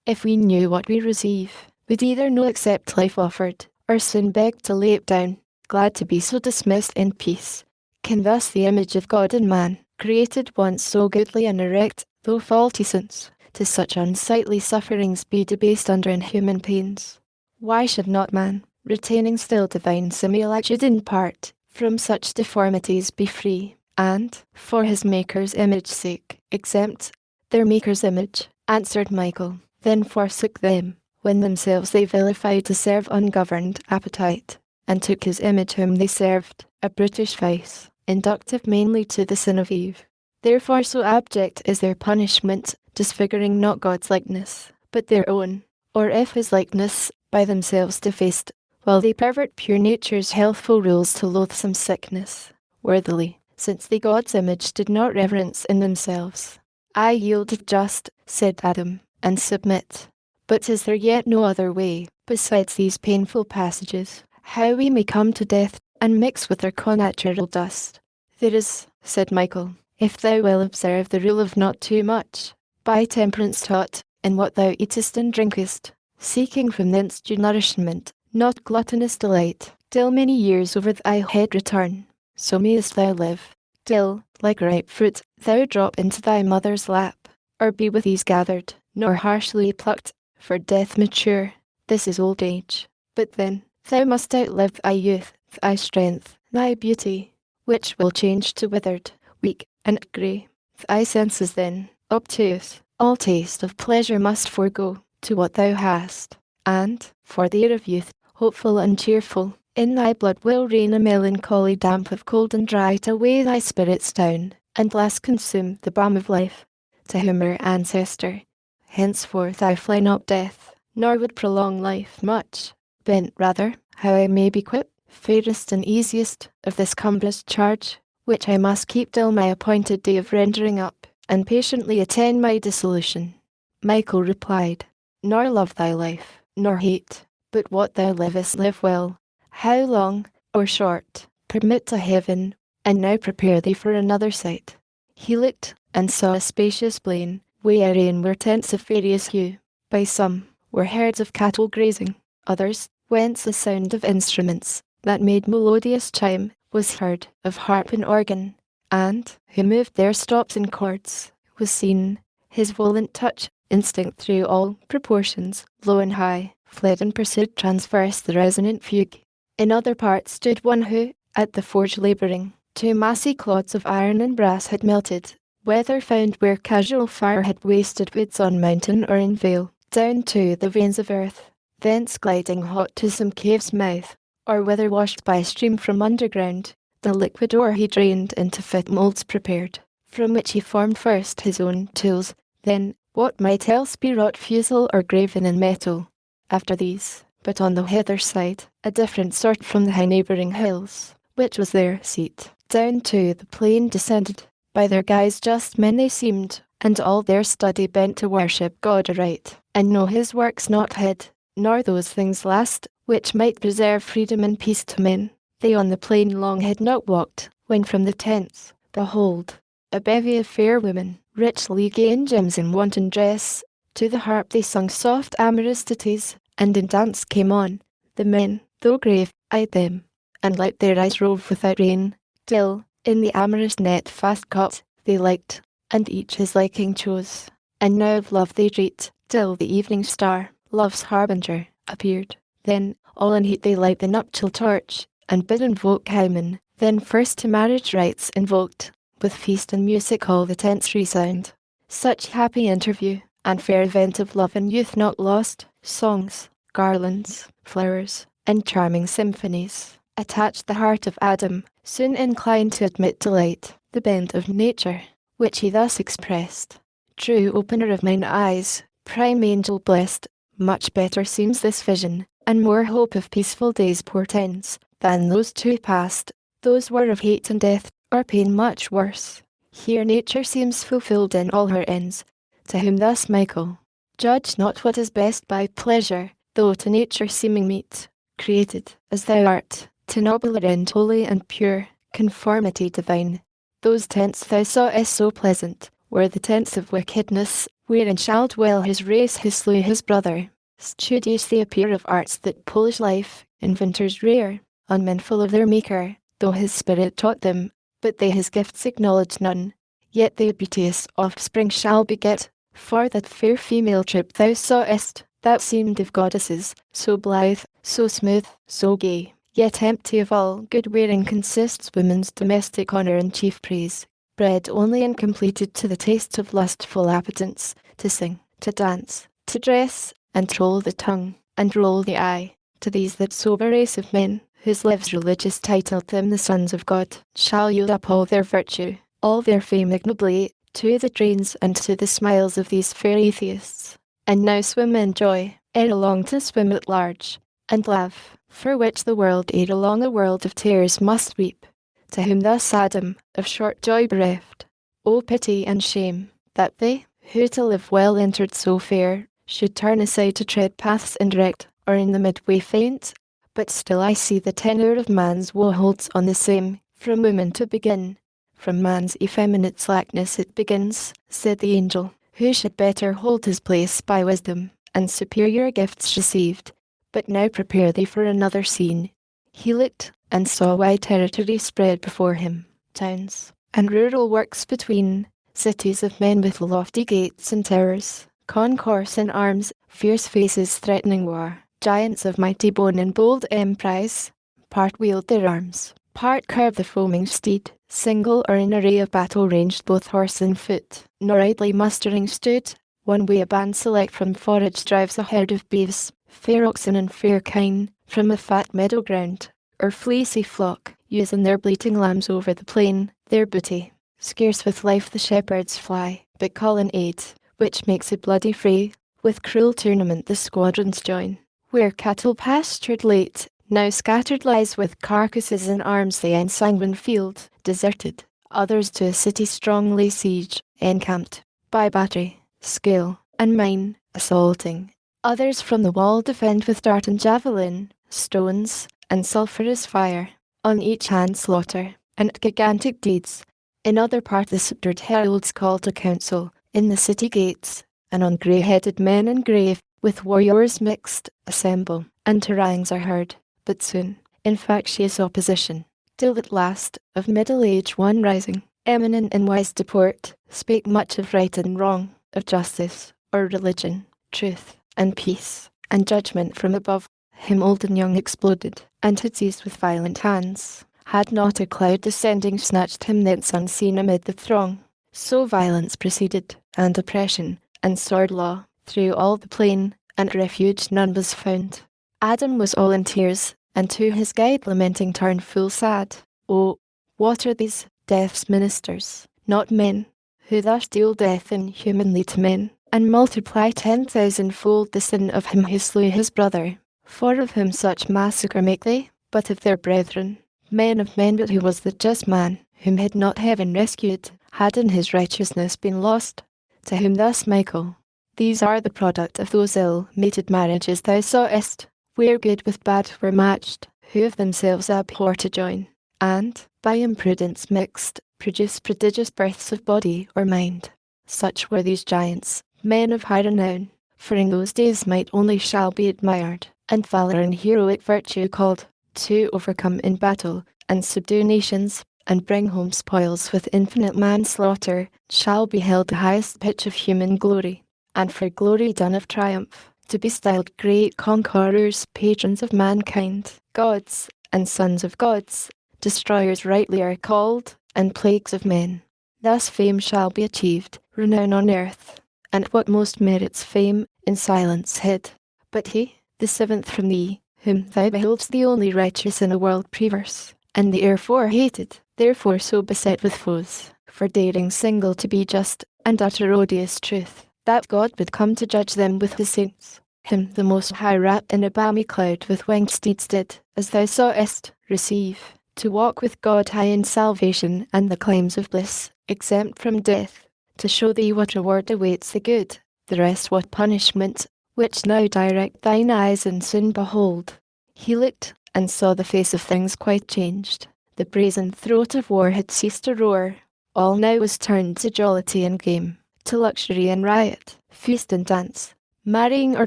If we knew what we receive, we'd either no accept life offered, or soon beg to lay it down, glad to be so dismissed in peace. Can thus the image of God in man, created once so goodly and erect, though faulty since, to such unsightly sufferings be debased under inhuman pains? Why should not man, retaining still divine similitude in part, from such deformities be free, and, for his Maker's image sake, exempt? Their Maker's image, answered Michael, then forsook them, when themselves they vilified to serve ungoverned appetite, and took his image whom they served, a brutish vice, inductive mainly to the sin of Eve. Therefore so abject is their punishment, disfiguring not God's likeness, but their own, or if his likeness, by themselves defaced, while they pervert pure nature's healthful rules to loathsome sickness, worthily, since they God's image did not reverence in themselves. I yield just, said Adam, and submit. But is there yet no other way, besides these painful passages, how we may come to death, and mix with our connatural dust? There is, said Michael, if thou will observe the rule of not too much, by temperance taught, in what thou eatest and drinkest, seeking from thence due nourishment, not gluttonous delight, till many years over thy head return, so mayest thou live, till, like ripe fruit, thou drop into thy mother's lap, or be with ease gathered, nor harshly plucked, for death mature. This is old age. But then, thou must outlive thy youth, thy strength, thy beauty, which will change to withered, weak, and grey. Thy senses then, obtuse, all taste of pleasure must forego, to what thou hast, and, for the air of youth, hopeful and cheerful, in thy blood will reign a melancholy damp of cold and dry to weigh thy spirits down, and last consume the balm of life. To whom our ancestor, henceforth I fly not death, nor would prolong life much, bent rather, how I may be quit, fairest and easiest, of this cumbrous charge, which I must keep till my appointed day of rendering up, and patiently attend my dissolution. Michael replied, Nor love thy life, nor hate, but what thou livest live well. How long, or short, permit to heaven, and now prepare thee for another sight. He looked, and saw a spacious plain, wherein were tents of various hue, By some were herds of cattle grazing, others, whence the sound of instruments that made melodious chime was heard, of harp and organ, and, who moved their stops and chords, was seen. His volant touch, instinct through all proportions, low and high, fled and pursued transverse the resonant fugue. In other parts stood one who, at the forge labouring, two massy clods of iron and brass had melted, whether found where casual fire had wasted woods on mountain or in vale, down to the veins of earth, thence gliding hot to some cave's mouth, or whether washed by a stream from underground, the liquid ore he drained into fit moulds prepared, from which he formed first his own tools, then, what might else be wrought fusel or graven in metal, after these, but on the hither side, a different sort from the high neighbouring hills, which was their seat, down to the plain descended. By their guise just men they seemed, and all their study bent to worship God aright, and know his works not hid, nor those things last, which might preserve freedom and peace to men. They on the plain long had not walked, when from the tents, behold, a bevy of fair women, richly gay in gems and wanton dress, to the harp they sung soft amorous ditties, and in dance came on. The men, though grave, eyed them, and let their eyes rove without rein, till, in the amorous net fast caught, they liked, and each his liking chose. And now of love they treat, till the evening star, love's harbinger, appeared. Then, all in heat they light the nuptial torch, and bid invoke Hymen. Then first to marriage rites invoked, with feast and music all the tents resound. Such happy interview, and fair event of love and youth not lost, songs, garlands, flowers, and charming symphonies, attached the heart of Adam, soon inclined to admit delight, the bent of nature, which he thus expressed. True opener of mine eyes, prime angel blessed, much better seems this vision, and more hope of peaceful days portends, than those two past. Those were of hate and death, or pain much worse. Here nature seems fulfilled in all her ends, to whom thus Michael, judge not what is best by pleasure, though to nature seeming meet, created, as thou art, to nobler end holy and pure, conformity divine. Those tents thou sawest so pleasant, were the tents of wickedness, wherein shall dwell his race who slew his brother. Studious they appear of arts that polish life, inventors rare, unmindful of their Maker, though his spirit taught them, but they his gifts acknowledge none. Yet they beauteous offspring shall beget, for that fair female troop thou sawest, that seemed of goddesses, so blithe, so smooth, so gay, yet empty of all good wherein consists women's domestic honour and chief praise, bred only and completed to the taste of lustful appetence, to sing, to dance, to dress, and roll the tongue, and roll the eye. To these that sober race of men, whose lives religious titled them the sons of God, shall yield up all their virtue, all their fame ignobly, to the drains and to the smiles of these fair atheists. And now swim in joy, ere long to swim at large, and laugh, for which the world ere long a world of tears must weep. To whom thus Adam, of short joy bereft, O pity and shame, that they, who to live well entered so fair, should turn aside to tread paths indirect, or in the midway faint. But still I see the tenor of man's woe holds on the same, from woman to begin. From man's effeminate slackness it begins, said the angel, who should better hold his place by wisdom, and superior gifts received. But now prepare thee for another scene. He looked, and saw wide territory spread before him, towns, and rural works between, cities of men with lofty gates and towers, concourse in arms, fierce faces threatening war, giants of mighty bone and bold emprise, part wield their arms, part curb the foaming steed, single or in array of battle ranged both horse and foot, nor idly mustering stood, one way a band select from forage drives a herd of beeves, fair oxen and fair kine, from a fat meadow ground, or fleecy flock, using their bleating lambs over the plain, their booty. Scarce with life the shepherds fly, but call in aid, which makes a bloody fray, with cruel tournament the squadrons join. Where cattle pastured late, now scattered lies with carcasses and arms the ensanguined field, deserted, others to a city strongly siege, encamped, by battery, skill, and mine, assaulting. Others from the wall defend with dart and javelin, stones, and sulphurous fire, on each hand slaughter, and gigantic deeds. In other part the subdued heralds call to council, in the city gates, and on grey-headed men and grave with warriors mixed, assemble, and harangues are heard, but soon, infectious opposition, till at last, of middle age one rising, eminent in wise deport, spake much of right and wrong, of justice, or religion, truth, and peace, and judgment from above. Him old and young exploded, and had seized with violent hands, had not a cloud descending snatched him thence unseen amid the throng. So violence proceeded, and oppression, and sword law, through all the plain, and refuge none was found. Adam was all in tears, and to his guide lamenting turned full sad. Oh, what are these, death's ministers, not men, who thus deal death inhumanly to men, and multiply 10,000-fold the sin of him who slew his brother? For of whom such massacre make they, but of their brethren, men of men, but who was the just man, whom had not heaven rescued, had in his righteousness been lost? To whom thus Michael, these are the product of those ill-mated marriages thou sawest, where good with bad were matched, who of themselves abhor to join, and, by imprudence mixed, produce prodigious births of body or mind. Such were these giants, men of high renown, for in those days might only shall be admired, and valour and heroic virtue called, to overcome in battle, and subdue nations, and bring home spoils with infinite manslaughter, shall be held the highest pitch of human glory, and for glory done of triumph, to be styled great conquerors, patrons of mankind, gods, and sons of gods, destroyers rightly are called, and plagues of men. Thus fame shall be achieved, renown on earth, and what most merits fame, in silence hid. But he, the seventh from thee, whom thou behold'st the only righteous in a world perverse, and the erefore hated, therefore so beset with foes, for daring single to be just, and utter odious truth, that God would come to judge them with the saints. Him the Most High wrapped in a balmy cloud with winged steeds did, as thou sawest, receive, to walk with God high in salvation and the claims of bliss, exempt from death, to show thee what reward awaits the good, the rest what punishment, which now direct thine eyes and soon behold. He looked, and saw the face of things quite changed. The brazen throat of war had ceased to roar. All now was turned to jollity and game, to luxury and riot, feast and dance, marrying or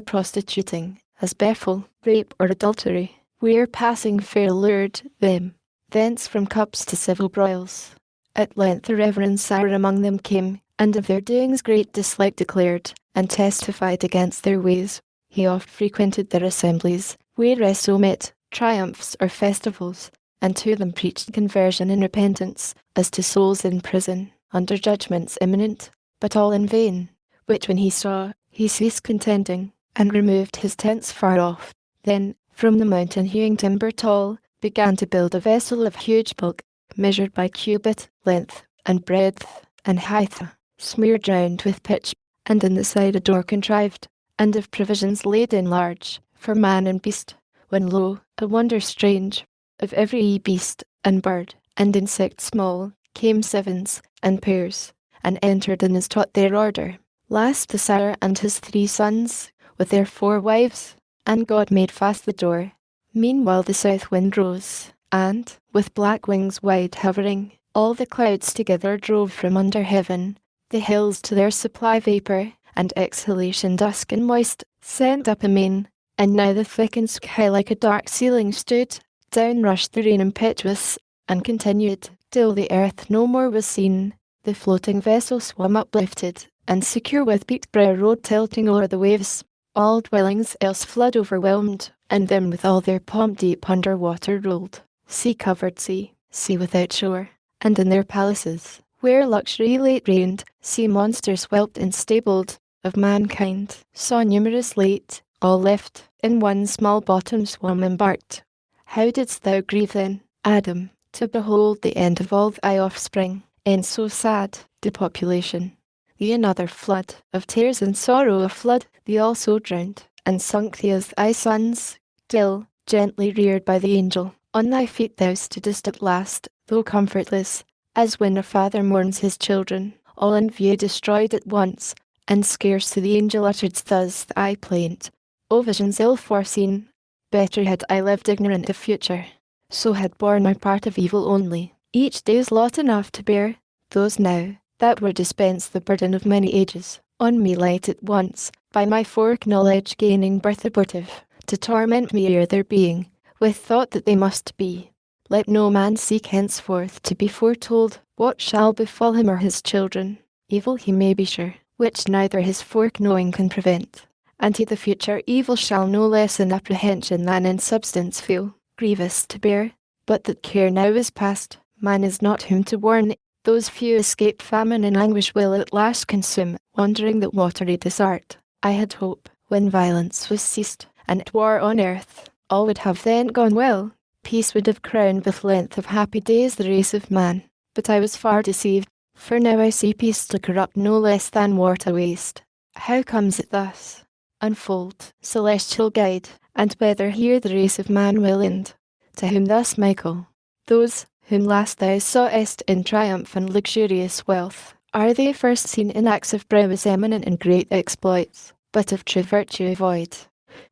prostituting, as befoul, rape or adultery, where passing fair lured them, thence from cups to civil broils. At length a reverend sire among them came, and of their doings great dislike declared, and testified against their ways. He oft frequented their assemblies, where so met, triumphs or festivals, and to them preached conversion and repentance, as to souls in prison, under judgments imminent, but all in vain, which when he saw, he ceased contending, and removed his tents far off. Then, from the mountain hewing timber tall, began to build a vessel of huge bulk, measured by cubit, length, and breadth, and height, smeared round with pitch, and in the side a door contrived, and of provisions laid in large, for man and beast, when lo, a wonder strange, of every beast, and bird, and insect small, came sevens, and pairs, and entered and is taught their order. Last the sire and his 3 sons, with their 4 wives, and God made fast the door. Meanwhile the south wind rose, and, with black wings wide hovering, all the clouds together drove from under heaven, the hills to their supply vapour, and exhalation dusk and moist, sent up amain, and now the thickened sky like a dark ceiling stood, down rushed the rain impetuous, and continued, till the earth no more was seen. The floating vessel swam uplifted, and secure with beaked brow rode tilting o'er the waves. All dwellings else flood overwhelmed, and them with all their pomp deep under water rolled. Sea-covered sea, sea without shore, and in their palaces, where luxury late reigned, sea monsters whelped and stabled, of mankind, saw numerous late, all left, in one small bottom swarm embarked. How didst thou grieve then, Adam, to behold the end of all thy offspring, in so sad depopulation? Thee another flood of tears and sorrow, a flood thee also drowned, and sunk thee as thy sons, till, gently reared by the angel, on thy feet thou stoodest at last, though comfortless, as when a father mourns his children, all in view destroyed at once, and scarce to the angel utteredst thus thy plaint. O visions ill foreseen! Better had I lived ignorant of future, so had borne my part of evil only, each day's lot enough to bear, those now, that were dispensed the burden of many ages, on me light at once, by my foreknowledge gaining birth abortive, to torment me ere their being, with thought that they must be. Let no man seek henceforth to be foretold what shall befall him or his children. Evil he may be sure, which neither his foreknowing can prevent. And to the future evil shall no less in apprehension than in substance feel, grievous to bear. But that care now is past, man is not whom to warn. Those few escape famine and anguish will at last consume, wandering that watery desert. I had hope, when violence was ceased, and war on earth, all would have then gone well. Peace would have crowned with length of happy days the race of man. But I was far deceived, for now I see peace to corrupt no less than war to waste. How comes it thus? Unfold, celestial guide, and whether here the race of man will end. To whom thus, Michael? Those whom last thou sawest in triumph and luxurious wealth, are they first seen in acts of prowess eminent and great exploits, but of true virtue void?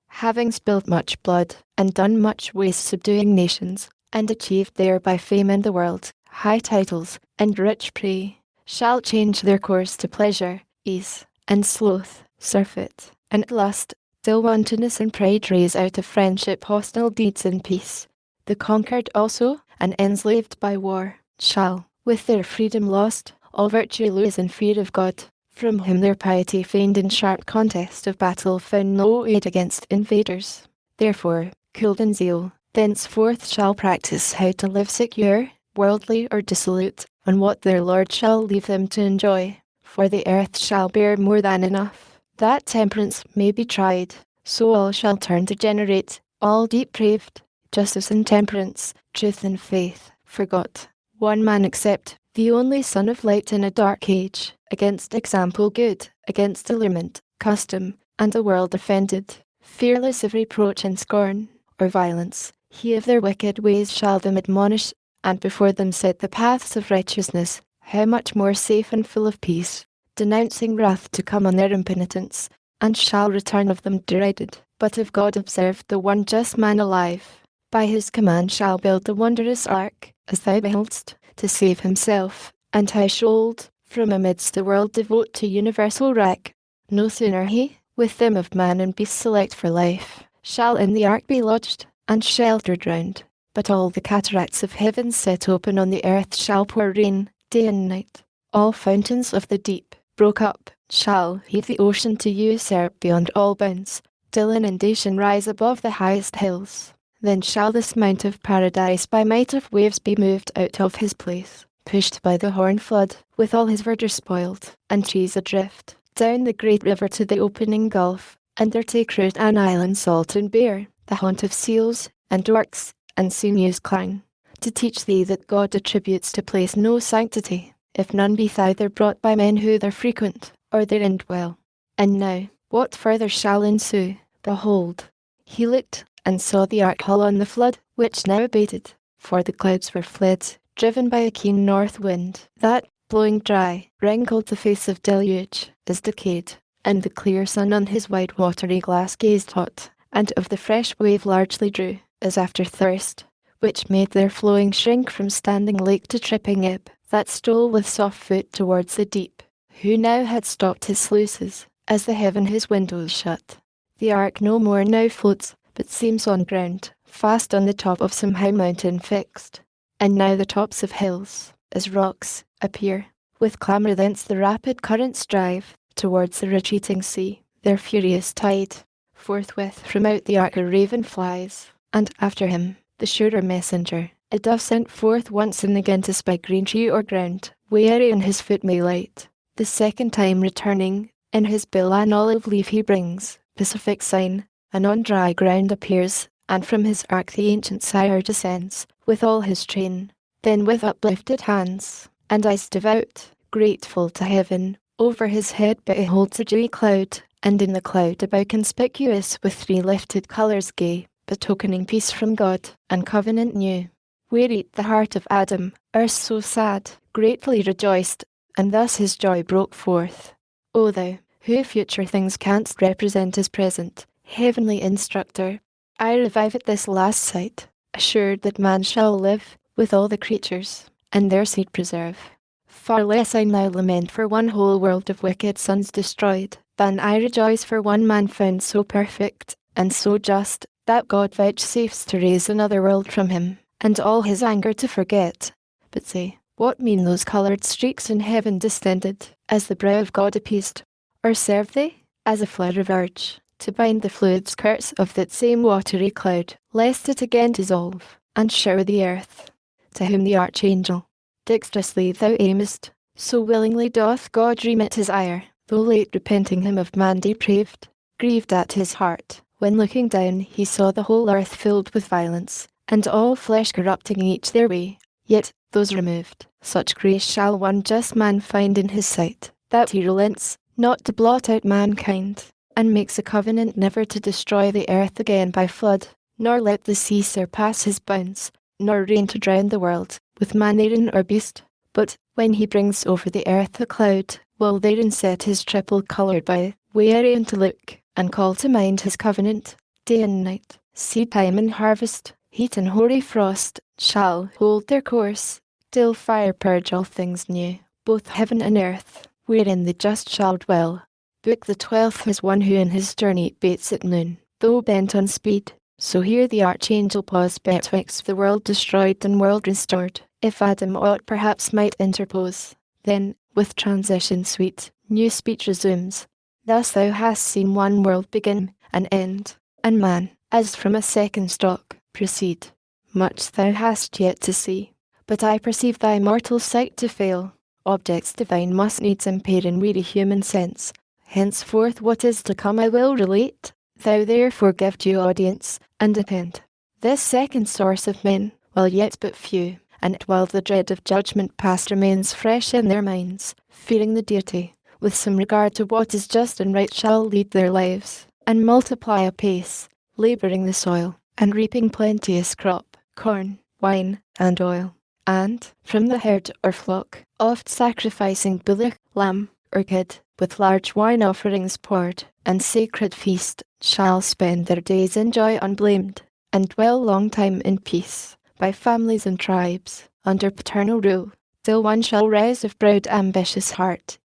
Having spilt much blood, and done much waste subduing nations, and achieved thereby fame in the world, high titles, and rich prey, shall change their course to pleasure, ease, and sloth, surfeit, and lust, till wantonness and pride raise out of friendship hostile deeds in peace. The conquered also, and enslaved by war, shall, with their freedom lost, all virtue lose in fear of God, from whom their piety feigned in sharp contest of battle found no aid against invaders. Therefore, cooled in zeal, thenceforth shall practice how to live secure, worldly or dissolute, on what their Lord shall leave them to enjoy, for the earth shall bear more than enough, that temperance may be tried, so all shall turn degenerate, all depraved, justice and temperance, truth and faith, forgot. One man except, the only son of light in a dark age, against example good, against allurement, custom, and a world offended, fearless of reproach and scorn, or violence, he of their wicked ways shall them admonish, and before them set the paths of righteousness, how much more safe and full of peace, denouncing wrath to come on their impenitence, and shall return of them derided, but of God observed the one just man alive, by his command shall build the wondrous ark, as thou beholdst, to save himself, and household, from amidst the world devote to universal wreck. No sooner he, with them of man and beast select for life, shall in the ark be lodged, and sheltered round, but all the cataracts of heaven set open on the earth shall pour rain, day and night. All fountains of the deep, broke up, shall heave the ocean to usurp beyond all bounds, till inundation rise above the highest hills. Then shall this mount of paradise by might of waves be moved out of his place, pushed by the horn flood, with all his verdure spoiled, and trees adrift, down the great river to the opening gulf, and there take root an island salt and bare, the haunt of seals, and orcs, and sea-mews clang, to teach thee that God attributes to place no sanctity, if none be thither brought by men who there frequent, or therein dwell. And now, what further shall ensue? Behold, he looked, and saw the ark hull on the flood, which now abated, for the clouds were fled, driven by a keen north wind, that, blowing dry, wrinkled the face of deluge, is decayed, and the clear sun on his white watery glass gazed hot, and of the fresh wave largely drew, as after thirst, which made their flowing shrink from standing lake to tripping ebb, that stole with soft foot towards the deep, who now had stopped his sluices, as the heaven his windows shut. The ark no more now floats, but seems on ground, fast on the top of some high mountain fixed. And now the tops of hills, as rocks, appear, with clamour thence the rapid currents drive, towards the retreating sea, their furious tide. Forthwith from out the ark a raven flies, and after him, the surer messenger, a dove sent forth once and again to spy green tree or ground, wherein his foot may light. The second time returning, in his bill an olive leaf he brings, pacific sign, and on dry ground appears, and from his ark the ancient sire descends, with all his train. Then with uplifted hands, and eyes devout, grateful to heaven, over his head beholds a dewy cloud, and in the cloud a bow conspicuous with three lifted colours gay, betokening peace from God, and covenant new. Wearied the heart of Adam, erst so sad, gratefully rejoiced, and thus his joy broke forth. O thou, who future things canst represent as present, heavenly instructor, I revive at this last sight, assured that man shall live, with all the creatures, and their seed preserve. Far less I now lament for one whole world of wicked sons destroyed, Then I rejoice for one man found so perfect, and so just, that God vouchsafes to raise another world from him, and all his anger to forget. But say, what mean those coloured streaks in heaven descended, as the brow of God appeased? Or serve they, as a flood of urge, to bind the fluid skirts of that same watery cloud, lest it again dissolve, and shower the earth? To whom the archangel, dexterously thou aimest, so willingly doth God remit his ire, though late repenting him of man depraved, grieved at his heart, when looking down he saw the whole earth filled with violence, and all flesh corrupting each their way. Yet, those removed, such grace shall one just man find in his sight, that he relents not to blot out mankind, and makes a covenant never to destroy the earth again by flood, nor let the sea surpass his bounds, nor rain to drown the world, with man therein or beast. But, when he brings over the earth a cloud, will therein set his triple coloured bow, wherein to look, and call to mind his covenant, day and night, seed time and harvest, heat and hoary frost, shall hold their course, till fire purge all things new, both heaven and earth, wherein the just shall dwell. Book the 12th is one who in his journey bates at noon, though bent on speed. So here the archangel paused betwixt the world destroyed and world restored, if Adam aught perhaps might interpose. Then, with transition sweet, new speech resumes. Thus thou hast seen one world begin, and end, and man, as from a second stock, proceed. Much thou hast yet to see, but I perceive thy mortal sight to fail. Objects divine must needs impair in weary human sense. Henceforth what is to come I will relate. Thou therefore give due audience, and attend. This second source of men, while yet but few, and while the dread of judgment past remains fresh in their minds, fearing the duty, with some regard to what is just and right, shall lead their lives, and multiply apace, labouring the soil, and reaping plenteous crop, corn, wine, and oil. And, from the herd or flock, oft sacrificing bullock, lamb, or kid, with large wine offerings poured, and sacred feast, shall spend their days in joy unblamed, and dwell long time in peace, by families and tribes, under paternal rule, till one shall rise of proud ambitious heart,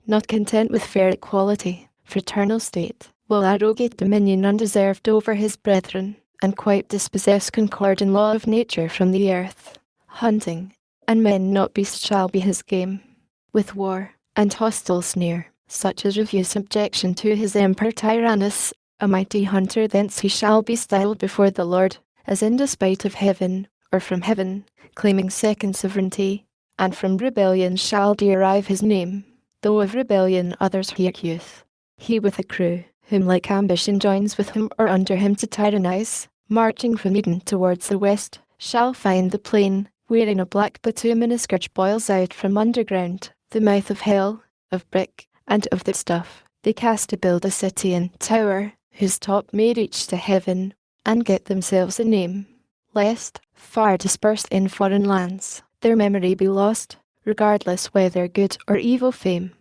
not content with fair equality, fraternal state, will arrogate dominion undeserved over his brethren, and quite dispossess concord and law of nature from the earth. Hunting, and men not beasts shall be his game, with war, and hostile sneer, such as refuse subjection to his emperor Tyrannus, a mighty hunter thence he shall be styled before the Lord, as in despite of heaven, or from heaven, claiming second sovereignty, and from rebellion shall derive his name, though of rebellion others he accuse. He with a crew, whom like ambition joins with him or under him to tyrannize, marching from Eden towards the west, shall find the plain, wherein a black bituminous scourge boils out from underground, the mouth of hell, of brick, and of the stuff they cast to build a city and tower, whose top may reach to heaven, and get themselves a name, lest, far dispersed in foreign lands, their memory be lost, regardless whether good or evil fame.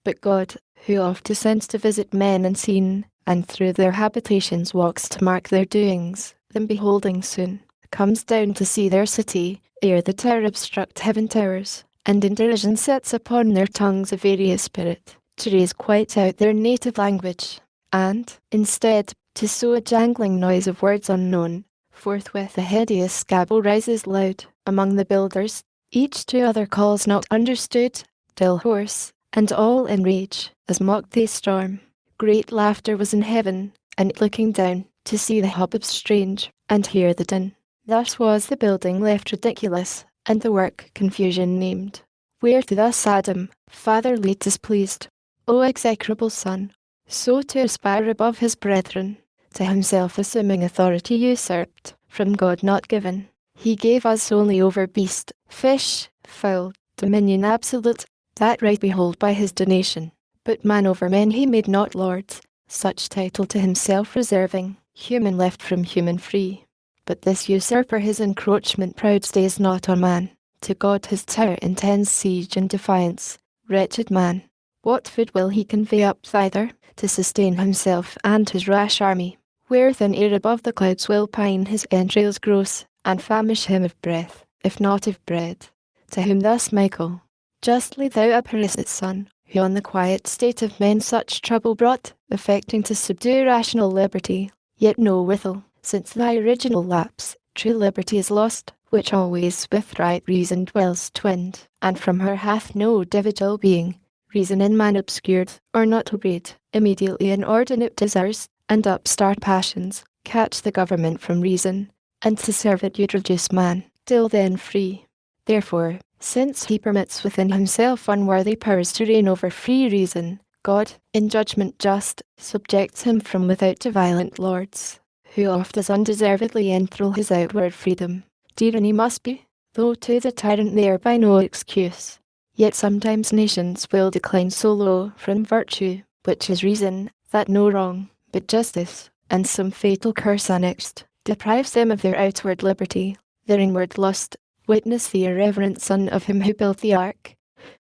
But God, who oft descends to visit men unseen, and through their habitations walks to mark their doings, them beholding soon, comes down to see their city, ere the tower obstruct heaven towers, and in derision sets upon their tongues a various spirit, to raise quite out their native language, and, instead, to sow a jangling noise of words unknown. Forthwith a hideous gabble rises loud among the builders, each to other calls not understood, till hoarse, and all in rage, as mocked they storm. Great laughter was in heaven, and looking down, to see the hubbub strange, and hear the din. Thus was the building left ridiculous, and the work confusion named. Whereto thus Adam, fatherly displeased, O execrable son, so to aspire above his brethren, to himself assuming authority usurped, from God not given, he gave us only over beast, fish, fowl, dominion absolute, that right we hold by his donation. But man over men he made not lords, such title to himself reserving, human left from human free. But this usurper his encroachment proud stays not on man, to God his tower intends siege and defiance. Wretched man, what food will he convey up thither, to sustain himself and his rash army? Where thin air above the clouds will pine his entrails gross, and famish him of breath, if not of bread. To whom thus Michael, justly thou abhorrest son, who on the quiet state of men such trouble brought, affecting to subdue rational liberty, yet know withal, since thy original lapse, true liberty is lost, which always with right reason dwells twinned, and from her hath no individual being, reason in man obscured, or not obeyed, immediately inordinate desires, and upstart passions, catch the government from reason, and to serve it you'd reduce man, till then free. Therefore, since he permits within himself unworthy powers to reign over free reason, God, in judgment just, subjects him from without to violent lords, who oft as undeservedly enthrall his outward freedom. Tyranny must be, though to the tyrant they are by no excuse. Yet sometimes nations will decline so low from virtue, which is reason, that no wrong, but justice, and some fatal curse annexed, deprives them of their outward liberty, their inward lust. Witness the irreverent son of him who built the ark.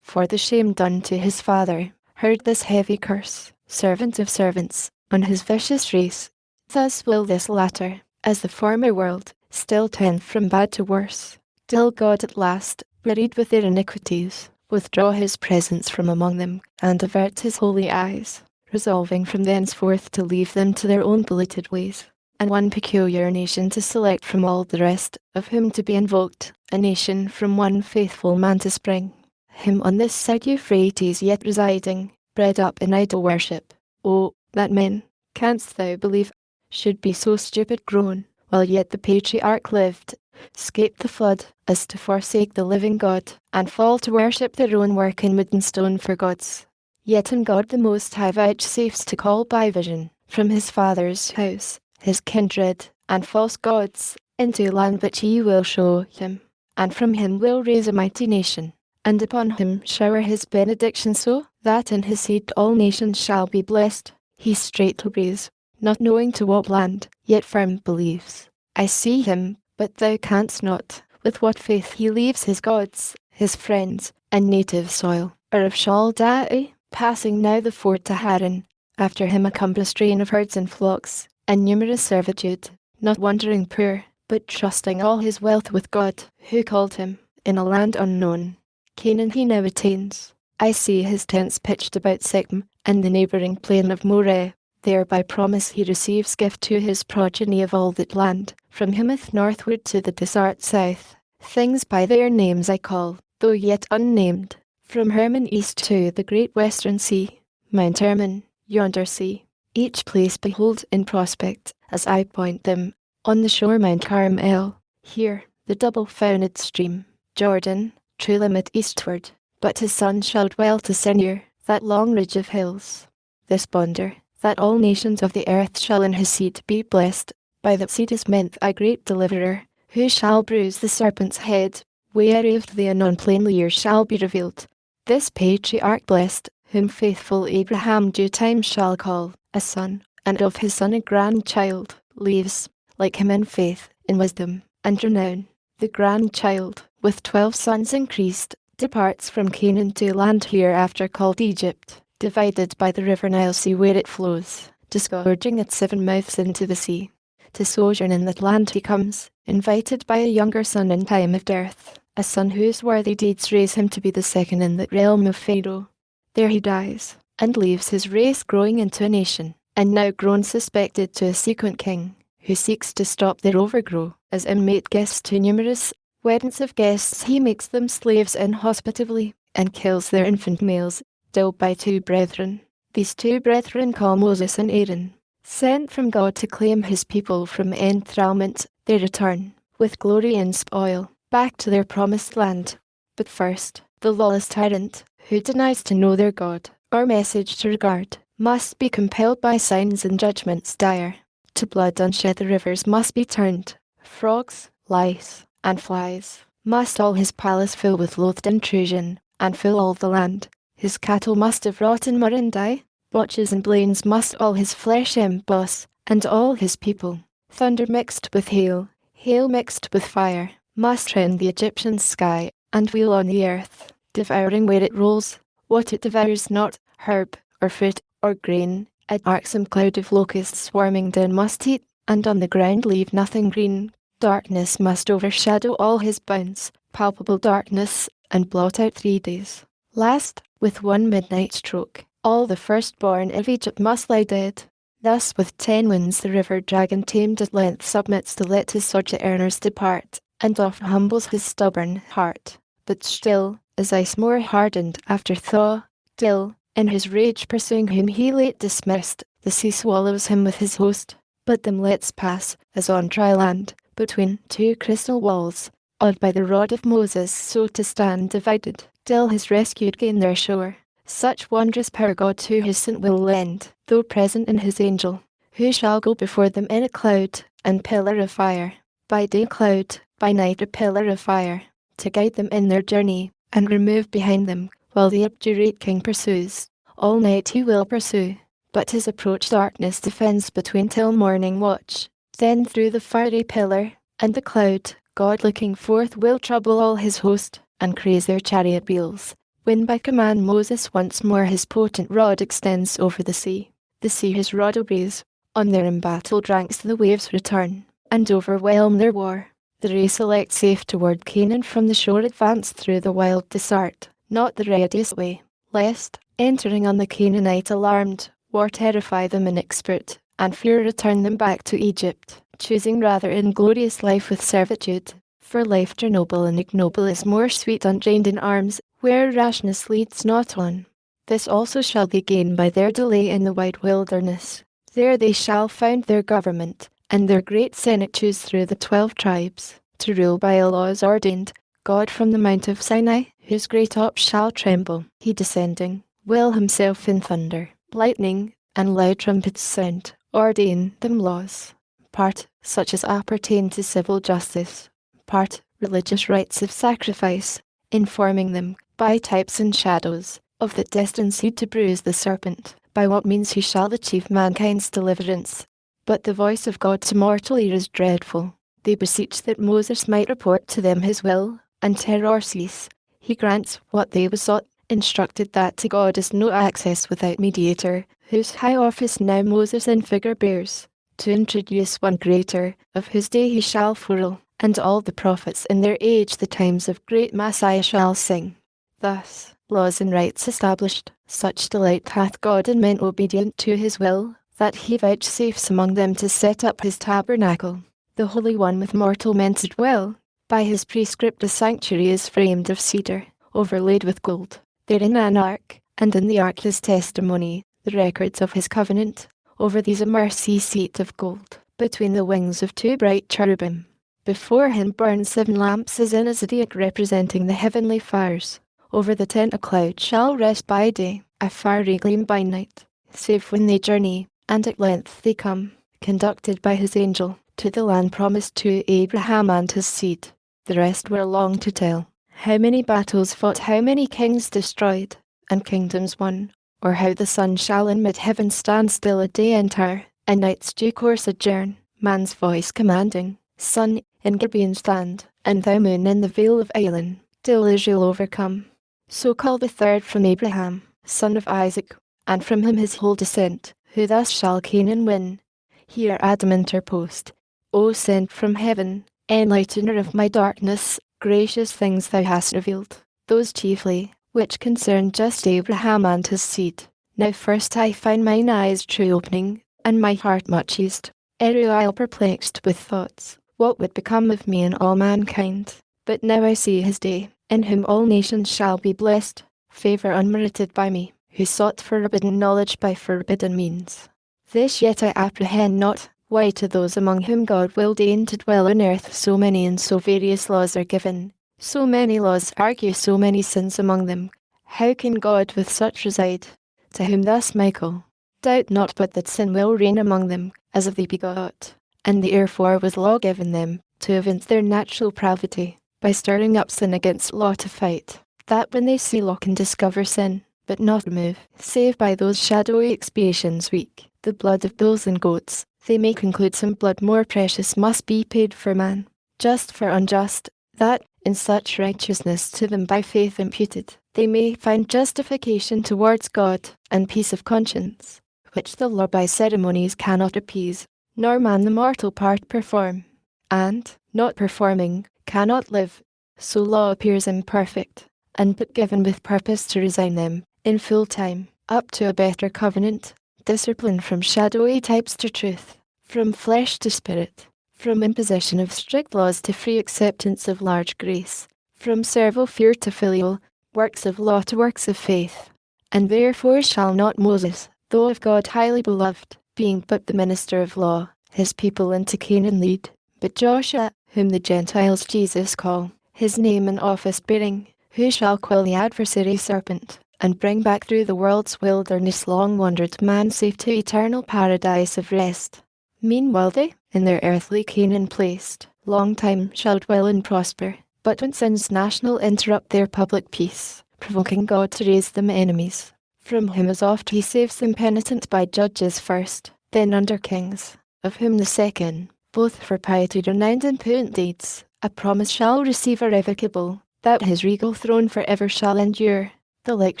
For the shame done to his father, heard this heavy curse, servant of servants, on his vicious race. Thus will this latter, as the former world, still tend from bad to worse, till God at last, wearied with their iniquities, withdraw his presence from among them, and avert his holy eyes, resolving from thenceforth to leave them to their own polluted ways, and one peculiar nation to select from all the rest, of whom to be invoked, a nation from one faithful man to spring. Him on this side Euphrates yet residing, bred up in idol worship. Oh, that men, canst thou believe, should be so stupid grown, while yet the patriarch lived, 'scape the flood, as to forsake the living God, and fall to worship their own work in wood and stone for gods. Yet in God the Most High vouchsafes to call by vision, from his father's house, his kindred, and false gods, into a land which he will show him, and from him will raise a mighty nation, and upon him shower his benediction so, that in his seed all nations shall be blessed. He straight obeys, not knowing to what land, yet firm believes. I see him, but thou canst not, with what faith he leaves his gods, his friends, and native soil, or of Chaldai, passing now the ford to Haran, after him a cumbrous train of herds and flocks, and numerous servitude, not wandering poor, but trusting all his wealth with God, who called him, in a land unknown. Canaan he now attains. I see his tents pitched about Shechem, and the neighbouring plain of Moreh. There by promise he receives gift to his progeny of all that land, from Hamath northward to the desert south. Things by their names I call, though yet unnamed, from Hermon east to the great western sea, Mount Hermon, yonder sea. Each place behold in prospect, as I point them, on the shore Mount Carmel, here, the double-founted stream, Jordan, true limit eastward, but his son shall dwell to Senir, that long ridge of hills. This bonder, that all nations of the earth shall in his seed be blessed, by the seed is meant a great deliverer, who shall bruise the serpent's head, weary of the anon plainly years shall be revealed. This patriarch blessed, whom faithful Abraham due time shall call a son, and of his son a grandchild, leaves, like him in faith, in wisdom, and renown. The grandchild, with 12 sons increased, departs from Canaan to a land hereafter called Egypt, divided by the river Nile sea where it flows, disgorging its 7 mouths into the sea. To sojourn in that land he comes, invited by a younger son in time of dearth, a son whose worthy deeds raise him to be the second in the realm of Pharaoh. There he dies, and leaves his race growing into a nation, and now grown suspected to a sequent king, who seeks to stop their overgrow, as inmate guests to numerous weddings of guests he makes them slaves inhospitably, and kills their infant males, still by 2 brethren. These 2 brethren call Moses and Aaron, sent from God to claim his people from enthrallment. They return, with glory and spoil, back to their promised land. But first, the lawless tyrant, who denies to know their God, or message to regard, must be compelled by signs and judgments dire. To blood unshed the rivers must be turned. Frogs, lice, and flies must all his palace fill with loathed intrusion, and fill all the land. His cattle must have rotten mud and die. Blotches and blains must all his flesh emboss, and all his people. Thunder mixed with hail, hail mixed with fire, must rend the Egyptian sky, and wheel on the earth, devouring where it rolls, what it devours not, herb, or fruit, or grain. A darksome cloud of locusts swarming down must eat, and on the ground leave nothing green. Darkness must overshadow all his bounds, palpable darkness, and blot out 3 days. Last, with one midnight stroke, all the firstborn of Egypt must lie dead. Thus with 10 wounds the river dragon tamed at length submits to let his sojourners depart, and oft humbles his stubborn heart. But still, as ice more hardened after thaw, still, in his rage pursuing whom he late dismissed, the sea swallows him with his host. But them lets pass, as on dry land, between 2 crystal walls, awed by the rod of Moses so to stand divided, till his rescued gain their shore. Such wondrous power God to his saint will lend, though present in his angel, who shall go before them in a cloud, and pillar of fire. By day cloud, by night a pillar of fire, to guide them in their journey, and remove behind them, while the obdurate king pursues. All night he will pursue, but his approach darkness defends between till morning watch. Then through the fiery pillar, and the cloud, God looking forth will trouble all his host, and craze their chariot wheels. When by command Moses once more his potent rod extends over the sea his rod obeys. On their embattled ranks the waves return, and overwhelm their war. The race elect safe toward Canaan from the shore advance through the wild desert, not the readiest way, lest, entering on the Canaanite alarmed, war terrify them inexpert, and fear return them back to Egypt, choosing rather inglorious life with servitude. For life noble and ignoble is more sweet untrained in arms, where rashness leads not on. This also shall they gain by their delay in the wide wilderness. There they shall found their government, and their great senate choose through the 12 tribes, to rule by a laws ordained. God from the mount of Sinai, whose great ops shall tremble, he descending, will himself in thunder, lightning, and loud trumpets sound, ordain them laws. Part, such as appertain to civil justice. Part, religious rites of sacrifice, informing them, by types and shadows, of the destined seed to bruise the serpent, by what means he shall achieve mankind's deliverance. But the voice of God to mortal ear is dreadful. They beseech that Moses might report to them his will, and terror cease. He grants what they besought, instructed that to God is no access without mediator, whose high office now Moses in figure bears, to introduce one greater, of whose day he shall furl, and all the prophets in their age the times of great Messiah shall sing. Thus, laws and rights established, such delight hath God in men obedient to his will, that he vouchsafes among them to set up his tabernacle. The Holy One with mortal men to dwell. By his prescript a sanctuary is framed of cedar, overlaid with gold. Therein an ark, and in the ark his testimony, the records of his covenant. Over these a mercy seat of gold, between the wings of 2 bright cherubim. Before him burn 7 lamps as in a zodiac representing the heavenly fires. Over the tent a cloud shall rest by day, a fiery gleam by night, save when they journey, and at length they come, conducted by his angel, to the land promised to Abraham and his seed. The rest were long to tell. How many battles fought, how many kings destroyed, and kingdoms won, or how the sun shall in mid-heaven stand still a day entire, and night's due course adjourn, man's voice commanding, sun in Gibeon stand, and thou moon in the vale of Ailan, till Israel overcome. So call the third from Abraham, son of Isaac, and from him his whole descent, who thus shall Canaan win. Here Adam interposed, O sent from heaven, enlightener of my darkness, gracious things thou hast revealed, those chiefly, which concern just Abraham and his seed. Now first I find mine eyes true opening, and my heart much eased, erewhile perplexed with thoughts, what would become of me and all mankind. But now I see his day, in whom all nations shall be blessed, favour unmerited by me, who sought forbidden knowledge by forbidden means. This yet I apprehend not, why to those among whom God will deign to dwell on earth so many and so various laws are given, so many laws argue so many sins among them. How can God with such reside? To whom thus Michael, doubt not but that sin will reign among them, as of thee begot, and therefore was law given them, to evince their natural pravity, by stirring up sin against law to fight, that when they see law can discover sin, but not remove, save by those shadowy expiations weak, the blood of bulls and goats, they may conclude some blood more precious must be paid for man, just for unjust, that, in such righteousness to them by faith imputed, they may find justification towards God, and peace of conscience, which the law by ceremonies cannot appease, nor man the mortal part perform, and, not performing, cannot live. So law appears imperfect, and but given with purpose to resign them, in full time, up to a better covenant, discipline from shadowy types to truth, from flesh to spirit, from imposition of strict laws to free acceptance of large grace, from servile fear to filial, works of law to works of faith. And therefore shall not Moses, though of God highly beloved, being but the minister of law, his people into Canaan lead, but Joshua, whom the Gentiles Jesus call, his name and office bearing, who shall quell the adversary serpent, and bring back through the world's wilderness long wandered man safe to eternal paradise of rest. Meanwhile they, in their earthly Canaan placed, long time shall dwell and prosper, but when sins national interrupt their public peace, provoking God to raise them enemies, from whom as oft he saves them penitent by judges first, then under kings, of whom the second, both for piety renowned and potent deeds, a promise shall receive irrevocable, that his regal throne for ever shall endure. The like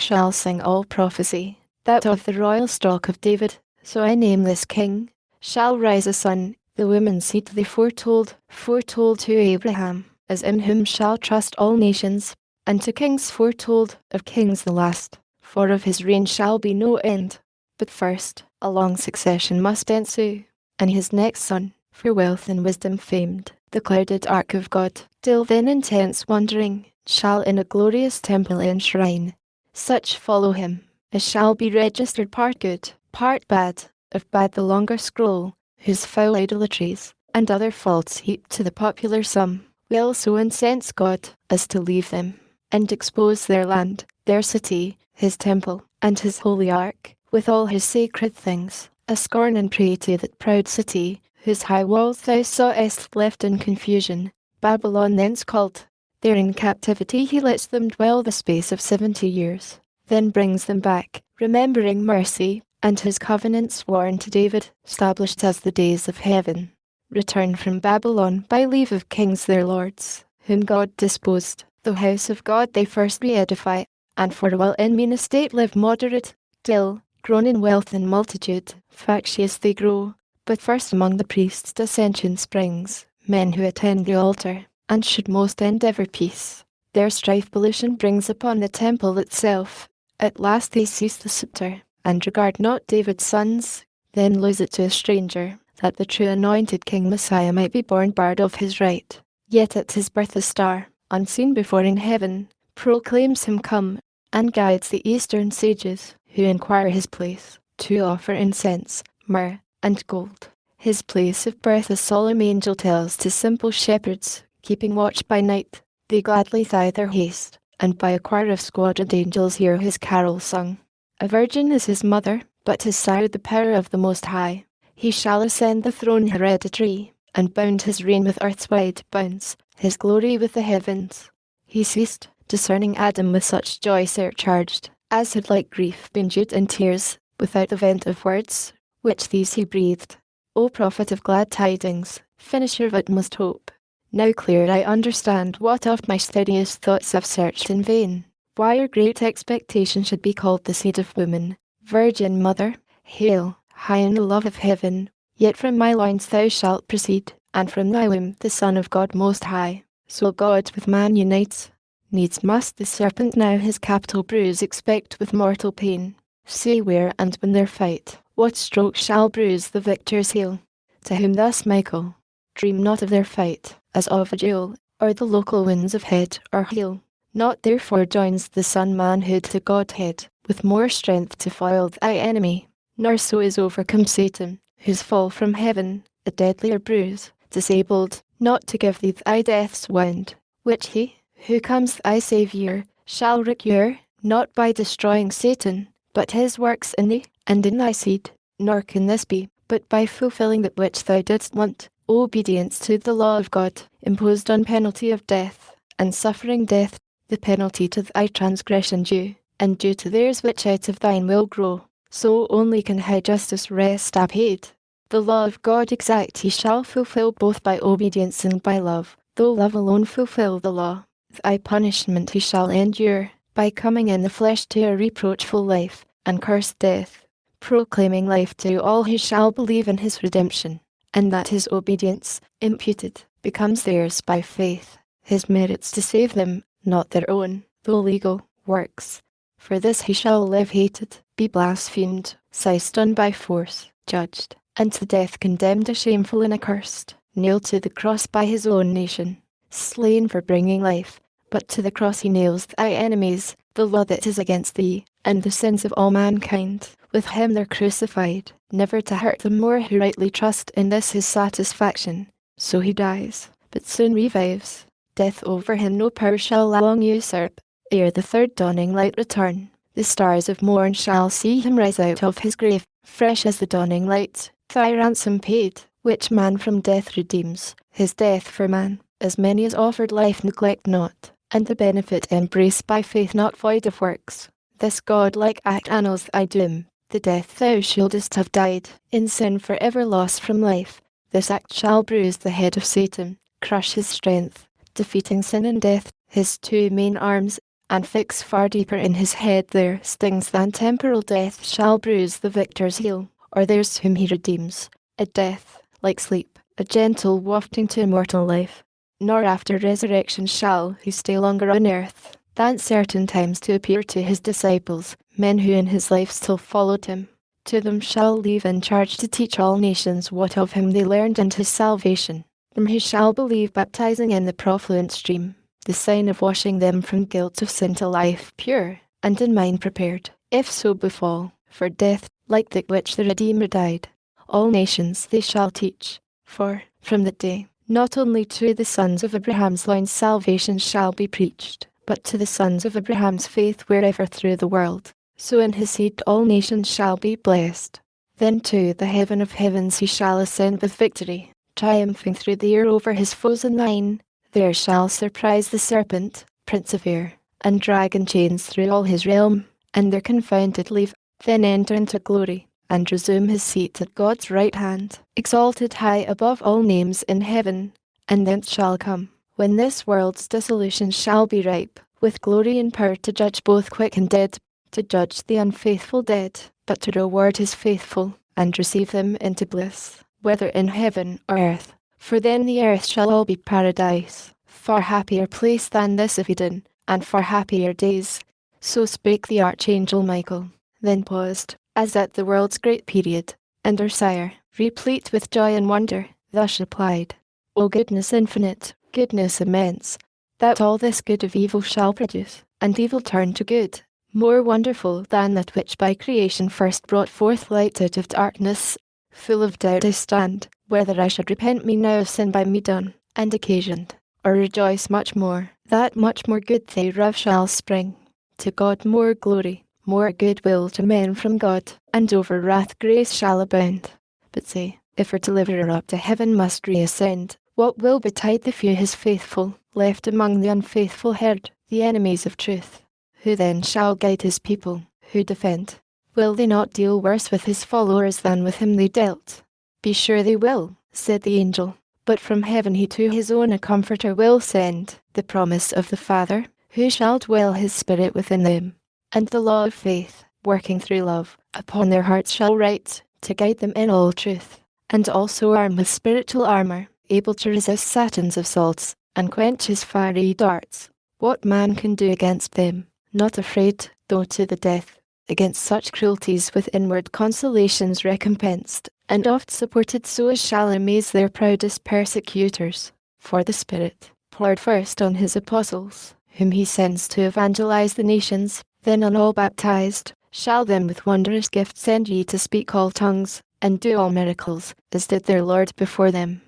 shall sing all prophecy, that of the royal stock of David, so I name this king, shall rise a son, the woman's seed they foretold to Abraham, as in whom shall trust all nations, and to kings foretold, of kings the last, for of his reign shall be no end. But first, a long succession must ensue, and his next son, for wealth and wisdom famed, the clouded ark of God, till then intense wandering, shall in a glorious temple enshrine. Such follow him, as shall be registered part good, part bad, of bad the longer scroll, whose foul idolatries, and other faults heaped to the popular sum, will so incense God, as to leave them, and expose their land, their city, his temple, and his holy ark, with all his sacred things, a scorn and prey to that proud city, whose high walls thou sawest left in confusion, Babylon thence called. There in captivity he lets them dwell the space of 70 years, then brings them back, remembering mercy, and his covenant sworn to David, established as the days of heaven. Return from Babylon by leave of kings their lords, whom God disposed, the house of God they first re-edify, and for a while in mean estate live moderate, till, grown in wealth and multitude, factious they grow, but first among the priests dissension springs, men who attend the altar, and should most endeavour peace. Their strife pollution brings upon the temple itself. At last they seize the sceptre, and regard not David's sons, then lose it to a stranger, that the true anointed King Messiah might be born bard of his right. Yet at his birth a star, unseen before in heaven, proclaims him come, and guides the eastern sages, who inquire his place, to offer incense, myrrh, and gold. His place of birth a solemn angel tells to simple shepherds, keeping watch by night, they gladly thither haste, and by a choir of squadroned angels hear his carol sung. A virgin is his mother, but his sire the power of the Most High. He shall ascend the throne hereditary, and bound his reign with earth's wide bounds, his glory with the heavens. He ceased, discerning Adam with such joy surcharged, as had like grief been dewed in tears, without the vent of words, which these he breathed. O prophet of glad tidings, finisher of utmost hope, now clear I understand what of my steadiest thoughts I've searched in vain, why your great expectation should be called the seed of woman, Virgin Mother, hail, high in the love of heaven, yet from my loins thou shalt proceed, and from thy womb the Son of God Most High. So God with man unites, needs must the serpent now his capital bruise expect with mortal pain. Say where and when their fight, what stroke shall bruise the victor's heel? To whom thus Michael, dream not of their fight, as of a duel, or the local winds of head or heel. Not therefore joins the Son manhood to Godhead, with more strength to foil thy enemy, nor so is overcome Satan, whose fall from heaven, a deadlier bruise, disabled, not to give thee thy death's wound, which he, who comes thy Saviour, shall recure, not by destroying Satan, but his works in thee, and in thy seed, nor can this be, but by fulfilling that which thou didst want, obedience to the law of God, imposed on penalty of death, and suffering death, the penalty to thy transgression due, and due to theirs which out of thine will grow. So only can high justice rest apaid. The law of God exact he shall fulfill both by obedience and by love, though love alone fulfill the law. Thy punishment he shall endure, by coming in the flesh to a reproachful life, and cursed death, proclaiming life to all who shall believe in his redemption, and that his obedience, imputed, becomes theirs by faith, his merits to save them, not their own, though legal, works. For this he shall live hated, be blasphemed, seized on by force, judged, and to death condemned, a shameful and accursed, nailed to the cross by his own nation, slain for bringing life, but to the cross he nails thy enemies, the law that is against thee, and the sins of all mankind. With him they're crucified, never to hurt them more who rightly trust in this his satisfaction. So he dies, but soon revives. Death over him no power shall long usurp. Ere the third dawning light return, the stars of morn shall see him rise out of his grave, fresh as the dawning light. Thy ransom paid, which man from death redeems, his death for man, as many as offered life neglect not, and the benefit embraced by faith not void of works. This God-like act annuls thy doom, the death thou shouldest have died, in sin for ever lost from life. This act shall bruise the head of Satan, crush his strength, defeating sin and death, his two main arms, and fix far deeper in his head their stings than temporal death shall bruise the victor's heel, or theirs whom he redeems. A death, like sleep, a gentle wafting to immortal life. Nor after resurrection shall he stay longer on earth, than certain times to appear to his disciples, men who in his life still followed him. To them shall leave in charge to teach all nations what of him they learned and his salvation. Them he shall believe, baptizing in the profluent stream, the sign of washing them from guilt of sin to life pure, and in mind prepared, if so befall, for death, like that which the Redeemer died. All nations they shall teach, for, from that day, not only to the sons of Abraham's line salvation shall be preached, but to the sons of Abraham's faith wherever through the world. So in his seed all nations shall be blessed. Then to the heaven of heavens he shall ascend with victory, triumphing through the air over his foes in thine. There shall surprise the serpent, prince of air, and drag in chains through all his realm, and their confounded leave, then enter into glory, and resume his seat at God's right hand, exalted high above all names in heaven. And thence shall come, when this world's dissolution shall be ripe, with glory and power to judge both quick and dead, to judge the unfaithful dead, but to reward his faithful, and receive them into bliss, whether in heaven or earth. For then the earth shall all be paradise, far happier place than this of Eden, and far happier days. So spake the Archangel Michael, then paused, as at the world's great period, and our sire, replete with joy and wonder, thus replied, O goodness infinite, goodness immense, that all this good of evil shall produce, and evil turn to good, more wonderful than that which by creation first brought forth light out of darkness. Full of doubt I stand, whether I should repent me now of sin by me done, and occasioned, or rejoice much more, that much more good thereof shall spring. To God more glory, more goodwill to men from God, and over wrath grace shall abound. But say, if our deliverer up to heaven must reascend, what will betide the few his faithful, left among the unfaithful herd, the enemies of truth? Who then shall guide his people, who defend? Will they not deal worse with his followers than with him they dealt? Be sure they will, said the angel, but from heaven he to his own a comforter will send, the promise of the Father, who shall dwell his Spirit within them. And the law of faith, working through love, upon their hearts shall write, to guide them in all truth, and also arm with spiritual armour, able to resist Satan's assaults, and quench his fiery darts. What man can do against them? Not afraid, though to the death, against such cruelties with inward consolations recompensed, and oft supported so as shall amaze their proudest persecutors. For the Spirit, poured first on his apostles, whom he sends to evangelize the nations, then on all baptized, shall them with wondrous gifts send ye to speak all tongues, and do all miracles, as did their Lord before them.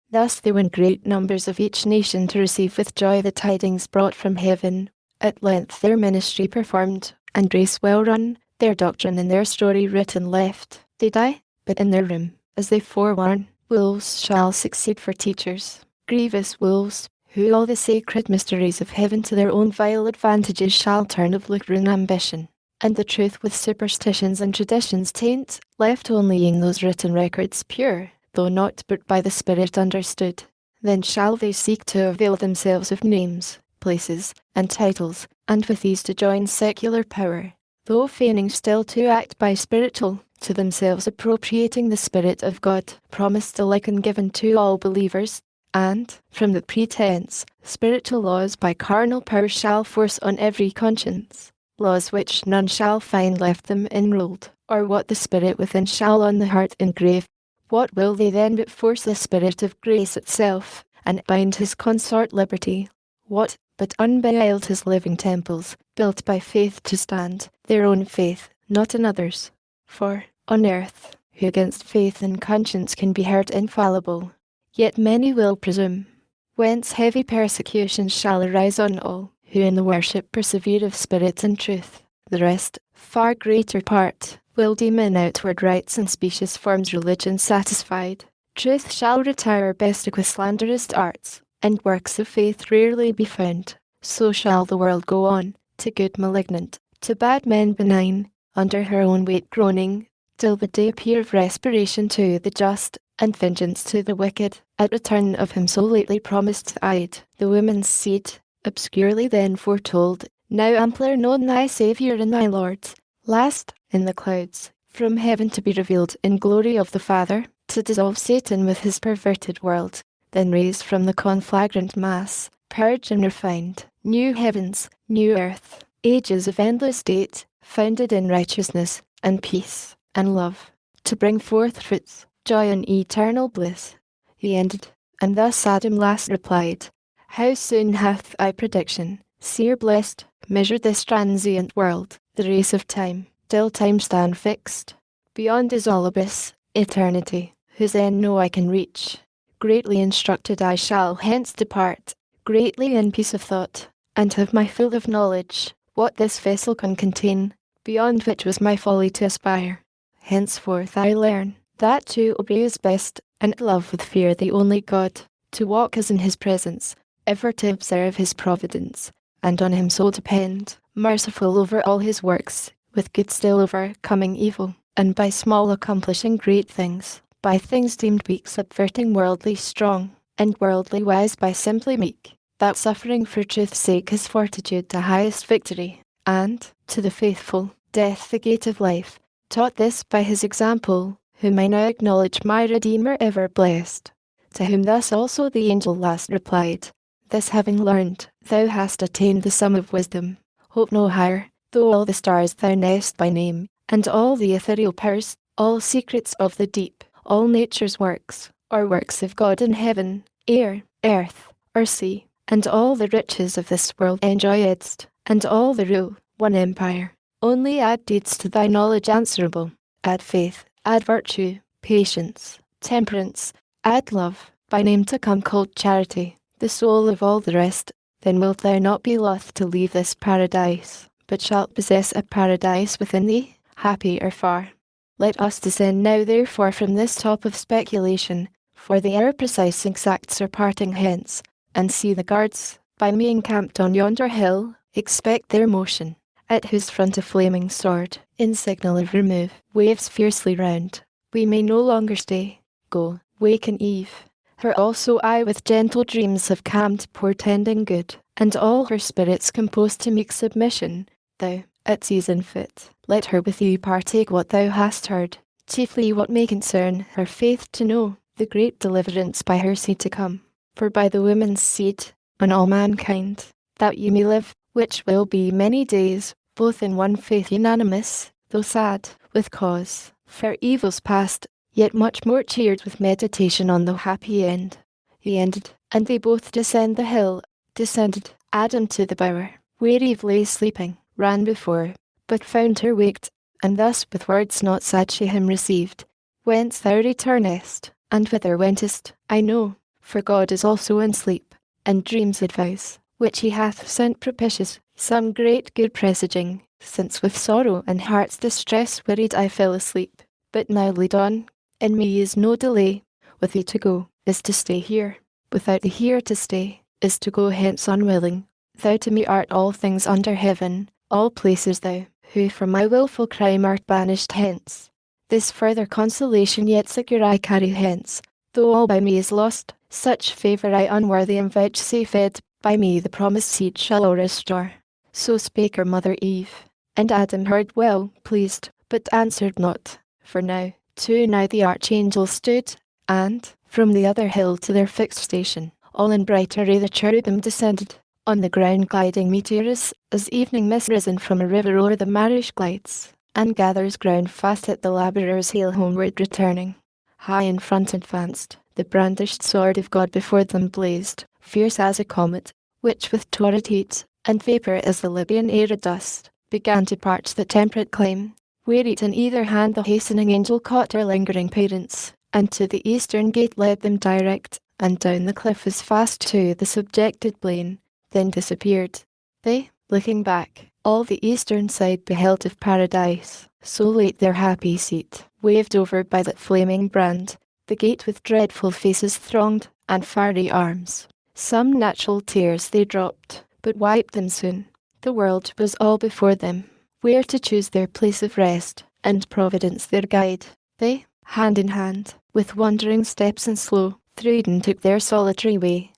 Thus they win great numbers of each nation to receive with joy the tidings brought from heaven. At length their ministry performed, and race well run, their doctrine and their story written left. They die, but in their room, as they forewarn, wolves shall succeed for teachers, grievous wolves, who all the sacred mysteries of heaven to their own vile advantages shall turn of lucre ambition, and the truth with superstitions and traditions taint, left only in those written records pure, though not but by the Spirit understood. Then shall they seek to avail themselves of names, places, and titles, and with these to join secular power, though feigning still to act by spiritual, to themselves appropriating the Spirit of God, promised alike and given to all believers, and, from the pretense, spiritual laws by carnal power shall force on every conscience, laws which none shall find left them enrolled, or what the Spirit within shall on the heart engrave. What will they then but force the Spirit of grace itself, and bind his consort liberty? What, but unbeguiled his living temples, built by faith to stand, their own faith, not another's? For, on earth, who against faith and conscience can be heard infallible? Yet many will presume, whence heavy persecutions shall arise on all, who in the worship persevere of spirit and truth. The rest, far greater part, will deem in outward rites and specious forms religion satisfied. Truth shall retire best with slanderous arts, and works of faith rarely be found. So shall the world go on, to good malignant, to bad men benign, under her own weight groaning, till the day appear of respiration to the just, and vengeance to the wicked, at return of him so lately promised-eyed, the woman's seed, obscurely then foretold, now ampler known thy Saviour and thy Lord, last, in the clouds, from heaven to be revealed in glory of the Father, to dissolve Satan with his perverted world, then raise from the conflagrant mass, purged and refined, new heavens, new earth, ages of endless date, founded in righteousness, and peace, and love, to bring forth fruits, joy and eternal bliss. He ended, and thus Adam last replied, How soon hath thy prediction, seer blessed, measured this transient world, the race of time, till time stand fixed. Beyond is all abyss, eternity, whose end no eye can reach. Greatly instructed I shall hence depart, greatly in peace of thought, and have my fill of knowledge, what this vessel can contain, beyond which was my folly to aspire. Henceforth I learn, that to obey is best, and love with fear the only God, to walk as in his presence, ever to observe his providence, and on him so depend, merciful over all his works, with good still overcoming evil, and by small accomplishing great things, by things deemed weak subverting worldly strong, and worldly wise by simply meek, that suffering for truth's sake is fortitude to highest victory, and, to the faithful, death the gate of life, taught this by his example, whom I now acknowledge my Redeemer ever blessed. To whom thus also the angel last replied, This having learned, thou hast attained the sum of wisdom. Hope no higher, though all the stars thou knowest by name, and all the ethereal powers, all secrets of the deep, all nature's works, or works of God in heaven, air, earth, or sea, and all the riches of this world enjoyedst, and all the rule, one empire. Only add deeds to thy knowledge answerable, add faith, add virtue, patience, temperance, add love, by name to come called charity, the soul of all the rest, then wilt thou not be loth to leave this paradise, but shalt possess a paradise within thee, happy or far. Let us descend now therefore from this top of speculation, for the hour precise exacts are parting hence, and see the guards, by me encamped on yonder hill, expect their motion, at whose front a flaming sword, in signal of remove, waves fiercely round. We may no longer stay. Go, waken Eve. Her also I with gentle dreams have calmed, portending good, and all her spirits composed to meek submission. Thou, at season fit, let her with thee partake what thou hast heard, chiefly what may concern her faith to know, the great deliverance by her seed to come. For by the woman's seed, on all mankind, that ye may live, which will be many days, both in one faith unanimous, though sad, with cause, for evils past, yet much more cheered with meditation on the happy end. He ended, and they both descend the hill, descended, Adam to the bower, where Eve lay sleeping, ran before, but found her waked, and thus with words not sad she him received. Whence thou returnest, and whither wentest, I know, for God is also in sleep, and dreams advise, which he hath sent propitious, some great good presaging, since with sorrow and heart's distress wearied I fell asleep. But now lead on, in me is no delay, with thee to go, is to stay here, without thee here to stay, is to go hence unwilling. Thou to me art all things under heaven, all places thou, who for my wilful crime art banished hence. This further consolation yet secure I carry hence, though all by me is lost, such favour I unworthy am vouchsafed, by me the promised seed shall all restore. So spake her mother Eve, and Adam heard well pleased, but answered not, for now the archangel stood, And, from the other hill to their fixed station, all in bright array the cherubim descended, on the ground gliding meteors, as evening mist risen from a river o'er the marish glides, and gathers ground fast at the labourer's heel homeward returning. High in front advanced, the brandished sword of God before them blazed, fierce as a comet, which with torrid heat, and vapour as the Libyan air dust, began to parch the temperate clime, where each in either hand the hastening angel caught her lingering parents, and to the eastern gate led them direct, and down the cliff as fast to the subjected plain, then disappeared. They, looking back, all the eastern side beheld of paradise, so late their happy seat, waved over by that flaming brand, the gate with dreadful faces thronged, and fiery arms. Some natural tears they dropped, but wiped them soon. The world was all before them, where to choose their place of rest, and Providence their guide. They, hand in hand, with wandering steps and slow, through Eden took their solitary way,